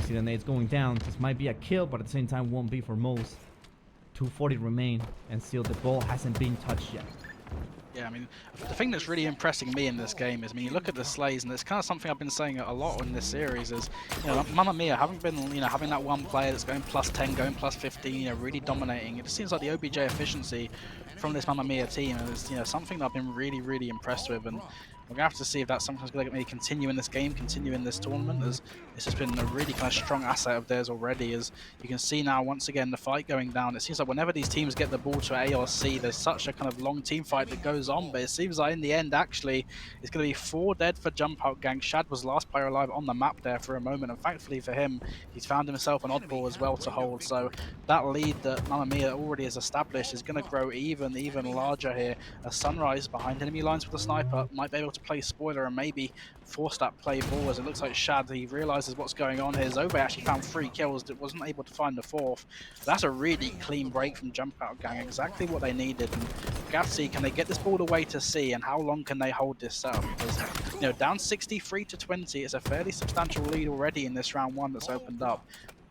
See the nades going down. This might be a kill, but at the same time won't be for most. 2:40 remain, and still the ball hasn't been touched yet. Yeah, I mean, the thing that's really impressing me in this game is, I mean, you look at the slays, and it's kind of something I've been saying a lot in this series is, you know, Mamma Mia haven't been, you know, having that one player that's going +10, going +15, you know, really dominating. It just seems like the OBJ efficiency from this Mamma Mia team is, you know, something that I've been really, really impressed with, and we're going to have to see if that's something that's going to maybe continue in this game, continue in this tournament, as this has been a really kind of strong asset of theirs already. As you can see now, once again, the fight going down. It seems like whenever these teams get the ball to A or C, there's such a kind of long team fight that goes on, but it seems like in the end, actually, it's going to be 4 dead for Jump Out Gang. Shad was last player alive on the map there for a moment, and thankfully for him, he's found himself an oddball as well to hold. So that lead that Mamma Mia already has established is going to grow even larger here. As Sunrise behind enemy lines with the sniper might be able to play spoiler and maybe force that play ball, as it looks like Shad, he realizes what's going on here. Zobe actually found 3 kills, wasn't able to find the 4th. That's a really clean break from Jump Out Gang, exactly what they needed. And we have to see, can they get this ball away to C, and how long can they hold this setup? Because, you know, down 63-20, it's a fairly substantial lead already in this round 1 that's opened up.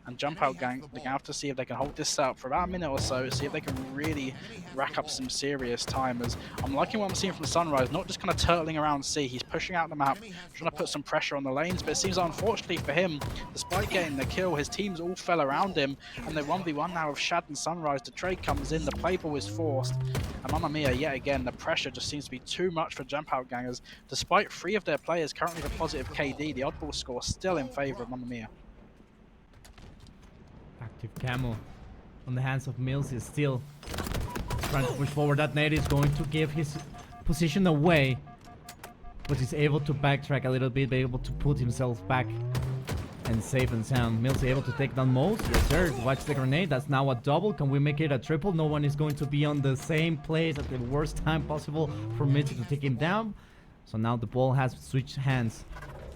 And Jump Out Gang, they're going to have to see if they can hold this up for about a minute or so, see if they can really rack up some serious time. As I'm liking what I'm seeing from Sunrise, not just kind of turtling around C, he's pushing out the map, trying to put some pressure on the lanes, but it seems unfortunately for him, despite getting the kill, his teams all fell around him, and they 1v1 now with Shad and Sunrise. The trade comes in, the play ball is forced, and Mamma Mia, yet again, the pressure just seems to be too much for Jump Out Gang, as despite 3 of their players currently with positive KD, the oddball score still in favor of Mamma Mia. Active camo on the hands of Mills is still trying to push forward. That nade is going to give his position away, but he's able to backtrack a little bit, be able to put himself back and safe and sound. Mills able to take down most. Yes sir, watch the grenade. That's now a double. Can we make it a triple? No one is going to be on the same place at the worst time possible for Mills to take him down. So now the ball has switched hands.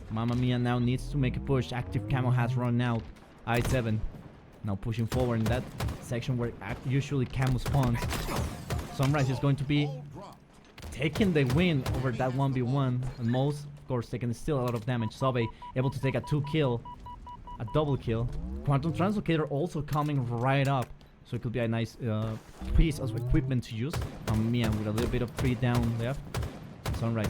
Mamma Mia now needs to make a push. Active camo has run out. I7 now pushing forward in that section where usually camo spawns. Sunrise is going to be taking the win over that 1v1, and most, of course, taking still a lot of damage. Sobe able to take a 2 kill, a double kill. Quantum Translocator also coming right up, so it could be a nice piece of equipment to use. Mia with a little bit of 3 down left. Sunrise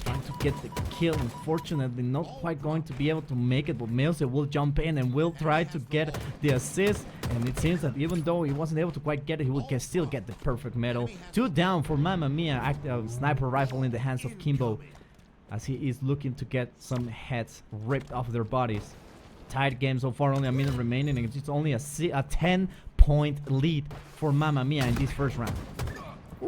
trying to get the kill, unfortunately not quite going to be able to make it, but Mills will jump in and will try to get the assist, and it seems that even though he wasn't able to quite get it, he will still get the perfect medal. 2 down for Mamma Mia. Active sniper rifle in the hands of Kimbo, as he is looking to get some heads ripped off their bodies. Tied game so far, only a minute remaining, and it's only a 10-point lead for Mamma Mia in this first round.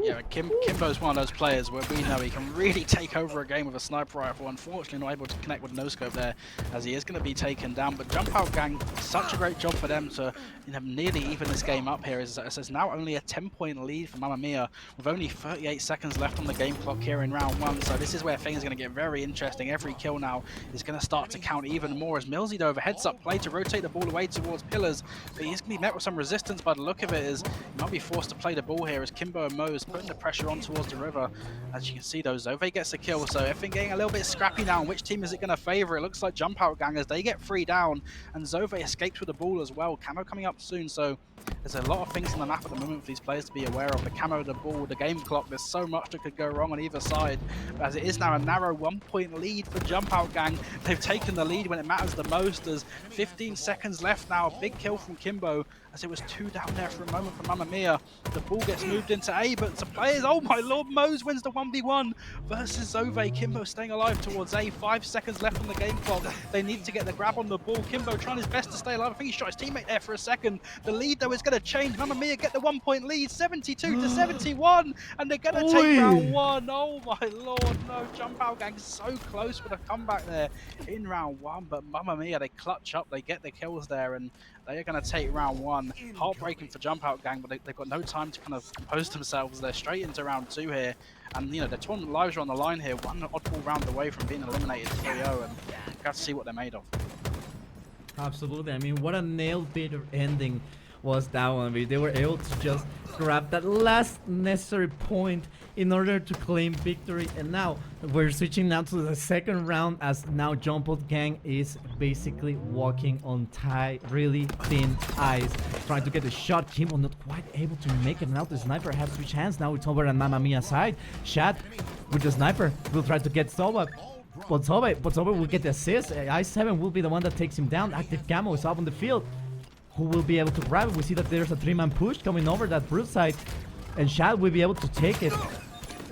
Yeah, Kimbo's one of those players where we know he can really take over a game with a sniper rifle. Unfortunately, not able to connect with no scope there, as he is going to be taken down. But Jump Out Gang, such a great job for them to nearly even this game up here. It's now only a 10-point lead for Mamma Mia, with only 38 seconds left on the game clock here in round 1. So this is where things are going to get very interesting. Every kill now is going to start to count even more, as Millsy over heads up play to rotate the ball away towards pillars. But he's going to be met with some resistance by the look of it, as he might be forced to play the ball here, as Kimbo and Mo's putting the pressure on towards the river. As you can see, though, Zove gets a kill, so everything getting a little bit scrappy now. And which team is it going to favor? It looks like Jump Out Gang, as they get 3 down, and Zove escapes with the ball as well. Camo coming up soon, so there's a lot of things on the map at the moment for these players to be aware of. The camo, the ball, the game clock, there's so much that could go wrong on either side. But as it is now a narrow 1-point lead for Jump Out Gang, they've taken the lead when it matters the most. There's 15 seconds left now. A big kill from Kimbo, as it was 2 down there for a moment for Mamma Mia. The ball gets moved into A, but the players, oh my lord, Mose wins the 1v1 versus Zove. Kimbo staying alive towards A. 5 seconds left on the game clock. They need to get the grab on the ball. Kimbo trying his best to stay alive. I think he shot his teammate there for a second. The lead, though, is going to change. Mamma Mia get the 1-point lead, 72 to 71, and they're going to take round 1. Oh my lord, no. Jump Out Gang so close with a comeback there in round 1, but Mamma Mia, they clutch up, they get the kills there, and they are going to take round 1. Heartbreaking for Jump Out Gang, but they've got no time to kind of compose themselves. They're straight into round 2 here, and their tournament lives are on the line here. One oddball round away from being eliminated 3-0, and we have to see what they're made of. Absolutely. I mean, what a nail-biter ending was that one. I mean, they were able to just grab that last necessary point in order to claim victory. And now we're switching now to the second round, as now Jump Out Gang is basically walking on really thin ice, trying to get the shot. Kimbo not quite able to make it. Now the sniper has switched hands. Now it's over on Mamma Mia's side. Shad with the sniper will try to get Soba. But Soba will get the assist. I7 will be the one that takes him down. Active Camo is up on the field. Who will be able to grab it? We see that there's a 3-man push coming over that brute side, and Shad will be able to take it.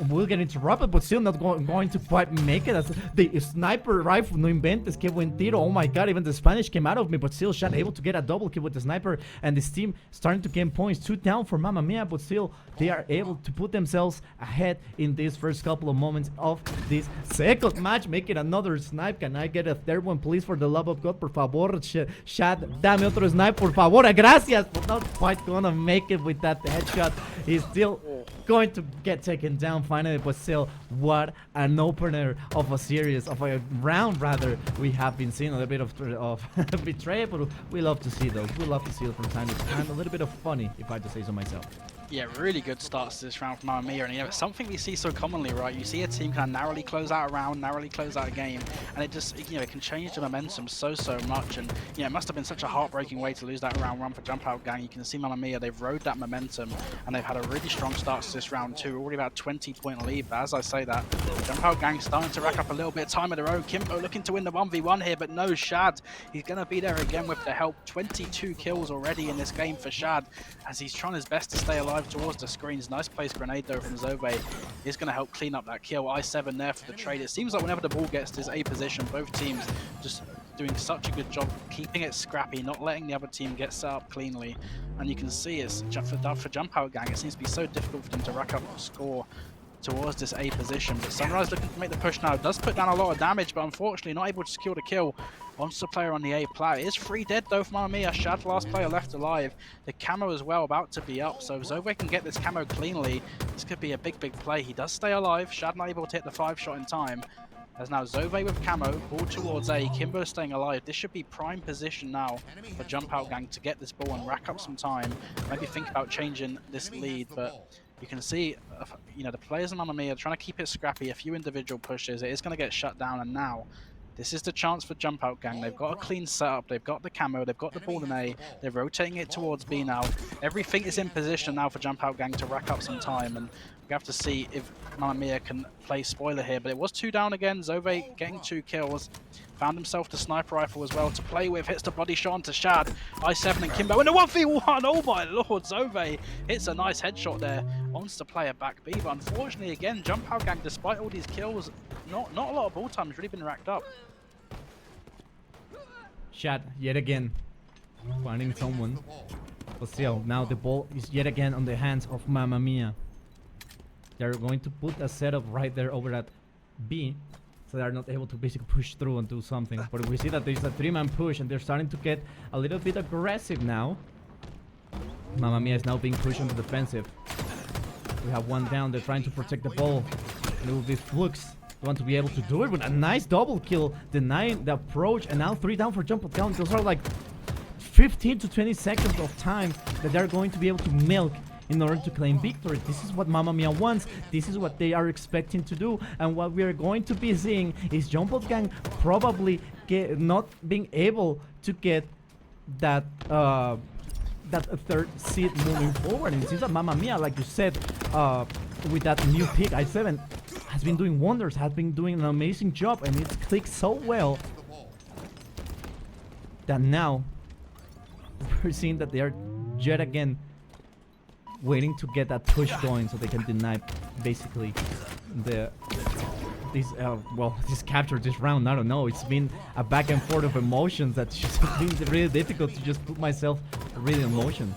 Will get interrupted, but still not going to quite make it, as the sniper rifle, no inventes, que buen tiro. Oh my god, even the Spanish came out of me, but still Shad able to get a double kill with the sniper, and this team starting to gain points. 2 down for Mamma Mia, but still they are able to put themselves ahead in these first couple of moments of this second match, making another snipe. Can I get a third one, please, for the love of God? Por favor, Shad, dame otro snipe, por favor. Gracias, but not quite gonna make it with that headshot. He's still going to get taken down finally, but still, what an opener of a series, of a round rather. We have been seeing a little bit of betrayal, but we love to see those. We love to see it from time to time. A little bit of funny, if I had to say so myself. Yeah, really good starts to this round from Mamma Mia, and it's something we see so commonly, right? You see a team kind of narrowly close out a round, narrowly close out a game, and it just, it can change the momentum so much. And it must have been such a heartbreaking way to lose that round 1 for Jump Out Gang. You can see Mamma Mia, they've rode that momentum, and they've had a really strong start to this round 2, already about 20-point lead. But as I say that, Jump Out Gang starting to rack up a little bit of time of their own. Kimbo looking to win the 1v1 here, but no, Shad, he's going to be there again with the help. 22 kills already in this game for Shad, as he's trying his best to stay alive towards the screens. Nice placed grenade though from Zove. Is going to help clean up that kill. I7 there for the trade. It seems like whenever the ball gets to this A position, both teams just doing such a good job keeping it scrappy, not letting the other team get set up cleanly. And you can see it's for Jump Out Gang, it seems to be so difficult for them to rack up a score towards this A position. But Sunrise looking to make the push now. Does put down a lot of damage, but unfortunately not able to secure the kill. Wants the player on the A plat. It is 3 dead though for Mamma Mia. Shad, last player left alive. The camo as well about to be up, so if Zove can get this camo cleanly, this could be a big play. He does stay alive. Shad not able to hit the 5 shot in time. As now Zove with camo, ball towards A. Kimbo staying alive. This should be prime position now for Jump Out Gang to get this ball and rack up some time. Maybe think about changing this lead, but you can see, the players in Mamma Mia are trying to keep it scrappy. A few individual pushes. It is going to get shut down, and now this is the chance for Jump Out Gang. They've got a clean setup. They've got the camo. They've got the ball in A. They're rotating it towards B now. Everything is in position now for Jump Out Gang to rack up some time. And we have to see if Mamma Mia can play spoiler here. But it was 2 down again. Zove getting 2 kills. Found himself the sniper rifle as well to play with. Hits the body shot onto Shad. I7 and Kimbo in a 1v1. Oh my lord, Zove hits a nice headshot there. Wants to play a back B. But unfortunately, again, Jump Out Gang, despite all these kills, not a lot of ball time has really been racked up. Shad, yet again, finding someone. But still, now the ball is yet again on the hands of Mamma Mia. they're going to put a setup right there over at B, so they're not able to basically push through and do something. But we see that there's a 3-man push, and they're starting to get a little bit aggressive now. Mamma Mia is now being pushed on the defensive. We have one down. They're trying to protect the ball. And it will be Flux. They want to be able to do it with a nice double kill, denying the approach, and now 3 down for jump up down. Those are like 15 to 20 seconds of time that they're going to be able to milk in order to claim victory. This is what Mamma Mia wants. This is what they are expecting to do. And what we are going to be seeing is Jump Out Gang probably not being able to get that that third seed moving forward. And it seems that Mamma Mia, like you said, with that new pick, i7, has been doing wonders, has been doing an amazing job, and it's clicked so well that now we're seeing that they are yet again waiting to get that push going so they can deny basically this capture this round. I don't know, it's been a back and forth of emotions that's just been really difficult to just put myself really in motion.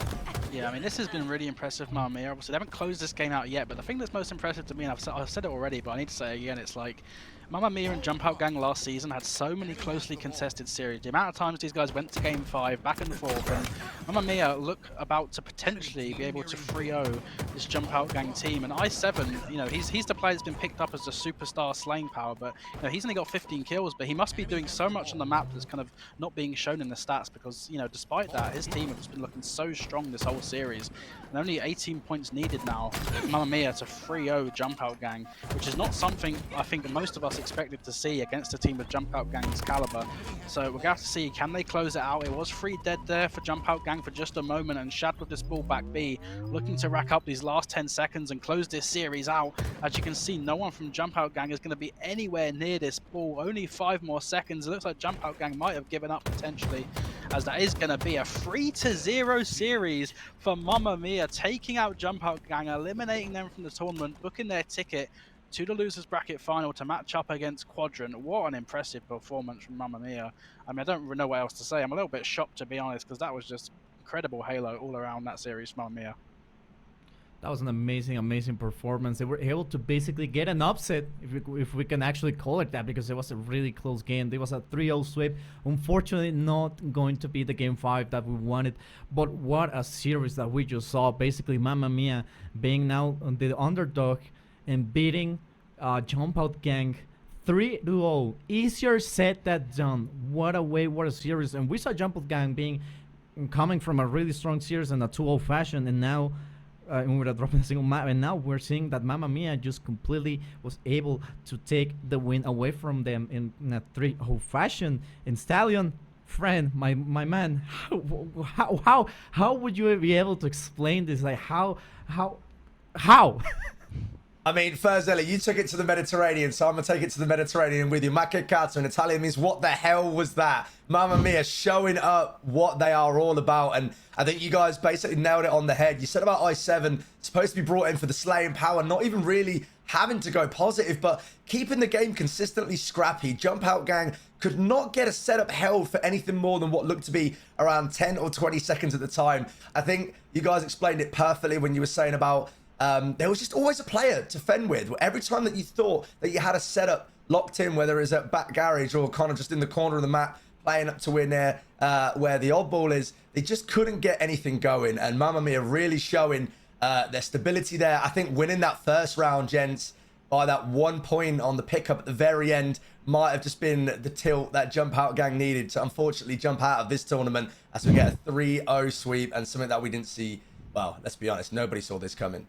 Yeah, I mean, this has been really impressive, Mamma Mia. Obviously, they haven't closed this game out yet, but the thing that's most impressive to me, and I've said it already, but I need to say it again, it's like Mamma Mia and Jump Out Gang last season had so many closely contested series. The amount of times these guys went to game 5, back and forth, and Mamma Mia look about to potentially be able to 3-0 this Jump Out Gang team. And i7, you know, he's the player that's been picked up as the superstar slaying power, but you know, he's only got 15 kills, but he must be doing so much on the map that's kind of not being shown in the stats, because, you know, despite that, his team has been looking so strong this whole series. And only 18 points needed now for Mamma Mia to 3-0 Jump Out Gang, which is not something I think that most of us expected to see against a team of Jump Out Gang's caliber. So we're going to have to see, can they close it out? It was 3 dead there for Jump Out Gang for just a moment, and Shad with this ball back B, looking to rack up these last 10 seconds and close this series out. As you can see, no one from Jump Out Gang is going to be anywhere near this ball. Only 5 more seconds. It looks like Jump Out Gang might have given up potentially, as that is going to be a 3-0 series for Mamma Mia, taking out Jump Out Gang, eliminating them from the tournament, booking their ticket to the losers bracket final to match up against Quadrant. What an impressive performance from Mamma Mia. I mean, I don't really know what else to say. I'm a little bit shocked, to be honest, because that was just incredible Halo all around that series for Mamma Mia. That was an amazing performance. They were able to basically get an upset, if we can actually call it that, because it was a really close game. There was a 3-0 sweep. Unfortunately, not going to be the game 5 that we wanted. But what a series that we just saw. Basically, Mamma Mia being now the underdog and beating Jump Out Gang 3-0. Easier said than done. What a way, what a series. And we saw Jump Out Gang coming from a really strong series in a 2-0 fashion, and now without dropping a single map, and now we're seeing that Mamma Mia just completely was able to take the win away from them in a 3-0 fashion. And Stallion, friend, my man, how would you be able to explain this? Like how? I mean, Ferzella, you took it to the Mediterranean, so I'm going to take it to the Mediterranean with you. Macchiato in Italian means what the hell was that? Mamma Mia showing up what they are all about. And I think you guys basically nailed it on the head. You said about i7, supposed to be brought in for the slaying power, not even really having to go positive, but keeping the game consistently scrappy. Jump Out Gang could not get a setup held for anything more than what looked to be around 10 or 20 seconds at the time. I think you guys explained it perfectly when you were saying about there was just always a player to fend with. Every time that you thought that you had a setup locked in, whether it's at back garage or kind of just in the corner of the map, playing up to win there, where the oddball is, they just couldn't get anything going. And Mamma Mia really showing their stability there. I think winning that first round, gents, by that 1 point on the pickup at the very end might have just been the tilt that Jump Out Gang needed to unfortunately jump out of this tournament, as we get a 3-0 sweep, and something that we didn't see. Well, let's be honest, nobody saw this coming.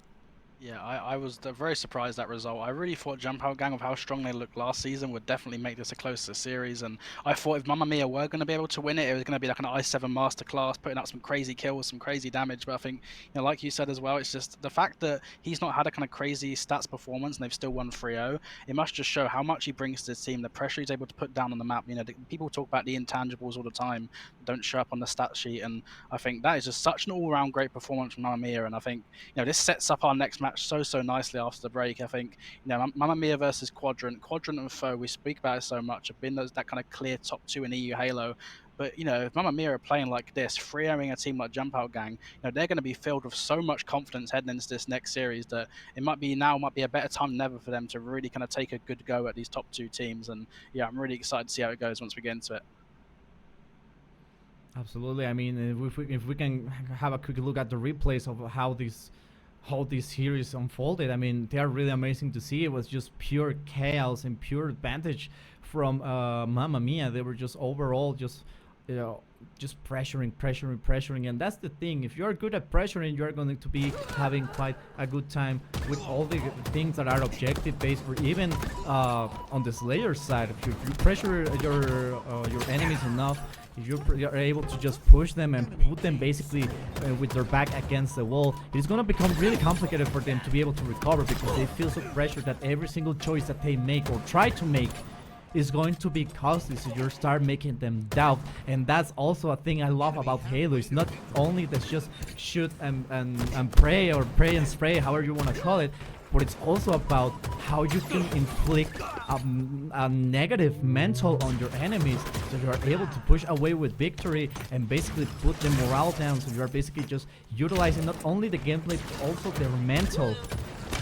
Yeah, I was very surprised that result. I really thought Jump Out Gang, of how strong they looked last season, would definitely make this a closer series. And I thought if Mamma Mia were going to be able to win it, it was going to be like an i7 masterclass, putting out some crazy kills, some crazy damage. But I think, you know, like you said as well, it's just the fact that he's not had a kind of crazy stats performance and they've still won 3-0. It must just show how much he brings to the team, the pressure he's able to put down on the map. You know, people talk about the intangibles all the time, don't show up on the stat sheet. And I think that is just such an all-around great performance from Mamma Mia. And I think, you know, this sets up our next match so nicely after the break. I think, you know, Mamma Mia versus Quadrant and FOE, we speak about it so much, have been that kind of clear top 2 in EU Halo. But, you know, if Mamma Mia are playing like this, freeing a team like Jump Out Gang, you know, they're going to be filled with so much confidence heading into this next series that it might be a better time than ever for them to really kind of take a good go at these top 2 teams. And yeah, I'm really excited to see how it goes once we get into it. Absolutely. I mean, if we can have a quick look at the replays of how this series unfolded, I mean, they are really amazing to see. It was just pure chaos and pure advantage from Mamma Mia. They were just overall just pressuring, and that's the thing. If you're good at pressuring, you're going to be having quite a good time with all the things that are objective based, or even on the Slayer side. If you pressure your enemies enough, if you're able to just push them and put them basically with their back against the wall, it's going to become really complicated for them to be able to recover, because they feel so pressured that every single choice that they make or try to make is going to be costly, so you start making them doubt. And that's also a thing I love about Halo. It's not only that just shoot and pray, or pray and spray, however you want to call it, but it's also about how you can inflict a negative mental on your enemies, so you are able to push away with victory and basically put the morale down, so you are basically just utilizing not only the gameplay but also their mental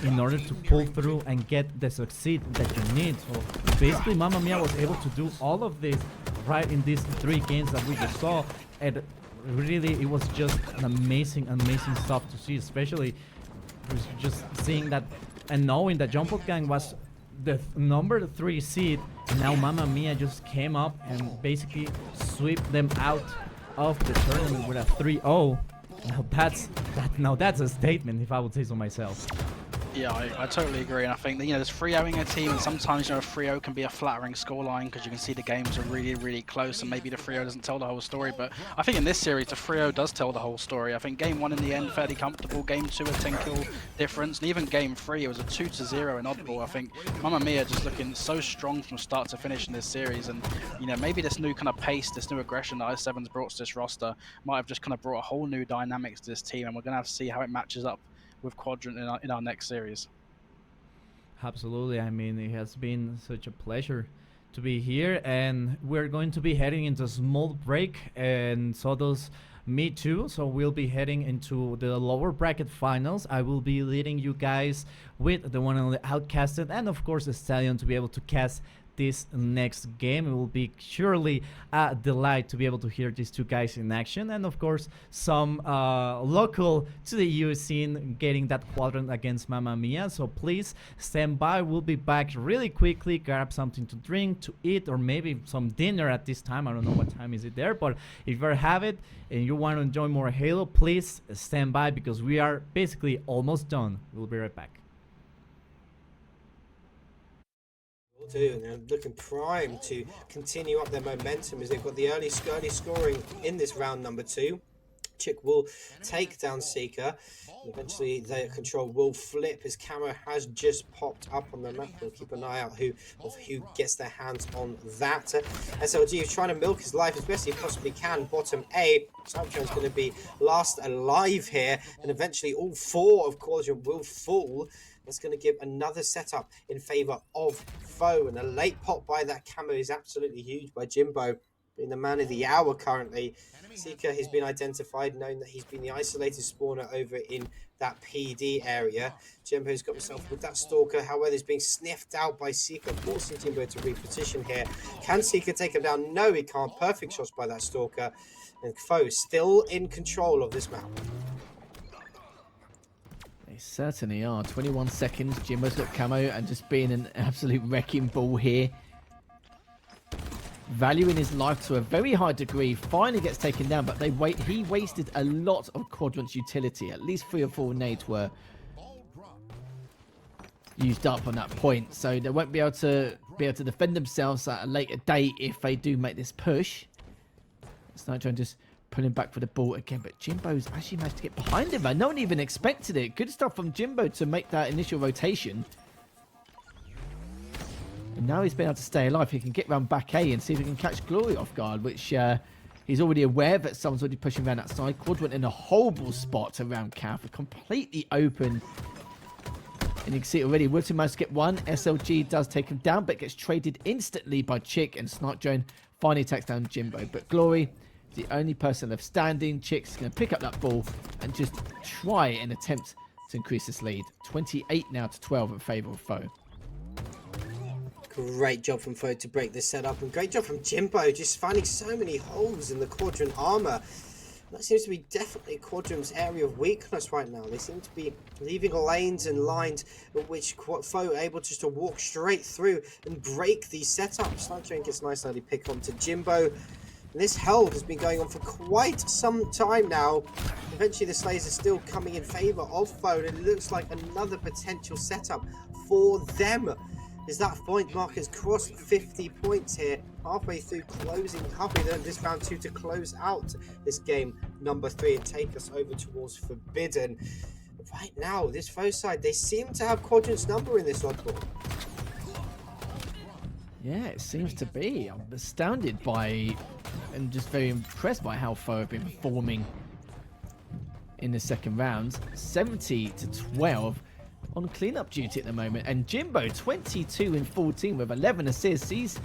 in order to pull through and get the succeed that you need. So basically Mamma Mia was able to do all of this right in these 3 games that we just saw, and really it was just an amazing stuff to see, especially just seeing that and knowing that Jump Out Gang was the number 3 seed, and now Mamma Mia just came up and basically swept them out of the tournament with a 3-0. Now that's a statement, if I would say so myself. Yeah, I totally agree, and I think that, you know, there's 3-0ing a team, and sometimes, you know, 3-0 can be a flattering scoreline because you can see the games are really close, and maybe the 3-0 doesn't tell the whole story. But I think in this series, the 3-0 does tell the whole story. I think game 1 in the end fairly comfortable, game 2 a 10-kill difference, and even game 3 it was a 2-0 in oddball. I think Mamma Mia just looking so strong from start to finish in this series, and, you know, maybe this new kind of pace, this new aggression that i7's brought to this roster might have just kind of brought a whole new dynamics to this team, and we're gonna have to see how it matches up with Quadrant in our next series. Absolutely. I mean, it has been such a pleasure to be here, and we're going to be heading into a small break, and so does me too. So we'll be heading into the lower bracket finals. I will be leading you guys with the one and only Outcasted, and of course the Stallion, to be able to cast this next game. It will be surely a delight to be able to hear these 2 guys in action, and of course some local to the US scene getting that quadrant against Mamma Mia. So please stand by. We'll be back really quickly. Grab something to drink, to eat, or maybe some dinner at this time. I don't know what time is it there, but if you have it and you want to enjoy more Halo, please stand by, because we are basically almost done. We'll be right back. Do, and they're looking primed to continue up their momentum as they've got the early scoring in this round number 2. Chick will take down Seeker. Eventually their control will flip. His camera has just popped up on the map. We'll keep an eye out who gets their hands on that. SLG is trying to milk his life as best he possibly can. Bottom A, Cybertrain's going to be last alive here, and eventually all 4 of Quadrant will fall. That's going to give another setup in favor of Foe, and a late pop by that camo is absolutely huge by Jimbo, being the man of the hour currently. Seeker has been identified, knowing that he's been the isolated spawner over in that PD area. Jimbo's got himself with that Stalker, however, he's being sniffed out by Seeker, forcing Jimbo to reposition here. Can Seeker take him down? No, he can't. Perfect shots by that Stalker, and Foe still in control of this map. They certainly are. 21 seconds. Jimbo's got camo and just being an absolute wrecking ball here. Valuing his life to a very high degree. Finally gets taken down, but he wasted a lot of Quadrant's utility. At least 3 or 4 nades were used up on that point, so they won't be able to defend themselves at a later date if they do make this push. Snipetron just pulling back for the ball again, but Jimbo's actually managed to get behind him, man. No one even expected it. Good stuff from Jimbo to make that initial rotation. And now he's been able to stay alive. He can get around back A and see if he can catch Glory off guard, which he's already aware that someone's already pushing around that side. Quadrant in a horrible spot around Calf, completely open. And you can see already, Wilton managed to get one. SLG does take him down, but gets traded instantly by Chick, and Snark Drone finally takes down Jimbo. But Glory, the only person left standing. Chick's going to pick up that ball and just try and attempt to increase this lead. 28 now to 12 in favour of Foe. Great job from Foe to break this setup, and great job from Jimbo, just finding so many holes in the Quadrant armor. That seems to be definitely Quadrant's area of weakness right now. They seem to be leaving lanes and lines which Foe are able just to walk straight through and break these setups. Sniper gets a nice early pick onto Jimbo. And this held has been going on for quite some time now. Eventually the Slayers are still coming in favour of Foe, and it looks like another potential setup for them. As that point mark has crossed 50 points here, halfway through this round 2 to close out this game number 3 and take us over towards Forbidden. Right now, this Foe side, they seem to have Quadrant's number in this oddball. Yeah, it seems to be. I'm astounded by and just very impressed by how Foe have been performing in the second round. 70 to 12 on cleanup duty at the moment. And Jimbo, 22 in 14 with 11 assists.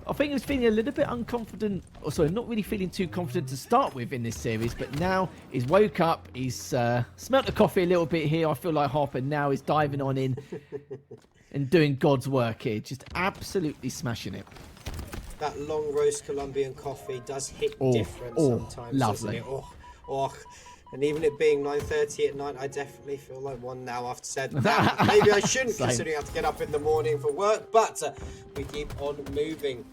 I think he was feeling a little bit unconfident, or sorry, not really feeling too confident to start with in this series, but now he's woke up, he's smelt the coffee a little bit here, I feel like Harper, now he's diving on in and doing God's work here, just absolutely smashing it. That long roast Colombian coffee does hit different sometimes, lovely. doesn't it? And even it being 9:30 at night, I definitely feel like one now after said that. Maybe I shouldn't, considering I have to get up in the morning for work, but we keep on moving.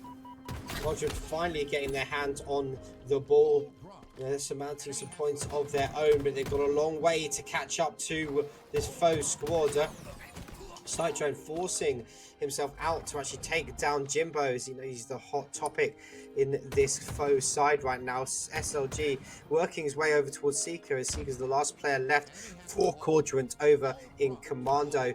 Quadrant finally getting their hands on the ball. They're surmounting some points of their own, but they've got a long way to catch up to this Foe squad. Cytron forcing himself out to actually take down Jimbo, as you know he's the hot topic in this Foe side right now. SLG working his way over towards Seeker, as Seeker's the last player left for Quadrant over in Commando.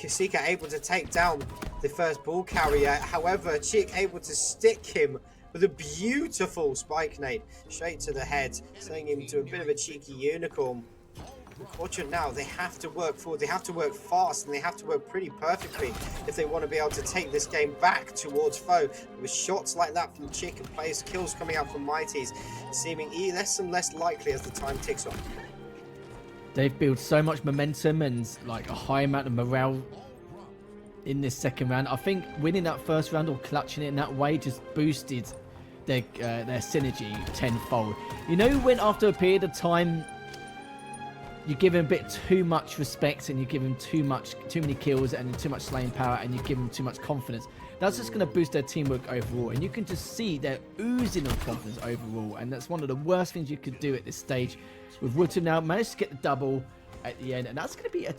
Seeker able to take down the first ball carrier, however Chick able to stick him with a beautiful spike nade straight to the head, sending him to a bit of a cheeky unicorn. Quadrant now, they have to work forward, they have to work fast, and they have to work pretty perfectly if they want to be able to take this game back towards Foe. With shots like that from Chick and players, kills coming out from Mighties, seeming less and less likely as the time ticks on. They've built so much momentum and like a high amount of morale in this second round. I think winning that first round or clutching it in that way just boosted their synergy tenfold. You know, when after a period of time you give him a bit too much respect and you give him too many kills and too much slaying power and you give him too much confidence, that's just going to boost their teamwork overall, and you can just see they're oozing of confidence overall, and that's one of the worst things you could do at this stage. With Woodton now managed to get the double at the end, and that's going to be a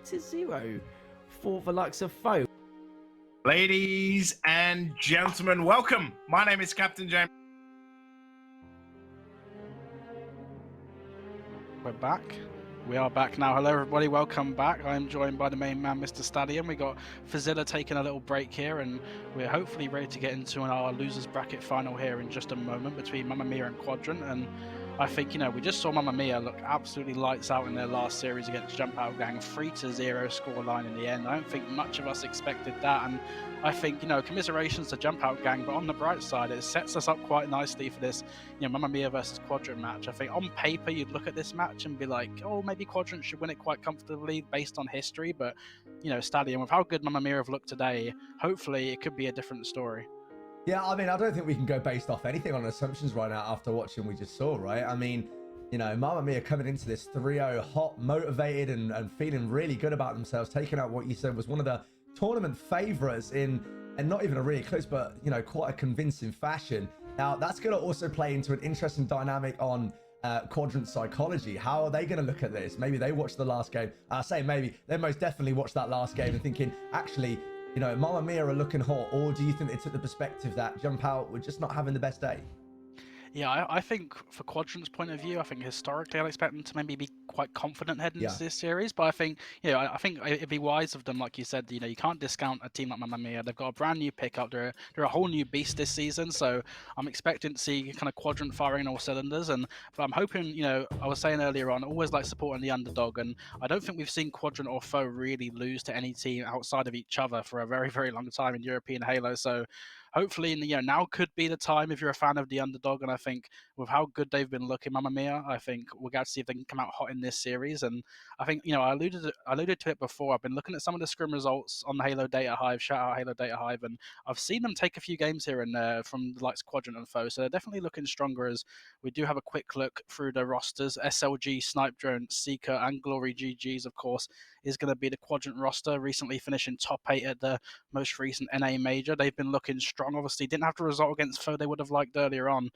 2-0 for the likes of Foe. Ladies and gentlemen, welcome. My name is Captain James. We're back. We are back now. Hello everybody, welcome back. I'm joined by the main man, Mr. Stadium. We got Fazilla taking a little break here, and we're hopefully ready to get into our losers bracket final here in just a moment between Mamma Mia and Quadrant. And I think, you know, we just saw Mamma Mia look absolutely lights out in their last series against Jump Out Gang, 3-0 scoreline in the end. I don't think much of us expected that, and I think, you know, commiserations to Jump Out Gang, but on the bright side, it sets us up quite nicely for this, you know, Mamma Mia versus Quadrant match. I think on paper, you'd look at this match and be like, oh, maybe Quadrant should win it quite comfortably based on history, but, you know, Stadium, with how good Mamma Mia have looked today, hopefully it could be a different story. Yeah, I mean, I don't think we can go based off anything on assumptions right now after watching we just saw, right? I mean, you know, Mamma Mia coming into this 3-0 hot, motivated and feeling really good about themselves, taking out what you said was one of the tournament favourites and not even a really close, but, you know, quite a convincing fashion. Now, that's going to also play into an interesting dynamic on Quadrant psychology. How are they going to look at this? Maybe they watched the last game. I say maybe. They most definitely watched that last game and thinking, actually, you know, Mamma Mia are looking hot, or do you think they took the perspective that Jump Out were just not having the best day? Yeah, I think for Quadrant's point of view, I think historically I'd expect them to maybe be quite confident heading into this series. But I think, you know, I think it'd be wise of them, like you said, you know, you can't discount a team like Mamma Mia. They've got a brand new pickup. They're a whole new beast this season. So I'm expecting to see kind of Quadrant firing all cylinders. But I'm hoping, you know, I was saying earlier on, always like supporting the underdog. And I don't think we've seen Quadrant or Foe really lose to any team outside of each other for a very, very long time in European Halo. So hopefully, you know, now could be the time if you're a fan of the underdog. And I think with how good they've been looking, Mamma Mia, I think we'll get to see if they can come out hot in this series. And I think, you know, I alluded to it before. I've been looking at some of the scrim results on the Halo Data Hive. Shout out Halo Data Hive, and I've seen them take a few games here and there from the likes of Quadrant and FOE. So they're definitely looking stronger. As we do have a quick look through the rosters. SLG, Snipe Drone, Seeker, and Glory GGs, of course, is going to be the Quadrant roster. Recently finishing top 8 at the most recent NA major. They've been looking strong. Obviously, didn't have the result against FOE they would have liked earlier on,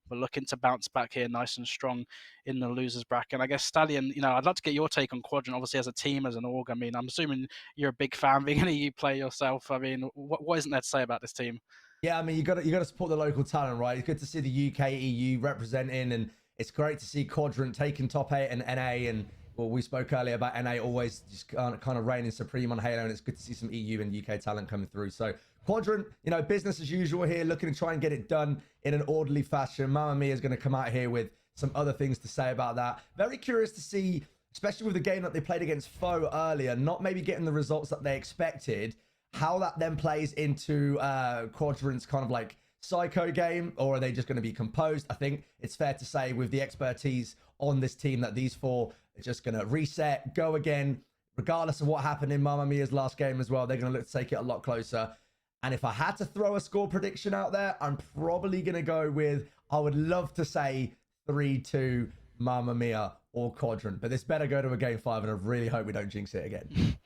but looking to bounce back here nice and strong in the losers bracket. And I guess Stallion, you know, I'd like to get your take on Quadrant, obviously as a team, as an org. I mean, I'm assuming you're a big fan being an EU player yourself. I mean, what isn't there to say about this team? Yeah, I mean, you got to support the local talent, right? It's good to see the UK EU representing, and it's great to see Quadrant taking top 8 and NA. And well, we spoke earlier about NA always just kind of reigning supreme on Halo, and it's good to see some EU and UK talent coming through. So Quadrant, you know, business as usual here, looking to try and get it done in an orderly fashion. Mamma Mia is going to come out here with some other things to say about that. Very curious to see, especially with the game that they played against FOE earlier, not maybe getting the results that they expected, how that then plays into Quadrant's kind of like psycho game, or are they just going to be composed? I think it's fair to say with the expertise on this team that these four are just going to reset, go again, regardless of what happened in Mamma Mia's last game as well. They're going to look to take it a lot closer. And if I had to throw a score prediction out there, I'm probably going to go with, I would love to say 3-2 Mamma Mia or Quadrant, but this better go to a game 5, and I really hope we don't jinx it again.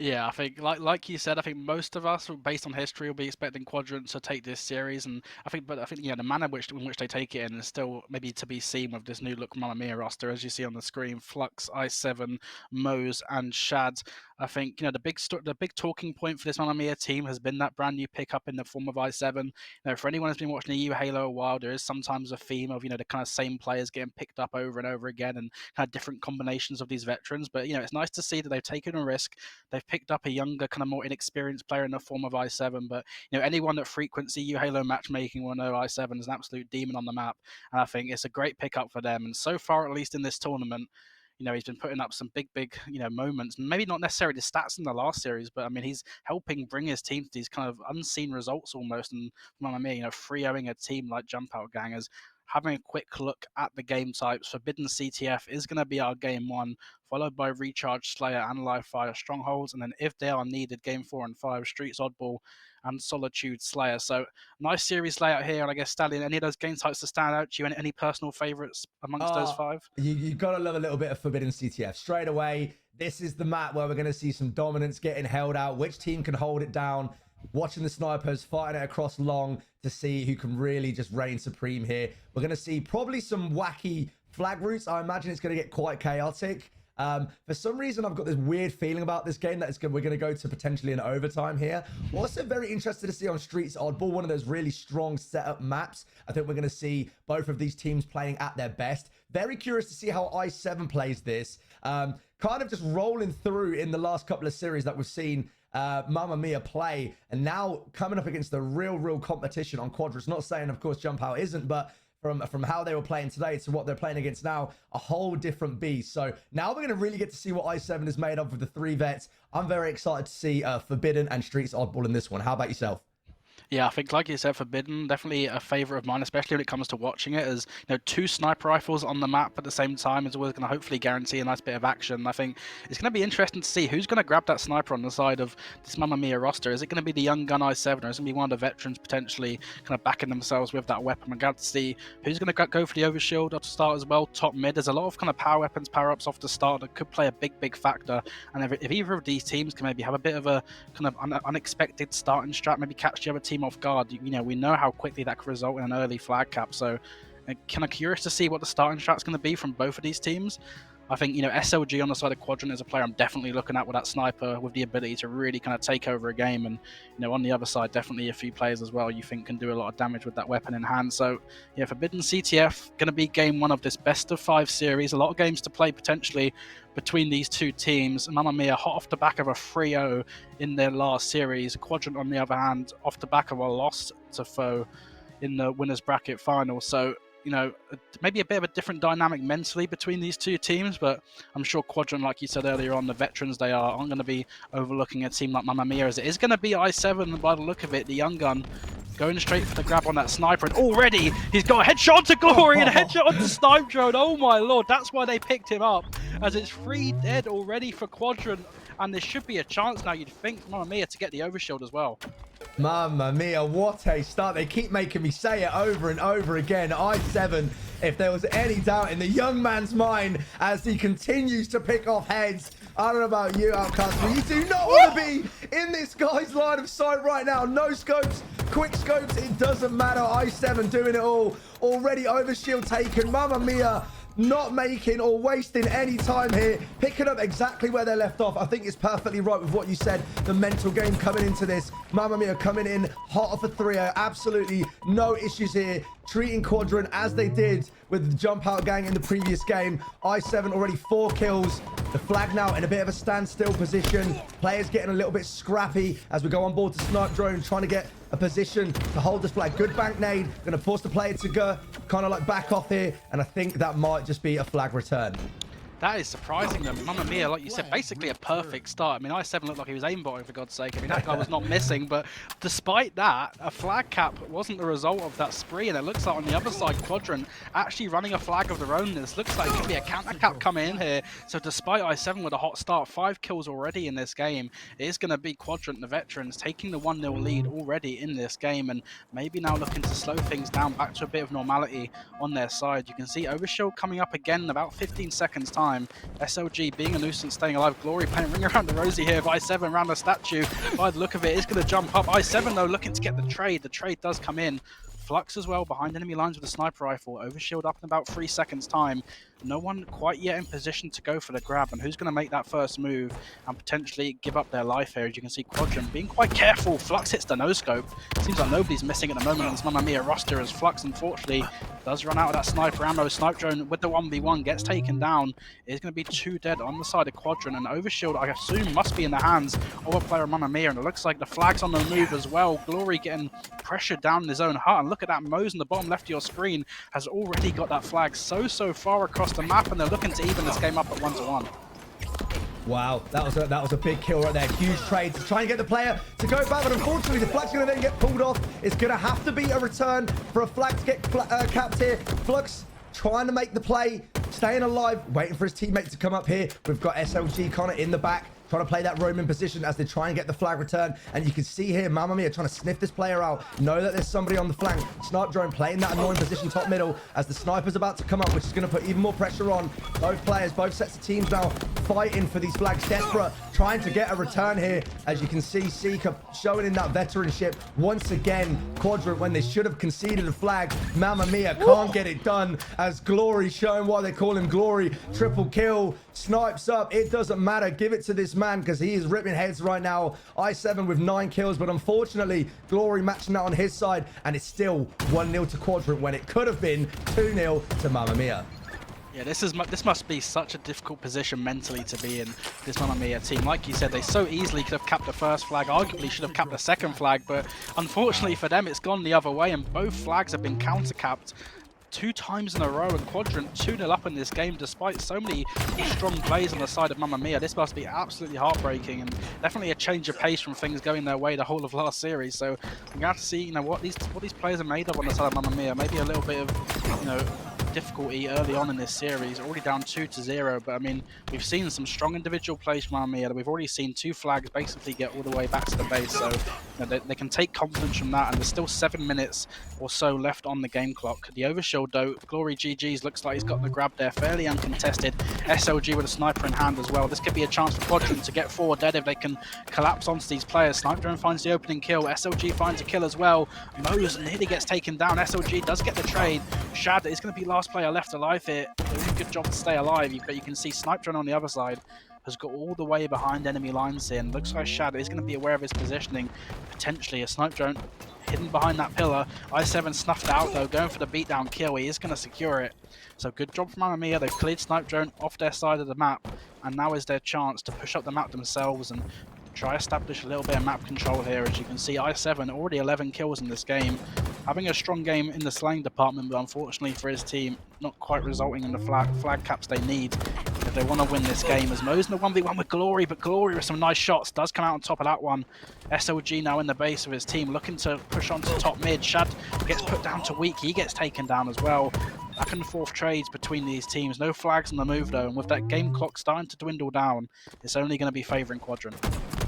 Yeah, I think like you said, I think most of us, based on history, will be expecting Quadrant to take this series, and I think you know, the manner in which they take it in is still maybe to be seen with this new look Mamma Mia roster, as you see on the screen: Flux, i7, Mose, and Shad. I think, you know, the big talking point for this Mamma Mia team has been that brand new pickup in the form of i7. You know, for anyone who's been watching EU Halo a while, there is sometimes a theme of, you know, the kind of same players getting picked up over and over again, and kind of different combinations of these veterans. But you know, it's nice to see that they've taken a risk. They've picked up a younger, kind of more inexperienced player in the form of i7. But you know, anyone that frequents EU Halo matchmaking will know i7 is an absolute demon on the map, and I think it's a great pickup for them. And so far, at least in this tournament, you know, he's been putting up some big, you know, moments. Maybe not necessarily the stats in the last series, but I mean, he's helping bring his team to these kind of unseen results almost. And Mamma Mia, you know, 3-0ing a team like Jump Out Gangers. Having a quick look at the game types, Forbidden CTF is going to be our game 1, followed by Recharge Slayer and Live Fire Strongholds, and then if they are needed, game 4 and 5, Streets Oddball and Solitude Slayer. So nice series layout here, and I guess, Stallion, any of those game types to stand out to you? Any personal favourites amongst those 5? You got to love a little bit of Forbidden CTF. Straight away, this is the map where we're going to see some dominance getting held out. Which team can hold it down? Watching the snipers fighting it across long to see who can really just reign supreme here. We're going to see probably some wacky flag routes. I imagine it's going to get quite chaotic. For some reason, I've got this weird feeling about this game that we're going to go to potentially an overtime here. Also very interested to see on Streets Oddball, one of those really strong setup maps. I think we're going to see both of these teams playing at their best. Very curious to see how i7 plays this. Kind of just rolling through in the last couple of series that we've seen Mamma Mia play, and now coming up against the real competition on Quadrant. Not saying, of course, Jump Out isn't, but from how they were playing today to what they're playing against now, a whole different beast. So now we're going to really get to see what i7 is made of with the 3 vets. I'm very excited to see Forbidden and Streets Oddball in this one. How about yourself? Yeah, I think, like you said, Forbidden, definitely a favourite of mine, especially when it comes to watching it, as, you know, 2 sniper rifles on the map at the same time is always going to hopefully guarantee a nice bit of action. I think it's going to be interesting to see who's going to grab that sniper on the side of this Mamma Mia roster. Is it going to be the young gun i7, or is it going to be one of the veterans potentially kind of backing themselves with that weapon? We're glad to see who's going to go for the overshield off the start as well, top mid. There's a lot of kind of power weapons, power-ups off the start that could play a big factor. And if either of these teams can maybe have a bit of a kind of unexpected starting strat, maybe catch the other team off guard, you know, we know how quickly that could result in an early flag cap. So kind of curious to see what the starting strat's going to be from both of these teams. I think, you know, SLG on the side of Quadrant is a player I'm definitely looking at with that sniper, with the ability to really kind of take over a game. And, you know, on the other side, definitely a few players as well you think can do a lot of damage with that weapon in hand. So, yeah, Forbidden CTF going to be game 1 of this best of 5 series. A lot of games to play potentially between these 2 teams. Mamma Mia hot off the back of a 3-0 in their last series. Quadrant, on the other hand, off the back of a loss to FOE in the winners bracket final. So, you know, maybe a bit of a different dynamic mentally between these 2 teams, but I'm sure Quadrant, like you said earlier on, the veterans they aren't going to be overlooking a team like Mamma Mia, as it is going to be i7 by the look of it, the young gun, going straight for the grab on that sniper, and already he's got a headshot to Glory and a headshot on the snipe drone. Oh my lord, that's why they picked him up, as it's 3 dead already for Quadrant, and there should be a chance now, you'd think, for Mamma Mia to get the overshield as well. Mamma mia, what a start. They keep making me say it over and over again. I7, if there was any doubt in the young man's mind as he continues to pick off heads. I don't know about you, Outcast, but you do not want to be in this guy's line of sight right now. No scopes, quick scopes, it doesn't matter. I7 doing it all. Already overshield taken. Mamma mia. Not making or wasting any time here, picking up exactly where they left off. I think it's perfectly right with what you said. The mental game coming into this. Mamma mia coming in hot off a 3-0. Absolutely no issues here. Treating Quadrant as they did with the jump out gang in the previous game. I7 already 4 kills. The flag now in a bit of a standstill position. Players getting a little bit scrappy as we go on board to snipe drone, trying to get a position to hold this flag. Good bank nade. Going to force the player to go kind of like back off here. And I think that might just be a flag return. That is surprising them. Mamma mia, like you said, basically a perfect start. I mean, I7 looked like he was aimbotting, for God's sake. I mean, that guy was not missing, but despite that, a flag cap wasn't the result of that spree, and it looks like on the other side, Quadrant actually running a flag of their own. This looks like it could be a counter cap coming in here. So despite I7 with a hot start, 5 kills already in this game, it is going to be Quadrant, the veterans, taking the 1-0 lead already in this game, and maybe now looking to slow things down back to a bit of normality on their side. You can see Overshield coming up again in about 15 seconds time. SLG being a nuisance, staying alive. Glory playing ring around the rosy here. I7 around the statue. By the look of it, is going to jump up. I7 though looking to get the trade. The trade does come in. Flux as well behind enemy lines with a sniper rifle. Overshield up in about 3 seconds time. No one quite yet in position to go for the grab, and who's going to make that first move and potentially give up their life here? As you can see, Quadrant being quite careful. Flux hits the no-scope. Seems like nobody's missing at the moment on this Mamma Mia roster, as Flux unfortunately does run out of that sniper ammo. Snipe drone with the 1v1 gets taken down. It's going to be 2 dead on the side of Quadrant, and Overshield, I assume, must be in the hands of a player of Mamma Mia, and it looks like the flag's on the move as well. Glory getting pressured down in his own hut, and look at that. Mose in the bottom left of your screen has already got that flag so far across the map, and they're looking to even this game up at 1-1. Wow, that was a big kill right there. Huge trade to try and get the player to go back, but unfortunately the flag's going to then get pulled off. It's going to have to be a return for a flag to get capped here. Flux trying to make the play, staying alive, waiting for his teammate to come up here. We've got SLG Connor in the back, trying to play that roaming position as they try and get the flag return. And you can see here, Mamma Mia trying to sniff this player out. Know that there's somebody on the flank. Snipe drone playing that annoying position top middle as the sniper's about to come up, which is going to put even more pressure on. Both players, both sets of teams now fighting for these flags. Desperate, trying to get a return here. As you can see, Seeker showing in that veteranship. Once again, Quadrant, when they should have conceded a flag, Mamma Mia can't get it done as Glory showing why they call him Glory. Triple kill, snipes up. It doesn't matter. Give it to this man because he is ripping heads right now. I7 with 9 kills, but unfortunately Glory matching that on his side, and it's still 1-0 to Quadrant when it could have been 2-0 to Mamma Mia. Yeah, this must be such a difficult position mentally to be in, this Mamma Mia team. Like you said, they so easily could have capped the first flag, arguably should have capped the second flag, but unfortunately for them it's gone the other way, and both flags have been counter-capped 2 times in a row, and Quadrant 2-0 up in this game despite so many strong plays on the side of Mamma Mia. This must be absolutely heartbreaking, and definitely a change of pace from things going their way the whole of last series. So I'm going to see, you know, what these players are made of on the side of Mamma Mia. Maybe a little bit of, you know, difficulty early on in this series, already down 2-0, but I mean, we've seen some strong individual plays from Mamma Mia. We've already seen 2 flags basically get all the way back to the base, so you know, they can take confidence from that, and there's still 7 minutes or so left on the game clock. The Overshield though, Glory GG's looks like he's got the grab there, fairly uncontested. SLG with a sniper in hand as well. This could be a chance for Quadrant to get 4 dead if they can collapse onto these players. Sniper drone finds the opening kill, SLG finds a kill as well. Mose nearly gets taken down. SLG does get the trade. Shad is going to be last player left alive here. Doing a good job to stay alive, but you can see Snipe drone on the other side has got all the way behind enemy lines here, and looks like Shad is going to be aware of his positioning. Potentially a Snipe drone hidden behind that pillar. I7 snuffed out though, going for the beatdown kill. He is going to secure it. So good job from Mamma Mia. They've cleared Snipe drone off their side of the map, and now is their chance to push up the map themselves and try establish a little bit of map control here. As you can see, I7 already 11 kills in this game, having a strong game in the slaying department, but unfortunately for his team, not quite resulting in the flag caps they need. if they want to win this game, as Mo's in the 1v1 with Glory, but Glory with some nice shots does come out on top of that one. SLG now in the base of his team, looking to push on to top mid. Shad gets put down to weak, he gets taken down as well. Back and forth trades between these teams, no flags on the move though, and with that game clock starting to dwindle down, it's only going to be favouring Quadrant.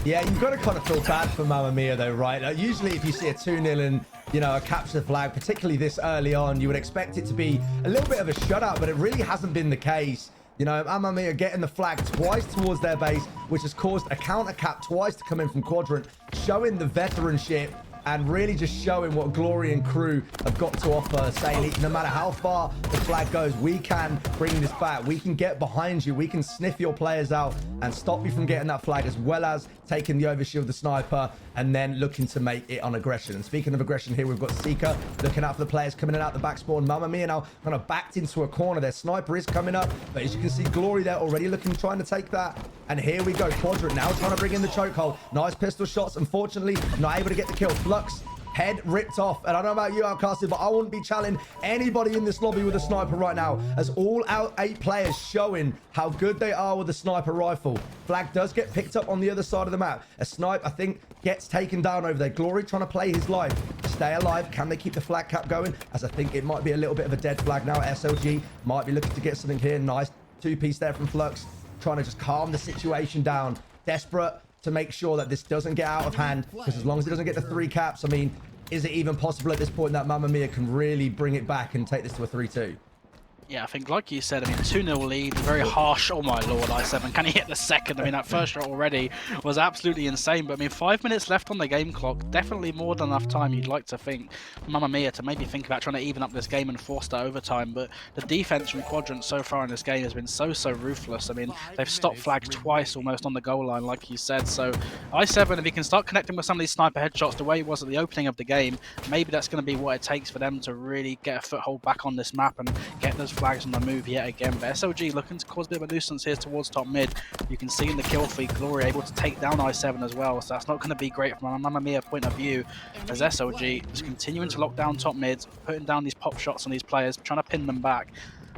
Yeah, you've got to kind of feel bad for Mamma Mia though, right? Like, usually if you see a 2-0 and, you know, a capture flag, particularly this early on, you would expect it to be a little bit of a shutout, but it really hasn't been the case. You know, Mamma Mia getting the flag twice towards their base, which has caused a counter cap twice to come in from Quadrant, showing the veteranship and really just showing what Glory and crew have got to offer, saying no matter how far the flag goes, we can bring this back. We can get behind you. We can sniff your players out and stop you from getting that flag, as well as taking the overshield, the sniper, and then looking to make it on aggression. And speaking of aggression here, we've got Seeker looking out for the players coming in out the back spawn. Mamma Mia now kind of backed into a corner. Their sniper is coming up, but as you can see, Glory there already looking, trying to take that. And here we go. Quadrant now trying to bring in the chokehold. Nice pistol shots. Unfortunately, not able to get the kill. Flux, head ripped off. And I don't know about you, Outcasted, but I wouldn't be challenging anybody in this lobby with a sniper right now, as all out 8 players showing how good they are with the sniper rifle. Flag does get picked up on the other side of the map. A snipe, I think, gets taken down over there. Glory trying to play his life. Stay alive. Can they keep the flag cap going? As I think it might be a little bit of a dead flag now. SLG might be looking to get something here. Nice 2-piece there from Flux, trying to just calm the situation down. Desperate to make sure that this doesn't get out of hand, because as long as it doesn't get the 3 caps, I mean, is it even possible at this point that Mamma Mia can really bring it back and take this to a 3-2? Yeah, I think, like you said, I mean, 2-0 lead, very harsh. Oh my lord, i7, can he hit the second? I mean, that first shot already was absolutely insane. But I mean, 5 minutes left on the game clock, definitely more than enough time, you'd like to think, Mamma Mia to maybe think about trying to even up this game and force that overtime. But the defense from Quadrant so far in this game has been so ruthless. I mean, they've stopped flag twice almost on the goal line, like you said. So i7, if he can start connecting with some of these sniper headshots the way he was at the opening of the game, maybe that's going to be what it takes for them to really get a foothold back on this map and get those flags on the move yet again. But SLG looking to cause a bit of a nuisance here towards top mid. You can see in the kill feed, Glory able to take down i7 as well, so that's not going to be great from a Mamma Mia point of view, as SLG is continuing to lock down top mid, putting down these pop shots on these players, trying to pin them back,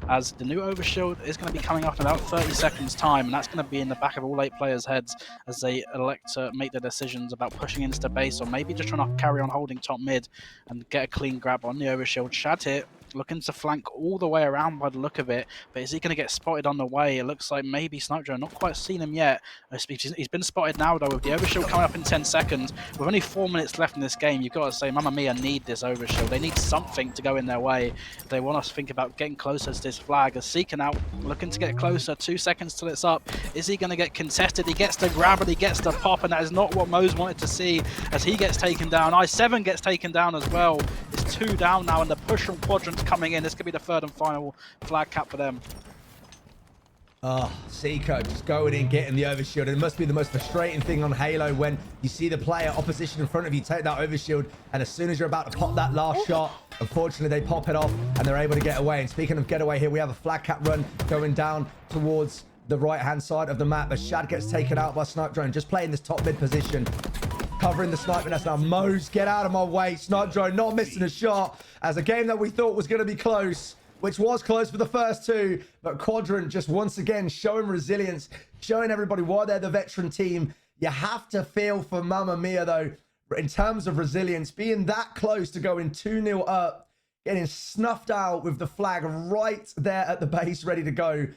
as the new overshield is going to be coming up in about 30 seconds time, and that's going to be in the back of all 8 players' heads as they elect to make their decisions about pushing into the base, or maybe just trying to carry on holding top mid and get a clean grab on the overshield. Shad here looking to flank all the way around by the look of it, but is he going to get spotted on the way? It looks like maybe Sniper, not quite seen him yet. He's been spotted now though, with the overshield coming up in 10 seconds. With only 4 minutes left in this game, you've got to say Mamma Mia need this overshield. They need something to go in their way if they want us to think about getting closer to this flag. As Seeker now looking to get closer, 2 seconds till it's up. Is he going to get contested? He gets the grab and he gets the pop, and that is not what Mo's wanted to see, as he gets taken down. i7 gets taken down as well. It's 2 down now, and the push from Quadrant coming in. This could be the 3rd and final flag cap for them. Oh, Seeker just going in, getting the overshield. It must be the most frustrating thing on Halo when you see the player opposition in front of you take that overshield, and as soon as you're about to pop that last shot, unfortunately they pop it off and they're able to get away. And speaking of getaway here, we have a flag cap run going down towards the right-hand side of the map as Shad gets taken out by Snipe Drone, just playing this top mid position, covering the sniper. That's now Mose, get out of my way. Snipe Drone not missing a shot, as a game that we thought was going to be close, which was close for the first 2, but Quadrant just once again showing resilience, showing everybody why they're the veteran team. You have to feel for Mamma Mia though, in terms of resilience, being that close to going 2-0 up, getting snuffed out with the flag right there at the base ready to go.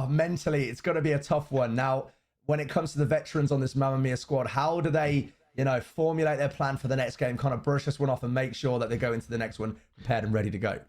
Mentally it's going to be a tough one. Now, when it comes to the veterans on this Mamma Mia squad, how do they, you know, formulate their plan for the next game, kind of brush this one off and make sure that they go into the next one prepared and ready to go?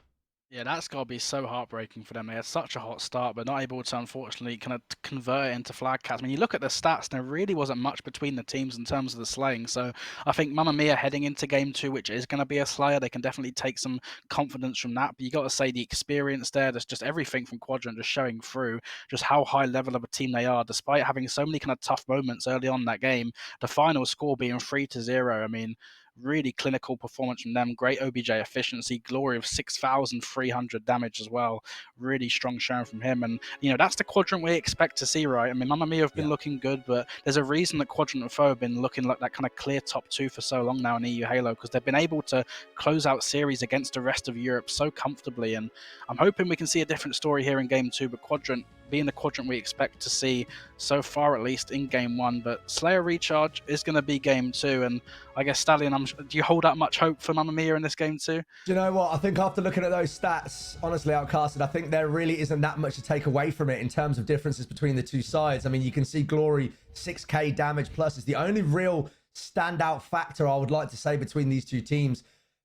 Yeah, that's got to be so heartbreaking for them. They had such a hot start, but not able to, unfortunately, kind of convert it into flag caps. I mean, you look at the stats, there really wasn't much between the teams in terms of the slaying. So I think Mamma Mia heading into game 2, which is going to be a slayer, they can definitely take some confidence from that. But you got to say the experience there, there's just everything from Quadrant just showing through just how high level of a team they are, despite having so many kind of tough moments early on in that game. The final score being 3-0. I mean, really clinical performance from them. Great OBJ efficiency. Glory of 6,300 damage as well. Really strong showing from him. And, you know, that's the Quadrant we expect to see, right? I mean, Mamma Mia have been looking good, but there's a reason that Quadrant and FOE have been looking like that kind of clear top 2 for so long now in EU Halo, because they've been able to close out series against the rest of Europe so comfortably. And I'm hoping we can see a different story here in game 2, but Quadrant being the Quadrant we expect to see so far, at least in Game 1. But Slayer Recharge is going to be Game 2, and I guess, Stallion, do you hold out much hope for Mamma Mia in this Game 2? Do you know what? I think after looking at those stats, honestly, Outcasted, I think there really isn't that much to take away from it in terms of differences between the two sides. I mean, you can see Glory 6k damage plus is the only real standout factor I would like to say between these two teams.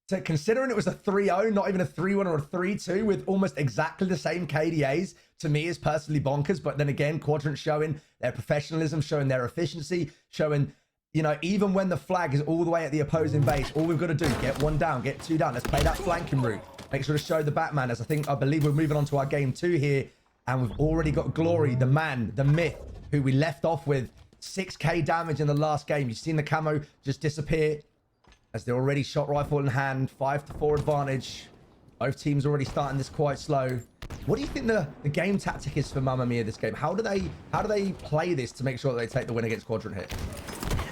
So considering it was a 3-0, not even a 3-1 or a 3-2 with almost exactly the same KDAs, to me is personally bonkers. But then again, Quadrant showing their professionalism, showing their efficiency, showing, you know, even when the flag is all the way at the opposing base, all we've got to do, get one down, get two down. Let's play that flanking route. Make sure to show the Batman, as I believe we're moving on to our Game 2 here. And we've already got Glory, the man, the myth, who we left off with 6k damage in the last game. You've seen the camo just disappear as they're already shot rifle in hand. 5-4 advantage. Both teams already starting this quite slow. What do you think the game tactic is for Mamma Mia this game? How do they play this to make sure that they take the win against Quadrant here?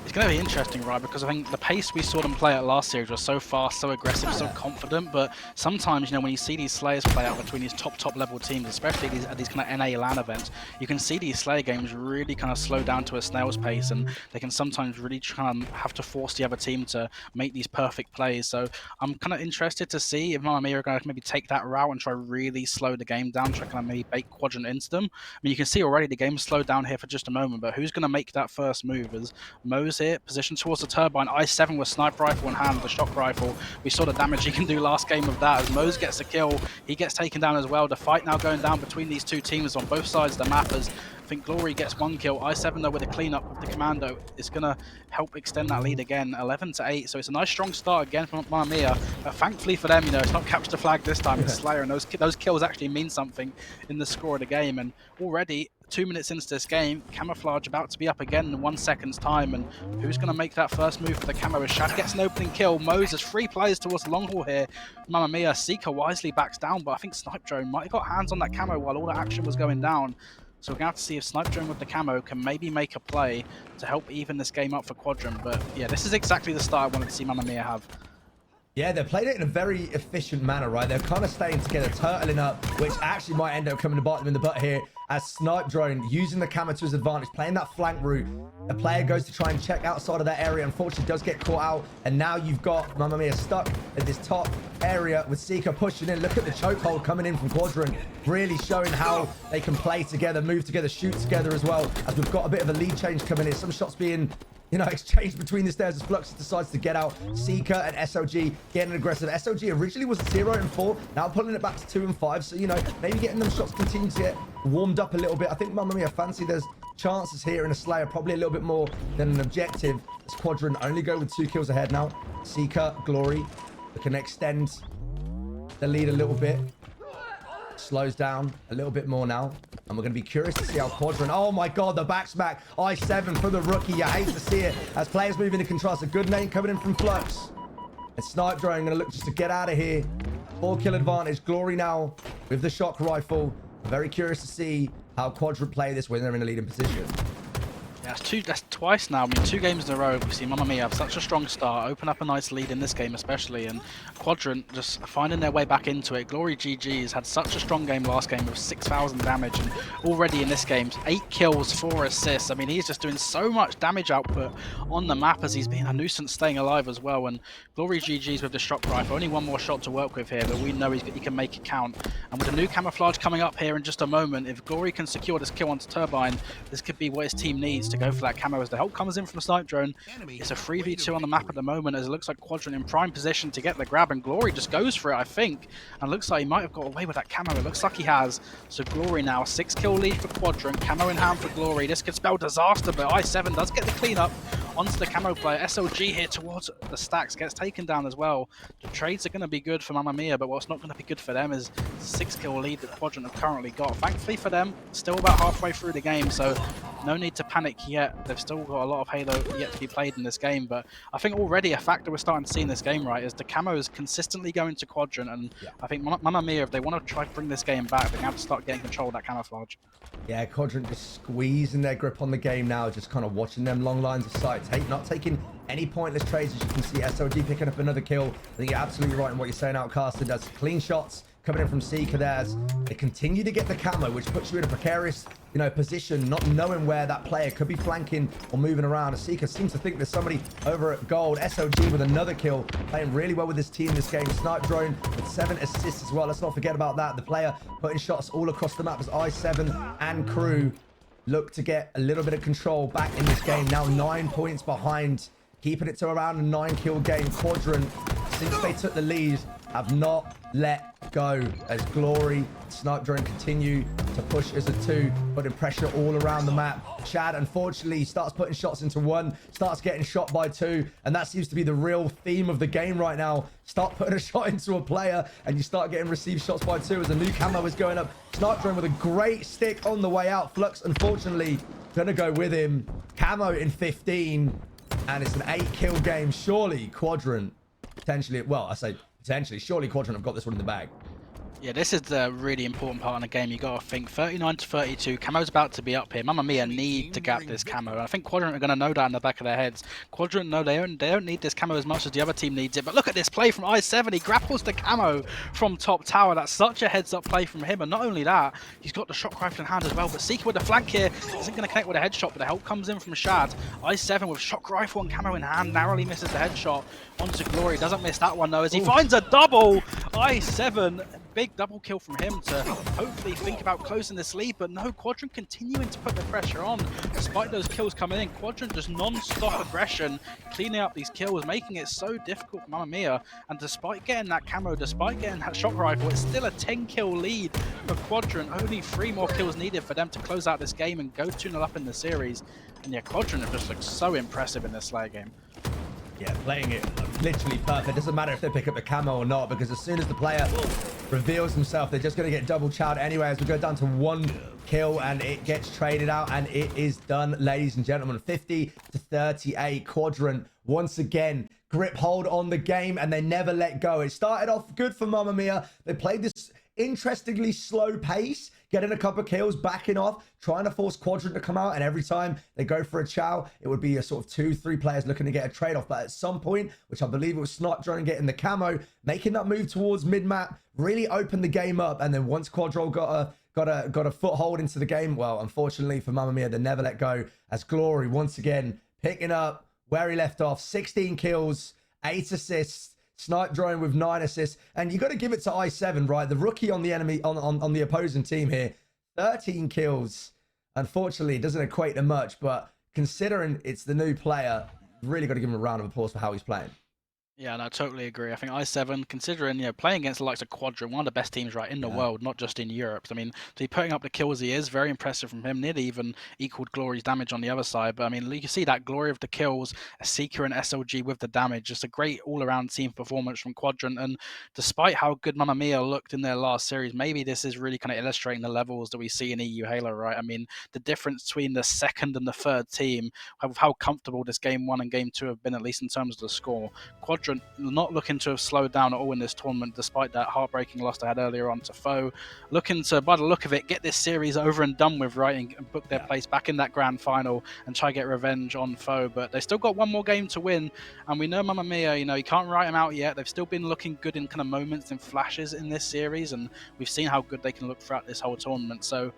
It's going to be interesting, right? Because I think the pace we saw them play at last series was so fast, so aggressive, so confident. But sometimes, you know, when you see these Slayers play out between these top level teams, especially at these kind of NA LAN events, you can see these Slayer games really kind of slow down to a snail's pace, and they can sometimes really kind of have to force the other team to make these perfect plays. So I'm kind of interested to see if Mamma Mia are going to maybe take that route and try really slow the game down, try kind of maybe bait Quadrant into them. I mean, you can see already the game's slowed down here for just a moment, but who's going to make that first move? As Mo's here, positioned towards the turbine. I7 with sniper rifle in hand, the shock rifle. We saw the damage he can do last game of that. As Mose gets a kill, he gets taken down as well. The fight now going down between these two teams on both sides of the map, as I think Glory gets one kill. I7 though with a cleanup of the commando is going to help extend that lead again, 11-8. So it's a nice strong start again from Mamma Mia. Thankfully for them, you know, it's not capture the flag this time, it's Slayer, and those kills actually mean something in the score of the game. And already 2 minutes into this game, Camouflage about to be up again in 1 second's time, and who's going to make that first move for the camo? As Shad gets an opening kill, Moses 3 players towards the long haul here. Mamma Mia, Seeker wisely backs down, but I think Snipe Drone might have got hands on that camo while all the action was going down. So we're going to have to see if Snipe Drone with the camo can maybe make a play to help even this game up for Quadrant. But yeah, this is exactly the start I wanted to see Mamma Mia have. Yeah, they played it in a very efficient manner, right? They're kind of staying together, turtling up, which actually might end up coming to bite them in the butt here, as Snipe Drone using the camo to his advantage, playing that flank route. The player goes to try and check outside of that area, unfortunately does get caught out, and now you've got Mamma Mia stuck at this top area with Seeker pushing in. Look at the chokehold coming in from Quadrant, really showing how they can play together, move together, shoot together as well, as we've got a bit of a lead change coming in. Some shots being, you know, exchanged between the stairs as Fluxus decides to get out. Seeker and SLG getting aggressive. SLG originally was 0-4, now pulling it back to 2-5. So, you know, maybe getting them shots continue to get warmed up a little bit. I think Mamma Mia fancy there's chances here in a Slayer, probably a little bit more than an objective. This Quadrant only go with 2 kills ahead now. Seeker, Glory, they can extend the lead a little bit. Slows down a little bit more now, and we're going to be curious to see how Quadrant. Oh my god, the back smack. I7 for the rookie. You hate to see it as players move into control. A good name coming in from Flux, and Snipe Drone going to look just to get out of here. 4-kill advantage. Glory now with the shock rifle. Very curious to see how Quadrant play this when they're in a leading position. Yeah, that's twice now. I mean, 2 games in a row we've seen Mamma Mia have such a strong start, open up a nice lead in this game especially, and Quadrant just finding their way back into it. Glory GG's had such a strong game last game with 6,000 damage, and already in this game 8 kills, 4 assists. I mean, he's just doing so much damage output on the map as he's being a nuisance staying alive as well. And Glory GG's with the shock rifle, only one more shot to work with here, but we know he can make it count. And with a new camouflage coming up here in just a moment, if Glory can secure this kill onto Turbine, this could be what his team needs to go for that camo as the help comes in from Snipe Drone. It's a 3v2 on the map at the moment, as it looks like Quadrant in prime position to get the grab, and Glory just goes for it, I think, and looks like he might have got away with that camo. It looks like he has. So Glory now, 6-kill lead for Quadrant, camo in hand for Glory. This could spell disaster, but I7 does get the cleanup onto the camo player. SLG here towards the stacks, gets taken down as well. The trades are going to be good for Mamma Mia, but what's not going to be good for them is the 6-kill lead that Quadrant have currently got. Thankfully for them, still about halfway through the game, so no need to panic yet. They've still got a lot of Halo yet to be played in this game, but I think already a factor we're starting to see in this game, right, is the camos consistently going to Quadrant, and I think Mamma Mia, if they want to try to bring this game back, they're going to have to start getting control of that camouflage. Yeah, Quadrant just squeezing their grip on the game now, just kind of watching them long lines of sight, not taking any pointless trades. As you can see, SLG picking up another kill. I think you're absolutely right in what you're saying, Outcasted. Does clean shots, coming in from Seeker there as they continue to get the camo, which puts you in a precarious, you know, position, not knowing where that player could be flanking or moving around. Seeker seems to think there's somebody over at gold. SOG with another kill, playing really well with his team this game. Snipe Drone with 7 assists as well. Let's not forget about that. The player putting shots all across the map as i7 and crew look to get a little bit of control back in this game. Now 9 points behind, keeping it to around a 9-kill game. Quadrant, since they took the lead, have not let go as Glory, Snipe Drone continue to push as a 2, putting pressure all around the map. Chad, unfortunately, starts putting shots into 1, starts getting shot by 2, and that seems to be the real theme of the game right now. Start putting a shot into a player, and you start getting received shots by 2 as a new camo is going up. Snipe Drone with a great stick on the way out. Flux, unfortunately, gonna go with him. Camo in 15, and it's an 8-kill game. Surely Quadrant, potentially, well, I say potentially, surely Quadrant have got this one in the bag. Yeah, this is the really important part in the game. You got to think 39 to 32. Camo's about to be up here. Mamma Mia need to gap this camo. And I think Quadrant are going to know that in the back of their heads. Quadrant know they don't need this camo as much as the other team needs it. But look at this play from i7. He grapples the camo from top tower. That's such a heads-up play from him. And not only that, he's got the shock rifle in hand as well. But Seeker with the flank here isn't going to connect with a headshot, but the help comes in from Shad. i7 with shock rifle and camo in hand narrowly misses the headshot onto Glory. Doesn't miss that one though as he finds a double. i7, big double kill from him to hopefully think about closing this lead, but no, Quadrant continuing to put the pressure on despite those kills coming in. Quadrant just non-stop aggression, cleaning up these kills, making it so difficult for Mamma Mia. And despite getting that camo, despite getting that shock rifle, it's still a 10-kill lead for Quadrant. Only 3 more kills needed for them to close out this game and go 2-0 up in the series. And yeah, Quadrant have just looked so impressive in this Slayer game. Yeah, playing it literally perfect. Doesn't matter if they pick up the camo or not, because as soon as the player reveals himself, they're just going to get double chowed anyway as we go down to 1 kill and it gets traded out and it is done, ladies and gentlemen. 50 to 38. Quadrant once again grip hold on the game and they never let go. It started off good for Mamma Mia. They played this interestingly slow pace, getting a couple of kills, backing off, trying to force Quadrant to come out, and every time they go for a chow, it would be a sort of 2-3 players looking to get a trade-off. But at some point, which I believe it was Snipe Drone getting the camo, making that move towards mid-map, really opened the game up. And then once Quadro got a foothold into the game, well, unfortunately for Mamma Mia, they never let go as Glory once again picking up where he left off. 16 kills, 8 assists. Snipe Drone with 9 assists, and you got to give it to i7, right? The rookie on the enemy, on the opposing team here, 13 kills. Unfortunately, it doesn't equate to much, but considering it's the new player, really got to give him a round of applause for how he's playing. Yeah, no, I totally agree. I think i7, considering, you know, playing against the likes of Quadrant, one of the best teams right in the world, not just in Europe. I mean, to be putting up the kills he is, very impressive from him. Nearly even equaled Glory's damage on the other side. But I mean, you can see that Glory of the kills, a Seeker and SLG with the damage. Just a great all-around team performance from Quadrant. And despite how good Mamma Mia looked in their last series, maybe this is really kind of illustrating the levels that we see in EU Halo, right? I mean, the difference between the second and the third team, how comfortable this game 1 and game 2 have been, at least in terms of the score. Quadrant not looking to have slowed down at all in this tournament, despite that heartbreaking loss they had earlier on to Foe. Looking to, by the look of it, get this series over and done with, right, and book their place back in that grand final and try to get revenge on Foe. But they still got 1 more game to win, and we know Mamma Mia, you know, you can't write them out yet. They've still been looking good in kind of moments and flashes in this series, and we've seen how good they can look throughout this whole tournament. So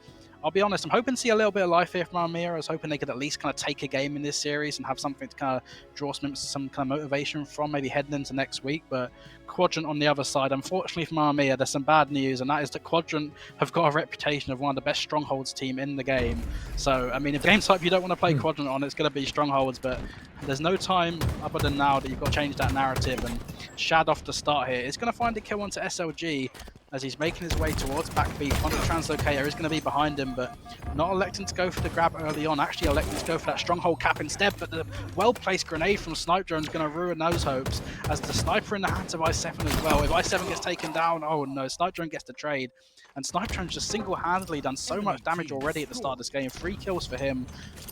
I'll be honest, I'm hoping to see a little bit of life here from Mamma Mia. I was hoping they could at least kind of take a game in this series and have something to kind of draw some kind of motivation from, maybe heading into next week. But Quadrant on the other side, unfortunately for Mamma Mia, there's some bad news, and that is that Quadrant have got a reputation of one of the best Strongholds team in the game. So, I mean, if the game type you don't want to play Quadrant on, it's going to be Strongholds, but there's no time other than now that you've got to change that narrative. And Shad off the start here is going to find a kill onto SLG, as he's making his way towards back B. Quantum Translocator is going to be behind him, but not electing to go for the grab early on, actually electing to go for that Stronghold cap instead. But the well-placed grenade from Snipe Drone is going to ruin those hopes, as the sniper in the hands of i7 as well. If i7 gets taken down, oh no, Snipe Drone gets the trade. And Snipe Drone's just single-handedly done so much damage already at the start of this game. 3 kills for him,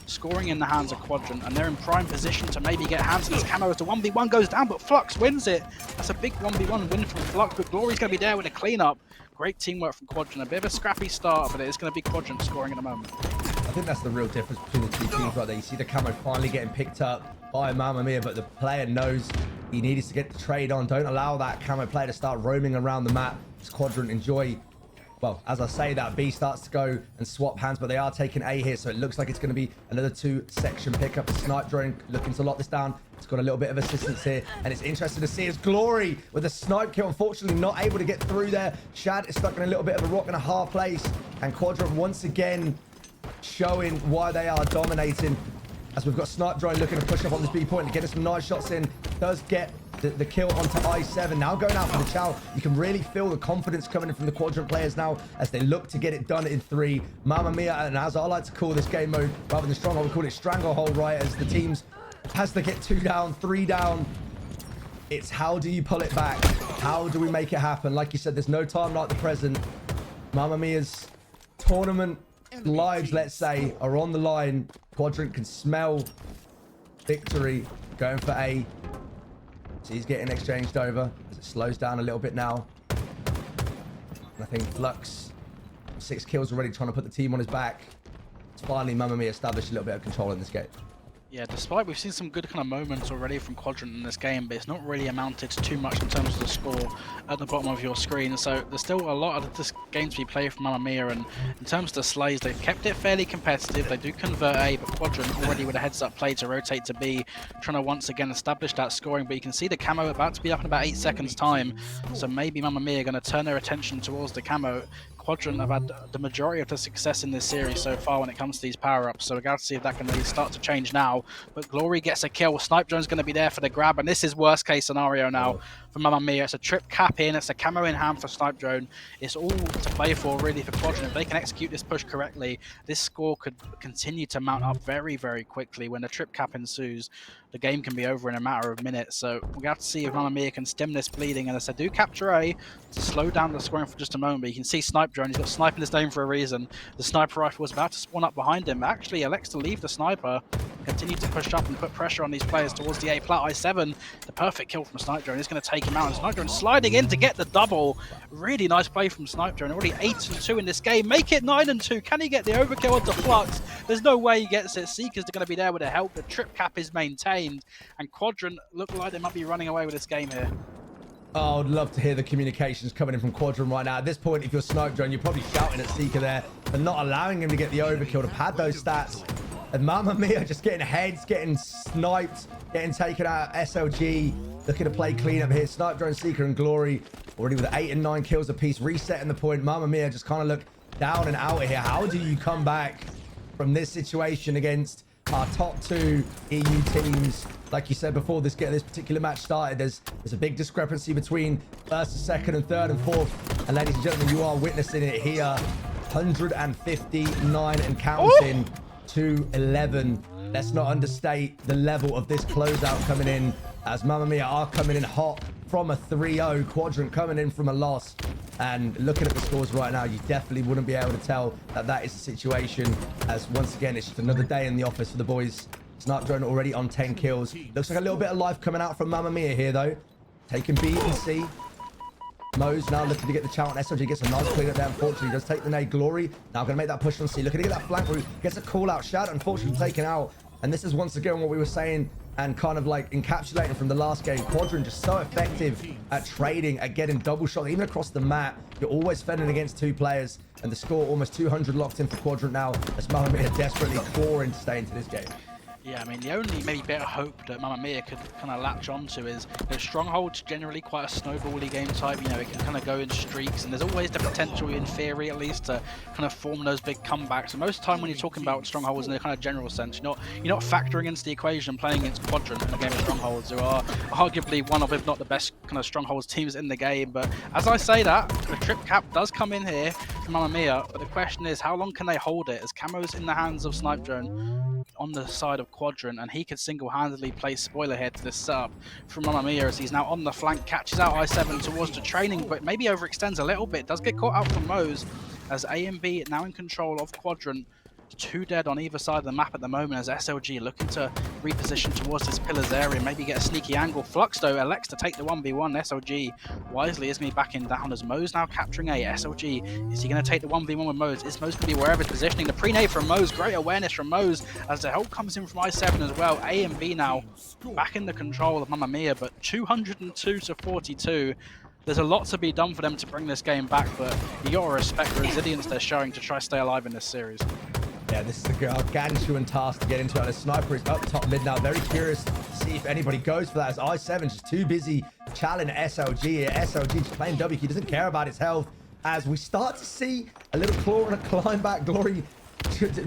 scoring in the hands of Quadrant, and they're in prime position to maybe get hands on this camo as the 1v1 goes down, but Flux wins it. That's a big 1v1 win from Flux, but Glory's going to be there with a cleanup. Great teamwork from Quadrant. A bit of a scrappy start, but it's going to be Quadrant scoring in a moment. I think that's the real difference between the two teams right there. You see the camo finally getting picked up by Mamma Mia, but the player knows He needed to get the trade on. Don't allow that camo player to start roaming around the map. This Quadrant enjoy. Well, as I say that, B starts to go and swap hands, but they are taking A here, so it looks like it's going to be another 2-section pickup. The snipe drone looking to lock this down. It's got a little bit of assistance here, and it's interesting to see his Glory with a snipe kill. Unfortunately, not able to get through there. Shad is stuck in a little bit of a rock and a hard place, and Quadrant once again showing why they are dominating. As we've got snipe drone looking to push up on this B point to get us some nice shots in. Does get the kill onto I7. Now going out for the chow. You can really feel the confidence coming in from the Quadrant players now as they look to get it done in 3. Mamma Mia, and as I like to call this game mode, rather than stronghold, we call it stranglehold, right? As the teams has to get 2 down, 3 down. It's how do you pull it back? How do we make it happen? Like you said, there's no time like the present. Mamma Mia's tournament lives, let's say, are on the line. Quadrant can smell victory. Going for A. So he's getting exchanged over as it slows down a little bit now. And I think Flux, 6 kills already, trying to put the team on his back. It's finally Mamma Mia established a little bit of control in this game. Yeah, despite we've seen some good kind of moments already from Quadrant in this game, but it's not really amounted to too much in terms of the score at the bottom of your screen. So there's still a lot of this game to be played from Mamma Mia, and in terms of the slays, they've kept it fairly competitive. They do convert A, but Quadrant already with a heads-up play to rotate to B, trying to once again establish that scoring. But you can see the camo about to be up in about 8 seconds time, so maybe Mamma Mia are going to turn their attention towards the camo. Quadrant have had the majority of the success in this series so far when it comes to these power-ups, so we're going to see if that can really start to change now. But Glory gets a kill. Snipe Drone's going to be there for the grab, and this is worst-case scenario now for Mamma Mia. It's a trip cap in, it's a camo in hand for Snipe Drone. It's all to play for, really, for Quadrant. If they can execute this push correctly, this score could continue to mount up very, very quickly. When the trip cap ensues, the game can be over in a matter of minutes. So we're going to have to see if Mamma Mia can stem this bleeding. And as I do capture A to slow down the scoring for just a moment, but you can see Snipe Drone, he's got snipe in his name for a reason. The sniper rifle was about to spawn up behind him, but actually elects to leave the sniper, continue to push up and put pressure on these players towards the A plat. I7, the perfect kill from Snipe Drone, is going to take him out. And Snipe Drone sliding in to get the double. Really nice play from Snipe Drone. Already 8-2 in this game. Make it 9-2. Can he get the overkill onto Flux? There's no way he gets it. Seekers are going to be there with the help. The trip cap is maintained, and Quadrant look like they might be running away with this game here. Oh, I'd love to hear the communications coming in from Quadrant right now. At this point, if you're Snipe Drone, you're probably shouting at Seeker there for not allowing him to get the overkill, to pad those stats. And Mamma Mia just getting heads, getting sniped, getting taken out. SLG looking to play clean up here. Snipe Drone, Seeker, and Glory already with 8 and 9 kills apiece, resetting the point. Mamma Mia just kind of look down and out here. How do you come back from this situation against our top 2 EU teams? Like you said before this particular match started, there's a big discrepancy between first, second, and third, and fourth. And ladies and gentlemen, you are witnessing it here. 159 and counting to 11. Let's not understate the level of this closeout coming in, as Mamma Mia are coming in hot from a 3-0. Quadrant coming in from a loss. And looking at the scores right now, you definitely wouldn't be able to tell that that is the situation, as once again, it's just another day in the office for the boys. Snipe Drone already on 10 kills. Looks like a little bit of life coming out from Mamma Mia here, though. Taking B and C. Mo's now looking to get the challenge. SLG gets a nice clean up there. Unfortunately, does take the nade. Glory now going to make that push on C. Looking to get that flank route. Gets a call out. Shad, unfortunately, taken out. And this is once again what we were saying and kind of like encapsulating from the last game. Quadrant just so effective at trading, at getting double shot, even across the map. You're always fending against 2 players. And the score almost 200 locked in for Quadrant now, as Mamma Mia desperately clawing to stay into this game. Yeah, I mean, the only maybe bit of hope that Mamma Mia could kind of latch onto is Stronghold's generally quite a snowball-y game type. You know, it can kind of go in streaks, and there's always the potential, in theory at least, to kind of form those big comebacks. And most of the time when you're talking about Strongholds in a kind of general sense, you're not factoring into the equation playing against Quadrant in a game of Strongholds, who are arguably one of, if not the best kind of Strongholds teams in the game. But as I say that, the trip cap does come in here for Mamma Mia, but the question is, how long can they hold it? As camo's in the hands of Snipe Drone on the side of Quadrant, and he could single-handedly place spoiler here to this setup from Mamma Mia, as he's now on the flank, catches out I7 towards the training, but maybe overextends a little bit, does get caught out from Mo's, as A and B now in control of Quadrant. two dead on either side of the map at the moment as SLG looking to reposition towards this pillars area, maybe get a sneaky angle. Flux though elects to take the 1v1. SLG wisely is going to be backing down as Mo's now capturing A. SLG, is he going to take the 1v1 with Mose? Is Mose going to be wherever it's positioning? The pre-nade from Mose, great awareness from Mose as the help comes in from I7 as well. A and B now back in the control of Mamma Mia, but 202 to 42. There's a lot to be done for them to bring this game back, but you gotta respect the resilience they're showing to try to stay alive in this series. Yeah, this is a gargantuan task to get into. And the sniper is up top mid now. Very curious to see if anybody goes for that, as I7 just too busy challenging SLG here. SLG just playing W. He doesn't care about his health. As we start to see a little claw and a climb back. Glory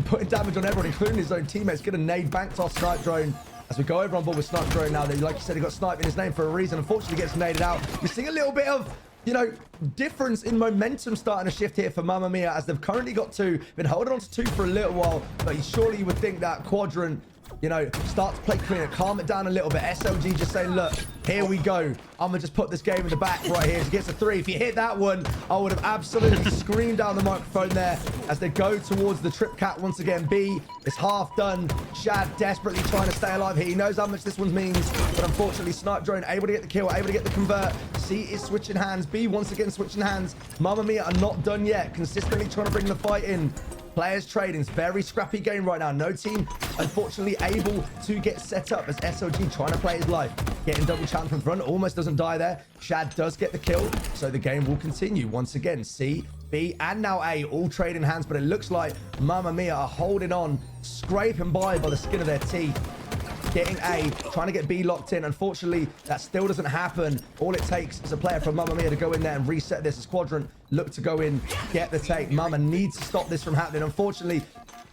putting damage on everyone, including his own teammates. Gonna nade back toss snipe drone. As we go over on board with snipe drone now. Like you said, he got snipe in his name for a reason. Unfortunately, gets naded out. We're seeing a little bit of, you know, difference in momentum starting to shift here for Mamma Mia, as they've currently got 2, been holding on to 2 for a little while, but surely you would think that Quadrant, you know, start to play cleaner, calm it down a little bit. SLG just saying, look, here we go. I'm gonna just put this game in the back right here. He gets a 3. If he hit that one, I would have absolutely screamed down the microphone there as they go towards the trip cat once again. B is half done. Shad desperately trying to stay alive here. He knows how much this one means, but unfortunately, snipe drone able to get the kill, able to get the convert. C is switching hands. B once again switching hands. Mamma Mia are not done yet. Consistently trying to bring the fight in. Players trading. It's very scrappy game right now. No team, unfortunately, able to get set up as SLG trying to play his life. Getting double champ from front. Almost doesn't die there. Shad does get the kill, so the game will continue. Once again, C, B, and now A all trading hands, but it looks like Mamma Mia are holding on, scraping by the skin of their teeth. Getting A, trying to get B locked in. Unfortunately, that still doesn't happen. All it takes is a player from Mamma Mia to go in there and reset this as Quadrant look to go in, get the take. Mamma needs to stop this from happening. Unfortunately,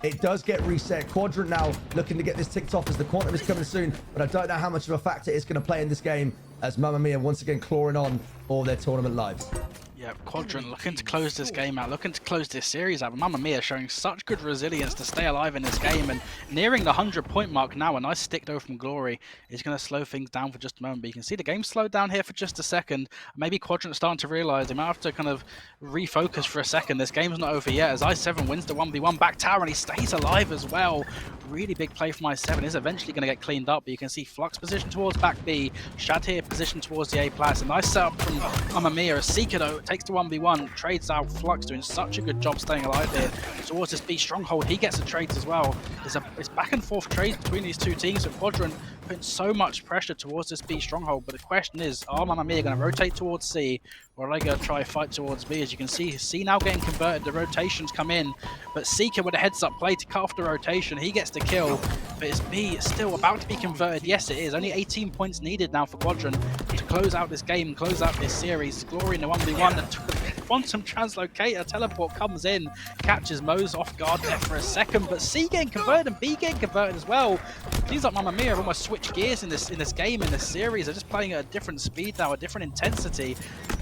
it does get reset. Quadrant now looking to get this ticked off as the quantum is coming soon, but I don't know how much of a factor it's going to play in this game as Mamma Mia once again clawing on all their tournament lives. Yeah, Quadrant looking to close this game out, looking to close this series out. Mamma Mia showing such good resilience to stay alive in this game, and nearing the 100-point mark now. A nice stick though from Glory is going to slow things down for just a moment, but you can see the game slowed down here for just a second. Maybe Quadrant starting to realize they might have to kind of refocus for a second. This game's not over yet as I7 wins the 1v1 back tower and he stays alive as well. Really big play from I7 is eventually going to get cleaned up, but you can see Flux position towards back B, Shad here position towards the A plus. A nice setup from Mamma Mia as Seeker though takes the 1v1, trades out. Flux doing such a good job staying alive here towards this B stronghold. He gets the trades as well. It's back and forth trades between these two teams, so Quadrant putting so much pressure towards this B stronghold, but the question is, are Mamma Mia going to rotate towards C, or are they going to try fight towards B? As you can see, C now getting converted, the rotations come in, but Seeker with a heads up play to cut off the rotation, he gets the kill, but it's B still about to be converted. Yes, it is. Only 18 points needed now for Quadrant to close out this game, close out this series. Glory in the 1v1, and quantum translocator teleport comes in, catches Mose off guard there for a second, but C getting converted and B getting converted as well. Seems like Mamma Mia have almost switched gears in this game, in this series. They're just playing at a different speed now, a different intensity,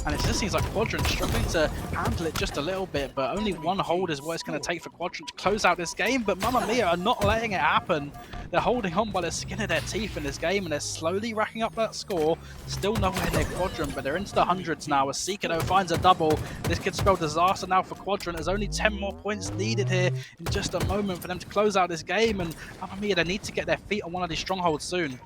and it just seems like Quadrant struggling to handle it just a little bit, but only one hold is what it's going to take for Quadrant to close out this game. But Mamma Mia are not letting it happen. They're holding on by the skin of their teeth in this game, and they're slowly racking up that score. Still nowhere near Quadrant, but they're into the hundreds now as Seeker finds a double. This could spell disaster now for Quadrant. There's only 10 more points needed here in just a moment for them to close out this game, and Mamma Mia, they need to get their feet on one of these strongholds soon.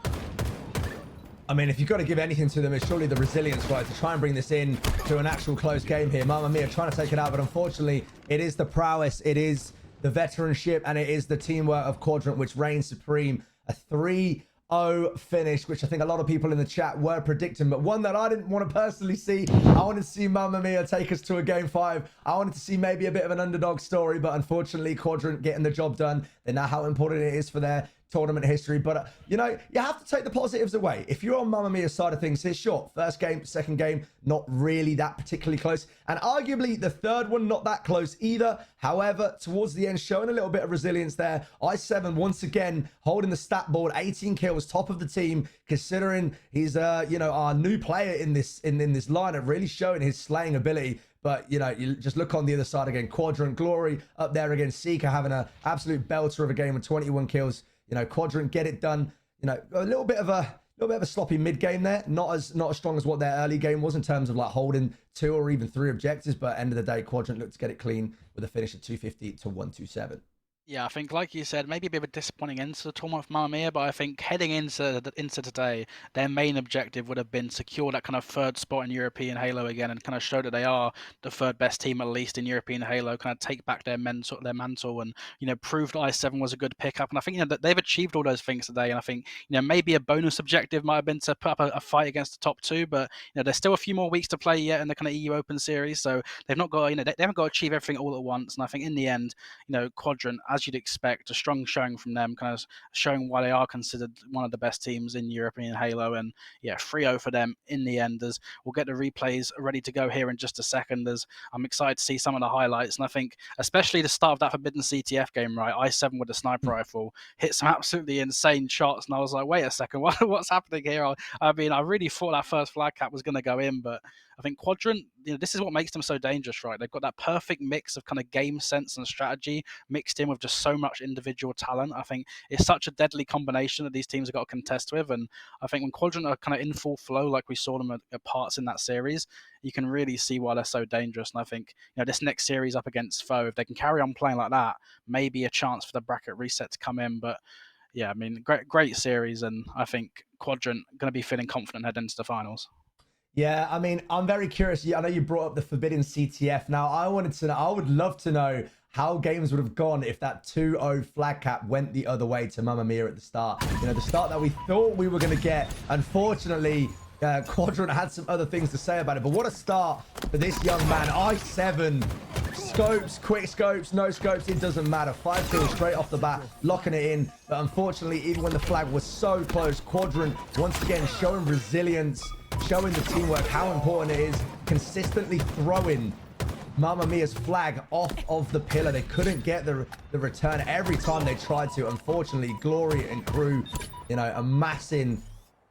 I mean, if you've got to give anything to them, it's surely the resilience, right, to try and bring this in to an actual close game here. Mamma Mia trying to take it out, but unfortunately, it is the prowess, it is the veteranship, and it is the teamwork of Quadrant which reigns supreme. A 3-0 finish, which I think a lot of people in the chat were predicting, but one that I didn't want to personally see. I wanted to see Mamma Mia take us to a game 5. I wanted to see maybe a bit of an underdog story, but unfortunately, Quadrant getting the job done. They know how important it is for their tournament history, but you know, you have to take the positives away. If you're on Mamma Mia's side of things here, sure, first game, second game, not really that particularly close, and arguably the third one not that close either. However, towards the end, showing a little bit of resilience there. I7 once again holding the stat board, 18 kills, top of the team, considering he's you know, our new player in this lineup, really showing his slaying ability. But, you know, you just look on the other side again. Quadrant, Glory up there again. Seeker having an absolute belter of a game with 21 kills. You know, Quadrant get it done. You know, a little bit of a sloppy mid game there. Not as strong as what their early game was in terms of like holding 2 or even 3 objectives. But end of the day, Quadrant looked to get it clean with a finish of 250 to 127. Yeah, I think, like you said, maybe a bit of a disappointing end to the tournament for Mamma Mia, but I think heading into today, their main objective would have been secure that kind of third spot in European Halo again, and kind of show that they are the third best team at least in European Halo. Kind of take back their mantle, and prove that I7 was a good pickup. And I think that they've achieved all those things today. And I think maybe a bonus objective might have been to put up a fight against the top two, but there's still a few more weeks to play yet in the kind of EU Open series, so they've not got they haven't got to achieve everything all at once. And I think in the end, Quadrant, as you'd expect, a strong showing from them, kind of showing why they are considered one of the best teams in European Halo. And yeah, 3-0 for them in the end. As we'll get the replays ready to go here in just a second, as I'm excited to see some of the highlights. And I think especially the start of that Forbidden CTF game, right? I7 with the sniper rifle hit some absolutely insane shots, and I was like, wait a second, what's happening here? I mean, I really thought that first flag cap was going to go in, but I think Quadrant, this is what makes them so dangerous, right? They've got that perfect mix of kind of game sense and strategy mixed in with just so much individual talent. I think it's such a deadly combination that these teams have got to contest with. And I think when Quadrant are kind of in full flow, like we saw them at parts in that series, you can really see why they're so dangerous. And I think, this next series up against FOE, if they can carry on playing like that, maybe a chance for the bracket reset to come in. But yeah, I mean, great series. And I think Quadrant going to be feeling confident heading into the finals. Yeah, I mean, I'm very curious. I know you brought up the Forbidden CTF. Now, I would love to know how games would have gone if that 2-0 flag cap went the other way to Mamma Mia at the start. The start that we thought we were going to get. Unfortunately, Quadrant had some other things to say about it. But what a start for this young man. I7, scopes, quick scopes, no scopes, it doesn't matter. 5 kills straight off the bat, locking it in. But unfortunately, even when the flag was so close, Quadrant once again showing resilience, showing the teamwork, how important it is, consistently throwing Mamma Mia's flag off of the pillar. They couldn't get the return every time they tried to. Unfortunately, Glory and crew, amassing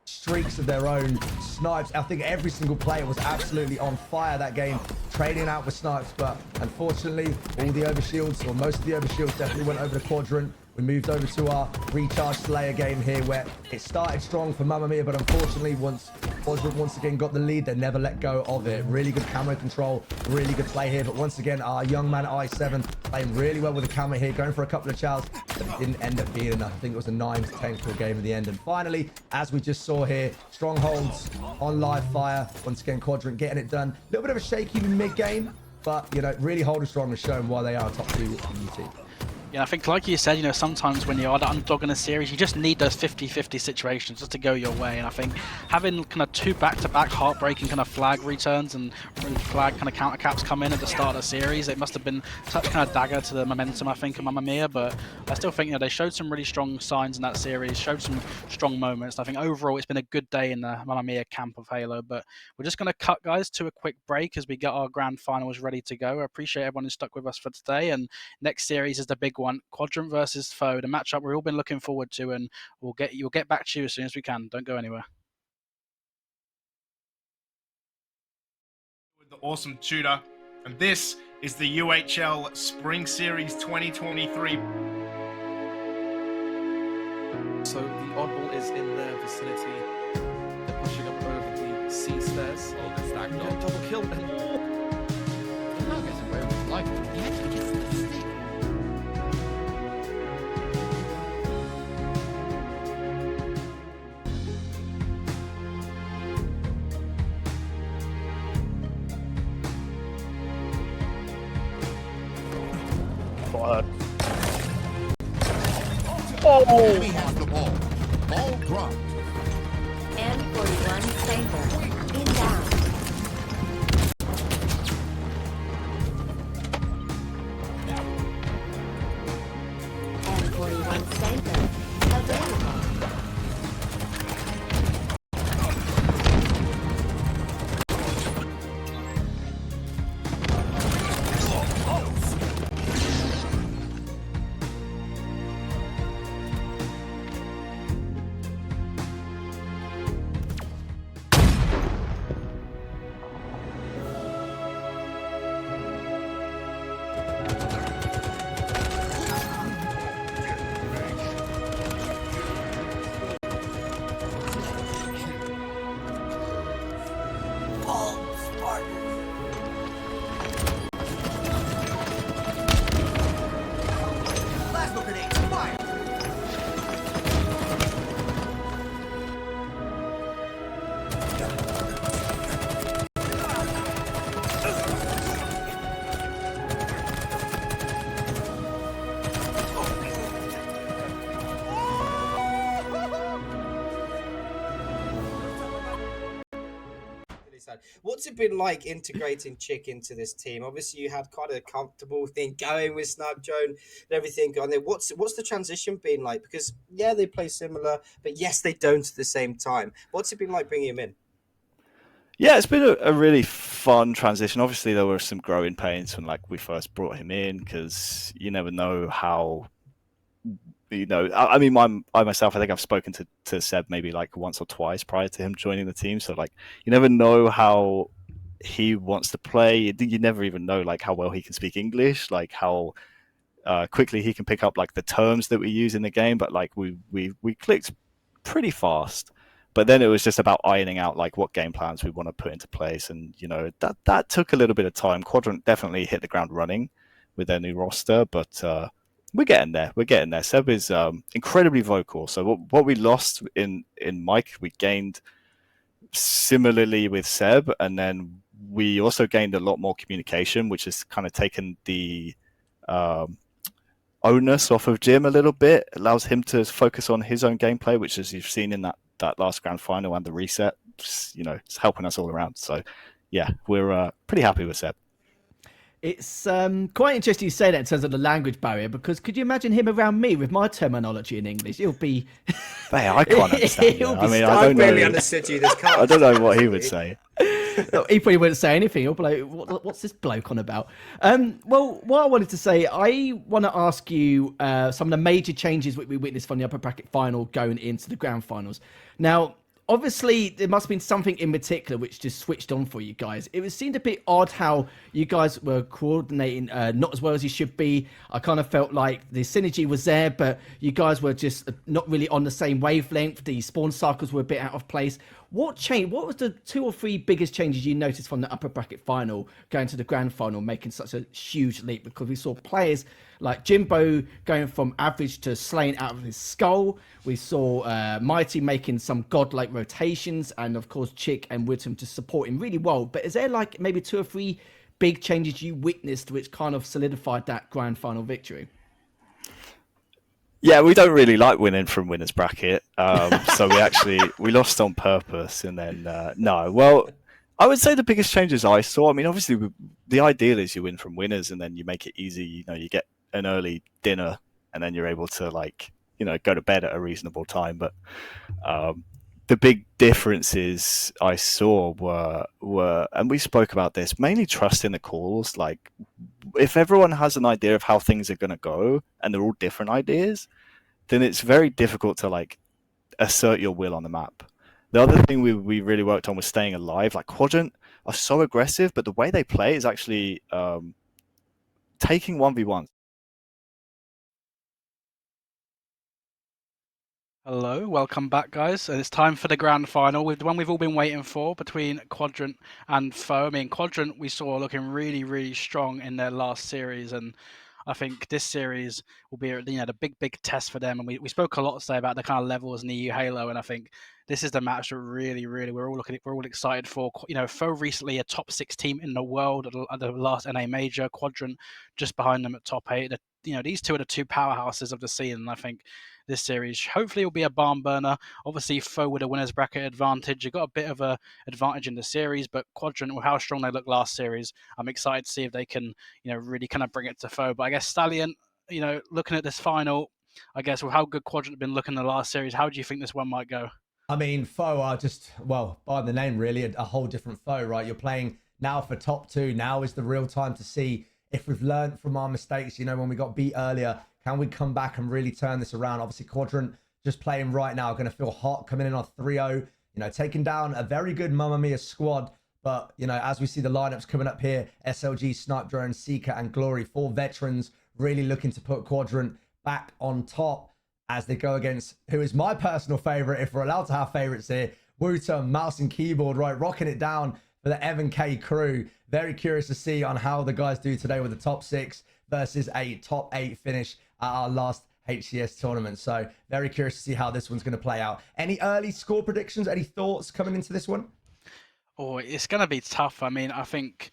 streaks of their own. Snipes, I think every single player was absolutely on fire that game, trading out with snipes. But unfortunately, all the overshields, or most of the overshields, definitely went over to Quadrant. We moved over to our recharge Slayer game here, where it started strong for Mamma Mia, but unfortunately, once Quadrant once again got the lead, they never let go of it. Really good camo control, really good play here. But once again, our young man I7 playing really well with the camo here, going for a couple of chows, but it didn't end up being enough. I think it was a 9-10 kill game in the end. And finally, as we just saw here, strongholds on live fire. Once again, Quadrant getting it done. A little bit of a shaky mid-game, but really holding strong and showing why they are top 2 in UT. Yeah, I think like you said, sometimes when you are the underdog in a series, you just need those 50-50 situations just to go your way. And I think having kind of 2 back-to-back heartbreaking kind of flag returns and flag kind of counter caps come in at the start of the series, it must have been such kind of dagger to the momentum, I think, of Mamma Mia. But I still think, they showed some really strong signs in that series, showed some strong moments. I think overall it's been a good day in the Mamma Mia camp of Halo. But we're just going to cut, guys, to a quick break as we get our grand finals ready to go. I appreciate everyone who stuck with us for today. And next series is the big one, Quadrant versus FOE, the matchup we've all been looking forward to, and we'll get back to you as soon as we can. Don't go anywhere. With the awesome tutor, and this is the UHL Spring Series 2023. So the oddball is in their vicinity. They're pushing up over the C stairs. Oh, they're stacked up. Double kill. And How gets away with life? He actually gets the stick. Enemy has the ball. Ball dropped. M41 Saber. Inbound. M41 Saber. Available. What's it been like integrating Chick into this team? Obviously, you had quite a comfortable thing going with Snapdragon and everything on there. What's the transition been like? Because yeah, they play similar, but yes, they don't at the same time. What's it been like bringing him in? Yeah, it's been a really fun transition. Obviously, there were some growing pains when we first brought him in, because you never know how. I mean, I myself, I think I've spoken to Seb maybe once or twice prior to him joining the team. So you never know how he wants to play. You never even know how well he can speak English, how quickly he can pick up the terms that we use in the game. But we clicked pretty fast. But then it was just about ironing out what game plans we want to put into place, and that took a little bit of time. Quadrant definitely hit the ground running with their new roster, but we're getting there. We're getting there. Seb is incredibly vocal. So what we lost in Mike, we gained similarly with Seb, and then we also gained a lot more communication, which has kind of taken the onus off of Jim a little bit. It allows him to focus on his own gameplay, which, as you've seen in that last grand final and the reset, it's helping us all around. So yeah, we're pretty happy with Seb. It's quite interesting you say that in terms of the language barrier, because could you imagine him around me with my terminology in English? It'll be... Hey, I can't understand you. I mean, I don't really know. understood you this card. I don't know what he would say. He probably wouldn't say anything. He'll be like, what's this bloke on about? Well, what I wanted to say, I want to ask you some of the major changes we witnessed from the upper bracket final going into the grand finals. Now, obviously, there must have been something in particular which just switched on for you guys. It seemed a bit odd how you guys were coordinating not as well as you should be. I kind of felt like the synergy was there, but you guys were just not really on the same wavelength. The spawn cycles were a bit out of place. What changed? What was the 2 or 3 biggest changes you noticed from the upper bracket final going to the grand final, making such a huge leap? Because we saw players like Jimbo going from average to slaying out of his skull. We saw Mighty making some godlike rotations, and of course Chick and Whittam just supporting really well. But is there maybe 2 or 3 big changes you witnessed which kind of solidified that grand final victory? Yeah, we don't really like winning from winners bracket, so we lost on purpose, and then no. Well, I would say the biggest changes I saw. I mean, obviously, the ideal is you win from winners, and then you make it easy. You get an early dinner, and then you're able to go to bed at a reasonable time. But the big differences I saw were, and we spoke about this, mainly trust in the calls. If everyone has an idea of how things are going to go, and they're all different ideas, then it's very difficult to assert your will on the map. The other thing we really worked on was staying alive. Quadrant are so aggressive, but the way they play is actually taking 1v1. Hello, welcome back, guys. It's time for the grand final, with the one we've all been waiting for between Quadrant and FOE. I mean, Quadrant we saw looking really, really strong in their last series, and I think this series will be the big test for them. And we spoke a lot today about the kind of levels in the EU Halo, and I think this is the match that really we're all excited for. FOE recently a top 6 team in the world at the last NA major. Quadrant just behind them at top 8. These two are the 2 powerhouses of the scene, and I think this series hopefully will be a barn burner. Obviously, FOE with a winners bracket advantage. You got a bit of a advantage in the series, but Quadrant, with how strong they looked last series, I'm excited to see if they can, really kind of bring it to FOE. But I guess Stallion, looking at this final, I guess with how good Quadrant have been looking in the last series, how do you think this one might go? I mean, FOE are just, well, by the name really, a whole different FOE, right? You're playing now for top 2. Now is the real time to see if we've learned from our mistakes. When we got beat earlier, can we come back and really turn this around? Obviously, Quadrant just playing right now, going to feel hot, coming in on 3-0, taking down a very good Mamma Mia squad. But, as we see the lineups coming up here, SLG, Snipe Drone, Seeker, and Glory, 4 veterans really looking to put Quadrant back on top as they go against, who is my personal favorite, if we're allowed to have favorites here, Wooter, mouse and keyboard, right, rocking it down for the Evan K crew. Very curious to see on how the guys do today with the top 6 versus a top 8 finish at our last HCS tournament. So very curious to see how this one's going to play out. Any early score predictions? Any thoughts coming into this one? Oh, it's going to be tough. I mean, I think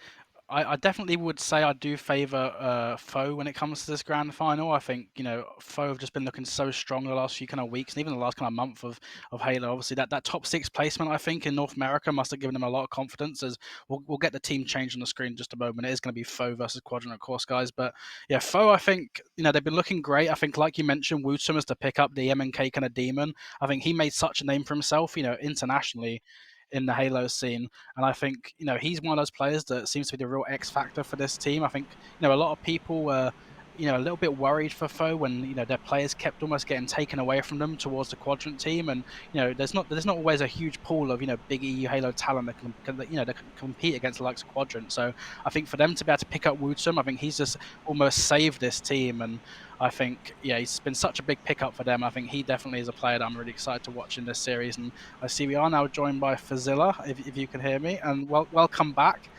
I definitely would say I do favour FOE when it comes to this grand final. I think, you know, FOE have just been looking so strong the last few kind of weeks and even the last kind of month of Halo. Obviously, that top 6 placement, I think, in North America must have given them a lot of confidence. As we'll get the team change on the screen in just a moment. It is going to be FOE versus Quadrant, of course, guys. But yeah, FOE, I think, you know, they've been looking great. I think, like you mentioned, Wootum is to pick up the MNK kind of demon. I think he made such a name for himself, you know, internationally in the Halo scene. And I think, you know, he's one of those players that seems to be the real X factor for this team. I think, you know, a lot of people were, you know, a little bit worried for FOE when, you know, their players kept almost getting taken away from them towards the Quadrant team. And, you know, there's not always a huge pool of, you know, big EU Halo talent that can compete against the likes of Quadrant. So I think for them to be able to pick up Wootum, I think he's just almost saved this team. And I think, yeah, he's been such a big pickup for them. I think he definitely is a player that I'm really excited to watch in this series. And I see we are now joined by Fazilla, if you can hear me. And welcome back.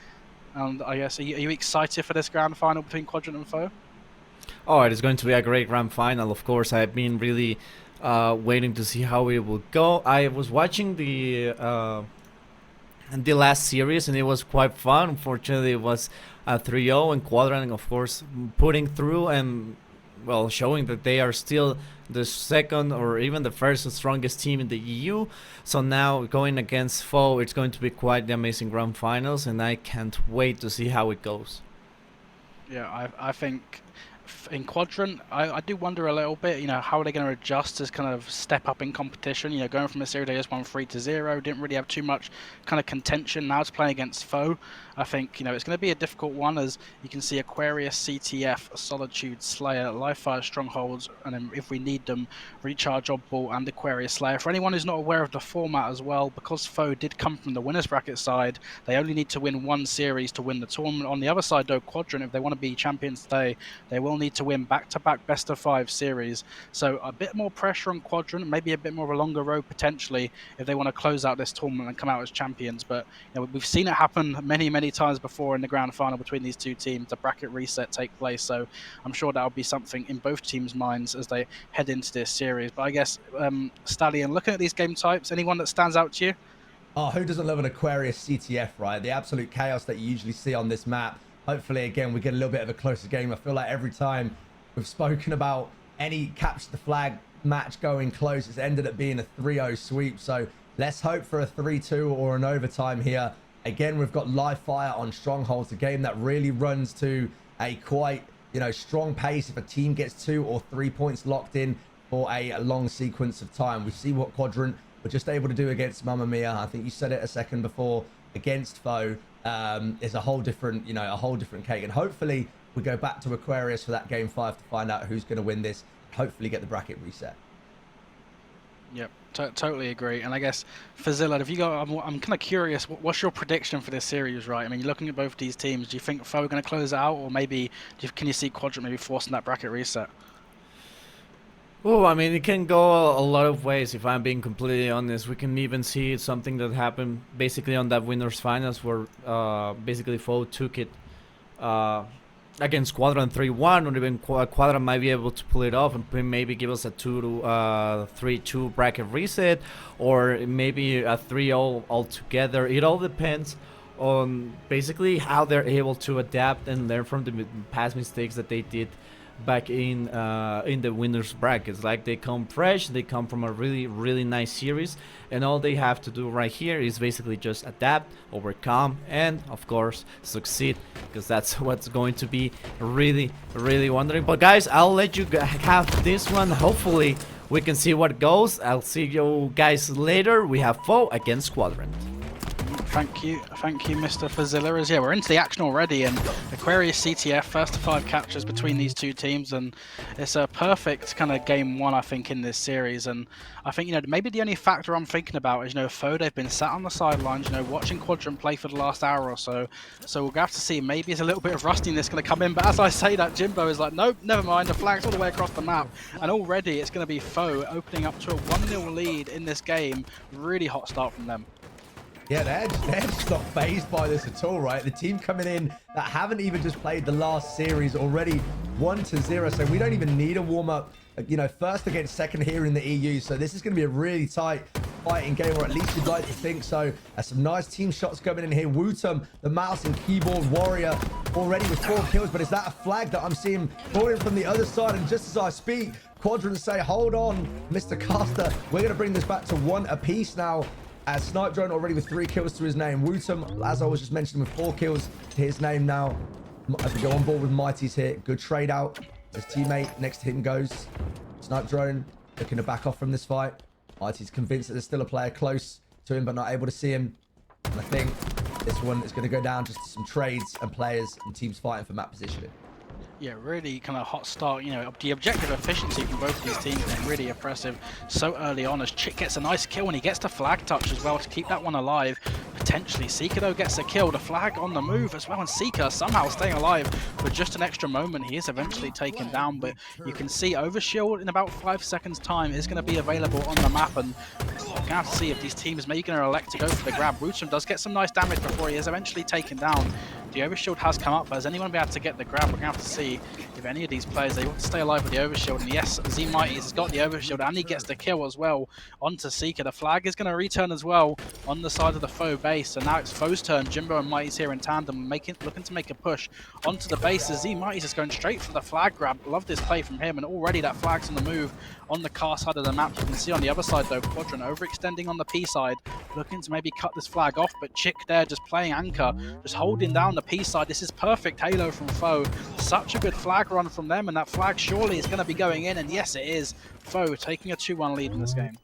And I guess, are you excited for this grand final between Quadrant and FOE? Oh, it is going to be a great grand final. Of course, I've been really waiting to see how it will go. I was watching the last series, and it was quite fun. Unfortunately, it was 3-0, and Quadrant, of course, putting through and, well, showing that they are still the second or even the first strongest team in the EU. So now going against FOE, it's going to be quite the amazing grand finals, and I can't wait to see how it goes. Yeah, I think in Quadrant, I do wonder a little bit, you know, how are they going to adjust to kind of step up in competition? You know, going from a series they just won 3-0, didn't really have too much kind of contention. Now it's playing against FOE. I think, you know, it's going to be a difficult one, as you can see Aquarius, CTF, Solitude, Slayer, Livefire, Strongholds, and then if we need them, Recharge, Oddball, and Aquarius Slayer. For anyone who's not aware of the format as well, because FOE did come from the winners bracket side, they only need to win one series to win the tournament. On the other side, though, Quadrant, if they want to be champions today, they will need to win back-to-back best-of-5 series. So a bit more pressure on Quadrant, maybe a bit more of a longer road potentially if they want to close out this tournament and come out as champions. But, you know, we've seen it happen many times before in the grand final between these two teams, the bracket reset take place. So I'm sure that'll be something in both teams' minds as they head into this series. But I guess, Stallion, looking at these game types, anyone that stands out to you? Oh, who doesn't love an Aquarius CTF, right? The absolute chaos that you usually see on this map. Hopefully, again, we get a little bit of a closer game. I feel like every time we've spoken about any capture the flag match going close, it's ended up being a 3-0 sweep. So let's hope for a 3-2 or an overtime here. Again, we've got Livefire on Strongholds, a game that really runs to a quite, you know, strong pace if a team gets 2 or 3 points locked in for a long sequence of time. We see what Quadrant were just able to do against Mamma Mia. I think you said it a second before, against FOE is a whole different, you know, a whole different cake. And hopefully we go back to Aquarius for that game 5 to find out who's going to win this. Hopefully get the bracket reset. Yep, totally agree. And I guess, Fazilla, have you got? I'm kind of curious. What's your prediction for this series? Right. I mean, you're looking at both these teams. Do you think FOE are going to close it out, or maybe can you see Quadrant maybe forcing that bracket reset? Oh, I mean, it can go a lot of ways, if I'm being completely honest. We can even see something that happened basically on that winners finals where basically FOE took it against Quadrant 3-1, or even Quadrant might be able to pull it off and maybe give us a 3-2 bracket reset, or maybe a 3-0 altogether. It all depends on basically how they're able to adapt and learn from the past mistakes that they did back in the winners brackets. Like, they come fresh, they come from a really nice series, and all they have to do right here is basically just adapt, overcome, and of course succeed, because that's what's going to be really wondering. But guys, I'll let you have this one. Hopefully we can see what goes. I'll see you guys later. We have FOE against Quadrant. Thank you, Mr. Fazilla. Yeah, we're into the action already, and Aquarius CTF, first to 5 captures between these two teams, and it's a perfect kind of game one, I think, in this series. And I think, you know, maybe the only factor I'm thinking about is, you know, FOE, they've been sat on the sidelines, you know, watching Quadrant play for the last hour or so. So we'll have to see. Maybe there's a little bit of rustiness going to come in, but as I say that, Jimbo is like, nope, never mind. The flag's all the way across the map, and already it's going to be FOE opening up to a 1-0 lead in this game. Really hot start from them. Yeah, they're just not fazed by this at all, right? The team coming in that haven't even just played the last series, already 1-0. So we don't even need a warm-up, you know, first against second here in the EU. So this is going to be a really tight fighting game, or at least you'd like to think so. There's some nice team shots coming in here. Wootum, the mouse and keyboard warrior, already with 4 kills, but is that a flag that I'm seeing falling from the other side? And just as I speak, Quadrant say, hold on, Mr. Caster. We're going to bring this back to 1 apiece now. As Snipe Drone already with 3 kills to his name. Wootum, as I was just mentioning, with 4 kills to his name now. As we go on board with Mighty's here. Good trade out. His teammate next to him goes. Snipe Drone looking to back off from this fight. Mighty's convinced that there's still a player close to him, but not able to see him. And I think this one is going to go down just to some trades and players and teams fighting for map positioning. Yeah, really kind of hot start. You know, the objective efficiency from both of these teams is really impressive so early on, as Chick gets a nice kill and he gets the flag touch as well to keep that one alive. Potentially, Seeker though gets a kill, the flag on the move as well, and Seeker somehow staying alive with just an extra moment. He is eventually taken down, but you can see Overshield in about 5 seconds time is going to be available on the map, and we're going to have to see if these teams maybe going to elect to go for the grab. Wootum does get some nice damage before he is eventually taken down. The Overshield has come up, but has anyone been able to get the grab? We're going to have to see if any of these players are able to stay alive with the Overshield. And yes, Z Mighty has got the Overshield and he gets the kill as well onto Seeker. The flag is going to return as well on the side of the foe base. So now it's foe's turn. Jimbo and Mighty's here in tandem, looking to make a push onto the base. As Z Mighty's just going straight for the flag grab. Love this play from him, and already that flag's on the move on the car side of the map. You can see on the other side though, Quadrant overextending on the P side, looking to maybe cut this flag off, but Chick there just playing anchor, just holding down the P side. This is perfect Halo from foe. Such a good flag run from them, and that flag surely is going to be going in, and yes it is. Foe taking a 2-1 lead in this game.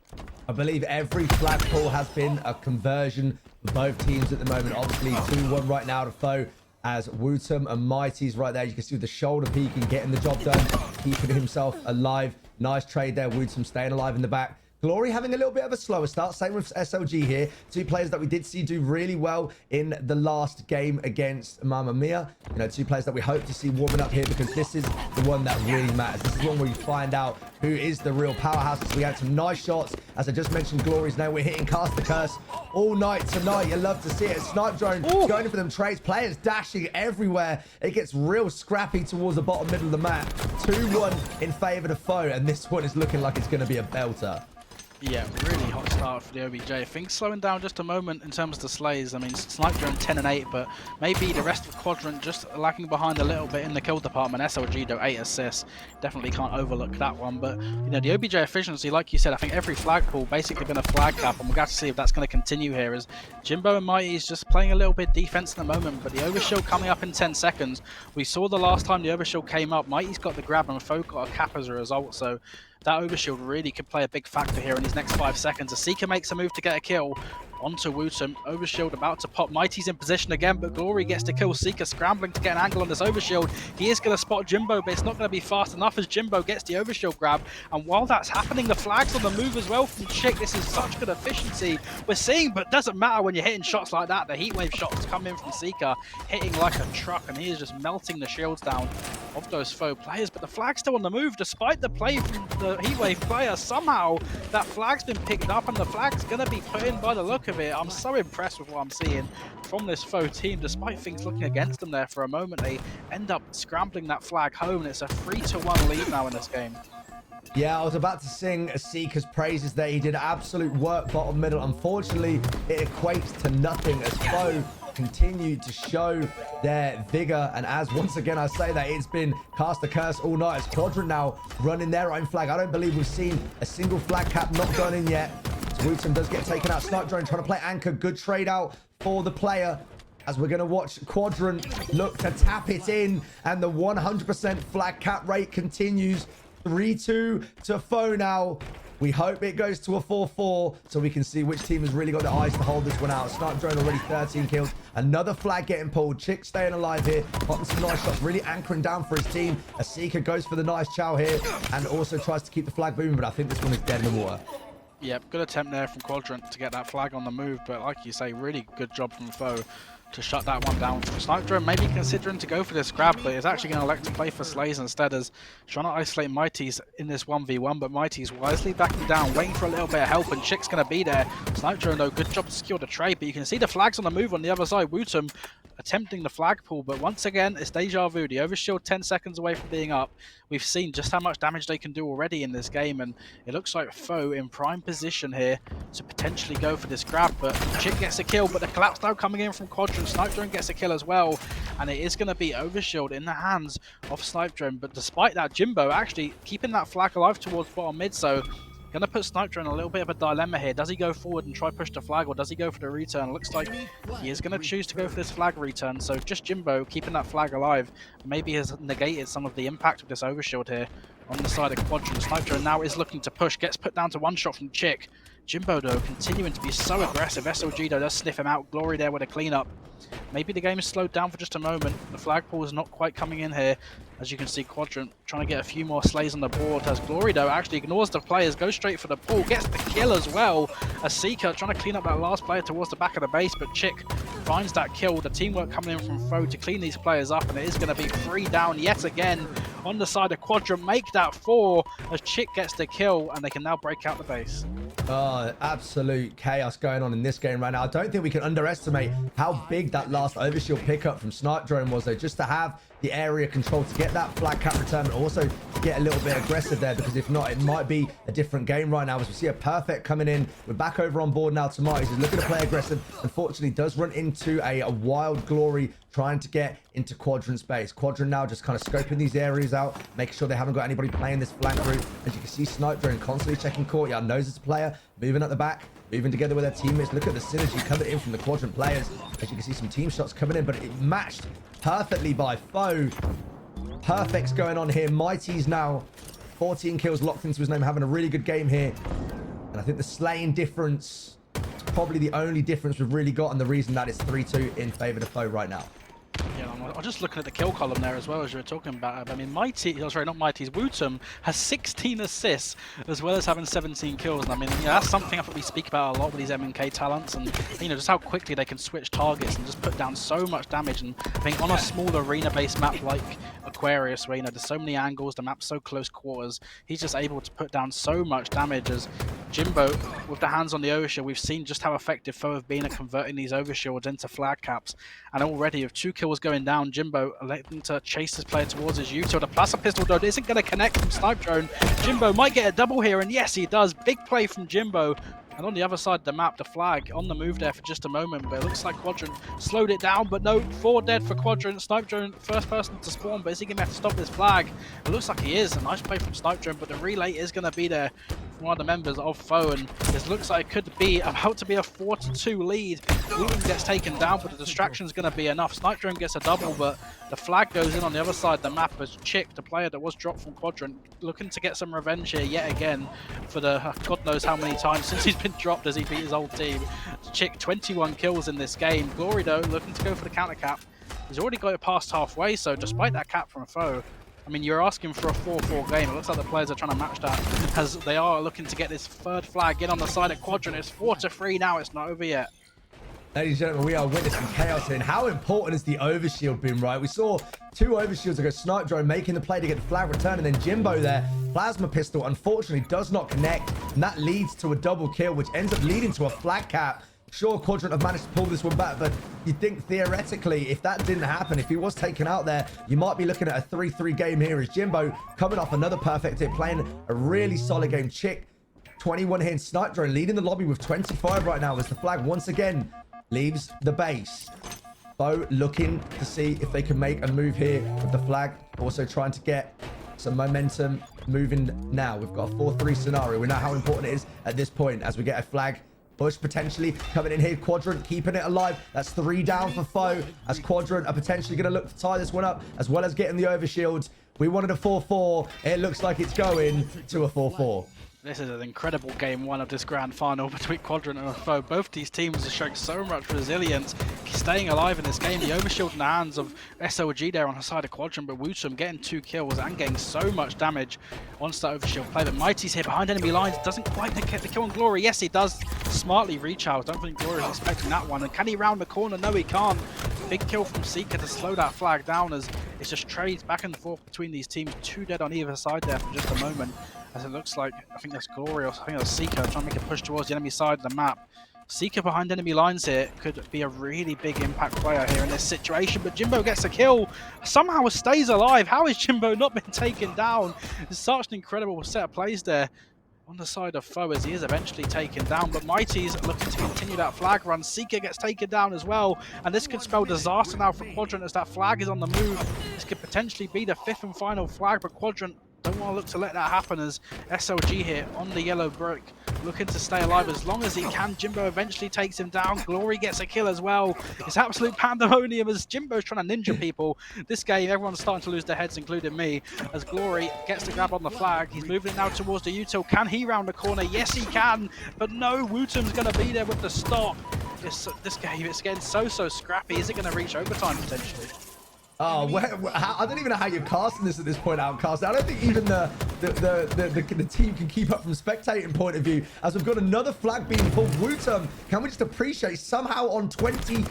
I believe every flag pull has been a conversion for both teams at the moment. Obviously 2-1 right now to foe, as Wootum and Mighty's right there. You can see with the shoulder peeking, getting the job done, keeping himself alive. Nice trade there. Wootum staying alive in the back. Glory having a little bit of a slower start. Same with SLG here. 2 players that we did see do really well in the last game against Mamma Mia. You know, 2 players that we hope to see warming up here, because this is the one that really matters. This is one where you find out who is the real powerhouse. We had some nice shots. As I just mentioned, Glory's now. We're hitting Cast the Curse all night tonight. You love to see it. Snipe Drone going for them trades. Players dashing everywhere. It gets real scrappy towards the bottom middle of the map. 2-1 in favor of foe, and this one is looking like it's going to be a belter. Yeah, really hot start for the OBJ. Things slowing down just a moment in terms of the slays. I mean, Snipe Drone 10 and 8, but maybe the rest of Quadrant just lagging behind a little bit in the kill department. SLG though 8 assists. Definitely can't overlook that one. But you know, the OBJ efficiency, like you said, I think every flag pull basically been a flag cap, and we'll have to see if that's going to continue here. As Jimbo and Mighty is just playing a little bit defense in the moment, but the Overshield coming up in 10 seconds. We saw the last time the Overshield came up, Mighty's got the grab and Foe got a cap as a result. So that Overshield really could play a big factor here in these next 5 seconds. A Seeker makes a move to get a kill onto Wootum. Overshield about to pop. Mighty's in position again, but Glory gets to kill Seeker, scrambling to get an angle on this Overshield. He is going to spot Jimbo, but it's not going to be fast enough as Jimbo gets the Overshield grab. And while that's happening, the flag's on the move as well from Chick. This is such good efficiency we're seeing, but doesn't matter when you're hitting shots like that. The heatwave shots come in from Seeker, hitting like a truck, and he is just melting the shields down of those foe players. But the flag's still on the move, despite the play from the heatwave player. Somehow that flag's been picked up, and the flag's going to be put in by the look of it. I'm so impressed with what I'm seeing from this foe team. Despite things looking against them there for a moment, they end up scrambling that flag home, and it's a 3-1 lead now in this game. Yeah, I was about to sing Seeker's praises there. He did absolute work bottom middle. Unfortunately, it equates to nothing as foe continue to show their vigor. And as once again I say that, it's been Cast the Curse all night, as Quadrant now running their own flag. I don't believe we've seen a single flag cap not gone in yet. Wootum does get taken out. Snipe Drone trying to play anchor. Good trade out for the player, as we're going to watch Quadrant look to tap it in, and the 100% flag cap rate continues. 3-2 to foe now. We hope it goes to a 4-4 so we can see which team has really got the eyes to hold this one out. Snipe Drone already 13 kills. Another flag getting pulled. Chick staying alive here. Popping some nice shots. Really anchoring down for his team. A Seeker goes for the nice chow here and also tries to keep the flag booming, but I think this one is dead in the water. Yep, good attempt there from Quadrant to get that flag on the move, but like you say, really good job from foe to shut that one down. Snipe Drone maybe considering to go for this grab, but is actually going to elect to play for Slays instead, as trying to isolate Mighty's in this 1v1, but Mighty's wisely backing down, waiting for a little bit of help, and Chick's going to be there. Snipe Drone though, good job to secure the trade, but you can see the flags on the move on the other side. Wootum attempting the flagpole, but once again, it's deja vu. The overshield 10 seconds away from being up. We've seen just how much damage they can do already in this game, and it looks like Foe in prime position here to potentially go for this grab, but Chick gets a kill, but the collapse now coming in from Quadrant. Snipe Drone gets a kill as well, and it is going to be overshield in the hands of Snipe Drone, but despite that, Jimbo actually keeping that flag alive towards bottom mid, so going to put Snipe Drone in a little bit of a dilemma here. Does he go forward and try push the flag, or does he go for the return? Looks like he is going to choose to go for this flag return, so just Jimbo keeping that flag alive maybe has negated some of the impact of this overshield here on the side of Quadrant. Snipe Drone now is looking to push, gets put down to one shot from Chick. Jimbo though continuing to be so aggressive. SLG though does sniff him out. Glory there with a cleanup. Maybe the game is slowed down for just a moment. The flagpole is not quite coming in here. As you can see, Quadrant trying to get a few more slays on the board. As Glory though actually ignores the players, goes straight for the pull, gets the kill as well. As Seeker trying to clean up that last player towards the back of the base, but Chick finds that kill. The teamwork coming in from Foe to clean these players up, and it is going to be 3 down yet again on the side of Quadrant. Make that 4 as Chick gets the kill, and they can now break out the base. Oh, absolute chaos going on in this game right now. I don't think we can underestimate how big that last overshield pickup from Snipe Drone was, though, just to have the area control to get that flag cap return, and also to get a little bit aggressive there, because if not, it might be a different game right now. As we see a perfect coming in, we're back over on board now. Tomatis is looking to play aggressive. Unfortunately, does run into a wild Glory trying to get into Quadrant's base. Quadrant now just kind of scoping these areas out, making sure they haven't got anybody playing this flank route. As you can see, Snipe Drone constantly checking courtyard, knows it's a player, moving at the back, moving together with their teammates. Look at the synergy coming in from the Quadrant players. As you can see, some team shots coming in, but it matched perfectly by Foe. Perfect's going on here. Mighty's now 14 kills locked into his name, having a really good game here. And I think the slaying difference is probably the only difference we've really got, and the reason that it's 3-2 in favor of Foe right now. Yeah, I'm just looking at the kill column there as well, as you were talking about. I mean, Mighty, oh, sorry, not Mighty's, Wootum has 16 assists as well as having 17 kills. And I mean, that's something I think we speak about a lot with these MK talents, and just how quickly they can switch targets and just put down so much damage. And I think on a small arena-based map like Aquarius, where there's so many angles, the map's so close quarters, he's just able to put down so much damage. As Jimbo, with the hands on the overshield, we've seen just how effective Foe have been at converting these overshields into flag caps. And already with 2 kills going down, Jimbo electing to chase this player towards his util. The Plaza pistol though isn't going to connect from Snipe Drone. Jimbo might get a double here, and yes, he does. Big play from Jimbo. And on the other side of the map, the flag on the move there for just a moment, but it looks like Quadrant slowed it down, but no, 4 dead for Quadrant. Snipe Drone, first person to spawn, but is he going to have to stop this flag? It looks like he is. A nice play from Snipe Drone, but the relay is going to be there from one of the members of Foe, and this looks like it could be about to be a 4-2 lead. Wooten gets taken down, but the distraction is going to be enough. Snipe Drone gets a double, but the flag goes in on the other side of the map as Chick, the player that was dropped from Quadrant, looking to get some revenge here yet again for the God knows how many times since he's been dropped as he beat his old team. Chick, 21 kills in this game. Glory though, looking to go for the counter cap. He's already got it past halfway, so despite that cap from Foe, I mean, you're asking for a 4-4 game. It looks like the players are trying to match that, as they are looking to get this third flag in on the side of Quadrant. It's 4-3 now, it's not over yet. Ladies and gentlemen, we are witnessing chaos here. And how important has the overshield been, right? We saw 2 overshields ago, Snipe Drone making the play to get the flag return, and then Jimbo there, plasma pistol, unfortunately does not connect, and that leads to a double kill, which ends up leading to a flag cap. Sure, Quadrant have managed to pull this one back, but you think theoretically, if that didn't happen, if he was taken out there, you might be looking at a 3-3 game here, as Jimbo coming off another perfect hit, playing a really solid game. Chick, 21 here in Snipe Drone, leading the lobby with 25 right now, as the flag once again leaves the base. Foe looking to see if they can make a move here with the flag, also trying to get some momentum moving now. We've got a 4-3 scenario. We know how important it is at this point as we get a flag push potentially coming in here. Quadrant keeping it alive. That's 3 down for Foe, as Quadrant are potentially going to look to tie this one up, as well as getting the overshield. We wanted a 4-4. It looks like it's going to a 4-4. This is an incredible game 1 of this grand final between Quadrant and Foe. Both these teams are showing so much resilience, staying alive in this game. The overshield in the hands of SLG there on the side of Quadrant, but Wootum getting 2 kills and getting so much damage once that overshield play. But Mighty's here behind enemy lines, doesn't quite get the kill on Glory. Yes, he does smartly reach out. I don't think Glory is expecting that one. And can he round the corner? No, he can't. Big kill from Seeker to slow that flag down, as it's just trades back and forth between these teams. 2 dead on either side there for just a moment. As it looks like, I think that's Glory, or I think that's Seeker trying to make a push towards the enemy side of the map. Seeker behind enemy lines here could be a really big impact player here in this situation, but Jimbo gets a kill, somehow stays alive. How is Jimbo not been taken down? It's such an incredible set of plays there on the side of foe as he is eventually taken down, but Mighty's looking to continue that flag run. Seeker gets taken down as well, and this could spell disaster now for Quadrant as that flag is on the move. This could potentially be the 5th and final flag, but Quadrant don't want to look to let that happen as SLG here on the yellow brick, looking to stay alive as long as he can. Jimbo eventually takes him down. Glory gets a kill as well. It's absolute pandemonium as Jimbo's trying to ninja people. This game, everyone's starting to lose their heads, including me, as Glory gets the grab on the flag. He's moving it now towards the util. Can he round the corner? Yes, he can. But no, Wootum's going to be there with the stop. This game, it's getting so scrappy. Is it going to reach overtime potentially? Oh, I don't even know how you're casting this at this point, Outcast. I don't think even the team can keep up from spectating point of view, as we've got another flag being pulled. Wootum, can we just appreciate somehow on 22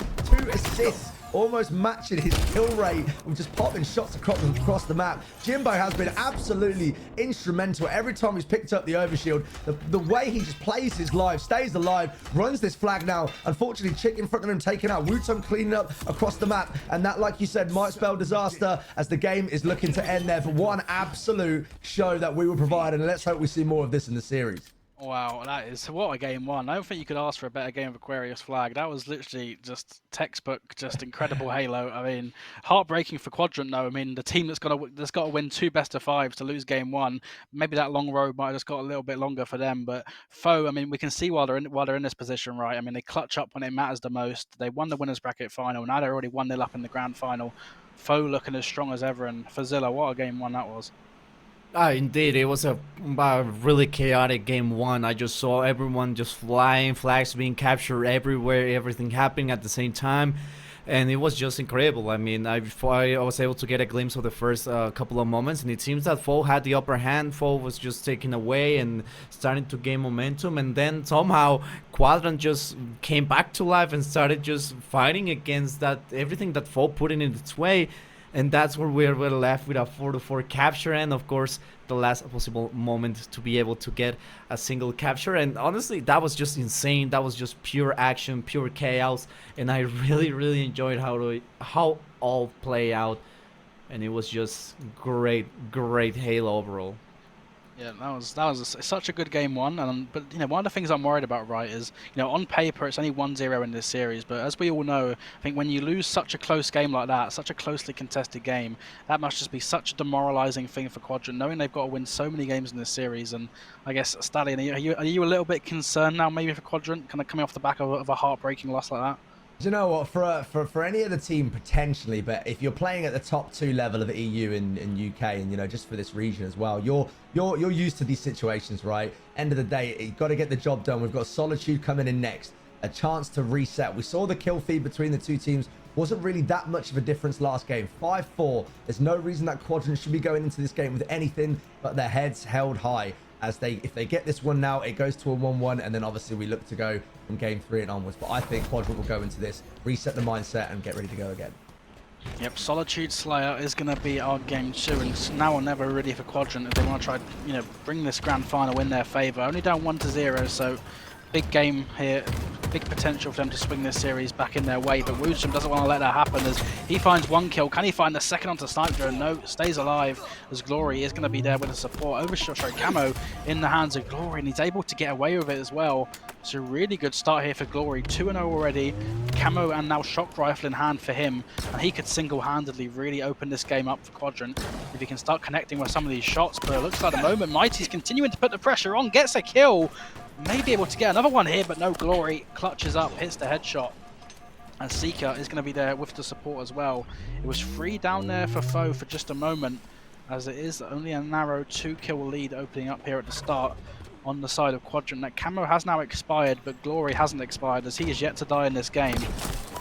assists, almost matching his kill rate with just popping shots across the map. Jimbo has been absolutely instrumental every time he's picked up the overshield. The way he just plays his life, stays alive, runs this flag now. Unfortunately, Chick in front of him taken out. Wootum cleaning up across the map, and that, like you said, might spell disaster as the game is looking to end there for one absolute show that we will provide, and let's hope we see more of this in the series. Wow, that is, what a game one. I don't think you could ask for a better game of Aquarius Flag. That was literally just textbook, just incredible Halo. I mean, heartbreaking for Quadrant though. I mean, the team that's got to win 2 best-of-5s to lose game 1. Maybe that long road might have just got a little bit longer for them. But foe, I mean, we can see while they're in this position, right? I mean, they clutch up when it matters the most. They won the winners bracket final. Now they're already 1-0 up in the grand final. Foe looking as strong as ever. And for Zilla, what a game 1 that was. Indeed, it was a really chaotic game 1. I just saw everyone just flying, flags being captured everywhere, everything happening at the same time, and it was just incredible. I mean, I was able to get a glimpse of the first couple of moments, and it seems that foe had the upper hand. Foe was just taken away and starting to gain momentum, and then somehow Quadrant just came back to life and started just fighting against everything that foe put in its way. And that's where we're left with a 4-4 capture, and of course the last possible moment to be able to get a single capture. And honestly, that was just insane. That was just pure action, pure chaos, and I really enjoyed how all play out, and it was just great Halo overall. Yeah, that was such a good game 1, but you know, one of the things I'm worried about, right, is, you know, on paper it's only 1-0 in this series, but as we all know, I think when you lose such a close game like that, such a closely contested game, that must just be such a demoralizing thing for Quadrant, knowing they've got to win so many games in this series. And I guess, Stallion, are you a little bit concerned now, maybe for Quadrant, kind of coming off the back of a heartbreaking loss like that? Do you know what, for any other team potentially, but if you're playing at the top 2 level of the EU and UK, and you know, just for this region as well, you're used to these situations, right? End of the day, you've got to get the job done. We've got Solitude coming in next, a chance to reset. We saw the kill feed between the 2 teams wasn't really that much of a difference last game. 5-4. There's no reason that Quadrant should be going into this game with anything but their heads held high. As if they get this one now, it goes to a 1-1, and then obviously we look to go from game 3 and onwards. But I think Quadrant will go into this, reset the mindset, and get ready to go again. Yep, Solitude Slayer is going to be our game 2, and it's now or never really for Quadrant if they want to try, you know, bring this grand final in their favour. Only down 1-0, so big game here, big potential for them to swing this series back in their way, but Wootum doesn't want to let that happen as he finds 1 kill. Can he find the second onto Sniper? No, stays alive as Glory is going to be there with the support. Camo in the hands of Glory, and he's able to get away with it as well. So really good start here for Glory, 2-0 already. Camo and now Shock Rifle in hand for him, and he could single-handedly really open this game up for Quadrant if he can start connecting with some of these shots. But it looks like at the moment Mighty's continuing to put the pressure on, gets a kill. May be able to get another one here, but no, Glory clutches up, hits the headshot. And Seeker is going to be there with the support as well. It was 3 down there for foe for just a moment, as it is only a narrow 2-kill lead opening up here at the start on the side of Quadrant. That Camo has now expired, but Glory hasn't expired, as he is yet to die in this game,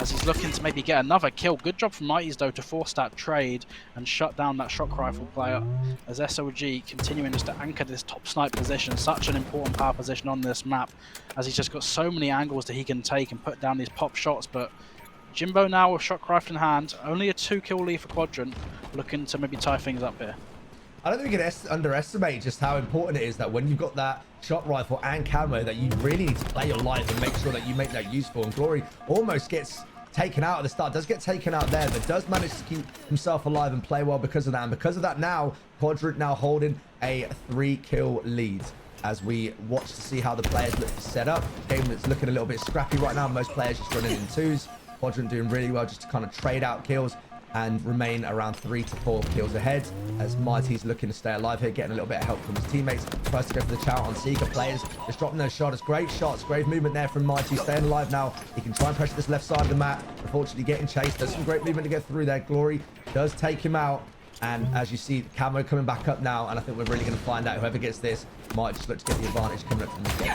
as he's looking to maybe get another kill. Good job from Mighty's though to force that trade and shut down that Shock Rifle player, as SOG continuing just to anchor this top snipe position, such an important power position on this map, as he's just got so many angles that he can take and put down these pop shots. But Jimbo now with Shock Rifle in hand, only a 2-kill lead for Quadrant, looking to maybe tie things up here. I don't think we can underestimate just how important it is that when you've got that shot rifle and camo, that you really need to play your life and make sure that you make that useful. And Glory almost gets taken out at the start, does get taken out there, but does manage to keep himself alive and play well because of that. And because of that now, Quadrant now holding a 3-kill lead. As we watch to see how the players look to set up. Game that's looking a little bit scrappy right now. Most players just running in 2s. Quadrant doing really well just to kind of trade out kills and remain around 3 to 4 kills ahead, as Mighty's looking to stay alive here, getting a little bit of help from his teammates. Tries to go for the chow on Seeker. Players just dropping those shots. Great shots, great movement there from Mighty, staying alive now. He can try and pressure this left side of the map. Unfortunately getting chased. Does some great movement to get through there. Glory does take him out. And as you see, Camo coming back up now, and I think we're really going to find out whoever gets this might just look to get the advantage coming up from this game.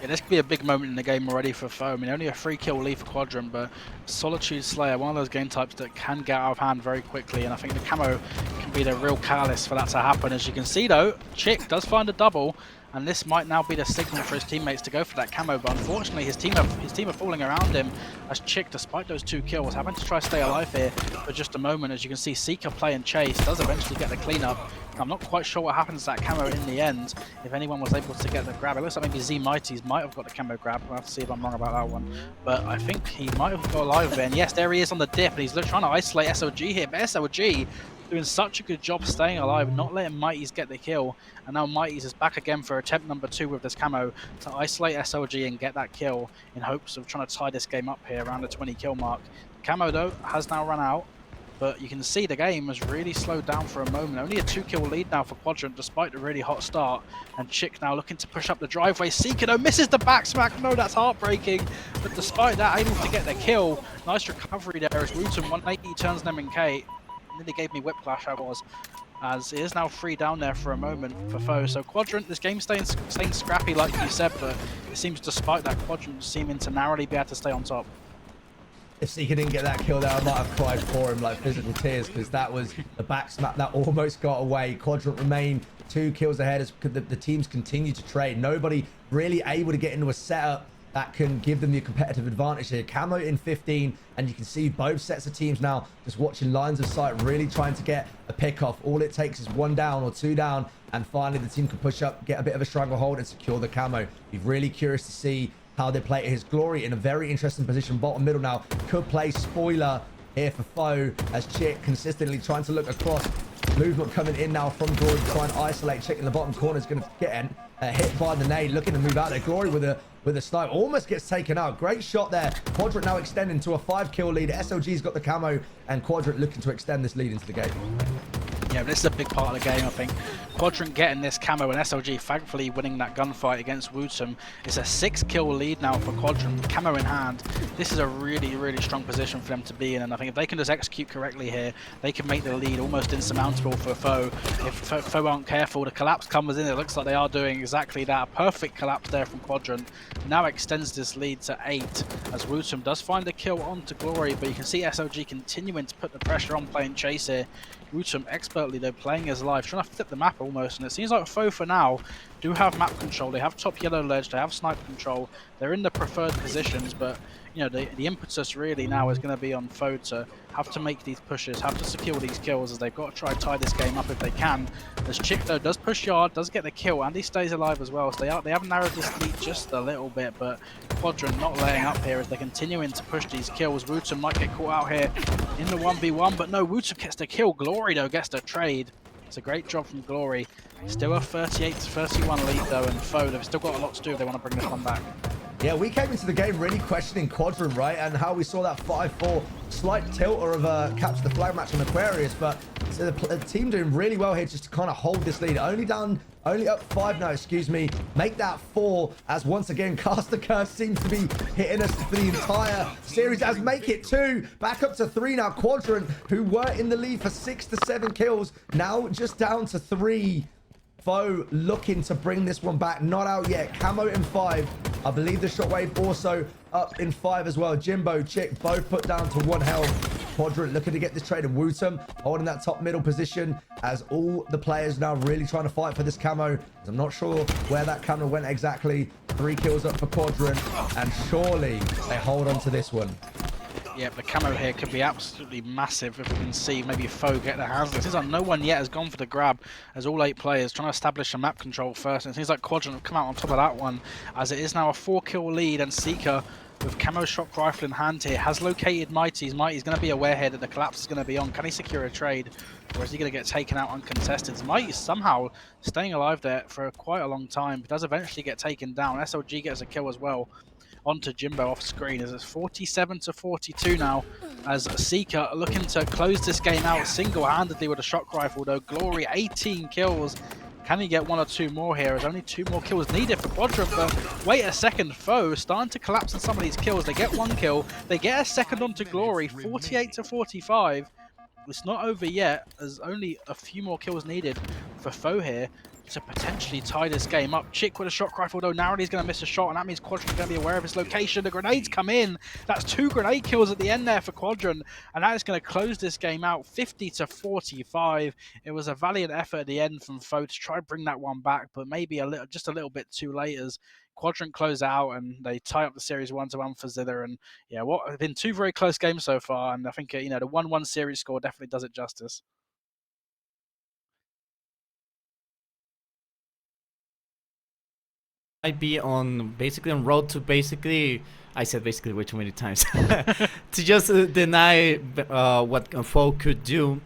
Yeah, this could be a big moment in the game already for FOE. I mean, only a 3-kill lead for Quadrant, but Solitude Slayer, one of those game types that can get out of hand very quickly, and I think the camo can be the real catalyst for that to happen. As you can see though, Chick does find a double, and this might now be the signal for his teammates to go for that camo, but unfortunately his team are falling around him, as Chick, despite those 2 kills, having to try to stay alive here for just a moment. As you can see, Seeker playing Chase does eventually get the cleanup. I'm not quite sure what happens to that camo in the end, if anyone was able to get the grab. It looks like maybe Z Mighties might have got the camo grab. We'll have to see if I'm wrong about that one. But I think he might have got alive there. And yes, there he is on the dip, and he's trying to isolate SLG here. But SLG doing such a good job staying alive, not letting Mighties get the kill. And now Mighties is back again for attempt number 2 with this camo to isolate SLG and get that kill in hopes of trying to tie this game up here around the 20 kill mark. The camo though has now run out. But you can see the game has really slowed down for a moment. Only a 2-kill lead now for Quadrant, despite the really hot start. And Chick now looking to push up the driveway. Seeker though misses the back smack. No, that's heartbreaking. But despite that, able to get the kill. Nice recovery there as Wooten 180 turns them in K. Nearly gave me whiplash, I was. As it is now 3 down there for a moment for FOE. So Quadrant, this game's staying scrappy like you said, but it seems despite that, Quadrant seeming to narrowly be able to stay on top. If Seeker didn't get that kill there, I might have cried for him like physical tears, because that was the back smack that almost got away. Quadrant remain 2 kills ahead as the teams continue to trade. Nobody really able to get into a setup that can give them the competitive advantage here. Camo in 15, and you can see both sets of teams now just watching lines of sight, really trying to get a pick off. All it takes is 1 down or 2 down, and finally the team can push up, get a bit of a stranglehold, and secure the camo. Be really curious to see how they play his Glory in a very interesting position. Bottom middle now could play spoiler here for FOE, as Chick consistently trying to look across. Movement coming in now from Glory to try and isolate. Chick in the bottom corner is going to get hit by the nade, looking to move out there. Glory with a snipe almost gets taken out. Great shot there. Quadrant now extending to a 5-kill lead. SLG's got the camo, and Quadrant looking to extend this lead into the game. Yeah, this is a big part of the game, I think. Quadrant getting this camo and SLG thankfully winning that gunfight against Wootum. It's a 6-kill lead now for Quadrant with camo in hand. This is a really, really strong position for them to be in, and I think if they can just execute correctly here, they can make the lead almost insurmountable for FOE. If FOE aren't careful, the collapse comes in. It looks like they are doing exactly that. A perfect collapse there from Quadrant. Now extends this lead to 8 as Wootum does find a kill onto Glory, but you can see SLG continuing to put the pressure on, playing Chase here. Wootum expertly though playing as live, trying to flip the map almost, and it seems like FOE for now do have map control. They have top yellow ledge, they have snipe control, they're in the preferred positions, but you know the impetus really now is going to be on FOE to have to make these pushes, have to secure these kills, as they've got to try and tie this game up if they can. As Chick though does push yard, does get the kill, and he stays alive as well, so they have narrowed this lead just a little bit, but Quadrant not laying up here as they're continuing to push these kills. Wootum might get caught out here in the 1v1, but no, Wootum gets the kill. Glory though gets the trade. It's a great job from Glory. Still a 38-31 lead though, and FOE, they've still got a lot to do if they want to bring this one back. Yeah, we came into the game really questioning Quadrant, right? And how we saw that 5-4 slight tilter of a capture the flag match on Aquarius, but so the team doing really well here just to kind of hold this lead. Only up 5 now, excuse me. Make that 4, as once again, Cast the Curse seems to be hitting us for the entire series, as make it 2. Back up to 3 now. Quadrant, who were in the lead for 6 to 7 kills, now just down to 3. FOE looking to bring this one back. Not out yet. Camo in 5. I believe the Shockwave also up in 5 as well. Jimbo, Chick, both put down to 1 health. Quadrant looking to get this trade, and Wootum holding that top middle position, as all the players now really trying to fight for this camo. I'm not sure where that camo went exactly. 3 kills up for Quadrant, and surely they hold on to this one. Yeah, the camo here could be absolutely massive if we can see maybe Foe get their hands on it. It seems like no one yet has gone for the grab as all 8 players trying to establish a map control first. And it seems like Quadrant have come out on top of that one as it is now a 4-kill lead, and Seeker with camo shock rifle in hand here has located Mighty's. Mighty's going to be aware here that the collapse is going to be on. Can he secure a trade, or is he going to get taken out uncontested? Mighty's somehow staying alive there for quite a long time, but does eventually get taken down. SLG gets a kill as well onto Jimbo off screen as it's 47-42 now, as Seeker looking to close this game out single-handedly with a shock rifle, though. Glory 18 kills. Can he get 1 or 2 more here? There's only 2 more kills needed for Quadrant, but wait a second, Foe starting to collapse on some of these kills. They get 1 kill, they get a second onto Glory, 48-45. It's not over yet, there's only a few more kills needed for Foe here to potentially tie this game up. Chick with a shock rifle, though, narrowly is going to miss a shot, and that means Quadrant's going to be aware of his location. The grenades come in. That's 2 grenade kills at the end there for Quadrant, and that is going to close this game out 50-45. It was a valiant effort at the end from Foe to try and bring that one back, but maybe just a little bit too late as Quadrant close out and they tie up the series 1-1 for Zither. And yeah, what have been 2 very close games so far, and I think the 1-1 series score definitely does it justice. I'd be on road to I said basically way too many times to just deny what Foe could do.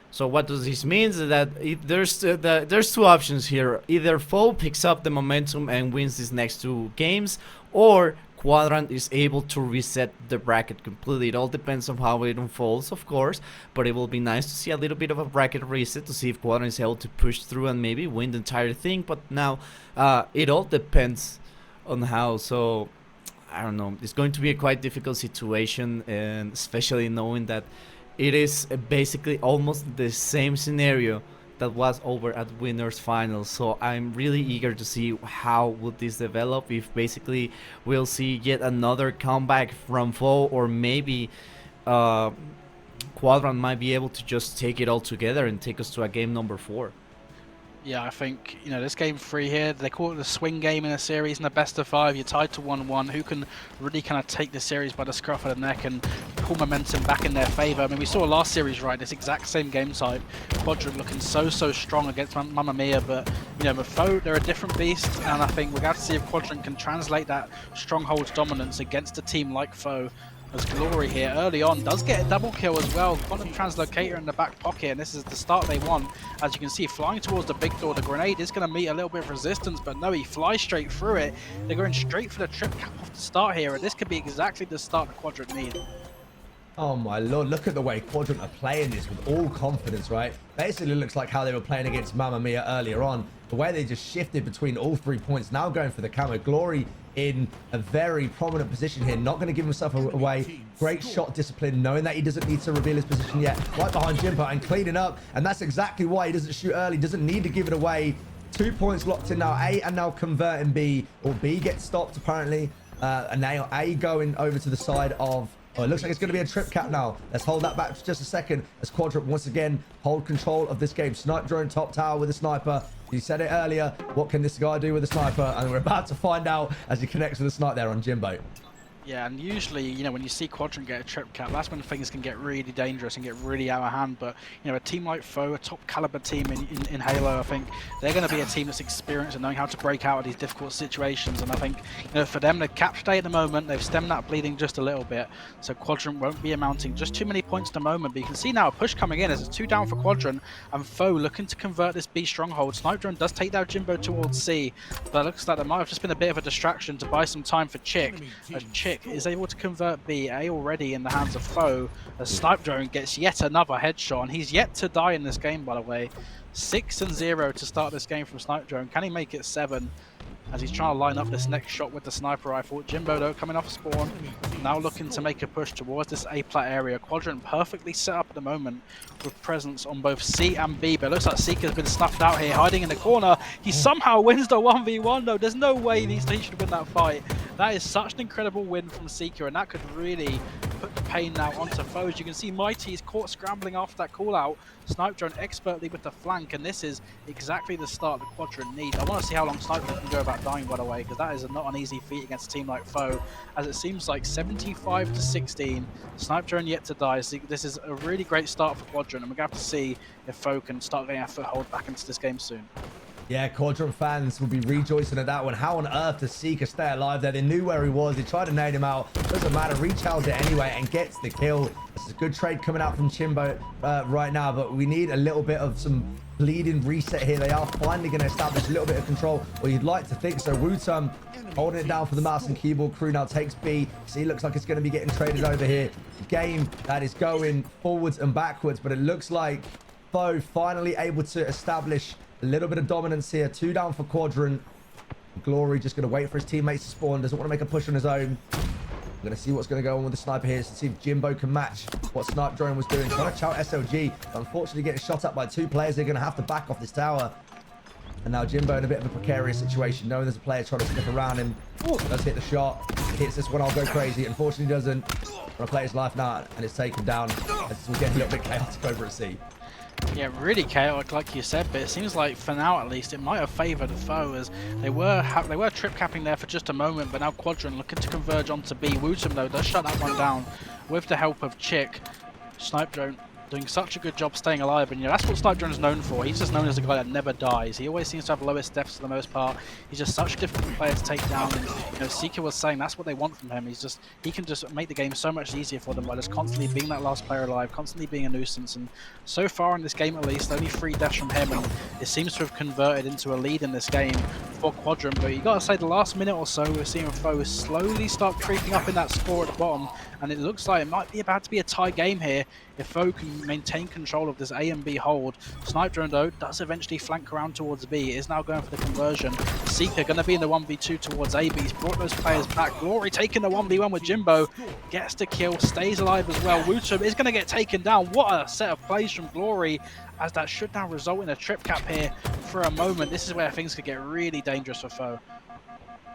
So what does this mean? Is that there's 2 options here. Either Foe picks up the momentum and wins these next 2 games, or Quadrant is able to reset the bracket completely. It all depends on how it unfolds, of course, but it will be nice to see a little bit of a bracket reset to see if Quadrant is able to push through and maybe win the entire thing. But now it all depends on how. So I don't know. It's going to be a quite difficult situation, and especially knowing that it is basically almost the same scenario that was over at winners finals. So I'm really eager to see how would this develop, if basically we'll see yet another comeback from Foe, or maybe Quadrant might be able to just take it all together and take us to a game number 4. Yeah, I think, this game 3 here, they call it the swing game in a series, in the best of 5, you're tied to 1-1. Who can really kind of take the series by the scruff of the neck and pull momentum back in their favour? I mean, we saw last series, right, this exact same game type. Quadrant looking so strong against Mamma Mia, but, with Foe, they're a different beast, and I think we're going to see if Quadrant can translate that stronghold dominance against a team like Foe. As Glory here early on does get a double kill as well. Quantum Translocator in the back pocket, and this is the start they want. As you can see, flying towards the big door, the grenade is going to meet a little bit of resistance, but no, he flies straight through it. They're going straight for the trip cap off the start here, and this could be exactly the start the Quadrant need. Oh my lord, look at the way Quadrant are playing this with all confidence, right? Basically looks like how they were playing against Mamma Mia earlier on. The way they just shifted between all 3 points, now going for the camo. Glory in a very prominent position here, not going to give himself away. Great shot discipline, knowing that he doesn't need to reveal his position yet. Right behind Jimbo and cleaning up, and that's exactly why he doesn't shoot early, doesn't need to give it away. 2 points locked in now. A and now converting B, or B gets stopped apparently, and now A going over to the side of... Oh, it looks like it's going to be a trip cap now. Let's hold that back for just a second as Quadrant once again hold control of this game. Snipe drone top tower with a sniper. You said it earlier. What can this guy do with a sniper? And we're about to find out as he connects with a snipe there on Jimbo. Yeah, and usually, when you see Quadrant get a trip cap, that's when things can get really dangerous and get really out of hand. But, a team like Foe, a top caliber team in Halo, I think they're going to be a team that's experienced and knowing how to break out of these difficult situations. And I think, for them, the cap stay at the moment, they've stemmed that bleeding just a little bit. So Quadrant won't be amounting just too many points at the moment. But you can see now a push coming in as it's 2 down for Quadrant, and Foe looking to convert this B stronghold. Snipe drone does take down Jimbo towards C, but it looks like there might have just been a bit of a distraction to buy some time for Chick. As Chick is able to convert B. A already in the hands of Foe. A snipe drone gets yet another headshot, and he's yet to die in this game, by the way. 6-0 to start this game from snipe drone. Can he make it 7? As he's trying to line up this next shot with the sniper rifle. Jimbo, though, coming off spawn, now looking to make a push towards this A-plat area. Quadrant perfectly set up at the moment with presence on both C and B, but it looks like Seeker's been snuffed out here, hiding in the corner. He somehow wins the 1v1, though. There's no way he should win that fight. That is such an incredible win from Seeker, and that could really put the pain now onto foes. You can see Mighty is caught scrambling after that call-out. Snipe drone expertly with the flank, and this is exactly the start the Quadrant need. I want to see how long Snipe drone can go about without dying, by the way, because that is not an easy feat against a team like Foe, as it seems like 75-16. Snipe Drone yet to die. So this is a really great start for Quadrant, and we're going to have to see if Foe can start getting a foothold back into this game soon. Yeah, Quadrant fans will be rejoicing at that one. How on earth does Seeker stay alive there? They knew where he was. They tried to nade him out. Doesn't matter. Recharges it anyway and gets the kill. This is a good trade coming out from Chimbo right now, but we need a little bit of some bleeding reset here. They are finally going to establish a little bit of control, or you'd like to think so. Wutum holding it down for the mouse and keyboard crew now takes B. See, looks like it's going to be getting traded over here. Game that is going forwards and backwards, but it looks like Foe finally able to establish a little bit of dominance here. 2 down for Quadrant. Glory just going to wait for his teammates to spawn. Doesn't want to make a push on his own. We're going to see what's going to go on with the sniper here. See if Jimbo can match what Snipe Drone was doing. Trying to chow SLG. But unfortunately getting shot up by 2 players. They're going to have to back off this tower. And now Jimbo in a bit of a precarious situation, knowing there's a player trying to sniff around him. Does hit the shot. Hits this one, I'll go crazy. Unfortunately doesn't. Want to play his life now, and it's taken down. As we're getting a little bit chaotic over at C. Yeah, really chaotic, like you said, but it seems like for now at least it might have favoured Foe, as they were trip capping there for just a moment, but now Quadrant looking to converge onto B. Wutum though does shut that one down with the help of Chick. Snipe Drone doing such a good job staying alive, and that's what Snipe Drone is known for. He's just known as a guy that never dies. He always seems to have lowest deaths for the most part. He's just such a difficult player to take down, and Seeker was saying that's what they want from him. He can just make the game so much easier for them by just constantly being that last player alive, constantly being a nuisance. And so far in this game at least, only 3 deaths from him, and it seems to have converted into a lead in this game for Quadrant. But you gotta say, the last minute or so we're seeing Foe slowly start creeping up in that score at the bottom, and it looks like it might be about to be a tie game here if Foe can maintain control of this A and B hold. Snipe Drone though does eventually flank around towards B. It is now going for the conversion. Seeker going to be in the 1v2 towards A, but he's brought those players back. Glory taking the 1v1 with Jimbo. Gets the kill, stays alive as well. Wutum is going to get taken down. What a set of plays from Glory, as that should now result in a trip cap here for a moment. This is where things could get really dangerous for Foe.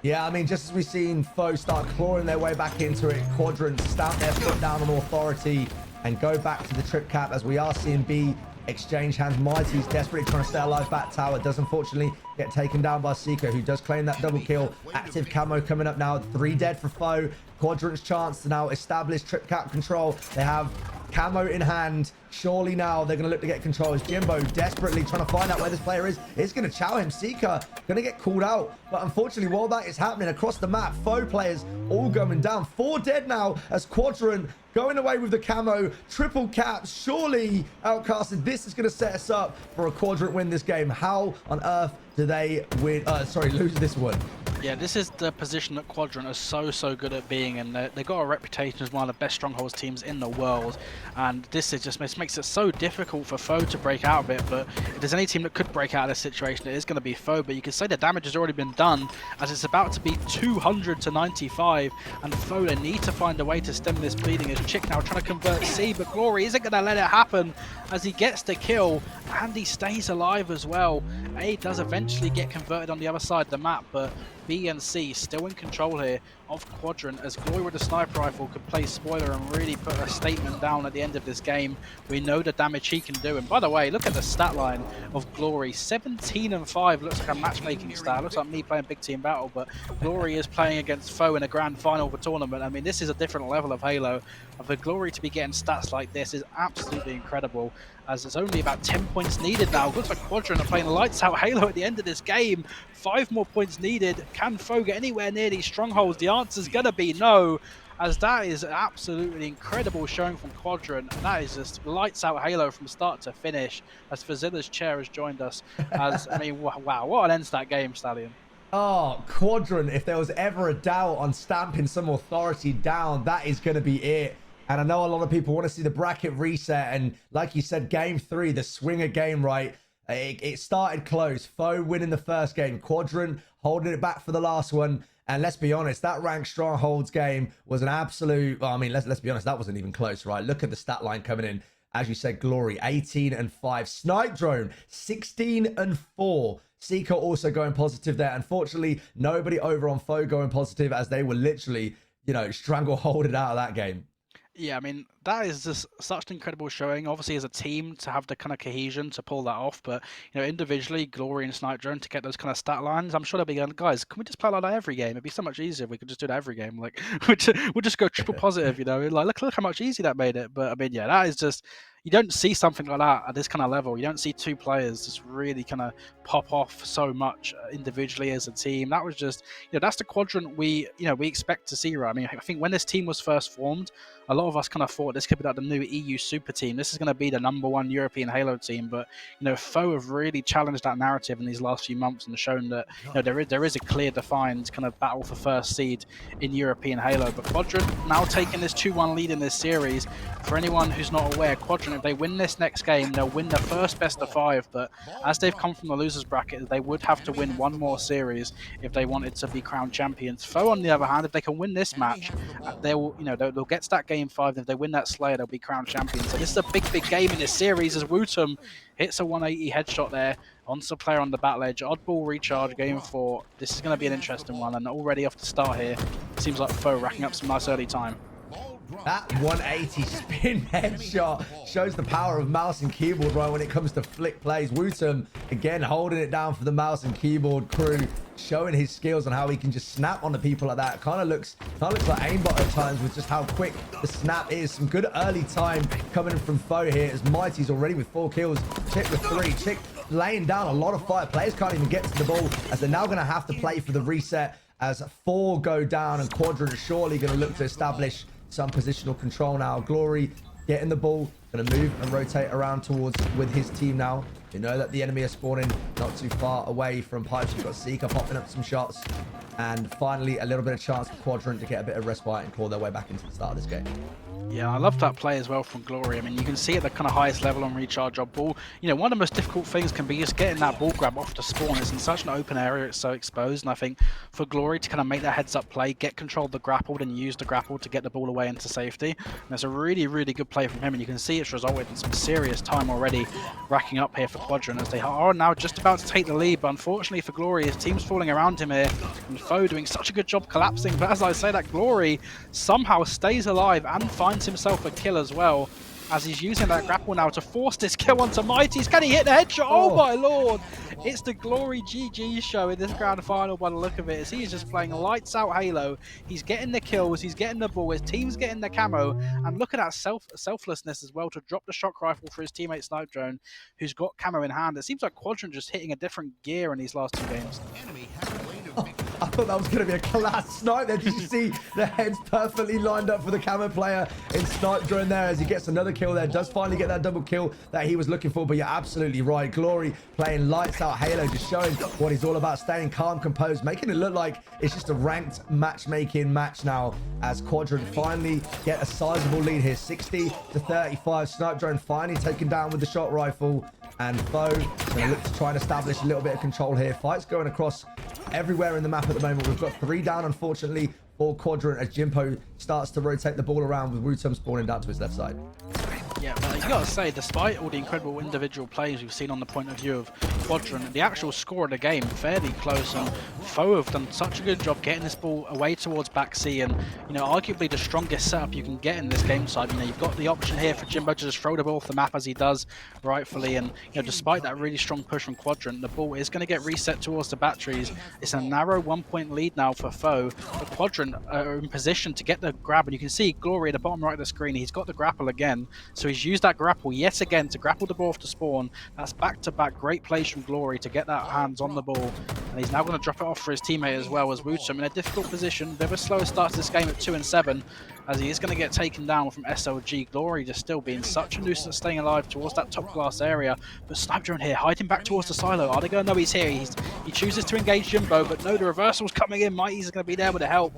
Yeah, I mean, just as we've seen Foe start clawing their way back into it, Quadrant stamp their foot down on authority and go back to the trip cap, as we are seeing B exchange hands. Mighty's desperately trying to stay alive. Back tower does unfortunately get taken down by Seeker, who does claim that double kill. Active camo coming up now. 3 dead for Foe. Quadrant's chance to now establish trip cap control. They have camo in hand. Surely now they're going to look to get control, as Jimbo desperately trying to find out where this player is. It's going to chow him. Seeker going to get called out. But unfortunately, while that is happening across the map, Foe players all going down. 4 dead now as Quadrant going away with the camo. Triple caps. Surely, Outcasted, this is going to set us up for a Quadrant win this game. How on earth do they win? Lose this one? Yeah, this is the position that Quadrant are so good at being in. They've got a reputation as one of the best strongholds teams in the world, and this makes it so difficult for Foe to break out of it. But if there's any team that could break out of this situation, it is going to be Foe. But you can say the damage has already been done, as it's about to be 200-95, and Foe, they need to find a way to stem this bleeding, as Chick now trying to convert C, but Glory isn't going to let it happen, as he gets the kill and he stays alive as well. A does eventually get converted on the other side of the map, but B and C still in control here of Quadrant, as Glory with the sniper rifle could play spoiler and really put a statement down at the end of this game. We know the damage he can do, and by the way, look at the stat line of Glory. 17-5 looks like a matchmaking stat. Looks like me playing big team battle, but Glory is playing against Foe in a grand final of a tournament. I mean, this is a different level of Halo. For Glory to be getting stats like this is absolutely incredible, as it's only about 10 points needed now. Looks like Quadrant are playing lights out Halo at the end of this game. 5 more points needed. Can Foe get anywhere near these strongholds? The answer's gonna be no, as that is absolutely incredible showing from Quadrant, and that is just lights out Halo from start to finish, as Fazilla's chair has joined us. As I mean, wow, what an end to that game, Stallion. Oh, Quadrant, if there was ever a doubt on stamping some authority down, that is going to be it. And I know a lot of people want to see the bracket reset, and like you said, game 3, the swinger game, right? It started close. Foe winning the first game, Quadrant holding it back for the last one. And let's be honest, that ranked strongholds game was an absolute, well, I mean, let's be honest, that wasn't even close, right? Look at the stat line coming in. As you said, Glory, 18-5. Snipe Drone, 16-4. Seeker also going positive there. Unfortunately, nobody over on Foe going positive, as they were literally, strangleholded out of that game. Yeah, I mean, that is just such an incredible showing. Obviously, as a team, to have the kind of cohesion to pull that off, but individually, Glory and Snipe Drone to get those kind of stat lines, I'm sure they'll be going, guys, can we just play like that every game? It'd be so much easier if we could just do that every game. Like, we'll just go triple positive, Like, look how much easier that made it. But I mean, yeah, that is just. You don't see something like that at this kind of level. You don't see two players just really kind of pop off so much individually as a team. That was just, that's the Quadrant we expect to see, right? I mean, I think when this team was first formed, a lot of us kind of thought this could be like the new EU super team. This is going to be the #1 European Halo team. But FOE have really challenged that narrative in these last few months and shown that there is a clear, defined kind of battle for first seed in European Halo. But Quadrant now taking this 2-1 lead in this series. For anyone who's not aware, Quadrant, if they win this next game, they'll win the first best of 5. But as they've come from the losers bracket, they would have to win one more series if they wanted to be crowned champions. FOE, on the other hand, if they can win this match, they'll get to that game 5. And if they win that Slayer, they'll be crowned champions. So this is a big game in this series as Wootum hits a 180 headshot there onto the player on the back ledge. Oddball recharge, game 4. This is going to be an interesting one, and already off the start here, seems like FOE racking up some nice early time. That 180 spin headshot shows the power of mouse and keyboard, right, when it comes to flick plays. Wootum, again, holding it down for the mouse and keyboard crew, showing his skills on how he can just snap on the people like that. Kind of looks like aimbot at times with just how quick the snap is. Some good early time coming from FOE here as Mighty's already with 4 kills. Chick with 3. Chick laying down a lot of fire. Players can't even get to the ball as they're now going to have to play for the reset as 4 go down, and Quadrant is surely going to look to establish some positional control now. Glory getting the ball, going to move and rotate around towards with his team now. You know that the enemy are spawning not too far away from Pipes. You've got Seeker popping up some shots, and finally a little bit of chance for Quadrant to get a bit of respite and claw their way back into the start of this game. Yeah, I love that play as well from Glory. I mean, you can see at the kind of highest level on recharge of ball, one of the most difficult things can be just getting that ball grab off the spawn. It's in such an open area, it's so exposed, and I think for Glory to kind of make that heads-up play, get control of the grapple, and use the grapple to get the ball away into safety, and it's a really, really good play from him, and you can see it's resulted in some serious time already racking up here for Quadrant as they are now just about to take the lead. But unfortunately for Glory, his team's falling around him here, and FOE doing such a good job collapsing. But as I say, that Glory somehow stays alive and finds himself a kill as well, as he's using that grapple now to force this kill onto Mighty's. Can he hit the headshot? Oh my lord! It's the Glory GG show in this grand final by the look of it, as he's just playing lights out Halo. He's getting the kills, he's getting the ball, his team's getting the camo, and look at that selflessness as well to drop the shock rifle for his teammate Snipe Drone, who's got camo in hand. It seems like Quadrant just hitting a different gear in these last 2 games. I thought that was going to be a class snipe there. Did you see the heads perfectly lined up for the camo player in Snipe Drone there as he gets another kill there? Does finally get that double kill that he was looking for. But you're absolutely right. Glory playing lights out Halo, just showing what he's all about, staying calm, composed, making it look like it's just a ranked matchmaking match now as Quadrant finally get a sizable lead here. 60-35. Snipe Drone finally taken down with the shot rifle. And FOE going to look to try and establish a little bit of control here. Fights going across everywhere in the map at the moment. We've got 3 down, unfortunately, for Quadrant as Jimpo starts to rotate the ball around with Wootum spawning down to his left side. Yeah, but you got to say, despite all the incredible individual plays we've seen on the point of view of Quadrant, the actual score of the game fairly close, and FOE have done such a good job getting this ball away towards back C, and arguably the strongest setup you can get in this game side. You've got the option here for Jimbo to just throw the ball off the map as he does rightfully, and despite that really strong push from Quadrant, the ball is going to get reset towards the batteries. It's a narrow 1-point lead now for FOE, but Quadrant are in position to get the grab, and you can see Glory at the bottom right of the screen. He's got the grapple again, so he's used that grapple yet again to grapple the ball off the spawn. That's back-to-back great plays from Glory to get that hands on the ball, and he's now going to drop it off for his teammate as well as Wootum in a difficult position. Bit of a slower start to this game at 2-7 as he is going to get taken down from SLG. Glory just still being such a nuisance staying alive towards that top glass area, but Snipe Drone here hiding back towards the silo. Are they going to know he's here? He chooses to engage Jimbo, but no, the reversal's coming in. Mighty's going to be there with the help.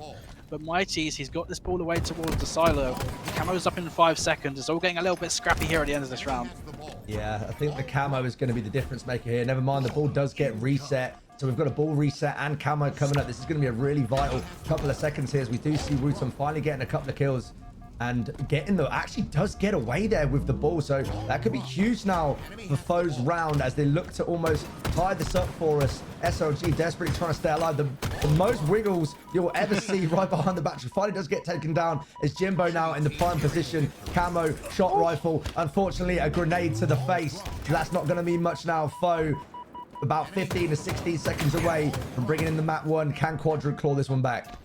But Mighty's, he's got this ball away towards the silo. Camo's up in 5 seconds. It's all getting a little bit scrappy here at the end of this round. Yeah, I think the camo is going to be the difference maker here. Never mind, the ball does get reset. So we've got a ball reset and camo coming up. This is going to be a really vital couple of seconds here as we do see Wootum finally getting a couple of kills and actually does get away there with the ball. So that could be huge now for FOE's round as they look to almost tie this up for us. SLG desperately trying to stay alive. The The most wiggles you'll ever see right behind the battery. Finally does get taken down. Is Jimbo now in the prime position. Camo, shot rifle. Unfortunately, a grenade to the face. That's not going to mean much now. Foe about 15 to 16 seconds away from bringing in the map 1. Can Quadrant claw this one back?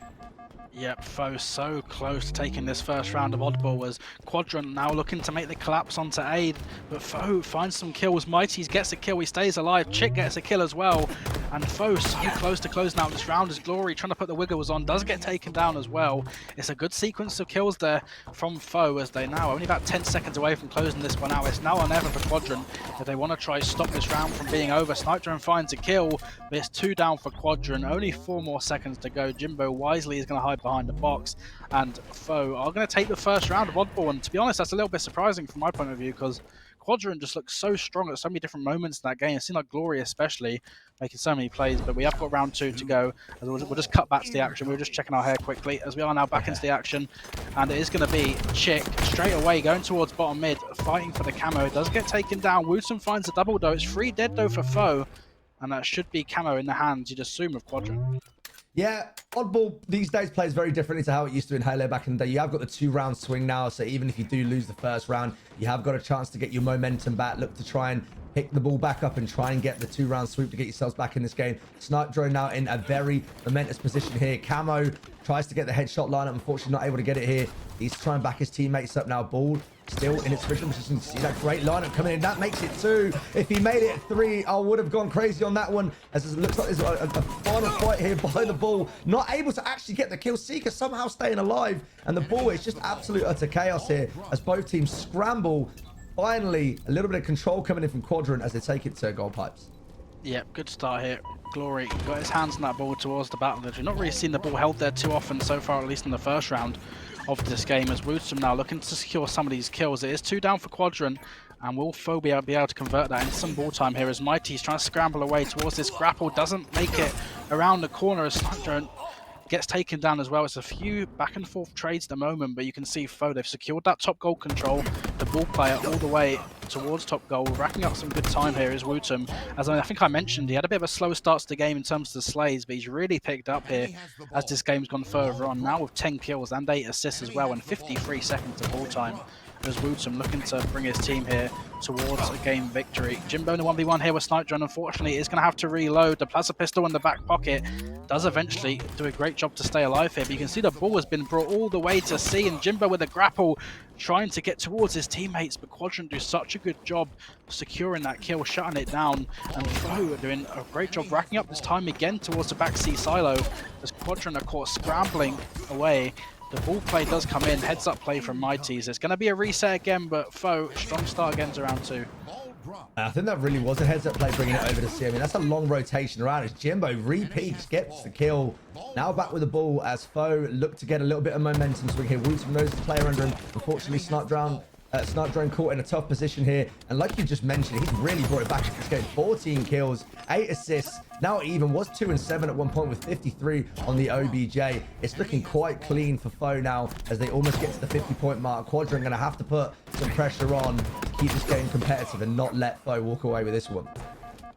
Yep, Foe so close to taking this first round of Oddball as Quadrant now looking to make the collapse onto Aid, but Foe finds some kills. Mighties gets a kill, he stays alive. Chick gets a kill as well, and Foe so close to closing out this round as Glory trying to put the wiggles on, does get taken down as well. It's a good sequence of kills there from Foe as they now only about 10 seconds away from closing this one out. It's now or never for Quadrant if they want to try stop this round from being over. Sniper finds a kill, but it's 2 down for Quadrant. Only 4 more seconds to go. Jimbo wisely is going to hide behind the box, and Foe are going to take the first round of Oddball, and to be honest, that's a little bit surprising from my point of view, because Quadrant just looks so strong at so many different moments in that game. It seemed like Glory especially making so many plays, but we have got round 2 to go. We'll just cut back to the action. We were just checking our hair quickly as we are now back into the action, and it is going to be Chick straight away going towards bottom mid, fighting for the camo. It does get taken down. Wooten finds a double though. It's 3 dead though for Foe, and that should be camo in the hands, you'd assume, of Quadrant. Yeah, Oddball these days plays very differently to how it used to in Halo back in the day. You have got the 2-round swing now, so even if you do lose the first round, you have got a chance to get your momentum back. Look to try and pick the ball back up and try and get the 2-round sweep to get yourselves back in this game. Snipe Drone now in a very momentous position here. Camo tries to get the headshot lineup, unfortunately not able to get it here. He's trying to back his teammates up now. Ball still in its original position. You see that great lineup coming in. That makes it 2. If he made it 3, I would have gone crazy on that one. As it looks like there's a final fight here behind the ball. Not able to actually get the kill. Seeker somehow staying alive. And the ball is just absolute utter chaos here as both teams scramble. Finally, a little bit of control coming in from Quadrant as they take it to goal pipes. Yep, good start here. Glory got his hands on that ball towards the battle edge. We've not really seen the ball held there too often so far, at least in the first round of this game, as Woodsum now looking to secure some of these kills. It is 2 down for Quadrant, and will Foe be able to convert that into some ball time here as Mighty's trying to scramble away towards this grapple, doesn't make it around the corner as Sniper gets taken down as well. It's a few back and forth trades at the moment, but you can see Foe, they've secured that top goal control. The ball player all the way towards top goal, racking up some good time here is Wootum. As I think I mentioned, he had a bit of a slow start to the game in terms of the slays, but he's really picked up here as this game's gone further on. Now with 10 kills and 8 assists as well, and 53 seconds of ball time. As Wootum looking to bring his team here towards a game victory. Jimbo in the 1v1 here with Snipe Drone, unfortunately, is going to have to reload. The Plaza Pistol in the back pocket does eventually do a great job to stay alive here, but you can see the ball has been brought all the way to C, and Jimbo with a grapple trying to get towards his teammates, but Quadrant do such a good job securing that kill, shutting it down, and Foe are doing a great job racking up this time again towards the back C silo as Quadrant are caught scrambling away. The ball play does come in, heads up play from Mighties. It's going to be a reset again, but Foe, strong start again to round 2. I think that really was a heads up play bringing it over to C. I mean, that's a long rotation around as Jimbo repeats, gets the kill. Now back with the ball as Foe look to get a little bit of momentum swing here. Woodsman knows the player under him. Unfortunately, Snipe Drone caught in a tough position here. And like you just mentioned, he's really brought it back in this game. 14 kills, 8 assists. Now even was 2 and 7 at one point with 53 on the OBJ. It's looking quite clean for Foe now as they almost get to the 50-point mark. Quadrant going to have to put some pressure on to keep this game competitive and not let Foe walk away with this one.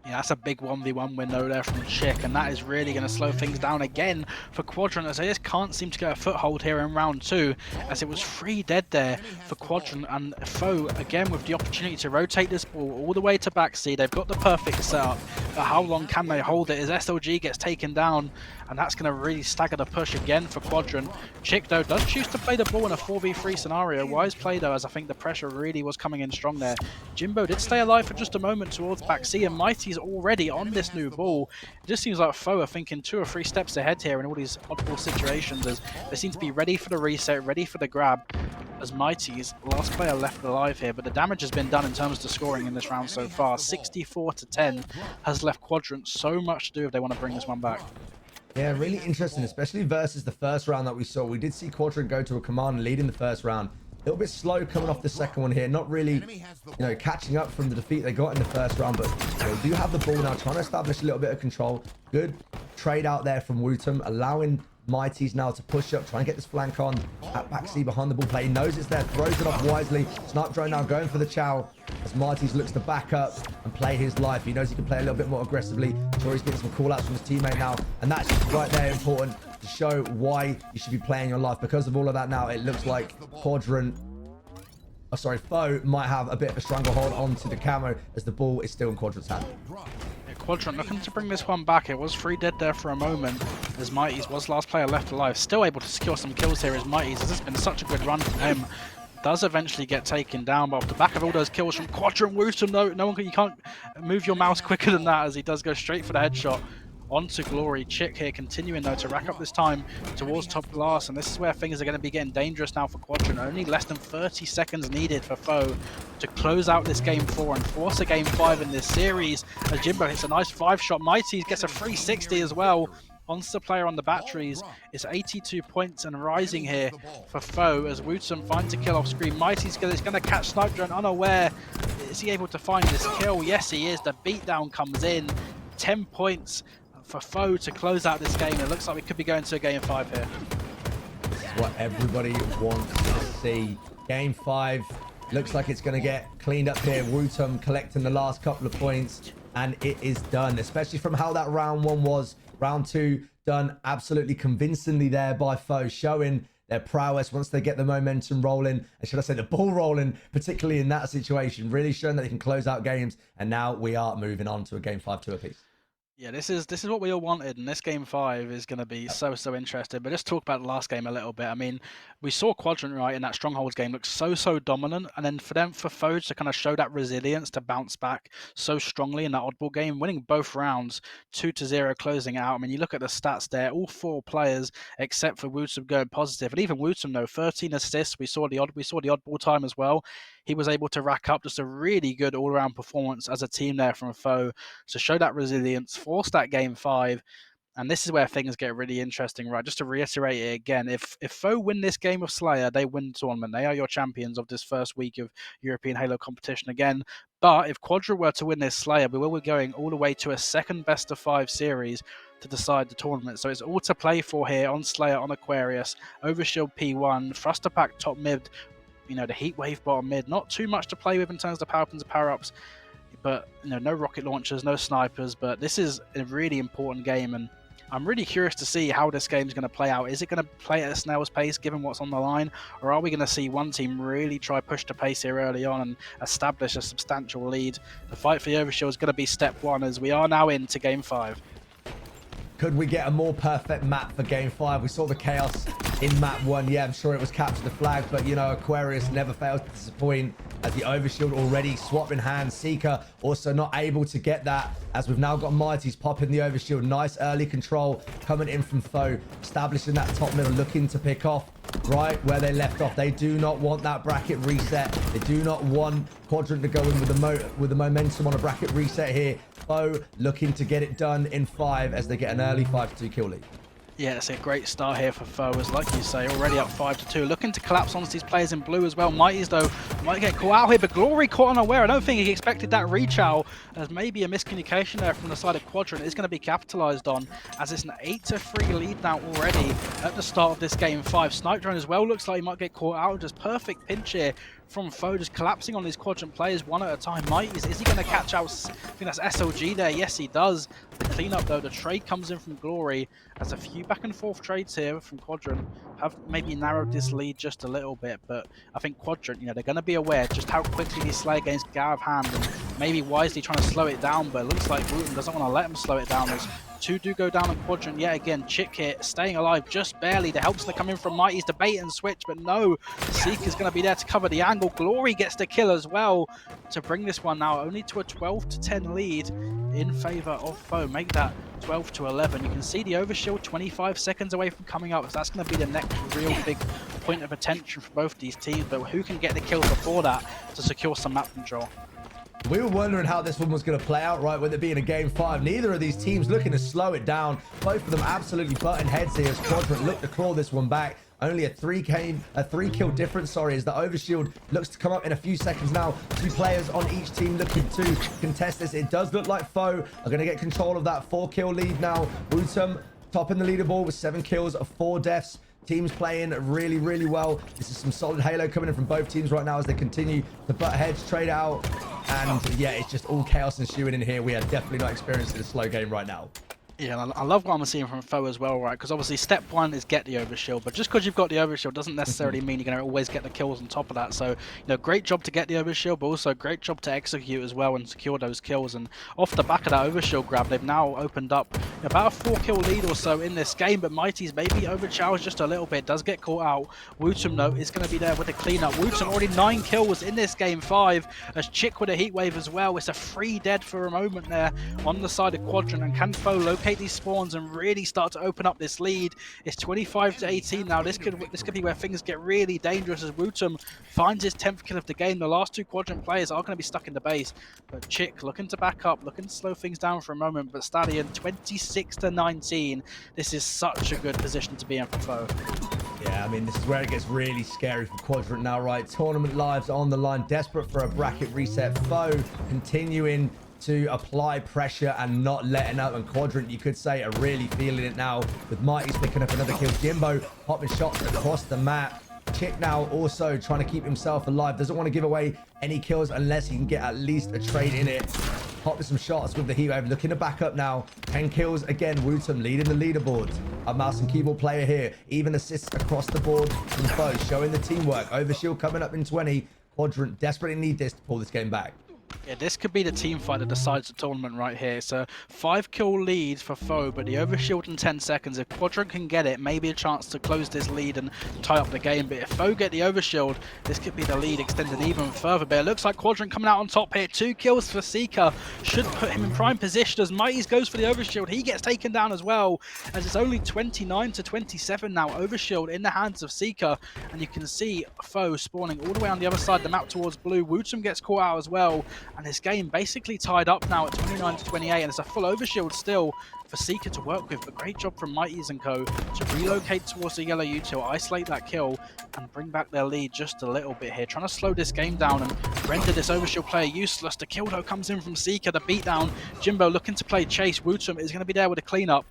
Yeah, that's a big 1v1 window there from Chick, and that is really going to slow things down again for Quadrant as they just can't seem to get a foothold here in round 2, as it was 3 dead there for Quadrant, and Foe again with the opportunity to rotate this ball all the way to back C. They've got the perfect setup, but how long can they hold it as SLG gets taken down, and that's going to really stagger the push again for Quadrant. Chick though does choose to play the ball in a 4v3 scenario. Wise play though, as I think the pressure really was coming in strong there. Jimbo did stay alive for just a moment towards back C, and Mighty's already on this new ball. It just seems like Foe are thinking 2 or 3 steps ahead here in all these oddball situations, as they seem to be ready for the reset, ready for the grab, as Mighty's last player left alive here. But the damage has been done in terms of the scoring in this round so far. 64-10 has left Quadrant so much to do if they want to bring this one back. Yeah, really interesting, especially versus the first round that we saw. We did see Quadrant go to a command and lead in the first round. A little bit slow coming off the second one here. Not really, catching up from the defeat they got in the first round, but they do have the ball now, trying to establish a little bit of control. Good trade out there from Wootum, allowing Mighty's now to push up, try and get this flank on. At backseat behind the ball play. He knows it's there, throws it off wisely. Snipe Drone now going for the chow as Mighty's looks to back up and play his life. He knows he can play a little bit more aggressively. Sure, he's getting some call outs from his teammate now. And that's just right there important to show why you should be playing your life. Because of all of that now, it looks like Quadrant, Foe might have a bit of a stranglehold onto the camo as the ball is still in Quadrant's hand. Quadrant looking to bring this one back. It was 3 dead there for a moment as Mighty's was last player left alive. Still able to secure some kills here as Mighty's. This has been such a good run from him. Does eventually get taken down, but off the back of all those kills from Quadrant, Woosum, you can't move your mouse quicker than that as he does go straight for the headshot. Onto Glory. Chick here continuing though to rack up this time towards top glass, and this is where things are going to be getting dangerous now for Quadrant. Only less than 30 seconds needed for Foe to close out this game 4 and force a game 5 in this series as Jimbo hits a nice 5-shot. Mighty gets a 360 as well onto the player on the batteries. It's 82 points and rising here for Foe as Woosum finds a kill off screen. Mighty's going to catch Snipe Drone unaware. Is he able to find this kill? Yes, he is. The beatdown comes in. 10 points for Foe to close out this game. It looks like we could be going to a game 5 here. This is what everybody wants to see. Game 5 looks like it's going to get cleaned up here. Woosum collecting the last couple of points, and it is done, especially from how that round 1 was. Round 2 done absolutely convincingly there by Foe, showing their prowess once they get the momentum rolling, and should I say the ball rolling, particularly in that situation, really showing that they can close out games. And now we are moving on to a game 5 2 apiece. Yeah, this is what we all wanted, and this game 5 is going to be so interesting. But let's talk about the last game a little bit. I mean, we saw Quadrant right in that Strongholds game look so dominant, and then for Foe to kind of show that resilience to bounce back so strongly in that oddball game, winning both rounds 2-0, closing out. I mean, you look at the stats there, all 4 players except for Woosum going positive, and even Woosum though, 13 assists. We saw the oddball time as well. He was able to rack up just a really good all-around performance as a team there from Foe to show that resilience, force that game 5. And this is where things get really interesting, right? Just to reiterate it again, if Foe win this game of Slayer, they win the tournament. They are your champions of this first week of European Halo competition again. But if Quadra were to win this Slayer, we will be going all the way to a second best-of-5 series to decide the tournament. So it's all to play for here on Slayer, on Aquarius, Overshield P1, Thruster Pack top mid, the Heat Wave bottom mid. Not too much to play with in terms of power weapons and power-ups, but no rocket launchers, no snipers. But this is a really important game, and I'm really curious to see how this game is going to play out. Is it going to play at a snail's pace given what's on the line, or are we going to see one team really try push the pace here early on and establish a substantial lead? The fight for the Overshield is going to be step 1 as we are now into game 5. Could we get a more perfect map for game 5? We saw the chaos in map 1. Yeah, I'm sure it was capture the flag, but Aquarius never fails to disappoint as the Overshield already swapping hands. Seeker also not able to get that as we've now got Mighty's popping the Overshield. Nice early control coming in from Foe, establishing that top middle, looking to pick off right where they left off. They do not want that bracket reset. They do not want Quadrant to go in with the momentum on a bracket reset here. Foe looking to get it done in 5 as they get an early 5-2 kill lead. Yeah, it's a great start here for Foe, as like you say, already up 5-2. Looking to collapse onto these players in blue as well. Mighty's, though, might get caught out here, but Glory caught unaware. I don't think he expected that reach out. There's maybe a miscommunication there from the side of Quadrant. It's going to be capitalized on, as it's an 8-3 lead now already at the start of this game 5. Snipe Drone as well looks like he might get caught out. Just perfect pinch here from Foe, just collapsing on these Quadrant players one at a time. Mighty's, is he going to catch out? I think that's SLG there. Yes, he does. The cleanup, though, the trade comes in from Glory, as a few back and forth trades here from Quadrant have maybe narrowed this lead just a little bit. But I think Quadrant, they're going to be aware just how quickly these Slayer games get out of hand, and maybe wisely trying to slow it down. But it looks like Woosum doesn't want to let him slow it down. As 2 do go down on Quadrant yet again. Chick here staying alive just barely. The helps to come in from Mighty's to bait and switch, but no. Seeker's going to be there to cover the angle. Glory gets the kill as well to bring this one now only to a 12-10 lead in favor of Foe. Make that 12-11. You can see the Overshield 25 seconds away from coming up. So that's going to be the next real big point of attention for both these teams. But who can get the kills before that to secure some map control? We were wondering how this one was going to play out, right, with it being a game 5. Neither of these teams looking to slow it down. Both of them absolutely butting heads here as Quadrant look to claw this one back. Only a 3-kill difference, as the Overshield looks to come up in a few seconds now. 2 players on each team looking to contest this. It does look like Foe are going to get control of that 4-kill lead now. Woosum top in the leaderboard with 7 kills, 4 deaths. Teams playing really, really well. This is some solid Halo coming in from both teams right now as they continue to butt heads, trade out. And yeah, it's just all chaos ensuing in here. We are definitely not experiencing a slow game right now. Yeah, and I love what I'm seeing from FOE as well, right? Because obviously step 1 is get the overshield, but just because you've got the overshield doesn't necessarily mean you're going to always get the kills on top of that. So, you know, great job to get the overshield, but also great job to execute as well and secure those kills. And off the back of that overshield grab, they've now opened up about a 4-kill lead or so in this game, but Mighty's maybe overcharged just a little bit, does get caught out. Wootum, though, is going to be there with the cleanup. Wootum already 9 kills in this game 5, as Chick with a heat wave as well. It's a free dead for a moment there on the side of Quadrant, and can FOE locate these spawns and really start to open up this lead? It's 25-18 now. This could be where things get really dangerous as Wootum finds his 10th kill of the game. The last 2 Quadrant players are going to be stuck in the base, but Chick looking to back up, looking to slow things down for a moment. But Stallion 26-19. This is such a good position to be in for FOE. Yeah, I mean, this is where it gets really scary for Quadrant now, right? Tournament lives on the line, desperate for a bracket reset. FOE continuing to apply pressure and not letting up, and Quadrant, you could say, are really feeling it now with Mighty's picking up another kill. Jimbo popping shots across the map. Chick now also trying to keep himself alive, doesn't want to give away any kills unless he can get at least a trade in it. Popping some shots with the heat wave, looking to back up now. 10 kills again. Wootum leading the leaderboard. A mouse and keyboard player here, even assists across the board from FOE, showing the teamwork. Overshield coming up in 20. Quadrant desperately need this to pull this game back. Yeah, this could be the team fight that decides the tournament right here. It's a 5-kill lead for FOE, but the overshield in 10 seconds. If Quadrant can get it, maybe a chance to close this lead and tie up the game. But if FOE get the overshield, this could be the lead extended even further. But it looks like Quadrant coming out on top here. 2 kills for Seeker should put him in prime position as Mighty's goes for the overshield. He gets taken down as well, as it's only 29-27 now. Overshield in the hands of Seeker, and you can see FOE spawning all the way on the other side of the map towards blue. Wootum gets caught out as well. And this game basically tied up now at 29-28, and it's a full overshield still for Seeker to work with. But great job from Mighty's and Co to relocate towards the yellow util, isolate that kill, and bring back their lead just a little bit here. Trying to slow this game down and render this overshield player useless. The kill though comes in from Seeker, the beatdown. Jimbo looking to play chase. Wootum is going to be there with a cleanup.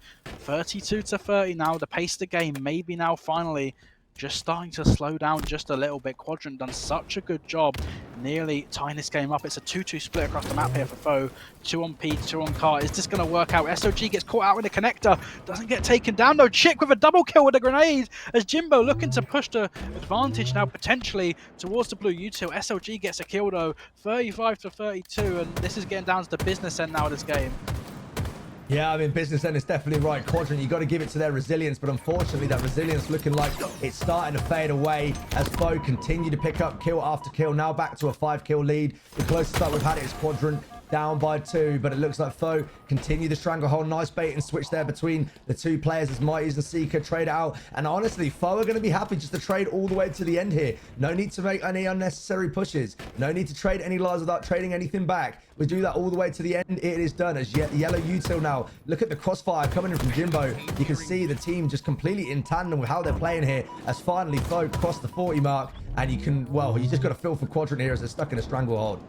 32-30 now. The pace of the game maybe now finally just starting to slow down just a little bit. Quadrant done such a good job nearly tying this game up. It's a 2-2 split across the map here for FOE. 2 on P, 2 on Car. Is this going to work out? SOG gets caught out in the connector. Doesn't get taken down though. Chick with a double kill with a grenade as Jimbo looking to push the advantage now potentially towards the blue util. SOG gets a kill though. 35-32, and this is getting down to the business end now of this game. Yeah, I mean, business end is definitely right. Quadrant, you got to give it to their resilience, but unfortunately that resilience looking like it's starting to fade away as FOE continue to pick up kill after kill. Now back to a 5-kill lead. The closest start we've had it is Quadrant down by 2, but it looks like FOE continue the stranglehold. Nice bait and switch there between the 2 players as Mighty's and Seeker trade out. And honestly, FOE are going to be happy just to trade all the way to the end here. No need to make any unnecessary pushes. No need to trade any lives without trading anything back. We do that all the way to the end. It is done as yellow util now. Look at the crossfire coming in from Jimbo. You can see the team just completely in tandem with how they're playing here as finally FOE crossed the 40 mark. And you can, well, you just got to feel for Quadrant here as they're stuck in a stranglehold.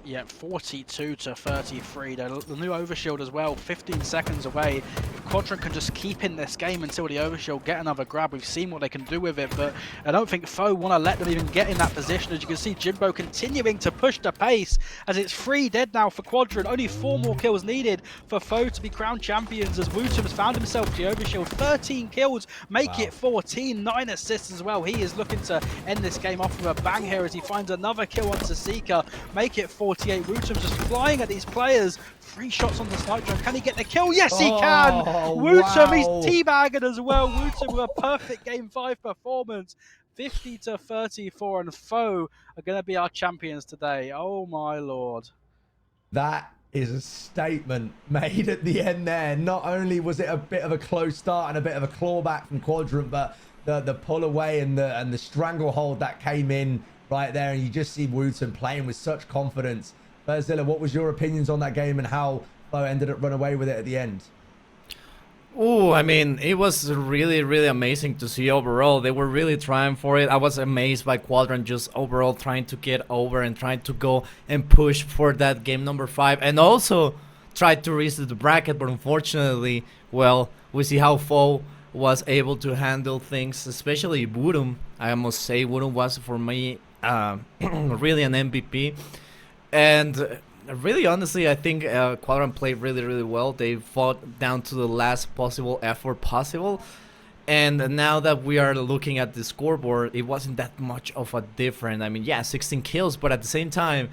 Yeah, 42-33. The new overshield as well, 15 seconds away. If Quadrant can just keep in this game until the overshield get another grab, we've seen what they can do with it, but I don't think FOE want to let them even get in that position. As you can see, Jimbo continuing to push the pace as it's 3 dead now for Quadrant. Only 4 more kills needed for FOE to be crowned champions as Wootum has found himself the overshield. 13 kills, make it 14, 9 assists as well. He is looking to end this game off with a bang here as he finds another kill onto Seeker, make it 48. Wootum just flying at these players. 3 shots on the sniper drone. Can he get the kill? Yes, he can! Wootum, he's teabagging as well. Wootum with a perfect Game 5 performance. 50-34, and FOE are going to be our champions today. Oh my lord. That is a statement made at the end there. Not only was it a bit of a close start and a bit of a clawback from Quadrant, but the pull away and the stranglehold that came in right there, and you just see Wootum playing with such confidence. Zilla, what was your opinions on that game and how FOE ended up running away with it at the end? Oh, I mean, it was really, really amazing to see overall. They were really trying for it. I was amazed by Quadrant just overall trying to get over and trying to go and push for that game number 5, and also tried to reach the bracket, but unfortunately, well, We see how FOE was able to handle things, especially Wudum. I must say Wudum was for me really an MVP. And really honestly, I think Quadrant played really well. They fought down to the last possible effort possible. And now that we are looking at the scoreboard, it wasn't that much of a difference. I mean, yeah, 16 kills, but at the same time,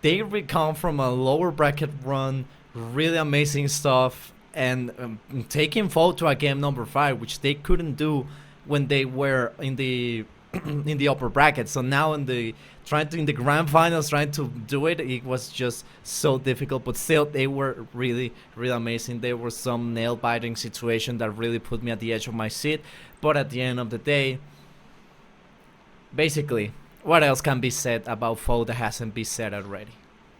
they come from a lower bracket run, really amazing stuff, and taking FOE to a game number 5, which they couldn't do when they were in the in the upper bracket. So now in the grand finals, trying to do it, it was just so difficult. But still, they were really amazing. There was some nail biting situation that really put me at the edge of my seat. But at the end of the day, basically, what else can be said about FOE that hasn't been said already?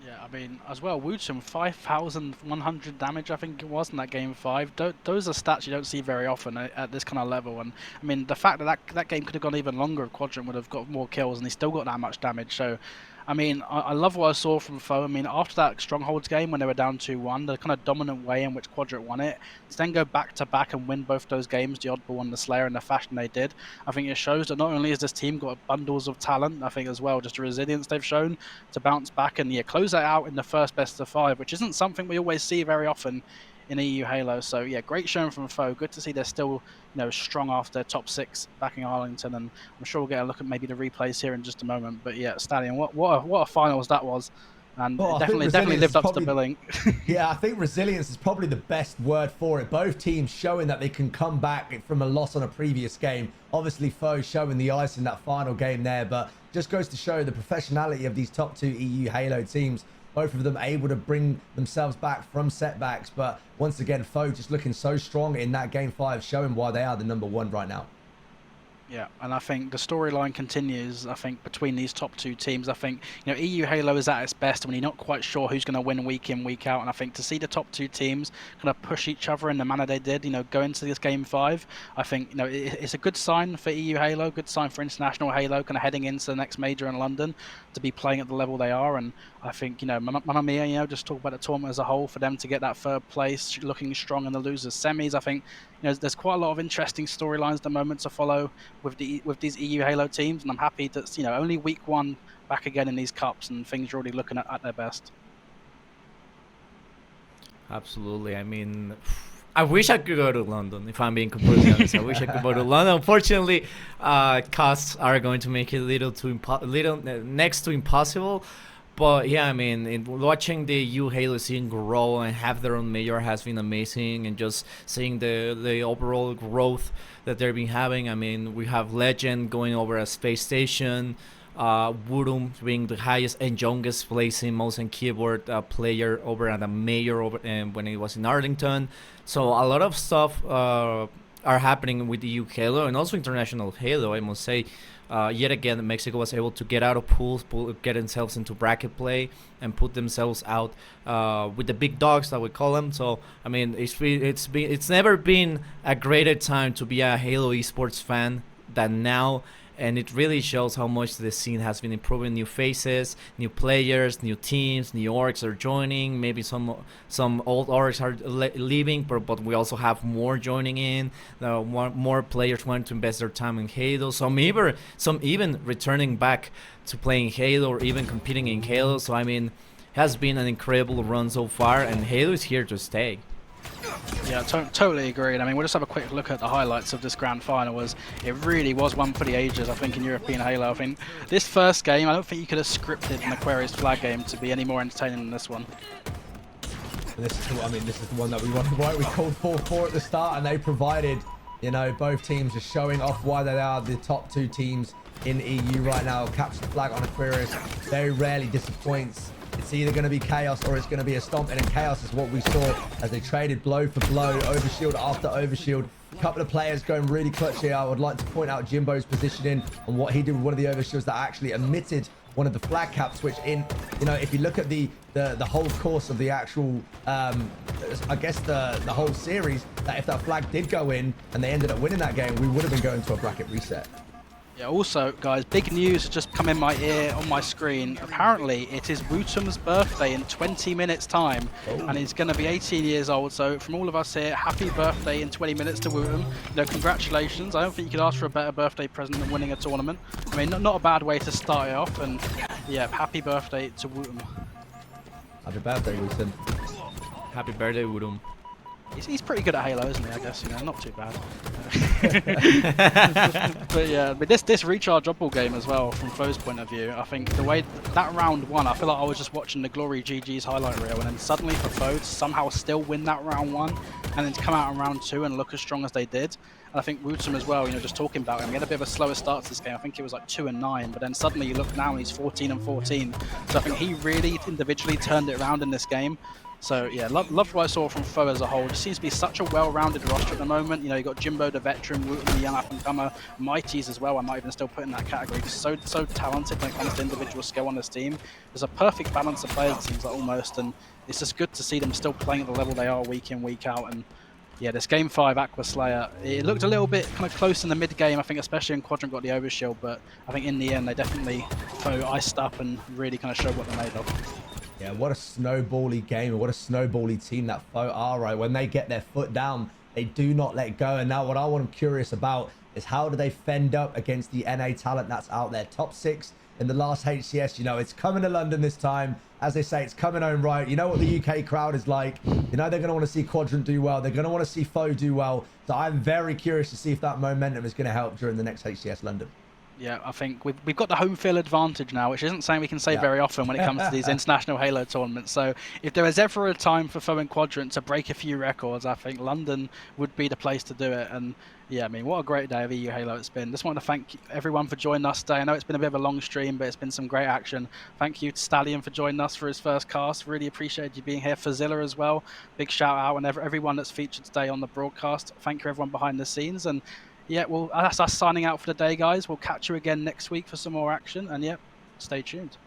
Yeah, I mean, as well, Woodsum, 5,100 damage, I think it was, in that game 5. Those are stats you don't see very often at this kind of level. And I mean, the fact that game could have gone even longer if Quadrant would have got more kills, and he still got that much damage. So, I mean, I love what I saw from FOE. I mean, after that Strongholds game when they were down 2-1, the kind of dominant way in which Quadrant won it, to then go back-to-back and win both those games, the Oddball and the Slayer, in the fashion they did, I think it shows that not only has this team got bundles of talent, I think as well, just the resilience they've shown to bounce back and close that out in the first best of 5, which isn't something we always see very often in EU Halo. So yeah, great showing from FOE. Good to see they're still strong after top 6 backing Arlington, and I'm sure we'll get a look at maybe the replays here in just a moment. But yeah, Stallion, what a finals that was, and it definitely lived up to the billing. Yeah, I think resilience is probably the best word for it. Both teams showing that they can come back from a loss on a previous game. Obviously FOE showing the ice in that final game there, but just goes to show the professionality of these top 2 EU Halo teams. Both of them able to bring themselves back from setbacks. But once again, FOE just looking so strong in that game 5, showing why they are the #1 right now. Yeah, and I think the storyline continues, I think, between these top 2 teams. I think, EU Halo is at its best when you're not quite sure who's going to win week in, week out. And I think to see the top 2 teams kind of push each other in the manner they did, go into this game 5, I think, it's a good sign for EU Halo, good sign for international Halo, kind of heading into the next major in London to be playing at the level they are. And I think, Mamma Mia, just talk about the tournament as a whole, for them to get that 3rd place, looking strong in the losers semis. I think, there's quite a lot of interesting storylines at the moment to follow with these EU Halo teams, and I'm happy that only week 1 back again in these cups, and things are already looking at their best. Absolutely. I mean, I wish I could go to London, if I'm being completely honest. I wish I could go to London. Unfortunately, costs are going to make it next to impossible. But yeah, I mean, watching the EU Halo scene grow and have their own major has been amazing, and just seeing the overall growth that they've been having. I mean, we have Legend going over a space station, Wudum being the highest and youngest placing mouse and keyboard player over at a major when it was in Arlington. So a lot of stuff are happening with the EU Halo and also international Halo, I must say. Yet again, Mexico was able to get out of pools, get themselves into bracket play, and put themselves out with the big dogs that we call them. So I mean, it's never been a greater time to be a Halo esports fan than now. And it really shows how much the scene has been improving. New faces, new players, new teams, new orgs are joining. Maybe some old orgs are leaving, but we also have more joining in. More players want to invest their time in Halo. Some even returning back to playing Halo or even competing in Halo. So I mean, it has been an incredible run so far, and Halo is here to stay. Yeah, totally agreed. I mean, we'll just have a quick look at the highlights of this grand final. It really was one for the ages, I think, in European Halo. I think this first game, I don't think you could have scripted an Aquarius flag game to be any more entertaining than this one. This is the one that we wanted. Why we called 4-4 at the start, and they provided, both teams just showing off why they are the top 2 teams in EU right now. Capture the flag on Aquarius very rarely disappoints. It's either going to be chaos or it's going to be a stomping, and chaos is what we saw as they traded blow for blow, overshield after overshield. A couple of players going really clutch here. I would like to point out Jimbo's positioning and what he did with one of the overshields that actually emitted one of the flag caps, which if you look at the whole course of the actual, I guess the whole series, that if that flag did go in and they ended up winning that game, we would have been going to a bracket reset. Yeah, also, guys, big news has just come in my ear on my screen. Apparently, it is Wootum's birthday in 20 minutes' time, and he's going to be 18 years old. So, from all of us here, happy birthday in 20 minutes to Wootum. You know, congratulations. I don't think you could ask for a better birthday present than winning a tournament. I mean, not a bad way to start it off, and yeah, happy birthday to Wootum. Happy birthday, Wootum. Happy birthday, Wootum. He's pretty good at Halo, isn't he? I guess, you know, not too bad. But yeah, but this recharge up ball game as well, from Foe's point of view, I think the way that round one, I feel like I was just watching the Glory GG's highlight reel, and then suddenly for Foe to somehow still win that round one, and then to come out in round two and look as strong as they did. And I think Wootum as well, you know, just talking about him, he had a bit of a slower start to this game. I think it was like 2-9, but then suddenly you look now and he's 14-14. So I think he really individually turned it around in this game. So yeah, loved what I saw from Foe as a whole. It seems to be such a well-rounded roster at the moment. You know, you got Jimbo, the veteran, Wootum, the young up-and-comer, Mighties as well. I might even still put in that category. Just so talented when it comes to individual skill on this team. There's a perfect balance of players, it seems like, almost, and it's just good to see them still playing at the level they are week in, week out. And yeah, this game 5 Aqua Slayer, it looked a little bit kind of close in the mid game. I think especially when Quadrant got the overshield, but I think in the end they definitely Foe iced up and really kind of showed what they're made of. Yeah, what a snowbally game and what a snowbally team that Foe are, right? When they get their foot down, they do not let go. And now what I'm curious about is how do they fend up against the NA talent that's out there? Top 6 in the last HCS, you know, it's coming to London this time. As they say, it's coming home, right? You know what the UK crowd is like. You know they're going to want to see Quadrant do well. They're going to want to see Foe do well. So I'm very curious to see if that momentum is going to help during the next HCS London. Yeah, I think we've got the home field advantage now, which isn't something we can say very often when it comes to these international Halo tournaments. So if there was ever a time for Foe and Quadrant to break a few records, I think London would be the place to do it. And yeah, I mean, what a great day of EU Halo it's been. Just want to thank everyone for joining us today. I know it's been a bit of a long stream, but it's been some great action. Thank you to Stallion for joining us for his first cast. Really appreciate you being here. For Zilla as well. Big shout out, and everyone that's featured today on the broadcast. Thank you everyone behind the scenes. And yeah, well, that's us signing out for the day, guys. We'll catch you again next week for some more action. And yeah, stay tuned.